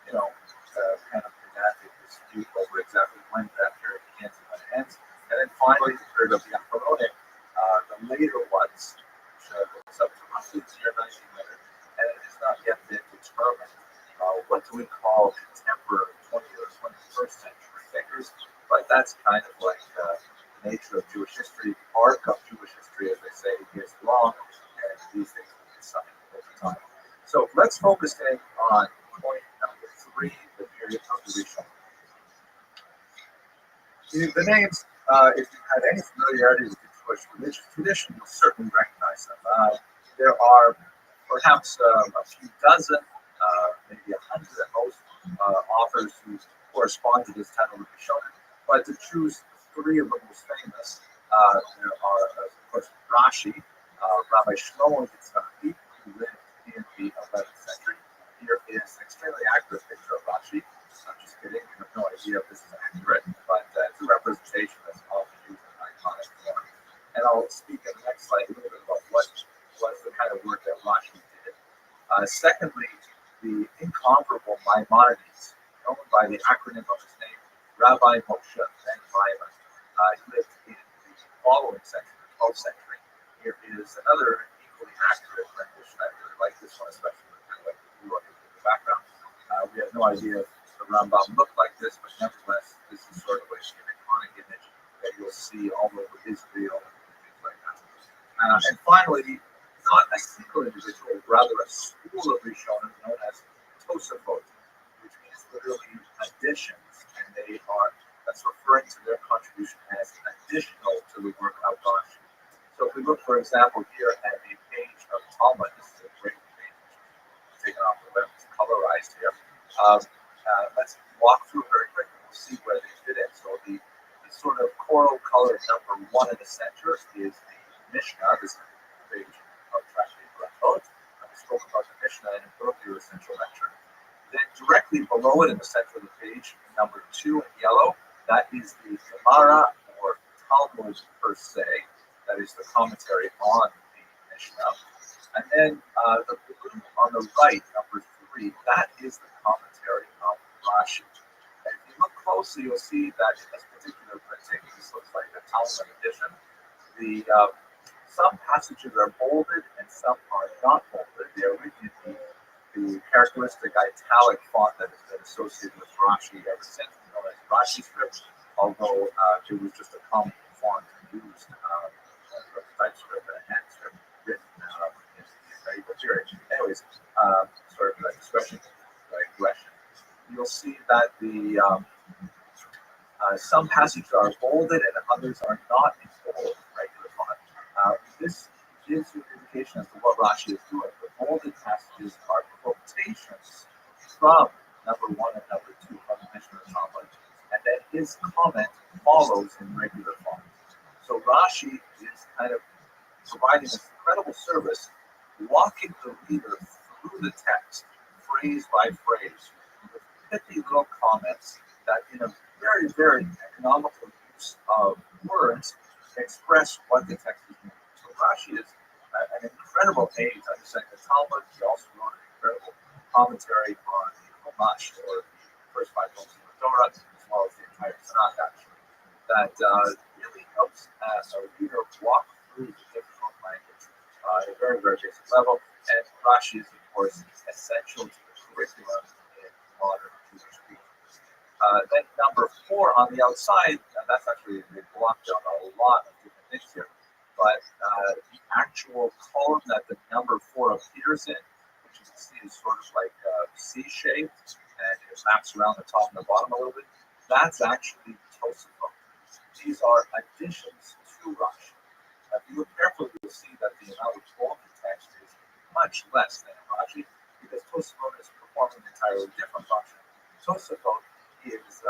kind of pedantic dispute over exactly when that period begins and when it ends. And then finally, the period of the Achronim, the later ones, which goes up to roughly the year 1900, and it has not yet been determined what do we call contemporary 20th or 21st century thinkers, but that's kind of like the nature of Jewish history. The arc of Jewish history, as they say, is long, and these things will be signed over time. So let's focus in on point number 3, the period of the Rishonim. The names, if you had any familiarity with the Jewish religious tradition, you'll certainly recognize them. There are perhaps a few dozen, maybe 100 at most, authors who correspond to this title of Rishonim. But to choose 3 of the most famous, there are, of course, Rashi, Rabbi Shlomo Yitzhaki, who lived in the 11th century. here is an extremely accurate picture of Rashi. I'm just kidding. I have no idea if this is accurate, but it's a representation that's often used in iconic form. And I'll speak in the next slide a little bit about what was the kind of work that Rothschild did. Secondly, the incomparable Maimonides, known by the acronym of his name, Rabbi Moshe Ben Maimon. He lived in the following century, the 12th century. Here is another equally accurate rendition. I really like this one, especially with kind of like the blue in the background. We have no idea if the Rambam looked like this, but nevertheless, this is sort of like an iconic image that you'll see all over Israel and things like that. And finally, not a single individual, rather a school of Rishonim known as Tosafot, which means literally additions, and that's referring to their contribution as additional to the work of Rashi. So if we look, for example, here at a page of Talmud, this is a great page, taken off the web, it's colorized here. Let's walk through very quickly, we'll see where they fit in. So the sort of coral colored number 1 in the center is the Mishnah, this page of Tractate Berachot. I spoke about the Mishnah in an earlier essential lecture. Then directly below it in the center of the page, number 2 in yellow, that is the Gemara or Talmud per se. That is the commentary on the Mishnah. And then the blue on the right, number 3, that is the commentary of Rashi. And if you look closely, you'll see that in this particular printing, this looks like a Talmud edition. Some passages are bolded and some are not bolded. They are written in the characteristic italic font that has been associated with Rashi ever since, known as Rashi script, although it was just a common font used for typescript and a hand script written in medieval period. Anyways, sorry for that expression. You'll see that some passages are bolded and others are not in bold regular font. This gives you an indication as to what Rashi is doing. The bolded passages are quotations from number 1 and number 2 from the Mishnah of Talmud, and then his comment follows in regular font. So Rashi is kind of providing this incredible service, walking the reader through the text, phrase by phrase, with pithy little comments that, in a very, very economical use of words, express what the text is meaning. So Rashi is an incredible aid to understanding the Talmud. He also wrote an incredible commentary on the Chumash, or the first 5 books of the Torah, as well as the entire Tanakh, actually, that really helps a reader walk through the difficult language at a very, very basic level. And Rashi is, of course, essential to the curriculum in modern Jewish people. Then number 4 on the outside, that's actually they blocked out a lot of different things here. But the actual column that the number 4 appears in, which you can see is sort of like C-shaped, and it wraps around the top and the bottom a little bit, that's actually Tosafot. These are additions to Rashi. If you look carefully, you'll see that the amount of bolded text is much less than in Rashi, because Tosafot is performing an entirely different function. Tosafot is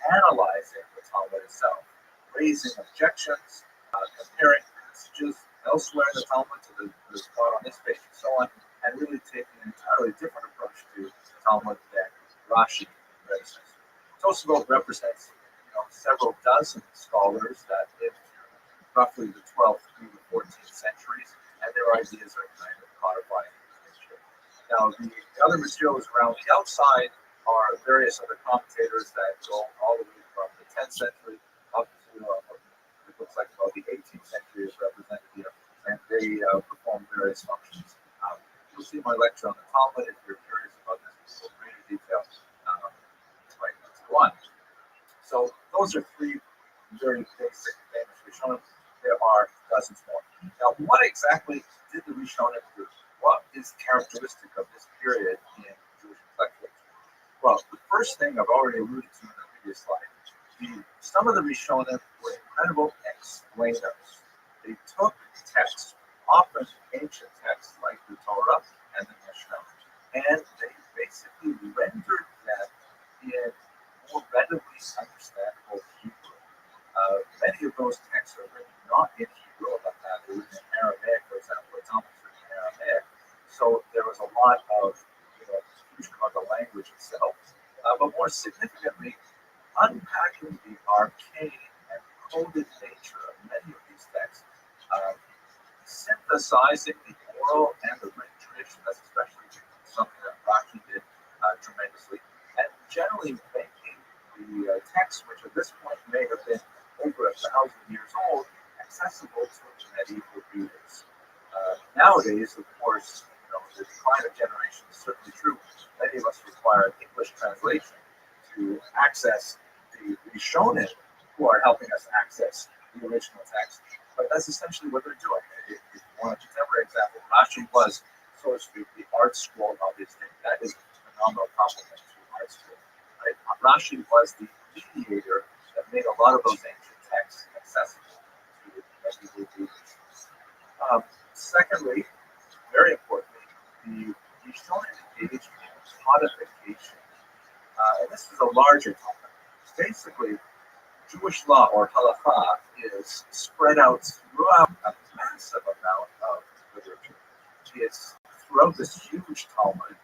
analyzing the Talmud itself, raising objections, comparing passages elsewhere in the Talmud to the spot on this page and so on, and really taking an entirely different approach to the Talmud than Rashi represents. Tosafot represents several dozen scholars that lived roughly the 12th through the 14th centuries, and their ideas are kind of codified in this picture. Now, the other materials around the outside are various other commentators that go all the way from the 10th century up to it looks like about the 18th century is represented here, and they perform various functions. You'll see my lecture on the Talmud if you're curious about this in greater detail. Right, let's go on. So those are 3 very basic famous Rishonim. There are dozens more. Now, what exactly did the Rishonim do? What is characteristic of this period in Jewish intellectual? Well, the first thing I've already alluded to in the previous slide, some of the Rishonim were incredible explainers. They took texts, often ancient texts like the Torah and the Mishnah, and they basically rendered them in more readily understandable Hebrew. Many of those texts are written not in Hebrew, but they're written in Aramaic, for example. It's almost written in Aramaic. So there was a lot of but more significantly, unpacking the arcane and coded nature of many of these texts, synthesizing the oral and the written tradition. That's especially something that Rothschild did tremendously, and generally making the texts, which at this point may have been over 1,000 years old, accessible to medieval readers. Nowadays, of course, the decline of generation is certainly true. Many of us require English translation to access the Rishonim who are helping us access the original text. But that's essentially what they're doing. If you want a contemporary example, Rashi was, so to speak, the art school of his day. That is a phenomenal compliment to art school. Right? Rashi was the mediator that made a lot of those ancient texts accessible to medieval readers. Secondly, very importantly, the Rishonim engaged in codification. And this is a larger topic. Basically, Jewish law, or halakha, is spread out throughout a massive amount of literature. It's throughout this huge Talmud.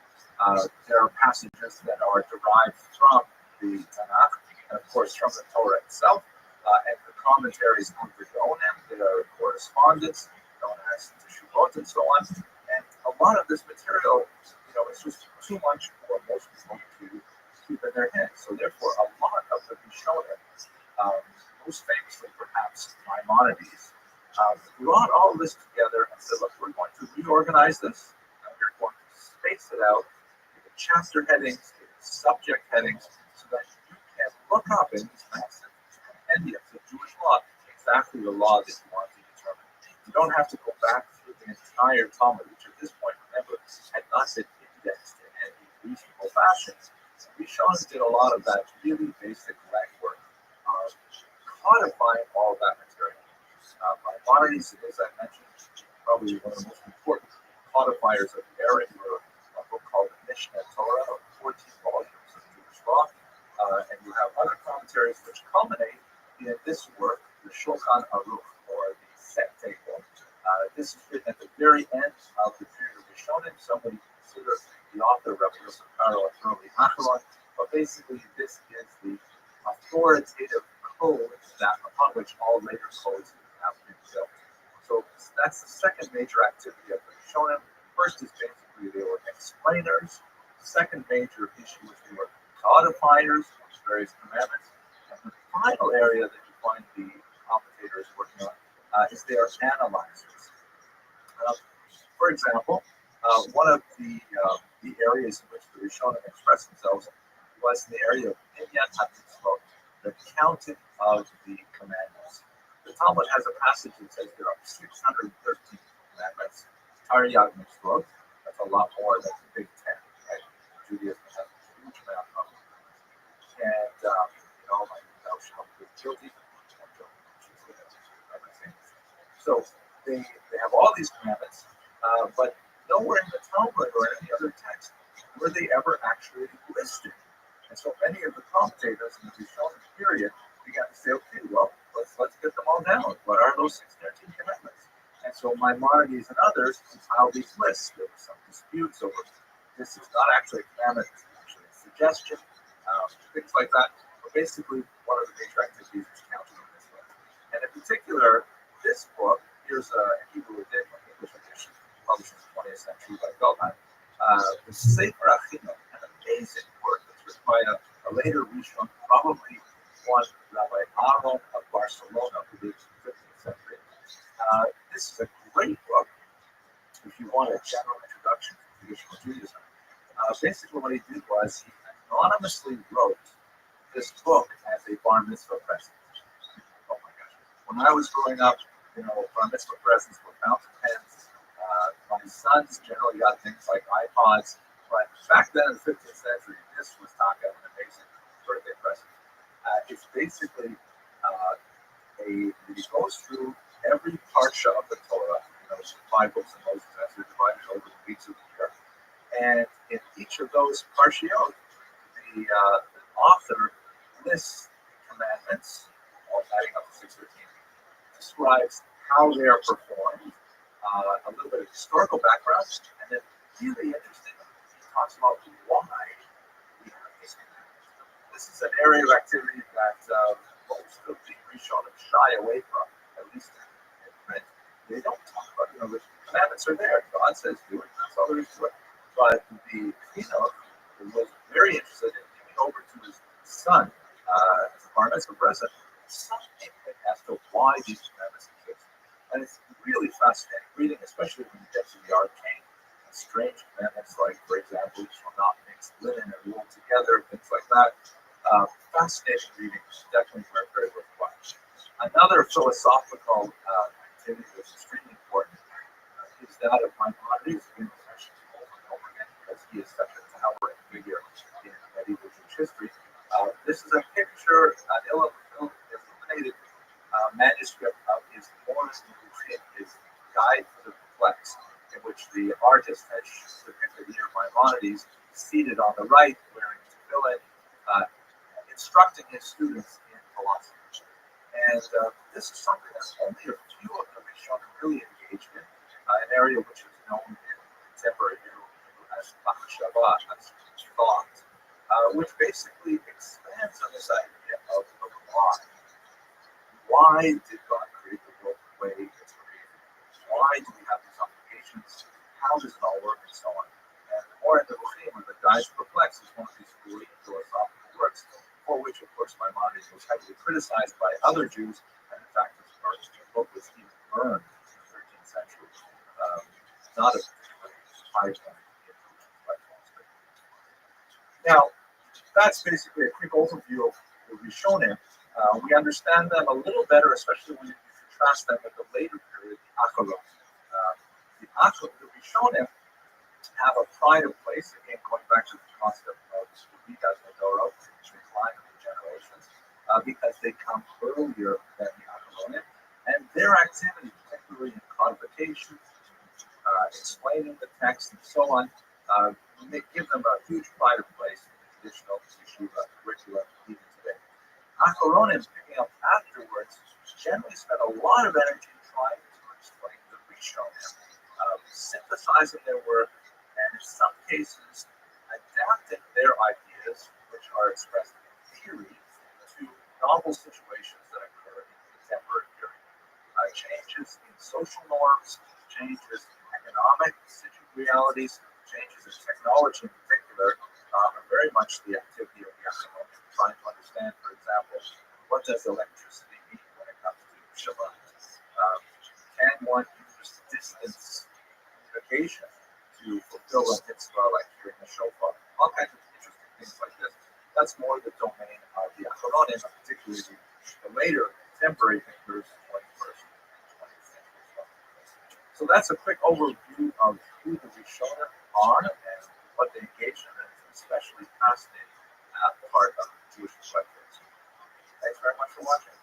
There are passages that are derived from the Tanakh, and of course from the Torah itself, and the commentaries on the Geonim. There are correspondence known as the Shuvot and so on. And a lot of this material, it's just too much for most people to keep in their heads. So therefore, a lot of the Rishonim, most famously perhaps Maimonides, brought all this together and said, look, we're going to reorganize this, and we're going to space it out, give it chapter headings, give it subject headings, so that you can look up in these massive compendiums of Jewish law exactly the law that you want to determine. You don't have to go back through the entire Talmud, which at this point, remember, had not been indexed in any reasonable fashion. Rishonim did a lot of that really basic legwork of codifying all of that material. Maimonides, as I mentioned, probably one of the most important codifiers of the era. He wrote a book called the Mishnah Torah, of 14 volumes of Jewish law. And you have other commentaries which culminate in this work, the Shulchan Aruch, or the set table. This is written at the very end of the period of Rishonim. Somebody considers the author, Rabbi early Acharon, but basically this is the authoritative code that upon which all later codes have been built. So that's the second major activity of the Rishonim. First is basically they were explainers. Second major issue was they were codifiers of various commandments. And the final area that you find the commentators working on is they are analyzers. For example, one of the areas in which the Rishonim expressed themselves was in the area of Inyan HaMitzvot, the counting of the commandments. The Talmud has a passage that says there are 613 commandments, Taryag Mitzvot. That's a lot more than the Big Ten, right? Judaism has a huge amount of them. And, like thou shalt be guilty. So they have all these commandments, but nowhere in the Talmud or any other text were they ever actually listed. And so many of the commentators in the Rishonim period began to say, okay, well, let's get them all down. What are those 613 commandments? And so Maimonides and others compiled these lists. There were some disputes over this is not actually a commandment, it's actually a suggestion, things like that. But basically, one of the major activities is counting in this way. And in particular, this book, here's a Hebrew English edition, published in the 20th century by Goldman. The Sefer Achino, an amazing work that's written by a later Rishon, probably one Rabbi Aaron of Barcelona, who lived in the 15th century. This is a great book if you want a general introduction to traditional Judaism. Basically, what he did was he anonymously wrote this book as a bar mitzvah present. Oh my gosh. When I was growing up, bar mitzvah presents were fountain pens. My sons generally got things like iPods, but back then in the 15th century, this was not an amazing birthday present. It's basically it goes through every parsha of the Torah. It's 5 books of Moses as they're divided over the weeks of the year. And in each of those parshiot, the author lists commandments, all adding up to 613, describes how they are performed, a little bit of historical background, and then really interesting, he talks about why we have these commandments. this is an area of activity that most of the Rishonim shy away from, at least in print. They don't talk about, the commandments are there. God says do it. That's all there is to it. But the Chinuch was very interested in giving over to his son, as a bar mitzvah present, some inkling as to why these commandments exist. And it's really fascinating reading, especially when you get to the arcane and strange commandments, like, for example, you shall not mix linen and wool together, things like that. Fascinating reading, definitely very worthwhile. Another philosophical activity that's extremely important is that of Maimonides, being mentioned over and over again because he is such a towering figure in medieval Jewish history. This is a picture, an illuminated manuscript of his Morris Museum, his Guide to the Perplexed, in which the artist has depicted here Maimonides seated on the right, wearing tefillin, instructing his students in philosophy. And this is something that only a few of the Rishonim really engaged in, an area which is known in contemporary Hebrew as machshava, as thought, which basically expands on this idea of why. Why did God create the world the way it's created? Why do we have these obligations? How does it all work, and so on? And the more in the Bochim, or the Guide to Perplex, is one of these great philosophical works, for which, of course, Maimonides was heavily criticized by other Jews, and in fact, his book was even burned in the 13th century. Not a particularly high point in intellectual. Now, that's basically a quick overview of the Rishonim. We understand them a little better, especially when you contrast them with the later period, the Acharon. The Rishonim have a pride of place, again, going back to the concept of Vidas Medoro, decline of the generations, because they come earlier than the Acharonim, and their activity, particularly in codification, explaining the text, and so on, they give them a huge pride of place in the traditional yeshiva curriculum even today. Acharonim, picking up afterwards, generally spend a lot of energy trying to explain the Rishonim, synthesizing their work, and in some cases, adapting their ideas, which are expressed in theory, to novel situations that occur in the contemporary period. Changes in social norms, changes in economic realities, changes in technology in particular, are very much the activity of the Acharonim, trying to understand, for example, what does electricity mean when it comes to Shabbat? Can one use distance communication to fulfill a mitzvah like hearing a shofar? All kinds of interesting things like this. That's more the domain of the Acharonim, particularly the later contemporary thinkers, 21st and 20th century. So that's a quick overview of who the Rishonim are and what they engage in, and it's especially fascinating part of Jewish perspectives. Thanks very much for watching.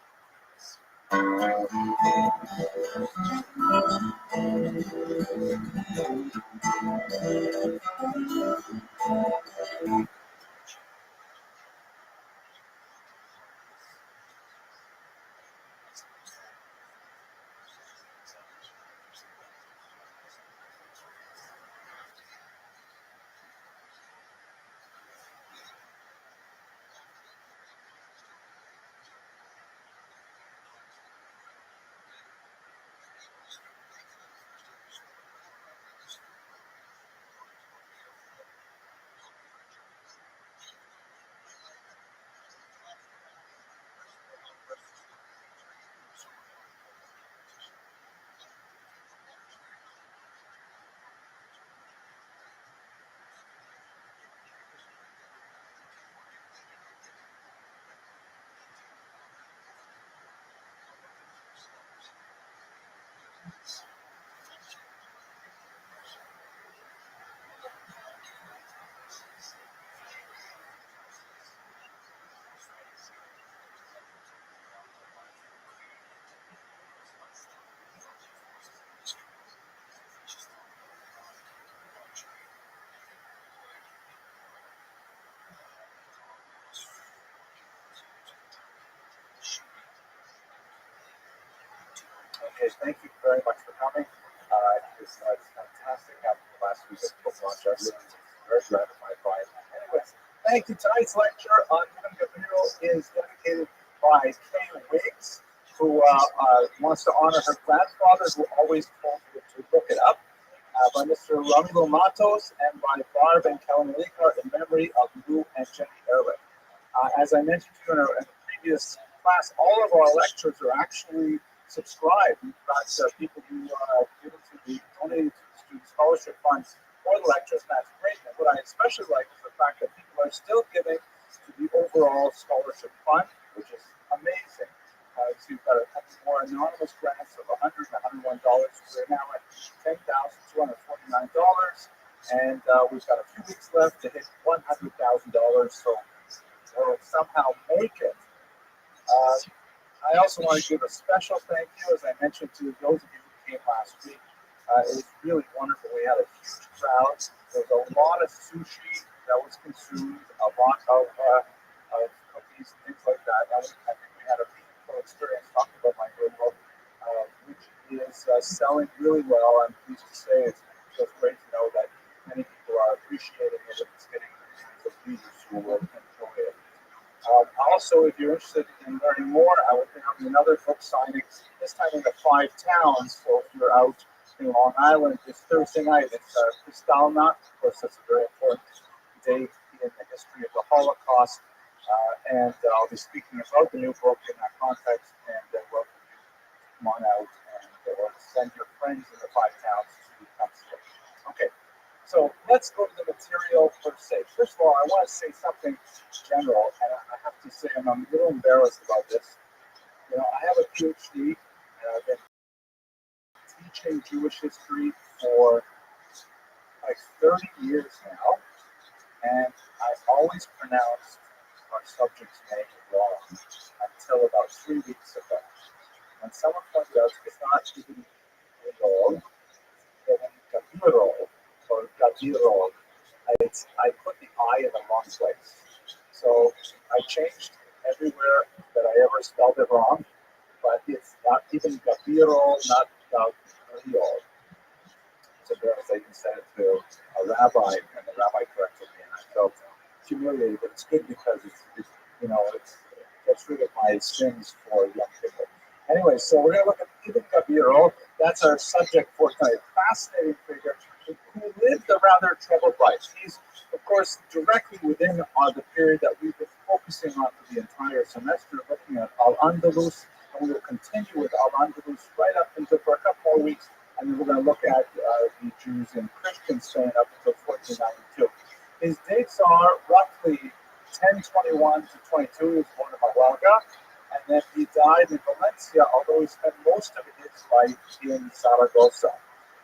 Okay, thank you very much for coming. It's fantastic having the last week's book launch. I'm very gratified by it. Anyways, thank you. Tonight's lecture on material is dedicated by Kay Wiggs, who wants to honor her grandfather, who always told her to look it up, by Mr. Ramiro Matos, and by Barb and Kellen Leaker in memory of Lou and Jenny Ehrlich. As I mentioned to you in a previous class, all of our lectures are actually subscribed. We've got people who given to the donated to the student scholarship funds for the lectures. That's great. And what I especially like is the fact that people are still giving to the overall scholarship fund, which is amazing. So you've got a couple more anonymous grants of $100 and $101. We're now at $10,249, and we've got a few weeks left to hit $100,000. So we'll somehow make it. I also want to give a special thank you, as I mentioned, to those of you who came last week. It was really wonderful. We had a huge crowd. There was a lot of sushi that was consumed, a lot of cookies and things like that. I think we had a beautiful experience talking about my new book, which is selling really well. I'm pleased to say it's great to know that many people are appreciating it and it's getting the readers who will enjoy it. Also, if you're interested in learning more, I will be having another book signing, this time in the 5 towns. So if you're out in Long Island this Thursday night, it's Kristallnacht. Of course, that's a very important day in the history of the Holocaust. And I'll be speaking about the new book in that context, and welcome you to come on out and send your friends in the 5 towns to come see it. Okay. So let's go to the material per se. First of all, I want to say something general, and I have to say I'm a little embarrassed about this. You know, I have a PhD, and I've been teaching Jewish history for like 30 years now, and I've always pronounced our subject's name wrong until about 3 weeks ago. When someone pointed out it's not even Gabirol, or Gabirol. I put the I in the wrong place. So I changed everywhere that I ever spelled it wrong, but it's not even Gabirol, not Gabirol. It's embarrassing. I even said it to a rabbi, and the rabbi corrected me, and I felt humiliated, but it's good because it gets rid of my sins for young people. Anyway, so we're going to look at Ibn Gabirol. That's our subject for tonight. Fascinating figure who lived a rather troubled life. He's, of course, directly within the period that we've been focusing on for the entire semester, looking at Al-Andalus, and we will continue with Al-Andalus right up until for a couple more weeks, and then we're going to look at the Jews in Christian Spain up until 1492. His dates are roughly 1021 to 22. He was born in Malaga, and then he died in Valencia, although he spent most of his life in Zaragoza,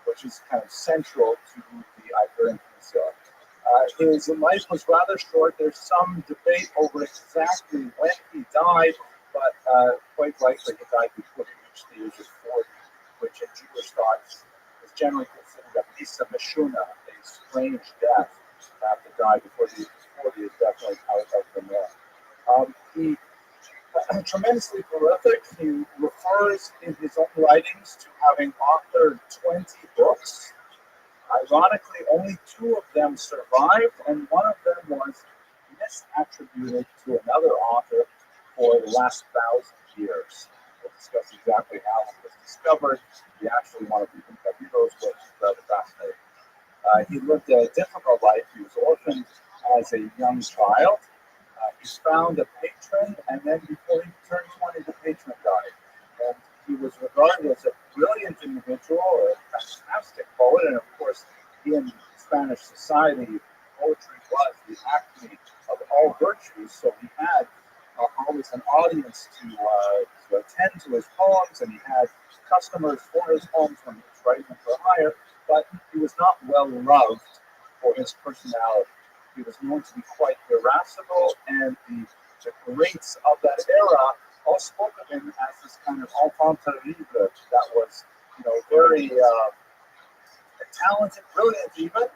which is kind of central to the Iberian Peninsula. His life was rather short. There's some debate over exactly when he died, but quite likely he died before he reached the age of 40, which in Jewish thought is generally considered a misa meshuna, a strange death. To have to die before the age of 40 is definitely out of the norm. He tremendously prolific. He refers in his own writings to having authored 20 books. Ironically, only 2 of them survived, and one of them was misattributed to another author for the last 1,000 years. We'll discuss exactly how it was discovered. He actually one of Ibn Gabirol's books is rather fascinating. He lived a difficult life. He was orphaned as a young child. He found a patron, and then before he turned 20, the patron died. And he was regarded as a brilliant individual, a fantastic poet, and of course, in Spanish society, poetry was the acme of all virtues. So he had always an audience to attend to his poems, and he had customers for his poems when he was writing them for hire. But he was not well loved for his personality. He was known to be quite irascible, and the greats of that era all spoke of him as this kind of enfant terrible that was, very talented, brilliant even,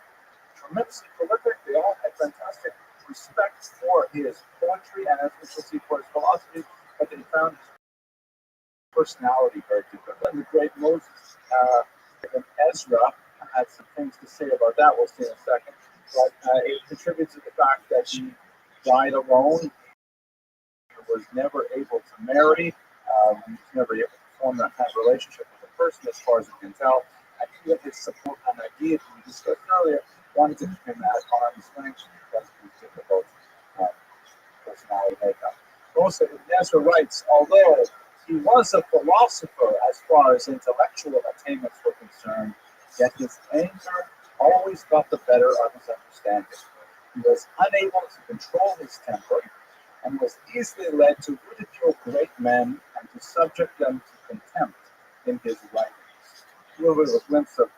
tremendously prolific. They all had fantastic respect for his poetry and, as we shall see, for his philosophy, but they found his personality very different. And the great Moses and Ezra had some things to say about that. We'll see in a second. But it contributes to the fact that he died alone. was never able to marry. He was never able to form that kind of relationship with a person, as far as we can tell. And even his support on ideas we discussed earlier wanted to keep him at arm's length because of his difficult personality makeup. Also, Ezra writes, although he was a philosopher as far as intellectual attainments were concerned, yet his anger always got the better of his understanding. He was unable to control his temper and was easily led to ridicule great men and to subject them to contempt in his writings. A little bit of a glimpse of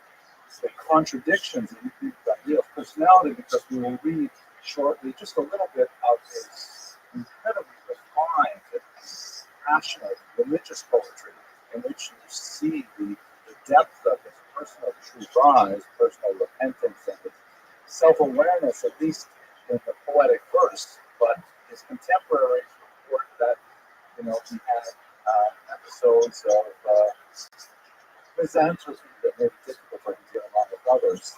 the contradictions in Daniel's personality, because we will read shortly just a little bit of his incredibly refined and passionate religious poetry, in which you see the depth of his personal true rise, personal repentance, and his self-awareness, at least in the poetic verse. But his contemporaries report that, he had episodes of misanthropy that made it difficult for him to get along with others.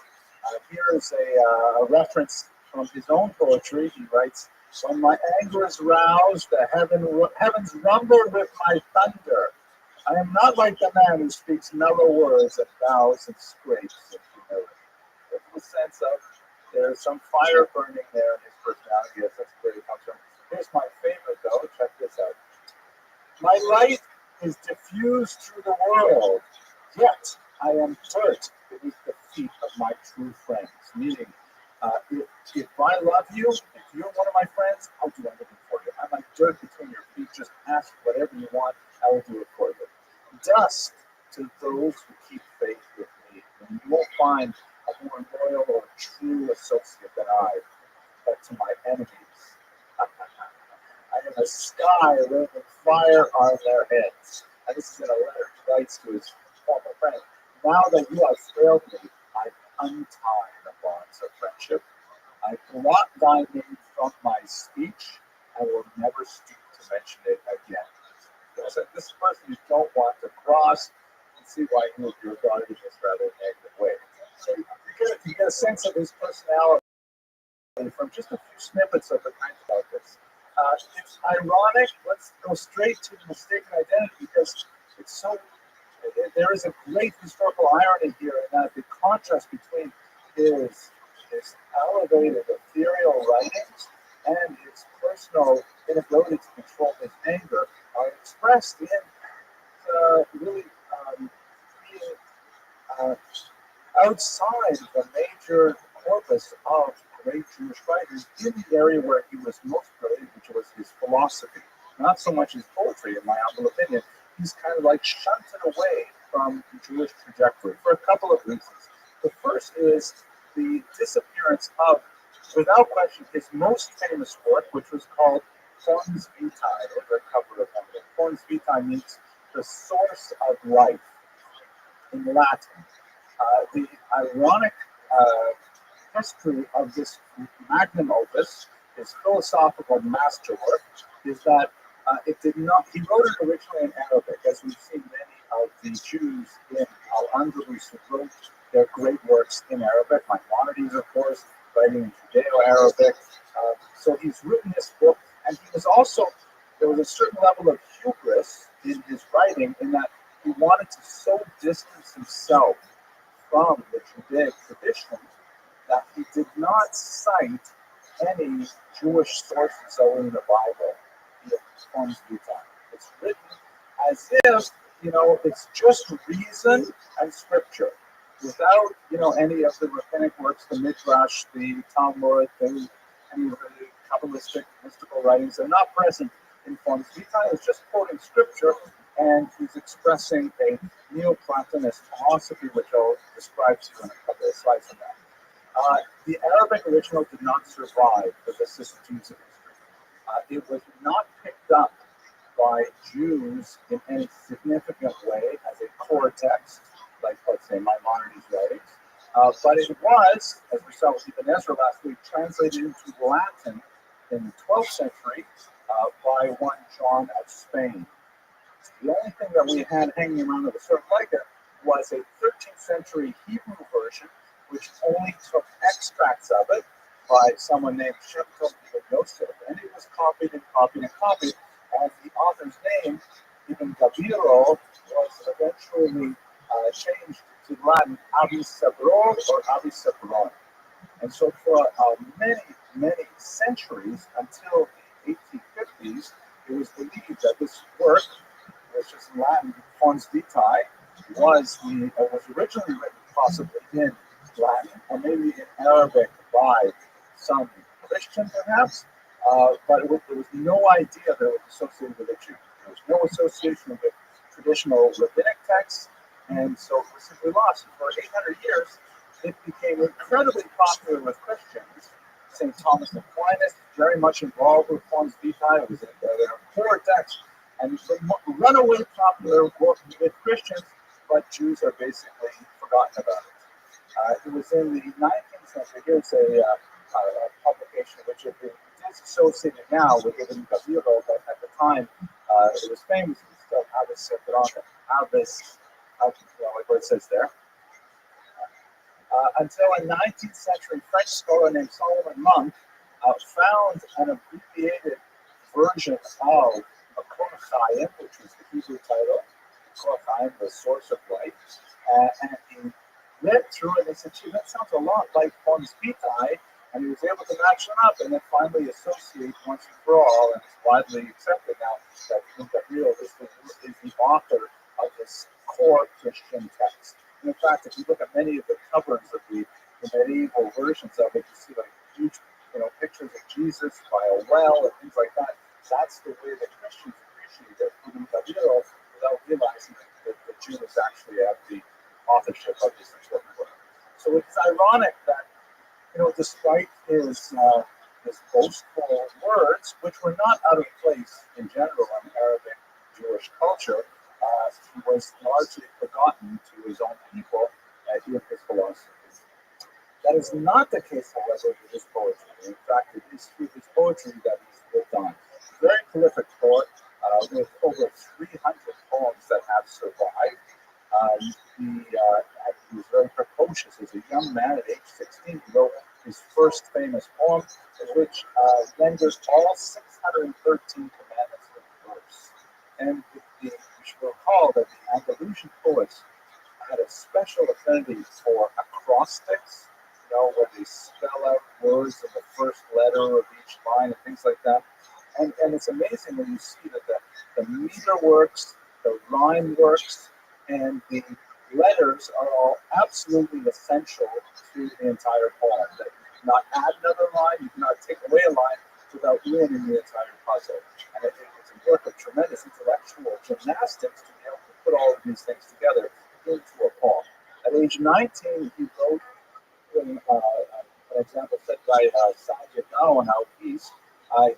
Here is a reference from his own poetry. He writes, "When my anger is roused, the heavens rumble with my thunder. I am not like the man who speaks mellow words and bows and scrapes of humility." There's a sense of there's some fire burning there in his personality. Yes, that's where it comes from. Here's my favorite, though. Check this out. "My light is diffused through the world, yet I am dirt beneath the feet of my true friends." Meaning, if I love you, if you're one of my friends, I'll do anything for you. I'm like dirt between your feet. Just ask whatever you want, I will do it for you. Dust to those who keep faith with me, and you won't find a more loyal or true associate than I. But to my enemies, I am a sky raining fire on their heads. And this is in a letter he writes to his former friend. "Now that you have failed me, I untie the bonds of friendship. I blot thy name from my speech. I will never stoop to mention it again." So this person you don't want to cross, and see why he would be regarded in this rather negative way. So you get a sense of his personality from just a few snippets of the kinds about this. It's ironic. Let's go straight to mistaken identity, because it's so. There is a great historical irony here in that the contrast between his elevated ethereal writings and his personal inability to control his anger are expressed in really being outside the major corpus of great Jewish writers in the area where he was most brilliant, which was his philosophy. Not so much his poetry, in my humble opinion. He's kind of like shunted away from the Jewish trajectory for a couple of reasons. The first is the disappearance of, without question, his most famous work, which was called Fons Vitae, or the cover of it. Fons Vitae means the source of life in Latin. The ironic history of this magnum opus, his philosophical masterwork, is that it did not. He wrote it originally in Arabic, as we've seen many of the Jews in Al-Andalus who wrote their great works in Arabic. Maimonides, of course, writing in Judeo-Arabic. So he's written this book, and he was also, there was a certain level of hubris in his writing, in that he wanted to so distance himself from the Judaic tradition that he did not cite any Jewish sources other than the Bible. It's written as if, it's just reason and scripture, without, any of the rabbinic works, the Midrash, the Talmud, any of the Kabbalistic mystical writings. They're not present in Fons Vitae. It's just quoting scripture, and he's expressing a Neoplatonist philosophy, which I'll describe to you in a couple of slides from that. The Arabic original did not survive the vicissitudes of history. It was not picked up by Jews in any significant way as a core text, like, let's say, Maimonides' writings. But it was, as we saw with Ibn Ezra last week, translated into Latin in the 12th century by one John of Spain. The only thing that we had hanging around that was sort of like it was a 13th century Hebrew version, which only took extracts of it by someone named Shimshon ben Yosef, and it was copied and copied and copied. And the author's name, even Gabiro, was eventually changed to Latin Avis Severor or Avis Severon. And so for many centuries, until the 1850s, it was believed that this work, which is in Latin Fons Vitae, was originally written possibly in Latin or maybe in Arabic by some Christian perhaps, but there was no idea that it was associated with a Jew. There was no association with traditional rabbinic texts, and so it was simply lost. And for 800 years, it became incredibly popular with Christians. St. Thomas Aquinas, very much involved with Fons Vitae, it was a core text, and it's a runaway popular book with Christians, but Jews are basically forgotten about it. It was in the 19th century. Here's a publication which is associated now with Ibn Gabiro, but at the time it was famous. It's still Abbas Seferon, like what it says there. Until a 19th century French scholar named Solomon Monk found an abbreviated version of Kor Chaim, which was the Hebrew title, Kor Chaim, the source of life, and he read through it and said, gee, that sounds a lot like Fons Vitae, and he was able to match them up and then finally associate once and for all, and it's widely accepted now that Gabriel is the author of this core Christian text. And in fact, if you look at many of the covers of the medieval versions of it, you see like huge, pictures of Jesus by a well and things like that. That's the way that Christians appreciate it, even Gabriel, without realizing that the Jew is actually at the authorship of this important work. So it's ironic that, despite his boastful words, which were not out of place in general in Arabic Jewish culture, he was largely forgotten to his own people in his philosophy. That is not the case, however, with his poetry. In fact, it is through his poetry that he's lived on. Very prolific poet with over 300 poems that have survived. He was very precocious. As a young man at age 16, he wrote his first famous poem, which renders all 613 commandments in verse. And you should recall that the Andalusian poets had a special affinity for acrostics, where they spell out words in the first letter of each line and things like that. And it's amazing when you see that the meter works, the rhyme works, and the letters are all absolutely essential to the entire poem. That you cannot add another line, you cannot take away a line without ruining the entire puzzle. And it's a work of tremendous intellectual gymnastics to be able to put all of these things together into a poem. At age 19, he wrote, an example set by Sajid Now in our piece,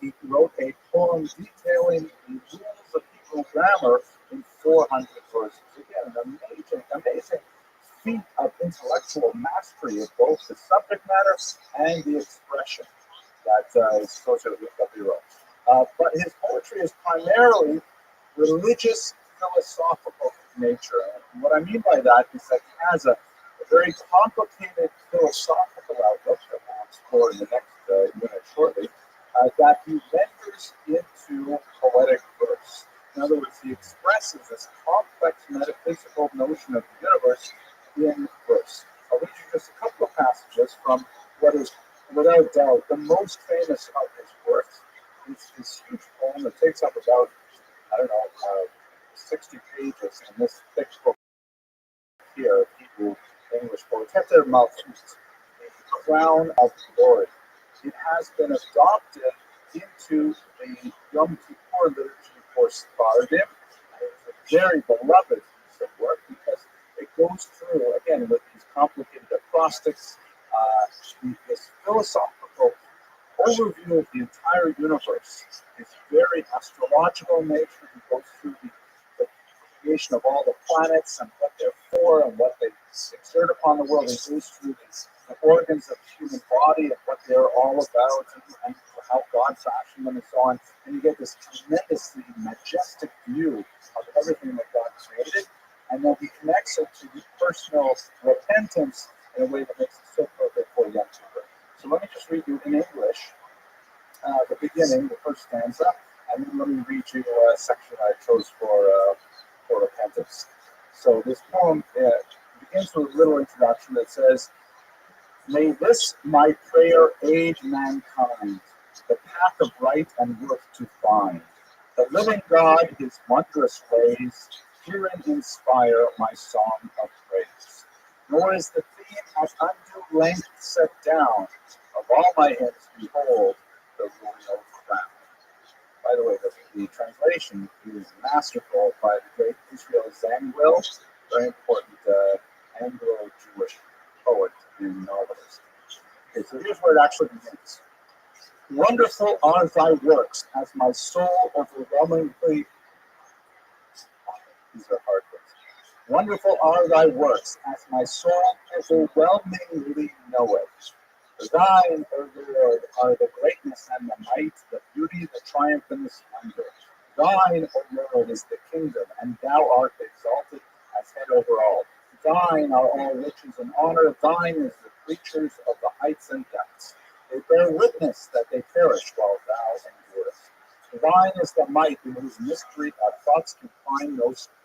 he wrote a poem detailing the rules of Hebrew grammar in 400 verses. Again, an amazing feat of intellectual mastery of both the subject matter and the expression that is associated with Gabiro. But his poetry is primarily religious, philosophical nature. And what I mean by that is that he has a very complicated philosophical outlook that we'll explore in the next minute shortly, that he renders into poetic verse. In other words, he expresses this complex metaphysical notion of the universe in verse. I'll read you just a couple of passages from what is, without doubt, the most famous of his works. It's this huge poem that takes up about, 60 pages in this thick book here, Hebrew English poetry. Keter Malchut, the crown of glory. It has been adopted into the Yom Kippur liturgy for Sephardim. It's a very beloved piece of work because it goes through, again, with these complicated acrostics, this philosophical overview of the entire universe. It's very astrological in nature. It goes through the creation of all the planets and what they're for and what they exert upon the world. It goes through the organs of the human body and what they're all about and how God fashioned them and so on. And you get this tremendously majestic view of everything that God created. And then he connects it to the personal repentance in a way that makes it so perfect for Yom Kippur. So let me just read you in English the beginning, the first stanza, and then let me read liturgy section I chose for repentance. So this poem begins with a little introduction that says, "May this my prayer aid mankind, the path of right and worth to find. The living God, his wondrous ways, herein inspire my song of praise. Nor is the theme at undue length set down. Of all my hymns, behold, the royal crown." By the way, the translation is masterful by the great Israel Zangwill, very important Anglo-Jewish poet and novelist. Okay, so here's where it actually begins. "Wonderful are thy works, as my soul overwhelmingly..." These are hard words. "Wonderful are thy works, as my soul overwhelmingly knoweth. Thine, O Lord, are the greatness and the might, the beauty, the triumph, and the splendor. Thine, O Lord, is the kingdom, and thou art exalted as head over all. Thine are all riches and honor. Thine is the creatures of the heights and depths. They bear witness that they perish while thou endurest. Thine is the might in whose mystery our thoughts can find no strength.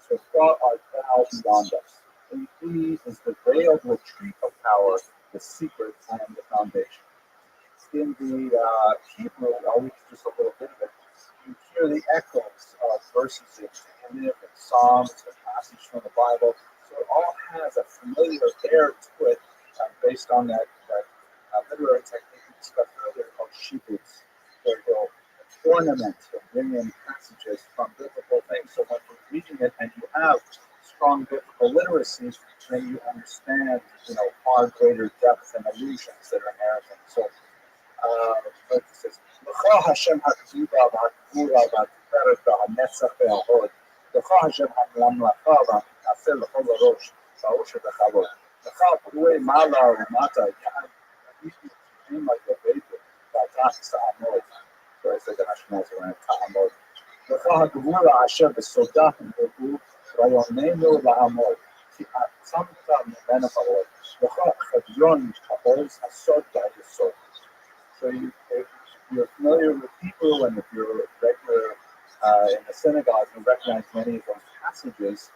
So far art thou beyond us. In thee is the veiled retreat of power, the secret and the foundation." In the Hebrew, I'll read just a little bit of it. You hear the echoes of verses in Tehillim and Psalms, and passages from the Bible. So it all has a familiar air to it, based on that literary technique we discussed earlier called shibutz, where he'll ornament, he'll bring in passages from biblical things. So when you're reading it and you have strong biblical literacy, then you understand, far greater depth and allusions that are inherent in it. So, like it says, "L'cha Hashem ha'kziva v'ha'kvura v'ha'tiferet v'ha'netzach v'ha'hod. L'cha Hashem ha'mamlacha v'ha'tikaseh l'chol ha'rosh v'ha'osher v'chavod. L'cha pruei mala u'mata ya'ad ya'im ha'yavedu v'ha'tach sa'amod." So I said that Ashkenaz around ta'amod. "L'cha ha'gvura asher b'sodah v'hu v'yonenu la'amod. כי עצמת ממנו מאוד, לך חדיון העוז הסוד והיסוד." So if you're familiar with Hebrew, and if you're a regular in the synagogue, you recognize many of those passages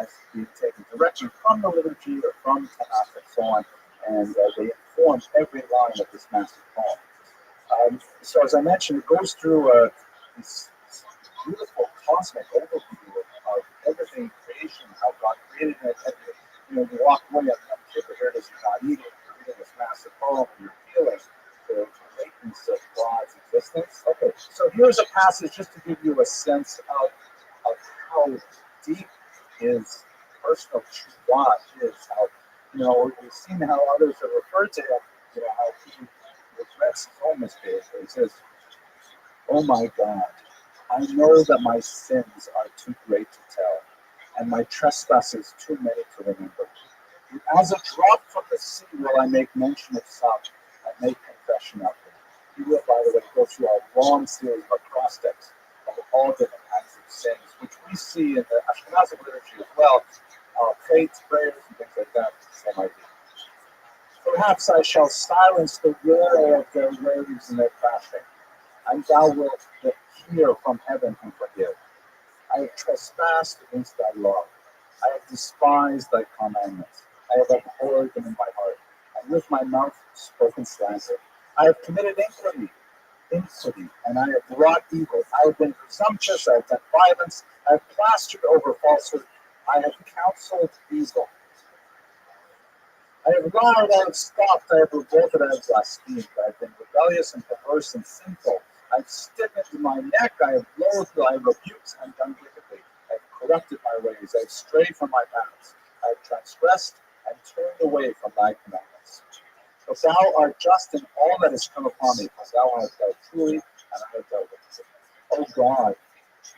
as being taken directly from the liturgy or from Tanakh and so on, and they inform every line of this massive poem. So as I mentioned, it goes through this beautiful cosmic overview of everything in creation, how God created it. And, you walk away on Kippur here, this is not eating, you're reading this massive poem, and you're feeling the greatness of God's existence. Okay, so here's a passage just to give you a sense of how deep his personal God is. How, we've seen how others have referred to him, how he regrets his own mistakes. He says, "Oh my God, I know that my sins are too great to tell, and my trespasses too many to remember. As a drop from the sea will I make mention of some, and make confession of them." He will, by the way, go through a long series of acrostics of all different kinds of sins, which we see in the Ashkenazic liturgy as well, faiths, prayers, and things like that. Same idea. "Perhaps I shall silence the roar of their waves and their crashing, and thou wilt hear from heaven and forgive. I have trespassed against thy law. I have despised thy commandments. I have abhorred them in my heart, and with my mouth spoken slander. I have committed iniquity, and I have wrought evil. I have been presumptuous, I have done violence, I have plastered over falsehood, I have counseled evil. I have lied, I have scoffed, I have revolted, I have blasphemed. I have been rebellious and perverse and sinful. I have stiffened my neck, I have loathed, I have rebuked and done wickedly. I have corrupted my ways, I have strayed from my paths. I have transgressed and turned away from thy commandments. But thou art just in all that has come upon me, for thou hast dealt truly, and I have dealt with it. O God,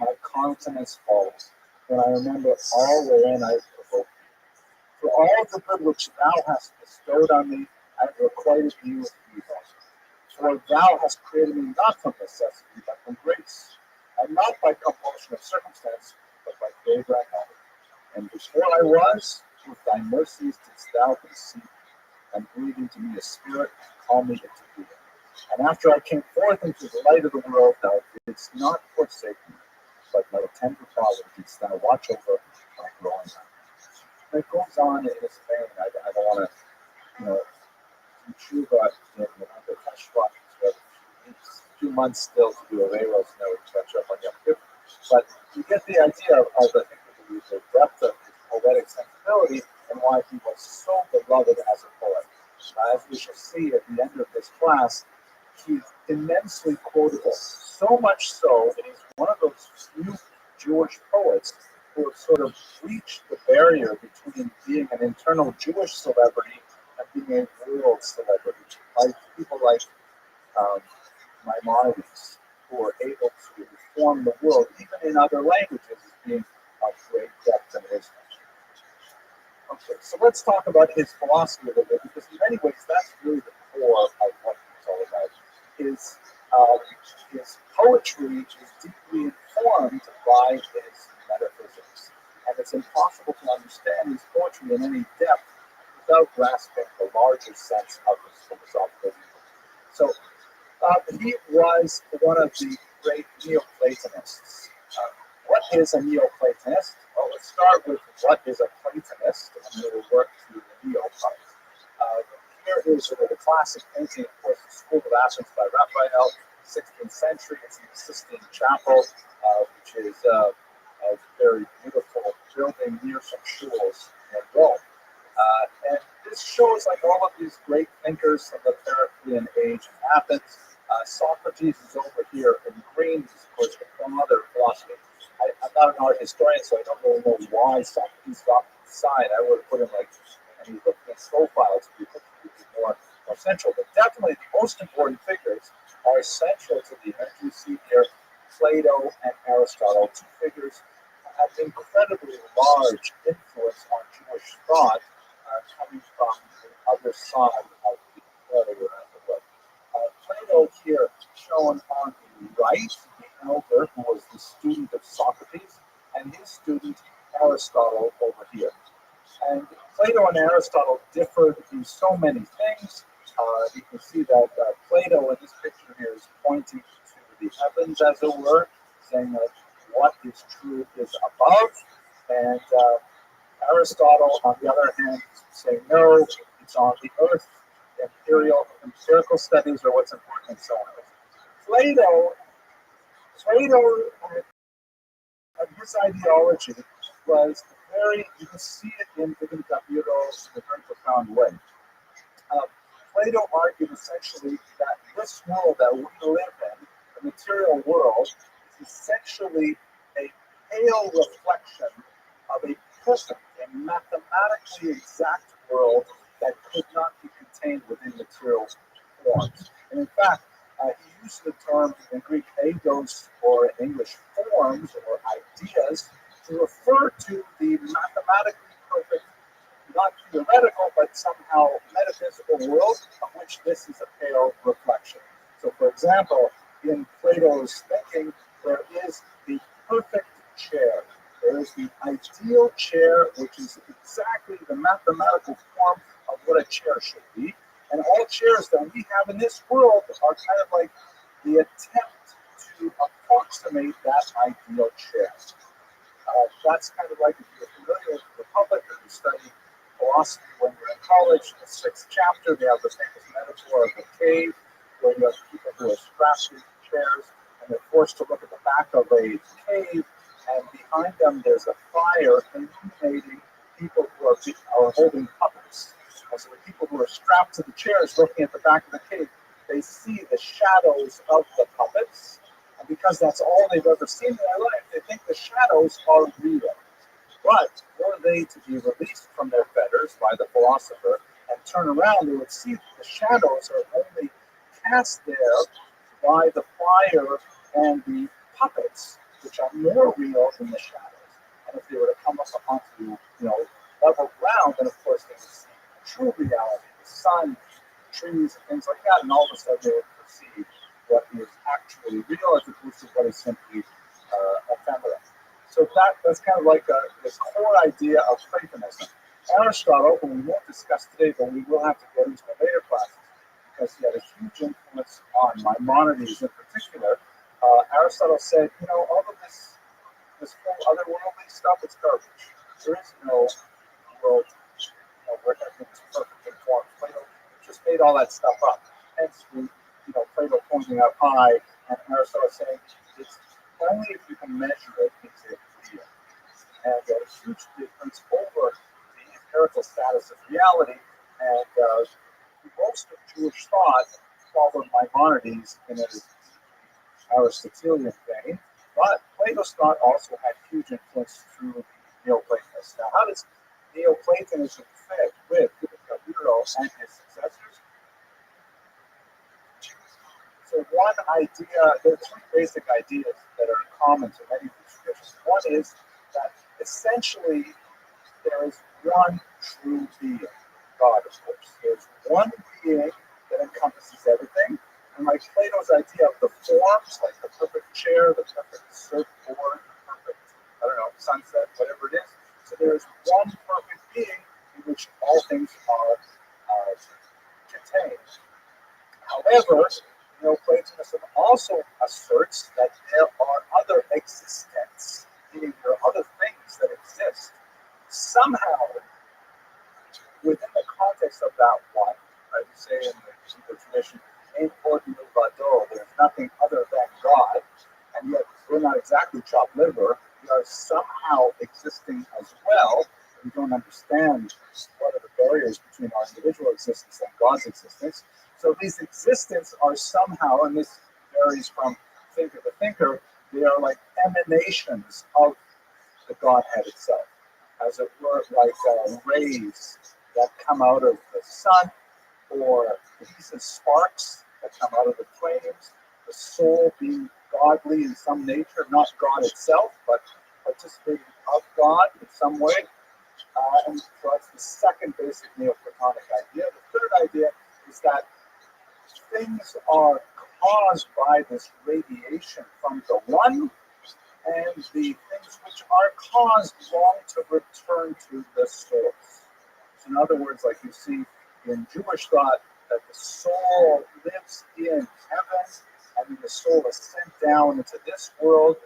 my countenance falls, when I remember all wherein I have provoked thee. For all the good which thou hast bestowed on me, I have requited thee with evil. For thou hast created me not from necessity, but from grace, and not by compulsion of circumstance, but by favor and honor. And before I was, with thy mercies didst thou conceive, and breathe into me a spirit, and call me into being. And after I came forth into the light of the world, thou didst not forsake me, but my tender father didst thou watch over my growing up. And it goes on in this vein. I don't want to, tshuva in the Tashvat, few months still to do a Veros and then we catch up on Yom Kippur. But you get the idea of I think, the depth of his poetic sensibility and why he was so beloved as a poet. As we shall see at the end of this class, he's immensely quotable. So much so that he's one of those few Jewish poets who have sort of breached the barrier between being an internal Jewish celebrity and being a world celebrity. Like people like Maimonides, who are able to inform the world, even in other languages, as being of great depth and wisdom. Okay, so let's talk about his philosophy a little bit, because in many ways that's really the core of what he's all about. His poetry is deeply informed by his metaphysics, and it's impossible to understand his poetry in any depth without grasping the larger sense of his philosophical view. So he was one of the great Neoplatonists. What is a Neoplatonist? Well, let's start with what is a Platonist, and then we'll work through the Neo part. Here is sort of the classic painting, of course, the School of Athens by Raphael, 16th century. It's in the Sistine Chapel, which is a very beautiful building near some schools in Rome. And this shows like all of these great thinkers from the Periclean age in Athens. Socrates is over here in green. He's, of course, the father of philosophy. I'm not an art historian, so I don't really know why Socrates got to the side. I would have put him like, and he's looking at profiles to be more central. But definitely the most important figures are essential to the event. You see here Plato and Aristotle, two figures who have incredibly large influence on Jewish thought, coming from the other side of the equator, as it were. Plato here shown on the right, the elder, who was the student of Socrates, and his student Aristotle over here. And Plato and Aristotle differed in so many things. You can see that Plato in this picture here is pointing to the heavens, as it were, saying that what is true is above, and Aristotle, on the other hand, is saying no, it's on the earth. Empirical studies are what's important, and so on. Plato, and his ideology was very, you can see it in Ibn Capiros in a very profound way. Plato argued essentially that this world that we live in, the material world, is essentially a pale reflection of a perfect and mathematically exact world that could not be contained within material forms. And in fact, he used the term in Greek eidos, or in English forms or ideas, to refer to the mathematically perfect, not theoretical, but somehow metaphysical world of which this is a pale reflection. So, for example, in Plato's thinking, there is the perfect chair. There is the ideal chair, which is exactly the mathematical form of what a chair should be. And all chairs that we have in this world are kind of like the attempt to approximate that ideal chair. That's kind of like if you're familiar with the Republic or you study philosophy when you're in college, in the 6th chapter, they have the famous metaphor of the cave, where you have people who are strapped to chairs and they're forced to look at the back of a cave, and behind them there's a fire illuminating people who are holding puppets. And so the people who are strapped to the chairs looking at the back of the cave, they see the shadows of the puppets, and because that's all they've ever seen in their life, they think the shadows are real. But were they to be released from their fetters by the philosopher and turn around, they would see that the shadows are only cast there by the fire and the puppets, which are more real than the shadows. And if they were to come up onto, level ground, then of course they would see true reality, the sun, trees, and things like that, and all of a sudden they would perceive what is actually real as opposed to what is simply ephemeral. So that's kind of like the core idea of Platonism. Aristotle, whom we won't discuss today, but we will have to get into in later classes, because he had a huge influence on Maimonides in particular. Aristotle said, all of this whole otherworldly stuff, it's garbage. There is no world where everything's perfect and formed. Plato just made all that stuff up. Hence, Plato pointing out high, and Aristotle saying it's only if you can measure it is it real. And a huge difference over the empirical status of reality. And most of Jewish thought followed Maimonides in an Aristotelian vein, but Plato's thought also had huge influence through Neoplatonists. Now, how does Neoplatonism fit with Cairo and his successors? So one idea, there are three basic ideas that are common to many of these traditions. One is that essentially there is one true being, God, of course. There's one being that encompasses everything. And like Plato's idea of the forms, like the perfect chair, the perfect surfboard, the perfect, sunset, whatever it is. So there is one perfect being in which all things are contained. However, Platonism also asserts that there are other existents, meaning there are other things that exist. Somehow, within the context of that one, right, we say in the tradition, there's nothing other than God, and yet we're not exactly chopped liver. We are somehow existing as well. We don't understand what are the barriers between our individual existence and God's existence. So these existences are somehow, and this varies from thinker to thinker, they are like emanations of the Godhead itself, as it were, like rays that come out of the sun, or decent sparks that come out of the flames, the soul being godly in some nature, not God itself, but participating of God in some way. And so that's the second basic Neoplatonic idea. The third idea is that things are caused by this radiation from the one, and the things which are caused long to return to the source. So in other words, like you see in Jewish thought, that the soul lives in heaven, and then the soul is sent down into this world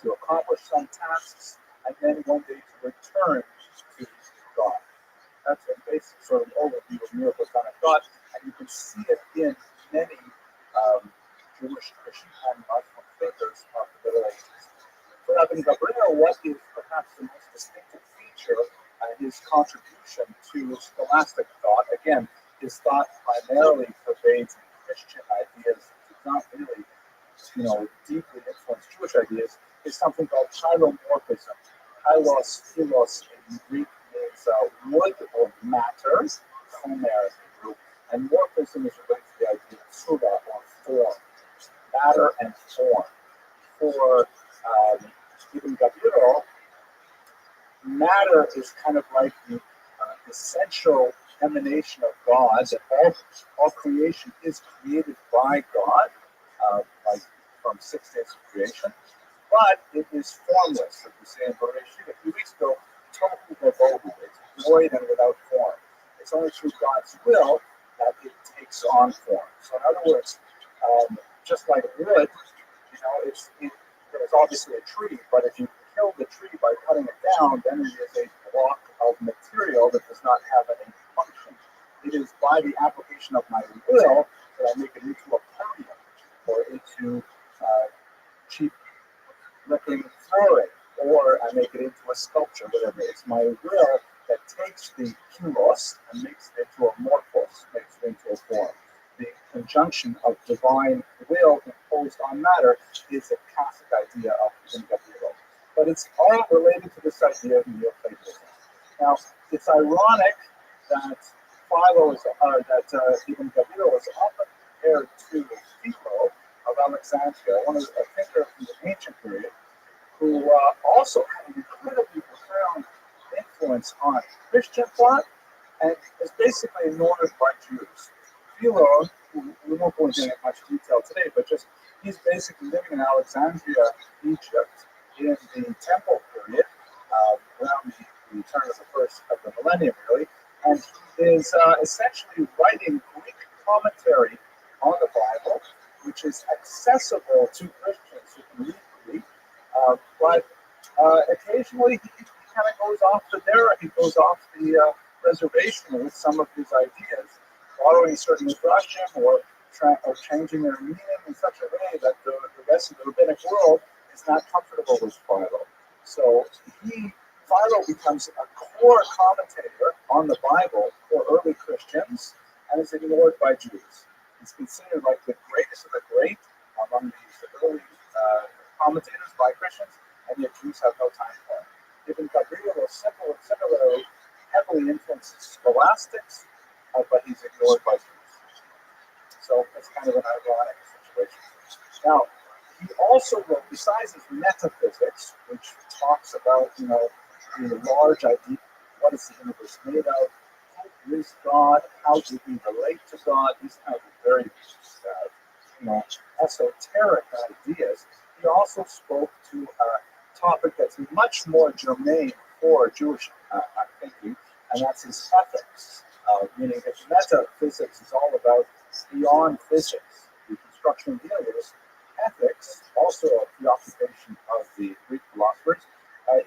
to accomplish some tasks, and then one day to return to God. That's a basic sort of overview of Neoplatonic thought, and you can see it in many Jewish, Christian, and Muslim thinkers of the Middle Ages. For Rabbi Gabriel, what is perhaps the most distinctive feature his contribution to scholastic thought? Again, his thought primarily pervades Christian ideas, did not really, deeply influence Jewish ideas, is something called hylomorphism. Hylos, philos in Greek means wood or matter, homer in Greek, and morphism is related to the idea of sura or form, matter and form. For Ibn Gabirol, matter is kind of like the essential emanation of God, that all creation is created by God, like from 6 days of creation, but it is formless, like we say in Bereshit a few weeks ago, tohu vavohu, it's void and without form. It's only through God's will that it takes on form. So in other words, just like wood, there's obviously a tree, but if you kill the tree by cutting it down, then it is a block of material that does not have any function. It is by the application of my will that I make it into a podium or into cheap looking flooring, or I make it into a sculpture, whatever. It's my will that takes the hulos and makes it into a morphos, makes it into a form. The conjunction of divine will imposed on matter is a classic idea of Ibn Gabirol. But it's all related to this idea of Neoplatonism. Now, it's ironic that Ibn Gabirol is often compared to Philo of Alexandria, one of the thinkers from the ancient period, who also had an incredibly profound influence on Christian thought and is basically ignored by Jews. Philo, we won't go into much detail today, but just he's basically living in Alexandria, Egypt, in the Temple period, around the turn of the millennium, really, and he is essentially writing Greek commentary on the Bible, which is accessible to Christians who can read Greek, but occasionally he kind of goes off the derech, he goes off the reservation with some of his ideas, borrowing certain midrashim or changing their meaning in such a way that the rest of the rabbinic world is not comfortable with Philo. So Philo becomes a core commentator on the Bible for early Christians and is ignored by Jews. He's considered like the greatest of the great among these early commentators by Christians, and yet Jews have no time for him. Ibn Gabriel was similarly heavily influenced scholastics, but he's ignored by Jews. So it's kind of an ironic situation. Now, he also wrote, besides his metaphysics, which talks about, the large idea, what is the universe made of, who is God, how do we relate to God, these kind of very, esoteric ideas. He also spoke to a topic that's much more germane for Jewish thinking, and that's his ethics. Meaning his metaphysics is all about beyond physics, the construction of the universe. Ethics, also a preoccupation of the Greek philosophers,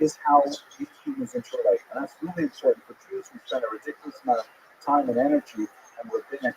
is how we humans interrelate. And that's really important for Jews. We spend a ridiculous amount of time and energy and rabbinic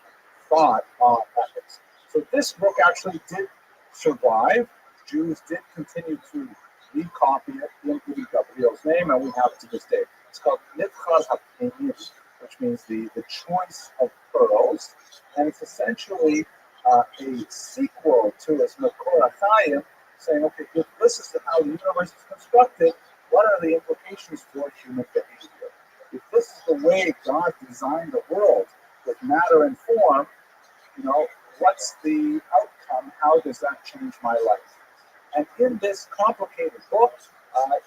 thought on ethics. So this book actually did survive. Jews did continue to recopy it in Gabriel's name, and we have it to this day. It's called Nivchar HaPeinim, which means the choice of pearls, and it's essentially a sequel to his Makor HaChaim, saying, okay, if this is how the universe is constructed, what are the implications for human behavior? If this is the way God designed the world with matter and form, what's the outcome? How does that change my life? And in this complicated book,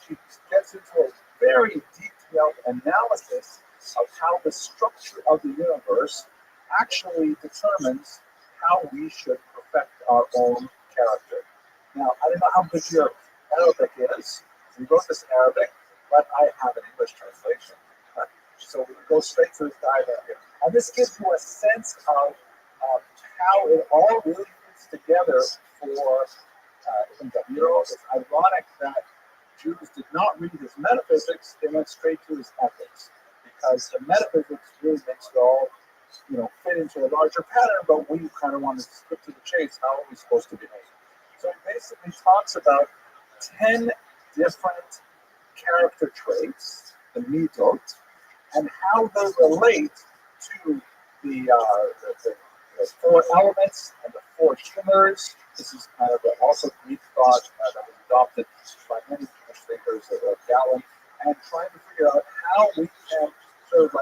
she gets into a very detailed analysis of how the structure of the universe actually determines how we should perfect our own character. Now, I don't know how good your Arabic is. We wrote this in Arabic, but I have an English translation. So we go straight to this diagram here. And this gives you a sense of how it all really fits together for Ibn Gabriel. It's ironic that Jews did not read his metaphysics, they went straight to his ethics, because the metaphysics really makes it all, fit into a larger pattern, but we kind of want to stick to the chase. How are we supposed to behave? So he basically talks about 10 different character traits, the midot, and how they relate to the 4 elements and the 4 humors. This is kind of also Greek thought that was adopted by many Jewish thinkers of Galen, and trying to figure out how we can sort of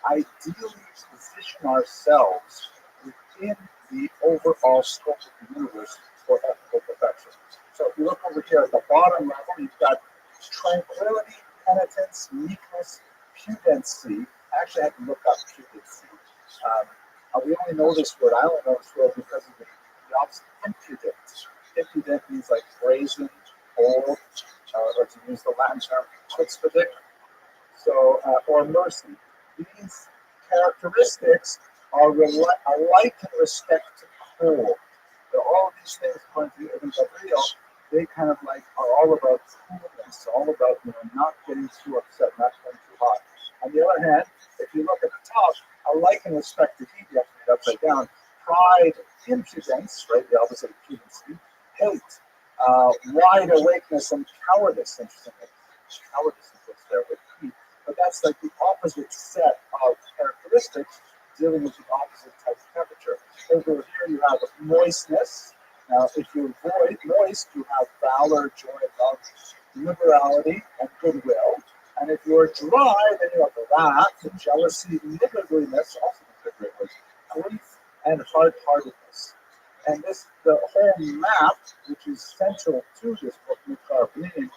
ideally position ourselves within the overall scope of the universe for ethical perfection. So if you look over here at the bottom level, you've got tranquility, penitence, meekness, pudency. I actually had to look up pudency. We only know this word. I only know this word because of the opposite, impudent. Impudent means like brazen, bold, or to use the Latin term, chutzpahdik. So, or mercy. These characteristics are alike in respect to cool. So all of these things, according to Ibn Gabriel, they kind of are all about coolness, all about not getting too upset, not getting too hot. On the other hand, if you look at the top, alike in respect to heat, you have to read upside down. Pride, impudence, right, the opposite of pudency, hate, wide awakeness, and cowardice. Interestingly, cowardice is what's there with heat, but that's like the opposite set of characteristics dealing with the opposite type of temperature. Over here, you have moistness. Now, if you avoid moist, you have valor, joy, love, liberality, and goodwill. And if you're dry, then you have wrath, jealousy, niggardliness, also good words, grief, and hard-heartedness. And the whole map, which is central to this book, Nivchar HaPeinim,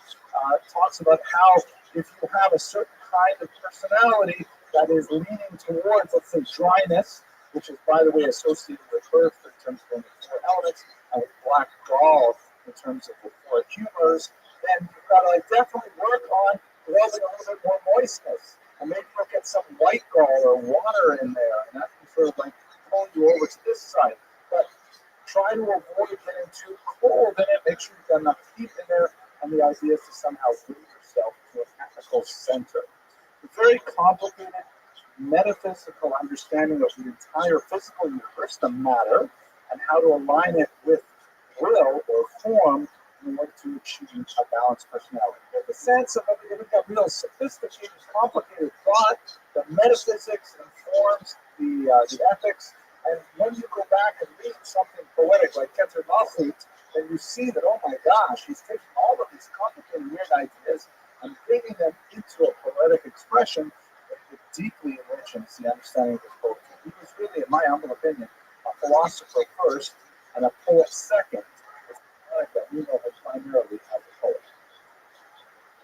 talks about how if you have a certain kind of personality that is leaning towards, let's say, dryness, which is, by the way, associated with earth in terms of the 4 elements, and with black gall in terms of the 4 humors, then you've got to definitely work on developing a little bit more moistness. And maybe you'll get some white gall or water in there, and that can sort of pull you you over to this side. But try to avoid getting too cold in it. Make sure you've got enough heat in there. And the idea is to somehow bring yourself to a technical center. A very complicated metaphysical understanding of the entire physical universe, the matter, and how to align it with will or form in order to achieve a balanced personality. But the sense of it, we've got real sophisticated, complicated thought. The metaphysics informs the ethics. And when you go back and read something poetic like Keter Malchut, then you see that, oh my gosh, he's taking all of these complicated, weird ideas and bringing them into a poetic expression that deeply enriches the understanding of his poetry. He was really, in my humble opinion, a philosopher first and a poet second. That we know him primarily as a poet.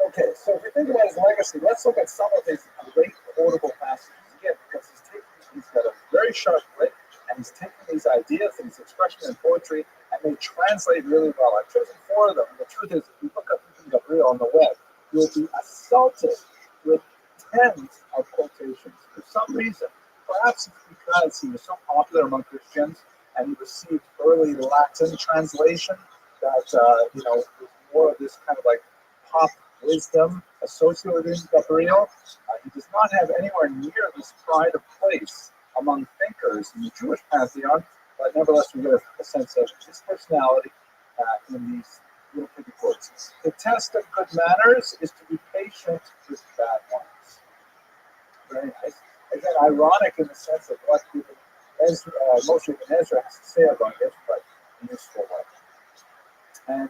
Okay, so if we think about his legacy, let's look at some of his great quotable passages again, because he's got a very sharp wit, and he's taking these ideas and his expression in poetry, and they translate really well. I've chosen 4 of them. The truth is, if you look up Gabriel on the web, you'll be assaulted with tens of quotations. For some reason, perhaps it's because he was so popular among Christians, and he received early Latin translation that was more of this kind of like pop wisdom associated with Gabriel. He does not have anywhere near this pride of place among thinkers in the Jewish pantheon, but nevertheless we get a sense of his personality in these little pithy quotes. The test of good manners is to be patient with bad ones. Very nice. Again, ironic in the sense of what Moshe Ibn Ezra has to say about it, but in a useful way. And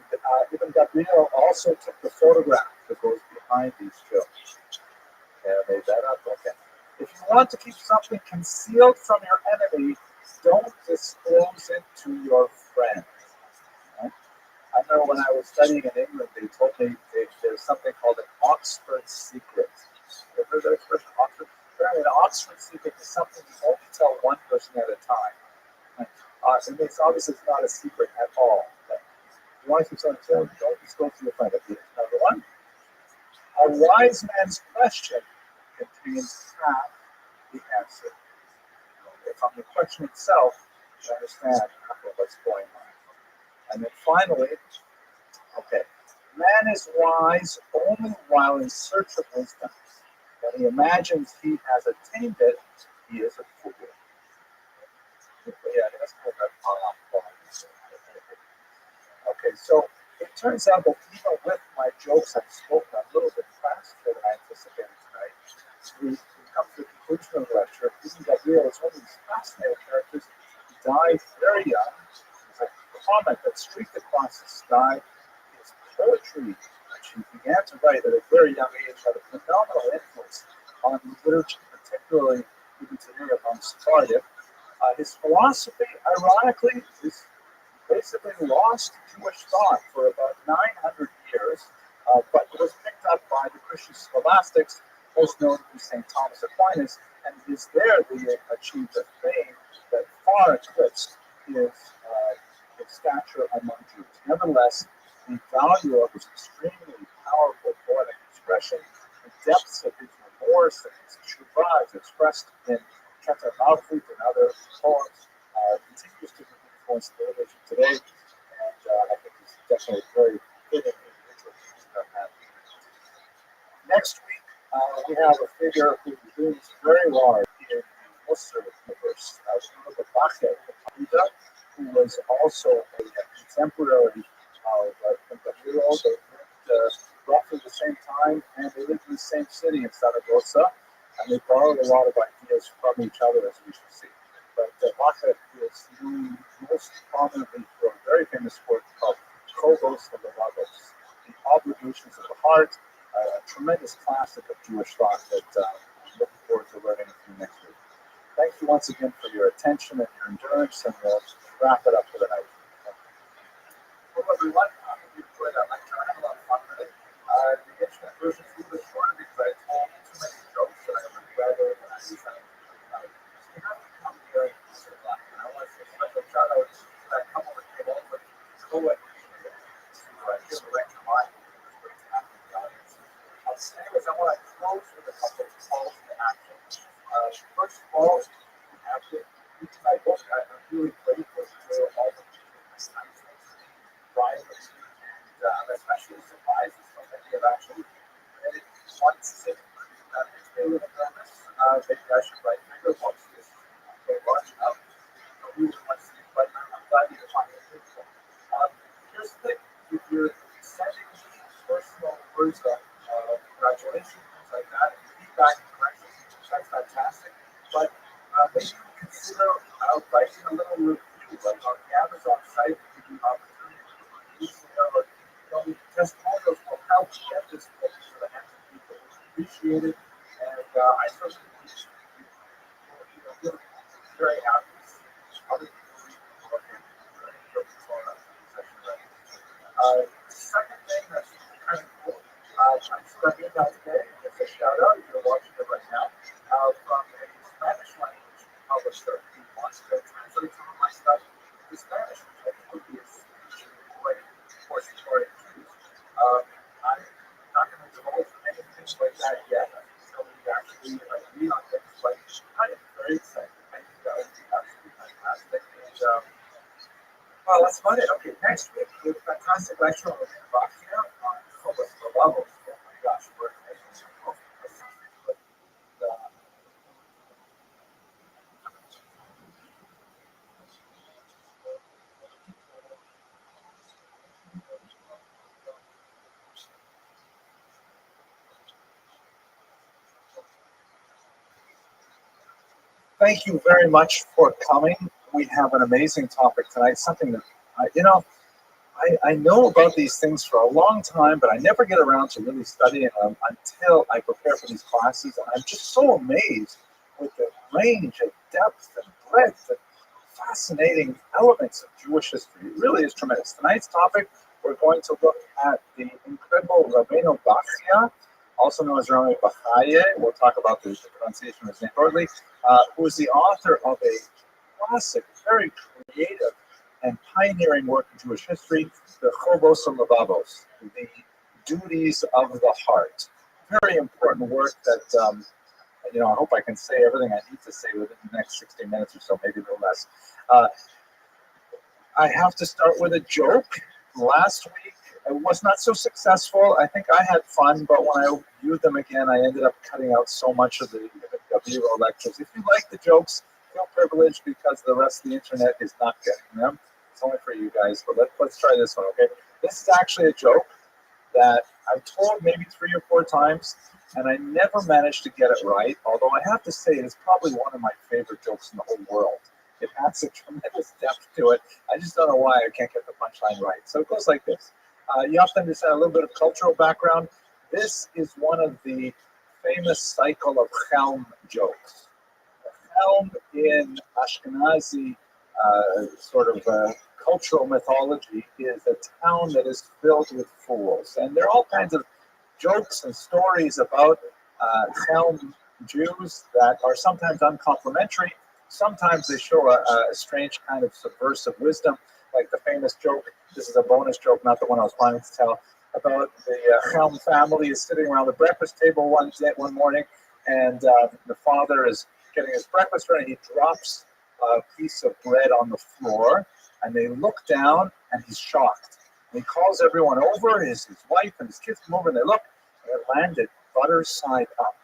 Ibn Gabriel also took the photograph that goes behind these films. Okay, I made that up. Okay. If you want to keep something concealed from your enemy, don't disclose it to your friends. Okay? I remember when I was studying in England, they told me there's something called an Oxford secret. You ever heard that expression, Oxford? Apparently, an Oxford secret is something you only tell one person at a time. And it's obviously not a secret at all. You want to keep something concealed, don't disclose to your friend. Number 1, a wise man's question contains half the answer. Okay, from the question itself, you understand half of what's going on. And then finally, okay, man is wise only while in search of wisdom. When he imagines he has attained it, he is a fool. Yeah, that's kind of okay, so it turns out that even with my jokes I've spoken a little bit faster than I anticipated tonight. We come to the conclusion of the lecture. Ibn Gabriel is one of these fascinating characters. He died very young. It's like a comet that streaked across the sky. His poetry, which he began to write at a very young age, had a phenomenal influence on literature, particularly even today among Sephardim. His philosophy, ironically, is basically lost Jewish thought for about 900 years, but was picked up by the Christian scholastics, most notably St. Thomas Aquinas, and it is there that he achieved a fame that far eclipsed his stature among Jews. Nevertheless, the value of his extremely powerful poetic expression, the depths of his remorse and his shuvah expressed in Keter Malchut and other poems, continues to influence the literature today, and I think it's definitely very fitting individual to have. Next week, we have a figure who looms very large in the Muslim universe. We look at Rothschild, who was also a contemporary of Gabriel. They lived roughly the same time, and they lived in the same city in Zaragoza, and they borrowed a lot of ideas from each other, as we shall see. But Rothschild is known most prominently for a very famous work called Kobos of the Lagos, The Obligations of the Heart, a tremendous classic of Jewish thought that I'm looking forward to learning from next week. Thank you once again for your attention and your endurance, and we'll wrap it up for the night. Well, everyone, I hope you enjoyed that lecture. I had a lot of fun with it. The internet version is a little bit shorter because I told too many jokes that I regretted, and I decided you have to come here and say that. And I want to say a special shout out to that couple that came over to co-ed to give a lecture live. It was great to have them in the audience. Anyways, I want to close with a couple of calls to action. First of all, we have to my book, I'm really grateful for all the drivers and especially surprises. So many have actually read it once. If they live in illness, maybe I should write bigger books. This is a bunch of who wants to, but I'm glad you find it useful. Here's the thing: if you're sending me personal words of congratulations, things like that, and feedback and corrections, that's fantastic. But maybe consider writing a little review, like on the Amazon site, give you opportunity to testimonials will help get this book to the hands of people who appreciate it. And I certainly feel very happy to see other people read the book and learning from the second thing that's kind of cool, I'm studying that today. It's a shout out, you're watching it right now, from a Spanish language publisher who wants to translate some of my stuff to Spanish, which I think would be a great course for it to use. I'm not going to divulge anything like that yet until we actually agree on things, but I am very excited. I think that would be absolutely fantastic. And, well, that's about it. Okay, next week, we have a fantastic lecture on Rabbi on Phobos the levels. Oh my gosh, we're making some but, thank you very much for coming. We have an amazing topic tonight, something that, I know about these things for a long time, but I never get around to really studying them until I prepare for these classes. And I'm just so amazed with the range of depth and breadth and fascinating elements of Jewish history. It really is tremendous. Tonight's topic, we're going to look at the incredible Rabbeinu Bachya, also known as Rabbi Bachaye. We'll talk about the pronunciation of his name shortly, who is the author of a classic, very creative, and pioneering work in Jewish history, the Chobos and Levavos, the duties of the heart. Very important work that, I hope I can say everything I need to say within the next 60 minutes or so, maybe a little less. I have to start with a joke. Last week, it was not so successful. I think I had fun, but when I viewed them again, I ended up cutting out so much of the WO lectures. If you like the jokes, feel privileged because the rest of the internet is not getting them. It's only for you guys, but let's try this one, okay? This is actually a joke that I've told maybe 3 or 4 times, and I never managed to get it right, although I have to say it's probably one of my favorite jokes in the whole world. It has a tremendous depth to it. I just don't know why I can't get the punchline right. So it goes like this. You have to understand a little bit of cultural background. This is one of the famous cycle of Chelm jokes. Chelm in Ashkenazi sort of cultural mythology is a town that is filled with fools. And there are all kinds of jokes and stories about Chelm Jews that are sometimes uncomplimentary. Sometimes they show a strange kind of subversive wisdom, like the famous joke. This is a bonus joke, not the one I was planning to tell, about the Chelm family is sitting around the breakfast table one morning, and the father is getting his breakfast ready. He drops a piece of bread on the floor, and they look down, and he's shocked. And he calls everyone over, his wife and his kids come over, and they look, and it landed butter side up.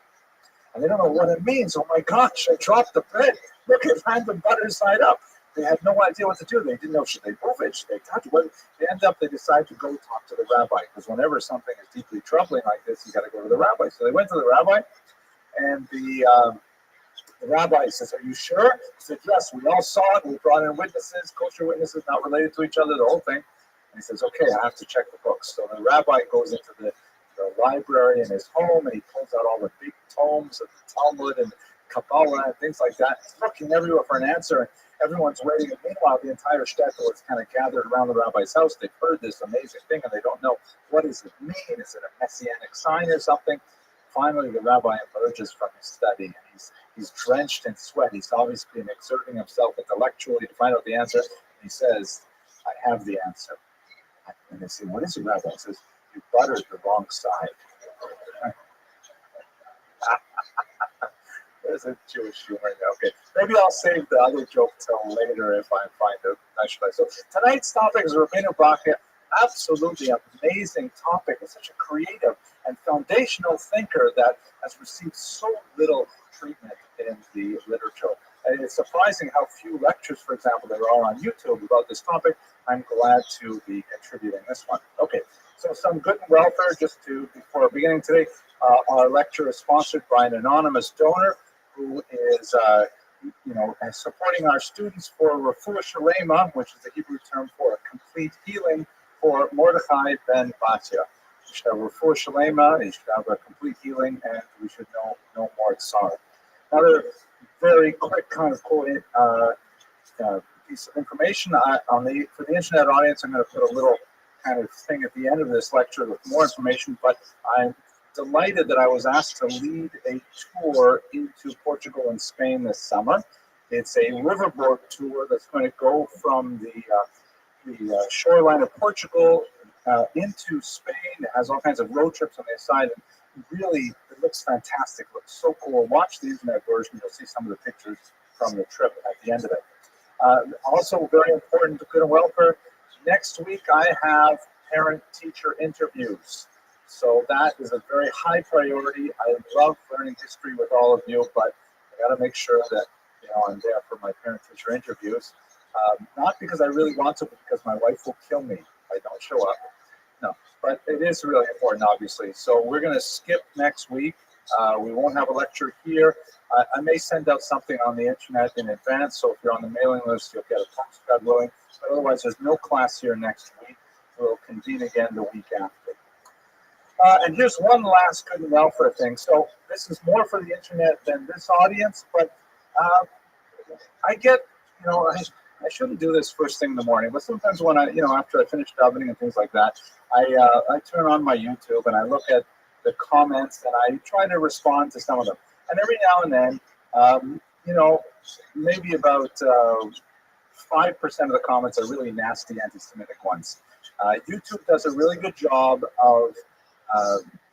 And they don't know what it means. Oh my gosh, I dropped the bread. Look, it landed butter side up. They had no idea what to do. They didn't know, should they move it? Should they touch it? They decide to go talk to the rabbi, because whenever something is deeply troubling like this, you got to go to the rabbi. So they went to the rabbi, and the rabbi says, "Are you sure?" He said, "Yes, we all saw it. We brought in witnesses, kosher witnesses, not related to each other, the whole thing." And he says, "Okay, I have to check the books." So the rabbi goes into the library in his home, and he pulls out all the big tomes of the Talmud and Kabbalah and things like that. He's looking everywhere for an answer, and everyone's waiting. And meanwhile, the entire shtetl is kind of gathered around the rabbi's house. They've heard this amazing thing, and they don't know, what does it mean? Is it a messianic sign or something? Finally, the rabbi emerges from his study, and he's drenched in sweat. He's obviously been exerting himself intellectually to find out the answer. And he says, "I have the answer." And they say, "What is it, Rabbi?" He says, "You buttered the wrong side." There's a Jewish humor there. Okay, maybe I'll save the other joke till later if I find it nice. So tonight's topic is Rabbeinu Bachya. Absolutely amazing topic. He's such a creative and foundational thinker that has received so little treatment in the literature. And it's surprising how few lectures, for example, there are on YouTube about this topic. I'm glad to be contributing this one. Okay, so some good and welfare just to, before beginning today, our lecture is sponsored by an anonymous donor who is, supporting our students for Refuah Shalema, which is the Hebrew term for a complete healing for Mordechai ben Batya. We should have Refuah Shalema, he should have a complete healing, and we should know no more sorrow. Another very quick kind of cool piece of information for the internet audience. I'm going to put a little kind of thing at the end of this lecture with more information, but I'm delighted that I was asked to lead a tour into Portugal and Spain this summer. It's a riverboat tour that's going to go from the shoreline of Portugal into Spain. It has all kinds of road trips on the side, and really, it looks fantastic. It looks so cool. Watch the internet version. You'll see some of the pictures from the trip at the end of it. Also, very important to good and welfare. Next week, I have parent-teacher interviews. So that is a very high priority. I love learning history with all of you, but I got to make sure that I'm there for my parent-teacher interviews. Not because I really want to, but because my wife will kill me if I don't show up. No, but it is really important, obviously. So we're going to skip next week. We won't have a lecture here. I may send out something on the internet in advance, so if you're on the mailing list, you'll get a postcard willing. But otherwise, there's no class here next week. We'll convene again the week after. And here's one last good and welfare thing. So this is more for the internet than this audience, but I get, I shouldn't do this first thing in the morning, but sometimes when I, after I finish davening and things like that, I turn on my YouTube and I look at the comments and I try to respond to some of them. And every now and then, maybe about 5% of the comments are really nasty anti-Semitic ones. YouTube does a really good job of,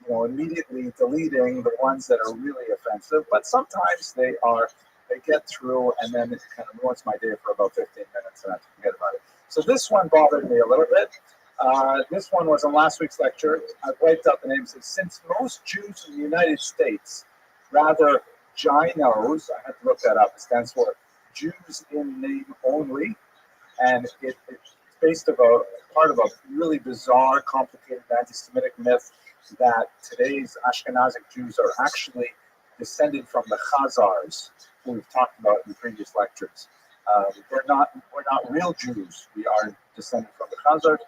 immediately deleting the ones that are really offensive, but sometimes they get through and then it kind of ruins my day for about 15 minutes and I have to forget about it. So this one bothered me a little bit. This one was in last week's lecture. I wiped out the names. Since most Jews in the United States rather GINOs, I had to look that up, it stands for Jews in Name Only, and it's based about part of a really bizarre, complicated anti-Semitic myth that today's Ashkenazic Jews are actually descended from the Khazars, who we've talked about in previous lectures. We're not real Jews. We are descended from the Khazars.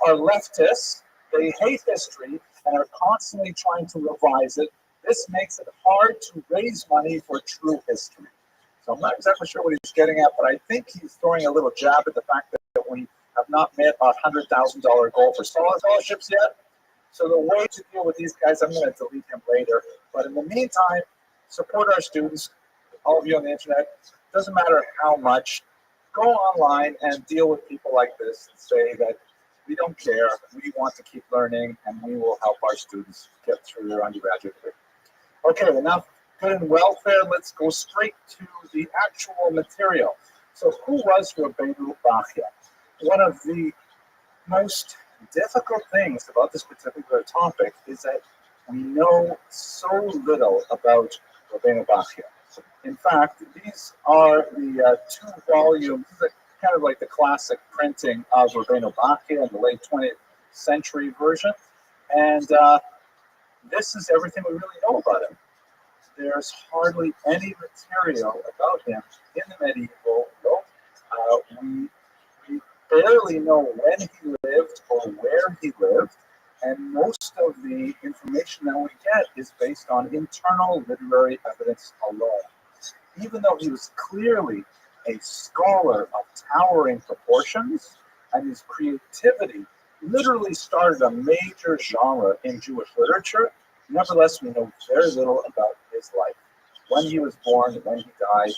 Our leftists, they hate history and are constantly trying to revise it. This makes it hard to raise money for true history. So I'm not exactly sure what he's getting at, but I think he's throwing a little jab at the fact that we have not met our $100,000 goal for scholarships yet. So the way to deal with these guys, I'm going to delete him later. But in the meantime, support our students, all of you on the internet. Doesn't matter how much. Go online and deal with people like this and say that we don't care. We want to keep learning, and we will help our students get through their undergraduate degree. Okay, enough good and welfare. Let's go straight to the actual material. So who was Rabbeinu Bachya? One of the most difficult things about this particular topic is that we know so little about Rabbeinu Bachya. In fact, these are the 2 volumes, kind of like the classic printing of Rabbeinu Bachya in the late 20th century version. And this is everything we really know about him. There's hardly any material about him in the medieval world. We barely know when he lived or where he lived, and most of the information that we get is based on internal literary evidence alone. Even though he was clearly a scholar of towering proportions, and his creativity literally started a major genre in Jewish literature, nevertheless, we know very little about his life. When he was born, when he died,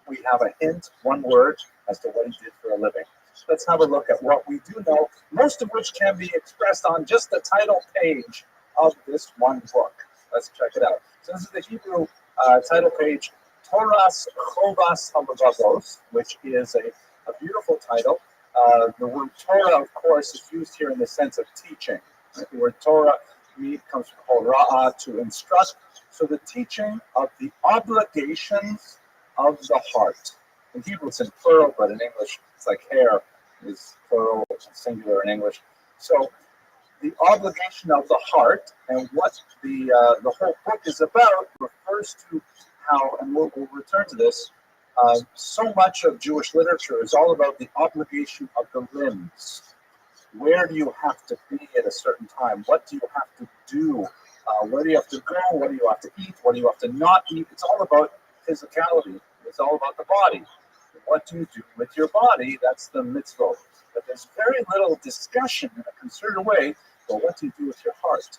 we have a hint, one word, as to what he did for a living. Let's have a look at what we do know, most of which can be expressed on just the title page of this one book. Let's check it out. So this is the Hebrew Title page, Toras Chovas Halevavos, which is a beautiful title. The word Torah, of course, is used here in the sense of teaching. Right? The word Torah comes from Hora'ah, to instruct. So the teaching of the obligations of the heart. In Hebrew, it's in plural, but in English, it's like hair is plural, singular in English. So the obligation of the heart, and what the whole book is about, refers to how, and we'll return to this, so much of Jewish literature is all about the obligation of the limbs. Where do you have to be at a certain time? What do you have to do? Where do you have to go? What do you have to eat? What do you have to not eat? It's all about physicality. It's all about the body. What do you do with your body? That's the mitzvah. But there's very little discussion in a concerted way. Well, what do you do with your heart?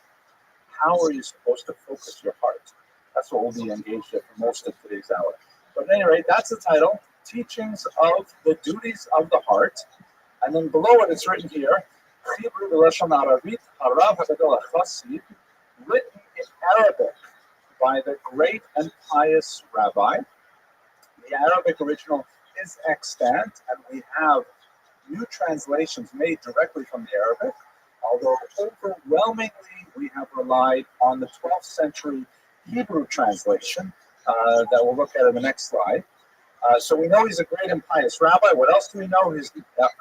How are you supposed to focus your heart? That's what we'll be engaged in for most of today's hour. But at any rate, that's the title, Teachings of the Duties of the Heart. And then below it, it's written here, Chibru B'Lashon Aravit, Harav HaGadol HaChassid, written in Arabic by the great and pious rabbi. The Arabic original is extant, and we have new translations made directly from the Arabic, although overwhelmingly we have relied on the 12th century Hebrew translation that we'll look at in the next slide. So we know he's a great and pious rabbi. What else do we know? He's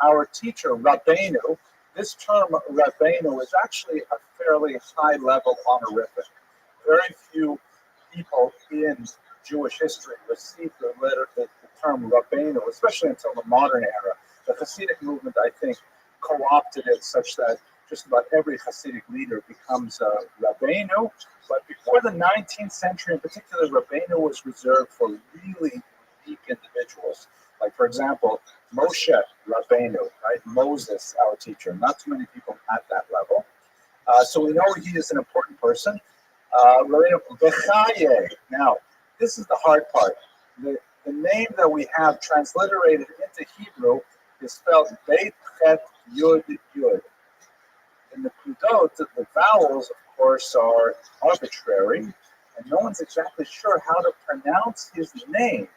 our teacher, Rabbeinu. This term, Rabbeinu, is actually a fairly high-level honorific. Very few people in Jewish history received the term Rabbeinu, especially until the modern era. The Hasidic movement, I think, co-opted it such that just about every Hasidic leader becomes a Rabbeinu. But before the 19th century in particular, Rabbeinu was reserved for really unique individuals. Like, for example, Moshe Rabbeinu, right? Moses, our teacher. Not too many people at that level. So we know he is an important person. Now, this is the hard part. The name that we have transliterated into Hebrew is spelled Beit Chet Yud Yud. In the Kudot, the vowels, of course, are arbitrary, and no one's exactly sure how to pronounce his name.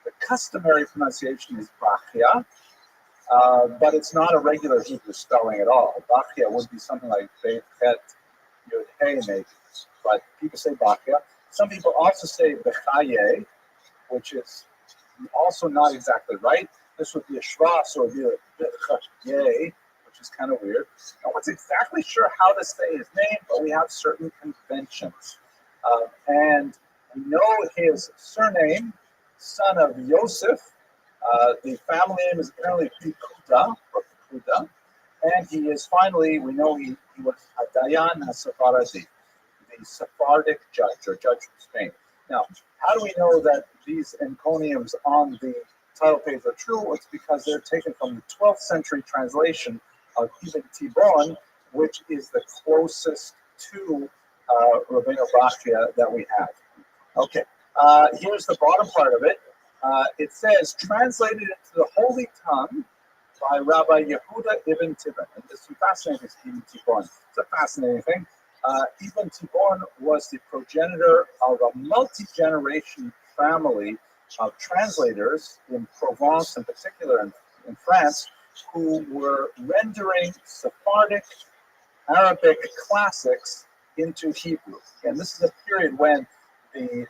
The customary pronunciation is Bachia, but it's not a regular Hebrew spelling at all. Bachia would be something like Beit Chet Yud Hey, maybe, but people say Bachia. Some people also say Bechaye, which is also not exactly right. This would be a shva, so it would be a Bechaye, which is kind of weird. No one's exactly sure how to say his name, but we have certain conventions. And we know his surname, son of Yosef. The family name is apparently Pikuda, or Pikuda. And he is finally, we know he was Dayan HaSefaradi, the Sephardic judge, or judge from Spain. Now, how do we know that these encomiums on the title page are true? It's because they're taken from the 12th century translation of Ibn Tibon, which is the closest to Rabbeinu Bachia that we have. Okay, here's the bottom part of it. It says, translated into the Holy Tongue by Rabbi Yehuda Ibn Tibon. And this is fascinating, Ibn Tibon. It's a fascinating thing. Ibn Tibon was the progenitor of a multi-generation family of translators in Provence, in particular in France, who were rendering Sephardic Arabic classics into Hebrew. And this is a period when in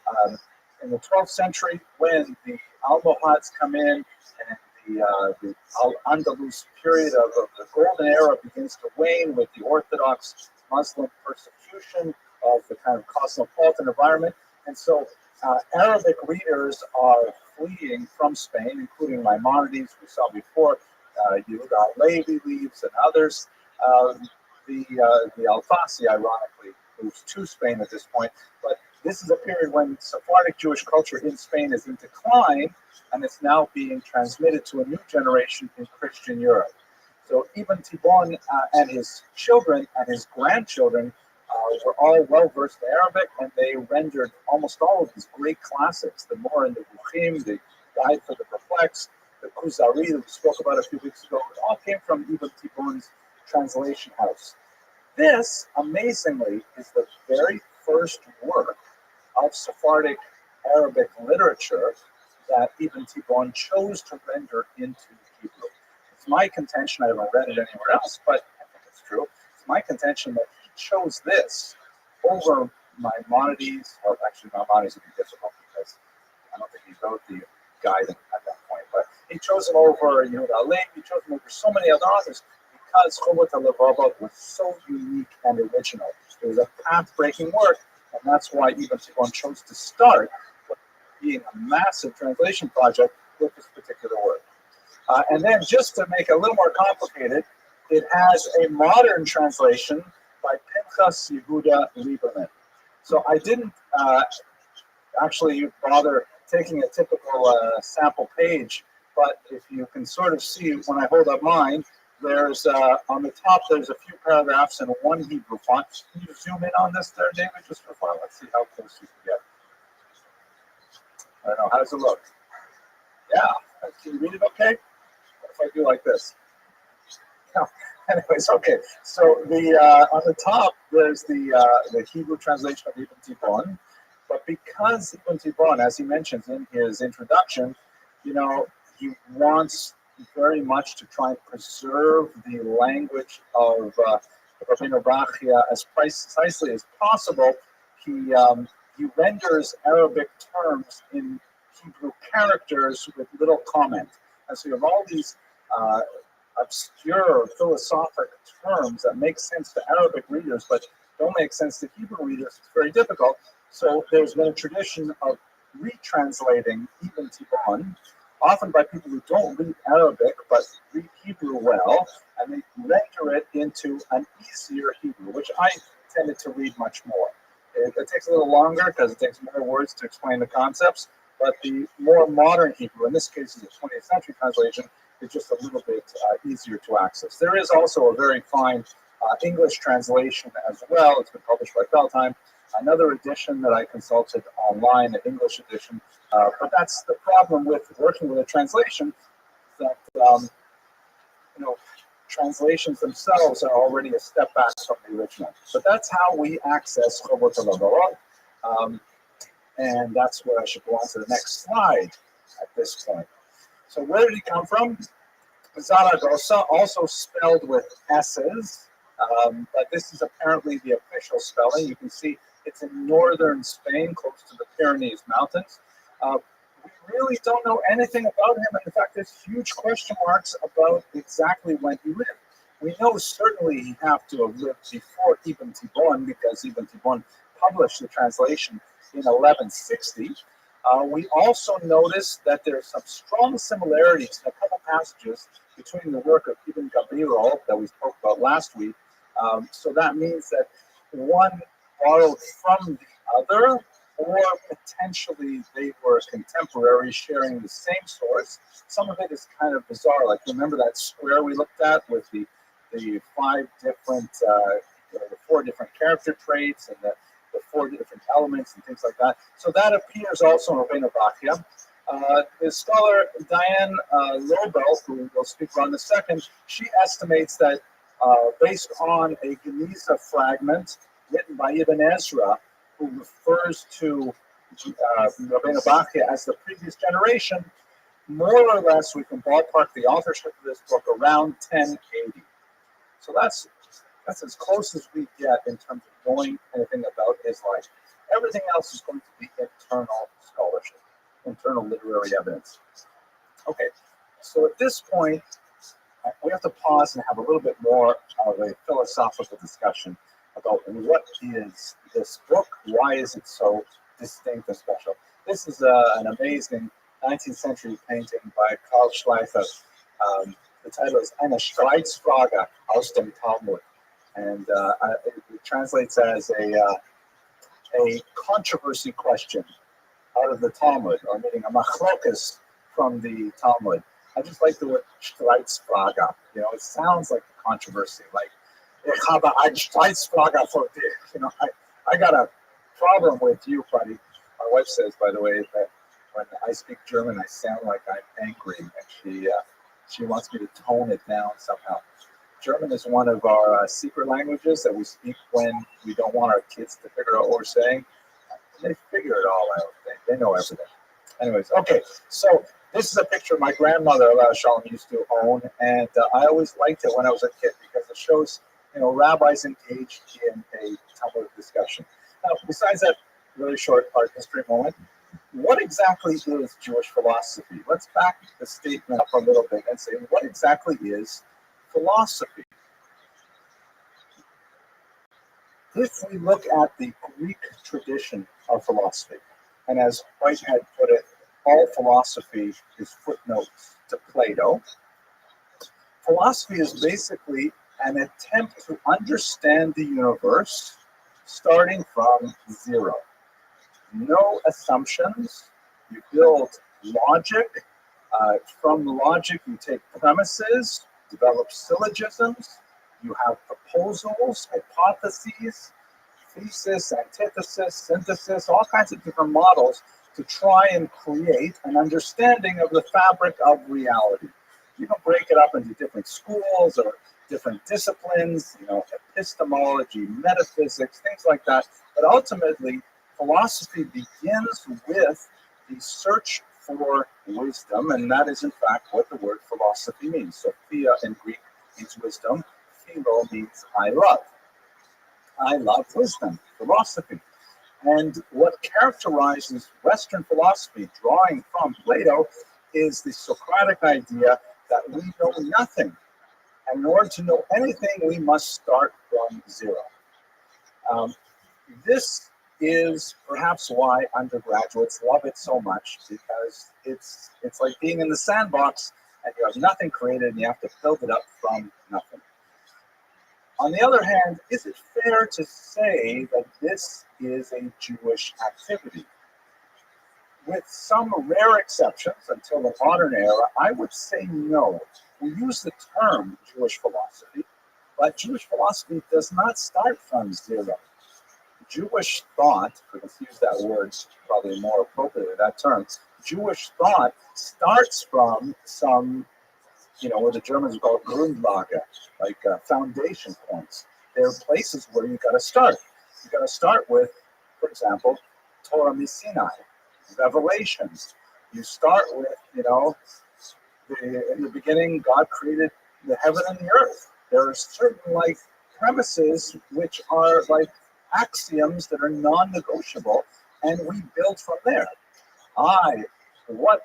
the 12th century, when the Almohads come in and the Al-Andalus period of the golden era begins to wane with the Orthodox Muslim persecution of the kind of cosmopolitan environment. And so Arabic readers are fleeing from Spain, including Maimonides, we saw before, Yehuda Levi leaves, and others. The Alfasi, ironically, moves to Spain at this point. But this is a period when Sephardic Jewish culture in Spain is in decline, and it's now being transmitted to a new generation in Christian Europe. So Ibn Tibon and his children and his grandchildren were all well-versed in Arabic, and they rendered almost all of these great classics, the More and the Bukhim, the Guide for the Perplexed, the Kuzari that we spoke about a few weeks ago. It all came from Ibn Tibon's translation house. This, amazingly, is the very first work of Sephardic Arabic literature that Ibn Tibbon chose to render into Hebrew. It's my contention, I haven't read it anywhere else, but I think it's true. It's my contention that he chose this over Maimonides, or actually Maimonides would be difficult because I don't think he wrote the guide at that point, but he chose him over Yehuda Alevi, he chose him over so many other authors because Chobot HaLevavot was so unique and original. It was a path-breaking work, and that's why Ibn Tibbon chose to start with being a massive translation project with this particular work. And then just to make it a little more complicated, it has a modern translation by Pinchas Yehuda Lieberman. So I didn't actually bother taking a typical sample page, but if you can sort of see when I hold up mine, there's on the top there's a few paragraphs in one Hebrew font. Can you zoom in on this there, David, just for fun? Let's see how close you can get. I don't know, how does it look? Yeah, can you read it okay? What if I do like this? No. Anyways, okay. So the on the top there's the Hebrew translation of Ibn Tibbon, but because Ibn Tibbon, as he mentions in his introduction, you know, he wants very much to try and preserve the language of Rabbeinu Bachya as precisely as possible. He renders Arabic terms in Hebrew characters with little comment, and so you have all these obscure philosophic terms that make sense to Arabic readers but don't make sense to Hebrew readers. It's very difficult. So there's been a tradition of retranslating Ibn Tibbon, often by people who don't read Arabic but read Hebrew well, and they render it into an easier Hebrew, which I tended to read much more. It takes a little longer because it takes more words to explain the concepts, but the more modern Hebrew, in this case is a 20th century translation, is just a little bit easier to access. There is also a very fine English translation as well. It's been published by Feldheim. Another edition that I consulted online, an English edition. But that's the problem with working with a translation, that translations themselves are already a step back from the original. But that's how we access Chobot HaLevavot. And that's where I should go on to the next slide at this point. So where did he come from? Zaragoza, also spelled with S's, but this is apparently the official spelling. You can see it's in northern Spain, close to the Pyrenees Mountains. We really don't know anything about him, and in fact, there's huge question marks about exactly when he lived. We know certainly he had to have lived before Ibn Tibbon, because Ibn Tibbon published the translation in 1160. We also notice that there's some strong similarities in a couple passages between the work of Ibn Gabirol that we spoke about last week. So that means that one borrowed from the other, or potentially they were contemporaries sharing the same source. Some of it is kind of bizarre. Like, remember that square we looked at with the five different, the four different character traits and the four different elements and things like that. So that appears also in Rabbeinu Bachya. The scholar Diane Lobel, who we'll speak about in a second, she estimates that based on a Geniza fragment written by Ibn Ezra, who refers to Rabbeinu Bachya as the previous generation, more or less we can ballpark the authorship of this book around 1080. So that's as close as we get in terms of knowing anything about his life. Everything else is going to be internal scholarship, internal literary evidence. Okay, so at this point, we have to pause and have a little bit more of a philosophical discussion about what is this book, why is it so distinct and special. This is an amazing 19th century painting by Karl Schleifer. The title is Eine Streitsfrage aus dem Talmud. And it translates as a controversy question out of the Talmud, or meaning a machlokas from the Talmud. I just like the word Streitsfrage. You know, it sounds like a controversy. Like, ich habe eine Streitsfrage für dich. You know, I got a problem with you, buddy. My wife says, by the way, that when I speak German, I sound like I'm angry, and she wants me to tone it down somehow. German is one of our secret languages that we speak when we don't want our kids to figure out what we're saying. They figure it all out. They know everything. Anyways, okay, so this is a picture my grandmother, Shalom, used to own, and I always liked it when I was a kid because it shows, rabbis engaged in a Talmudic discussion. Now, besides that really short art history moment, what exactly is Jewish philosophy? Let's back the statement up a little bit and say, what exactly is philosophy? If we look at the Greek tradition of philosophy, and as Whitehead put it, all philosophy is footnotes to Plato. Philosophy is basically an attempt to understand the universe starting from zero. No assumptions. You build logic. From logic, you take premises, develop syllogisms. You have proposals, hypotheses, thesis, antithesis, synthesis, all kinds of different models to try and create an understanding of the fabric of reality. You can break it up into different schools or different disciplines, epistemology, metaphysics, things like that. But ultimately, philosophy begins with the search for wisdom, and that is in fact what the word philosophy means. Sophia in Greek means wisdom. Philo means I love. I love wisdom, philosophy. And what characterizes Western philosophy, drawing from Plato, is the Socratic idea that we know nothing. And in order to know anything, we must start from zero. This is perhaps why undergraduates love it so much, because it's like being in the sandbox and you have nothing created and you have to build it up from nothing. On the other hand, is it fair to say that this is a Jewish activity? With some rare exceptions until the modern era, I would say no. We use the term Jewish philosophy, but Jewish philosophy does not start from zero. Jewish thought, if we can use that word probably more appropriately, that term, Jewish thought starts from some, what the Germans call Grundlage, like foundation points. There are places where you got to start. You got to start with, for example, Torah Sinai, Revelations. You start with, in the beginning, God created the heaven and the earth. There are certain premises which are like axioms that are non-negotiable, and we build from there. What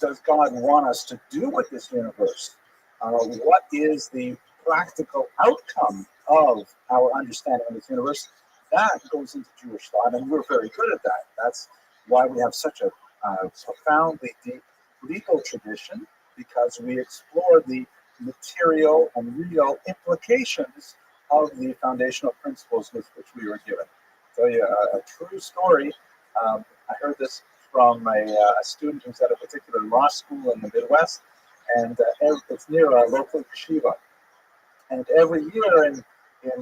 does God want us to do with this universe? What is the practical outcome of our understanding of this universe? That goes into Jewish thought, and we're very good at that. That's why we have such a profoundly deep legal tradition, because we explore the material and real implications of the foundational principles with which we were given. I'll tell you a true story. I heard this from a student who's at a particular law school in the Midwest, and it's near a local yeshiva. And every year in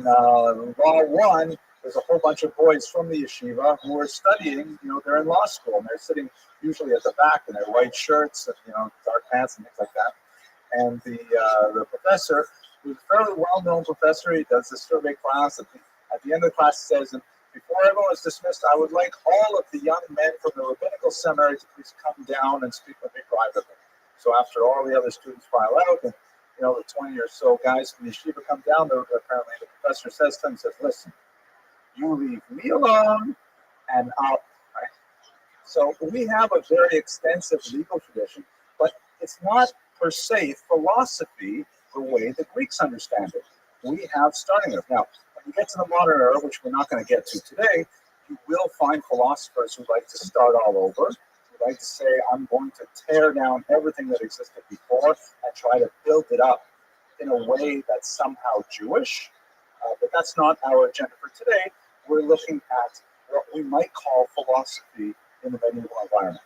Law 1, there's a whole bunch of boys from the yeshiva who are studying, they're in law school, and they're sitting usually at the back in their white shirts and, dark pants and things like that. And the professor, who's a fairly well-known professor, he does this survey class. At the end of the class, he says, and before everyone is dismissed, I would like all of the young men from the rabbinical seminary to please come down and speak with me privately. So after all the other students file out, and the 20 or so guys from the yeshiva come down, apparently the professor says to them, listen, you leave me alone, and I'll. Right? So we have a very extensive legal tradition, but it's not per se philosophy the way the Greeks understand it. We have starting it. Now, when you get to the modern era, which we're not going to get to today, you will find philosophers who like to start all over, who like to say, I'm going to tear down everything that existed before and try to build it up in a way that's somehow Jewish. But that's not our agenda for today. We're looking at what we might call philosophy in the medieval environment.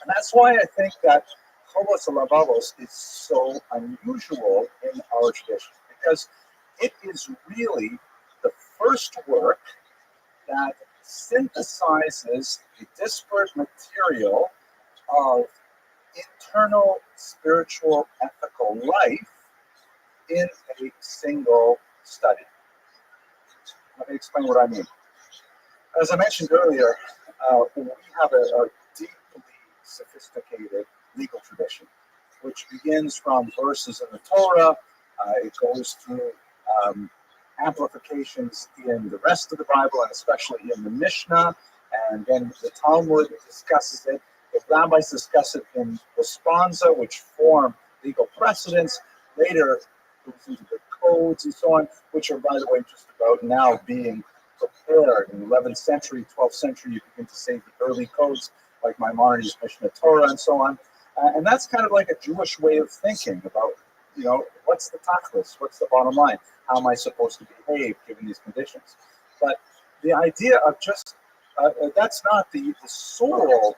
And that's why I think that Chobos Lavavos is so unusual in our tradition, because it is really the first work that synthesizes the disparate material of internal spiritual ethical life in a single study. Let me explain what I mean. As I mentioned earlier, we have a deeply sophisticated legal tradition, which begins from verses in the Torah. It goes through amplifications in the rest of the Bible, and especially in the Mishnah, and then the Talmud discusses it. The rabbis discuss it in responsa, which form legal precedents. Later, it goes into the codes and so on, which are, by the way, just about now being prepared. In the 11th century, 12th century, you begin to say the early codes, like Maimonides' Mishnah Torah, and so on. And that's kind of like a Jewish way of thinking about, what's the tachlis? What's the bottom line? How am I supposed to behave given these conditions? But the idea of just, that's not the sole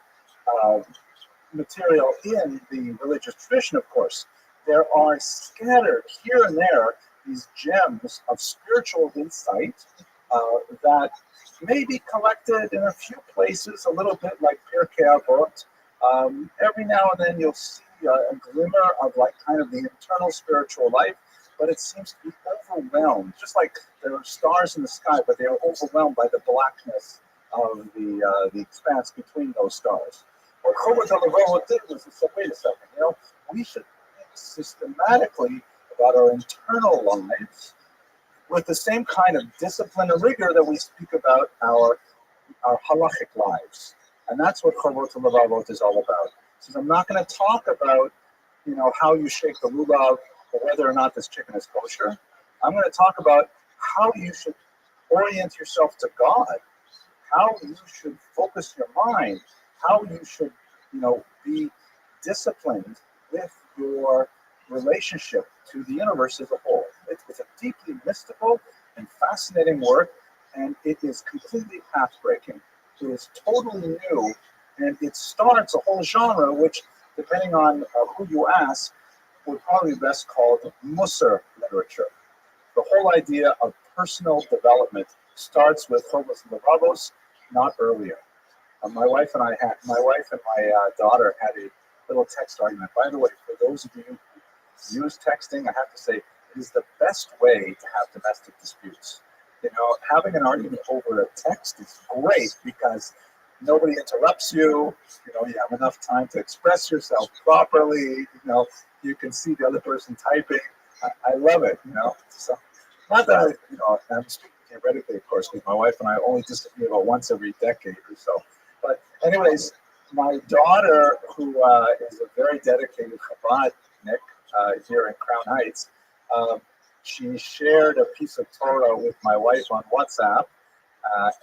material in the religious tradition, of course. There are scattered here and there these gems of spiritual insight that may be collected in a few places, a little bit like Pirkei Avot. Every now and then you'll see a glimmer of like kind of the internal spiritual life, but it seems to be overwhelmed, just like there are stars in the sky, but they are overwhelmed by the blackness of the expanse between those stars. What Chobot HaLevavot did was to say, wait a second, we should think systematically about our internal lives with the same kind of discipline and rigor that we speak about our halachic lives. And that's what Chobot HaLevavot is all about. He says, I'm not going to talk about, how you shake the lulav or whether or not this chicken is kosher. I'm going to talk about how you should orient yourself to God, how you should focus your mind, how you should, be disciplined with your relationship to the universe as a whole. It's a deeply mystical and fascinating work, and it is completely path-breaking. It is totally new, and it starts a whole genre, which, depending on who you ask, would probably be best called Musar literature. The whole idea of personal development starts with Chobot HaLevavot, not earlier. My wife and my daughter had a little text argument. By the way, for those of you who use texting, I have to say it is the best way to have domestic disputes. Having an argument over a text is great because nobody interrupts you. You have enough time to express yourself properly. You can see the other person typing. I love it. So not that I'm speaking theoretically, of course, because my wife and I only disagree about once every decade or so. But anyways, my daughter, who is a very dedicated Chabadnik here in Crown Heights, she shared a piece of Torah with my wife on WhatsApp,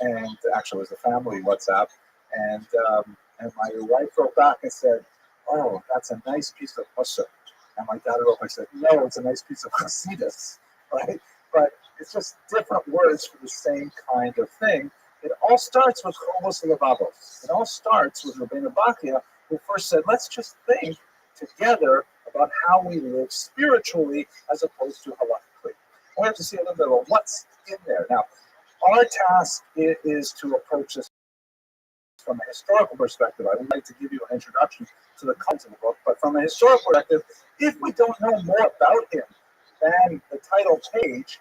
and actually it was a family WhatsApp, and my wife wrote back and said, "Oh, that's a nice piece of Musar." And my daughter wrote back and said, "No, it's a nice piece of Hasidus," right? But it's just different words for the same kind of thing. It all starts with Chobot HaLevavot. It all starts with Rabbeinu Bachya, who first said, let's just think together about how we live spiritually as opposed to halakhically. We have to see a little bit of what's in there. Now, our task is to approach this from a historical perspective. I would like to give you an introduction to the content of the book, but from a historical perspective, if we don't know more about him than the title page,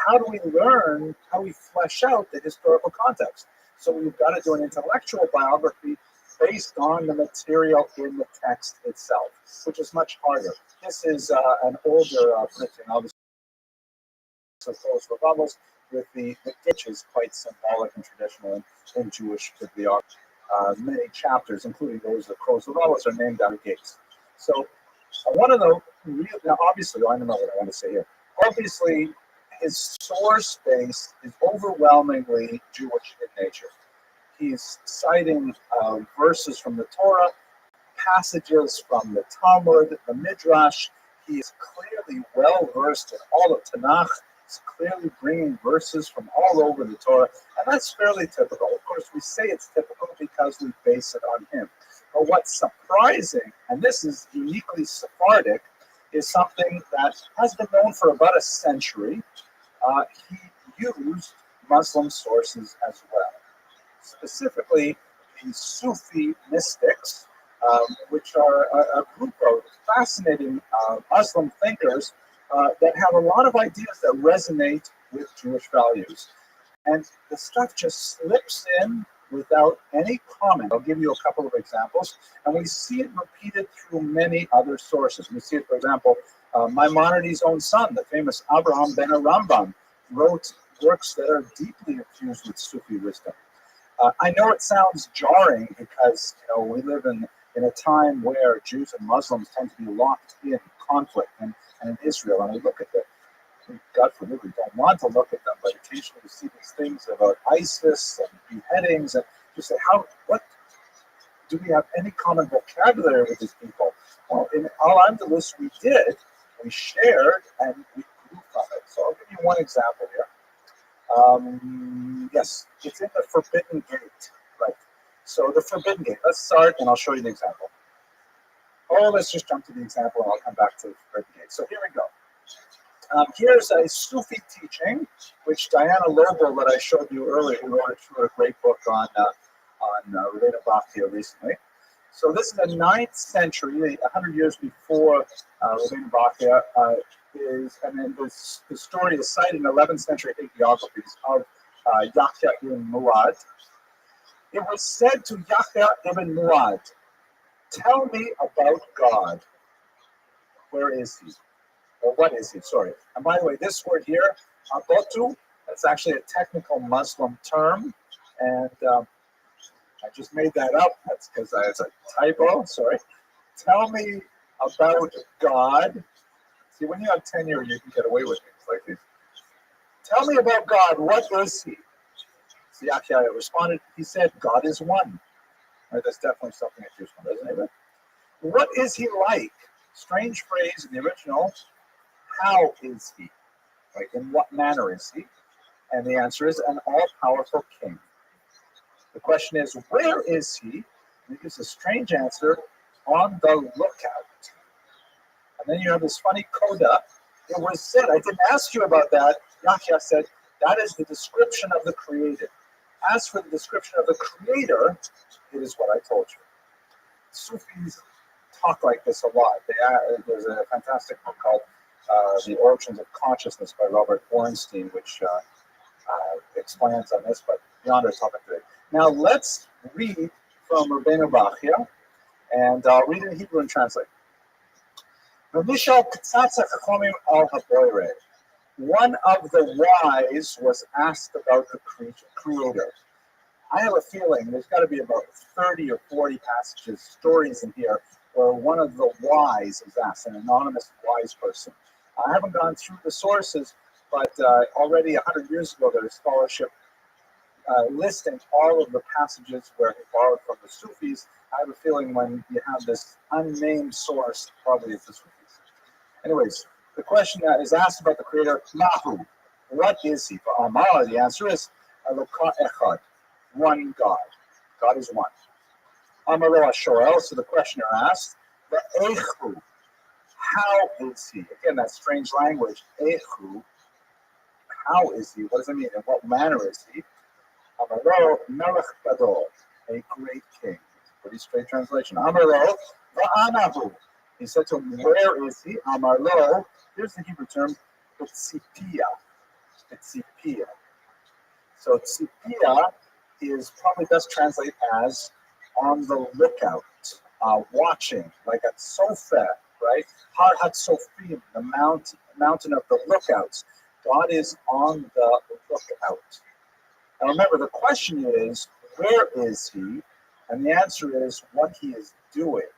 how do we learn, how we flesh out the historical context? So we've got to do an intellectual biography based on the material in the text itself, which is much harder. This is an older printing, obviously, of those Revavos, with the which is quite symbolic and traditional in Jewish bibliography. Many chapters, including those of Chobot HaLevavot, are named after gates. So one of the real, now obviously, I don't know what I want to say here. Obviously, his source base is overwhelmingly Jewish in nature. He's citing verses from the Torah, passages from the Talmud, the Midrash. He is clearly well versed in all of Tanakh. He's clearly bringing verses from all over the Torah, and that's fairly typical. Of course, we say it's typical because we base it on him. But what's surprising, and this is uniquely Sephardic, is something that has been known for about a century. He used Muslim sources as well, specifically the Sufi mystics, which are a group of fascinating Muslim thinkers that have a lot of ideas that resonate with Jewish values. And the stuff just slips in without any comment. I'll give you a couple of examples, and we see it repeated through many other sources. We see it, for example, Maimonides' own son, the famous Abraham ben Rambam, wrote works that are deeply infused with Sufi wisdom. I know it sounds jarring because we live in a time where Jews and Muslims tend to be locked in conflict, and in Israel, and we look at God forbid, we don't want to look at them, but occasionally we see these things about ISIS and beheadings, and you say, what do we have any common vocabulary with these people? Well, in Al-Andalus, we shared, and we grew from it. So I'll give you one example here. Yes, it's in the Forbidden Gate, right? So the Forbidden Gate, let's start, and I'll show you an example. Let's just jump to the example, and I'll come back to the Forbidden Gate. So here we go. Here's a Sufi teaching, which Diana Lobel, that I showed you earlier, who wrote a great book on Rabbi Bhakya recently. So this is the 9th century, 100 years before Rabbi Bhakya, and then the story is cited in 11th century hagiographies of Yahya ibn Mu'adh. It was said to Yahya ibn Mu'adh, "Tell me about God. Where is he?" Or what is he? Sorry. And by the way, this word here, abotu, that's actually a technical Muslim term, and I just made that up. That's because it's a typo. Sorry. Tell me about God. See, when you have tenure, you can get away with things like these. Tell me about God. What is he? See, Yahya responded. He said, "God is one." Right, that's definitely something that Jews want, isn't it? What is he like? Strange phrase in the original. How is he? Like, in what manner is he? And the answer is an all-powerful king. The question is, where is he? And he gives a strange answer, on the lookout. And then you have this funny coda. It was said, I didn't ask you about that. Yahya said, that is the description of the created. As for the description of the creator, it is what I told you. Sufis talk like this a lot. There's a fantastic book called The Origins of Consciousness by Robert Ornstein, which expands on this, but beyond our topic today. Now let's read from Rabbeinu Bachya, and I'll read it in Hebrew and translate. One of the wise was asked about the creator. I have a feeling there's got to be about 30 or 40 passages, stories in here, where one of the wise is asked, an anonymous wise person. I haven't gone through the sources, but already 100 years ago, there's scholarship listing all of the passages where he borrowed from the Sufis. I have a feeling when you have this unnamed source, probably it's the Sufis. Anyways, the question is asked about the creator, Mahu. What is he? For Amar, the answer is Eloka Echad, one God. God is one. Amaro Shoel, so the questioner asked, the Echu, how is he? Again, that strange language, Echu, how is he? What does it mean? In what manner is he? Amaro Melech Gadol, a great king. Pretty straight translation. Amaro Va'anahu. He said to him, where is he? Amarlo, here's the Hebrew term, Tzipia. Tzipia. So Tzipia is probably best translated as on the lookout, watching, like at Sofa, right? Har HaTzofim, the mountain of the lookouts. God is on the lookout. And remember, the question is, where is he? And the answer is what he is doing.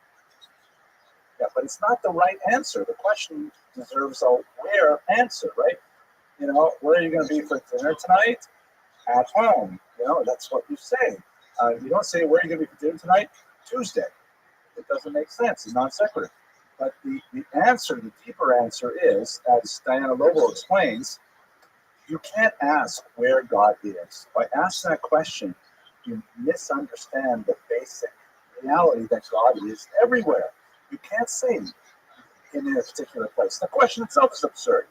Yeah, but it's not the right answer. The question deserves a where answer, right? Where are you going to be for dinner tonight? At home. That's what you say. You don't say, where are you going to be for dinner tonight? Tuesday. It doesn't make sense. It's non sequitur. But the answer, the deeper answer is, as Diana Lobel explains, you can't ask where God is. By asking that question, you misunderstand the basic reality that God is everywhere. You can't say in a particular place. The question itself is absurd.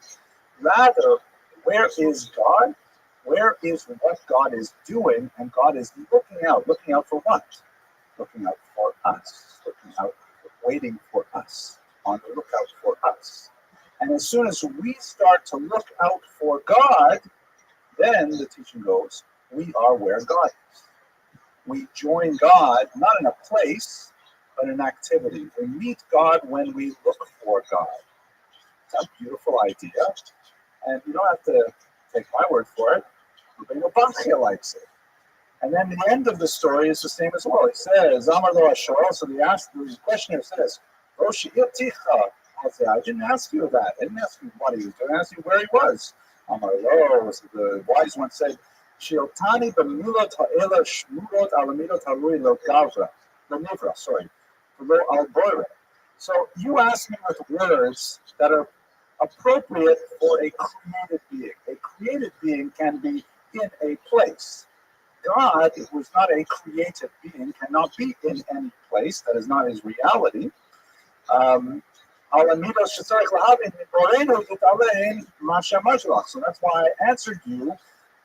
Rather, where is God? Where is what God is doing? And God is looking out. Looking out for what? Looking out for us. Looking out, waiting for us. On the lookout for us. And as soon as we start to look out for God, then the teaching goes, we are where God is. We join God not in a place, but in activity. We meet God when we look for God. It's a beautiful idea, and you don't have to take my word for it. Rabbi likes it. And then the end of the story is the same as well. He says, Amar lo Ashor, so the questioner says, I didn't ask you that. I didn't ask you what he was doing. I asked you where he was. Amar lo, so the wise one said, Shiltani b'milot ha'ela shmurot alamidot harui lo gavra. Lo nivra, sorry. Lo al-boire. So you ask me with words that are appropriate for a created being. A created being can be in a place. God, who is not a created being, cannot be in any place. That is not his reality. So that's why I answered you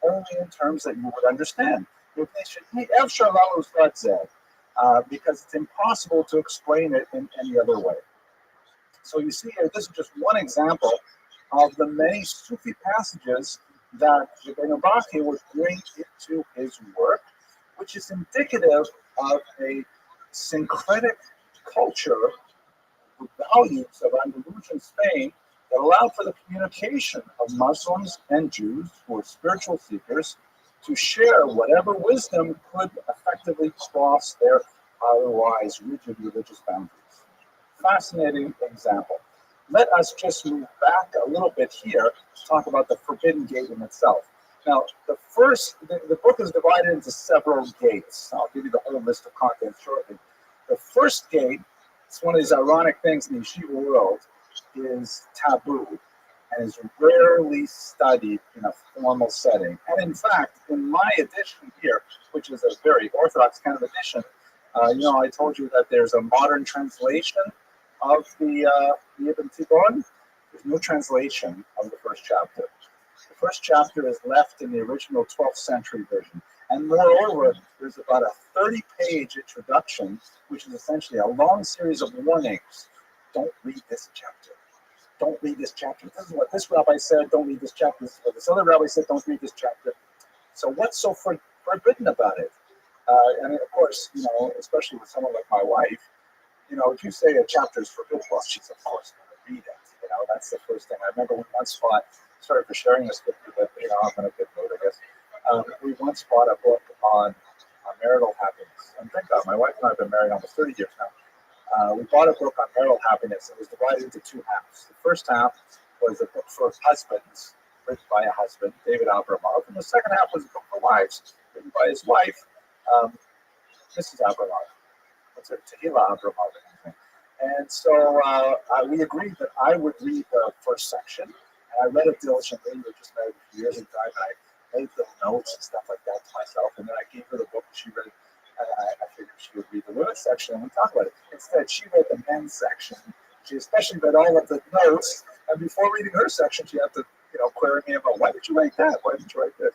only in terms that you would understand. Because it's impossible to explain it in any other way. So you see here, this is just one example of the many Sufi passages that Rabbi Bachya would bring into his work, which is indicative of a syncretic culture, the values of Andalusian Spain that allowed for the communication of Muslims and Jews who were spiritual seekers to share whatever wisdom could effectively cross their otherwise rigid religious boundaries. Fascinating example. Let us just move back a little bit here to talk about the Forbidden Gate in itself. Now, the book is divided into several gates. I'll give you the whole list of contents shortly. The first gate, it's one of these ironic things in the yeshiva world, is taboo and is rarely studied in a formal setting. And in fact, in my edition here, which is a very orthodox kind of edition, I told you that there's a modern translation of the Ibn Tibbon. There's no translation of the first chapter. The first chapter is left in the original 12th century version. And moreover, there's about a 30-page introduction, which is essentially a long series of warnings. Don't read this chapter. Don't read this chapter. This is what this rabbi said, don't read this chapter. This is what this other rabbi said, don't read this chapter. So what's so forbidden about it? And of course, especially with someone like my wife, if you say a chapter is forbidden, well, she's of course going to read it. That's the first thing. I remember we once bought, sorry for sharing this with you, but I'm in a good mood, I guess. We once bought a book on marital happiness. And thank God, my wife and I have been married almost 30 years now. We bought a book on marital happiness. It was divided into two halves. The first half was a book for husbands, written by a husband, David Abramov, and the second half was a book for wives, written by his wife, Mrs. Abramov. What's her, Tehila Abramov? And so we agreed that I would read the first section, and I read it diligently. We were just married a few years ago, and I made little notes and stuff like that to myself, and then I gave her the book, and she read it. I figured she would read the women's section and we'd talk about it. Instead, she read the men's section. She especially read all of the notes, and before reading her section, she had to, query me about, why did you write that? Why didn't you write this?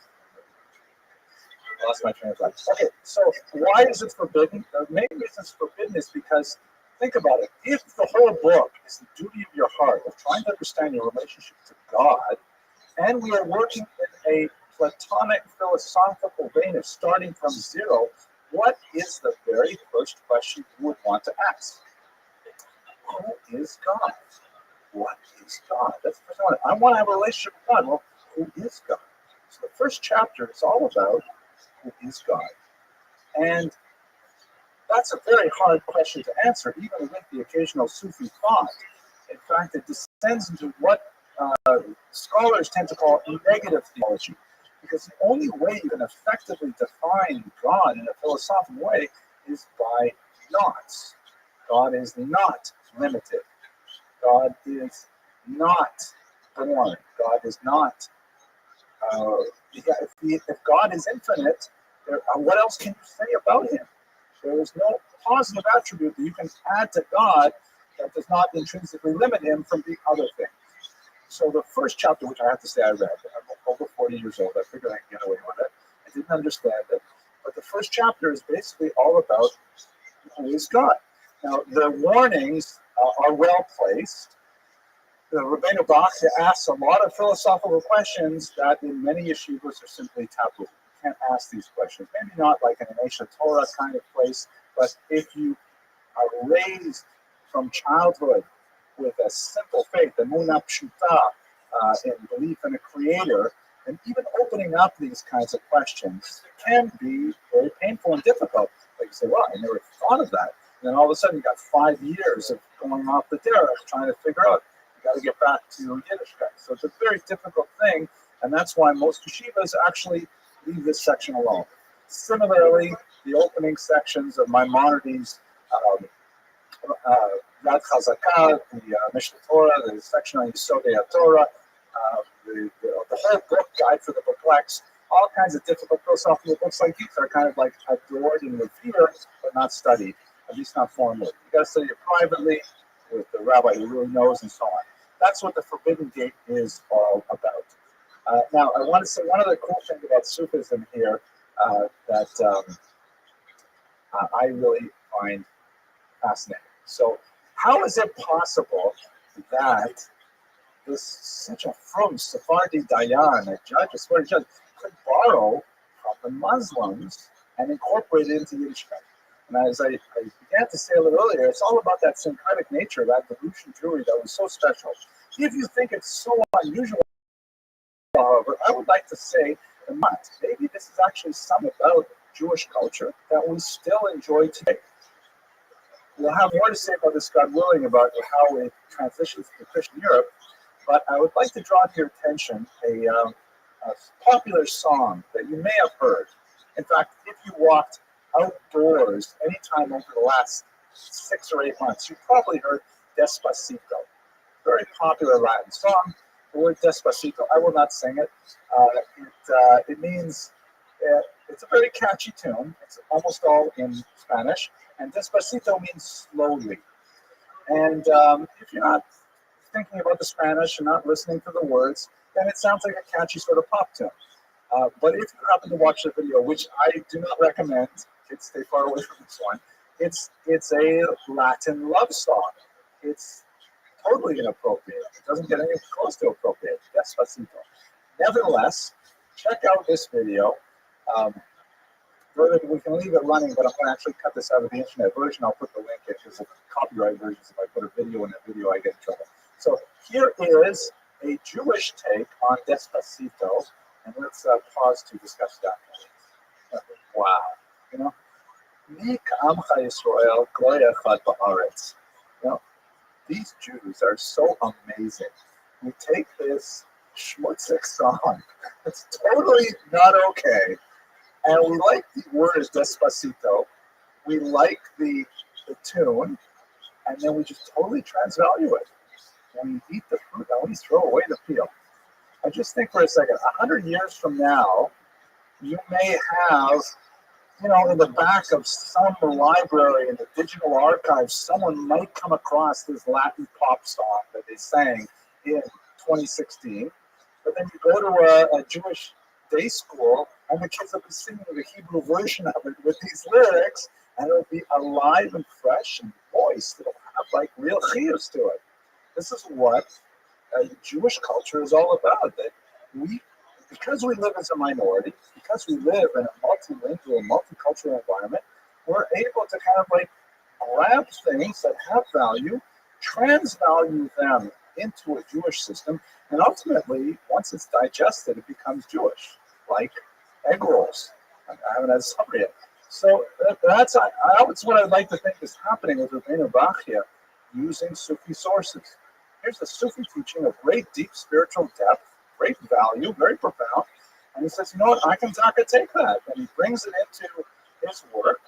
I lost my train of thought. Okay, so why is it forbidden? The main reason it's forbidden is because, think about it, if the whole book is the duty of your heart of trying to understand your relationship to God, and we are working in a Platonic philosophical vein of starting from zero, what is the very first question you would want to ask? Who is God? What is God? That's the first one. I want to have a relationship with God. Well, who is God? So the first chapter is all about who is God. And that's a very hard question to answer, even with the occasional Sufi thought. In fact, it descends into what scholars tend to call negative theology. Because the only way you can effectively define God in a philosophical way is by nots. God is not limited. God is not born. God is not. If God is infinite, what else can you say about him? There is no positive attribute that you can add to God that does not intrinsically limit him from the other things. So the first chapter, which I have to say I read, I'm over 40 years old, I figured I could get away with it. I didn't understand it. But the first chapter is basically all about who is God. Now, the warnings are well placed. The Rabbeinu Bachya asks a lot of philosophical questions that in many yeshivas are simply taboo. You can't ask these questions. Maybe not like in an Esha Torah kind of place, but if you are raised from childhood with a simple faith, the Emunah Pshuta, in belief in a creator, and even opening up these kinds of questions can be very painful and difficult. Like you say, well, I never thought of that. And then all of a sudden you got 5 years of going off the derech trying to figure out, you got to get back to Yiddishkeit. So it's a very difficult thing, and that's why most yeshivas actually leave this section alone. Similarly, the opening sections of Maimonides, Yad Chazakah, the Mishnah Torah, the section on Yisodei HaTorah, the whole book, Guide for the Perplexed, all kinds of difficult philosophical books like these are kind of like adored and revered, but not studied, at least not formally. You got to study it privately with the rabbi who really knows and so on. That's what the Forbidden Gate is all about. Now, I want to say one other cool thing about Sufism here that I really find fascinating. So, how is it possible that this such a frum Sephardi Dayan, a judge, a Sephardi judge, could borrow from the Muslims and incorporate it into Yiddishkeit? And as I began to say a little earlier, it's all about that syncretic nature, that delusion Jewry that was so special. If you think it's so unusual, however, I would like to say that maybe this is actually something about Jewish culture that we still enjoy today. We'll have more to say about this, God willing, about how it transitions to Christian Europe, but I would like to draw to your attention a popular song that you may have heard. In fact, if you walked outdoors anytime over the last 6 or 8 months, you probably heard Despacito. Very popular Latin song. The word Despacito, I will not sing it. It means, it's a very catchy tune. It's almost all in Spanish. And Despacito means slowly. And if you're not thinking about the Spanish and not listening to the words, then it sounds like a catchy sort of pop tune. But if you happen to watch the video, which I do not recommend, kids stay far away from this one, it's a Latin love song. It's totally inappropriate. It doesn't get any close to appropriate. Despacito. Nevertheless, check out this video. We can leave it running, but I'm going to actually cut this out of the internet version. I'll put the link in because of copyright versions. If I put a video in a video, I get in trouble. So here is a Jewish take on Despacito, and let's pause to discuss that. Wow. You know, Mi ka'amcha Yisrael goy echad ba'aretz. You know, these Jews are so amazing. We take this schmutzig song. It's totally not okay. And we like the words Despacito. We like the tune. And then we just totally transvalue it. We eat the fruit and we throw away the peel. And just think for a second. 100 years from now, you may have, you know, in the back of some library in the digital archives, someone might come across this Latin pop song that they sang in 2016. But then you go to a Jewish day school, and the kids will be singing the Hebrew version of it with these lyrics, and it'll be alive and fresh and moist. It'll have like real chiyus to it. This is what Jewish culture is all about. That because we live as a minority, because we live in a multilingual, multicultural environment, we're able to kind of like grab things that have value, transvalue them into a Jewish system, and ultimately, once it's digested, it becomes Jewish, like egg rolls. I haven't had supper yet. So that's what I'd like to think is happening with Rabbeinu Bach here, using Sufi sources. Here's the Sufi teaching of great deep spiritual depth, great value, very profound. And he says, you know what, I can take that. And he brings it into his work,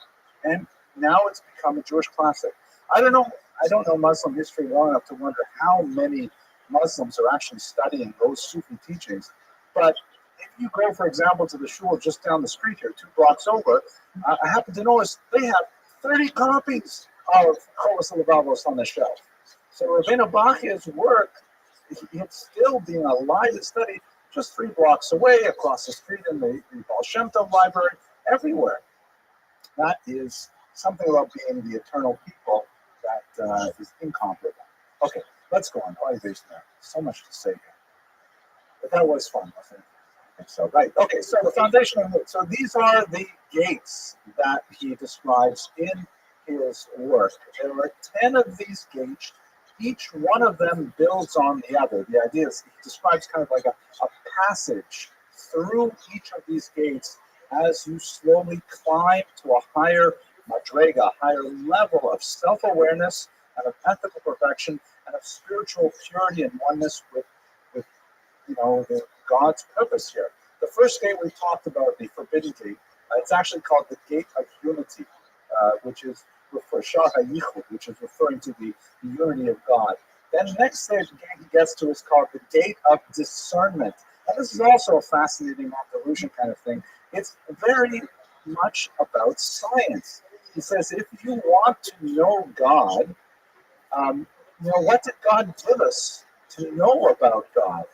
and now it's become a Jewish classic. I don't know Muslim history well enough to wonder how many Muslims are actually studying those Sufi teachings. But if you go, for example, to the shul just down the street here, 2 blocks over, I happen to notice they have 30 copies of Cholas Levavos on the shelf. So Rabbeinu Bach's work, it's still being alive and studied just 3 blocks away, across the street in the Baal Shem Tov library, everywhere. That is something about being the eternal people that is incomparable. Okay, let's go on. So much to say here. But that was fun, wasn't it? So, right. Okay, so the foundation of it. So these are the gates that he describes in his work. There are 10 of these gates. Each one of them builds on the other. The idea is he describes kind of like a passage through each of these gates as you slowly climb to a higher madrega, a higher level of self-awareness and of ethical perfection and of spiritual purity and oneness with the God's purpose here. The first gate we talked about, the forbidden gate, it's actually called the gate of unity, which is which is referring to the unity of God. Then the next gate he gets to is called the gate of discernment. And this is also a fascinating delusion kind of thing. It's very much about science. He says if you want to know God, what did God give us to know about God?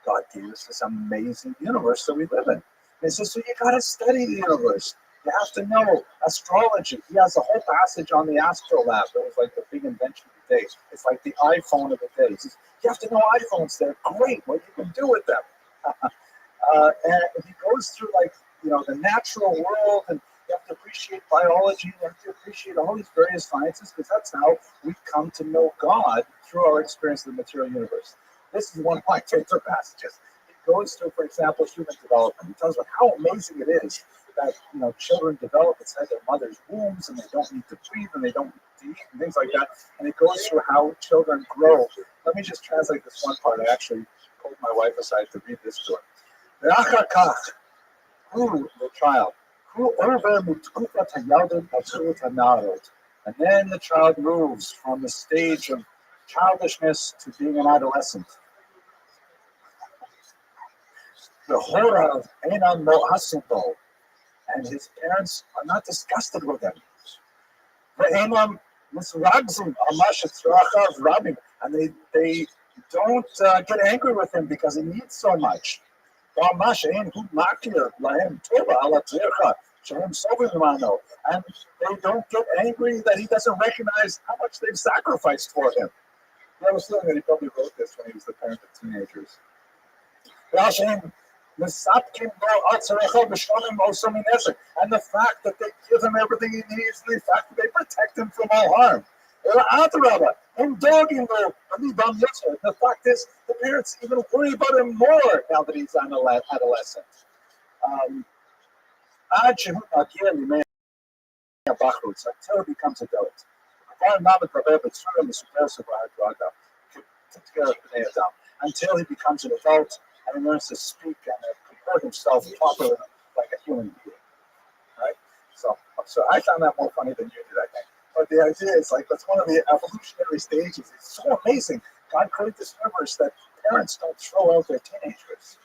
God gave us this amazing universe that we live in. And he says, so you got to study the universe. You have to know astrology. He has a whole passage on the astrolab that was like the big invention of the day. It's like the iPhone of the day. He says, you have to know iPhones. They're great. What you can do with them. And he goes through the natural world, and you have to appreciate biology. You have to appreciate all these various sciences because that's how we come to know God through our experience of the material universe. This is one of my favorite passages. It goes through, for example, human development. It tells about how amazing it is that children develop inside their mother's wombs, and they don't need to breathe, and they don't need to eat, and things like that. And it goes through how children grow. Let me just translate this one part. I actually pulled my wife aside to read this to her. Who, the child, who over mitkufat hayaldim atzurut hanarot. And then the child moves from the stage of childishness to being an adolescent. The horror of Enam Mohasimbo, and his parents are not disgusted with him. The Enam Misragzim Amashatrachav Rabbi, and they don't get angry with him because he needs so much. And they don't get angry that he doesn't recognize how much they've sacrificed for him. I was feeling that he probably wrote this when he was the parent of teenagers. And the fact that they give him everything he needs, and the fact that they protect him from all harm. And the fact is, the parents even worry about him more now that he's an adolescent. Until he becomes adult. Until he becomes an adult and he learns to speak and comport himself properly like a human being. Right? So I found that more funny than you did, I think. But the idea is that's one of the evolutionary stages. It's so amazing. God created this universe that parents don't throw out their teenagers.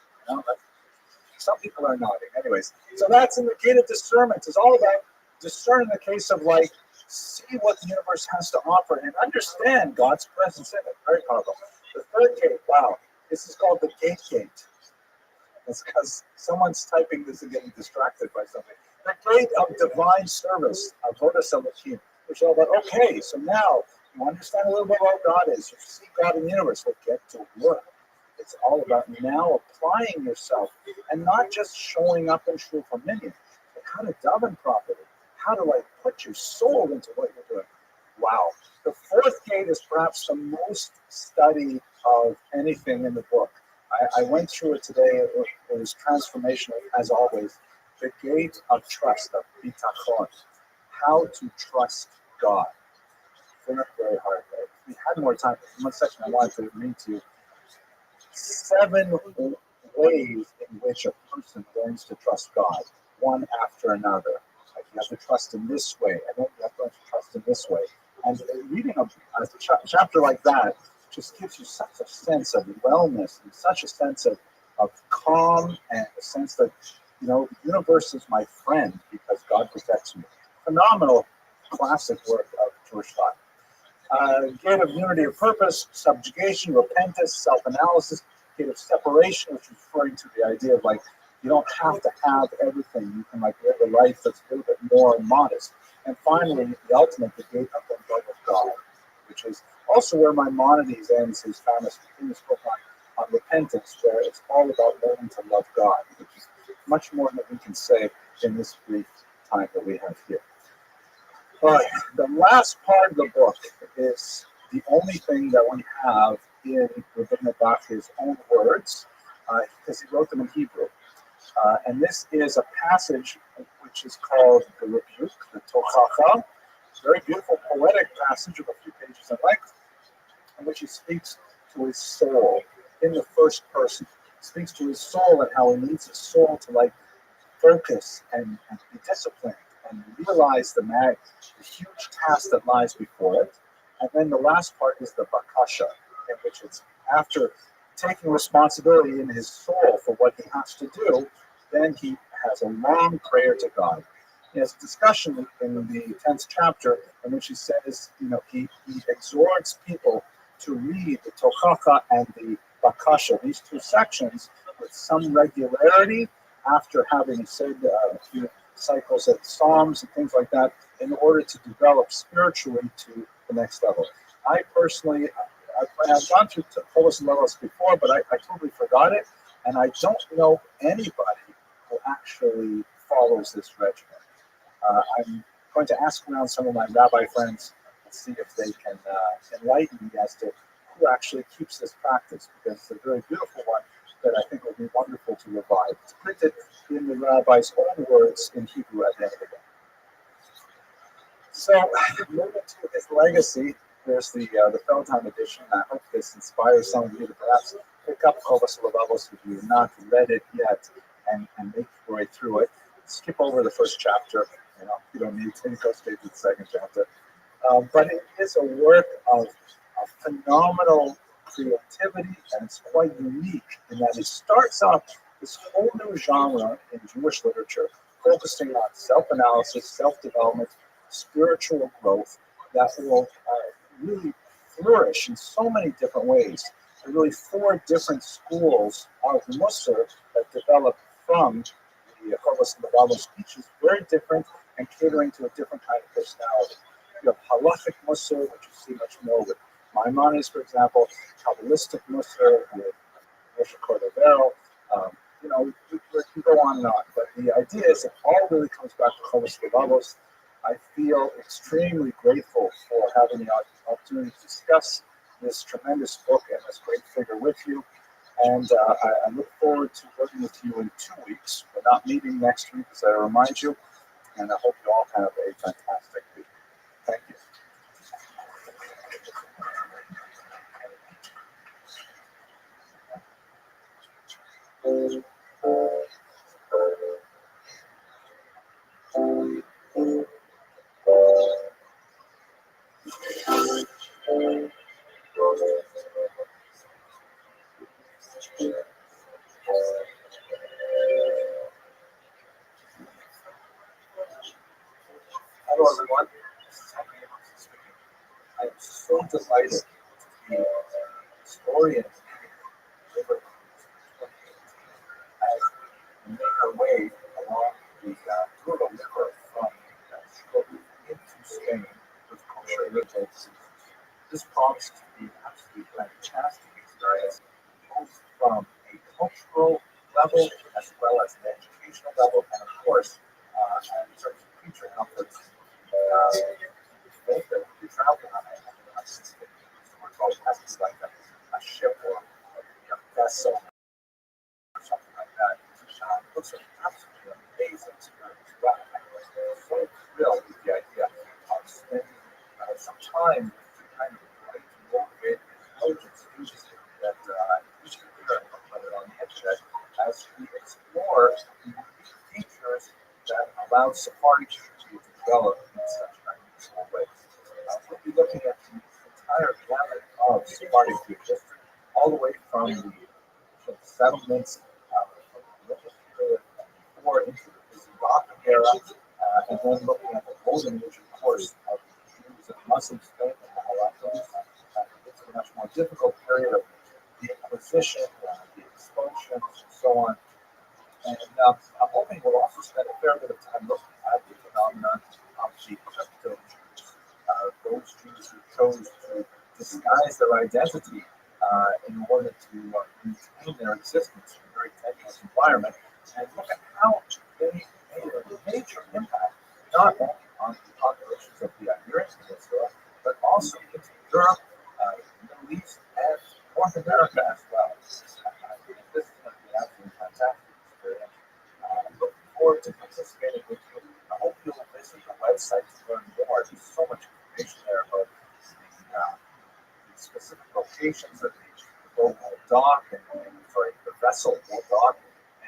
Some people are nodding. Anyways, so that's in the gate of discernment. It's all about discerning the case of see what the universe has to offer and understand God's presence in it. Very powerful. The third gate, wow, this is called the gate. It's because someone's typing this and getting distracted by something. The gate of divine service, Avodah Elohim, which is all about, okay, so now you understand a little bit about God is. You see God in the universe, well, get to work. It's all about now applying yourself and not just showing up in shul for minion, but how to daven properly, how to put your soul into what you're doing. Wow. The fourth gate is perhaps the most studied of anything in the book. I went through it today. It was transformational, as always. The gate of trust, of bitachon, how to trust God. Very, very hard. If we had more time, in one section I wanted to read to you 7 ways in which a person learns to trust God, one after another. You have to trust in this way, and then you have to trust in this way. And reading a chapter like that just gives you such a sense of wellness and such a sense of calm and a sense that, the universe is my friend because God protects me. Phenomenal classic work of Jewish thought. Gate of unity of purpose, subjugation, repentance, self-analysis, gate of separation, which is referring to the idea of you don't have to have everything. You can live a life that's a little bit more modest. And finally, the ultimate, the gate of the love of God, which is also where Maimonides ends his famous book on repentance, where it's all about learning to love God, which is much more than we can say in this brief time that we have here. All right, the last part of the book is the only thing that we have in Rabbi Bach's own words, because he wrote them in Hebrew. And this is a passage which is called the Rebuke, the Tochacha, very beautiful poetic passage of a few pages in length, in which he speaks to his soul in the first person. He speaks to his soul and how he needs his soul to like focus and be disciplined and realize the huge task that lies before it. And then the last part is the bakasha, in which it's after taking responsibility in his soul for what he has to do, then he has a long prayer to God. He has a discussion in the 10th chapter in which he says, he exhorts people to read the Tochacha and the Bakasha, these two sections, with some regularity after having said a few cycles of Psalms and things like that, in order to develop spiritually to the next level. I personally, I've gone through Cholos and Levels before, but I totally forgot it, and I don't know anybody who actually follows this regimen. I'm going to ask around some of my rabbi friends and see if they can enlighten me as to who actually keeps this practice, because it's a very beautiful one that I think will be wonderful to revive. It's printed in the rabbi's own words in Hebrew at the end of the day. So, moving to his legacy, there's the Feldheim edition. I hope this inspires some of you to perhaps pick up Cholos Levavos if you've not read it yet and make your way through it. Skip over the first chapter. You don't need to go straight to the second chapter. But it is a work of phenomenal creativity, and it's quite unique in that it starts off this whole new genre in Jewish literature, focusing on self-analysis, self-development, spiritual growth that will really flourish in so many different ways. There are really four different schools of Musar that develop from the Cholos and Levavos speeches, very different and catering to a different kind of personality. You have halachic Musar, which you see much more with Maimonides, for example, Kabbalistic Musar with Moshe Cordovero. We can go on and on, but the idea is it all really comes back to Cholos Levavos. I feel extremely grateful for having the opportunity to discuss this tremendous book and this great figure with you. And I look forward to working with you in 2 weeks. We're not meeting next week, as I remind you. And I hope you all have a fantastic week. Thank you. Hello, everyone. I'm so delighted to be a historian as we make our way along the Brutal River from Scotland into Spain with kosher rituals. This promises to be an absolutely fantastic experience, both from a cultural level as well as an educational level, and of course, in terms of future comforts. Both that we travel on a system, we're called as like a ship or a vessel or something like that. It looks like an absolutely amazing experience. Well, I'm so thrilled with the idea of spending some time to kind of motivate intelligent students that you should hear about it on the internet as we explore the features that allow Safari to develop in such unusual ways. We'll be looking at the entire gamut of Safari features, all the way from the settlements of the religious period before into the Visigoth era, and then looking at the golden age, of course, of the Jews and Muslims Spain and the Halakhos. It's a much more difficult period of the Inquisition, the expulsions, and so on. And I'm hoping we'll also spend a fair bit of time looking at the phenomenon of the crypto Jews, those Jews who chose to disguise their identity in order to maintain their existence in a very tenuous environment, and look at not only on the populations of the Iberian Peninsula, but also into Europe, the Middle East, and North America as well. This is going to be an absolutely fantastic experience. I'm looking forward to participating with you. I hope you'll visit the website to learn more. There's so much information there about the specific locations of the boat will dock, the vessel will dock.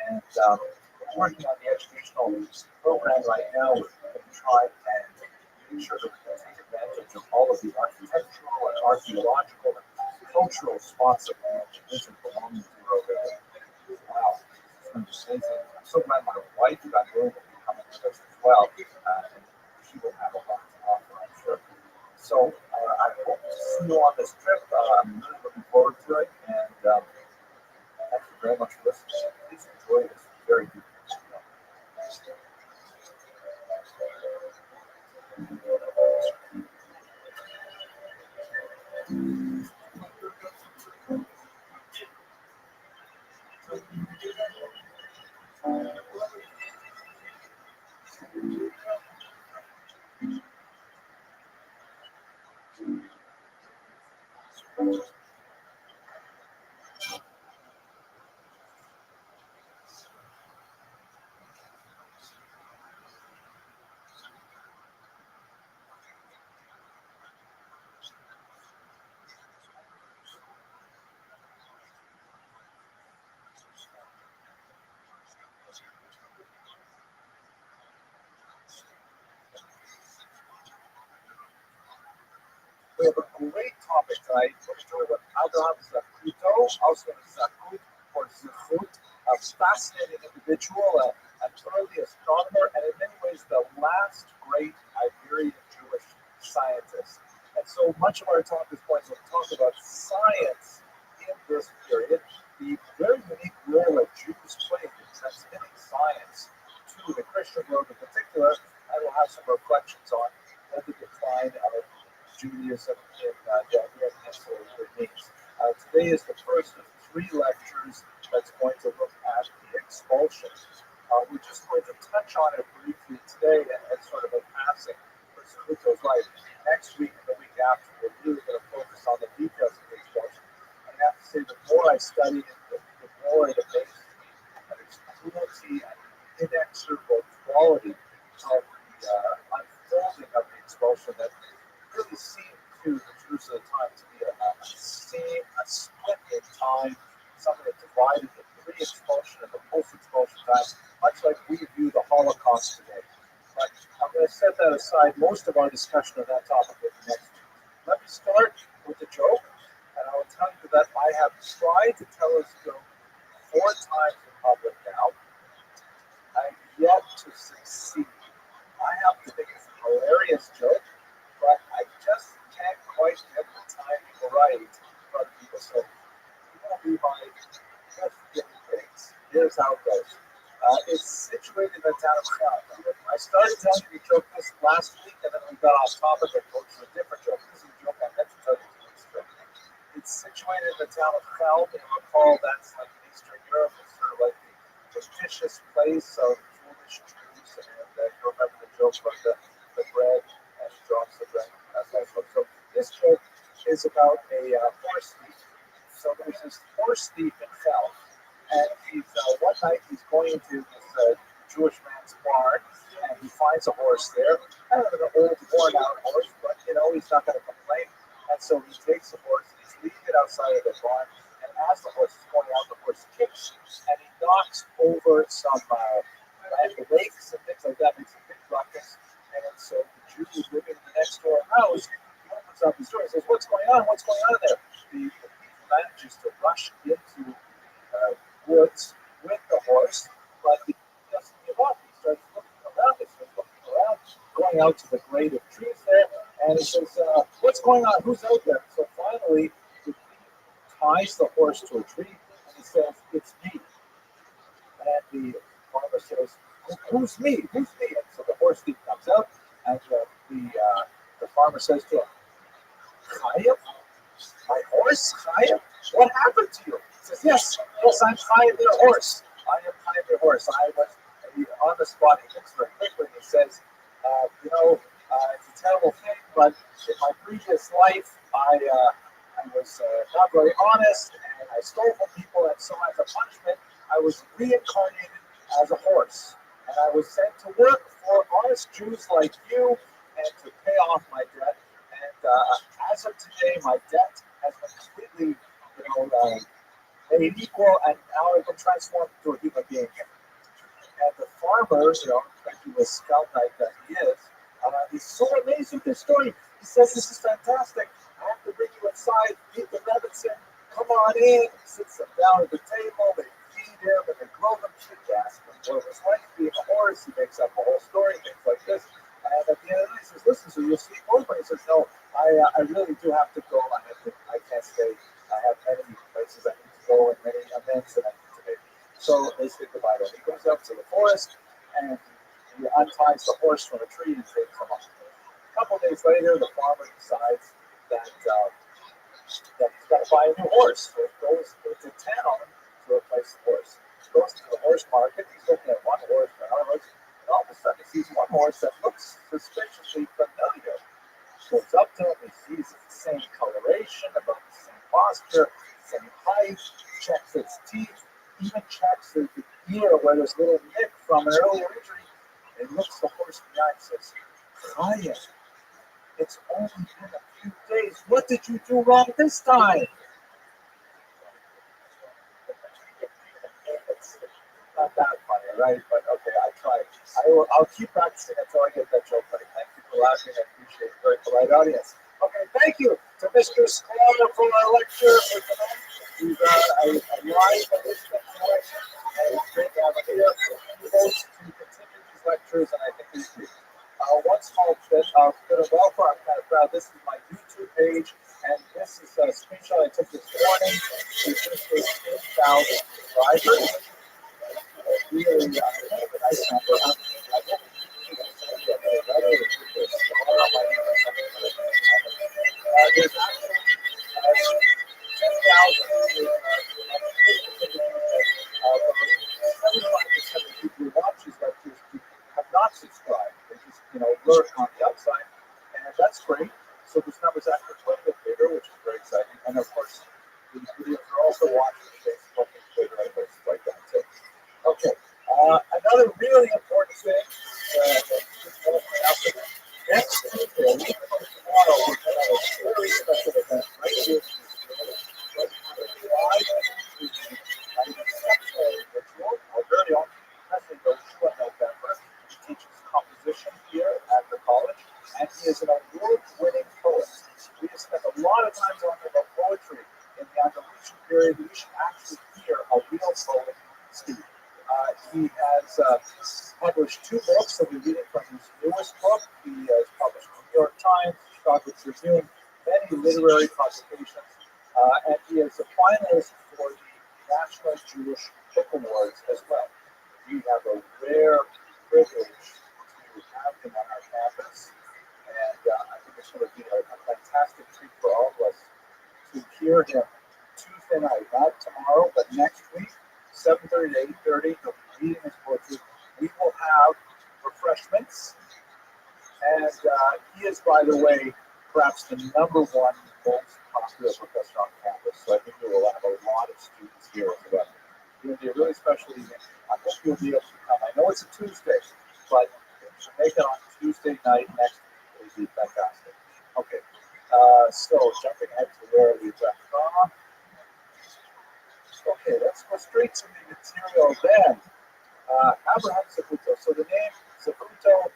And we're working on the educational program right now. We're going to try and make sure that we can take advantage of all of the architectural and archaeological and cultural spots that we have to visit along the road. Wow, it's amazing. I'm so glad my wife got willing to be coming with us as well. And she will have a lot to offer, I'm sure. So I hope to see you on this trip. I'm really looking forward to it. And thank you very much for listening. Please enjoy this very good. We have a great topic tonight. We're talking about Abraham Zakuto, also known as Zakut or Zechut, a fascinating individual, an early astronomer, and in many ways the last great Iberian Jewish scientist. And so much of our talk this point will talk about science in this period, the very unique role that Jews played in transmitting science to the Christian world in particular, and we'll have some reflections on the decline of Judaism in the Iberian Peninsula means. Today is the first of 3 lectures that's going to look at the expulsion. We're just going to touch on it briefly today and sort of a passing for Zakuto's life. Next week and the week after, we're really going to focus on the details of the expulsion. And I have to say, the more I study it, the more it amazes me at its cruelty and inexorable quality of the unfolding of the expulsion that really seemed to the Jews of the time to be a split in time, something that divided the pre-expulsion and the post-expulsion time, much like we view the Holocaust today. But I'm going to set that aside. Most of our discussion of that topic will be next week. Let me start with a joke, and I will tell you that I have tried to tell this joke 4 times in public now. I've yet to succeed. I have to think it's a hilarious joke, but I just can't quite get the timing right for other people. So you won't be my best guinea pigs. Here's how it goes. It's situated in the town of Cham. I started telling you the joke this last week, and then we got off topic and go to a different joke. This is a joke I meant to tell you 2 weeks ago. It's situated in the town of Cham. You recall that's like in Eastern Europe. It's sort of like the fictitious place of foolish Jews, and you remember the joke about the bread and drops the bread. So this joke is about a horse thief. So there's this horse thief in Cham, and he's one night he's going into this Jewish man's barn, and he finds a horse there, kind of an old, worn-out horse, but he's not going to complain. And so he takes the horse and he's leaving it outside of the barn. And as the horse is going out, the horse kicks and he knocks over some rakes and things like that, makes a big ruckus. And so the Jew who's living in the next door house, he opens up his door and says, "What's going on? What's going on there?" The thief manages to rush into the woods with the horse, but he doesn't give up. He starts looking around, going out to the grade of trees there, and he says, "What's going on? Who's out there?" So finally, the thief ties the horse to a tree, and he says, "It's me." And the farmer says, "Who's me? Who's me?" And so the horse thief comes out, and the farmer says to him, "Chaim? My horse, Chaim? What happened to you?" He says, yes, I'm Chaim your horse. I am Chaim your horse. I was on the spot. He looks very quickly and he says, It's a terrible thing, but in my previous life, I was not very honest, and I stole from people, and so as a punishment, I was reincarnated as a horse, and I was sent to work for honest Jews like you, and to pay off my debt. And as of today, my debt has been completely, made equal, and now I've been transformed into a human being. And the farmer, was scout knight that he is, he's so amazed with this story. He says, "This is fantastic. I have to bring you inside, meet the Robinson. Come on in." He sits them down at the table, they feed him, and they grow them chit gas. What it was like being a horse, he makes up a whole story, things like this. And at the end of the night, he says, "Listen, so you'll sleep over?" He says, "No, I really do have to go. I can't stay. I have many places I need to go and many events that I need to make." So they say goodbye to him. He goes up to the forest and he unties the horse from a tree and takes him off. A couple of days later, the farmer decides that he's got to buy a new horse. So he goes into town to replace the horse. He goes to the horse market. He's looking at one horse and another horse. And all of a sudden, he sees one horse that looks suspiciously familiar. Goes up to him. He sees the same coloration, about the same posture, same height. Checks its teeth. Even checks the ear where there's a little nick from an earlier injury. And looks the horse in the eye and says, "Chaim, it's only been a few days. What did you do wrong this time?" It's not that funny, right? But okay, I tried. I'll keep practicing until I get that joke funny. Thank you for laughing. I appreciate it. Very polite audience. Okay, thank you to Mr. Sklar for our lecture for tonight. He's a live participant tonight, and it's great to have him here. He hopes to continue these lectures, and I think he's great. One small bit of welfare. I'm kind of proud. This is my YouTube page, and this is a screenshot I took this morning. It's just 8,000 subscribers. Really, a nice number. There's actually 10,000 75% of the people who watch these lectures have not subscribed. They just, lurk on the outside, and that's great. So this number's actually quite a bit bigger, which is very exciting. And of course, these videos are also watched on Facebook and Twitter and places like that too. Okay, another really important thing next Tuesday, a week from tomorrow, we're going to have a very special event right here in this room. An exceptional individual, our very own Professor Yoshua November. He teaches composition here at the college, and he is an award-winning poet. We have spent a lot of time talking about poetry in the Andalusian period. We should actually hear a real poet speak. He has published 2 books that we're reading from his newest book. He has published in the New York Times, Chicago Tribune, many literary publications, and he is a finalist for the National Jewish Book Awards as well. We have a rare privilege to have him on our campus, and I think it's going to be a fantastic treat for all of us to hear him Tuesday night, not tomorrow, but next week. 7:30 to 8:30, he'll be reading his poetry. We will have refreshments, and he is, by the way, perhaps the number one most popular professor on campus. So I think we will have a lot of students here as well. It's going to be a really special evening. I hope you'll be able to come. I know it's a Tuesday, but if you make it on Tuesday night next week, it'll be fantastic. Okay, so jumping ahead to where we left off. Okay, let's go straight to the material then. Abraham Zaputo. So the name Zaputo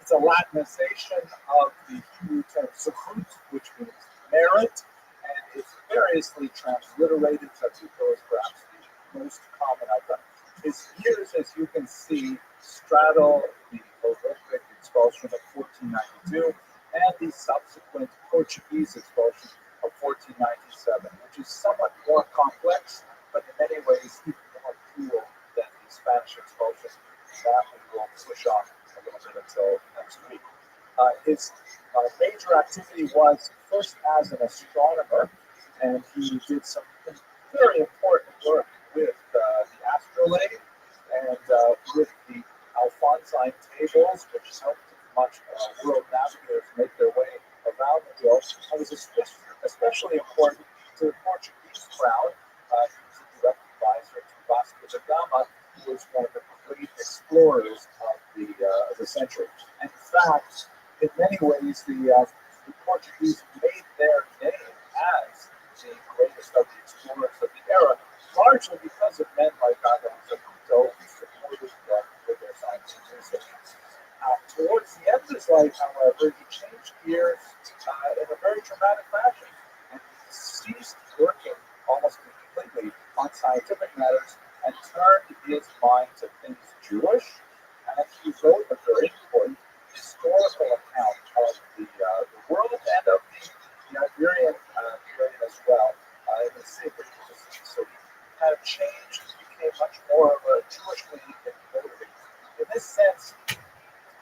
is a Latinization of the Hebrew term Zechut, which means merit, and it's variously transliterated. Zaputo is perhaps the most common of them. His years, as you can see, straddle the Olympic expulsion of 1492 and the subsequent Portuguese expulsion of 1497, which is somewhat more complex, but in many ways even more cruel than the Spanish expulsion. That we will push on a little bit until next week. His major activity was first as an astronomer, and he did some very important work with the astrolabe and with the Alphonsine tables, which helped much world navigators make their way around the world. It was especially important to the Portuguese crown. He was a direct advisor to Vasco da Gama, who was one of the great explorers of the century. And in fact, in many ways, the Portuguese made their name as the greatest of the explorers of the era, largely because of men like Alonso Couto, who supported them with their science and research. Towards the end of his life, however, he changed gears in a very dramatic fashion, and he ceased working almost completely on scientific matters and turned his mind to things Jewish, and he wrote a very important historical account of the world and of the Iberian period as well. In the sacred tradition. So he kind of changed, became much more of a Jewish motivated. In this sense,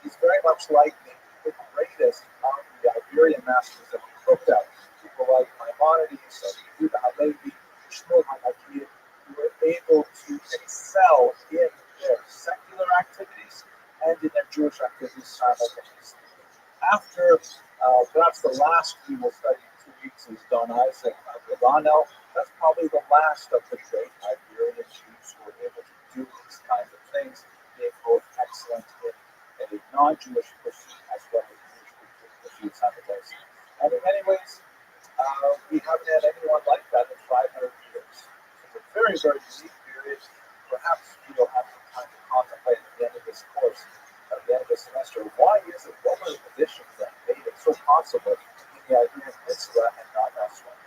he's very much like the greatest of the Iberian masters that we looked at. People like Maimonides, Yehuda Halevi, Shmuel HaNakir, who were able to excel in their secular activities and in their Jewish activities simultaneously. After perhaps the last we will study in 2 weeks is Don Isaac Abravanel. That's probably the last of the great Iberian Jews who were able to do these kinds of things, being both excellent in a non-Jewish pursuit as well as Jewish pursuit simultaneously. And in many ways, we haven't had anyone like that in 500 years. It's a very, very unique period. Perhaps we will have some time to contemplate at the end of this course, at the end of the semester. Why is it? What were the conditions that made it so possible in the Iberian Peninsula and not elsewhere?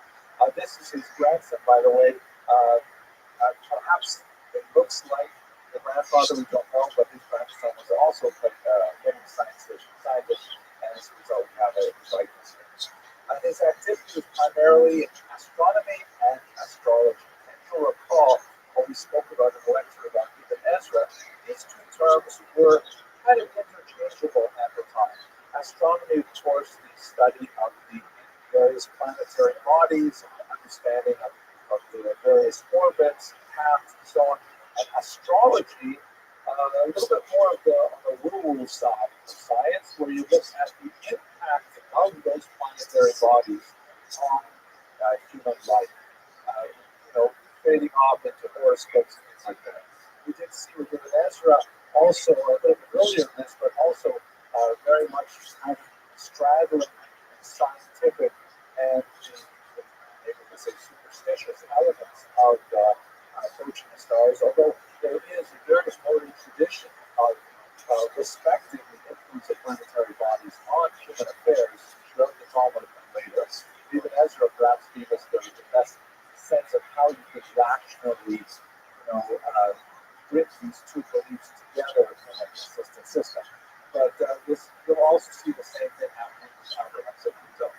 This is his grandson, by the way. Perhaps it looks like the grandfather, we don't know, but his grandson was also a famous scientist, and as a result, we have a likeness here. His activity was primarily in astronomy and astrology. And you'll recall when we spoke about in the lecture about Ibn Ezra, these two terms were kind of interchangeable at the time. Astronomy, of course, the study of the various planetary bodies, understanding of the various orbits, paths, and so on. And astrology, a little bit more of on the woo-woo side of science, where you look at the impact of those planetary bodies on human life. Fading off into horoscopes and things like that. We did see with Ibn Ezra also a little bit earlier in this, but also very much kind of straddling scientific and maybe we say superstitious elements of approaching the stars, although there is a very important tradition of respecting the influence of planetary bodies on human affairs throughout the Talmud and later. Ibn Ezra perhaps gave us the best sense of how you could rationally, bring these two beliefs together in a consistent system. But you'll also see the same thing happening with Abraham.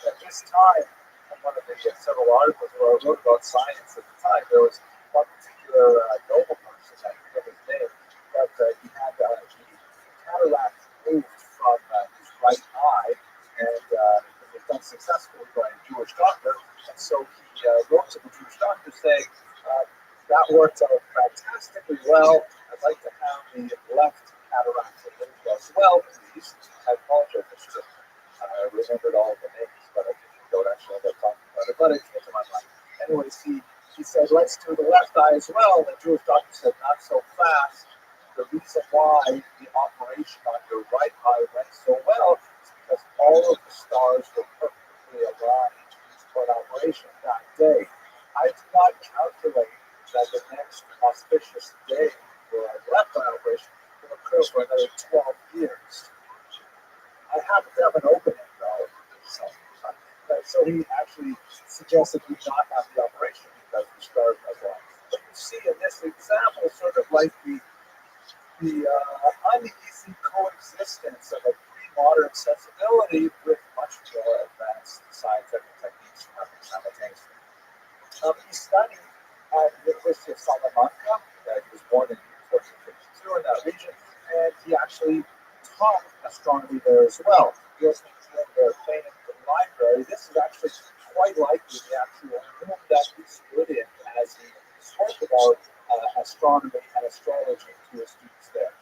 At this time, in one of the several articles where I wrote about science at the time, there was one particular noble person, I forget his name, but he had the cataract removed from his right eye, and it was done successfully by a Jewish doctor. And so he wrote to the Jewish doctor saying, that worked out fantastically well. I'd like to have the left cataract removed as well, please. I apologize, I should have remembered all of the names, but I don't actually end up talking about it. But it came to my mind. Anyways, he said, let's do the left eye as well. The Jewish doctor said, not so fast. The reason why the operation on your right eye went so well is because all of the stars were perfectly aligned for an operation that day. I did not calculate that the next auspicious day for a left eye operation will occur for another 12 years. I happen to have an opening though, so he actually suggested we not have the operation because the stars are aligned. But you see in this example sort of like the uneasy coexistence of a pre-modern sensibility with much more advanced scientific techniques happening simultaneously. He studied at the University of Salamanca. He was born in 1452 in that region, and he actually taught astronomy there as well. He also maintained their famed library. This is actually quite likely the actual room that he stood in as he spoke about astronomy and astrology to his students there.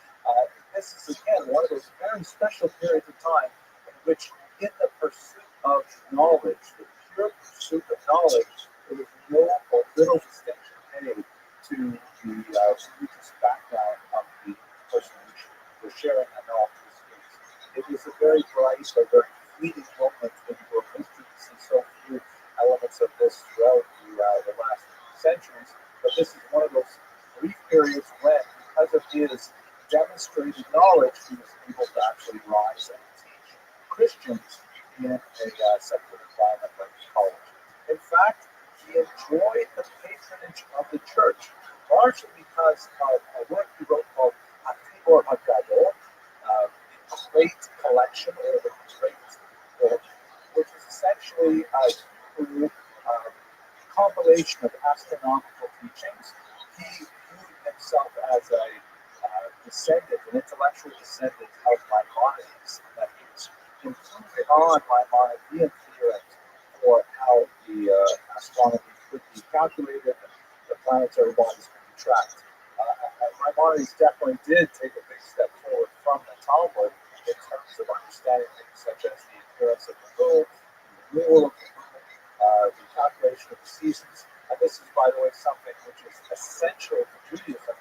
This is again one of those very special periods of time in which, in the pursuit of knowledge, the pure pursuit of knowledge, there was no or little distinction made to the religious background of the person who was sharing that knowledge with students. It was a very bright, a very fleeting moment in world history. You see so few elements of this throughout the last centuries, but this is one of those brief periods when, because of his demonstrated knowledge, he was able to actually rise and teach Christians in a secular environment like college. In fact, he enjoyed the patronage of the church, largely because of a work he wrote called Atibor Hagadol, the Great Collection, or the Great Book, which is essentially a Hebrew compilation of astronomical teachings. He viewed himself as a descendant, an intellectual descendant of Maimonides, that he was improving on Maimonidean theorems for how the astronomy could be calculated and the planetary bodies could be tracked. Maimonides definitely did take a big step forward from the Talmud in terms of understanding things such as the appearance of the moon, the renewal of the moon, the calculation of the seasons. And this is, by the way, something which is essential to Judaism.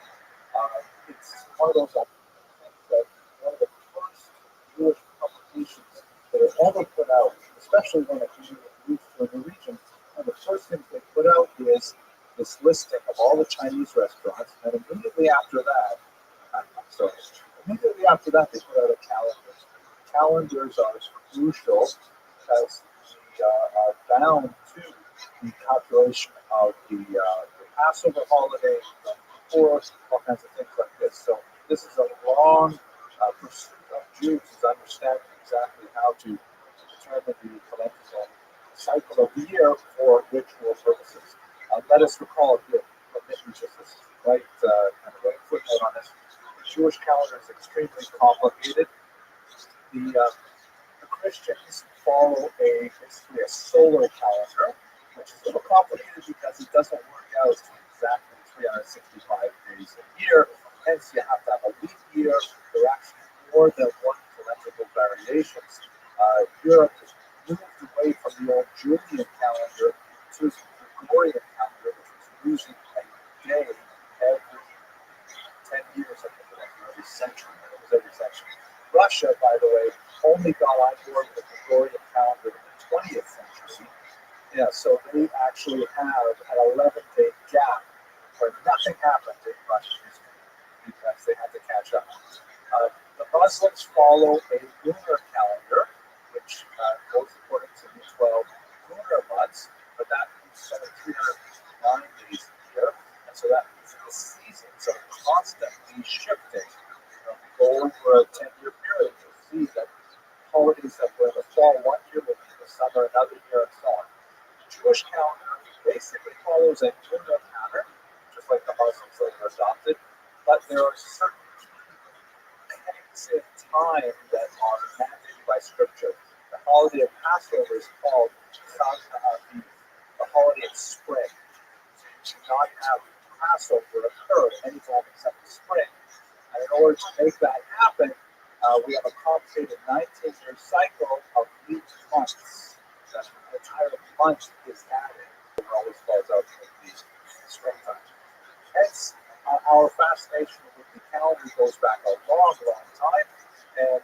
It's one of those things that one of the first Jewish publications that are ever put out, especially when it moves to a new region, one of the first things they put out is this listing of all the Chinese restaurants, and immediately after that, they put out a calendar. Calendars are crucial because they are bound to the calculation of the Passover holiday, the Purim, all kinds of things like this. So this is a long pursuit of Jews is understanding exactly how to determine the calendrical cycle of the year for ritual purposes. Let us recall here, just this right kind of a footnote on this. The Jewish calendar is extremely complicated. The Christians follow basically a solar calendar, which is a little complicated because it doesn't work out exactly 365 days a year. Hence, you have to have a leap year. There are actually more than one calendrical variations. Europe has moved away from the old Julian calendar to the Gregorian calendar, which was losing a day every 10 years, I think it was, every century. It was every century. Russia, by the way, only got on board with the Gregorian calendar in the 20th century. Yeah, so they actually have an 11-day gap where nothing happened in Russian history because they had to catch up. The Muslims follow a lunar calendar, which goes according to the 12 lunar months, but that means only 309 days a year, and so that means the seasons are constantly shifting. Go over a 10-year period, you'll see that holidays that were in the fall one year will be in the summer another year, and so on. The Jewish calendar basically follows a lunar pattern, just like the Muslims later adopted, but there are certain pegs in time that are mandated by Scripture. The holiday of Passover is called Chag HaAviv, the holiday of spring. So you cannot have Passover occur anytime except in spring. And in order to make that happen, we have a complicated 19-year cycle of leap months. That the entire month is added. It always falls out in the springtime. Hence, our fascination with the calendar goes back a long, long time, and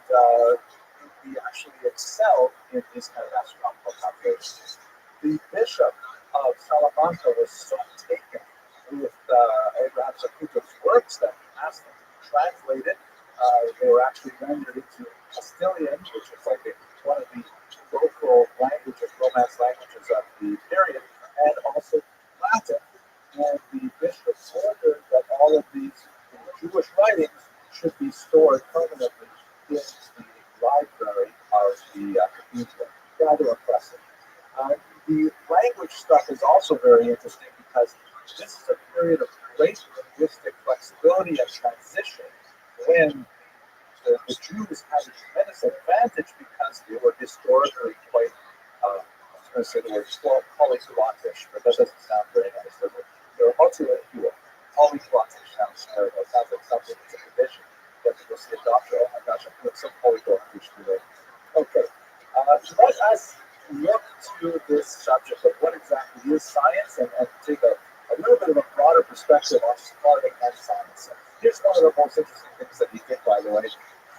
we actually excel in these kind of astronomical calculations. The bishop of Salamanca was so taken with Abraham Zacuto's works that he asked them to be translated. They were actually rendered into Castilian, which is like one of the local languages, Romance languages of the period, and also Latin. And the bishop ordered that all of these Jewish writings should be stored permanently in the library of the cathedral. Rather impressive. The language stuff is also very interesting because this is a period of great linguistic flexibility and transition when the Jews had a tremendous advantage because they were historically quite, I was going to say the word polyglottish, but that doesn't sound very nice, does it? They're multilingual. Polyglottish sounds terrible. It sounds like something that's a condition. But people see a doctor, oh my gosh, I'm doing some polyglottish today. let us look to this subject of what exactly is science and take a little bit of a broader perspective on starting and science. Here's one of the most interesting things that he did, by the way.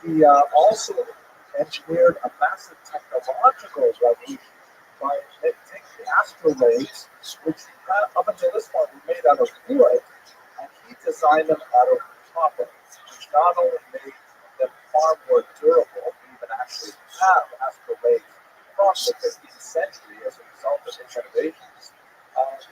He also engineered a massive technological revolution by taking the astrolabes, which up until this point were made out of wood, and he designed them out of copper, which not only made them far more durable, we even actually have astrolabes from the 15th century as a result of his innovations,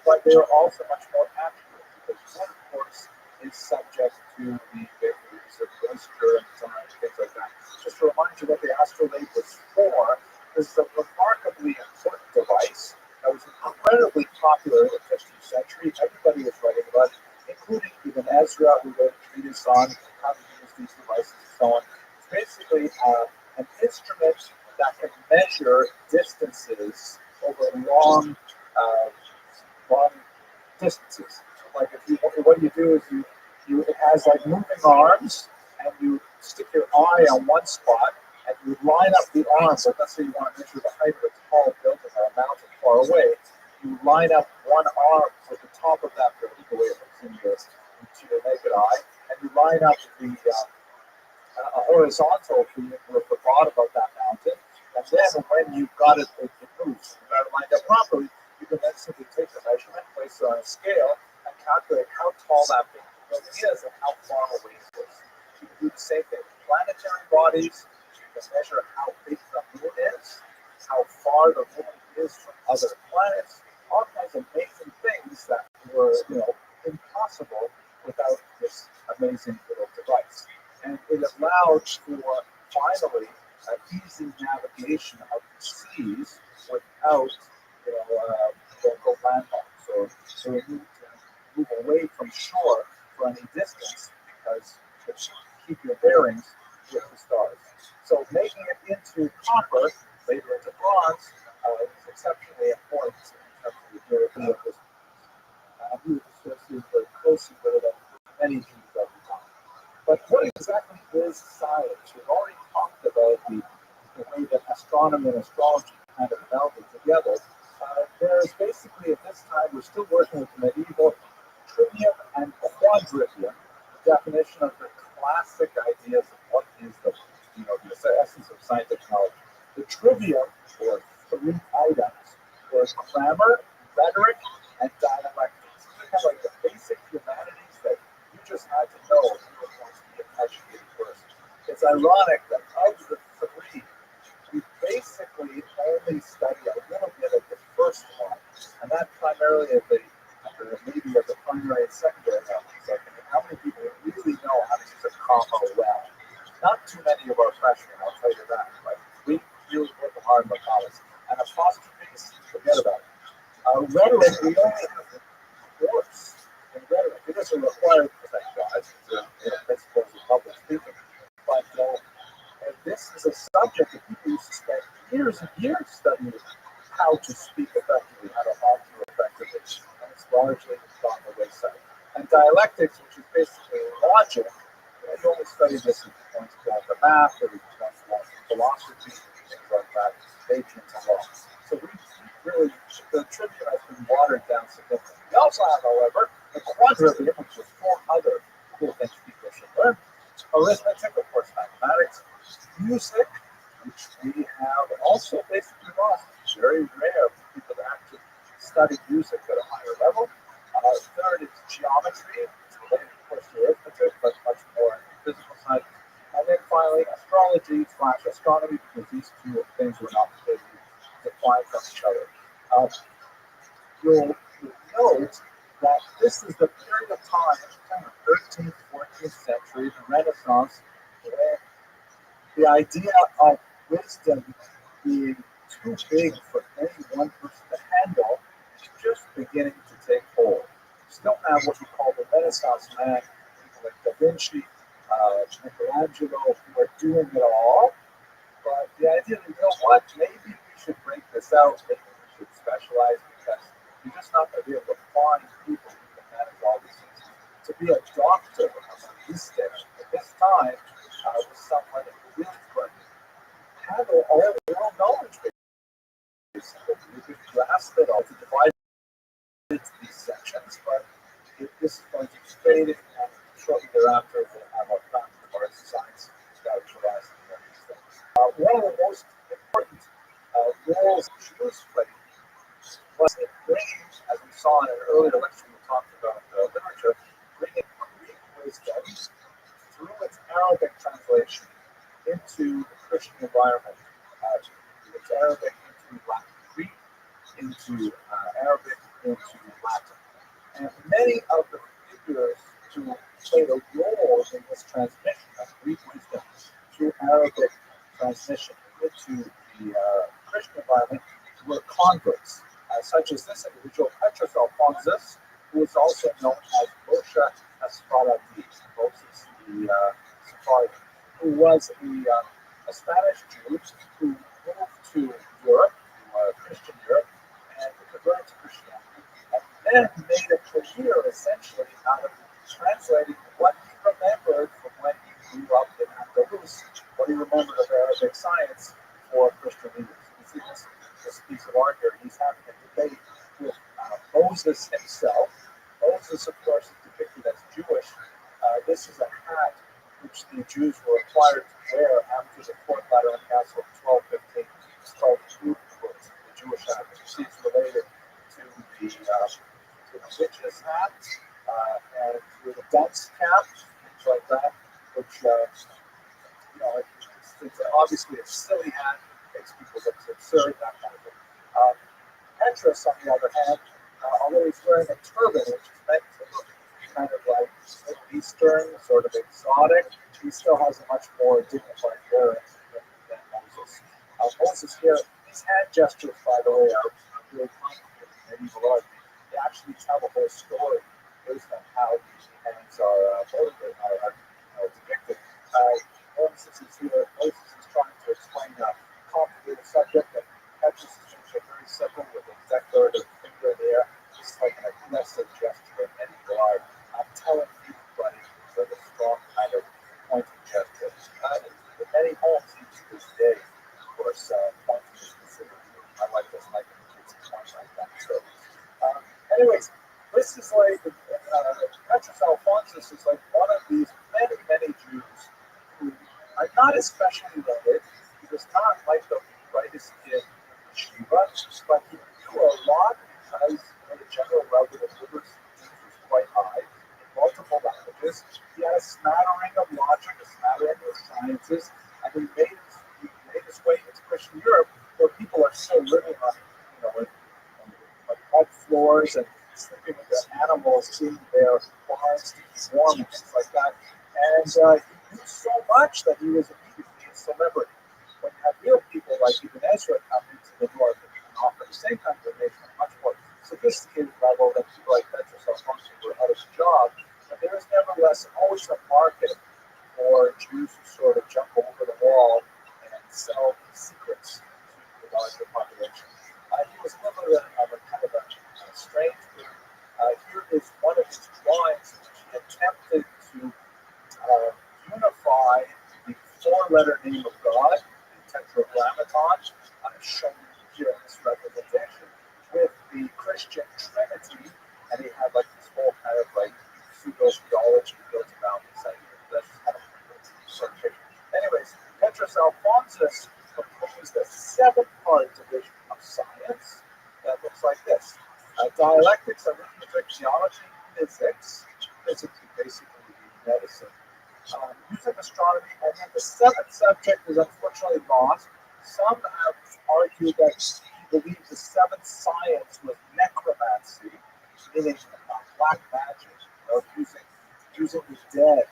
but they are also much more accurate because wood, of course, is subject to the vagaries of moisture and time and things like that. Just to remind you what the astrolabe was for, this is a remarkably important device that was incredibly popular in the 15th century. Everybody was writing about it, including even Ezra, who wrote a treatise on how to use these devices and so on. It's basically an instrument that can measure distances over long distances. Like if you, what you do is it has like moving arms, and you stick your eye on one spot, and you line up the arms. Like let's say you want to measure the height of a tall building or a mountain far away. You line up one arm with the top of that building, the way it looks into your naked eye, and you line up the a horizontal beam with the bottom of that mountain, and then when you've got it, it moves. You got it lined up properly. You can then simply take the measurement, place it on a scale, and calculate how tall that building is and how far away it is. You can do the same thing with planetary bodies. You can measure how big the moon is, how far the moon is from other planets, all kinds of amazing things that were, impossible without this amazing little device. And it allowed for finally easy navigation of the seas without local landmarks. So we need to move away from shore for any distance because you keep your bearings with the stars. So making it into copper, later into bronze, is exceptionally important in terms of the durability of this. He was associated very closely with it at many things of the time. But what exactly is science? We've already talked about the way that astronomy and astrology kind of melded together. There's basically, at this time, we're still working with the medieval trivium and quadrivium, the definition of the classic ideas of what is the essence of scientific knowledge. The trivium, or three items, was grammar, rhetoric, and dialectics. These are kind of like the basic humanities that you just had to know if you were going to be an educated person. It's ironic that of the three, we basically only study a little bit of the first one, and that primarily at the maybe at the primary and secondary levels. Like, how many people really know how to use a comma well? Not too many of our freshmen, I'll tell you that. But we really work hard on commas. And apostrophes, forget about it. Rhetoric, we only have the course in rhetoric. It doesn't require, thank God, principles of public speaking. But this is a subject that people used to spend years and years studying how to speak effectively, how to argue effectively, and it's largely gone the wayside. And dialectics, which is basically logic, you only study this if you're going to go into math or if you're going to go into philosophy, things like that, maybe into law. So we really, the trivium has been watered down significantly. We also have, however, the quadrivium, which is four other cool things people should learn. Arithmetic, of course, mathematics, music, which we have also basically lost. It's very rare for people to actually study music at a higher level. Third is geometry, it's related, of course, to arithmetic, but much more physical side. And then finally, astrology/astronomy, because these two things were not completely defined from each other. You'll note that this is the period of time, kind of 13th, 14th century, the Renaissance, when the idea of wisdom being too big for any one person to handle is just beginning to take hold. You still have what we call the Renaissance man, people like Da Vinci, Michelangelo, who are doing it all. But the idea that, maybe we should break this out, maybe we should specialize because you're just not going to be able to find people who can manage all these things. To be a doctor at this time was someone who really could handle all the world knowledge. You could grasp it all to divide it into these sections, but this is going to fade it, and shortly thereafter we'll have our practical part of science characterized these things. One of the most important roles Jews played was in bringing, as we saw in an earlier lecture we talked about literature, bringing Greek wisdom through its Arabic translation into the Christian environment, its Arabic into Latin, Greek into Arabic into Latin. And many of the figures who played a role in this transmission of Greek wisdom through Arabic transmission into the Christian environment were converts, such as this individual, Petrus Alphonsus, who is also known as Moshe Asfaradi, Moses the Sephardi, who was a Spanish Jew who moved to Europe, to Christian Europe, and converted to Christianity, and then made a career essentially out of translating what he remembered from when he grew up in Andalus, what he remembered of Arabic science for Christian leaders. You see this piece of art here. He's having a debate with Moses himself. Moses, of course, is depicted as Jewish. This is a hat which the Jews were required to wear after the Fourth Lateran Council of 1215. It's called the Jewish hat. You see, it's related to the witch's hat and to the dunce cap, things like that, which it's obviously a silly hat, makes people look absurd, that kind of thing. Petrus, on the other hand, although he's wearing a turban, which is meant to look kind of like Middle Eastern, sort of exotic, he still has a much more dignified wearing than Moses. Moses here, his hand gestures, by the way, are really complicated in medieval art. They actually tell the whole story based on how these hands are motivated, are depicted. Moses is here. Moses is trying to explain a complicated subject, and Petrus is usually very simple with a declarative finger there. It's like an aggressive gesture in medieval art. I'm telling you, buddy, with a strong kind of pointing gesture. In many homes, even to this day, of course, pointing is considered. My wife doesn't like when kids point like that. So, anyways, this is like Petrus Alphonsus is like one of these many Jews who are not especially learned. He was not like the brightest kid in Shiva, but he knew a lot because the general level of literacy was quite high in multiple languages. He had a smattering of logic, a smattering of sciences, and he made his way into Christian Europe, where people are still living on, on mud floors and sleeping with their animals in their barns to keep warm and things like that. And he knew so much that he was immediately a celebrity. When you have real people like Ibn Ezra come into the north and offer the same kind of information at a much more sophisticated level than people like Petrus Alphonsus who were out of a job, but there is nevertheless always a market for Jews who sort of jump over the wall and sell secrets to the larger population. He was a little bit of a kind of a strange group. Here is one of his drawings in which he attempted to unify the four-letter name of God, the Tetragrammaton, shown here in this representation, with the Christian Trinity, and he had like this whole kind of like pseudo-theology built around this idea. That's kind of sort of picture. Anyways, Petrus Alphonsus proposed a seven-part division of science that looks like this. Dialectics, arithmetic, geology, physics would basically be medicine, music, astronomy, and then the seventh subject is unfortunately lost. Some have argued that he believed the seventh science was necromancy, meaning black magic, using the dead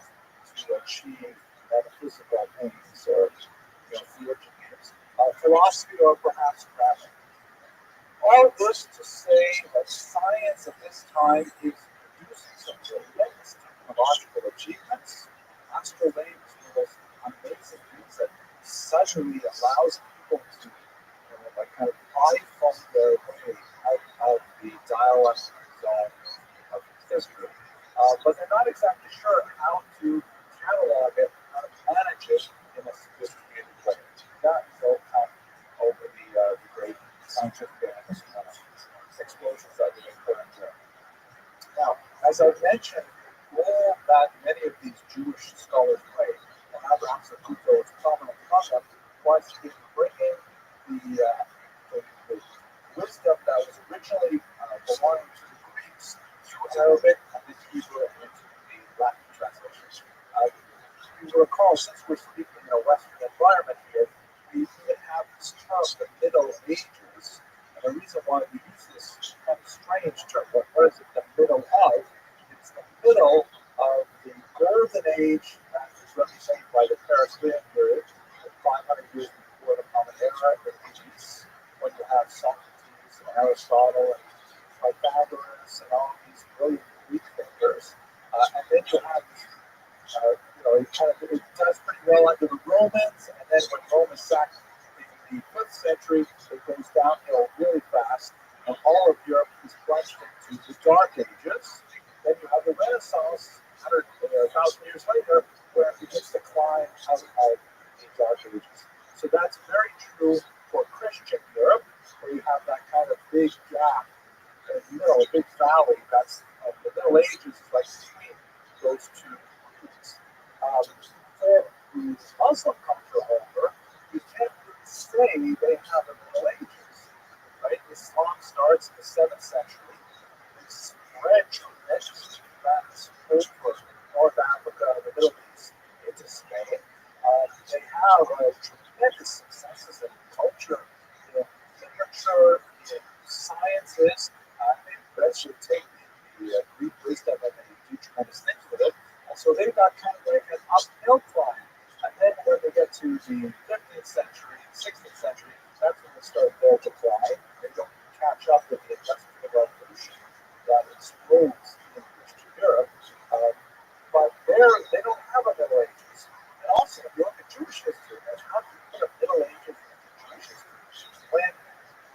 to achieve metaphysical things or theurgy games, philosophy, or perhaps grammar. All this to say that science at this time is producing some tremendous technological achievements. Astrolabe is one of those amazing things that suddenly allows people to kind of iPhone their way out of the dial-up zone of history. But they're not exactly sure how to catalog it, how to manage it in a sophisticated way. That will come over the great scientific explosions that would occur in Europe. Now, as I've mentioned, the role that many of these Jewish scholars played, and Abraham Saputo is a prominent concept, was in bringing the wisdom that was originally belonging to the Greeks through Arabic and then Hebrew and into the Latin translations. You will recall, since we're speaking in a Western environment here, we even have this term, the Middle Ages. And the reason why we use this kind of strange term, what is it, the middle of? It's the middle of the golden age that is represented by the Periclean period, 500 years before the Common Era in Greece, when you have Socrates and Aristotle and Pythagoras and all these brilliant Greek thinkers. And then you have this it does pretty well under the Romans, and then when Rome is sacked in the 5th century, it goes downhill really fast, and all of Europe is plunged into the Dark Ages. Then you have the Renaissance, 1,000 years later, where it begins to climb out of the Dark Ages. So that's very true for Christian Europe, where you have that kind of big gap, in the middle, a big valley. That's the Middle Ages is like between those two groups. For the Muslim culture, however, you can't really say they have a Middle Ages, right? Islam starts in the 7th century. They spread tremendously fast over North Africa, the Middle East, into Spain. They have tremendous successes in culture, in literature, in sciences. They eventually take the Greek wisdom and they do tremendous things with it. And so they've got kind of like an uphill climb. And then when they get to the 15th century, 16th century, that's when they start their decline. They don't catch up with the Industrial Revolution that explodes in Christian Europe. But they don't have a Middle Ages. And also, if you look at Jewish history, there's how do you put a Middle Ages into Jewish history? When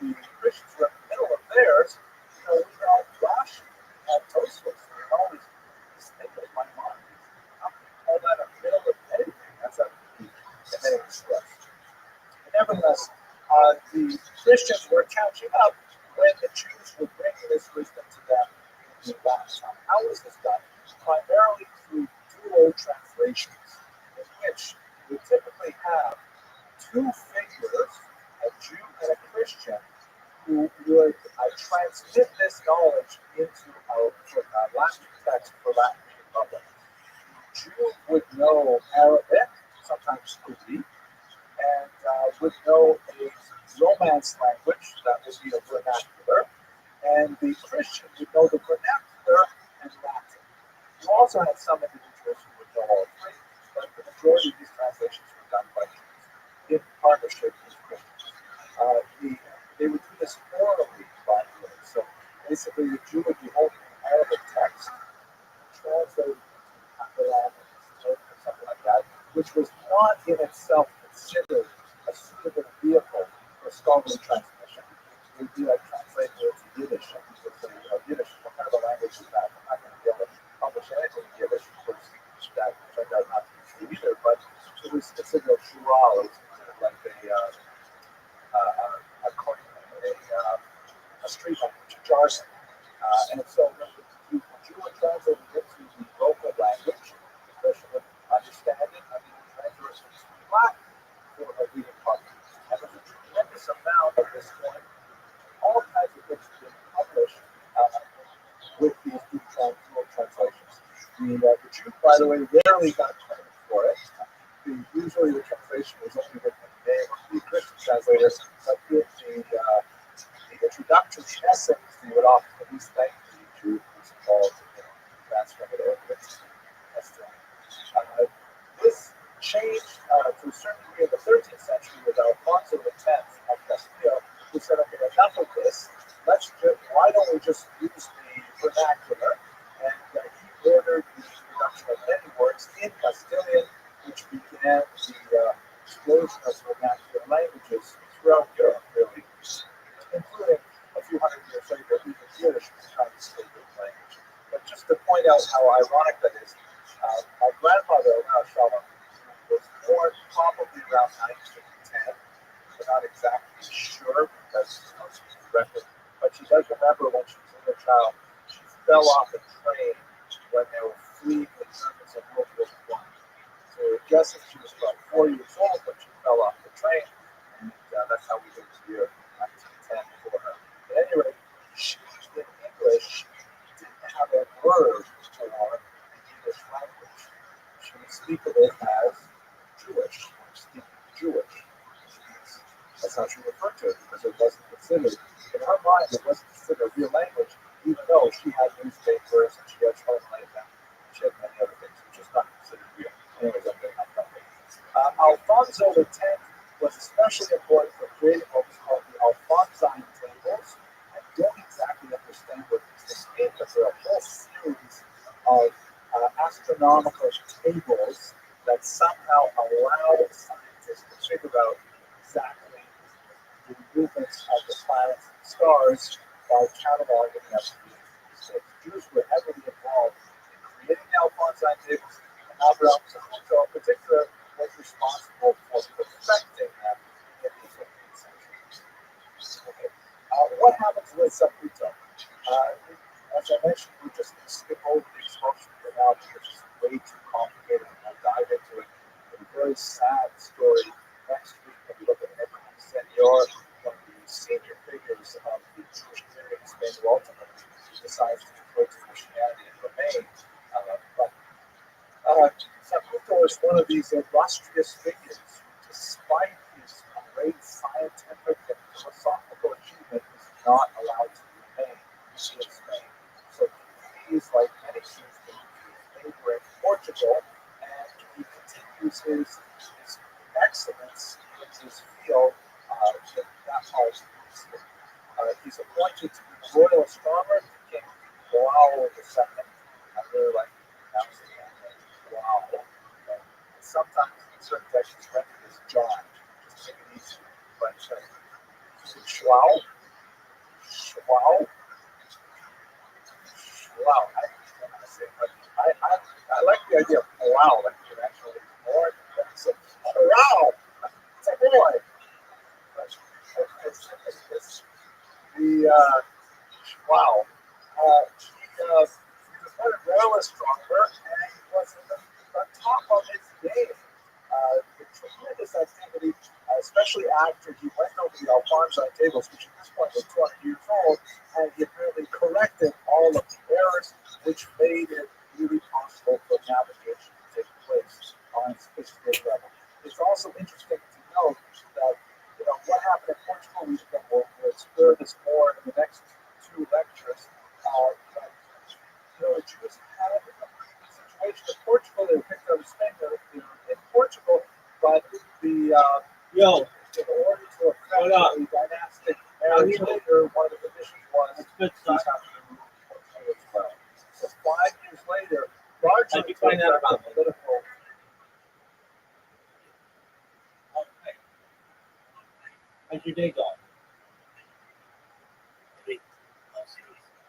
the Christians were in the middle of theirs, we had Rashi, we had Tosfos, all these thinkers, my mind. All that a middle of anything. That's a name express. Nevertheless, the Christians were catching up when the Jews were bringing this wisdom to them in the last time. How was this done? Primarily through dual translations, in which we typically have two figures, a Jew and a Christian, who would transmit this knowledge into our Latin text for Latin Republic. Jew would know Arabic, sometimes Greek, and would know a Romance language, that would be a vernacular, and the Christian would know the vernacular and Latin. You also had some individuals who would know all three, but the majority of these translations were done by Jews in partnership with Christians. They would do this orally, by the way. So basically, the Jew would be holding an Arabic text, translated or something like that, which was not in itself considered a suitable vehicle for scholarly transmission. It would be like translating it to Yiddish. And people say, Yiddish, what kind of a language is that? I'm not going to be able to publish anything in Yiddish. Of course, that turned out not to be true either, but it was considered a shural. It was considered like a street language, a jargon. And so when you would translate it into the local language, the person would understand it, and the translator would speak Latin for a reading partner. And there's a tremendous amount of this going, all kinds of books being published with these dual translations. The Jew, by the way, rarely got credit for it. Usually the translation was only written in the name of the Christian translators, but with the introduction, the essays, they would often at least thank the Jew who was involved in transferring it over. This changed to a certain degree in the 13th century with Alfonso X of Castile, who said, okay, enough of this. Why don't we just use the vernacular? And he ordered the introduction of many words in Castilian, which began the explosion of vernacular languages throughout Europe, really, including a few hundred years later, even Yiddish became a state language. But just to point out how ironic that is, my grandfather, Rothschild, was born probably around 1910. not exactly sure because she's directed, but she does remember when she was a little child, she fell off a train when they were fleeing the Germans in World War I. So we're guessing she was about 4 years old when she fell off the train, and that's how we get to year 1910 for her. At any rate, she in English didn't have a word for the English language. She would speak of it as Jewish, or speak Jewish. That's how she referred to it because it wasn't considered, in her mind, it wasn't considered a real language, even though she had newspapers and she had translated them. She had many other things, which is not considered real. Anyways, I'm getting off topic. Alfonso X was especially important for creating what was called the Alphonsine tables. I don't exactly understand what these things mean, but there are a whole series of astronomical tables that somehow allow scientists to figure out exactly the movements of the planets and stars by cataloging them. So Jews were heavily involved in creating the Alphonsine tables, and Abraham Sahuto in particular was responsible for perfecting them in the 15th century. Okay. What happens with Sahuto? As I mentioned, we're just going to skip over the expulsion for now because it's way too complicated, and I'll dive into it. It's a very sad story next week when we look at Abraham Senior, one of the senior figures of the Jewish community in Spain who ultimately decides to convert to Christianity and remain. Saputo is one of these illustrious figures who, despite his great scientific and philosophical achievement, is not allowed to remain in Spain. So he is, like many Jews, over in Portugal, and he continues his excellence in his field in that part of history. He's appointed to be the royal astronomer to King Joao II. I really like pronouncing that name, Joao. And sometimes in certain texts it's rendered as John, just to make it easy. But is it Joao? Joao? Wow, I don't know how to say it, but I like the idea of wow, like you can actually more. So, wow, it's a boy. But it's the wow. He was quite a royalist stronger, and he was on top of his game. The tremendous activity, especially after he went over the Alphonsine tables, which at this point was 20 years old, and he apparently corrected all of the errors, which made it really possible for navigation to take place on a sophisticated level. It's also interesting to note that what happened in Portugal. We'll explore this more in the next two lectures. But, the Jews had a situation in Portugal. They were kicked out of Spain. They were in Portugal, but in order to affect a dynastic marriage later, one of the conditions was Jews have to remove Portugal as well. So 5 years later, largely to affect the political. How's your day going?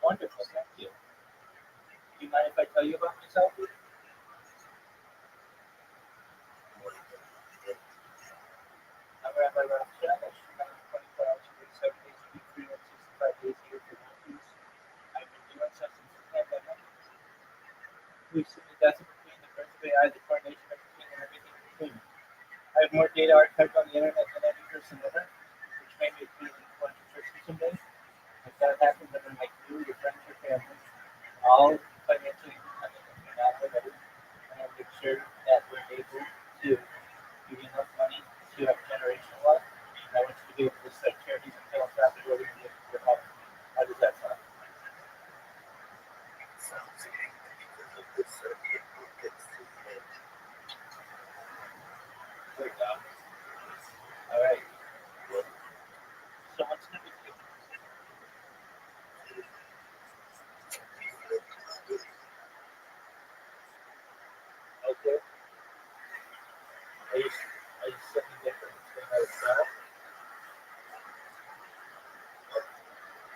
Wonderful, thank you. Do you mind if I tell you about myself? I'm Rabbi Rothschild. I spend 24 hours a week, 7 days a week, 365 days a year for monkeys. I've been doing so since the pandemic. We've seen the death of a queen, the birth of AI, the coronation of a king, and everything in between. I have more data archived on the internet than any person ever, which made me feel influential someday. If that happens, then I'm like you, your friends, your family, all financially independent and you're not limited. And I make sure that we're able to give you enough money to have generational wealth. And I want you to be able to start charities and philanthropic organizations with your help. How does that sound? Good job. All right. So what's new with you? Okay. Are you something different than out of style?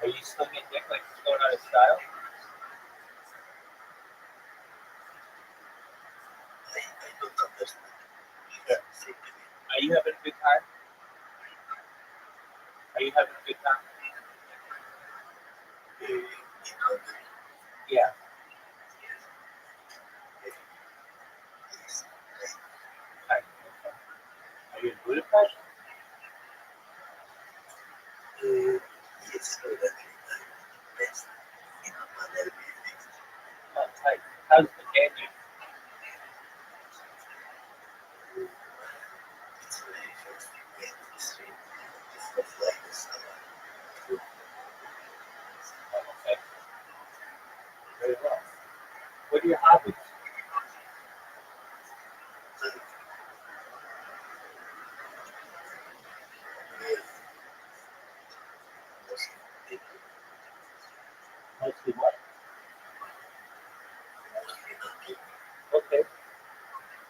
Are you still getting dick like it's going out of style? Yeah. Are you having a good time? Are you having a good time? Yeah. Hi. Are you in Budapest? Oh, hi. How's the canyon? Oh, okay. Very well. What are your hobbies? Mostly what? Okay.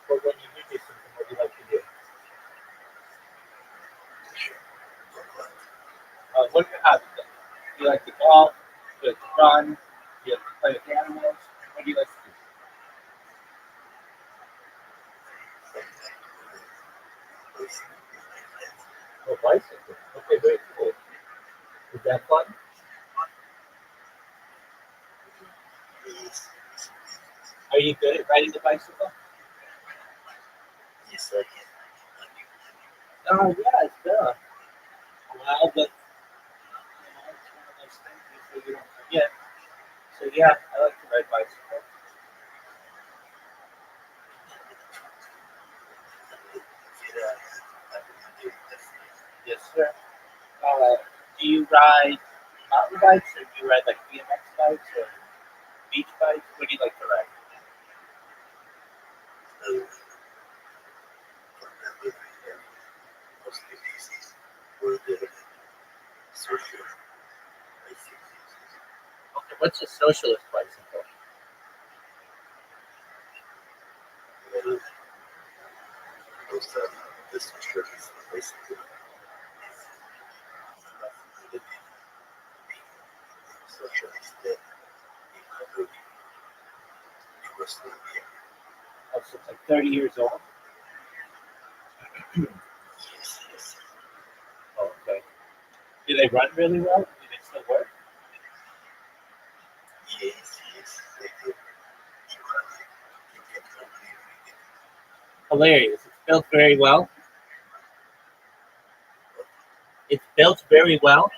But when you do something, what do you like to do? What are your hobbies then? Do you like to golf? Do you like to run? Do you like to play with animals? What do you like to do? Oh, bicycle. Okay, very cool. Is that fun? Are you good at riding the bicycle? Oh, yeah, it's been a while, but it's one of those things that you don't forget. So, yeah, I like to ride bicycle. Yes, sir. Do you ride mountain bikes or do you ride like BMX bikes or beach bikes? What do you like to ride? Okay, what's a socialist bicycle? Oh, so it's like 30 years old. Oh, okay. Do they run really well? Do they still work? Hilarious. It's built very well. It's built very well.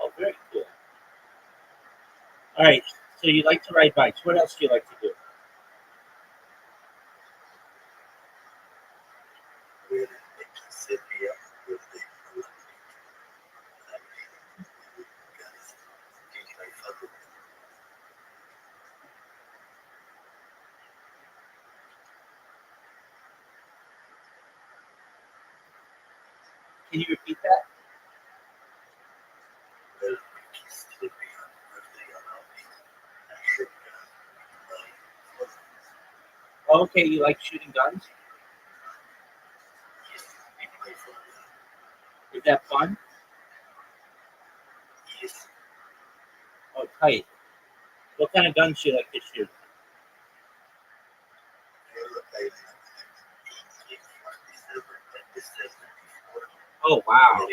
Oh, very cool. All right. So you like to ride bikes. What else do you like to do? Can you repeat that? Oh, okay. You like shooting guns? Is that fun? Oh, tight. What kind of guns do you like to shoot? Oh, wow.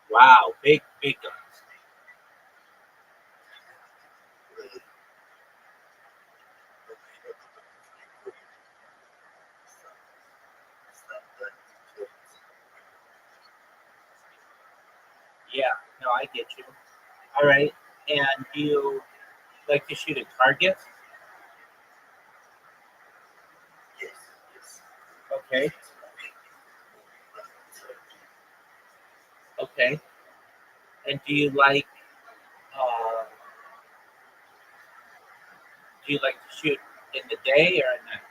Wow. Big, big guns. Yeah. No, I get you. All right. And do you like to shoot at targets? Okay. Okay. And uh, do you like to shoot in the day or at night?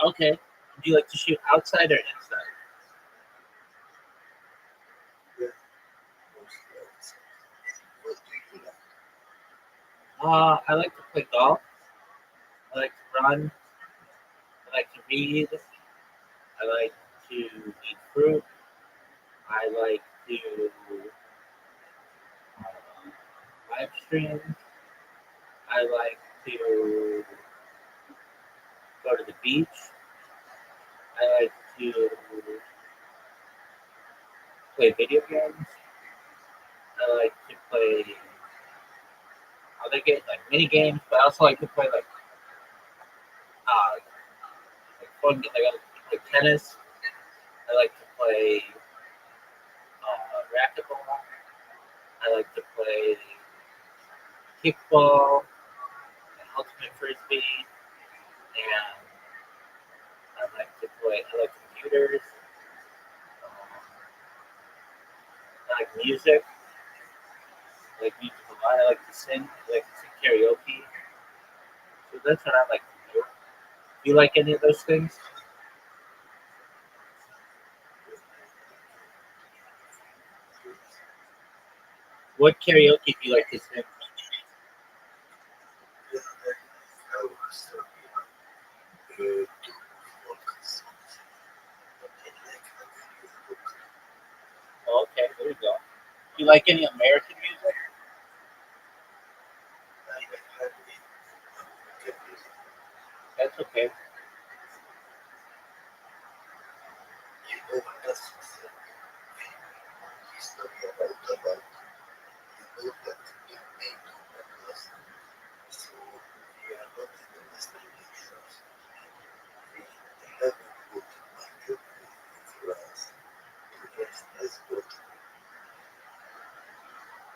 Okay. Do you like to shoot outside or inside? I like to play golf. I like to run. I like to read. I like to eat fruit. I like to live stream. I like to go to the beach. I like to play video games. I like to play other games like mini games, but I also like to play like fun games. Like I like to play tennis. I like to play racquetball. I like to play kickball and ultimate frisbee, and I like computers. Um, I like music. I like music a lot. I like to sing. I like to sing karaoke. So that's what I like to do. Do you like any of those things? What karaoke do you like to sing? Oh, okay, there you go. Do you like any American music? That's okay.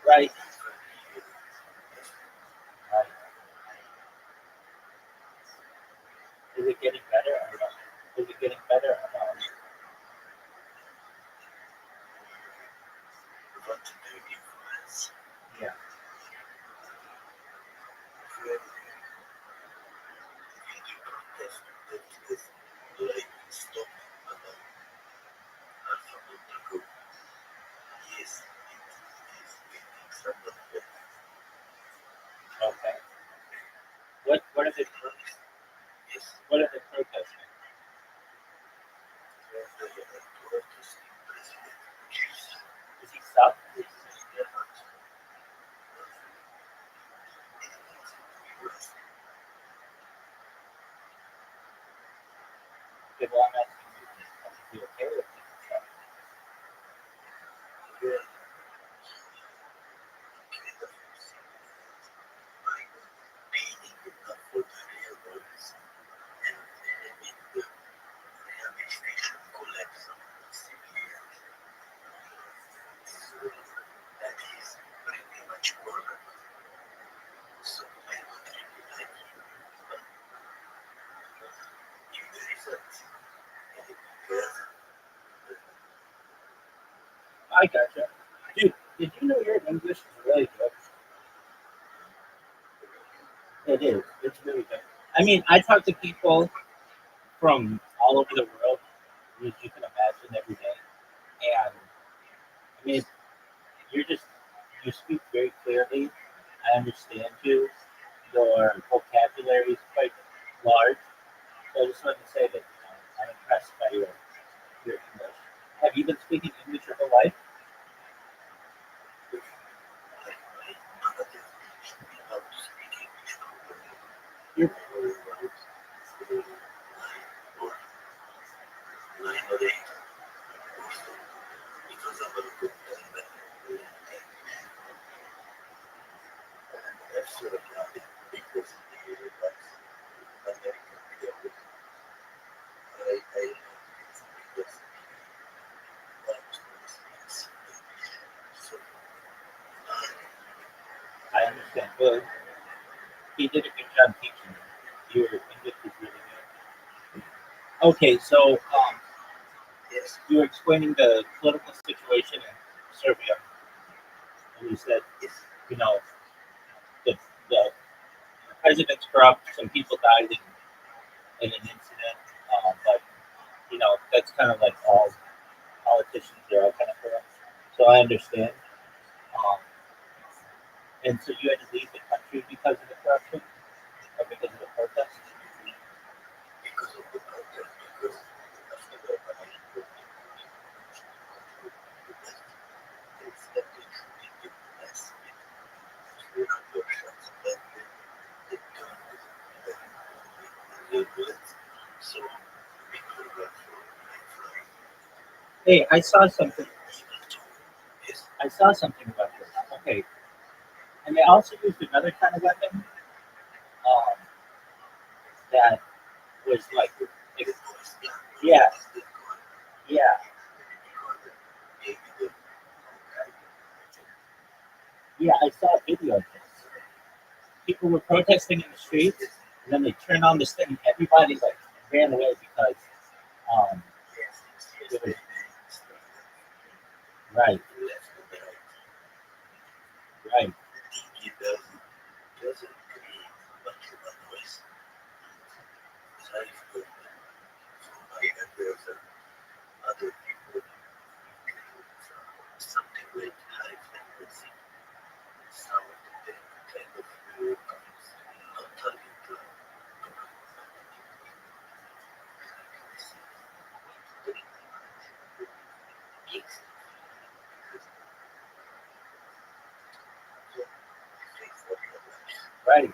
Right. Right. Is it getting better or not? Is it getting better or not? Yeah. Okay. What are they what are they protesting? Is he stuck? Okay, well, I'm asking you, is he okay with being stuck? I gotcha. Dude, did you know your English is really good? It is. It's really good. I mean, I talk to people from all over the world, as you can imagine, every day. And I mean, you're just, you speak very clearly. I understand you. Your vocabulary is quite large. So I just wanted to say that I'm impressed by your English. Have you been speaking English your whole life? You're, I understand. Well, he did a good job teaching you. Your English is really good. Okay, so you were explaining the political situation in Serbia, and you said, you know, the president's corrupt. Some people died in an incident, but that's kind of like all politicians are all kind of corrupt. So I understand. Um, And so you had to leave the country because of the corruption or because of the protest? because of the protest, because after that I put it's that they treated the last bit. We have no shots that they turned the bullets. So we could run for like Hey, I saw something. yes, I saw something about this. Okay. And they also used another kind of weapon that was like, yeah, yeah, yeah. I saw a video of this. People were protesting in the streets, and then they turned on this thing. Everybody like ran away because um, it was right, right, he doesn't create much of a noise. So I feel that there's other people something like high frequency sound that kind of not target peaks. right.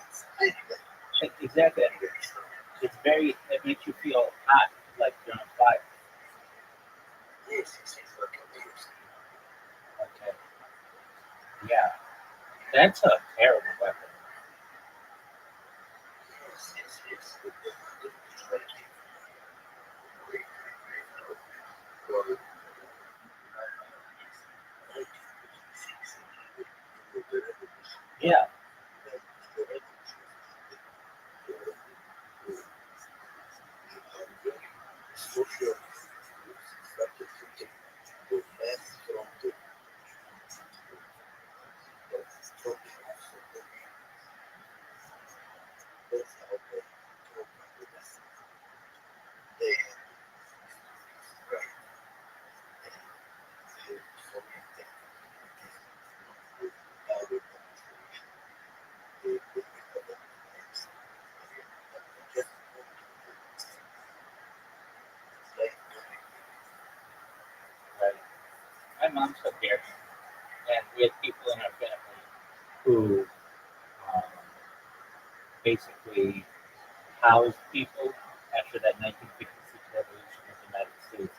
Exactly. It's very. It makes you feel hot, like you're on fire. Yes, it's like a news. Okay. Yeah, that's a terrible weapon. Yes. It's like well, Yeah, social started to take the mass from the structure. That's how they talk with us. They right and so they just like right. My mom's Hungarian, and we had people in our family who um, basically housed people after that 1956 revolution in the United States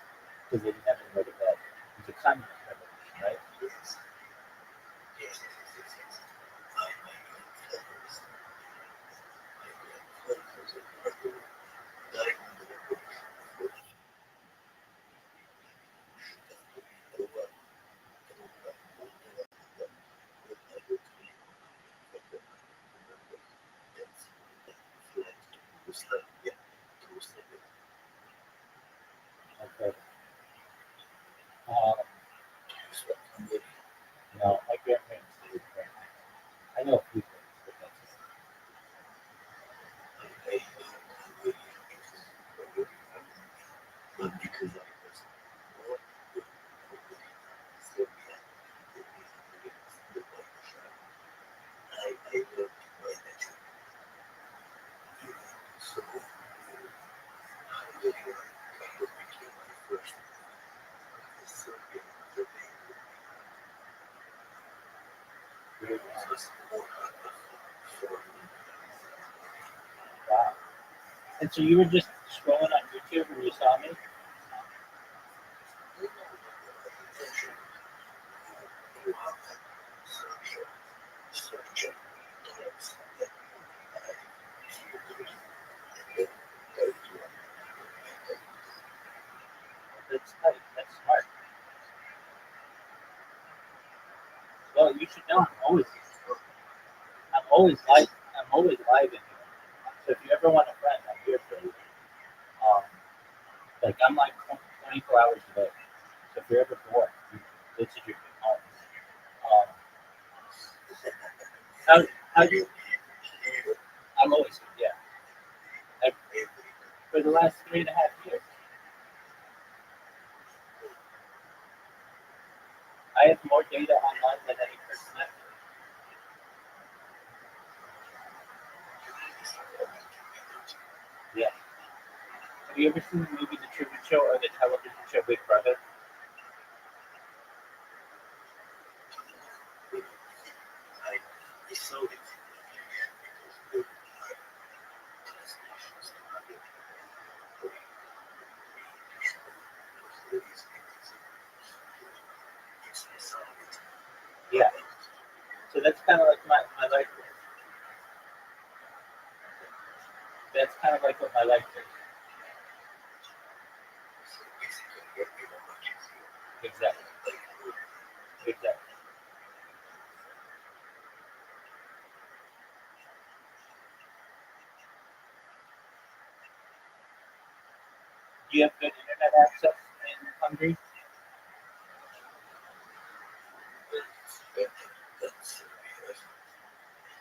because they didn't have anywhere to go. It was a communist revolution, right? yes. My grandfather was a murderer, died in the revolution. Okay. Um, no, my grandparents did it. I know a few things, but that's it. But because I was born in Serbia, I learned by nature. So Hungary kind of became my first Serbian Really, so it's more for me. wow. And so you were just scrolling on YouTube and you saw me? Search That's tight. That's smart. Well, you should know I'm always live in here. So if you ever want a friend, I'm here for you. Um, like I'm like 24 hours a day. So if you're ever bored, this is your home. Um, how, how do you, I'm always here, yeah. I, for the last 3.5 years, I have more data online than any person ever. you ever seen the movie The Truman Show or the television show Big Brother? I saw it because Yeah. So that's kind of like my life is. That's kind of like what my life is. Exactly. Exactly. Do you have good internet access in Hungary? that's I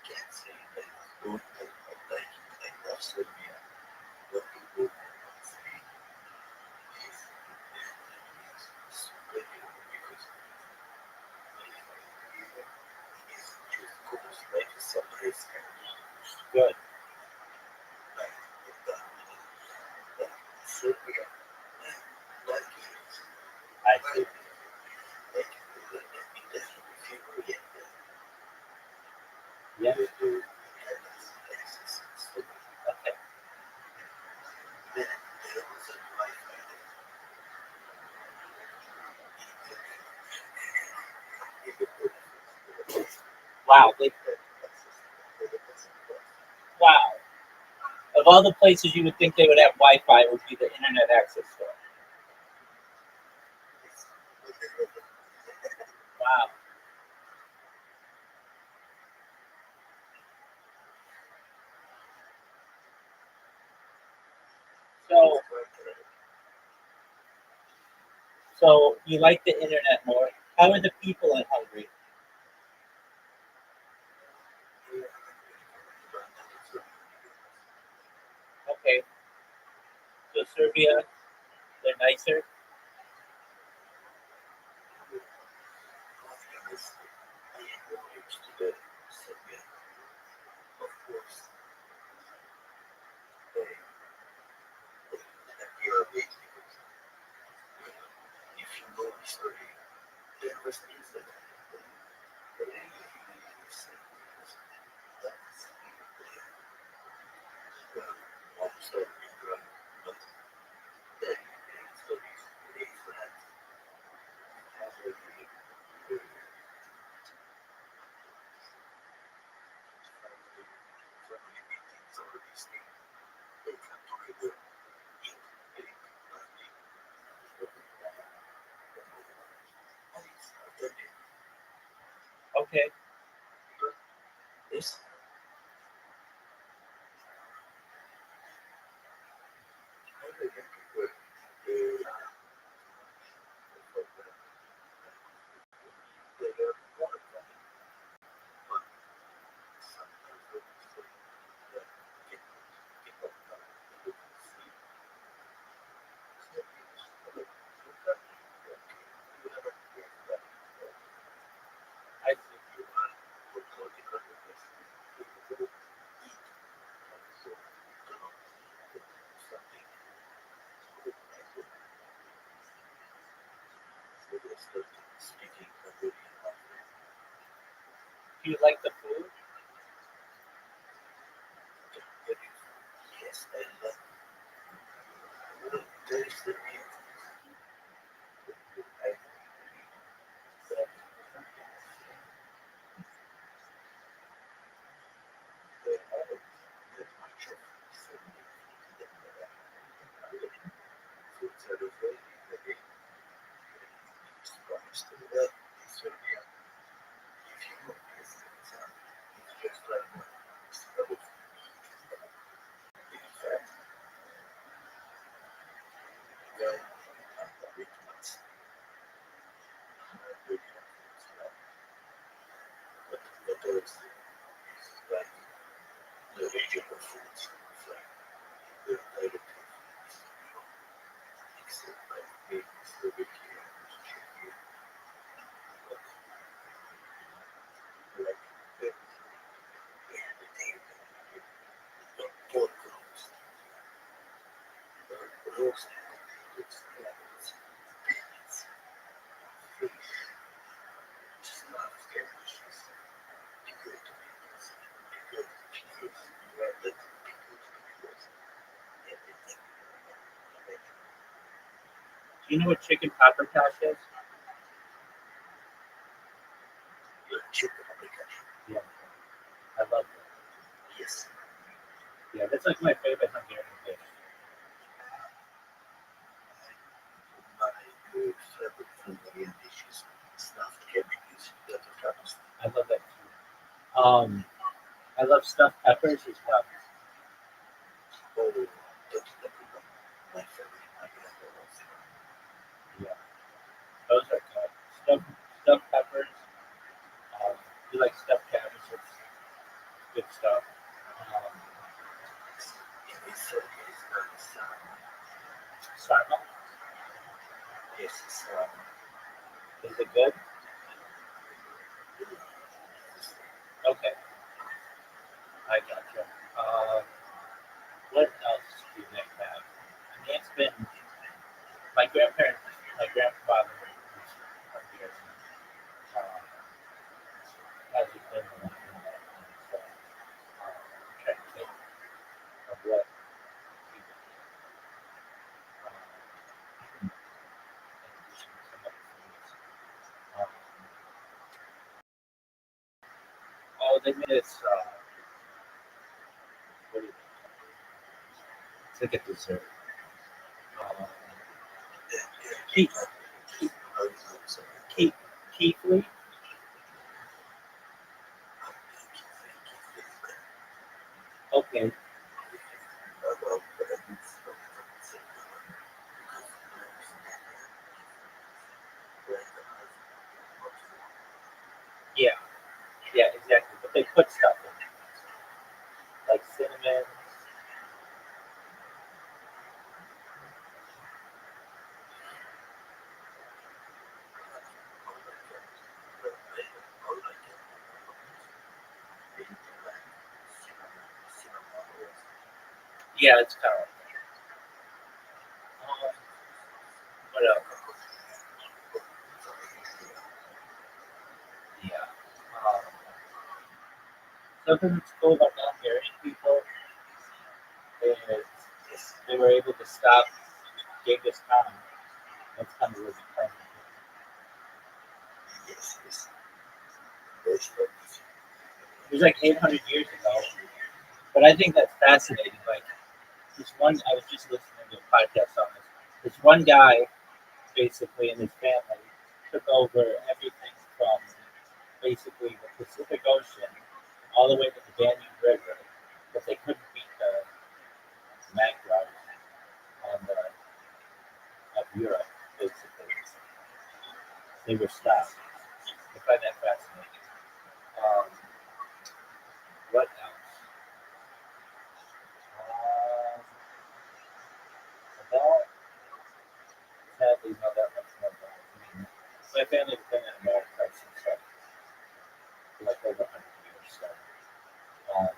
can't say that it's good. I love Serbia. What people say is super because it's just goes like a surprise kind of Good. like the Serbia like it. I see. Like in the figure yet Yeah. the Okay. then there was a Wi-Fi Wow. Wow. Of all the places you would think they would have Wi-Fi, it would be the internet access store. Wow. So, so you like the internet more? How are the people in Hungary? Okay. So Serbia, they're nicer. of course, you're big because if you know history, there was things that also but the stories is that family meetings or these things, they come together, eat, drink, party, and it's authentic. Okay. This I remember they are more fun, but sometimes when you say that people come to see you never get that I see. you are for political reasons. You will eat so something so they start speaking Hungarian after Do you like the food? yes and there is the meat I that there are that much of foods are very very promised to that in Serbia. If you go visit it's just like a big fat guy exhausting. It's peanuts, fish, just not very much. Pickled tomatoes, pickled peas, red pickled peppers, everything. Do you know what chicken paprikash is? Chicken paprikash. Yeah, I love it. Yes. Yeah, that's like my favorite Hungarian dish. My favorite Hungarian dish is stuffed cabbages, peppers. I love that too. I love stuffed peppers as well. Oh, that's my favorite. I guess also. Yeah, those are good. Stuffed peppers. You like stuffed cabbages? Good stuff. Um, It's not sarma. yes, it's Is it good? Okay, I gotcha. What else do they have? I mean, it's been my grandfather was from here. Hasn't been alive in that long, so I'm trying to think of what he would do. In addition to some other things. Um, oh, they made this. What do you It's like a dessert. Um, Keith, Keith, Keithley. Okay. Yeah, yeah, exactly. But they put stuff in it, like cinnamon. Yeah, it's kind of like that. What else? Yeah. Um, Something that's cool about non-Hungarian people is they were able to stop Genghis Khan. That's kind of really funny. It was like 800 years ago, but I think that's fascinating. Like this one, I was just listening to a podcast on this. This one guy, basically, and his family took over everything from basically the Pacific Ocean all the way to the Danube River, but they couldn't beat the mangroves on the of Europe. Basically, they were stopped. I find that fascinating. Um, what else? Um, That sadly not that much more about. I mean, my family's been in America since like over 100 years. So, um,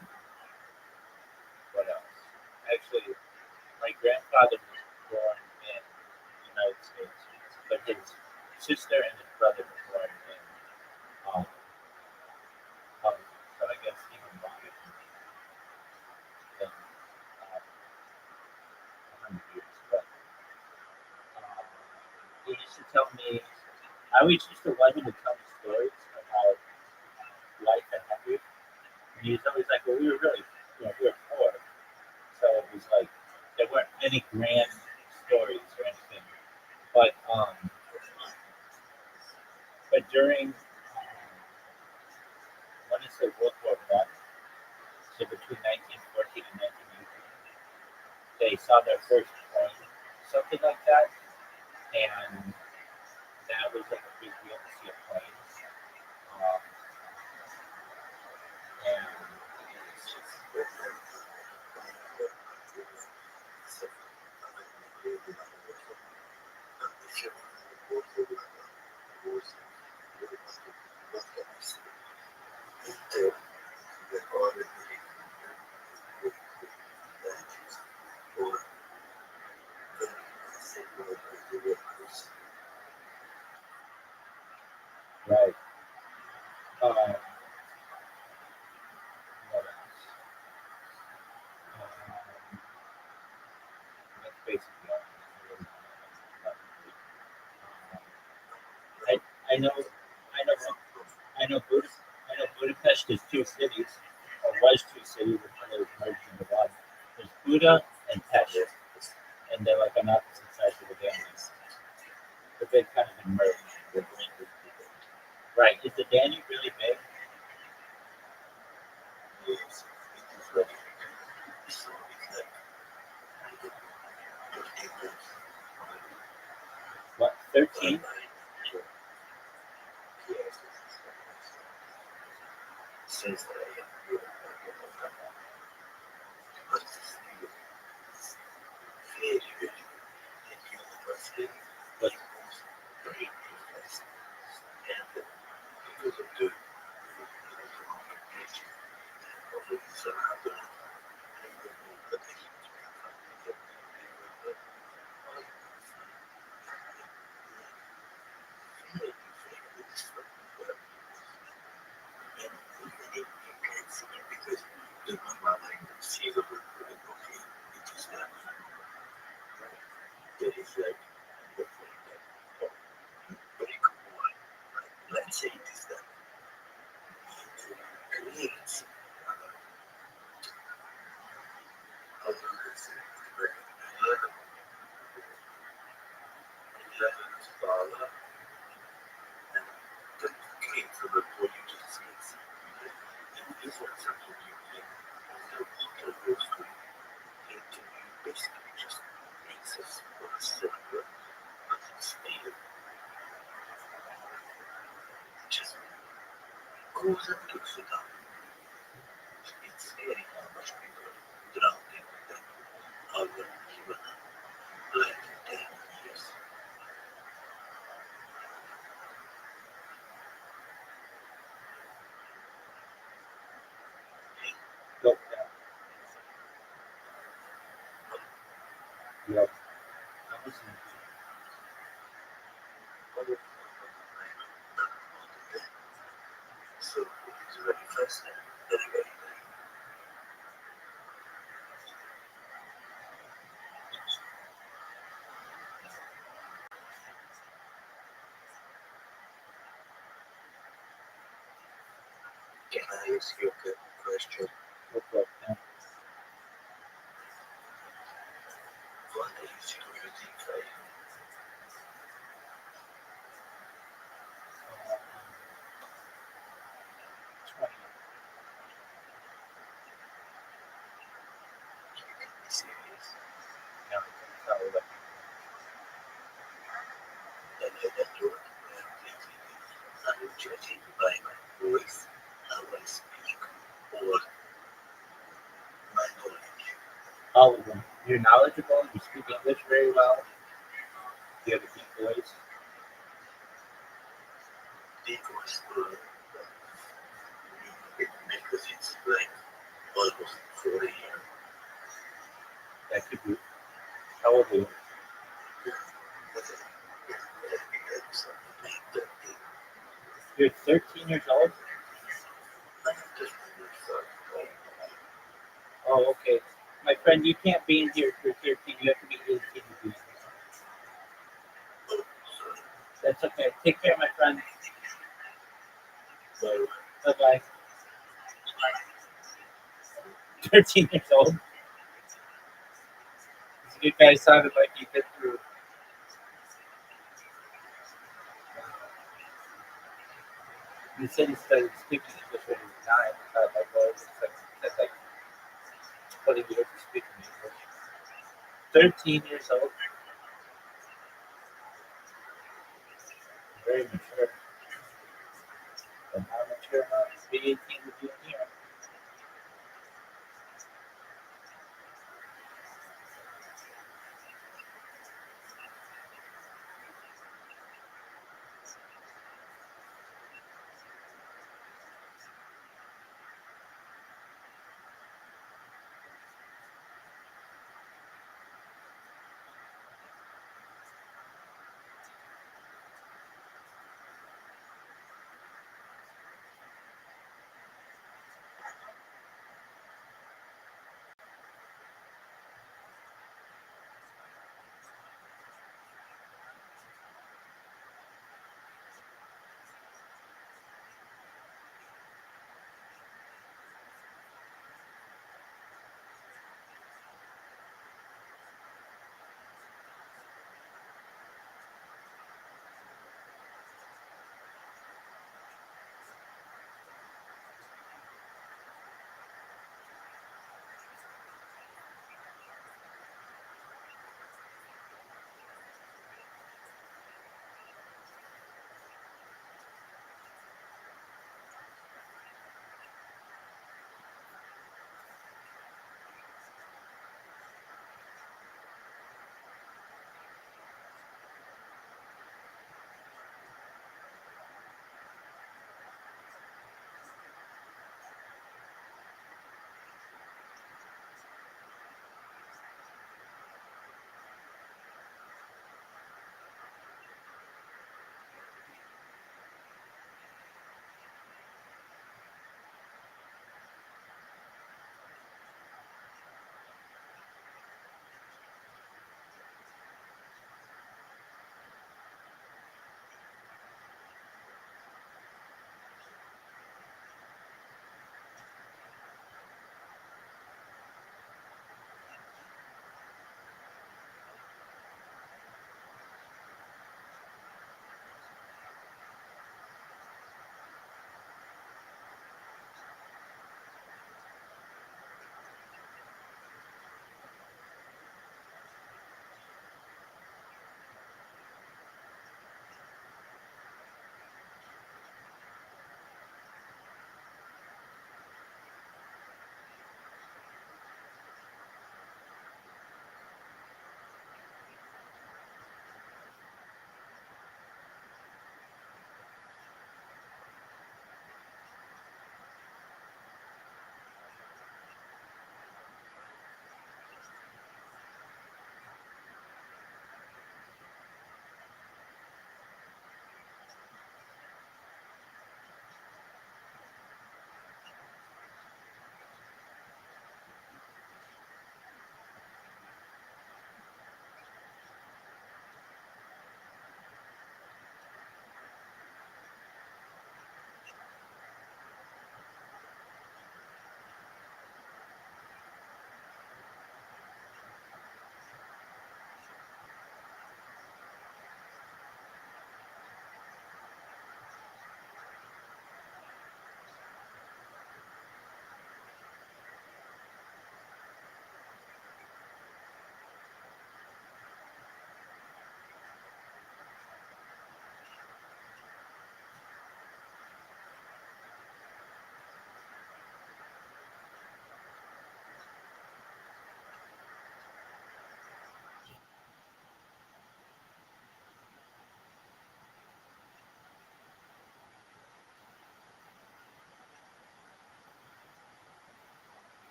what else? Actually, my grandfather was born in the United States, but his sister and his brother were born in Hungary. So I guess he was longer than 100 years. But he used to tell me, I always used to want him to tell me stories about life in Hungary. And he was always like, well, we were really, we were poor. So it was like, there weren't any grand stories or anything. But during, I want to say World War One, so between 1914 and 1918, they saw their first plane, something like that. And that was like a big deal to see a plane. Um, and know, I know, I know Budapest is two cities, or was two cities before they merged into one. There's Buda and Pest, and they're like on opposite sides of the Danube. But they've kind of been merged. Right. Is the Danube really big? What, 13? But go down. Yeah. I'm listening. Can I ask you a question? Look up now. What age do you think I am? 20. Serious? Now I can tell that. And I don't know what are you judging by my voice, how I speak, or my knowledge? All of them. You're knowledgeable. You speak English very well. You have a deep voice. Because because it's like almost 40 years. That could be. How old are you? Something like that. You're 13 years old? I just never thought, Oh, okay. My friend, you can't be in here for 13. You have to be 18 to be in here. oh, sorry. That's okay. Take care, my friend. Well, Bye-bye. 13 years old. You guys sounded like you been through. You said you started speaking English when you were 9. I thought, like, well, that's like 20 years of speaking English. 13 years old. Very mature. But how mature enough to be 18 to be in here?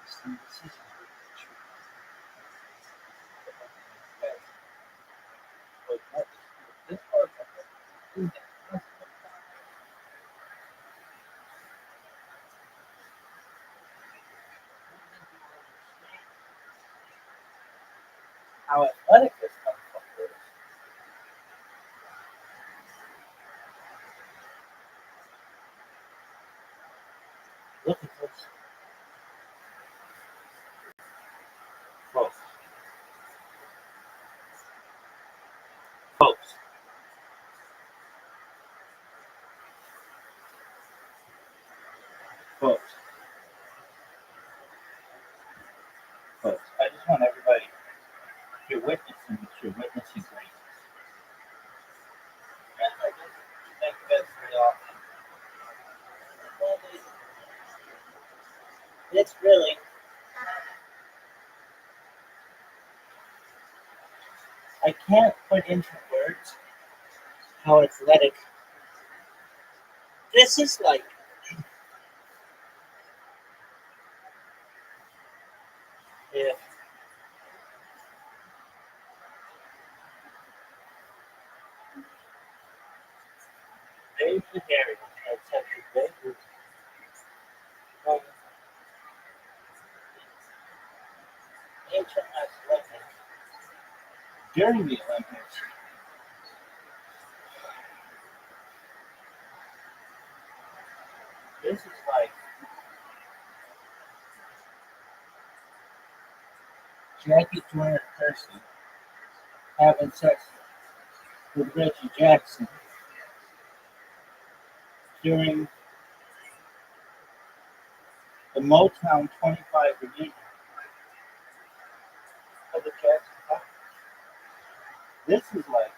See, this is really true. But this part, how athletic this motherfucker is. Look at this. Folks. Folks. Folks. Folks. I just want everybody, if you're witnessing this, you're witnessing greatness. And I just think that's very often. It's really, I can't put into words how athletic. This is like, if Dave the Harry had such a great group, ancient athletic during the Olympics, this is like Jackie Joyner Kersey having sex with Reggie Jackson during the Motown 25 reunion of the Jackson 5. This is like,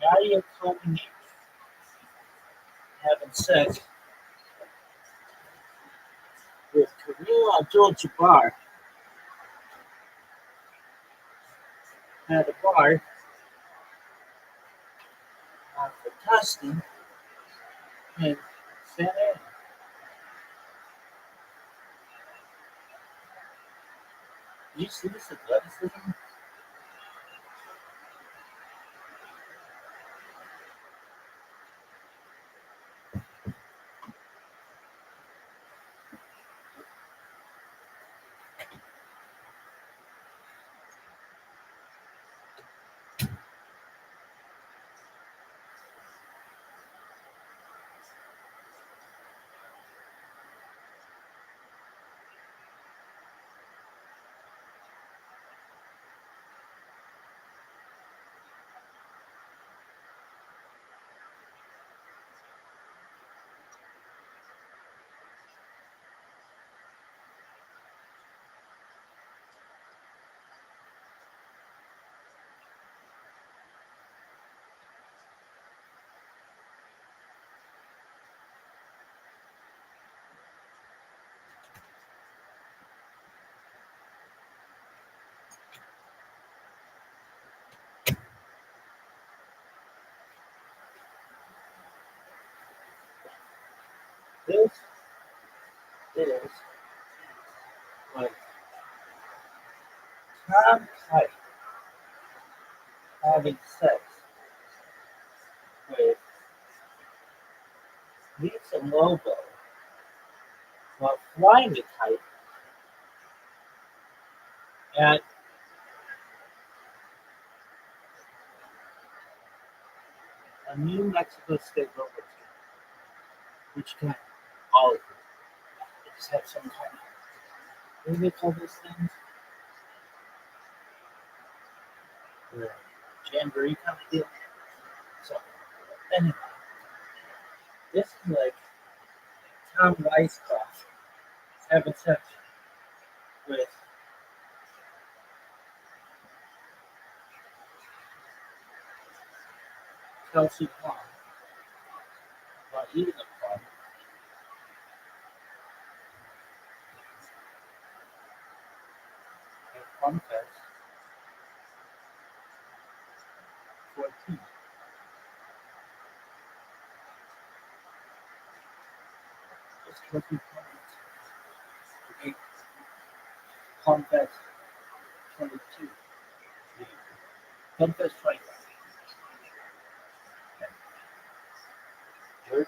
Nadia Comaneci having sex with Kareem Abdul-Jabbar at a bar for Tustin in San Antonio. Do you see this athleticism? This is like Tom Kite having sex with Lisa Lobo while flying the kite at a New Mexico State roller coaster, which got all of it. They just have some kind of, what do they call those things? The jamboree kind of deal. So, anyway, this is like Tom Weisskopf having sex with Kelsey Plum. Not eating a plum. And Plum Fest 14. It's 20 plums. Okay. Plum Fest 22. Plum Fest 25. Okay. Yours?